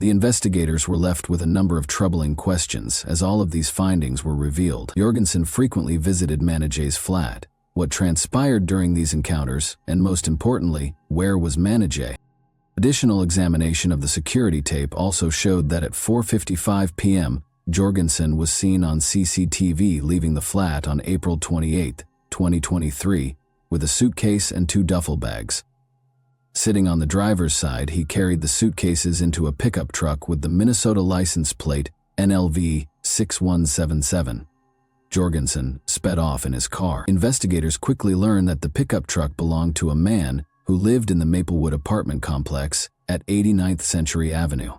The investigators were left with a number of troubling questions as all of these findings were revealed. Jorgensen frequently visited Managie's flat. What transpired during these encounters, and most importantly, where was Managie? Additional examination of the security tape also showed that at 4:55 p.m., Jorgensen was seen on CCTV leaving the flat on April 28, 2023, with a suitcase and 2 duffel bags. Sitting on the driver's side, he carried the suitcases into a pickup truck with the Minnesota license plate NLV 6177. Jorgensen sped off in his car. Investigators quickly learned that the pickup truck belonged to a man who lived in the Maplewood apartment complex at 89th Century Avenue.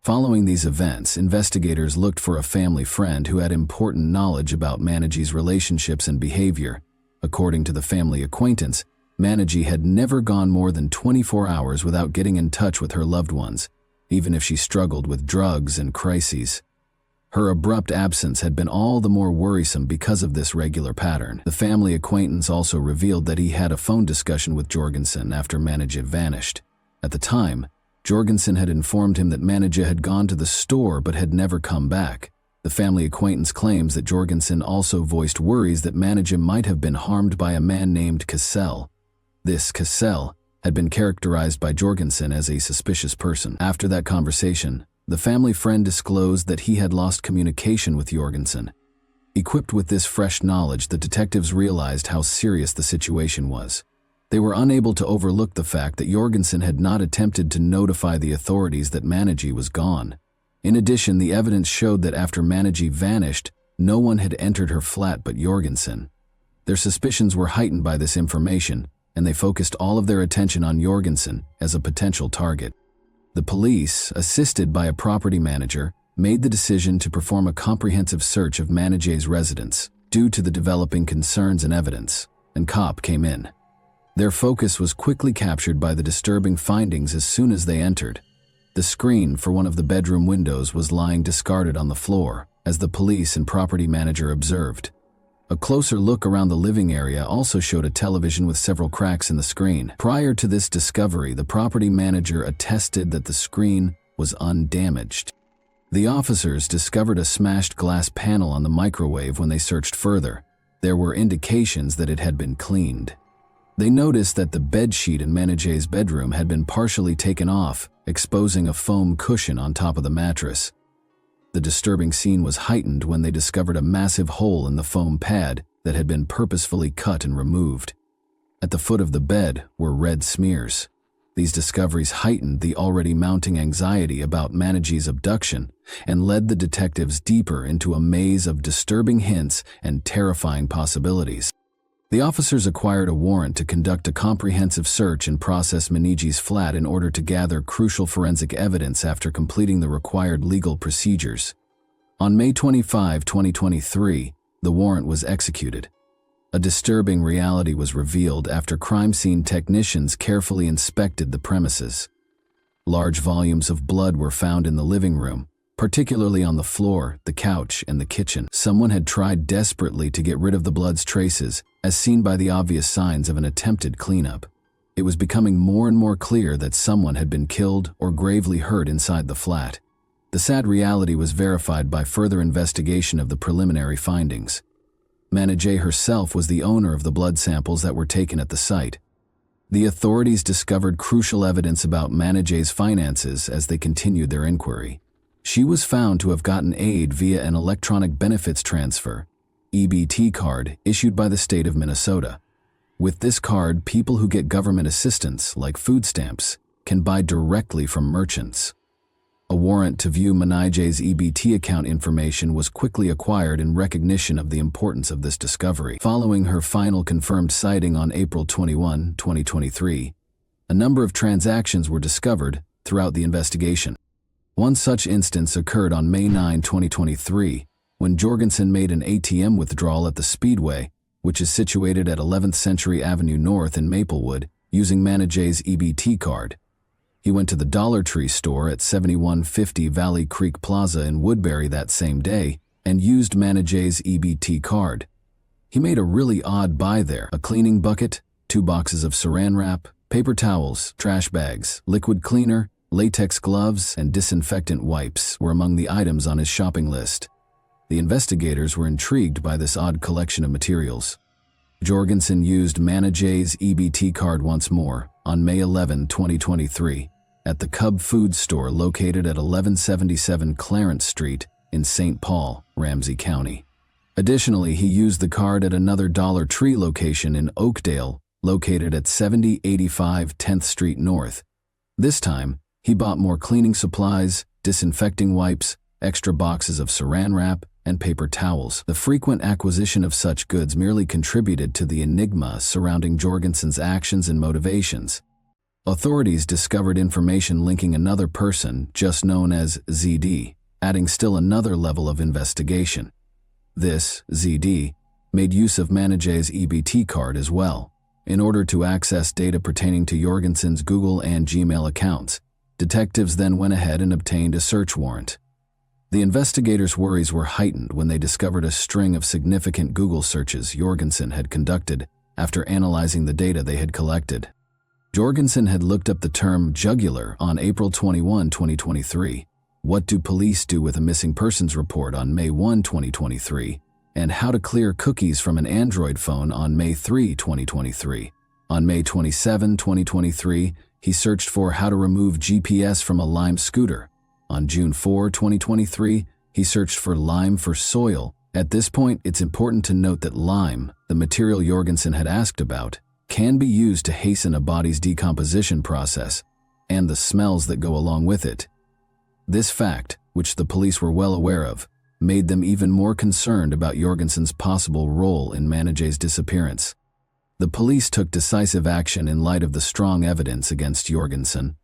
Following these events, investigators looked for a family friend who had important knowledge about Managie's relationships and behavior. According to the family acquaintance, Managie had never gone more than 24 hours without getting in touch with her loved ones, even if she struggled with drugs and crises. Her abrupt absence had been all the more worrisome because of this regular pattern. The family acquaintance also revealed that he had a phone discussion with Jorgensen after Managie vanished. At the time, Jorgensen had informed him that Managie had gone to the store but had never come back. The family acquaintance claims that Jorgensen also voiced worries that Managie might have been harmed by a man named Cassell. This Cassell had been characterized by Jorgensen as a suspicious person. After that conversation, the family friend disclosed that he had lost communication with Jorgensen. Equipped with this fresh knowledge, the detectives realized how serious the situation was. They were unable to overlook the fact that Jorgensen had not attempted to notify the authorities that Managie was gone. In addition, the evidence showed that after Managie vanished, no one had entered her flat but Jorgensen. Their suspicions were heightened by this information, and they focused all of their attention on Jorgensen as a potential target. The police, assisted by a property manager, made the decision to perform a comprehensive search of Managie's residence due to the developing concerns and evidence, and COP came in. Their focus was quickly captured by the disturbing findings as soon as they entered. The screen for one of the bedroom windows was lying discarded on the floor, as the police and property manager observed. A closer look around the living area also showed a television with several cracks in the screen. Prior to this discovery, the property manager attested that the screen was undamaged. The officers discovered a smashed glass panel on the microwave when they searched further. There were indications that it had been cleaned. They noticed that the bedsheet in Managie's bedroom had been partially taken off, exposing a foam cushion on top of the mattress. The disturbing scene was heightened when they discovered a massive hole in the foam pad that had been purposefully cut and removed. At the foot of the bed were red smears. These discoveries heightened the already mounting anxiety about Managie's abduction and led the detectives deeper into a maze of disturbing hints and terrifying possibilities. The officers acquired a warrant to conduct a comprehensive search and process Managie's flat in order to gather crucial forensic evidence after completing the required legal procedures. On May 25, 2023, the warrant was executed. A disturbing reality was revealed after crime scene technicians carefully inspected the premises. Large volumes of blood were found in the living room, particularly on the floor, the couch, and the kitchen. Someone had tried desperately to get rid of the blood's traces, as seen by the obvious signs of an attempted cleanup. It was becoming more and more clear that someone had been killed or gravely hurt inside the flat. The sad reality was verified by further investigation of the preliminary findings. Manijay herself was the owner of the blood samples that were taken at the site. The authorities discovered crucial evidence about Manijay's finances as they continued their inquiry. She was found to have gotten aid via an electronic benefits transfer, EBT card, issued by the state of Minnesota. With this card, people who get government assistance, like food stamps, can buy directly from merchants. A warrant to view Manijay's EBT account information was quickly acquired in recognition of the importance of this discovery. Following her final confirmed sighting on April 21, 2023, a number of transactions were discovered throughout the investigation. One such instance occurred on May 9, 2023, when Jorgensen made an ATM withdrawal at the Speedway, which is situated at 11th Century Avenue North in Maplewood, using Manijay's EBT card. He went to the Dollar Tree store at 7150 Valley Creek Plaza in Woodbury that same day and used Manijay's EBT card. He made a really odd buy there: a cleaning bucket, 2 boxes of saran wrap, paper towels, trash bags, liquid cleaner, latex gloves, and disinfectant wipes were among the items on his shopping list. The investigators were intrigued by this odd collection of materials. Jorgensen used Manijay's EBT card once more on May 11, 2023, at the Cub Food Store located at 1177 Clarence Street in St. Paul, Ramsey County. Additionally, he used the card at another Dollar Tree location in Oakdale, located at 7085 10th Street North. This time, he bought more cleaning supplies, disinfecting wipes, extra boxes of saran wrap, and paper towels. The frequent acquisition of such goods merely contributed to the enigma surrounding Jorgensen's actions and motivations. Authorities discovered information linking another person, just known as ZD, adding still another level of investigation. This, ZD, made use of Manijay's EBT card as well. In order to access data pertaining to Jorgensen's Google and Gmail accounts, detectives then went ahead and obtained a search warrant. The investigators' worries were heightened when they discovered a string of significant Google searches Jorgensen had conducted after analyzing the data they had collected. Jorgensen had looked up the term jugular on April 21, 2023, what do police do with a missing persons report on May 1, 2023, and how to clear cookies from an Android phone on May 3, 2023. On May 27, 2023, he searched for how to remove GPS from a Lime scooter. On June 4, 2023, he searched for lime for soil. At this point, it's important to note that lime, the material Jorgensen had asked about, can be used to hasten a body's decomposition process and the smells that go along with it. This fact, which the police were well aware of, made them even more concerned about Jorgensen's possible role in Manijay's disappearance. The police took decisive action in light of the strong evidence against Jorgensen.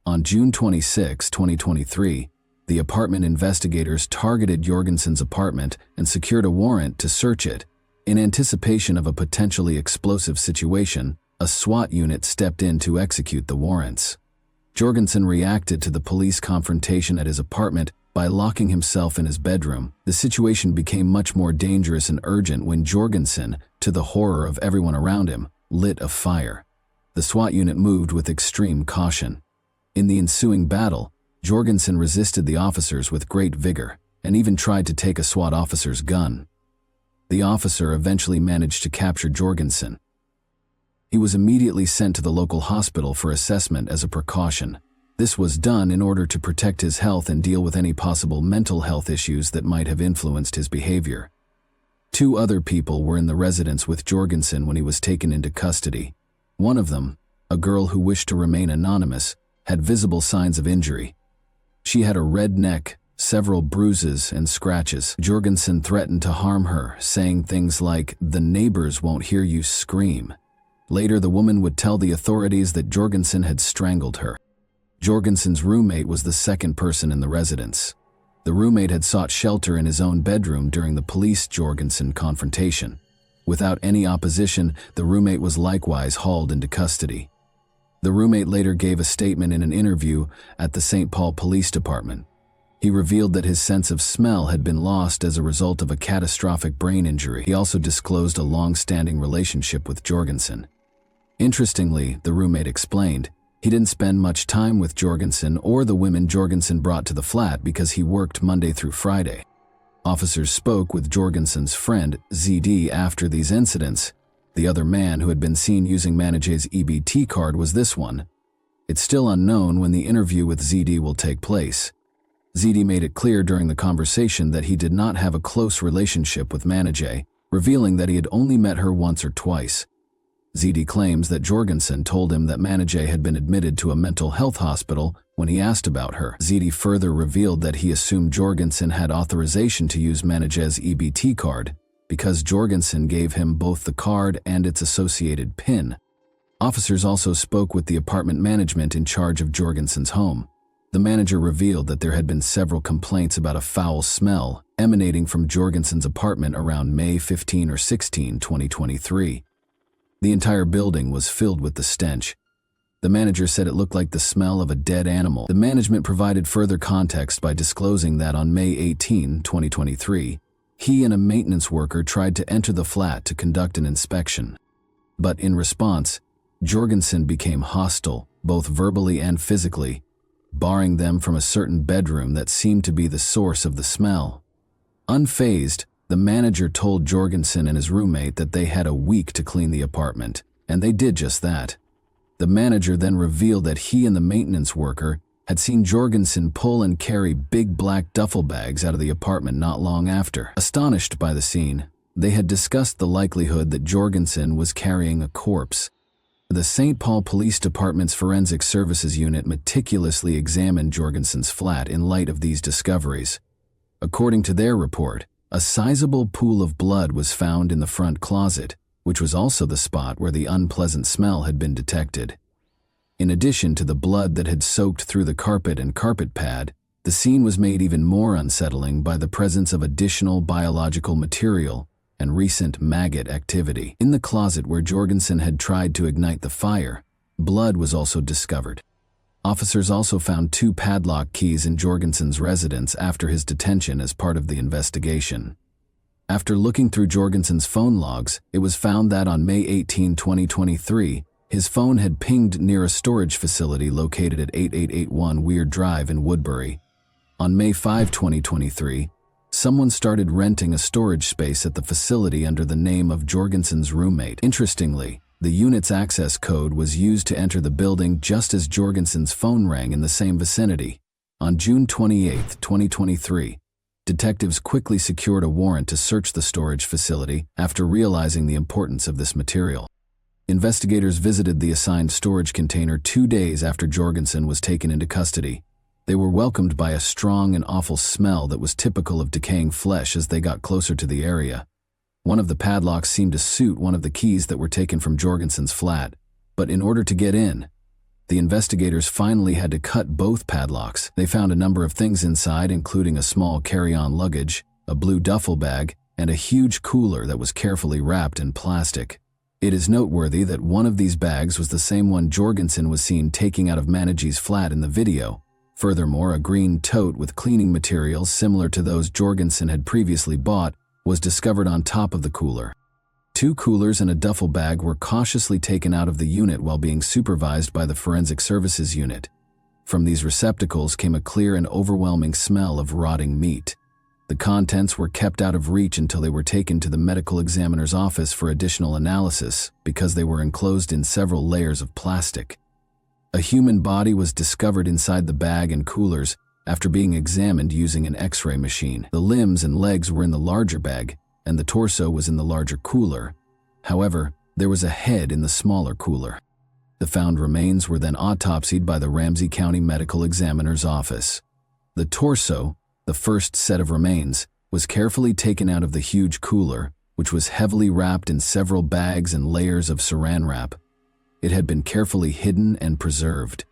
On June 26, 2023, the apartment investigators targeted Jorgensen's apartment and secured a warrant to search it. In anticipation of a potentially explosive situation, a SWAT unit stepped in to execute the warrants. Jorgensen reacted to the police confrontation at his apartment by locking himself in his bedroom. The situation became much more dangerous and urgent when Jorgensen, to the horror of everyone around him, lit a fire. The SWAT unit moved with extreme caution. In the ensuing battle, Jorgensen resisted the officers with great vigor and even tried to take a SWAT officer's gun. The officer eventually managed to capture Jorgensen. He was immediately sent to the local hospital for assessment as a precaution. This was done in order to protect his health and deal with any possible mental health issues that might have influenced his behavior. 2 other people were in the residence with Jorgensen when he was taken into custody. One of them, a girl who wished to remain anonymous, had visible signs of injury. She had a red neck, several bruises and scratches. Jorgensen threatened to harm her, saying things like, "The neighbors won't hear you scream." Later, the woman would tell the authorities that Jorgensen had strangled her. Jorgensen's roommate was the second person in the residence. The roommate had sought shelter in his own bedroom during the police-Jorgensen confrontation. Without any opposition, the roommate was likewise hauled into custody. The roommate later gave a statement in an interview at the St. Paul Police Department. He revealed that his sense of smell had been lost as a result of a catastrophic brain injury. He also disclosed a long-standing relationship with Jorgensen. Interestingly, the roommate explained, he didn't spend much time with Jorgensen or the women Jorgensen brought to the flat because he worked Monday through Friday. Officers spoke with Jorgensen's friend, ZD, after these incidents. The other man who had been seen using Manijay's EBT card was this one. It's still unknown when the interview with ZD will take place. ZD made it clear during the conversation that he did not have a close relationship with Manijay, revealing that he had only met her once or twice. ZD claims that Jorgensen told him that Manijay had been admitted to a mental health hospital when he asked about her. ZD further revealed that he assumed Jorgensen had authorization to use Manijay's EBT card because Jorgensen gave him both the card and its associated PIN. Officers also spoke with the apartment management in charge of Jorgensen's home. The manager revealed that there had been several complaints about a foul smell emanating from Jorgensen's apartment around May 15 or 16, 2023. The entire building was filled with the stench. The manager said it looked like the smell of a dead animal. The management provided further context by disclosing that on May 18, 2023, he and a maintenance worker tried to enter the flat to conduct an inspection. But in response, Jorgensen became hostile, both verbally and physically, barring them from a certain bedroom that seemed to be the source of the smell. Unfazed, the manager told Jorgensen and his roommate that they had a week to clean the apartment, and they did just that. The manager then revealed that he and the maintenance worker had seen Jorgensen pull and carry big black duffel bags out of the apartment not long after. Astonished by the scene, they had discussed the likelihood that Jorgensen was carrying a corpse. The St. Paul Police Department's Forensic Services Unit meticulously examined Jorgensen's flat in light of these discoveries. According to their report, a sizable pool of blood was found in the front closet, which was also the spot where the unpleasant smell had been detected. In addition to the blood that had soaked through the carpet and carpet pad, the scene was made even more unsettling by the presence of additional biological material and recent maggot activity. In the closet where Jorgensen had tried to ignite the fire, blood was also discovered. Officers also found 2 padlock keys in Jorgensen's residence after his detention as part of the investigation. After looking through Jorgensen's phone logs, it was found that on May 18, 2023, his phone had pinged near a storage facility located at 8881 Weird Drive in Woodbury. On May 5, 2023, someone started renting a storage space at the facility under the name of Jorgensen's roommate. Interestingly, the unit's access code was used to enter the building just as Jorgensen's phone rang in the same vicinity. On June 28, 2023, detectives quickly secured a warrant to search the storage facility after realizing the importance of this material. Investigators visited the assigned storage container 2 days after Jorgensen was taken into custody. They were welcomed by a strong and awful smell that was typical of decaying flesh as they got closer to the area. One of the padlocks seemed to suit one of the keys that were taken from Jorgensen's flat, but in order to get in, the investigators finally had to cut both padlocks. They found a number of things inside, including a small carry-on luggage, a blue duffel bag, and a huge cooler that was carefully wrapped in plastic. It is noteworthy that one of these bags was the same one Jorgensen was seen taking out of Manijay's flat in the video. Furthermore, a green tote with cleaning materials similar to those Jorgensen had previously bought was discovered on top of the cooler. 2 coolers and a duffel bag were cautiously taken out of the unit while being supervised by the Forensic Services Unit. From these receptacles came a clear and overwhelming smell of rotting meat. The contents were kept out of reach until they were taken to the medical examiner's office for additional analysis because they were enclosed in several layers of plastic. A human body was discovered inside the bag and coolers after being examined using an X-ray machine. The limbs and legs were in the larger bag, and the torso was in the larger cooler. However, there was a head in the smaller cooler. The found remains were then autopsied by the Ramsey County Medical Examiner's Office. The torso, the first set of remains, was carefully taken out of the huge cooler, which was heavily wrapped in several bags and layers of saran wrap. It had been carefully hidden and preserved.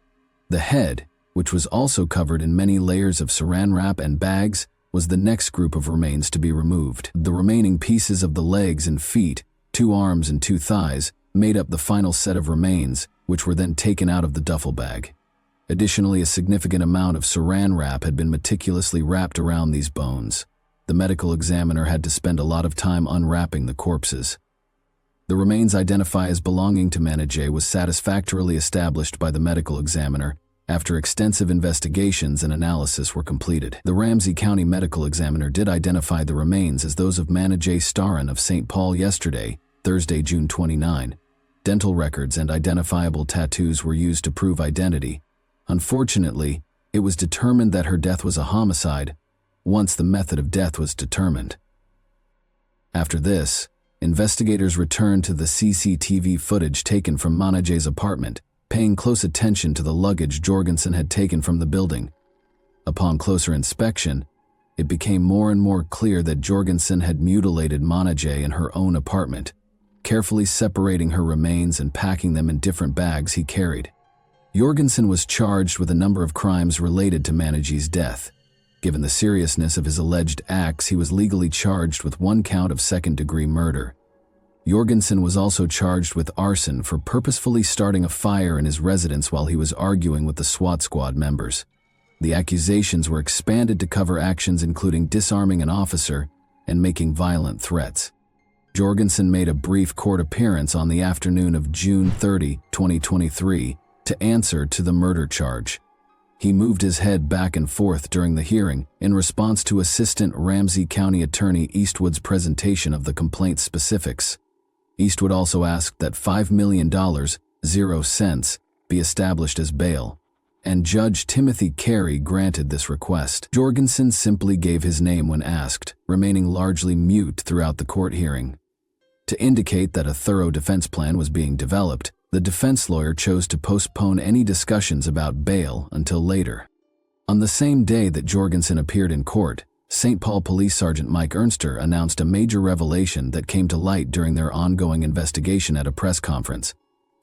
The head, which was also covered in many layers of saran wrap and bags, was the next group of remains to be removed. The remaining pieces of the legs and feet 2 arms and 2 thighs made up the final set of remains, which were then taken out of the duffel bag. Additionally, a significant amount of saran wrap had been meticulously wrapped around these bones. The medical examiner had to spend a lot of time unwrapping the corpses. The remains identified as belonging to Manajay was satisfactorily established by the medical examiner after extensive investigations and analysis were completed. The Ramsey County Medical Examiner did identify the remains as those of Manajay Staran of St. Paul yesterday, Thursday, June 29. Dental records and identifiable tattoos were used to prove identity. Unfortunately, it was determined that her death was a homicide once the method of death was determined. After this, investigators returned to the CCTV footage taken from Manajay's apartment, paying close attention to the luggage Jorgensen had taken from the building. Upon closer inspection, it became more and more clear that Jorgensen had mutilated Manajay in her own apartment, carefully separating her remains and packing them in different bags he carried. Jorgensen was charged with a number of crimes related to Manajay's death. Given the seriousness of his alleged acts, he was legally charged with 1 count of second-degree murder. Jorgensen was also charged with arson for purposefully starting a fire in his residence while he was arguing with the SWAT squad members. The accusations were expanded to cover actions including disarming an officer and making violent threats. Jorgensen made a brief court appearance on the afternoon of June 30, 2023, to answer to the murder charge. He moved his head back and forth during the hearing in response to Assistant Ramsey County Attorney Eastwood's presentation of the complaint's specifics. Eastwood also asked that $5 million, 0 cents, be established as bail, and Judge Timothy Carey granted this request. Jorgensen simply gave his name when asked, remaining largely mute throughout the court hearing. To indicate that a thorough defense plan was being developed, the defense lawyer chose to postpone any discussions about bail until later. On the same day that Jorgensen appeared in court, St. Paul Police Sergeant Mike Ernster announced a major revelation that came to light during their ongoing investigation at a press conference.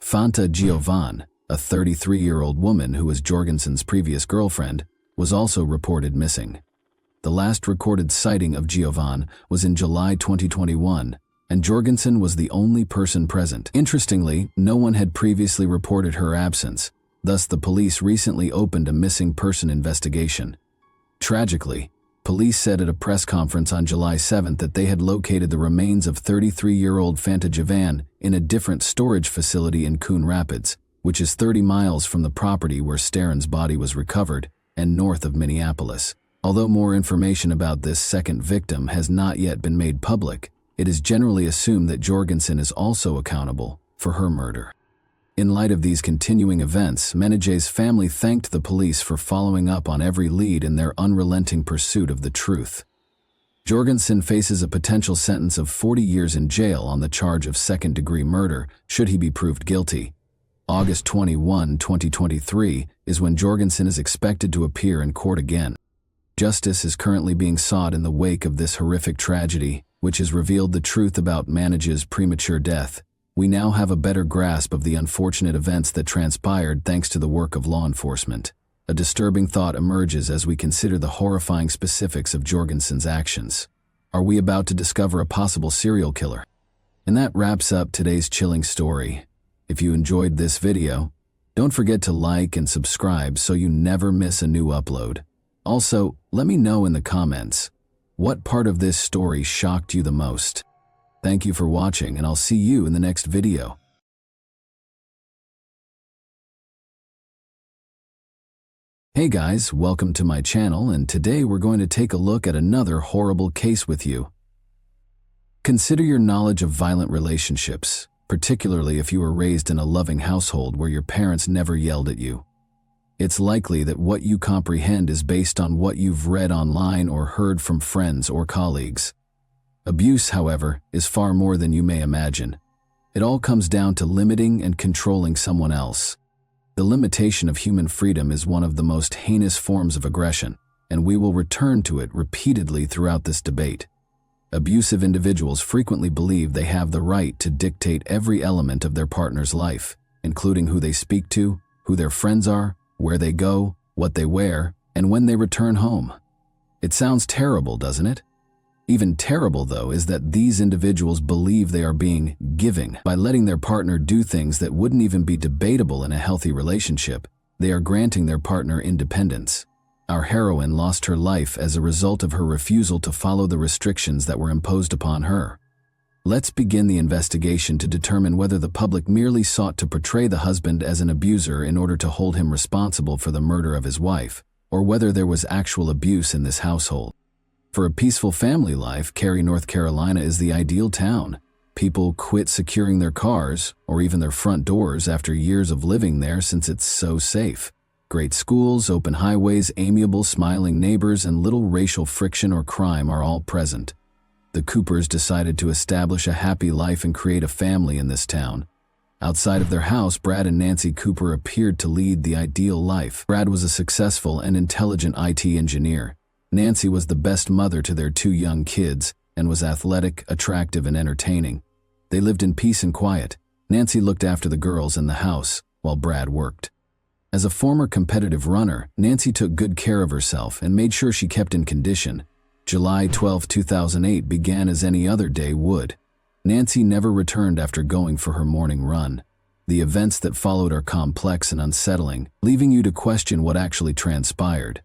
Fanta Giovan, a 33-year-old woman who was Jorgensen's previous girlfriend, was also reported missing. The last recorded sighting of Giovan was in July 2021, and Jorgensen was the only person present. Interestingly, no one had previously reported her absence, thus the police recently opened a missing person investigation. Tragically, police said at a press conference on July 7 that they had located the remains of 33-year-old Fanta Giovan in a different storage facility in Coon Rapids, which is 30 miles from the property where Staran's body was recovered and north of Minneapolis. Although more information about this second victim has not yet been made public, it is generally assumed that Jorgensen is also accountable for her murder. In light of these continuing events, Manajay's family thanked the police for following up on every lead in their unrelenting pursuit of the truth. Jorgensen faces a potential sentence of 40 years in jail on the charge of second-degree murder should he be proved guilty. August 21, 2023 is when Jorgensen is expected to appear in court again. Justice is currently being sought in the wake of this horrific tragedy, which has revealed the truth about Manajay's premature death. We now have a better grasp of the unfortunate events that transpired thanks to the work of law enforcement. A disturbing thought emerges as we consider the horrifying specifics of Jorgensen's actions. Are we about to discover a possible serial killer? And that wraps up today's chilling story. If you enjoyed this video, don't forget to like and subscribe so you never miss a new upload. Also, let me know in the comments, what part of this story shocked you the most? Thank you for watching, and I'll see you in the next video. Hey guys, welcome to my channel, and today we're going to take a look at another horrible case with you. Consider your knowledge of violent relationships, particularly if you were raised in a loving household where your parents never yelled at you. It's likely that what you comprehend is based on what you've read online or heard from friends or colleagues. Abuse, however, is far more than you may imagine. It all comes down to limiting and controlling someone else. The limitation of human freedom is one of the most heinous forms of aggression, and we will return to it repeatedly throughout this debate. Abusive individuals frequently believe they have the right to dictate every element of their partner's life, including who they speak to, who their friends are, where they go, what they wear, and when they return home. It sounds terrible, doesn't it? Even terrible, though, is that these individuals believe they are being giving. By letting their partner do things that wouldn't even be debatable in a healthy relationship, they are granting their partner independence. Our heroine lost her life as a result of her refusal to follow the restrictions that were imposed upon her. Let's begin the investigation to determine whether the public merely sought to portray the husband as an abuser in order to hold him responsible for the murder of his wife, or whether there was actual abuse in this household. For a peaceful family life, Cary, North Carolina is the ideal town. People quit securing their cars, or even their front doors, after years of living there since it's so safe. Great schools, open highways, amiable, smiling neighbors, and little racial friction or crime are all present. The Coopers decided to establish a happy life and create a family in this town. Outside of their house, Brad and Nancy Cooper appeared to lead the ideal life. Brad was a successful and intelligent IT engineer. Nancy was the best mother to their 2 young kids and was athletic, attractive, and entertaining. They lived in peace and quiet. Nancy looked after the girls in the house, while Brad worked. As a former competitive runner, Nancy took good care of herself and made sure she kept in condition. July 12, 2008 began as any other day would. Nancy never returned after going for her morning run. The events that followed are complex and unsettling, leaving you to question what actually transpired.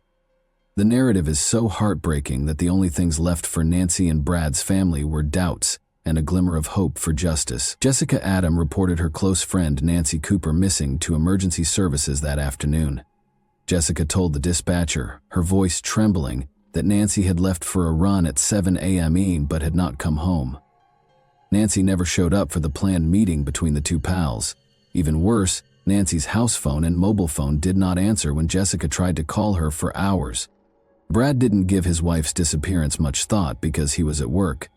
The narrative is so heartbreaking that the only things left for Nancy and Brad's family were doubts and a glimmer of hope for justice. Jessica Adam reported her close friend Nancy Cooper missing to emergency services that afternoon. Jessica told the dispatcher, her voice trembling, that Nancy had left for a run at 7 a.m. but had not come home. Nancy never showed up for the planned meeting between the 2 pals. Even worse, Nancy's house phone and mobile phone did not answer when Jessica tried to call her for hours. Brad didn't give his wife's disappearance much thought because he was at work.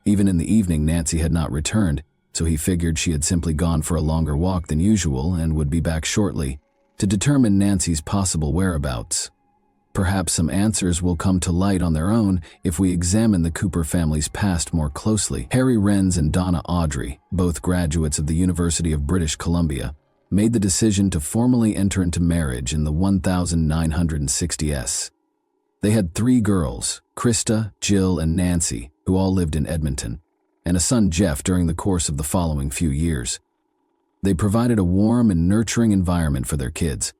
Even in the evening, Nancy had not returned, so he figured she had simply gone for a longer walk than usual and would be back shortly. To determine Nancy's possible whereabouts, perhaps some answers will come to light on their own if we examine the Cooper family's past more closely. Harry Renz and Donna Audrey, both graduates of the University of British Columbia, made the decision to formally enter into marriage in the 1960s. They had 3 girls, Krista, Jill, and Nancy, who all lived in Edmonton, and a son, Jeff, during the course of the following few years. They provided a warm and nurturing environment for their kids.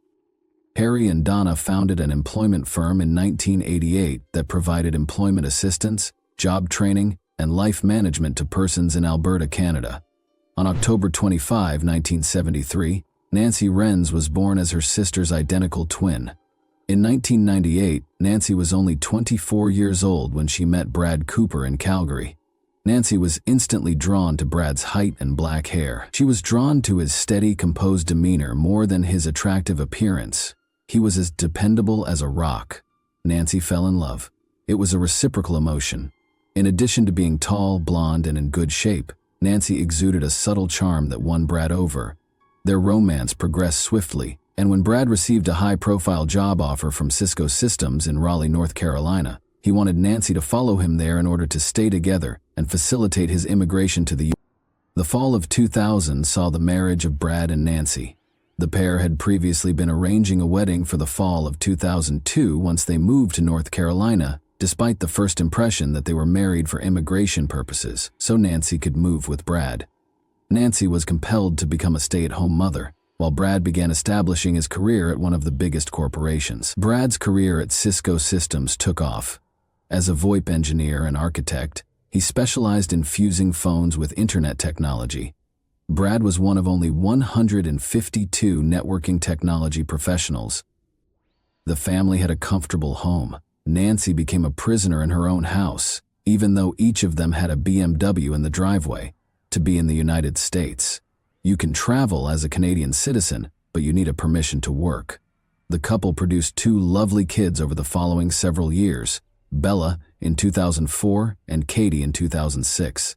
Harry and Donna founded an employment firm in 1988 that provided employment assistance, job training, and life management to persons in Alberta, Canada. On October 25, 1973, Nancy Renz was born as her sister's identical twin. In 1998, Nancy was only 24 years old when she met Brad Cooper in Calgary. Nancy was instantly drawn to Brad's height and black hair. She was drawn to his steady, composed demeanor more than his attractive appearance. He was as dependable as a rock. Nancy fell in love. It was a reciprocal emotion. In addition to being tall, blonde, and in good shape, Nancy exuded a subtle charm that won Brad over. Their romance progressed swiftly, and when Brad received a high-profile job offer from Cisco Systems in Raleigh, North Carolina, he wanted Nancy to follow him there in order to stay together and facilitate his immigration to the U.S. The fall of 2000 saw the marriage of Brad and Nancy. The pair had previously been arranging a wedding for the fall of 2002 once they moved to North Carolina, despite the first impression that they were married for immigration purposes, so Nancy could move with Brad. Nancy was compelled to become a stay-at-home mother, while Brad began establishing his career at one of the biggest corporations. Brad's career at Cisco Systems took off. As a VoIP engineer and architect, he specialized in fusing phones with internet technology. Brad was one of only 152 networking technology professionals. The family had a comfortable home. Nancy became a prisoner in her own house, even though each of them had a BMW in the driveway. To be in the United States, you can travel as a Canadian citizen, but you need a permission to work. The couple produced 2 lovely kids over the following several years, Bella in 2004 and Katie in 2006.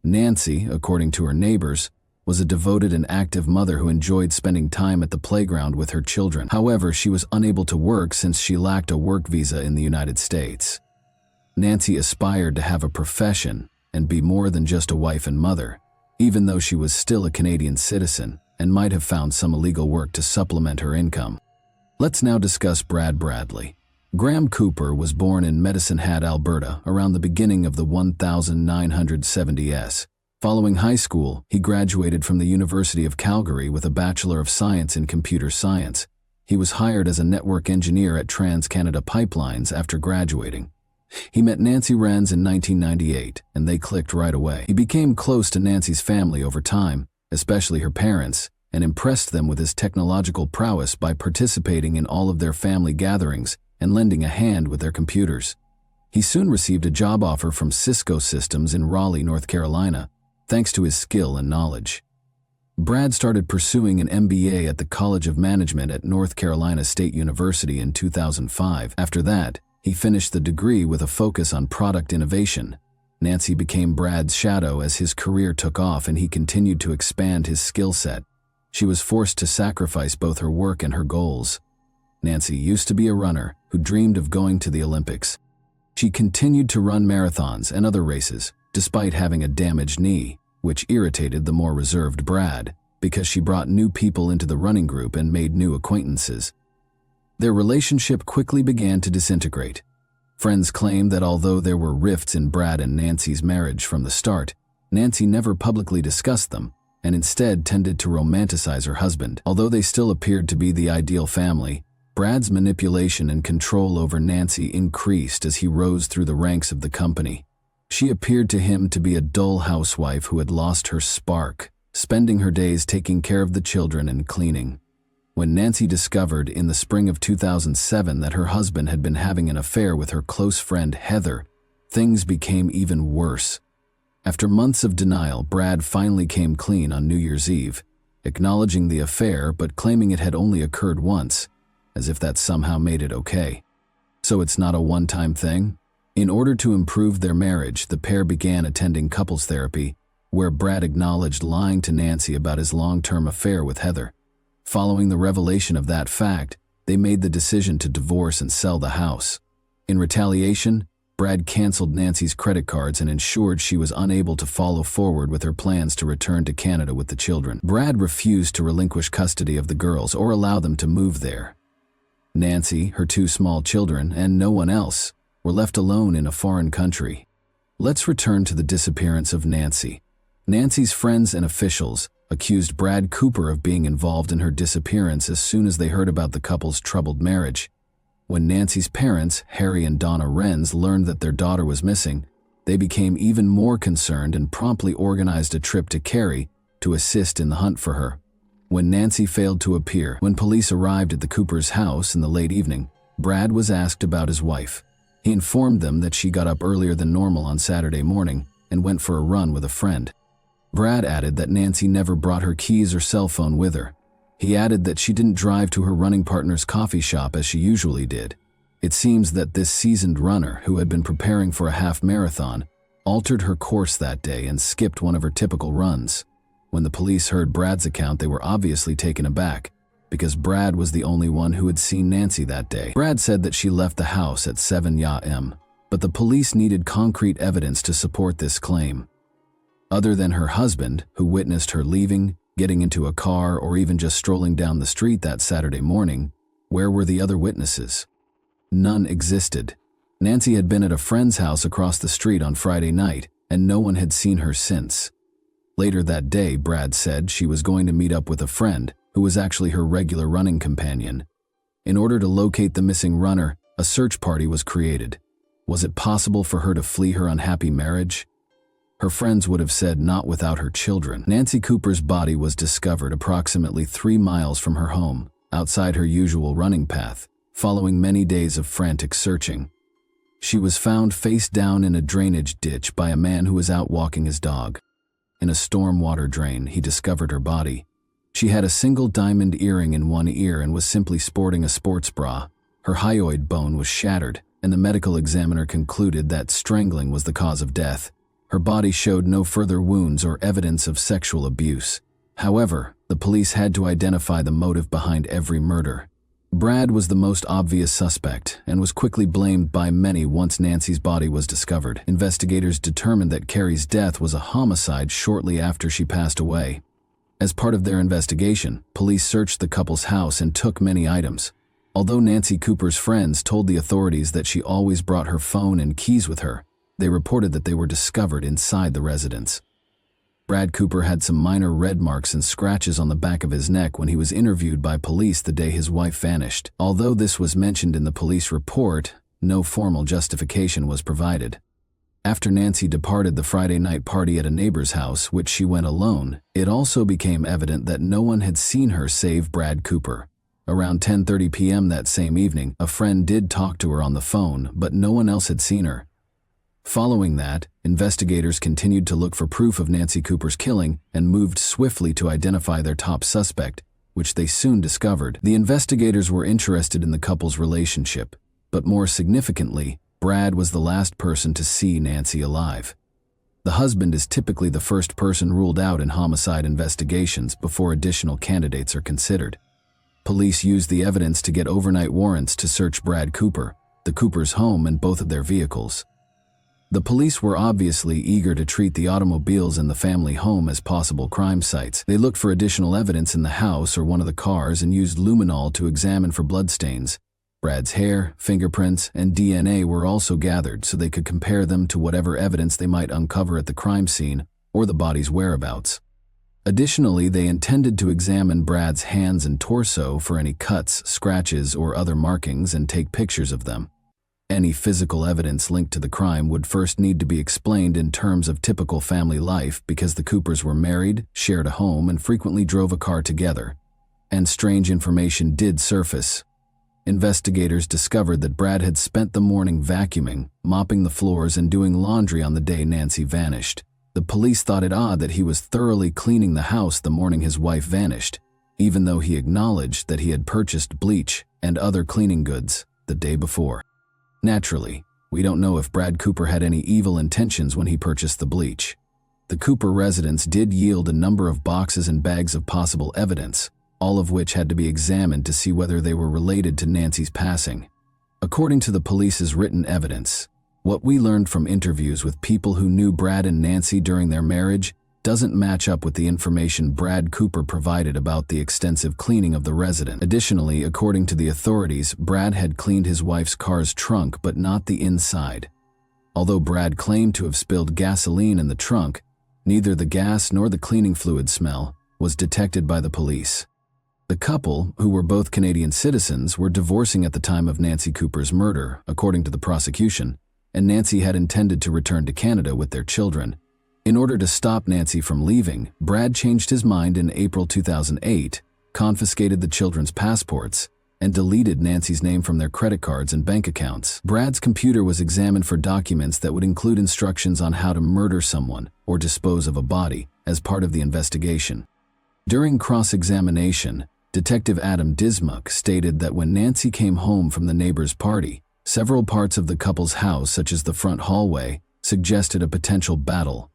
Nancy, according to her neighbors, was a devoted and active mother who enjoyed spending time at the playground with her children. However, she was unable to work since she lacked a work visa in the United States. Nancy aspired to have a profession and be more than just a wife and mother, even though she was still a Canadian citizen and might have found some illegal work to supplement her income. Let's now discuss Brad Bradley. Graham Cooper was born in Medicine Hat, Alberta, around the beginning of the 1970s. Following high school, he graduated from the University of Calgary with a Bachelor of Science in Computer Science. He was hired as a network engineer at TransCanada Pipelines after graduating. He met Nancy Renz in 1998, and they clicked right away. He became close to Nancy's family over time, especially her parents, and impressed them with his technological prowess by participating in all of their family gatherings and lending a hand with their computers. He soon received a job offer from Cisco Systems in Raleigh, North Carolina, thanks to his skill and knowledge. Brad started pursuing an MBA at the College of Management at North Carolina State University in 2005. After that, he finished the degree with a focus on product innovation. Nancy became Brad's shadow as his career took off and he continued to expand his skill set. She was forced to sacrifice both her work and her goals. Nancy used to be a runner who dreamed of going to the Olympics. She continued to run marathons and other races, despite having a damaged knee, which irritated the more reserved Brad, because she brought new people into the running group and made new acquaintances. Their relationship quickly began to disintegrate. Friends claim that although there were rifts in Brad and Nancy's marriage from the start, Nancy never publicly discussed them, and instead tended to romanticize her husband. Although they still appeared to be the ideal family, Brad's manipulation and control over Nancy increased as he rose through the ranks of the company. She appeared to him to be a dull housewife who had lost her spark, spending her days taking care of the children and cleaning. When Nancy discovered in the spring of 2007 that her husband had been having an affair with her close friend Heather, things became even worse. After months of denial, Brad finally came clean on New Year's Eve, acknowledging the affair but claiming it had only occurred once, as if that somehow made it okay. So it's not a one-time thing? In order to improve their marriage, the pair began attending couples therapy, where Brad acknowledged lying to Nancy about his long-term affair with Heather. Following the revelation of that fact, they made the decision to divorce and sell the house. In retaliation, Brad canceled Nancy's credit cards and ensured she was unable to follow forward with her plans to return to Canada with the children. Brad refused to relinquish custody of the girls or allow them to move there. Nancy, her two small children, and no one else were left alone in a foreign country. Let's return to the disappearance of Nancy. Nancy's friends and officials accused Brad Cooper of being involved in her disappearance as soon as they heard about the couple's troubled marriage. When Nancy's parents, Harry and Donna Renz, learned that their daughter was missing, they became even more concerned and promptly organized a trip to Cary to assist in the hunt for her. When Nancy failed to appear, when police arrived at the Coopers' house in the late evening, Brad was asked about his wife. He informed them that she got up earlier than normal on Saturday morning and went for a run with a friend. Brad added that Nancy never brought her keys or cell phone with her. He added that she didn't drive to her running partner's coffee shop as she usually did. It seems that this seasoned runner, who had been preparing for a half marathon, altered her course that day and skipped one of her typical runs. When the police heard Brad's account, they were obviously taken aback, because Brad was the only one who had seen Nancy that day. Brad said that she left the house at 7 a.m., but the police needed concrete evidence to support this claim. Other than her husband, who witnessed her leaving, getting into a car, or even just strolling down the street that Saturday morning, where were the other witnesses? None existed. Nancy had been at a friend's house across the street on Friday night, and no one had seen her since. Later that day, Brad said she was going to meet up with a friend, who was actually her regular running companion. In order to locate the missing runner, a search party was created. Was it possible for her to flee her unhappy marriage? Her friends would have said not without her children. Nancy Cooper's body was discovered approximately 3 miles from her home, outside her usual running path, following many days of frantic searching. She was found face down in a drainage ditch by a man who was out walking his dog. In a stormwater drain, he discovered her body. She had a single diamond earring in one ear and was simply sporting a sports bra. Her hyoid bone was shattered, and the medical examiner concluded that strangling was the cause of death. Her body showed no further wounds or evidence of sexual abuse. However, the police had to identify the motive behind every murder. Brad was the most obvious suspect and was quickly blamed by many once Nancy's body was discovered. Investigators determined that Carrie's death was a homicide shortly after she passed away. As part of their investigation, police searched the couple's house and took many items. Although Nancy Cooper's friends told the authorities that she always brought her phone and keys with her, they reported that they were discovered inside the residence. Brad Cooper had some minor red marks and scratches on the back of his neck when he was interviewed by police the day his wife vanished. Although this was mentioned in the police report, no formal justification was provided. After Nancy departed the Friday night party at a neighbor's house, which she went alone, it also became evident that no one had seen her save Brad Cooper. Around 10:30 p.m. that same evening, a friend did talk to her on the phone, but no one else had seen her. Following that, investigators continued to look for proof of Nancy Cooper's killing and moved swiftly to identify their top suspect, which they soon discovered. The investigators were interested in the couple's relationship, but more significantly, Brad was the last person to see Nancy alive. The husband is typically the first person ruled out in homicide investigations before additional candidates are considered. Police used the evidence to get overnight warrants to search Brad Cooper, the Coopers' home, and both of their vehicles. The police were obviously eager to treat the automobiles in the family home as possible crime sites. They looked for additional evidence in the house or one of the cars and used luminol to examine for bloodstains. Brad's hair, fingerprints, and DNA were also gathered so they could compare them to whatever evidence they might uncover at the crime scene or the body's whereabouts. Additionally, they intended to examine Brad's hands and torso for any cuts, scratches, or other markings and take pictures of them. Any physical evidence linked to the crime would first need to be explained in terms of typical family life because the Coopers were married, shared a home, and frequently drove a car together. And strange information did surface. Investigators discovered that Brad had spent the morning vacuuming, mopping the floors, and doing laundry on the day Nancy vanished. The police thought it odd that he was thoroughly cleaning the house the morning his wife vanished, even though he acknowledged that he had purchased bleach and other cleaning goods the day before. Naturally, we don't know if Brad Cooper had any evil intentions when he purchased the bleach. The Cooper residence did yield a number of boxes and bags of possible evidence, all of which had to be examined to see whether they were related to Nancy's passing. According to the police's written evidence, what we learned from interviews with people who knew Brad and Nancy during their marriage doesn't match up with the information Brad Cooper provided about the extensive cleaning of the residence. Additionally, according to the authorities, Brad had cleaned his wife's car's trunk but not the inside. Although Brad claimed to have spilled gasoline in the trunk, neither the gas nor the cleaning fluid smell was detected by the police. The couple, who were both Canadian citizens, were divorcing at the time of Nancy Cooper's murder, according to the prosecution, and Nancy had intended to return to Canada with their children. In order to stop Nancy from leaving, Brad changed his mind in April 2008, confiscated the children's passports, and deleted Nancy's name from their credit cards and bank accounts. Brad's computer was examined for documents that would include instructions on how to murder someone or dispose of a body as part of the investigation. During cross-examination, Detective Adam Dismuck stated that when Nancy came home from the neighbor's party, several parts of the couple's house, such as the front hallway, suggested a potential battle.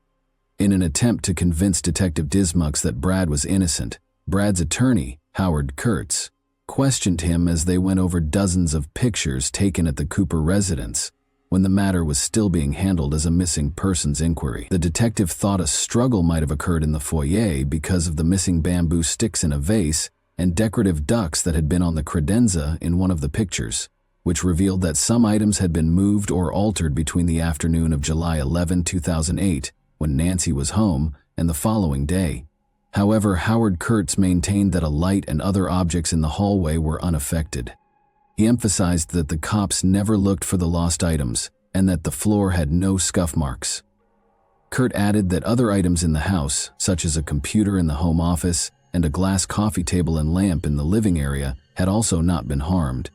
In an attempt to convince Detective Dismuck that Brad was innocent, Brad's attorney, Howard Kurtz, questioned him as they went over dozens of pictures taken at the Cooper residence when the matter was still being handled as a missing persons inquiry. The detective thought a struggle might have occurred in the foyer because of the missing bamboo sticks in a vase and decorative ducks that had been on the credenza in one of the pictures, which revealed that some items had been moved or altered between the afternoon of July 11, 2008, when Nancy was home, and the following day. However, Howard Kurtz maintained that a light and other objects in the hallway were unaffected. He emphasized that the cops never looked for the lost items and that the floor had no scuff marks. Kurt added that other items in the house, such as a computer in the home office and a glass coffee table and lamp in the living area, had also not been harmed.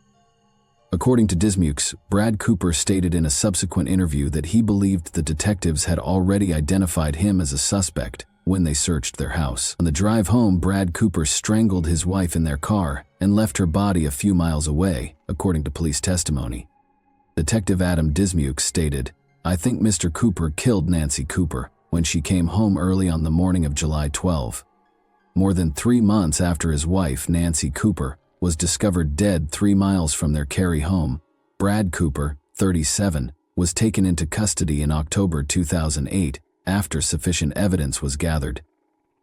According to Dismuck, Brad Cooper stated in a subsequent interview that he believed the detectives had already identified him as a suspect when they searched their house. On the drive home, Brad Cooper strangled his wife in their car and left her body a few miles away, according to police testimony. Detective Adam Dismuck stated, "I think Mr. Cooper killed Nancy Cooper when she came home early on the morning of July 12. More than 3 months after his wife, Nancy Cooper, was discovered dead 3 miles from their Cary home, Brad Cooper, 37, was taken into custody in October 2008 after sufficient evidence was gathered.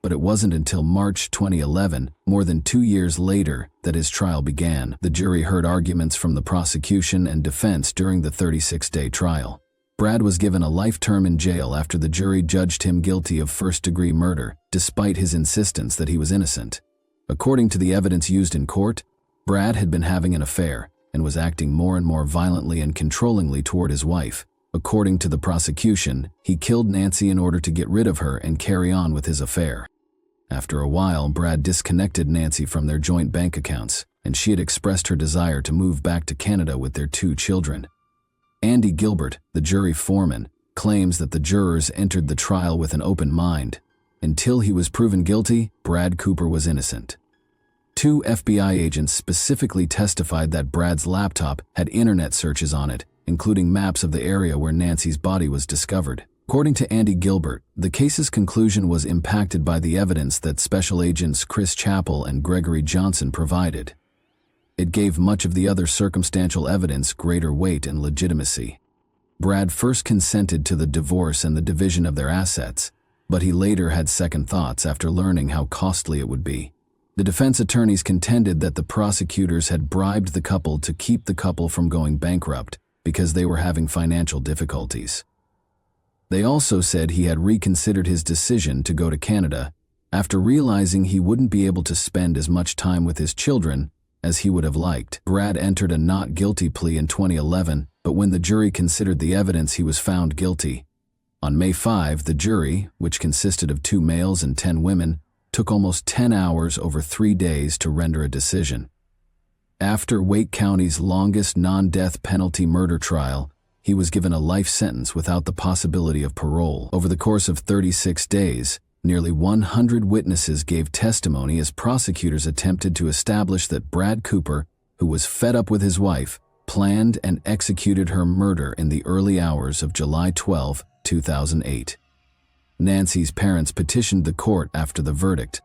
But it wasn't until March 2011, more than 2 years later, that his trial began. The jury heard arguments from the prosecution and defense during the 36-day trial. Brad was given a life term in jail after the jury judged him guilty of first-degree murder, despite his insistence that he was innocent. According to the evidence used in court, Brad had been having an affair and was acting more and more violently and controllingly toward his wife. According to the prosecution, he killed Nancy in order to get rid of her and carry on with his affair. After a while, Brad disconnected Nancy from their joint bank accounts, and she had expressed her desire to move back to Canada with their 2 children. Andy Gilbert, the jury foreman, claims that the jurors entered the trial with an open mind. Until he was proven guilty, Brad Cooper was innocent. 2 FBI agents specifically testified that Brad's laptop had internet searches on it, including maps of the area where Nancy's body was discovered. According to Andy Gilbert, the case's conclusion was impacted by the evidence that Special Agents Chris Chappell and Gregory Johnson provided. It gave much of the other circumstantial evidence greater weight and legitimacy. Brad first consented to the divorce and the division of their assets, but he later had second thoughts after learning how costly it would be. The defense attorneys contended that the prosecutors had bribed the couple to keep the couple from going bankrupt because they were having financial difficulties. They also said he had reconsidered his decision to go to Canada after realizing he wouldn't be able to spend as much time with his children as he would have liked. Brad entered a not guilty plea in 2011, but when the jury considered the evidence, he was found guilty. On May 5, the jury, which consisted of 2 males and 10 women, took almost 10 hours over 3 days to render a decision. After Wake County's longest non-death penalty murder trial, he was given a life sentence without the possibility of parole. Over the course of 36 days, nearly 100 witnesses gave testimony as prosecutors attempted to establish that Brad Cooper, who was fed up with his wife, planned and executed her murder in the early hours of July 12, 2008. Nancy's parents petitioned the court after the verdict.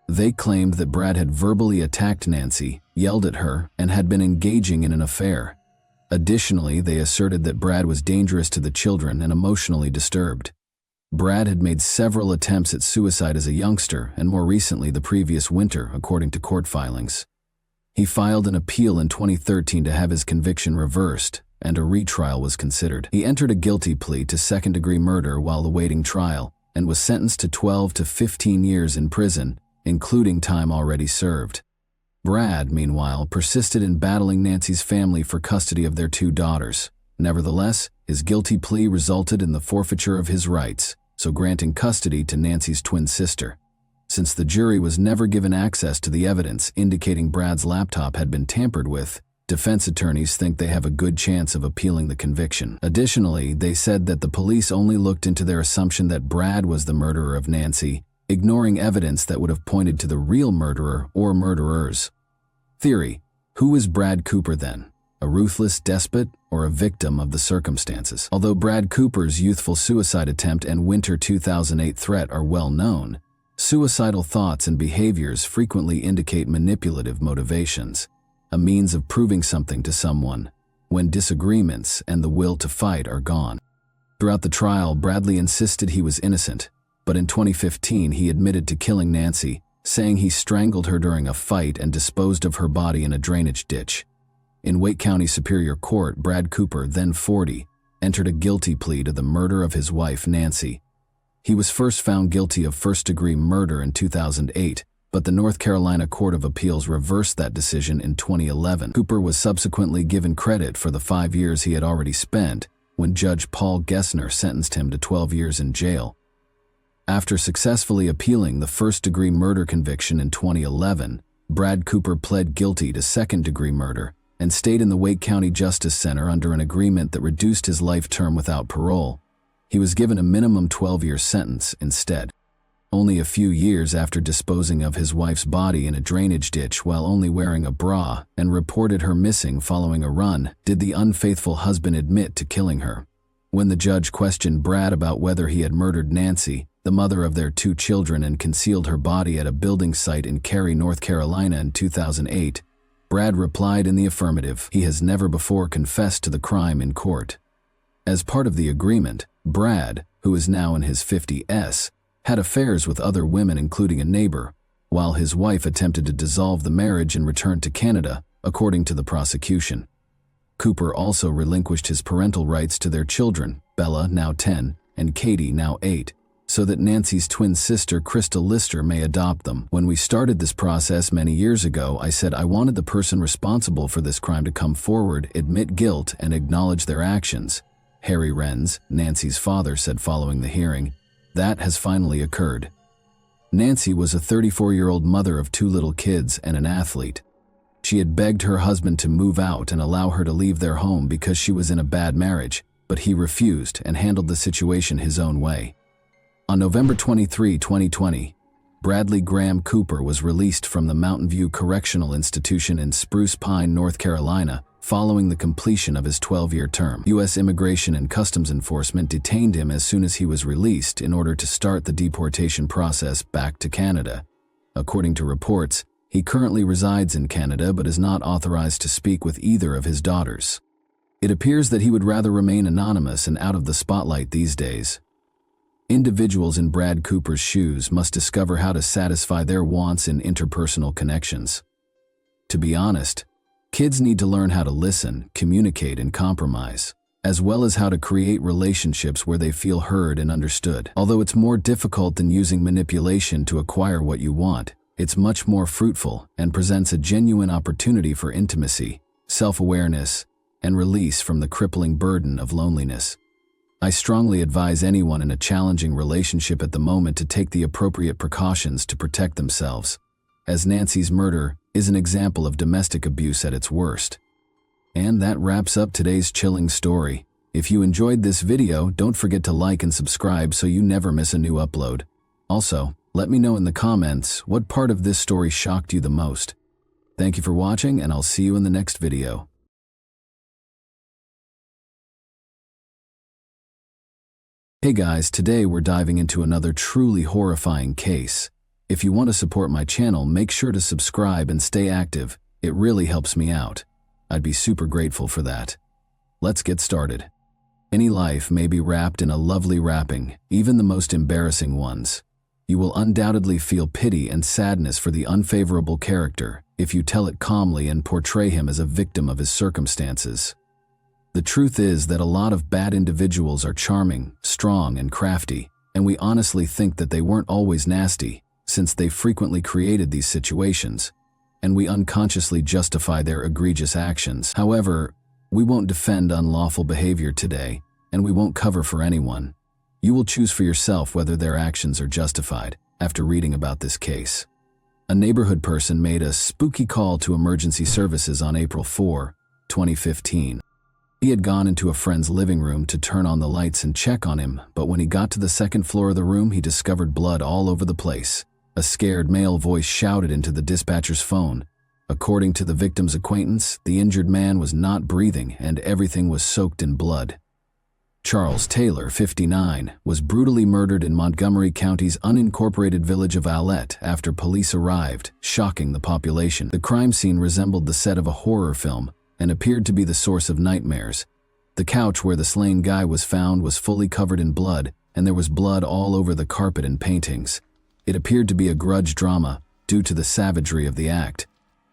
They claimed that Brad had verbally attacked Nancy, yelled at her, and had been engaging in an affair. Additionally, they asserted that Brad was dangerous to the children and emotionally disturbed. Brad had made several attempts at suicide as a youngster and more recently the previous winter, according to court filings. He filed an appeal in 2013 to have his conviction reversed, and a retrial was considered. He entered a guilty plea to second-degree murder while awaiting trial and was sentenced to 12 to 15 years in prison, including time already served. Brad, meanwhile, persisted in battling Nancy's family for custody of their 2 daughters. Nevertheless, his guilty plea resulted in the forfeiture of his rights, so granting custody to Nancy's twin sister. Since the jury was never given access to the evidence indicating Brad's laptop had been tampered with, defense attorneys think they have a good chance of appealing the conviction. Additionally, they said that the police only looked into their assumption that Brad was the murderer of Nancy, ignoring evidence that would have pointed to the real murderer or murderers. Theory: who is Brad Cooper then? A ruthless despot or a victim of the circumstances? Although Brad Cooper's youthful suicide attempt and winter 2008 threat are well known, suicidal thoughts and behaviors frequently indicate manipulative motivations, a means of proving something to someone when disagreements and the will to fight are gone. Throughout the trial, Bradley insisted he was innocent, but in 2015 he admitted to killing Nancy, saying he strangled her during a fight and disposed of her body in a drainage ditch. In Wake County Superior Court, Brad Cooper, then 40, entered a guilty plea to the murder of his wife, Nancy. He was first found guilty of first-degree murder in 2008, but the North Carolina Court of Appeals reversed that decision in 2011. Cooper was subsequently given credit for the 5 years he had already spent when Judge Paul Gessner sentenced him to 12 years in jail. After successfully appealing the first-degree murder conviction in 2011, Brad Cooper pled guilty to second-degree murder and stayed in the Wake County Justice Center under an agreement that reduced his life term without parole. He was given a minimum 12-year sentence instead. Only a few years after disposing of his wife's body in a drainage ditch while only wearing a bra and reported her missing following a run, did the unfaithful husband admit to killing her. When the judge questioned Brad about whether he had murdered Nancy, the mother of their 2 children, and concealed her body at a building site in Cary, North Carolina in 2008, Brad replied in the affirmative. He has never before confessed to the crime in court. As part of the agreement, Brad, who is now in his 50s, had affairs with other women including a neighbor, while his wife attempted to dissolve the marriage and return to Canada, according to the prosecution. Cooper also relinquished his parental rights to their children, Bella, now 10, and Katie, now 8, so that Nancy's twin sister, Crystal Lister, may adopt them. When we started this process many years ago, I said I wanted the person responsible for this crime to come forward, admit guilt, and acknowledge their actions. Harry Renz, Nancy's father, said following the hearing. That has finally occurred. Nancy was a 34-year-old mother of 2 little kids and an athlete. She had begged her husband to move out and allow her to leave their home because she was in a bad marriage, but he refused and handled the situation his own way. On November 23, 2020, Bradley Graham Cooper was released from the Mountain View Correctional Institution in Spruce Pine, North Carolina, following the completion of his 12-year term. U.S. Immigration and Customs Enforcement detained him as soon as he was released in order to start the deportation process back to Canada. According to reports, he currently resides in Canada but is not authorized to speak with either of his daughters. It appears that he would rather remain anonymous and out of the spotlight these days. Individuals in Brad Cooper's shoes must discover how to satisfy their wants in interpersonal connections. To be honest, kids need to learn how to listen, communicate, and compromise, as well as how to create relationships where they feel heard and understood. Although it's more difficult than using manipulation to acquire what you want, it's much more fruitful and presents a genuine opportunity for intimacy, self-awareness, and release from the crippling burden of loneliness. I strongly advise anyone in a challenging relationship at the moment to take the appropriate precautions to protect themselves, as Nancy's murder is an example of domestic abuse at its worst. And that wraps up today's chilling story. If you enjoyed this video, don't forget to like and subscribe so you never miss a new upload. Also, let me know in the comments what part of this story shocked you the most. Thank you for watching, and I'll see you in the next video. Hey guys, today we're diving into another truly horrifying case. If you want to support my channel, make sure to subscribe and stay active. It really helps me out. I'd be super grateful for that. Let's get started. Any life may be wrapped in a lovely wrapping, even the most embarrassing ones. You will undoubtedly feel pity and sadness for the unfavorable character if you tell it calmly and portray him as a victim of his circumstances. The truth is that a lot of bad individuals are charming, strong, and crafty, and we honestly think that they weren't always nasty, since they frequently created these situations, and we unconsciously justify their egregious actions. However, we won't defend unlawful behavior today, and we won't cover for anyone. You will choose for yourself whether their actions are justified after reading about this case. A neighborhood person made a spooky call to emergency services on April 4, 2015. He had gone into a friend's living room to turn on the lights and check on him, but when he got to the second floor of the room, he discovered blood all over the place. A scared male voice shouted into the dispatcher's phone. According to the victim's acquaintance, the injured man was not breathing and everything was soaked in blood. Charles Taylor, 59, was brutally murdered in Montgomery County's unincorporated village of Owlette after police arrived, shocking the population. The crime scene resembled the set of a horror film and appeared to be the source of nightmares. The couch where the slain guy was found was fully covered in blood, and there was blood all over the carpet and paintings. It appeared to be a grudge drama due to the savagery of the act.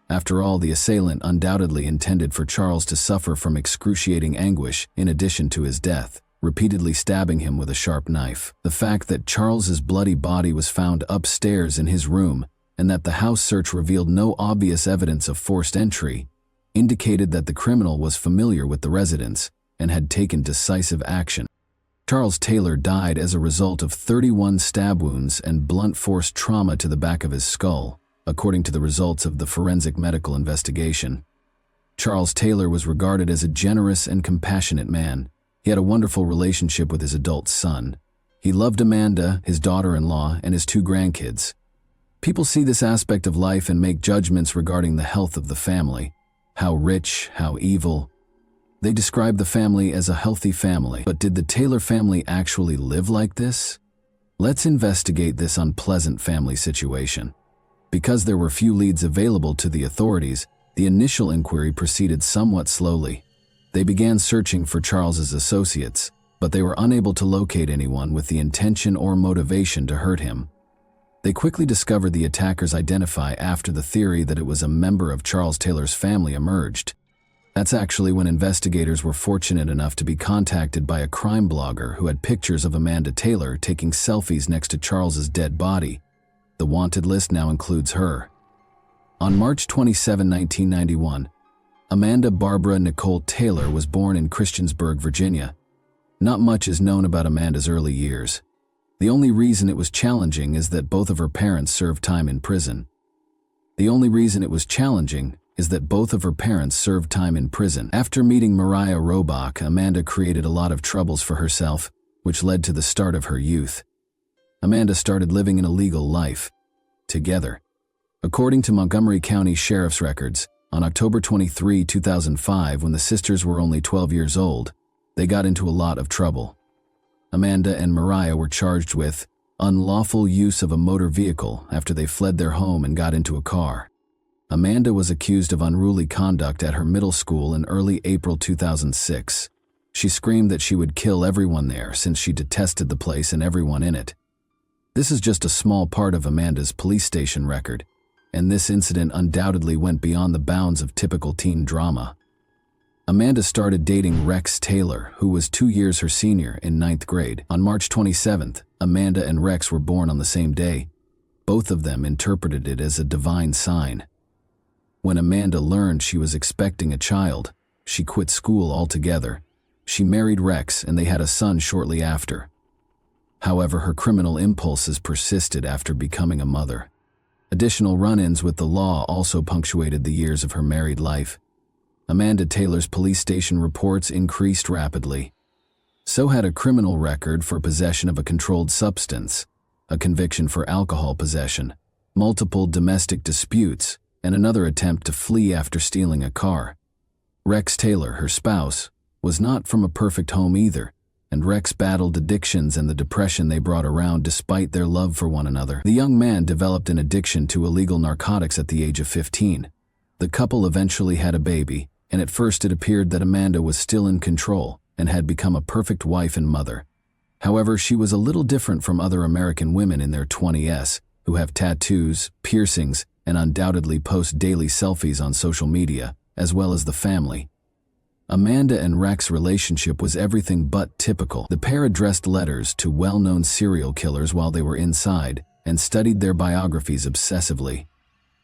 After all, the assailant undoubtedly intended for Charles to suffer from excruciating anguish in addition to his death, repeatedly stabbing him with a sharp knife. The fact that Charles's bloody body was found upstairs in his room and that the house search revealed no obvious evidence of forced entry indicated that the criminal was familiar with the residence and had taken decisive action. Charles Taylor died as a result of 31 stab wounds and blunt force trauma to the back of his skull, according to the results of the forensic medical investigation. Charles Taylor was regarded as a generous and compassionate man. He had a wonderful relationship with his adult son. He loved Amanda, his daughter-in-law, and his 2 grandkids. People see this aspect of life and make judgments regarding the health of the family. How rich, how evil. They describe the family as a healthy family. But did the Taylor family actually live like this? Let's investigate this unpleasant family situation. Because there were few leads available to the authorities, the initial inquiry proceeded somewhat slowly. They began searching for Charles's associates, but they were unable to locate anyone with the intention or motivation to hurt him. They quickly discovered the attackers' identity after the theory that it was a member of Charles Taylor's family emerged. That's actually when investigators were fortunate enough to be contacted by a crime blogger who had pictures of Amanda Taylor taking selfies next to Charles's dead body. The wanted list now includes her. On March 27, 1991, Amanda Barbara Nicole Taylor was born in Christiansburg, Virginia. Not much is known about Amanda's early years. The only reason it was challenging is that both of her parents served time in prison. After meeting Mariah Robach, Amanda created a lot of troubles for herself, which led to the start of her youth. Amanda started living an illegal life together. According to Montgomery County Sheriff's records, on October 23, 2005, when the sisters were only 12 years old, they got into a lot of trouble. Amanda and Mariah were charged with unlawful use of a motor vehicle after they fled their home and got into a car. Amanda was accused of unruly conduct at her middle school in early April 2006. She screamed that she would kill everyone there since she detested the place and everyone in it. This is just a small part of Amanda's police station record, and this incident undoubtedly went beyond the bounds of typical teen drama. Amanda started dating Rex Taylor, who was 2 years her senior in 9th grade. On March 27th, Amanda and Rex were born on the same day. Both of them interpreted it as a divine sign. When Amanda learned she was expecting a child, she quit school altogether. She married Rex and they had a son shortly after. However, her criminal impulses persisted after becoming a mother. Additional run-ins with the law also punctuated the years of her married life. Amanda Taylor's police station reports increased rapidly. So had a criminal record for possession of a controlled substance, a conviction for alcohol possession, multiple domestic disputes, and another attempt to flee after stealing a car. Rex Taylor, her spouse, was not from a perfect home either, and Rex battled addictions and the depression they brought around despite their love for one another. The young man developed an addiction to illegal narcotics at the age of 15. The couple eventually had a baby, and at first it appeared that Amanda was still in control and had become a perfect wife and mother. However, she was a little different from other American women in their 20s who have tattoos, piercings, and undoubtedly post daily selfies on social media, as well as the family. Amanda and Rex's relationship was everything but typical. The pair addressed letters to well-known serial killers while they were inside and studied their biographies obsessively.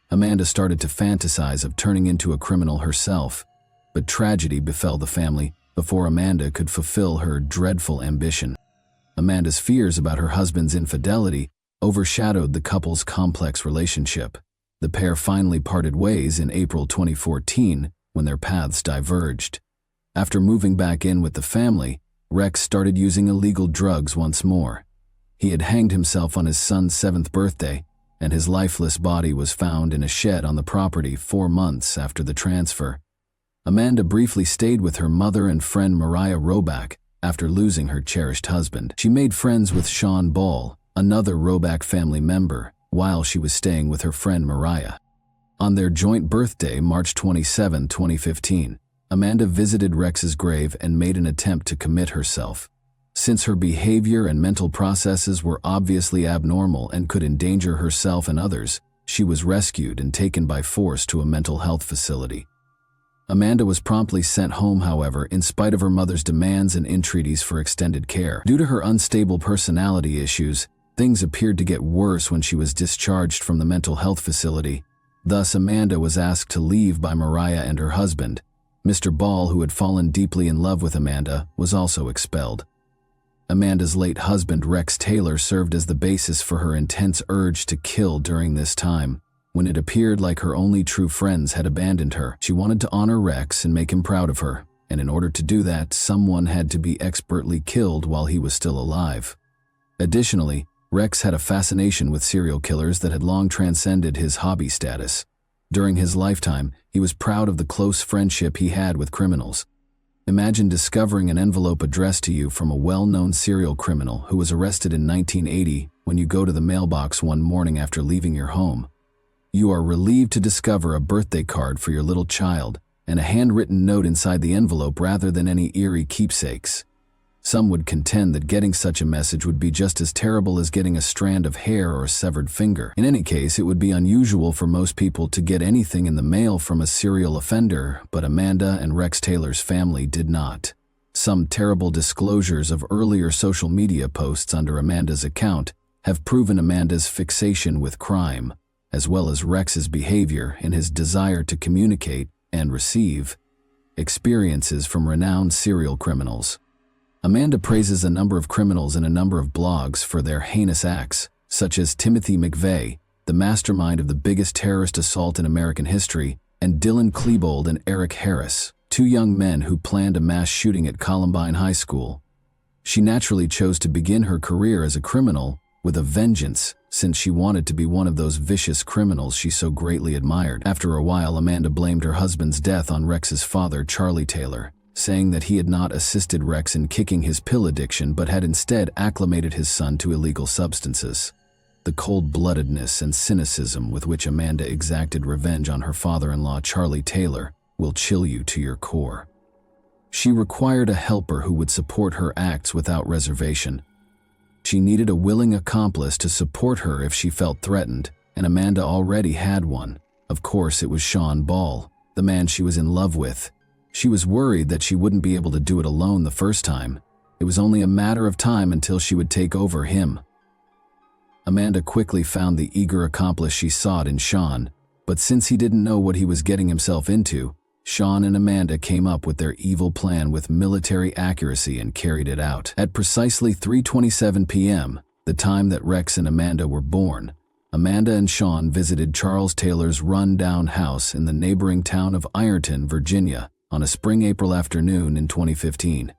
Amanda started to fantasize of turning into a criminal herself, but tragedy befell the family before Amanda could fulfill her dreadful ambition. Amanda's fears about her husband's infidelity overshadowed the couple's complex relationship. The pair finally parted ways in April 2014 when their paths diverged. After moving back in with the family, Rex started using illegal drugs once more. He had hanged himself on his son's 7th birthday, and his lifeless body was found in a shed on the property 4 months after the transfer. Amanda briefly stayed with her mother and friend Mariah Robach after losing her cherished husband. She made friends with Sean Ball, another Robach family member, while she was staying with her friend Mariah. On their joint birthday, March 27, 2015, Amanda visited Rex's grave and made an attempt to commit herself. Since her behavior and mental processes were obviously abnormal and could endanger herself and others, she was rescued and taken by force to a mental health facility. Amanda was promptly sent home, however, in spite of her mother's demands and entreaties for extended care. Due to her unstable personality issues, things appeared to get worse when she was discharged from the mental health facility. Thus, Amanda was asked to leave by Mariah and her husband. Mr. Ball, who had fallen deeply in love with Amanda, was also expelled. Amanda's late husband, Rex Taylor, served as the basis for her intense urge to kill during this time. When it appeared like her only true friends had abandoned her, she wanted to honor Rex and make him proud of her, and in order to do that, someone had to be expertly killed while he was still alive. Additionally, Rex had a fascination with serial killers that had long transcended his hobby status. During his lifetime, he was proud of the close friendship he had with criminals. Imagine discovering an envelope addressed to you from a well-known serial criminal who was arrested in 1980 when you go to the mailbox one morning after leaving your home. You are relieved to discover a birthday card for your little child and a handwritten note inside the envelope rather than any eerie keepsakes. Some would contend that getting such a message would be just as terrible as getting a strand of hair or a severed finger. In any case, it would be unusual for most people to get anything in the mail from a serial offender, but Amanda and Rex Taylor's family did not. Some terrible disclosures of earlier social media posts under Amanda's account have proven Amanda's fixation with crime, as well as Rex's behavior in his desire to communicate and receive experiences from renowned serial criminals. Amanda praises a number of criminals in a number of blogs for their heinous acts, such as Timothy McVeigh, the mastermind of the biggest terrorist assault in American history, and Dylan Klebold and Eric Harris, two young men who planned a mass shooting at Columbine High School. She naturally chose to begin her career as a criminal with a vengeance, since she wanted to be one of those vicious criminals she so greatly admired. After a while, Amanda blamed her husband's death on Rex's father, Charlie Taylor, saying that he had not assisted Rex in kicking his pill addiction but had instead acclimated his son to illegal substances. The cold-bloodedness and cynicism with which Amanda exacted revenge on her father-in-law, Charlie Taylor, will chill you to your core. She required a helper who would support her acts without reservation. She needed a willing accomplice to support her if she felt threatened, and Amanda already had one. Of course, it was Sean Ball, the man she was in love with. She was worried that she wouldn't be able to do it alone the first time. It was only a matter of time until she would take over him. Amanda quickly found the eager accomplice she sought in Sean, but since he didn't know what he was getting himself into, Sean and Amanda came up with their evil plan with military accuracy and carried it out. At precisely 3:27 p.m., the time that Rex and Amanda were born, Amanda and Sean visited Charles Taylor's run-down house in the neighboring town of Ironton, Virginia, on a spring April afternoon in 2015.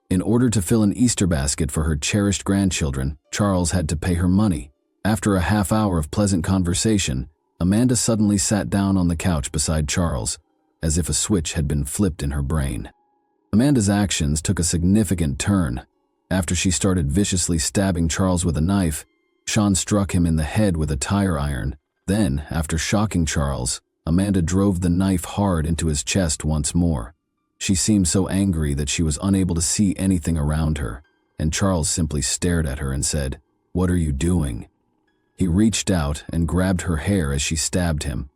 In order to fill an Easter basket for her cherished grandchildren, Charles had to pay her money. After a half hour of pleasant conversation, Amanda suddenly sat down on the couch beside Charles, as if a switch had been flipped in her brain. Amanda's actions took a significant turn. After she started viciously stabbing Charles with a knife, Sean struck him in the head with a tire iron. Then, after shocking Charles, Amanda drove the knife hard into his chest once more. She seemed so angry that she was unable to see anything around her, and Charles simply stared at her and said, "What are you doing?" He reached out and grabbed her hair as she stabbed him,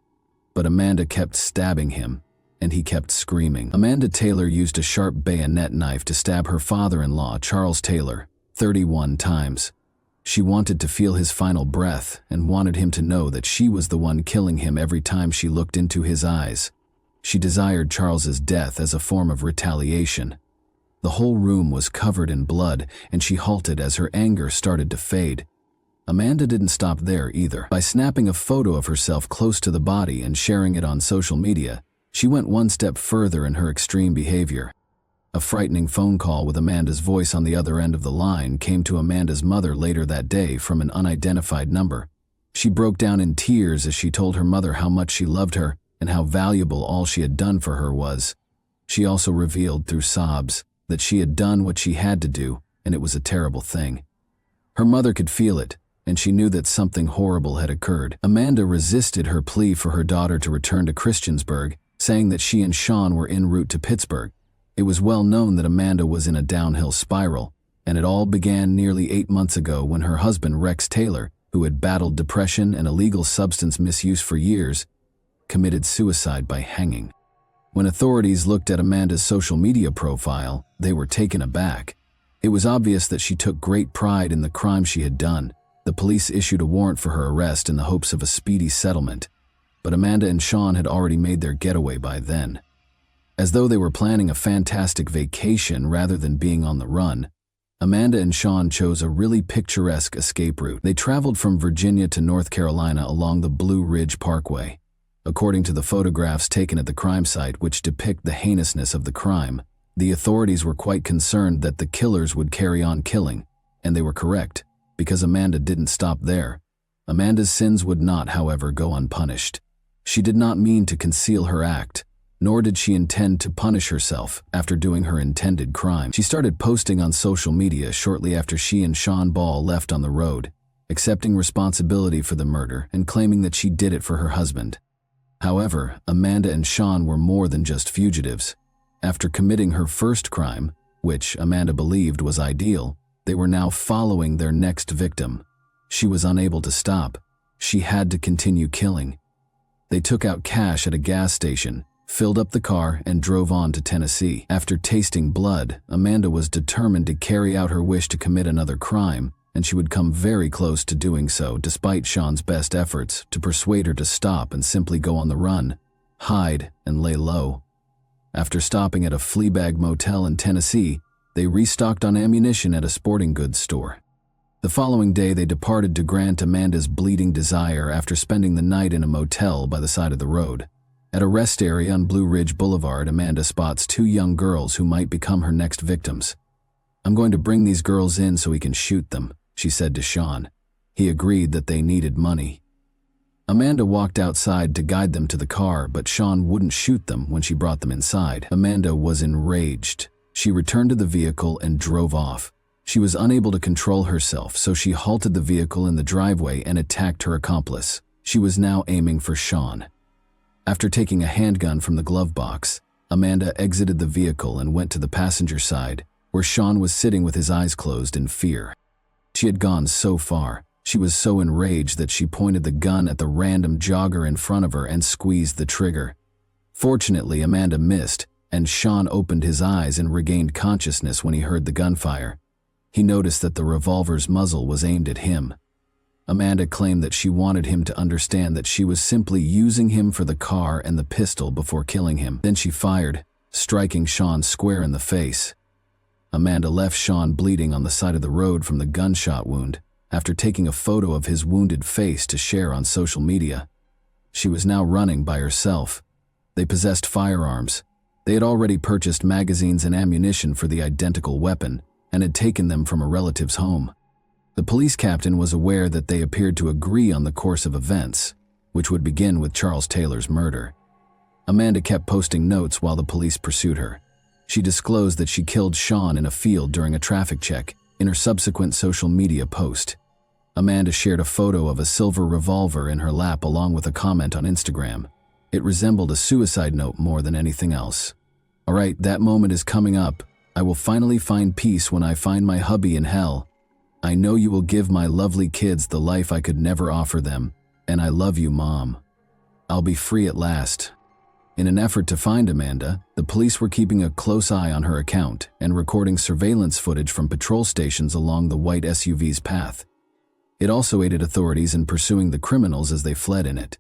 but Amanda kept stabbing him, and he kept screaming. Amanda Taylor used a sharp bayonet knife to stab her father-in-law, Charles Taylor, 31 times. She wanted to feel his final breath and wanted him to know that she was the one killing him every time she looked into his eyes. She desired Charles's death as a form of retaliation. The whole room was covered in blood, and she halted as her anger started to fade. Amanda didn't stop there either. By snapping a photo of herself close to the body and sharing it on social media, she went one step further in her extreme behavior. A frightening phone call with Amanda's voice on the other end of the line came to Amanda's mother later that day from an unidentified number. She broke down in tears as she told her mother how much she loved her and how valuable all she had done for her was. She also revealed through sobs that she had done what she had to do, and it was a terrible thing. Her mother could feel it, and she knew that something horrible had occurred. Amanda resisted her plea for her daughter to return to Christiansburg, saying that she and Sean were en route to Pittsburgh. It was well known that Amanda was in a downhill spiral, and it all began nearly 8 months ago when her husband, Rex Taylor, who had battled depression and illegal substance misuse for years, committed suicide by hanging. When authorities looked at Amanda's social media profile, they were taken aback. It was obvious that she took great pride in the crime she had done. The police issued a warrant for her arrest in the hopes of a speedy settlement, but Amanda and Sean had already made their getaway by then. As though they were planning a fantastic vacation rather than being on the run, Amanda and Sean chose a really picturesque escape route. They traveled from Virginia to North Carolina along the Blue Ridge Parkway. According to the photographs taken at the crime site, which depict the heinousness of the crime, the authorities were quite concerned that the killers would carry on killing, and they were correct, because Amanda didn't stop there. Amanda's sins would not, however, go unpunished. She did not mean to conceal her act, nor did she intend to punish herself after doing her intended crime. She started posting on social media shortly after she and Sean Ball left on the road, accepting responsibility for the murder and claiming that she did it for her husband. However, Amanda and Sean were more than just fugitives. After committing her first crime, which Amanda believed was ideal, they were now following their next victim. She was unable to stop. She had to continue killing. They took out cash at a gas station, filled up the car, and drove on to Tennessee. After tasting blood, Amanda was determined to carry out her wish to commit another crime, and she would come very close to doing so despite Sean's best efforts to persuade her to stop and simply go on the run, hide, and lay low. After stopping at a Fleabag motel in Tennessee, they restocked on ammunition at a sporting goods store. The following day, they departed to grant Amanda's bleeding desire after spending the night in a motel by the side of the road. At a rest area on Blue Ridge Boulevard, Amanda spots two young girls who might become her next victims. "I'm going to bring these girls in so we can shoot them," she said to Sean. He agreed that they needed money. Amanda walked outside to guide them to the car, but Sean wouldn't shoot them when she brought them inside. Amanda was enraged. She returned to the vehicle and drove off. She was unable to control herself, so she halted the vehicle in the driveway and attacked her accomplice. She was now aiming for Sean. After taking a handgun from the glove box, Amanda exited the vehicle and went to the passenger side, where Sean was sitting with his eyes closed in fear. She had gone so far. She was so enraged that she pointed the gun at the random jogger in front of her and squeezed the trigger. Fortunately, Amanda missed, and Sean opened his eyes and regained consciousness when he heard the gunfire. He noticed that the revolver's muzzle was aimed at him. Amanda claimed that she wanted him to understand that she was simply using him for the car and the pistol before killing him. Then she fired, striking Sean square in the face. Amanda left Sean bleeding on the side of the road from the gunshot wound after taking a photo of his wounded face to share on social media. She was now running by herself. They possessed firearms. They had already purchased magazines and ammunition for the identical weapon and had taken them from a relative's home. The police captain was aware that they appeared to agree on the course of events, which would begin with Charles Taylor's murder. Amanda kept posting notes while the police pursued her. She disclosed that she killed Sean in a field during a traffic check in her subsequent social media post. Amanda shared a photo of a silver revolver in her lap along with a comment on Instagram. It resembled a suicide note more than anything else. "All right, that moment is coming up. I will finally find peace when I find my hubby in hell. I know you will give my lovely kids the life I could never offer them, and I love you, Mom. I'll be free at last." In an effort to find Amanda, the police were keeping a close eye on her account and recording surveillance footage from patrol stations along the white SUV's path. It also aided authorities in pursuing the criminals as they fled in it.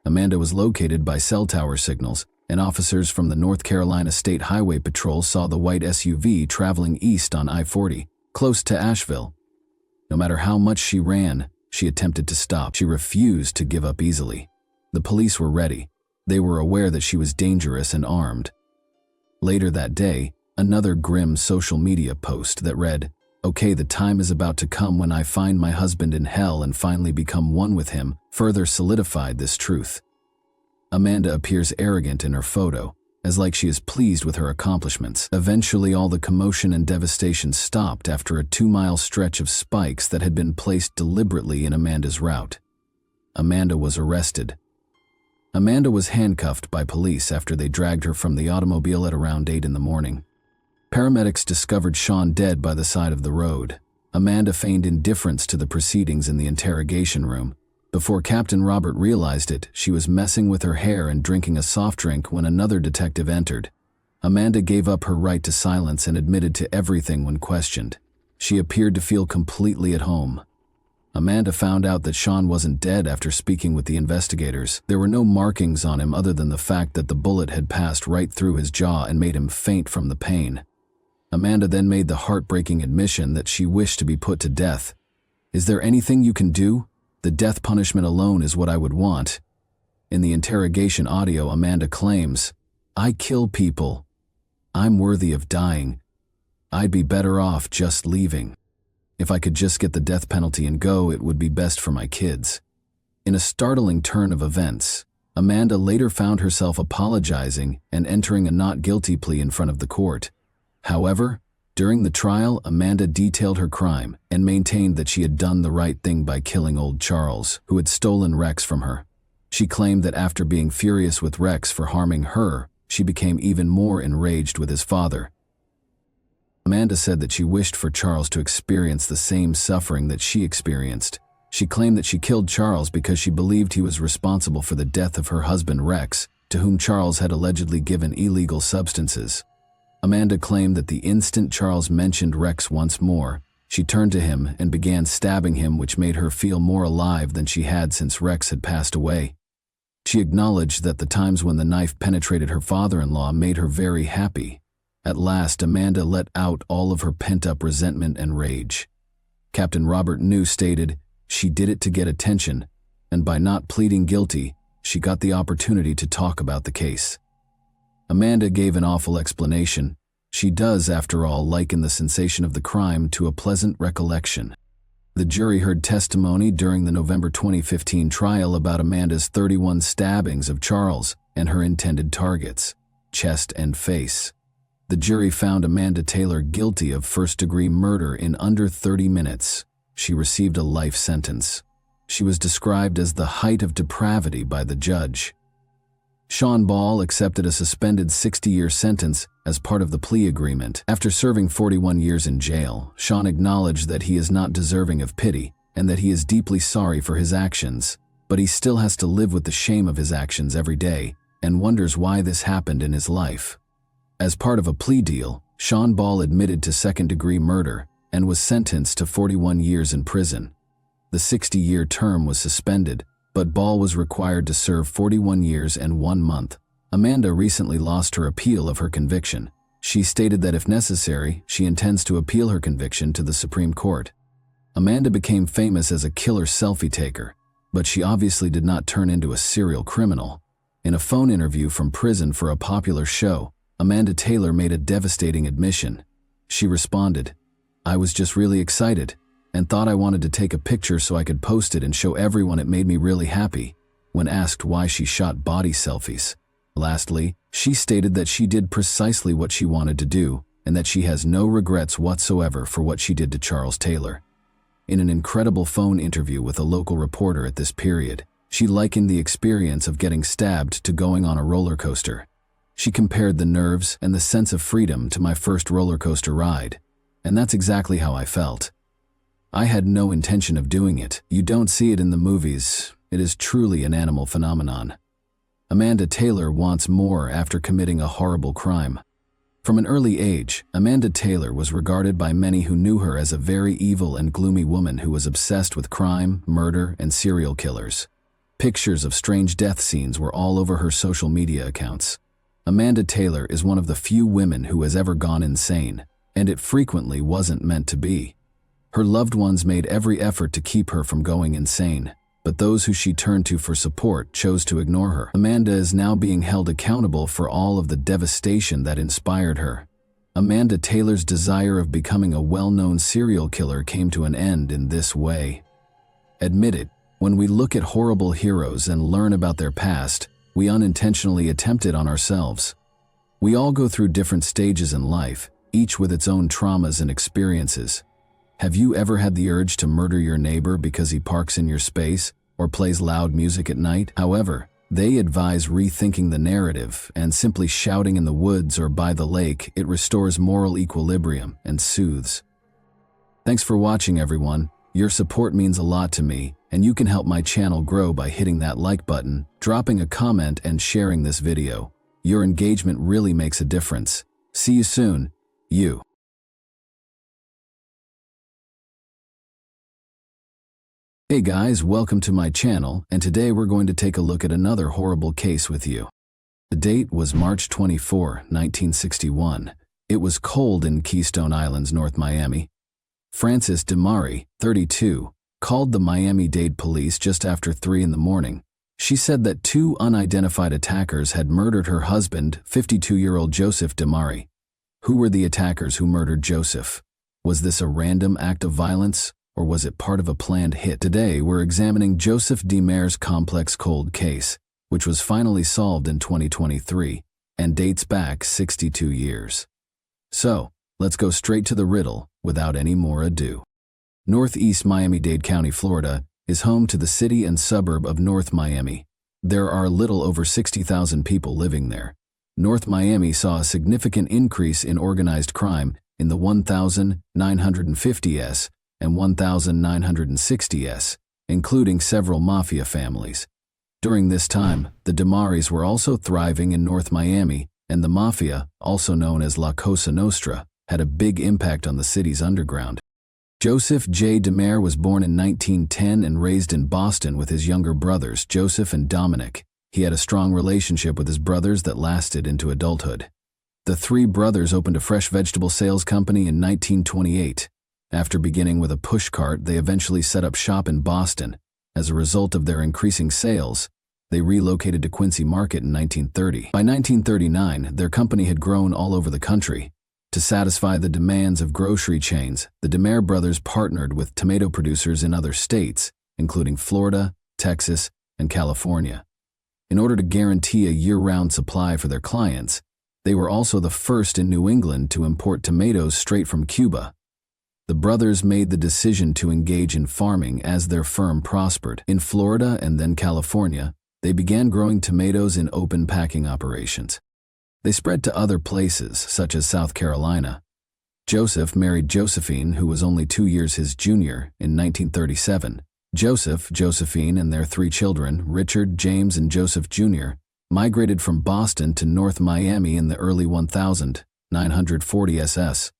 Amanda was located by cell tower signals, and officers from the North Carolina State Highway Patrol saw the white SUV traveling east on I-40, close to Asheville. No matter how much she ran, she attempted to stop. She refused to give up easily. The police were ready. They were aware that she was dangerous and armed. Later that day, another grim social media post that read, "Okay, the time is about to come when I find my husband in hell and finally become one with him," further solidified this truth. Amanda appears arrogant in her photo, as like she is pleased with her accomplishments. Eventually, all the commotion and devastation stopped after a 2-mile stretch of spikes that had been placed deliberately in Amanda's route. Amanda was arrested. Amanda was handcuffed by police after they dragged her from the automobile at around 8 in the morning. Paramedics discovered Sean dead by the side of the road. Amanda feigned indifference to the proceedings in the interrogation room. Before Captain Robert realized it, she was messing with her hair and drinking a soft drink when another detective entered. Amanda gave up her right to silence and admitted to everything when questioned. She appeared to feel completely at home. Amanda found out that Sean wasn't dead after speaking with the investigators. There were no markings on him other than the fact that the bullet had passed right through his jaw and made him faint from the pain. Amanda then made the heartbreaking admission that she wished to be put to death. "Is there anything you can do? The death punishment alone is what I would want." In the interrogation audio, Amanda claims, "I kill people. I'm worthy of dying. I'd be better off just leaving. If I could just get the death penalty and go, it would be best for my kids." In a startling turn of events, Amanda later found herself apologizing and entering a not guilty plea in front of the court. However, during the trial, Amanda detailed her crime and maintained that she had done the right thing by killing old Charles, who had stolen Rex from her. She claimed that after being furious with Rex for harming her, she became even more enraged with his father. Amanda said that she wished for Charles to experience the same suffering that she experienced. She claimed that she killed Charles because she believed he was responsible for the death of her husband Rex, to whom Charles had allegedly given illegal substances. Amanda claimed that the instant Charles mentioned Rex once more, she turned to him and began stabbing him, which made her feel more alive than she had since Rex had passed away. She acknowledged that the times when the knife penetrated her father-in-law made her very happy. At last, Amanda let out all of her pent-up resentment and rage. Captain Robert New stated, "She did it to get attention, and by not pleading guilty, she got the opportunity to talk about the case." Amanda gave an awful explanation. She does, after all, liken the sensation of the crime to a pleasant recollection. The jury heard testimony during the November 2015 trial about Amanda's 31 stabbings of Charles and her intended targets, chest and face. The jury found Amanda Taylor guilty of first-degree murder in under 30 minutes. She received a life sentence. She was described as the height of depravity by the judge. Sean Ball accepted a suspended 60-year sentence as part of the plea agreement. After serving 41 years in jail, Sean acknowledged that he is not deserving of pity and that he is deeply sorry for his actions, but he still has to live with the shame of his actions every day and wonders why this happened in his life. As part of a plea deal, Sean Ball admitted to second-degree murder and was sentenced to 41 years in prison. The 60-year term was suspended, but Ball was required to serve 41 years and 1 month. Amanda recently lost her appeal of her conviction. She stated that if necessary, she intends to appeal her conviction to the Supreme Court. Amanda became famous as a killer selfie taker, but she obviously did not turn into a serial criminal. In a phone interview from prison for a popular show, Amanda Taylor made a devastating admission. She responded, "I was just really excited and thought I wanted to take a picture so I could post it and show everyone it made me really happy," when asked why she shot body selfies. Lastly, she stated that she did precisely what she wanted to do and that she has no regrets whatsoever for what she did to Charles Taylor. In an incredible phone interview with a local reporter at this period, she likened the experience of getting stabbed to going on a roller coaster. She compared the nerves and the sense of freedom to my first roller coaster ride, and that's exactly how I felt. I had no intention of doing it. You don't see it in the movies. It is truly an animal phenomenon. Amanda Taylor wants more after committing a horrible crime. From an early age, Amanda Taylor was regarded by many who knew her as a very evil and gloomy woman who was obsessed with crime, murder, and serial killers. Pictures of strange death scenes were all over her social media accounts. Amanda Taylor is one of the few women who has ever gone insane, and it frequently wasn't meant to be. Her loved ones made every effort to keep her from going insane, but those who she turned to for support chose to ignore her. Amanda is now being held accountable for all of the devastation that inspired her. Amanda Taylor's desire of becoming a well-known serial killer came to an end in this way. Admit it, when we look at horrible heroes and learn about their past, we unintentionally attempt it on ourselves. We all go through different stages in life, each with its own traumas and experiences. Have you ever had the urge to murder your neighbor because he parks in your space or plays loud music at night? However, they advise rethinking the narrative and simply shouting in the woods or by the lake. It restores moral equilibrium and soothes. Thanks for watching, everyone. Your support means a lot to me, and you can help my channel grow by hitting that like button, dropping a comment, and sharing this video. Your engagement really makes a difference. See you soon. You. Hey guys, welcome to my channel, and today we're going to take a look at another horrible case with you. The date was March 24, 1961. It was cold in Keystone Islands, North Miami. Frances DeMari, 32, called the Miami-Dade police just after 3 in the morning. She said that 2 unidentified attackers had murdered her husband, 52-year-old Joseph DeMari. Who were the attackers who murdered Joseph? Was this a random act of violence, or was it part of a planned hit? Today, we're examining Joseph DeMari's complex cold case, which was finally solved in 2023 and dates back 62 years. So, let's go straight to the riddle without any more ado. Northeast Miami-Dade County, Florida, is home to the city and suburb of North Miami. There are a little over 60,000 people living there. North Miami saw a significant increase in organized crime in the 1950s and 1960s, including several mafia families. During this time, the DeMaris were also thriving in North Miami, and the mafia, also known as La Cosa Nostra, had a big impact on the city's underground. Joseph J. DeMare was born in 1910 and raised in Boston with his younger brothers, Joseph and Dominic. He had a strong relationship with his brothers that lasted into adulthood. The three brothers opened a fresh vegetable sales company in 1928. After beginning with a pushcart, they eventually set up shop in Boston. As a result of their increasing sales, they relocated to Quincy Market in 1930. By 1939, their company had grown all over the country. To satisfy the demands of grocery chains, the DeMare brothers partnered with tomato producers in other states, including Florida, Texas, and California. In order to guarantee a year-round supply for their clients, they were also the first in New England to import tomatoes straight from Cuba. The brothers made the decision to engage in farming as their firm prospered. In Florida and then California, they began growing tomatoes in open packing operations. They spread to other places, such as South Carolina. Joseph married Josephine, who was only 2 years his junior, in 1937. Joseph, Josephine, and their three children, Richard, James, and Joseph Jr., migrated from Boston to North Miami in the early 1940s.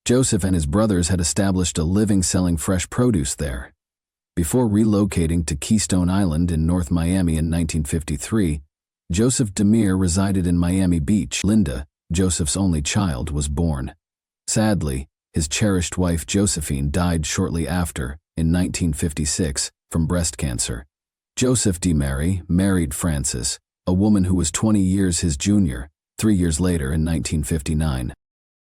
Joseph and his brothers had established a living selling fresh produce there. Before relocating to Keystone Island in North Miami in 1953, Joseph DeMare resided in Miami Beach. Linda, Joseph's only child, was born. Sadly, his cherished wife Josephine died shortly after, in 1956, from breast cancer. Joseph DeMare married Frances, a woman who was 20 years his junior, 3 years later in 1959.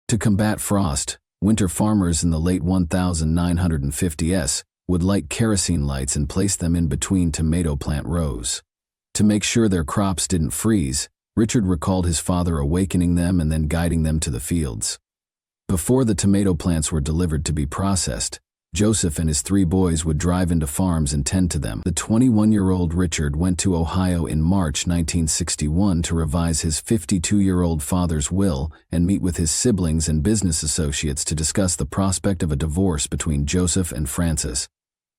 To combat frost, winter farmers in the late 1950s would light kerosene lights and place them in between tomato plant rows. To make sure their crops didn't freeze, Richard recalled his father awakening them and then guiding them to the fields. Before the tomato plants were delivered to be processed, Joseph and his three boys would drive into farms and tend to them. The 21-year-old Richard went to Ohio in March 1961 to revise his 52-year-old father's will and meet with his siblings and business associates to discuss the prospect of a divorce between Joseph and Frances.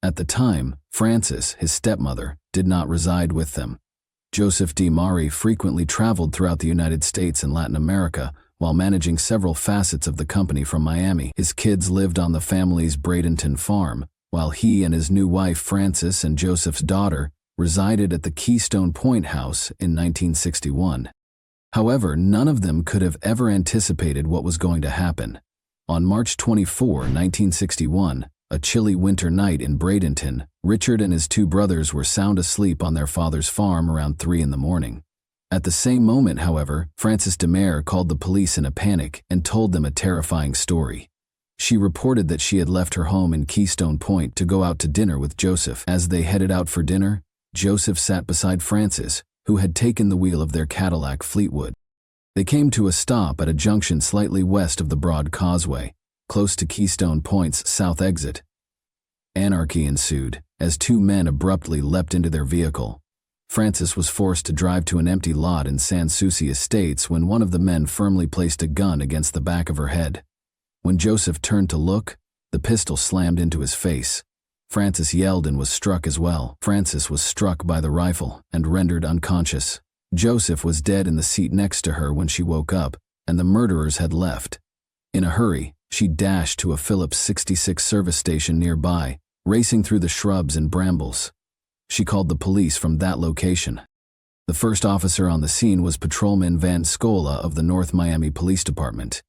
At the time, Frances, his stepmother, did not reside with them. Joseph DeMare frequently traveled throughout the United States and Latin America while managing several facets of the company from Miami. His kids lived on the family's Bradenton farm, while he and his new wife Frances and Joseph's daughter resided at the Keystone Point House in 1961. However, none of them could have ever anticipated what was going to happen. On March 24, 1961, a chilly winter night in Bradenton, Richard and his two brothers were sound asleep on their father's farm around 3 in the morning. At the same moment, however, Frances DeMare called the police in a panic and told them a terrifying story. She reported that she had left her home in Keystone Point to go out to dinner with Joseph. As they headed out for dinner, Joseph sat beside Frances, who had taken the wheel of their Cadillac Fleetwood. They came to a stop at a junction slightly west of the Broad Causeway, close to Keystone Point's south exit. Anarchy ensued as two men abruptly leapt into their vehicle. Frances was forced to drive to an empty lot in Sans Souci Estates when one of the men firmly placed a gun against the back of her head. When Joseph turned to look, the pistol slammed into his face. Frances yelled and was struck as well. Frances was struck by the rifle and rendered unconscious. Joseph was dead in the seat next to her when she woke up, and the murderers had left. In a hurry, she dashed to a Phillips 66 service station nearby, racing through the shrubs and brambles. She called the police from that location. The first officer on the scene was Patrolman Van Scola of the North Miami Police Department.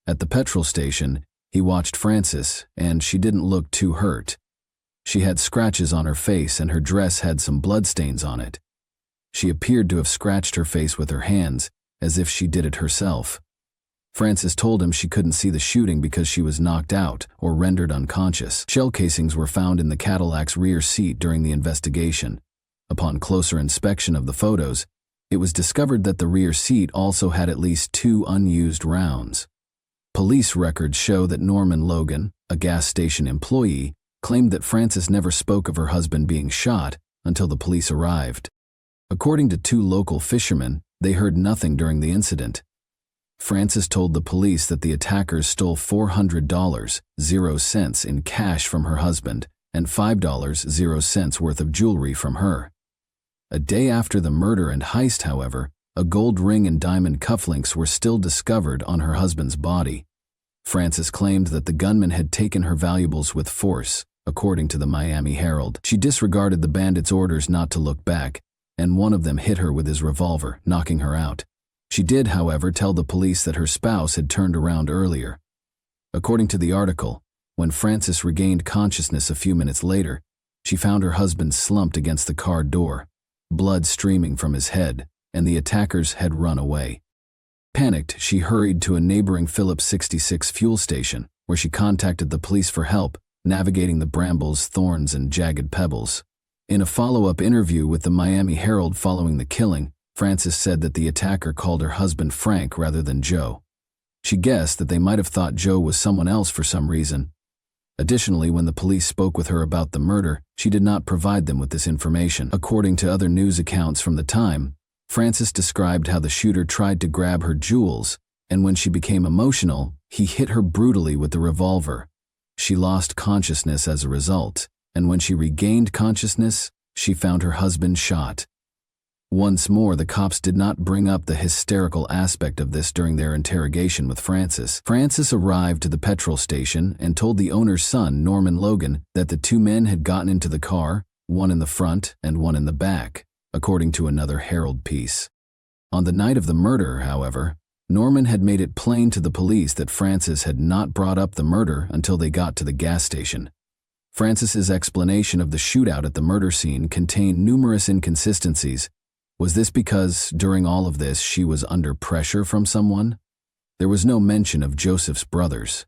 At the petrol station, he watched Frances, and she didn't look too hurt. She had scratches on her face and her dress had some bloodstains on it. She appeared to have scratched her face with her hands, as if she did it herself. Frances told him she couldn't see the shooting because she was knocked out or rendered unconscious. Shell casings were found in the Cadillac's rear seat during the investigation. Upon closer inspection of the photos, it was discovered that the rear seat also had at least 2 unused rounds. Police records show that Norman Logan, a gas station employee, claimed that Frances never spoke of her husband being shot until the police arrived. According to 2 local fishermen, they heard nothing during the incident. Frances told the police that the attackers stole $400.00 in cash from her husband and $5.00 worth of jewelry from her. A day after the murder and heist, however, a gold ring and diamond cufflinks were still discovered on her husband's body. Frances claimed that the gunman had taken her valuables with force, according to the Miami Herald. She disregarded the bandits' orders not to look back, and one of them hit her with his revolver, knocking her out. She did, however, tell the police that her spouse had turned around earlier. According to the article, when Frances regained consciousness a few minutes later, she found her husband slumped against the car door, blood streaming from his head, and the attackers had run away. Panicked, she hurried to a neighboring Phillips 66 fuel station, where she contacted the police for help, navigating the brambles, thorns, and jagged pebbles. In a follow-up interview with the Miami Herald following the killing, Frances said that the attacker called her husband Frank rather than Joe. She guessed that they might have thought Joe was someone else for some reason. Additionally, when the police spoke with her about the murder, she did not provide them with this information. According to other news accounts from the time, Frances described how the shooter tried to grab her jewels, and when she became emotional, he hit her brutally with the revolver. She lost consciousness as a result, and when she regained consciousness, she found her husband shot. Once more, the cops did not bring up the hysterical aspect of this during their interrogation with Frances. Frances arrived to the petrol station and told the owner's son, Norman Logan, that the two men had gotten into the car, one in the front and one in the back, according to another Herald piece. On the night of the murder, however, Norman had made it plain to the police that Frances had not brought up the murder until they got to the gas station. Frances's explanation of the shootout at the murder scene contained numerous inconsistencies. Was this because, during all of this, she was under pressure from someone? There was no mention of Joseph's brothers.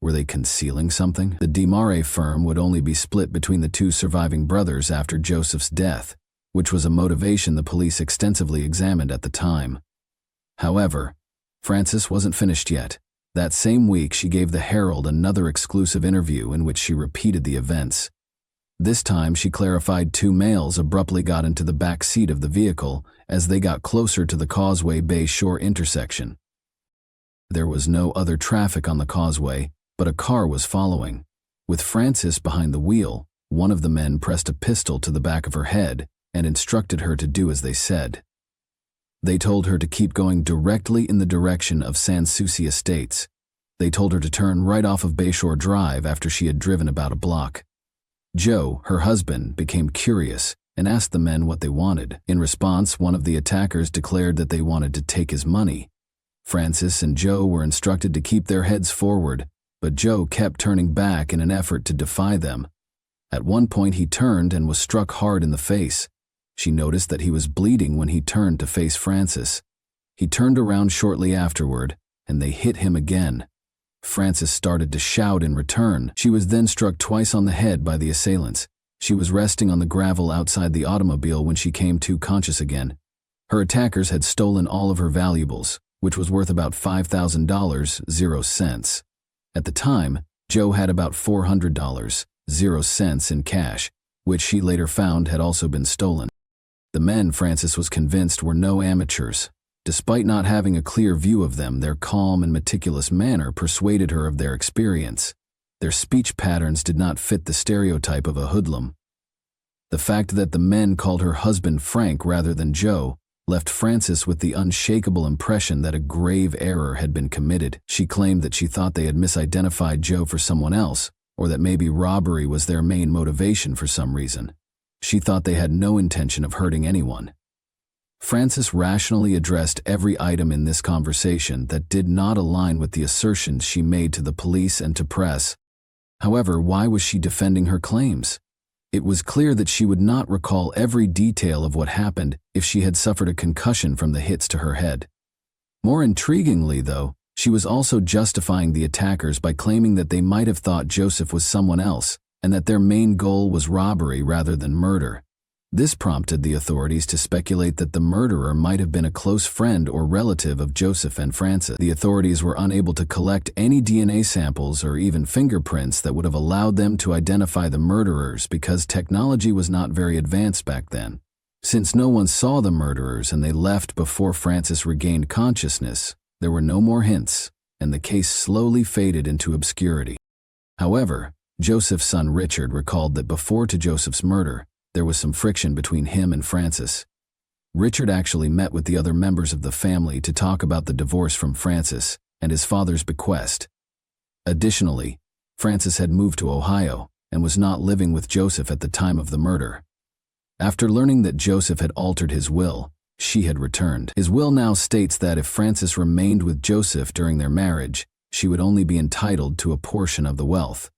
Were they concealing something? The DeMare firm would only be split between the two surviving brothers after Joseph's death, which was a motivation the police extensively examined at the time. However, Frances wasn't finished yet. That same week, she gave the Herald another exclusive interview in which she repeated the events. This time, she clarified two males abruptly got into the back seat of the vehicle as they got closer to the Causeway Bay Shore intersection. There was no other traffic on the causeway, but a car was following. With Frances behind the wheel, one of the men pressed a pistol to the back of her head and instructed her to do as they said. They told her to keep going directly in the direction of Sans Souci Estates. They told her to turn right off of Bayshore Drive after she had driven about a block. Joe, her husband, became curious and asked the men what they wanted. In response, one of the attackers declared that they wanted to take his money. Frances and Joe were instructed to keep their heads forward, but Joe kept turning back in an effort to defy them. At one point, he turned and was struck hard in the face. She noticed that he was bleeding when he turned to face Frances. He turned around shortly afterward, and they hit him again. Frances started to shout in return. She was then struck twice on the head by the assailants. She was resting on the gravel outside the automobile when she came to conscious again. Her attackers had stolen all of her valuables, which was worth about $5,000.00. At the time, Joe had about $400.00 in cash, which she later found had also been stolen. The men, Frances was convinced, were no amateurs. Despite not having a clear view of them, their calm and meticulous manner persuaded her of their experience. Their speech patterns did not fit the stereotype of a hoodlum. The fact that the men called her husband Frank rather than Joe left Frances with the unshakable impression that a grave error had been committed. She claimed that she thought they had misidentified Joe for someone else, or that maybe robbery was their main motivation for some reason. She thought they had no intention of hurting anyone. Frances rationally addressed every item in this conversation that did not align with the assertions she made to the police and to press. However, why was she defending her claims? It was clear that she would not recall every detail of what happened if she had suffered a concussion from the hits to her head. More intriguingly, though, she was also justifying the attackers by claiming that they might have thought Joseph was someone else and that their main goal was robbery rather than murder. This prompted the authorities to speculate that the murderer might have been a close friend or relative of Joseph and Frances. The authorities were unable to collect any DNA samples or even fingerprints that would have allowed them to identify the murderers because technology was not very advanced back then. Since no one saw the murderers and they left before Frances regained consciousness, There were no more hints, and the case slowly faded into obscurity. However, Joseph's son Richard recalled that before to Joseph's murder, there was some friction between him and Frances. Richard actually met with the other members of the family to talk about the divorce from Frances and his father's bequest. Additionally, Frances had moved to Ohio and was not living with Joseph at the time of the murder. After learning that Joseph had altered his will, she had returned. His will now states that if Frances remained with Joseph during their marriage, she would only be entitled to a portion of the wealth.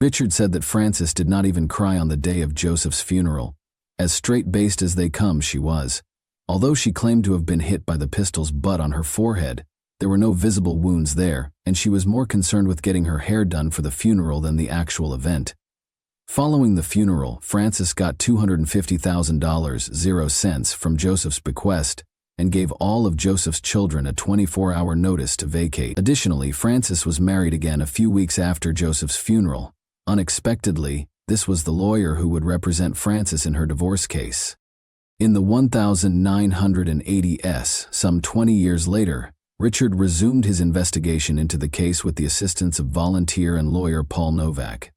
Richard said that Frances did not even cry on the day of Joseph's funeral. As straight-laced as they come, she was. Although she claimed to have been hit by the pistol's butt on her forehead, there were no visible wounds there, and she was more concerned with getting her hair done for the funeral than the actual event. Following the funeral, Frances got $250,000 from Joseph's bequest and gave all of Joseph's children a 24-hour notice to vacate. Additionally, Frances was married again a few weeks after Joseph's funeral. Unexpectedly, this was the lawyer who would represent Frances in her divorce case. In the 1980s, some 20 years later, Richard resumed his investigation into the case with the assistance of volunteer and lawyer Paul Novak.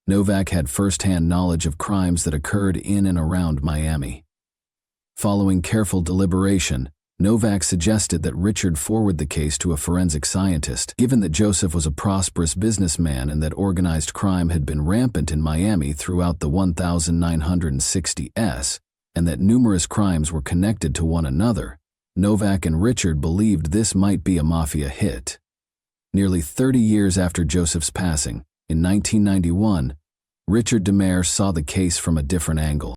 Novak had first-hand knowledge of crimes that occurred in and around Miami. Following careful deliberation, Novak suggested that Richard forward the case to a forensic scientist. Given that Joseph was a prosperous businessman and that organized crime had been rampant in Miami throughout the 1960s, and that numerous crimes were connected to one another, Novak and Richard believed this might be a mafia hit. Nearly 30 years after Joseph's passing, in 1991, Richard DeMare saw the case from a different angle.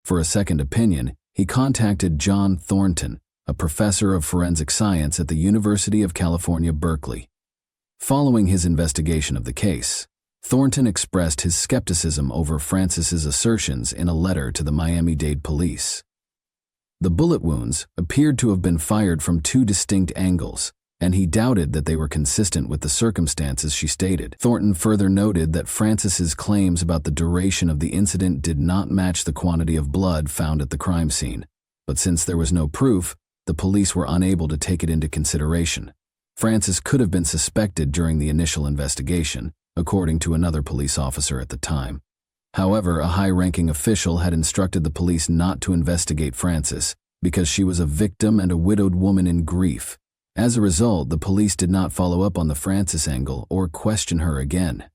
For a second opinion, he contacted John Thornton, a professor of forensic science at the University of California, Berkeley. Following his investigation of the case, Thornton expressed his skepticism over Frances's assertions in a letter to the Miami-Dade police. The bullet wounds appeared to have been fired from two distinct angles, and he doubted that they were consistent with the circumstances she stated. Thornton further noted that Frances's claims about the duration of the incident did not match the quantity of blood found at the crime scene, but since there was no proof, the police were unable to take it into consideration. Frances could have been suspected during the initial investigation, according to another police officer at the time. However, a high-ranking official had instructed the police not to investigate Frances because she was a victim and a widowed woman in grief. As a result, the police did not follow up on the Frances angle or question her again.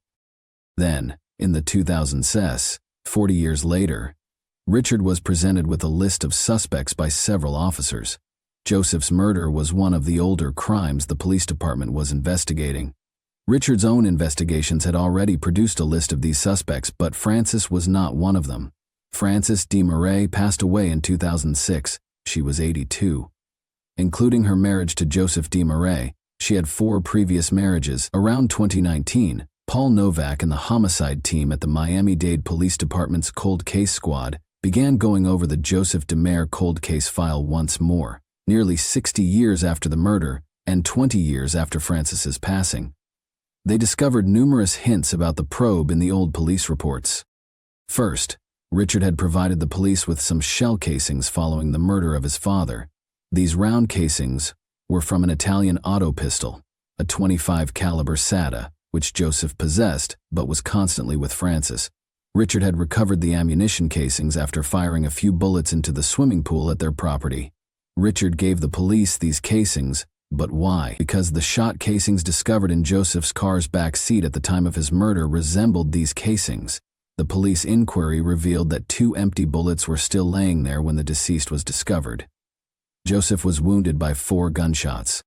Then, in the 2000s, 40 years later, Richard was presented with a list of suspects by several officers. Joseph's murder was one of the older crimes the police department was investigating. Richard's own investigations had already produced a list of these suspects, but Frances was not one of them. Frances DeMare passed away in 2006. She was 82. Including her marriage to Joseph DeMare, she had 4 previous marriages. Around 2019, Paul Novak and the homicide team at the Miami-Dade Police Department's Cold Case Squad began going over the Joseph DeMare cold case file once more, nearly 60 years after the murder and 20 years after Frances's passing. They discovered numerous hints about the probe in the old police reports. First, Richard had provided the police with some shell casings following the murder of his father. These round casings were from an Italian auto pistol, a .25 caliber SATA, which Joseph possessed but was constantly with Frances. Richard had recovered the ammunition casings after firing a few bullets into the swimming pool at their property. Richard gave the police these casings, but why? Because the shot casings discovered in Joseph's car's back seat at the time of his murder resembled these casings. The police inquiry revealed that 2 empty bullets were still laying there when the deceased was discovered. Joseph was wounded by 4 gunshots.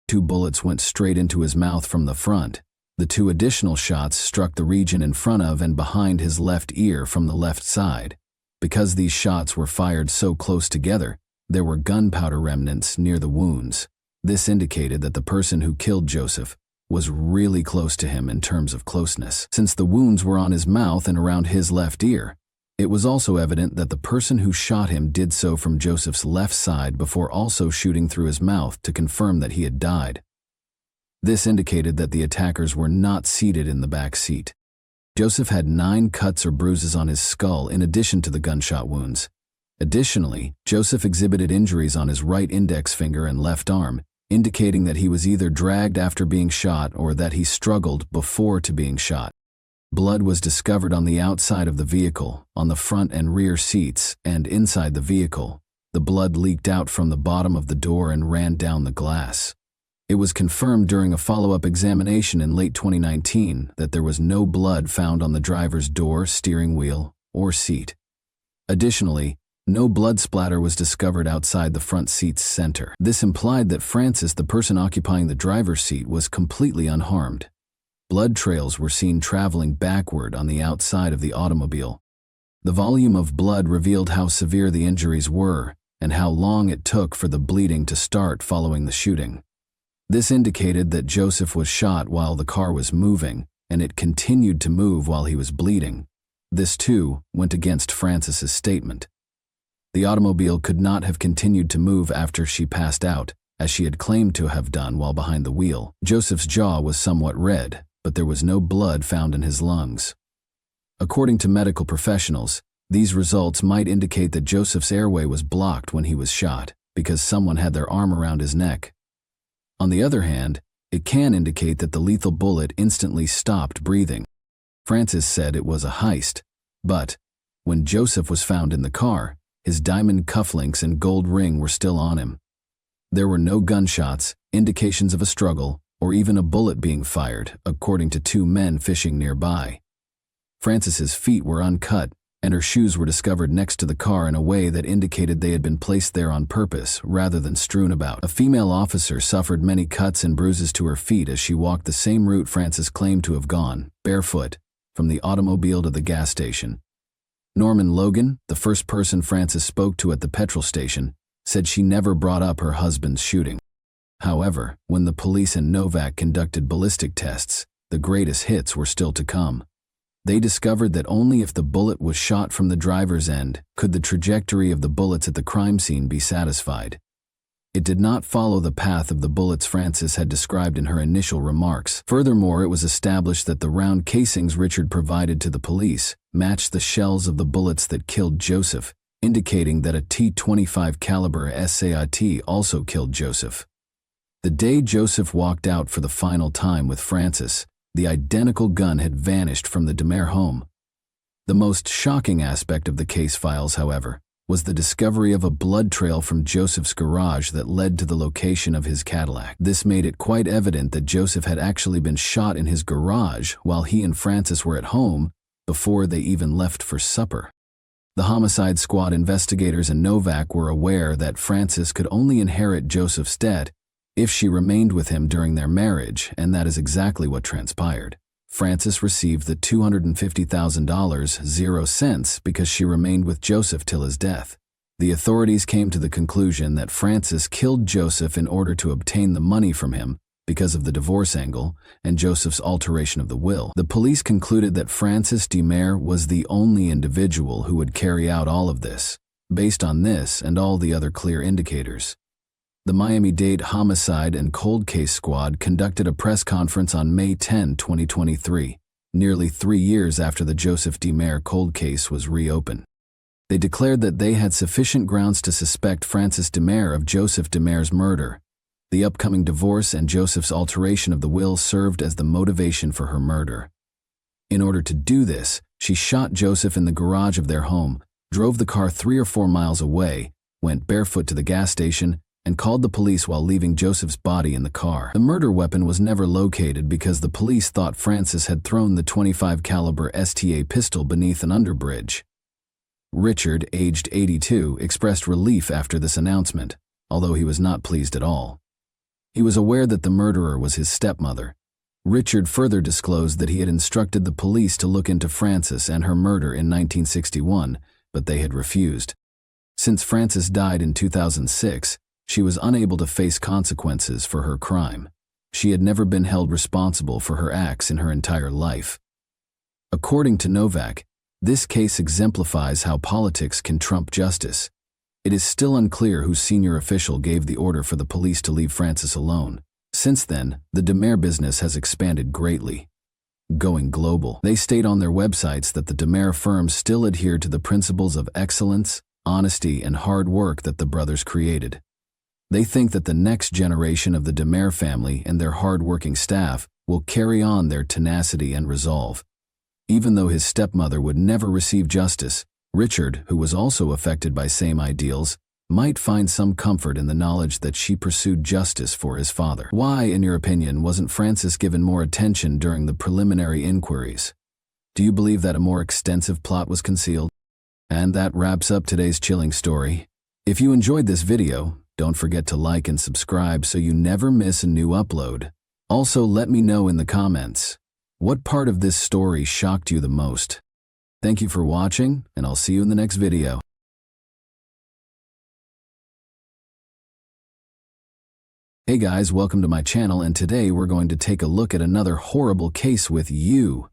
2 bullets went straight into his mouth from the front. The 2 additional shots struck the region in front of and behind his left ear from the left side. Because these shots were fired so close together, there were gunpowder remnants near the wounds. This indicated that the person who killed Joseph was really close to him in terms of closeness. Since the wounds were on his mouth and around his left ear, it was also evident that the person who shot him did so from Joseph's left side before also shooting through his mouth to confirm that he had died. This indicated that the attackers were not seated in the back seat. Joseph had 9 cuts or bruises on his skull in addition to the gunshot wounds. Additionally, Joseph exhibited injuries on his right index finger and left arm, indicating that he was either dragged after being shot or that he struggled before to being shot. Blood was discovered on the outside of the vehicle, on the front and rear seats, and inside the vehicle. The blood leaked out from the bottom of the door and ran down the glass. It was confirmed during a follow-up examination in late 2019 that there was no blood found on the driver's door, steering wheel, or seat. Additionally, no blood splatter was discovered outside the front seat's center. This implied that Francis, the person occupying the driver's seat, was completely unharmed. Blood trails were seen traveling backward on the outside of the automobile. The volume of blood revealed how severe the injuries were and how long it took for the bleeding to start following the shooting. This indicated that Joseph was shot while the car was moving, and it continued to move while he was bleeding. This, too, went against Francis's statement. The automobile could not have continued to move after she passed out, as she had claimed to have done while behind the wheel. Joseph's jaw was somewhat red, but there was no blood found in his lungs. According to medical professionals, these results might indicate that Joseph's airway was blocked when he was shot, because someone had their arm around his neck. On the other hand, it can indicate that the lethal bullet instantly stopped breathing. Francis said it was a heist, but when Joseph was found in the car, his diamond cufflinks and gold ring were still on him. There were no gunshots, indications of a struggle, or even a bullet being fired, according to two men fishing nearby. Francis's feet were uncut, and her shoes were discovered next to the car in a way that indicated they had been placed there on purpose rather than strewn about. A female officer suffered many cuts and bruises to her feet as she walked the same route Francis claimed to have gone, barefoot, from the automobile to the gas station. Norman Logan, the first person Francis spoke to at the petrol station, said she never brought up her husband's shooting. However, when the police and Novak conducted ballistic tests, the greatest hits were still to come. They discovered that only if the bullet was shot from the driver's end could the trajectory of the bullets at the crime scene be satisfied. It did not follow the path of the bullets Francis had described in her initial remarks. Furthermore, it was established that the round casings Richard provided to the police matched the shells of the bullets that killed Joseph, indicating that a .25 caliber SAIT also killed Joseph. The day Joseph walked out for the final time with Francis, the identical gun had vanished from the DeMare home. The most shocking aspect of the case files, however, was the discovery of a blood trail from Joseph's garage that led to the location of his Cadillac. This made it quite evident that Joseph had actually been shot in his garage while he and Francis were at home before they even left for supper. The homicide squad investigators and Novak were aware that Francis could only inherit Joseph's debt if she remained with him during their marriage, and that is exactly what transpired. Francis received the $250,000 0 cents because she remained with Joseph till his death. The authorities came to the conclusion that Francis killed Joseph in order to obtain the money from him because of the divorce angle and Joseph's alteration of the will. The police concluded that Francis DeMare was the only individual who would carry out all of this, based on this and all the other clear indicators. The Miami-Dade Homicide and Cold Case Squad conducted a press conference on May 10, 2023, nearly 3 years after the Joseph DeMare cold case was reopened. They declared that they had sufficient grounds to suspect Francis DeMare of Joseph DeMare's murder. The upcoming divorce and Joseph's alteration of the will served as the motivation for her murder. In order to do this, she shot Joseph in the garage of their home, drove the car 3 or 4 miles away, went barefoot to the gas station, and called the police while leaving Joseph's body in the car. The murder weapon was never located because the police thought Francis had thrown the .25 caliber STA pistol beneath an underbridge. Richard, aged 82, expressed relief after this announcement, although he was not pleased at all. He was aware that the murderer was his stepmother. Richard further disclosed that he had instructed the police to look into Francis and her murder in 1961, but they had refused. Since Francis died in 2006, she was unable to face consequences for her crime. She had never been held responsible for her acts in her entire life. According to Novak, this case exemplifies how politics can trump justice. It is still unclear whose senior official gave the order for the police to leave Francis alone. Since then, the DeMare business has expanded greatly, going global. They state on their websites that the DeMare firm still adhered to the principles of excellence, honesty, and hard work that the brothers created. They think that the next generation of the Demare family and their hard-working staff will carry on their tenacity and resolve. Even though his stepmother would never receive justice, Richard, who was also affected by same ideals, might find some comfort in the knowledge that she pursued justice for his father. Why, in your opinion, wasn't Francis given more attention during the preliminary inquiries? Do you believe that a more extensive plot was concealed? And that wraps up today's chilling story. If you enjoyed this video, don't forget to like and subscribe so you never miss a new upload. Also, let me know in the comments, what part of this story shocked you the most? Thank you for watching, and I'll see you in the next video. Hey guys, welcome to my channel, and today we're going to take a look at another horrible case with you.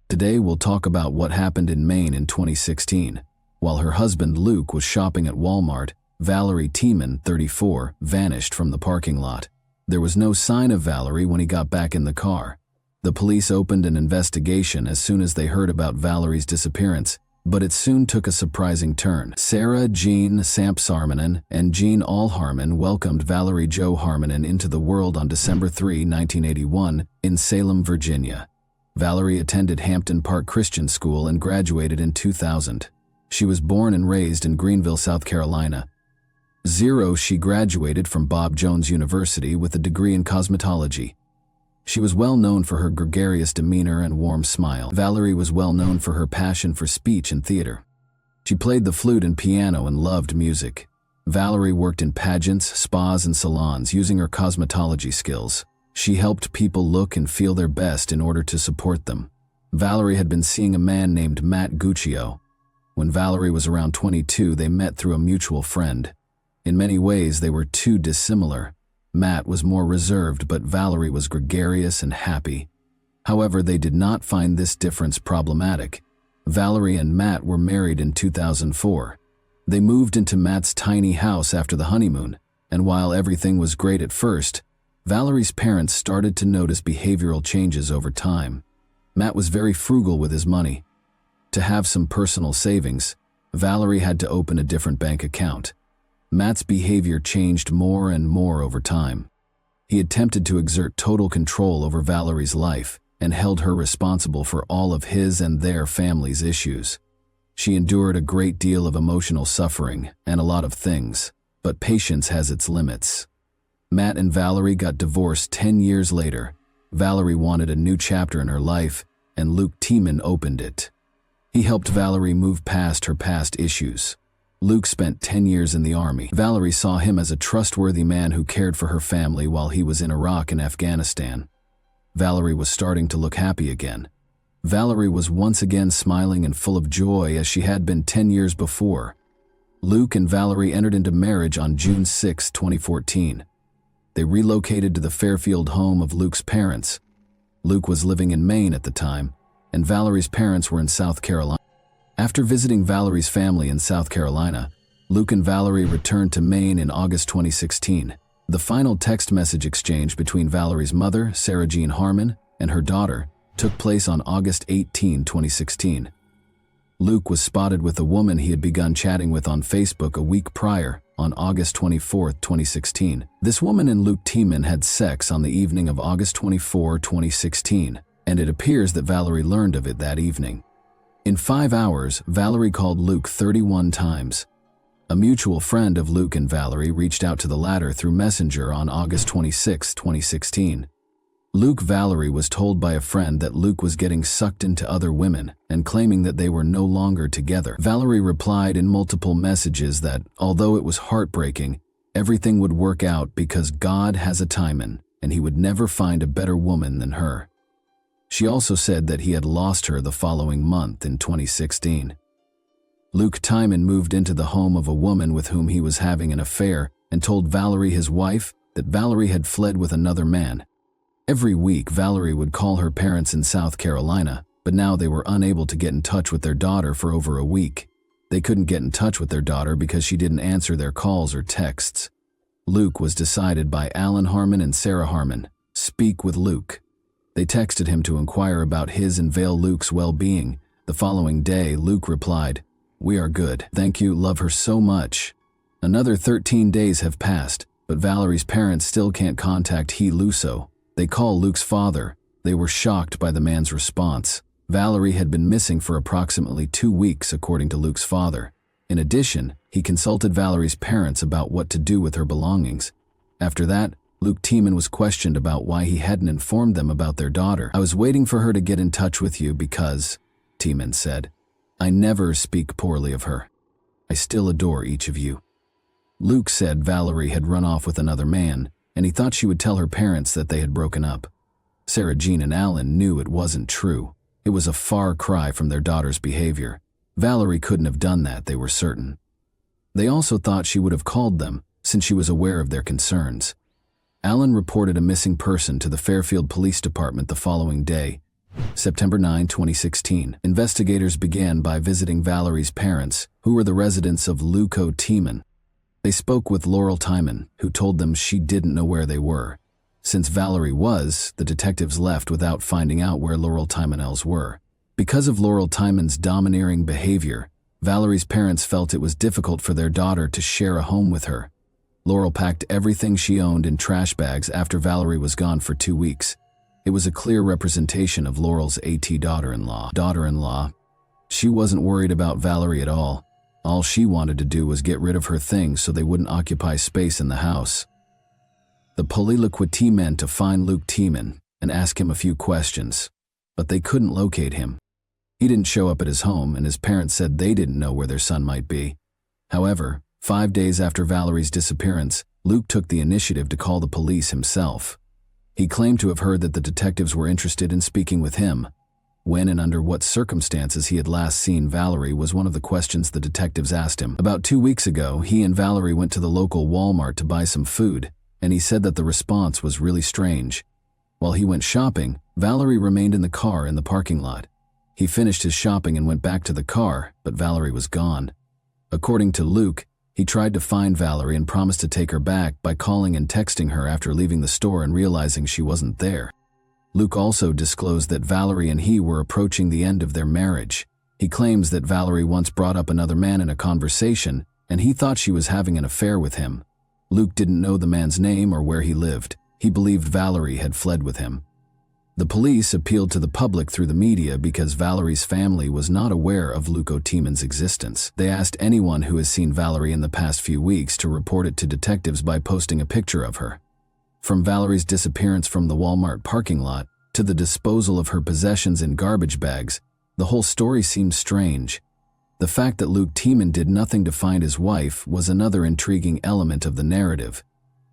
Today we'll talk about what happened in Maine in 2016. While her husband Luke was shopping at Walmart, Valerie Tiemann, 34, vanished from the parking lot. There was no sign of Valerie when he got back in the car. The police opened an investigation as soon as they heard about Valerie's disappearance, but it soon took a surprising turn. Sarah Jean Sampsarmanen and Jean Allharman welcomed Valerie Jo Harmanen into the world on December 3, 1981, in Salem, Virginia. Valerie attended Hampton Park Christian School and graduated in 2000. She was born and raised in Greenville, South Carolina. She graduated from Bob Jones University with a degree in cosmetology. She was well known for her gregarious demeanor and warm smile. Valerie was well known for her passion for speech and theater. She played the flute and piano and loved music. Valerie worked in pageants, spas, and salons using her cosmetology skills. She helped people look and feel their best in order to support them. Valerie had been seeing a man named Matt Guccio. When Valerie was around 22, they met through a mutual friend. In many ways, they were too dissimilar. Matt was more reserved, but Valerie was gregarious and happy. However, they did not find this difference problematic. Valerie and Matt were married in 2004. They moved into Matt's tiny house after the honeymoon, and while everything was great at first, Valerie's parents started to notice behavioral changes over time. Matt was very frugal with his money. To have some personal savings, Valerie had to open a different bank account. Matt's behavior changed more and more over time. He attempted to exert total control over Valerie's life and held her responsible for all of his and their family's issues. She endured a great deal of emotional suffering and a lot of things, but patience has its limits. Matt and Valerie got divorced 10 years later. Valerie wanted a new chapter in her life, and Luke Tiemann opened it. He helped Valerie move past her past issues. Luke spent 10 years in the army. Valerie saw him as a trustworthy man who cared for her family while he was in Iraq and Afghanistan. Valerie was starting to look happy again. Valerie was once again smiling and full of joy as she had been 10 years before. Luke and Valerie entered into marriage on June 6, 2014. They relocated to the Fairfield home of Luke's parents. Luke was living in Maine at the time, and Valerie's parents were in South Carolina. After visiting Valerie's family in South Carolina, Luke and Valerie returned to Maine in August 2016. The final text message exchange between Valerie's mother, Sarah Jean Harman, and her daughter took place on August 18, 2016. Luke was spotted with a woman he had begun chatting with on Facebook a week prior, on August 24, 2016. This woman and Luke Tiemann had sex on the evening of August 24, 2016, and it appears that Valerie learned of it that evening. In 5 hours, Valerie called Luke 31 times. A mutual friend of Luke and Valerie reached out to the latter through Messenger on August 26, 2016. Valerie was told by a friend that Luke was getting sucked into other women and claiming that they were no longer together. Valerie replied in multiple messages that, although it was heartbreaking, everything would work out because God has a timing and he would never find a better woman than her. She also said that he had lost her the following month in 2016. Luke Tiemann moved into the home of a woman with whom he was having an affair and told Valerie, his wife, that Valerie had fled with another man. Every week, Valerie would call her parents in South Carolina, but now they were unable to get in touch with their daughter for over a week. They couldn't get in touch with their daughter because she didn't answer their calls or texts. Luke was decided by Alan Harman and Sarah Harman. Speak with Luke. They texted him to inquire about his and Luke's well-being. The following day, Luke replied, We are good. Thank you, love her so much. Another 13 days have passed, but Valerie's parents still can't contact he Luso. They call Luke's father. They were shocked by the man's response. Valerie had been missing for approximately 2 weeks, according to Luke's father. In addition, he consulted Valerie's parents about what to do with her belongings. After that, Luke Tiemann was questioned about why he hadn't informed them about their daughter. I was waiting for her to get in touch with you because, Tiemann said, I never speak poorly of her. I still adore each of you. Luke said Valerie had run off with another man, and he thought she would tell her parents that they had broken up. Sarah Jean and Alan knew it wasn't true. It was a far cry from their daughter's behavior. Valerie couldn't have done that, they were certain. They also thought she would have called them, since she was aware of their concerns. Alan reported a missing person to the Fairfield Police Department the following day, September 9, 2016. Investigators began by visiting Valerie's parents, who were the residents of Luco Tiemann. They spoke with Laurel Tiemann, who told them she didn't know where they were. Since Valerie was, the detectives left without finding out where Laurel Tiemann's were. Because of Laurel Tiemann's domineering behavior, Valerie's parents felt it was difficult for their daughter to share a home with her. Laurel packed everything she owned in trash bags after Valerie was gone for 2 weeks. It was a clear representation of Laurel's daughter-in-law. She wasn't worried about Valerie at all. All she wanted to do was get rid of her things so they wouldn't occupy space in the house. The police meant to find Luke Tiemann and ask him a few questions, but they couldn't locate him. He didn't show up at his home, and his parents said they didn't know where their son might be. However, 5 days after Valerie's disappearance, Luke took the initiative to call the police himself. He claimed to have heard that the detectives were interested in speaking with him. When and under what circumstances he had last seen Valerie was one of the questions the detectives asked him. About 2 weeks ago, he and Valerie went to the local Walmart to buy some food, and he said that the response was really strange. While he went shopping, Valerie remained in the car in the parking lot. He finished his shopping and went back to the car, but Valerie was gone. According to Luke, he tried to find Valerie and promised to take her back by calling and texting her after leaving the store and realizing she wasn't there. Luke also disclosed that Valerie and he were approaching the end of their marriage. He claims that Valerie once brought up another man in a conversation, and he thought she was having an affair with him. Luke didn't know the man's name or where he lived. He believed Valerie had fled with him. The police appealed to the public through the media because Valerie's family was not aware of Luco Tiemann's existence. They asked anyone who has seen Valerie in the past few weeks to report it to detectives by posting a picture of her. From Valerie's disappearance from the Walmart parking lot to the disposal of her possessions in garbage bags, the whole story seems strange. The fact that Luke Tiemann did nothing to find his wife was another intriguing element of the narrative.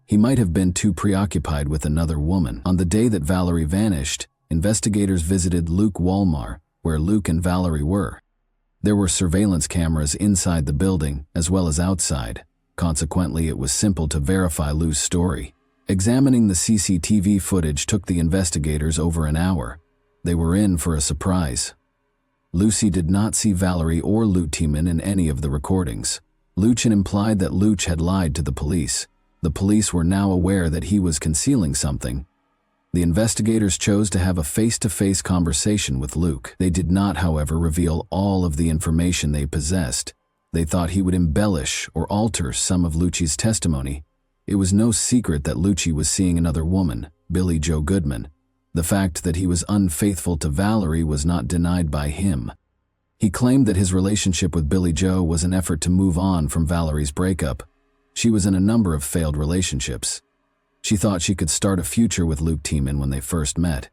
He might have been too preoccupied with another woman. On the day that Valerie vanished, investigators visited Luke Walmart, where Luke and Valerie were. There were surveillance cameras inside the building as well as outside. Consequently, it was simple to verify Luke's story. Examining the CCTV footage took the investigators over an hour. They were in for a surprise. Lucy did not see Valerie or Luke Tiemann in any of the recordings. Luchin implied that Luch had lied to the police. The police were now aware that he was concealing something. The investigators chose to have a face-to-face conversation with Luke. They did not, however, reveal all of the information they possessed. They thought he would embellish or alter some of Lucci's testimony. It was no secret that Lucci was seeing another woman, Billie Jo Goodman. The fact that he was unfaithful to Valerie was not denied by him. He claimed that his relationship with Billie Jo was an effort to move on from Valerie's breakup. She was in a number of failed relationships. She thought she could start a future with Luke Tiemann when they first met.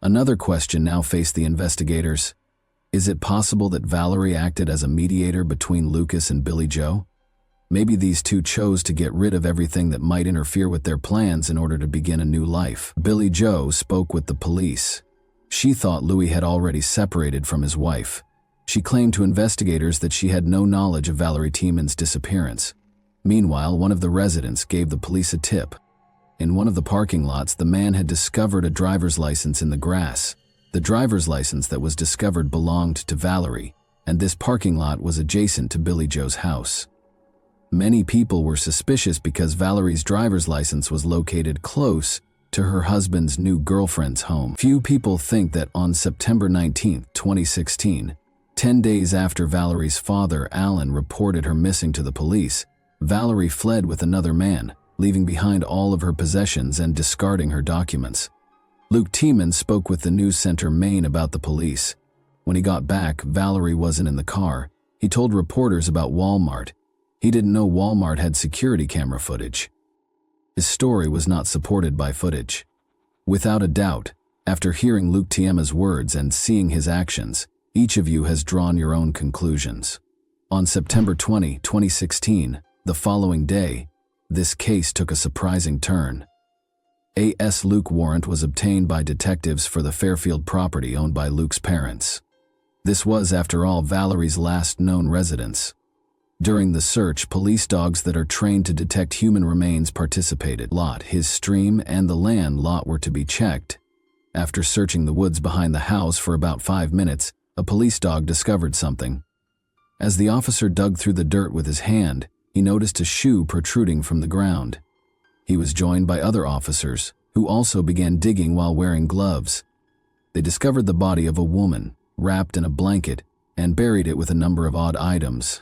Another question now faced the investigators. Is it possible that Valerie acted as a mediator between Lucas and Billie Jo? Maybe these two chose to get rid of everything that might interfere with their plans in order to begin a new life. Billie Jo spoke with the police. She thought Louis had already separated from his wife. She claimed to investigators that she had no knowledge of Valerie Tiemann's disappearance. Meanwhile, one of the residents gave the police a tip. In one of the parking lots, the man had discovered a driver's license in the grass. The driver's license that was discovered belonged to Valerie, and this parking lot was adjacent to Billie Jo's house. Many people were suspicious because Valerie's driver's license was located close to her husband's new girlfriend's home. Few people think that on September 19, 2016, 10 days after Valerie's father, Alan, reported her missing to the police, Valerie fled with another man, leaving behind all of her possessions and discarding her documents. Luke Tiemann spoke with the news center Maine about the police. When he got back, Valerie wasn't in the car. He told reporters about Walmart. He didn't know Walmart had security camera footage. His story was not supported by footage. Without a doubt, after hearing Luke Tiemann's words and seeing his actions, each of you has drawn your own conclusions. On September 20, 2016, the following day, this case took a surprising turn. A Luke warrant was obtained by detectives for the Fairfield property owned by Luke's parents. This was, after all, Valerie's last known residence. During the search, police dogs that are trained to detect human remains participated. His stream, and the land lot were to be checked. After searching the woods behind the house for about 5 minutes, a police dog discovered something. As the officer dug through the dirt with his hand, he noticed a shoe protruding from the ground. He was joined by other officers, who also began digging while wearing gloves. They discovered the body of a woman, wrapped in a blanket, and buried it with a number of odd items.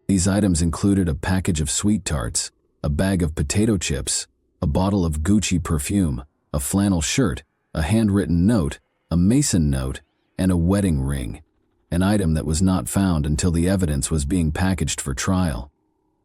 These items included a package of sweet tarts, a bag of potato chips, a bottle of Gucci perfume, a flannel shirt, a handwritten note, a Mason note, and a wedding ring, an item that was not found until the evidence was being packaged for trial.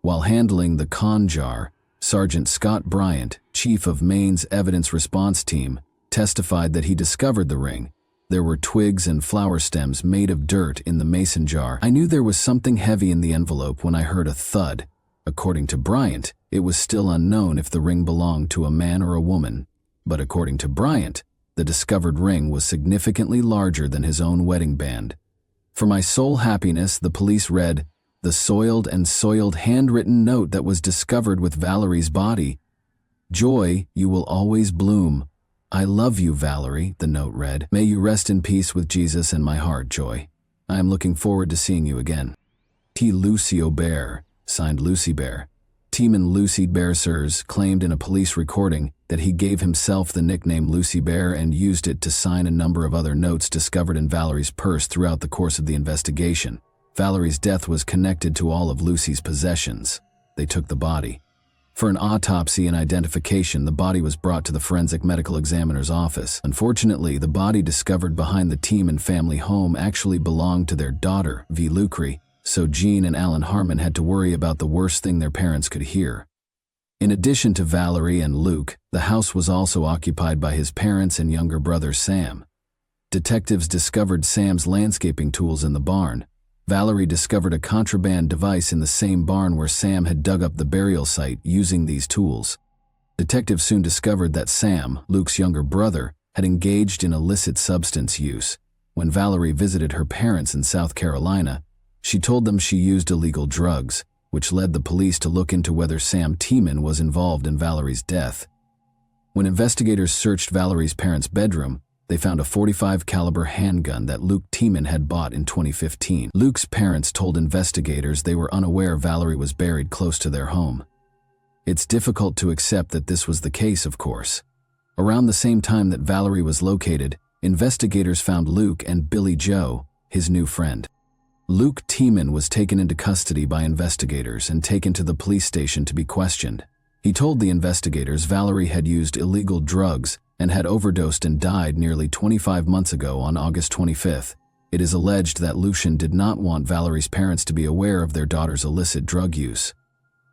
While handling the con jar, Sergeant Scott Bryant, chief of Maine's evidence response team, testified that he discovered the ring. There were twigs and flower stems made of dirt in the mason jar. I knew there was something heavy in the envelope when I heard a thud. According to Bryant, it was still unknown if the ring belonged to a man or a woman. But according to Bryant, the discovered ring was significantly larger than his own wedding band. For my sole happiness, the police read, the soiled handwritten note that was discovered with Valerie's body. Joy, you will always bloom. I love you, Valerie, the note read. May you rest in peace with Jesus in my heart, Joy. I am looking forward to seeing you again. T. Lucio Bear, signed Lucy Bear. Tiemann Lucy Bear Sirs claimed in a police recording that he gave himself the nickname Lucy Bear and used it to sign a number of other notes discovered in Valerie's purse throughout the course of the investigation. Valerie's death was connected to all of Lucy's possessions. They took the body. For an autopsy and identification, the body was brought to the forensic medical examiner's office. Unfortunately, the body discovered behind the Tiemann family home actually belonged to their daughter, V. Lucre, so Jean and Alan Harmon had to worry about the worst thing their parents could hear. In addition to Valerie and Luke, the house was also occupied by his parents and younger brother Sam. Detectives discovered Sam's landscaping tools in the barn. Valerie discovered a contraband device in the same barn where Sam had dug up the burial site using these tools. Detectives soon discovered that Sam, Luke's younger brother, had engaged in illicit substance use. When Valerie visited her parents in South Carolina, she told them she used illegal drugs, which led the police to look into whether Sam Tiemann was involved in Valerie's death. When investigators searched Valerie's parents' bedroom, they found a .45 caliber handgun that Luke Tiemann had bought in 2015. Luke's parents told investigators they were unaware Valerie was buried close to their home. It's difficult to accept that this was the case, of course. Around the same time that Valerie was located, investigators found Luke and Billy Joe, his new friend. Luke Tiemann was taken into custody by investigators and taken to the police station to be questioned. He told the investigators Valerie had used illegal drugs and had overdosed and died nearly 25 months ago on August 25th. It is alleged that Lucien did not want Valerie's parents to be aware of their daughter's illicit drug use.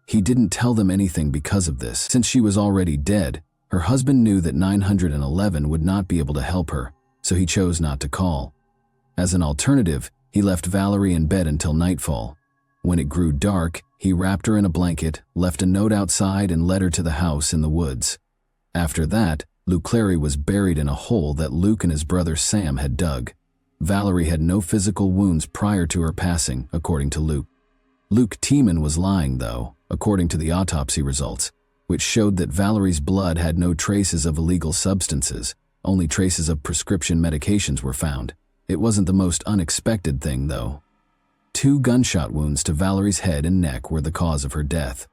He didn't tell them anything because of this. Since she was already dead, her husband knew that 911 would not be able to help her, so he chose not to call. As an alternative, he left Valerie in bed until nightfall. When it grew dark, he wrapped her in a blanket, left a note outside, and led her to the house in the woods. After that, Luke Clary was buried in a hole that Luke and his brother Sam had dug. Valerie had no physical wounds prior to her passing, according to Luke. Luke Tiemann was lying, though, according to the autopsy results, which showed that Valerie's blood had no traces of illegal substances. Only traces of prescription medications were found. It wasn't the most unexpected thing, though. 2 gunshot wounds to Valerie's head and neck were the cause of her death.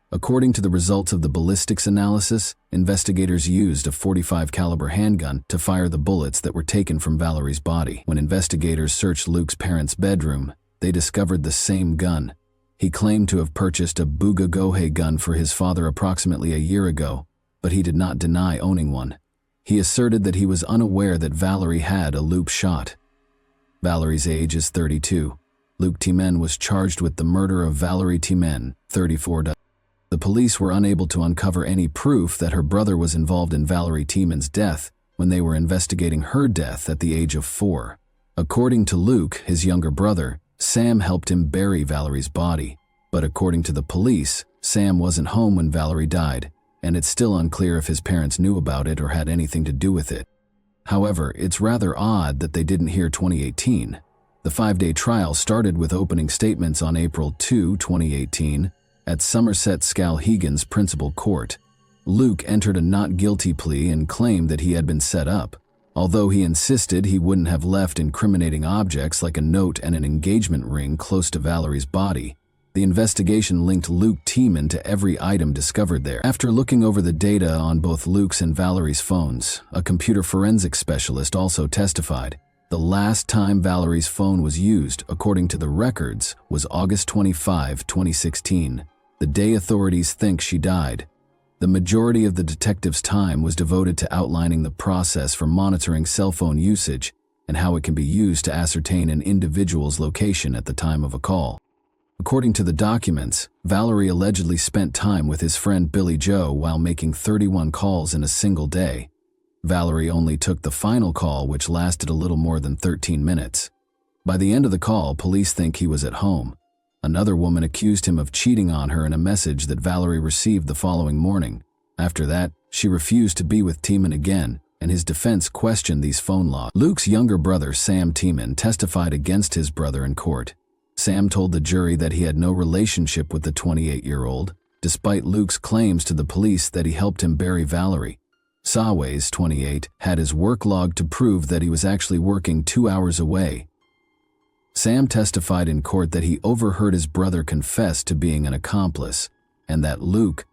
According to the results of the ballistics analysis, investigators used a .45 caliber handgun to fire the bullets that were taken from Valerie's body. When investigators searched Luke's parents' bedroom, they discovered the same gun. He claimed to have purchased a Buga Gohei gun for his father approximately a year ago, but he did not deny owning one. He asserted that he was unaware that Valerie had a loop shot. Valerie's age is 32. Luke Timen was charged with the murder of Valerie Timen, 34. The police were unable to uncover any proof that her brother was involved in Valerie Timen's death when they were investigating her death at the age of 4. According to Luke, his younger brother, Sam helped him bury Valerie's body, but according to the police, Sam wasn't home when Valerie died, and it's still unclear if his parents knew about it or had anything to do with it. However, it's rather odd that they didn't hear 2018. The 5-day trial started with opening statements on April 2, 2018, at Somerset Skowhegan's principal court. Luke entered a not guilty plea and claimed that he had been set up. Although he insisted he wouldn't have left incriminating objects like a note and an engagement ring close to Valerie's body, the investigation linked Luke Timen to every item discovered there. After looking over the data on both Luke's and Valerie's phones, a computer forensics specialist also testified. The last time Valerie's phone was used, according to the records, was August 25, 2016, the day authorities think she died. The majority of the detective's time was devoted to outlining the process for monitoring cell phone usage and how it can be used to ascertain an individual's location at the time of a call. According to the documents, Valerie allegedly spent time with his friend Billy Joe while making 31 calls in a single day. Valerie only took the final call, which lasted a little more than 13 minutes. By the end of the call, police think he was at home. Another woman accused him of cheating on her in a message that Valerie received the following morning. After that, she refused to be with Timen again, and his defense questioned these phone logs. Luke's younger brother, Sam Timen, testified against his brother in court. Sam told the jury that he had no relationship with the 28-year-old, despite Luke's claims to the police that he helped him bury Valerie. Saways, 28, had his work log to prove that he was actually working 2 hours away. Sam testified in court that he overheard his brother confess to being an accomplice, and that Luke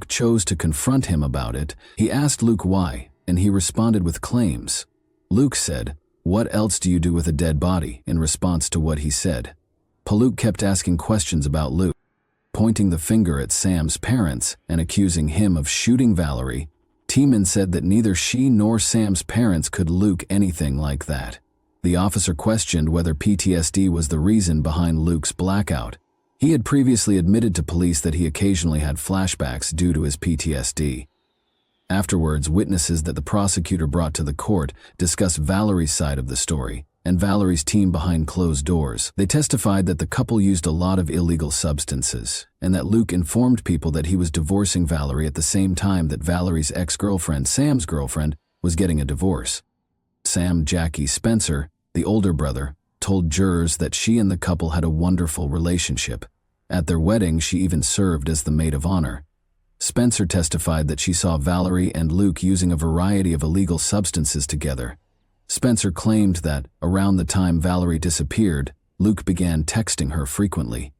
chose to confront him about it. He asked Luke why, and he responded with claims. Luke said, "What else do you do with a dead body?" in response to what he said. Luke kept asking questions about Luke, pointing the finger at Sam's parents and accusing him of shooting Valerie. Timen said that neither she nor Sam's parents could Luke anything like that. The officer questioned whether PTSD was the reason behind Luke's blackout. He had previously admitted to police that he occasionally had flashbacks due to his PTSD. Afterwards, witnesses that the prosecutor brought to the court discussed Valerie's side of the story and Valerie's team behind closed doors. They testified that the couple used a lot of illegal substances and that Luke informed people that he was divorcing Valerie at the same time that Valerie's ex-girlfriend, Sam's girlfriend, was getting a divorce. Sam Jackie Spencer, the older brother, told jurors that she and the couple had a wonderful relationship. At their wedding, she even served as the maid of honor. Spencer testified that she saw Valerie and Luke using a variety of illegal substances together. Spencer claimed that, around the time Valerie disappeared, Luke began texting her frequently.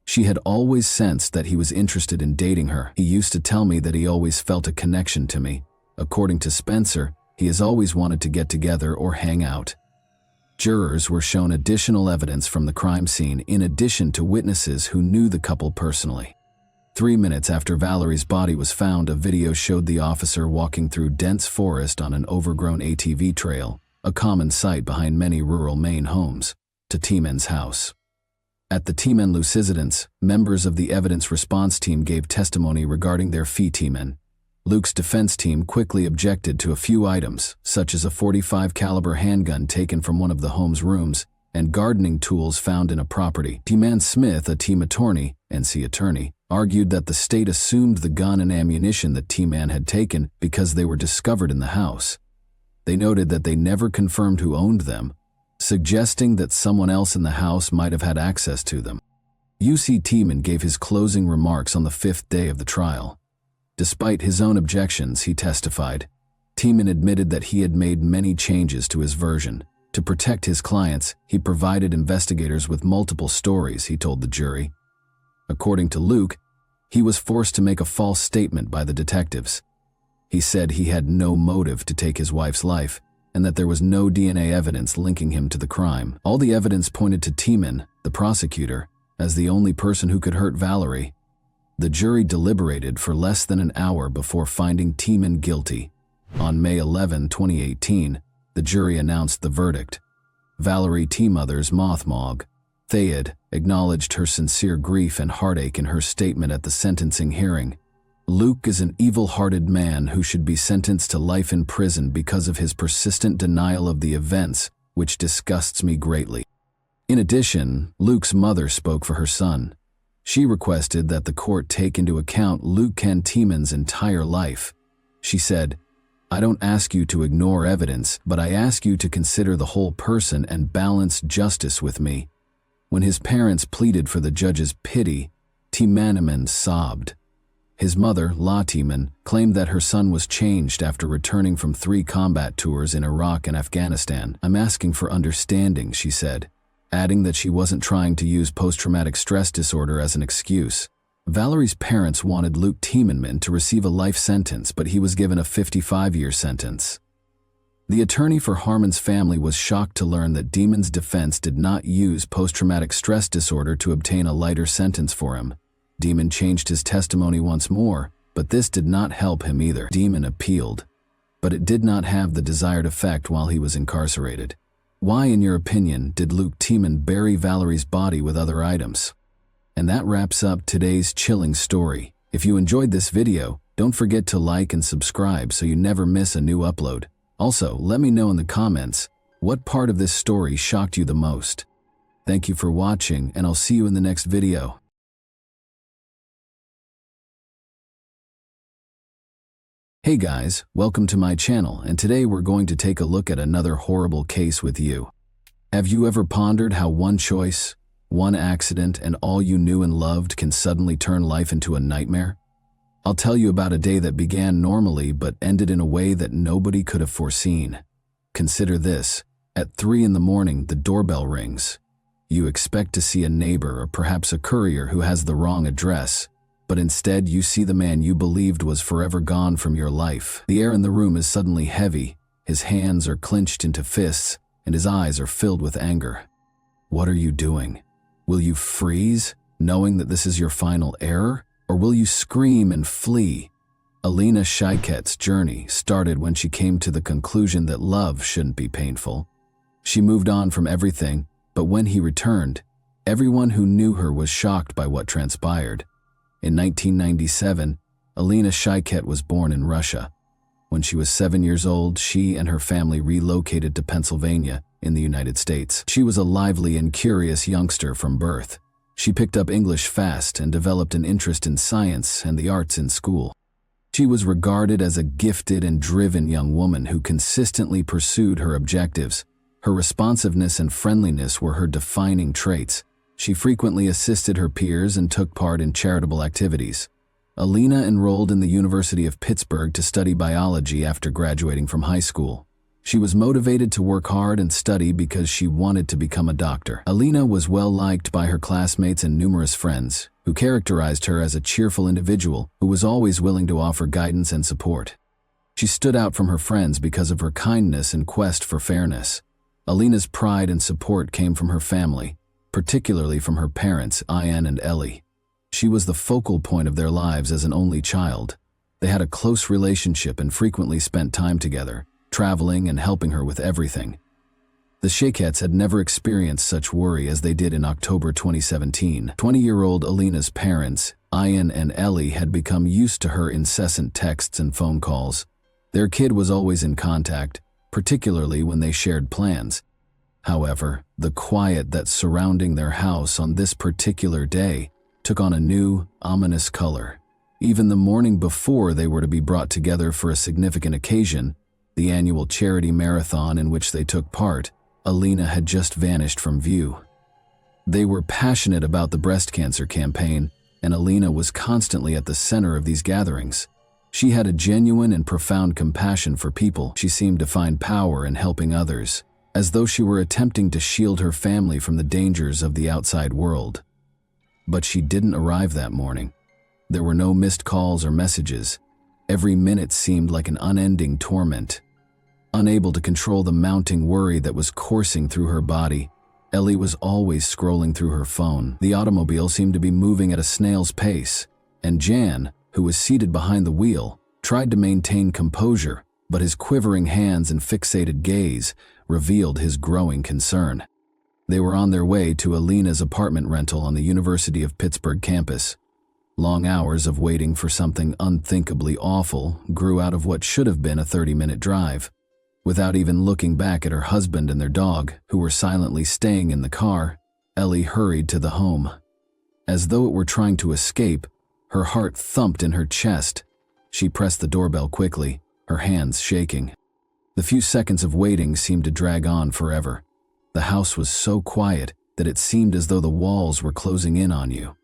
She had always sensed that he was interested in dating her. "He used to tell me that he always felt a connection to me." According to Spencer, he has always wanted to get together or hang out. Jurors were shown additional evidence from the crime scene in addition to witnesses who knew the couple personally. 3 minutes after Valerie's body was found, a video showed the officer walking through dense forest on an overgrown ATV trail, a common sight behind many rural Maine homes, to Timen's house. At the Timen Lucidance, members of the evidence response team gave testimony regarding their fee Timen. Luke's defense team quickly objected to a few items, such as a .45 caliber handgun taken from one of the home's rooms and gardening tools found in a property. Timan Smith, a team attorney, NC attorney, argued that the state assumed the gun and ammunition that Timan had taken because they were discovered in the house. They noted that they never confirmed who owned them, suggesting that someone else in the house might have had access to them. UC Timan gave his closing remarks on the 5th day of the trial. Despite his own objections, he testified. Timan admitted that he had made many changes to his version. To protect his clients, he provided investigators with multiple stories, he told the jury. According to Luke, He was forced to make a false statement by the detectives. He said he had no motive to take his wife's life and that there was no DNA evidence linking him to the crime. All the evidence pointed to Tiemann, the prosecutor, as the only person who could hurt Valerie. The jury deliberated for less than an hour before finding Tiemann guilty. On May 11, 2018, the jury announced the verdict. Valerie T-Mother's Mothmog, Thayed, acknowledged her sincere grief and heartache in her statement at the sentencing hearing. Luke is an evil-hearted man who should be sentenced to life in prison because of his persistent denial of the events, which disgusts me greatly. In addition, Luke's mother spoke for her son. She requested that the court take into account Luke Tiemann's entire life. She said, "I don't ask you to ignore evidence, but I ask you to consider the whole person and balance justice with me." When his parents pleaded for the judge's pity, Tiemann sobbed. His mother, La Tiemann, claimed that her son was changed after returning from 3 combat tours in Iraq and Afghanistan. "I'm asking for understanding," she said, adding that she wasn't trying to use post-traumatic stress disorder as an excuse. Valerie's parents wanted Luke Tiemann to receive a life sentence, but he was given a 55-year sentence. The attorney for Harmon's family was shocked to learn that Tiemann's defense did not use post-traumatic stress disorder to obtain a lighter sentence for him. Tiemann changed his testimony once more, but this did not help him either. Tiemann appealed, but it did not have the desired effect while he was incarcerated. Why, in your opinion, did Luke Tiemann bury Valerie's body with other items? And that wraps up today's chilling story. If you enjoyed this video, don't forget to like and subscribe so you never miss a new upload. Also, let me know in the comments, what part of this story shocked you the most? Thank you for watching, and I'll see you in the next video. Hey guys, welcome to my channel, and today we're going to take a look at another horrible case with you. Have you ever pondered how one choice, one accident, and all you knew and loved can suddenly turn life into a nightmare? I'll tell you about a day that began normally but ended in a way that nobody could have foreseen. Consider this. At 3 in the morning, the doorbell rings. You expect to see a neighbor or perhaps a courier who has the wrong address, but instead you see the man you believed was forever gone from your life. The air in the room is suddenly heavy, his hands are clenched into fists, and his eyes are filled with anger. What are you doing? Will you freeze, knowing that this is your final error? Or will you scream and flee? Alina Shiket's journey started when she came to the conclusion that love shouldn't be painful. She moved on from everything, but when he returned, everyone who knew her was shocked by what transpired. In 1997, Alina Shiket was born in Russia. When she was 7 years old, she and her family relocated to Pennsylvania in the United States. She was a lively and curious youngster from birth. She picked up English fast and developed an interest in science and the arts in school. She was regarded as a gifted and driven young woman who consistently pursued her objectives. Her responsiveness and friendliness were her defining traits. She frequently assisted her peers and took part in charitable activities. Alina enrolled in the University of Pittsburgh to study biology after graduating from high school. She was motivated to work hard and study because she wanted to become a doctor. Alina was well liked by her classmates and numerous friends, who characterized her as a cheerful individual who was always willing to offer guidance and support. She stood out from her friends because of her kindness and quest for fairness. Alina's pride and support came from her family, particularly from her parents, Ian and Ellie. She was the focal point of their lives as an only child. They had a close relationship and frequently spent time together, traveling and helping her with everything. The Shikets had never experienced such worry as they did in October 2017. 20-year-old Alina's parents, Ian and Ellie, had become used to her incessant texts and phone calls. Their kid was always in contact, particularly when they shared plans. However, the quiet that's surrounding their house on this particular day took on a new, ominous color. Even the morning before they were to be brought together for a significant occasion, the annual charity marathon in which they took part, Alina had just vanished from view. They were passionate about the breast cancer campaign, and Alina was constantly at the center of these gatherings. She had a genuine and profound compassion for people. She seemed to find power in helping others, as though she were attempting to shield her family from the dangers of the outside world. But she didn't arrive that morning. There were no missed calls or messages. Every minute seemed like an unending torment. Unable to control the mounting worry that was coursing through her body, Ellie was always scrolling through her phone. The automobile seemed to be moving at a snail's pace, and Jan, who was seated behind the wheel, tried to maintain composure, but his quivering hands and fixated gaze revealed his growing concern. They were on their way to Alina's apartment rental on the University of Pittsburgh campus. Long hours of waiting for something unthinkably awful grew out of what should have been a 30-minute drive. Without even looking back at her husband and their dog, who were silently staying in the car, Ellie hurried to the home. As though it were trying to escape, her heart thumped in her chest. She pressed the doorbell quickly, her hands shaking. The few seconds of waiting seemed to drag on forever. The house was so quiet that it seemed as though the walls were closing in on you.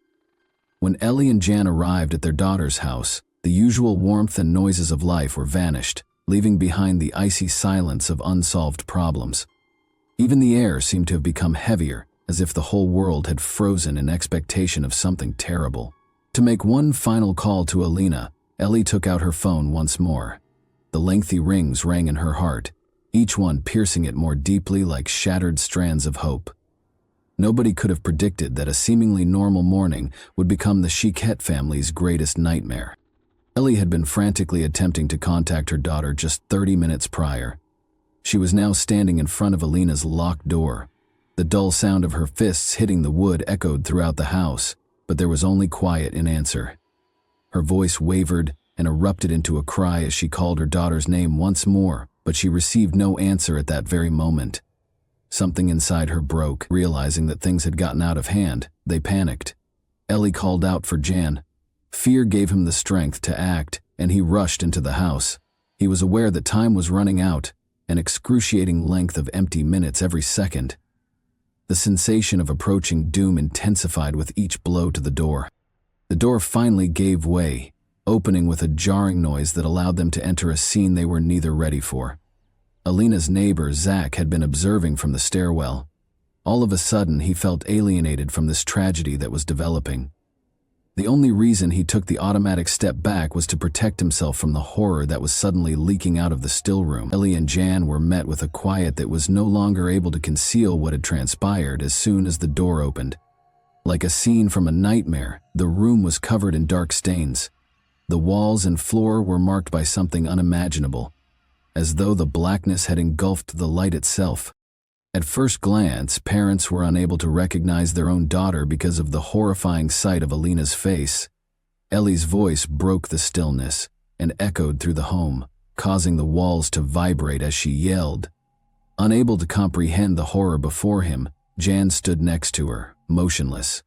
When Ellie and Jan arrived at their daughter's house, the usual warmth and noises of life were vanished, leaving behind the icy silence of unsolved problems. Even the air seemed to have become heavier, as if the whole world had frozen in expectation of something terrible. To make one final call to Alina, Ellie took out her phone once more. The lengthy rings rang in her heart, each one piercing it more deeply like shattered strands of hope. Nobody could have predicted that a seemingly normal morning would become the Chiquette family's greatest nightmare. Ellie had been frantically attempting to contact her daughter just 30 minutes prior. She was now standing in front of Alina's locked door. The dull sound of her fists hitting the wood echoed throughout the house, but there was only quiet in answer. Her voice wavered and erupted into a cry as she called her daughter's name once more, but she received no answer at that very moment. Something inside her broke. Realizing that things had gotten out of hand, they panicked. Ellie called out for Jan. Fear gave him the strength to act, and he rushed into the house. He was aware that time was running out, an excruciating length of empty minutes every second. The sensation of approaching doom intensified with each blow to the door. The door finally gave way, opening with a jarring noise that allowed them to enter a scene they were neither ready for. Alina's neighbor, Zach, had been observing from the stairwell. All of a sudden, he felt alienated from this tragedy that was developing. The only reason he took the automatic step back was to protect himself from the horror that was suddenly leaking out of the still room. Ellie and Jan were met with a quiet that was no longer able to conceal what had transpired as soon as the door opened. Like a scene from a nightmare, the room was covered in dark stains. The walls and floor were marked by something unimaginable, as though the blackness had engulfed the light itself. At first glance, parents were unable to recognize their own daughter because of the horrifying sight of Alina's face. Ellie's voice broke the stillness and echoed through the home, causing the walls to vibrate as she yelled. Unable to comprehend the horror before him, Jan stood next to her, motionless.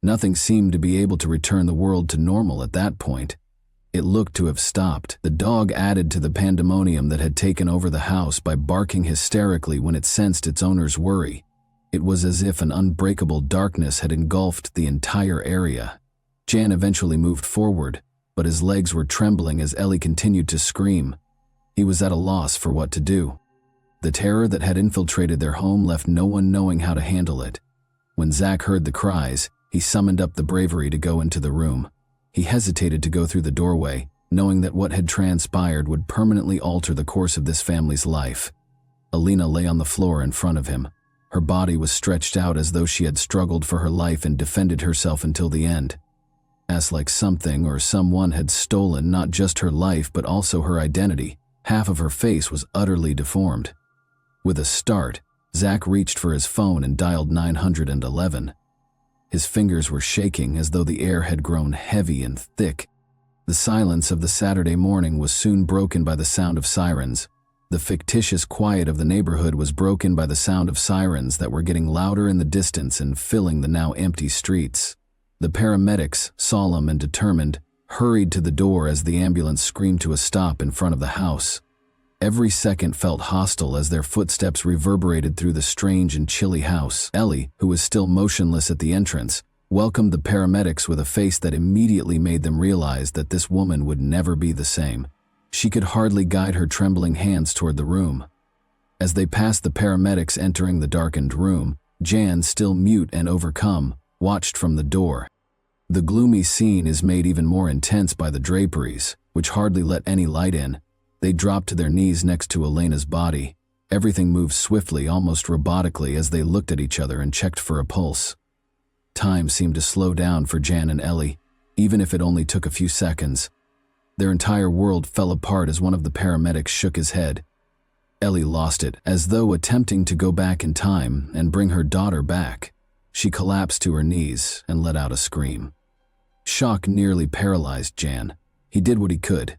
Nothing seemed to be able to return the world to normal at that point. It looked to have stopped. The dog added to the pandemonium that had taken over the house by barking hysterically when it sensed its owner's worry. It was as if an unbreakable darkness had engulfed the entire area. Jan eventually moved forward, but his legs were trembling as Ellie continued to scream. He was at a loss for what to do. The terror that had infiltrated their home left no one knowing how to handle it. When Zach heard the cries, he summoned up the bravery to go into the room. He hesitated to go through the doorway, knowing that what had transpired would permanently alter the course of this family's life. Alina lay on the floor in front of him. Her body was stretched out as though she had struggled for her life and defended herself until the end. As like something or someone had stolen not just her life but also her identity, half of her face was utterly deformed. With a start, Zach reached for his phone and dialed 911. His fingers were shaking as though the air had grown heavy and thick. The silence of the Saturday morning was soon broken by the sound of sirens. The fictitious quiet of the neighborhood was broken by the sound of sirens that were getting louder in the distance and filling the now empty streets. The paramedics, solemn and determined, hurried to the door as the ambulance screamed to a stop in front of the house. Every second felt hostile as their footsteps reverberated through the strange and chilly house. Ellie, who was still motionless at the entrance, welcomed the paramedics with a face that immediately made them realize that this woman would never be the same. She could hardly guide her trembling hands toward the room. As they passed the paramedics entering the darkened room, Jan, still mute and overcome, watched from the door. The gloomy scene is made even more intense by the draperies, which hardly let any light in. They drop to their knees next to Elena's body. Everything moved swiftly, almost robotically, as they looked at each other and checked for a pulse. Time seemed to slow down for Jan and Ellie, even if it only took a few seconds. Their entire world fell apart as one of the paramedics shook his head. Ellie lost it, as though attempting to go back in time and bring her daughter back. She collapsed to her knees and let out a scream. Shock nearly paralyzed Jan. He did what he could.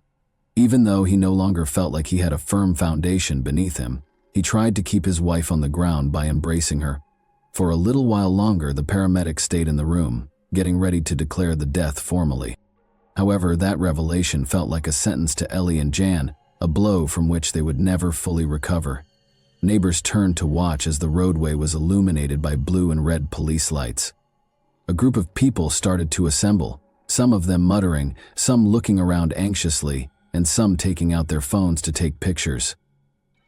Even though he no longer felt like he had a firm foundation beneath him, he tried to keep his wife on the ground by embracing her. For a little while longer, the paramedics stayed in the room, getting ready to declare the death formally. However, that revelation felt like a sentence to Ellie and Jan, a blow from which they would never fully recover. Neighbors turned to watch as the roadway was illuminated by blue and red police lights. A group of people started to assemble, some of them muttering, some looking around anxiously, and some taking out their phones to take pictures.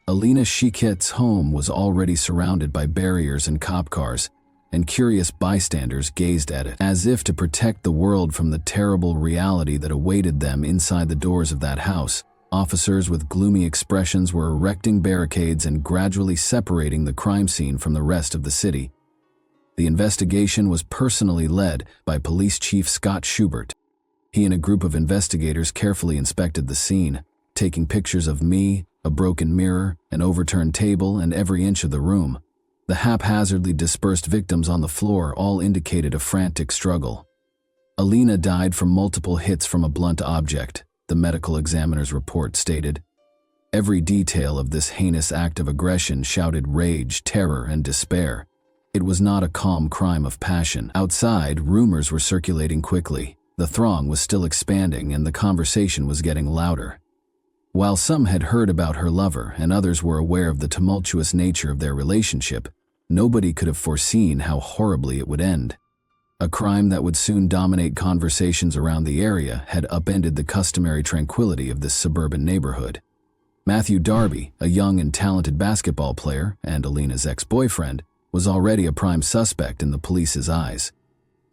Alina Shiket's home was already surrounded by barriers and cop cars, and curious bystanders gazed at it, as if to protect the world from the terrible reality that awaited them inside the doors of that house. Officers with gloomy expressions were erecting barricades and gradually separating the crime scene from the rest of the city. The investigation was personally led by Police Chief Scott Schubert. He and a group of investigators carefully inspected the scene, taking pictures of me, a broken mirror, an overturned table, and every inch of the room. The haphazardly dispersed victims on the floor all indicated a frantic struggle. Alina died from multiple hits from a blunt object, the medical examiner's report stated. Every detail of this heinous act of aggression shouted rage, terror, and despair. It was not a calm crime of passion. Outside, rumors were circulating quickly. The throng was still expanding and the conversation was getting louder. While some had heard about her lover and others were aware of the tumultuous nature of their relationship, nobody could have foreseen how horribly it would end. A crime that would soon dominate conversations around the area had upended the customary tranquility of this suburban neighborhood. Matthew Darby, a young and talented basketball player and Alina's ex-boyfriend, was already a prime suspect in the police's eyes.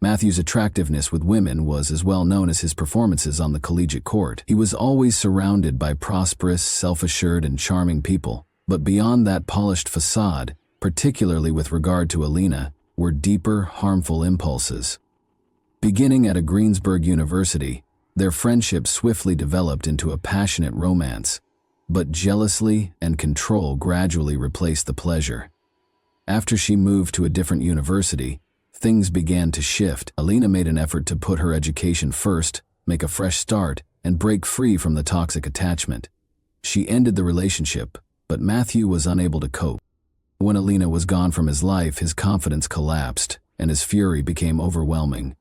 Matthew's attractiveness with women was as well known as his performances on the collegiate court. He was always surrounded by prosperous, self-assured, and charming people, but beyond that polished facade, particularly with regard to Alina, were deeper, harmful impulses. Beginning at a Greensburg University, their friendship swiftly developed into a passionate romance, but jealousy and control gradually replaced the pleasure. After she moved to a different university, things began to shift. Alina made an effort to put her education first, make a fresh start, and break free from the toxic attachment. She ended the relationship, but Matthew was unable to cope. When Alina was gone from his life, his confidence collapsed, and his fury became overwhelming.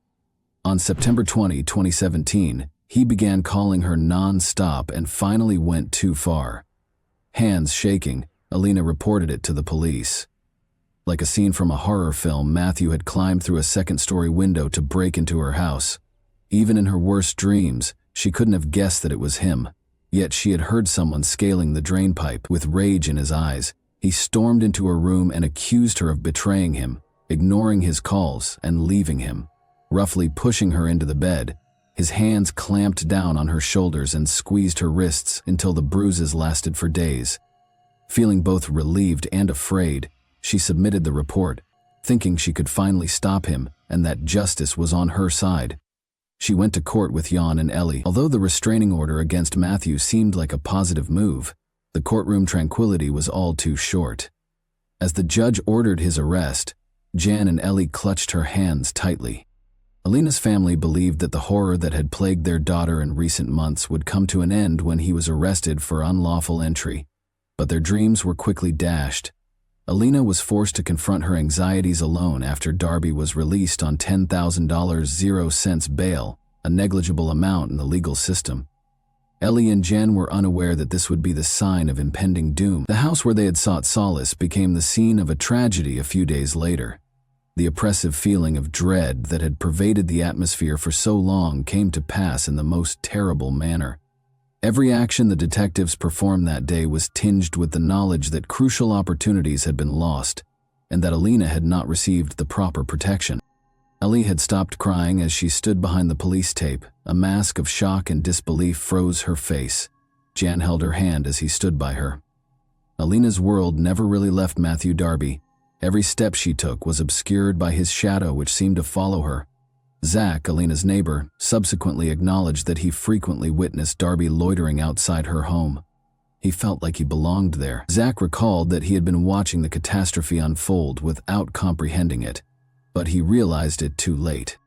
On September 20, 2017, he began calling her non-stop and finally went too far. Hands shaking, Alina reported it to the police. Like a scene from a horror film, Matthew had climbed through a second-story window to break into her house. Even in her worst dreams, she couldn't have guessed that it was him. Yet she had heard someone scaling the drain pipe. With rage in his eyes, he stormed into her room and accused her of betraying him, ignoring his calls and leaving him. Roughly pushing her into the bed, his hands clamped down on her shoulders and squeezed her wrists until the bruises lasted for days. Feeling both relieved and afraid, she submitted the report, thinking she could finally stop him and that justice was on her side. She went to court with Jan and Ellie. Although the restraining order against Matthew seemed like a positive move, the courtroom tranquility was all too short. As the judge ordered his arrest, Jan and Ellie clutched her hands tightly. Alina's family believed that the horror that had plagued their daughter in recent months would come to an end when he was arrested for unlawful entry, but their dreams were quickly dashed. Alina was forced to confront her anxieties alone after Darby was released on $10,000 0 bail, a negligible amount in the legal system. Ellie and Jen were unaware that this would be the sign of impending doom. The house where they had sought solace became the scene of a tragedy a few days later. The oppressive feeling of dread that had pervaded the atmosphere for so long came to pass in the most terrible manner. Every action the detectives performed that day was tinged with the knowledge that crucial opportunities had been lost and that Alina had not received the proper protection. Ellie had stopped crying as she stood behind the police tape. A mask of shock and disbelief froze her face. Jan held her hand as he stood by her. Alina's world never really left Matthew Darby. Every step she took was obscured by his shadow, which seemed to follow her. Zach, Alina's neighbor, subsequently acknowledged that he frequently witnessed Darby loitering outside her home. He felt like he belonged there. Zach recalled that he had been watching the catastrophe unfold without comprehending it, but he realized it too late.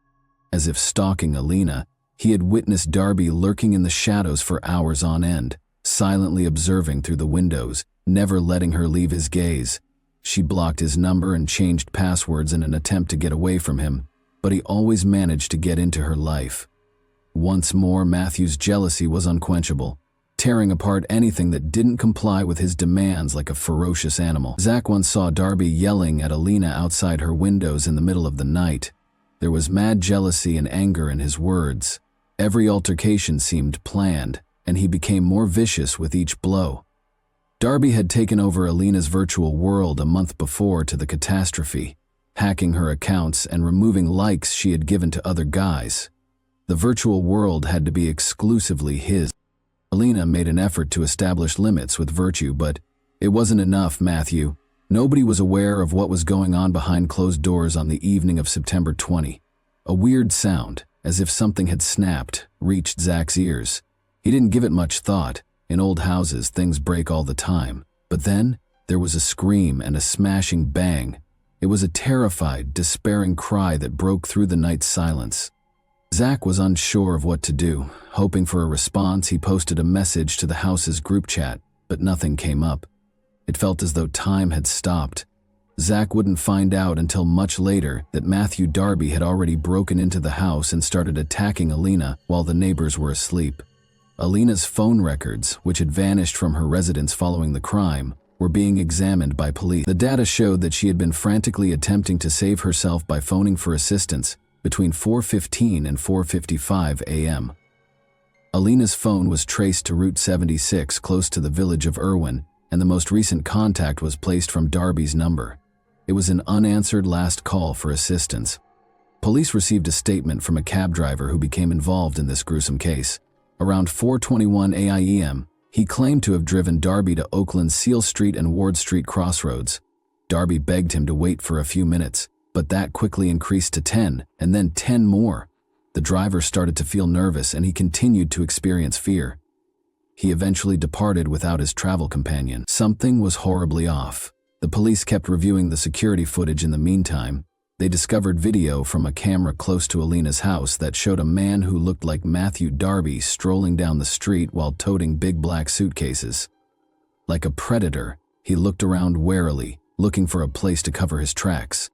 As if stalking Alina, he had witnessed Darby lurking in the shadows for hours on end, silently observing through the windows, never letting her leave his gaze. She blocked his number and changed passwords in an attempt to get away from him, but he always managed to get into her life. Once more, Matthew's jealousy was unquenchable, tearing apart anything that didn't comply with his demands like a ferocious animal. Zach once saw Darby yelling at Alina outside her windows in the middle of the night. There was mad jealousy and anger in his words. Every altercation seemed planned, and he became more vicious with each blow. Darby had taken over Alina's virtual world a month before to the catastrophe, hacking her accounts and removing likes she had given to other guys. The virtual world had to be exclusively his. Alina made an effort to establish limits with Virtue, but it wasn't enough, Matthew. Nobody was aware of what was going on behind closed doors on the evening of September 20. A weird sound, as if something had snapped, reached Zach's ears. He didn't give it much thought. In old houses, things break all the time. But then, there was a scream and a smashing bang. It was a terrified, despairing cry that broke through the night's silence. Zach was unsure of what to do. Hoping for a response, he posted a message to the house's group chat, but nothing came up. It felt as though time had stopped. Zach wouldn't find out until much later that Matthew Darby had already broken into the house and started attacking Alina while the neighbors were asleep. Alina's phone records, which had vanished from her residence following the crime, were being examined by police. The data showed that she had been frantically attempting to save herself by phoning for assistance between 4:15 and 4:55 a.m. Alina's phone was traced to Route 76 close to the village of Irwin, and the most recent contact was placed from Darby's number. It was an unanswered last call for assistance. Police received a statement from a cab driver who became involved in this gruesome case. Around 4:21 a.m., he claimed to have driven Darby to Oakland's Seal Street and Ward Street crossroads. Darby begged him to wait for a few minutes, but that quickly increased to 10, and then 10 more. The driver started to feel nervous, and he continued to experience fear. He eventually departed without his travel companion. Something was horribly off. The police kept reviewing the security footage in the meantime. They discovered video from a camera close to Alina's house that showed a man who looked like Matthew Darby strolling down the street while toting big black suitcases. Like a predator, he looked around warily, looking for a place to cover his tracks.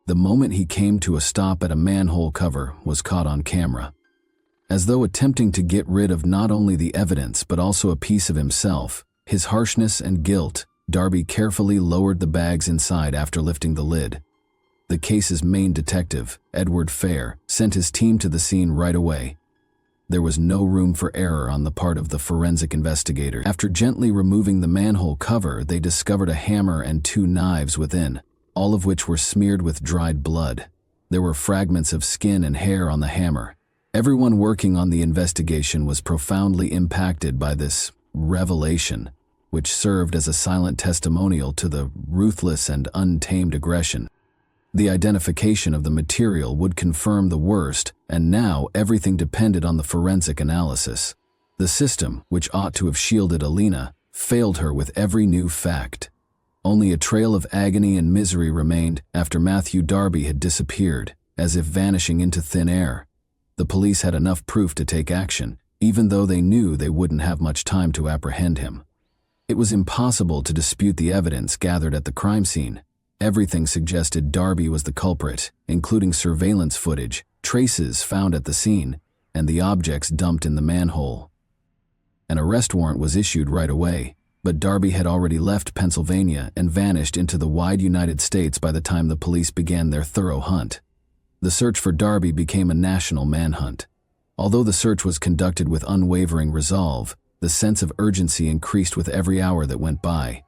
The moment he came to a stop at a manhole cover was caught on camera. As though attempting to get rid of not only the evidence but also a piece of himself, his harshness and guilt, Darby carefully lowered the bags inside after lifting the lid. The case's main detective, Edward Fair, sent his team to the scene right away. There was no room for error on the part of the forensic investigator. After gently removing the manhole cover, they discovered a hammer and 2 knives within, all of which were smeared with dried blood. There were fragments of skin and hair on the hammer. Everyone working on the investigation was profoundly impacted by this revelation, which served as a silent testimonial to the ruthless and untamed aggression. The identification of the material would confirm the worst, and now everything depended on the forensic analysis. The system, which ought to have shielded Alina, failed her with every new fact. Only a trail of agony and misery remained after Matthew Darby had disappeared, as if vanishing into thin air. The police had enough proof to take action, even though they knew they wouldn't have much time to apprehend him. It was impossible to dispute the evidence gathered at the crime scene. Everything suggested Darby was the culprit, including surveillance footage, traces found at the scene, and the objects dumped in the manhole. An arrest warrant was issued right away, but Darby had already left Pennsylvania and vanished into the wide United States by the time the police began their thorough hunt. The search for Darby became a national manhunt. Although the search was conducted with unwavering resolve, the sense of urgency increased with every hour that went by.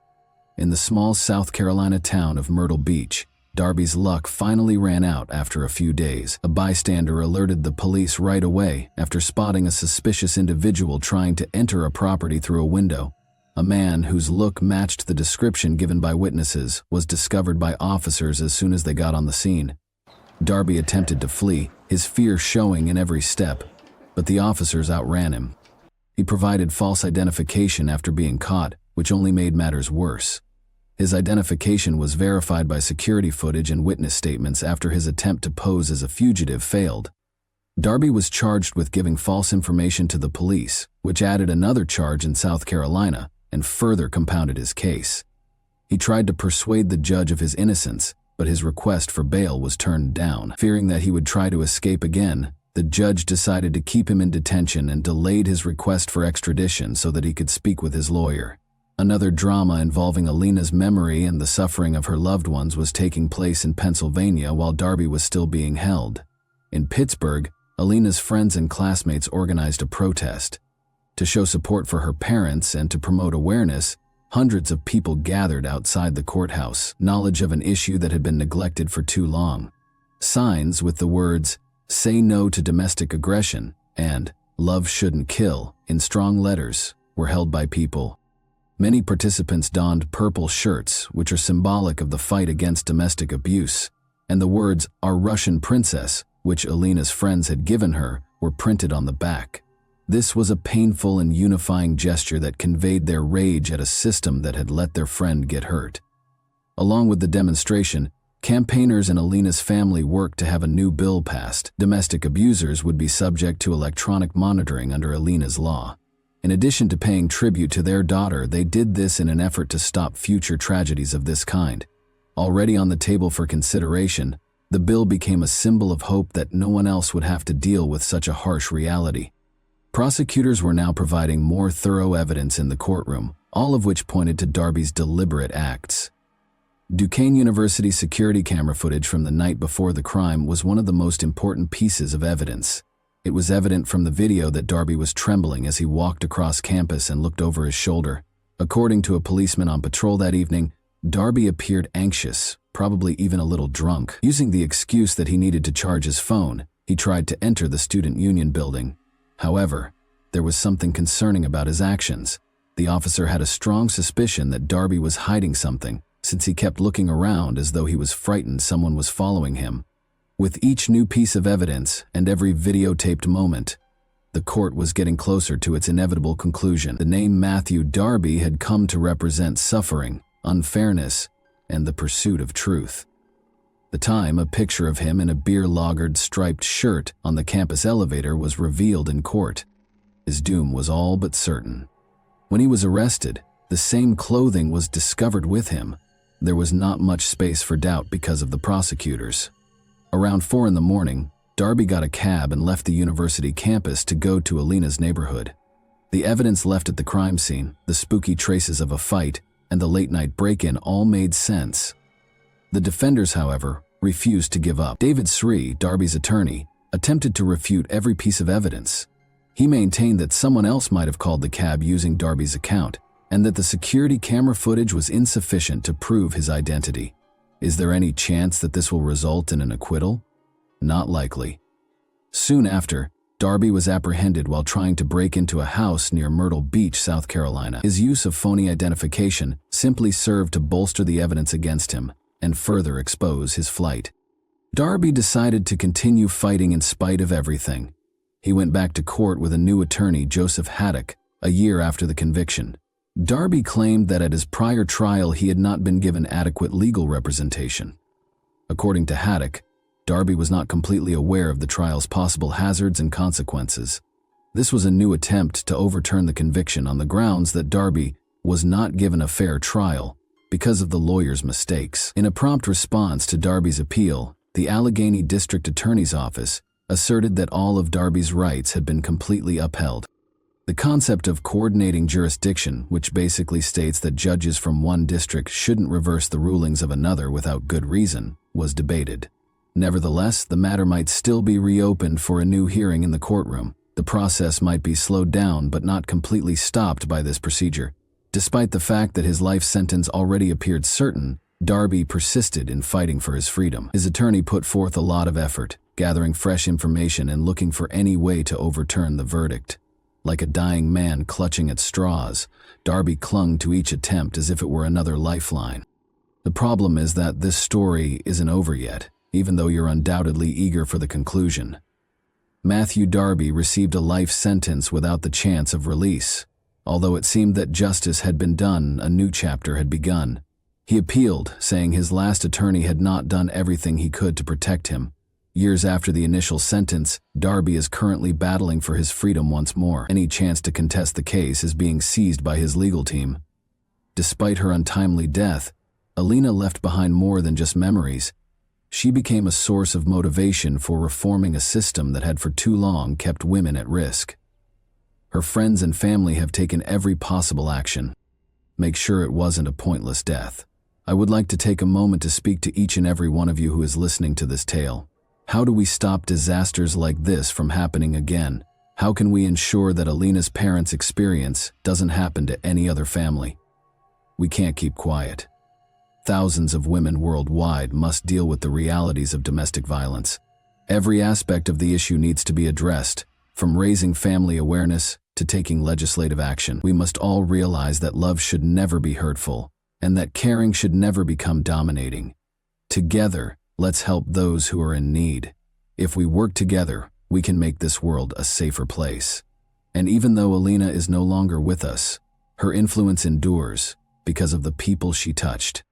In the small South Carolina town of Myrtle Beach, Darby's luck finally ran out after a few days. A bystander alerted the police right away after spotting a suspicious individual trying to enter a property through a window. A man whose look matched the description given by witnesses was discovered by officers as soon as they got on the scene. Darby attempted to flee, his fear showing in every step, but the officers outran him. He provided false identification after being caught, which only made matters worse. His identification was verified by security footage and witness statements after his attempt to pose as a fugitive failed. Darby was charged with giving false information to the police, which added another charge in South Carolina and further compounded his case. He tried to persuade the judge of his innocence, but his request for bail was turned down. Fearing that he would try to escape again, the judge decided to keep him in detention and delayed his request for extradition so that he could speak with his lawyer. Another drama involving Alina's memory and the suffering of her loved ones was taking place in Pennsylvania while Darby was still being held. In Pittsburgh, Alina's friends and classmates organized a protest. To show support for her parents and to promote awareness, hundreds of people gathered outside the courthouse, knowledge of an issue that had been neglected for too long. Signs with the words, "Say no to domestic aggression" and "Love shouldn't kill" in strong letters were held by people. Many participants donned purple shirts, which are symbolic of the fight against domestic abuse, and the words "Our Russian Princess," which Alina's friends had given her, were printed on the back. This was a painful and unifying gesture that conveyed their rage at a system that had let their friend get hurt. Along with the demonstration, campaigners and Alina's family worked to have a new bill passed. Domestic abusers would be subject to electronic monitoring under Alina's law. In addition to paying tribute to their daughter, they did this in an effort to stop future tragedies of this kind. Already on the table for consideration, the bill became a symbol of hope that no one else would have to deal with such a harsh reality. Prosecutors were now providing more thorough evidence in the courtroom, all of which pointed to Darby's deliberate acts. Duquesne University security camera footage from the night before the crime was one of the most important pieces of evidence. It was evident from the video that Darby was trembling as he walked across campus and looked over his shoulder. According to a policeman on patrol that evening, Darby appeared anxious, probably even a little drunk. Using the excuse that he needed to charge his phone, he tried to enter the student union building. However, there was something concerning about his actions. The officer had a strong suspicion that Darby was hiding something, since he kept looking around as though he was frightened someone was following him. With each new piece of evidence and every videotaped moment, the court was getting closer to its inevitable conclusion. The name Matthew Darby had come to represent suffering, unfairness, and the pursuit of truth. The time a picture of him in a beer-lagered striped shirt on the campus elevator was revealed in court. His doom was all but certain. When he was arrested, the same clothing was discovered with him. There was not much space for doubt because of the prosecutors. Around 4 in the morning, Darby got a cab and left the university campus to go to Alina's neighborhood. The evidence left at the crime scene, the spooky traces of a fight, and the late-night break-in all made sense. The defenders, however, refused to give up. David Sri, Darby's attorney, attempted to refute every piece of evidence. He maintained that someone else might have called the cab using Darby's account, and that the security camera footage was insufficient to prove his identity. Is there any chance that this will result in an acquittal? Not likely. Soon after, Darby was apprehended while trying to break into a house near Myrtle Beach, South Carolina. His use of phony identification simply served to bolster the evidence against him and further expose his flight. Darby decided to continue fighting in spite of everything. He went back to court with a new attorney, Joseph Haddock, a year after the conviction. Darby claimed that at his prior trial he had not been given adequate legal representation. According to Haddock, Darby was not completely aware of the trial's possible hazards and consequences. This was a new attempt to overturn the conviction on the grounds that Darby was not given a fair trial because of the lawyer's mistakes. In a prompt response to Darby's appeal, the Allegheny District Attorney's Office asserted that all of Darby's rights had been completely upheld. The concept of coordinating jurisdiction, which basically states that judges from one district shouldn't reverse the rulings of another without good reason, was debated. Nevertheless, the matter might still be reopened for a new hearing in the courtroom. The process might be slowed down but not completely stopped by this procedure. Despite the fact that his life sentence already appeared certain, Darby persisted in fighting for his freedom. His attorney put forth a lot of effort, gathering fresh information and looking for any way to overturn the verdict. Like a dying man clutching at straws, Darby clung to each attempt as if it were another lifeline. The problem is that this story isn't over yet, even though you're undoubtedly eager for the conclusion. Matthew Darby received a life sentence without the chance of release. Although it seemed that justice had been done, a new chapter had begun. He appealed, saying his last attorney had not done everything he could to protect him. Years after the initial sentence, Darby is currently battling for his freedom once more. Any chance to contest the case is being seized by his legal team. Despite her untimely death, Alina left behind more than just memories. She became a source of motivation for reforming a system that had for too long kept women at risk. Her friends and family have taken every possible action. Make sure it wasn't a pointless death. I would like to take a moment to speak to each and every one of you who is listening to this tale. How do we stop disasters like this from happening again? How can we ensure that Alina's parents' experience doesn't happen to any other family? We can't keep quiet. Thousands of women worldwide must deal with the realities of domestic violence. Every aspect of the issue needs to be addressed, from raising family awareness to taking legislative action. We must all realize that love should never be hurtful, and that caring should never become dominating. Together, let's help those who are in need. If we work together, we can make this world a safer place. And even though Alina is no longer with us, her influence endures because of the people she touched.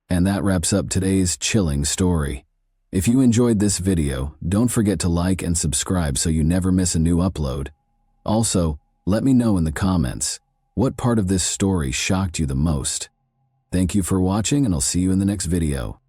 And that wraps up today's chilling story. If you enjoyed this video, don't forget to like and subscribe so you never miss a new upload. Also, let me know in the comments, what part of this story shocked you the most? Thank you for watching, and I'll see you in the next video.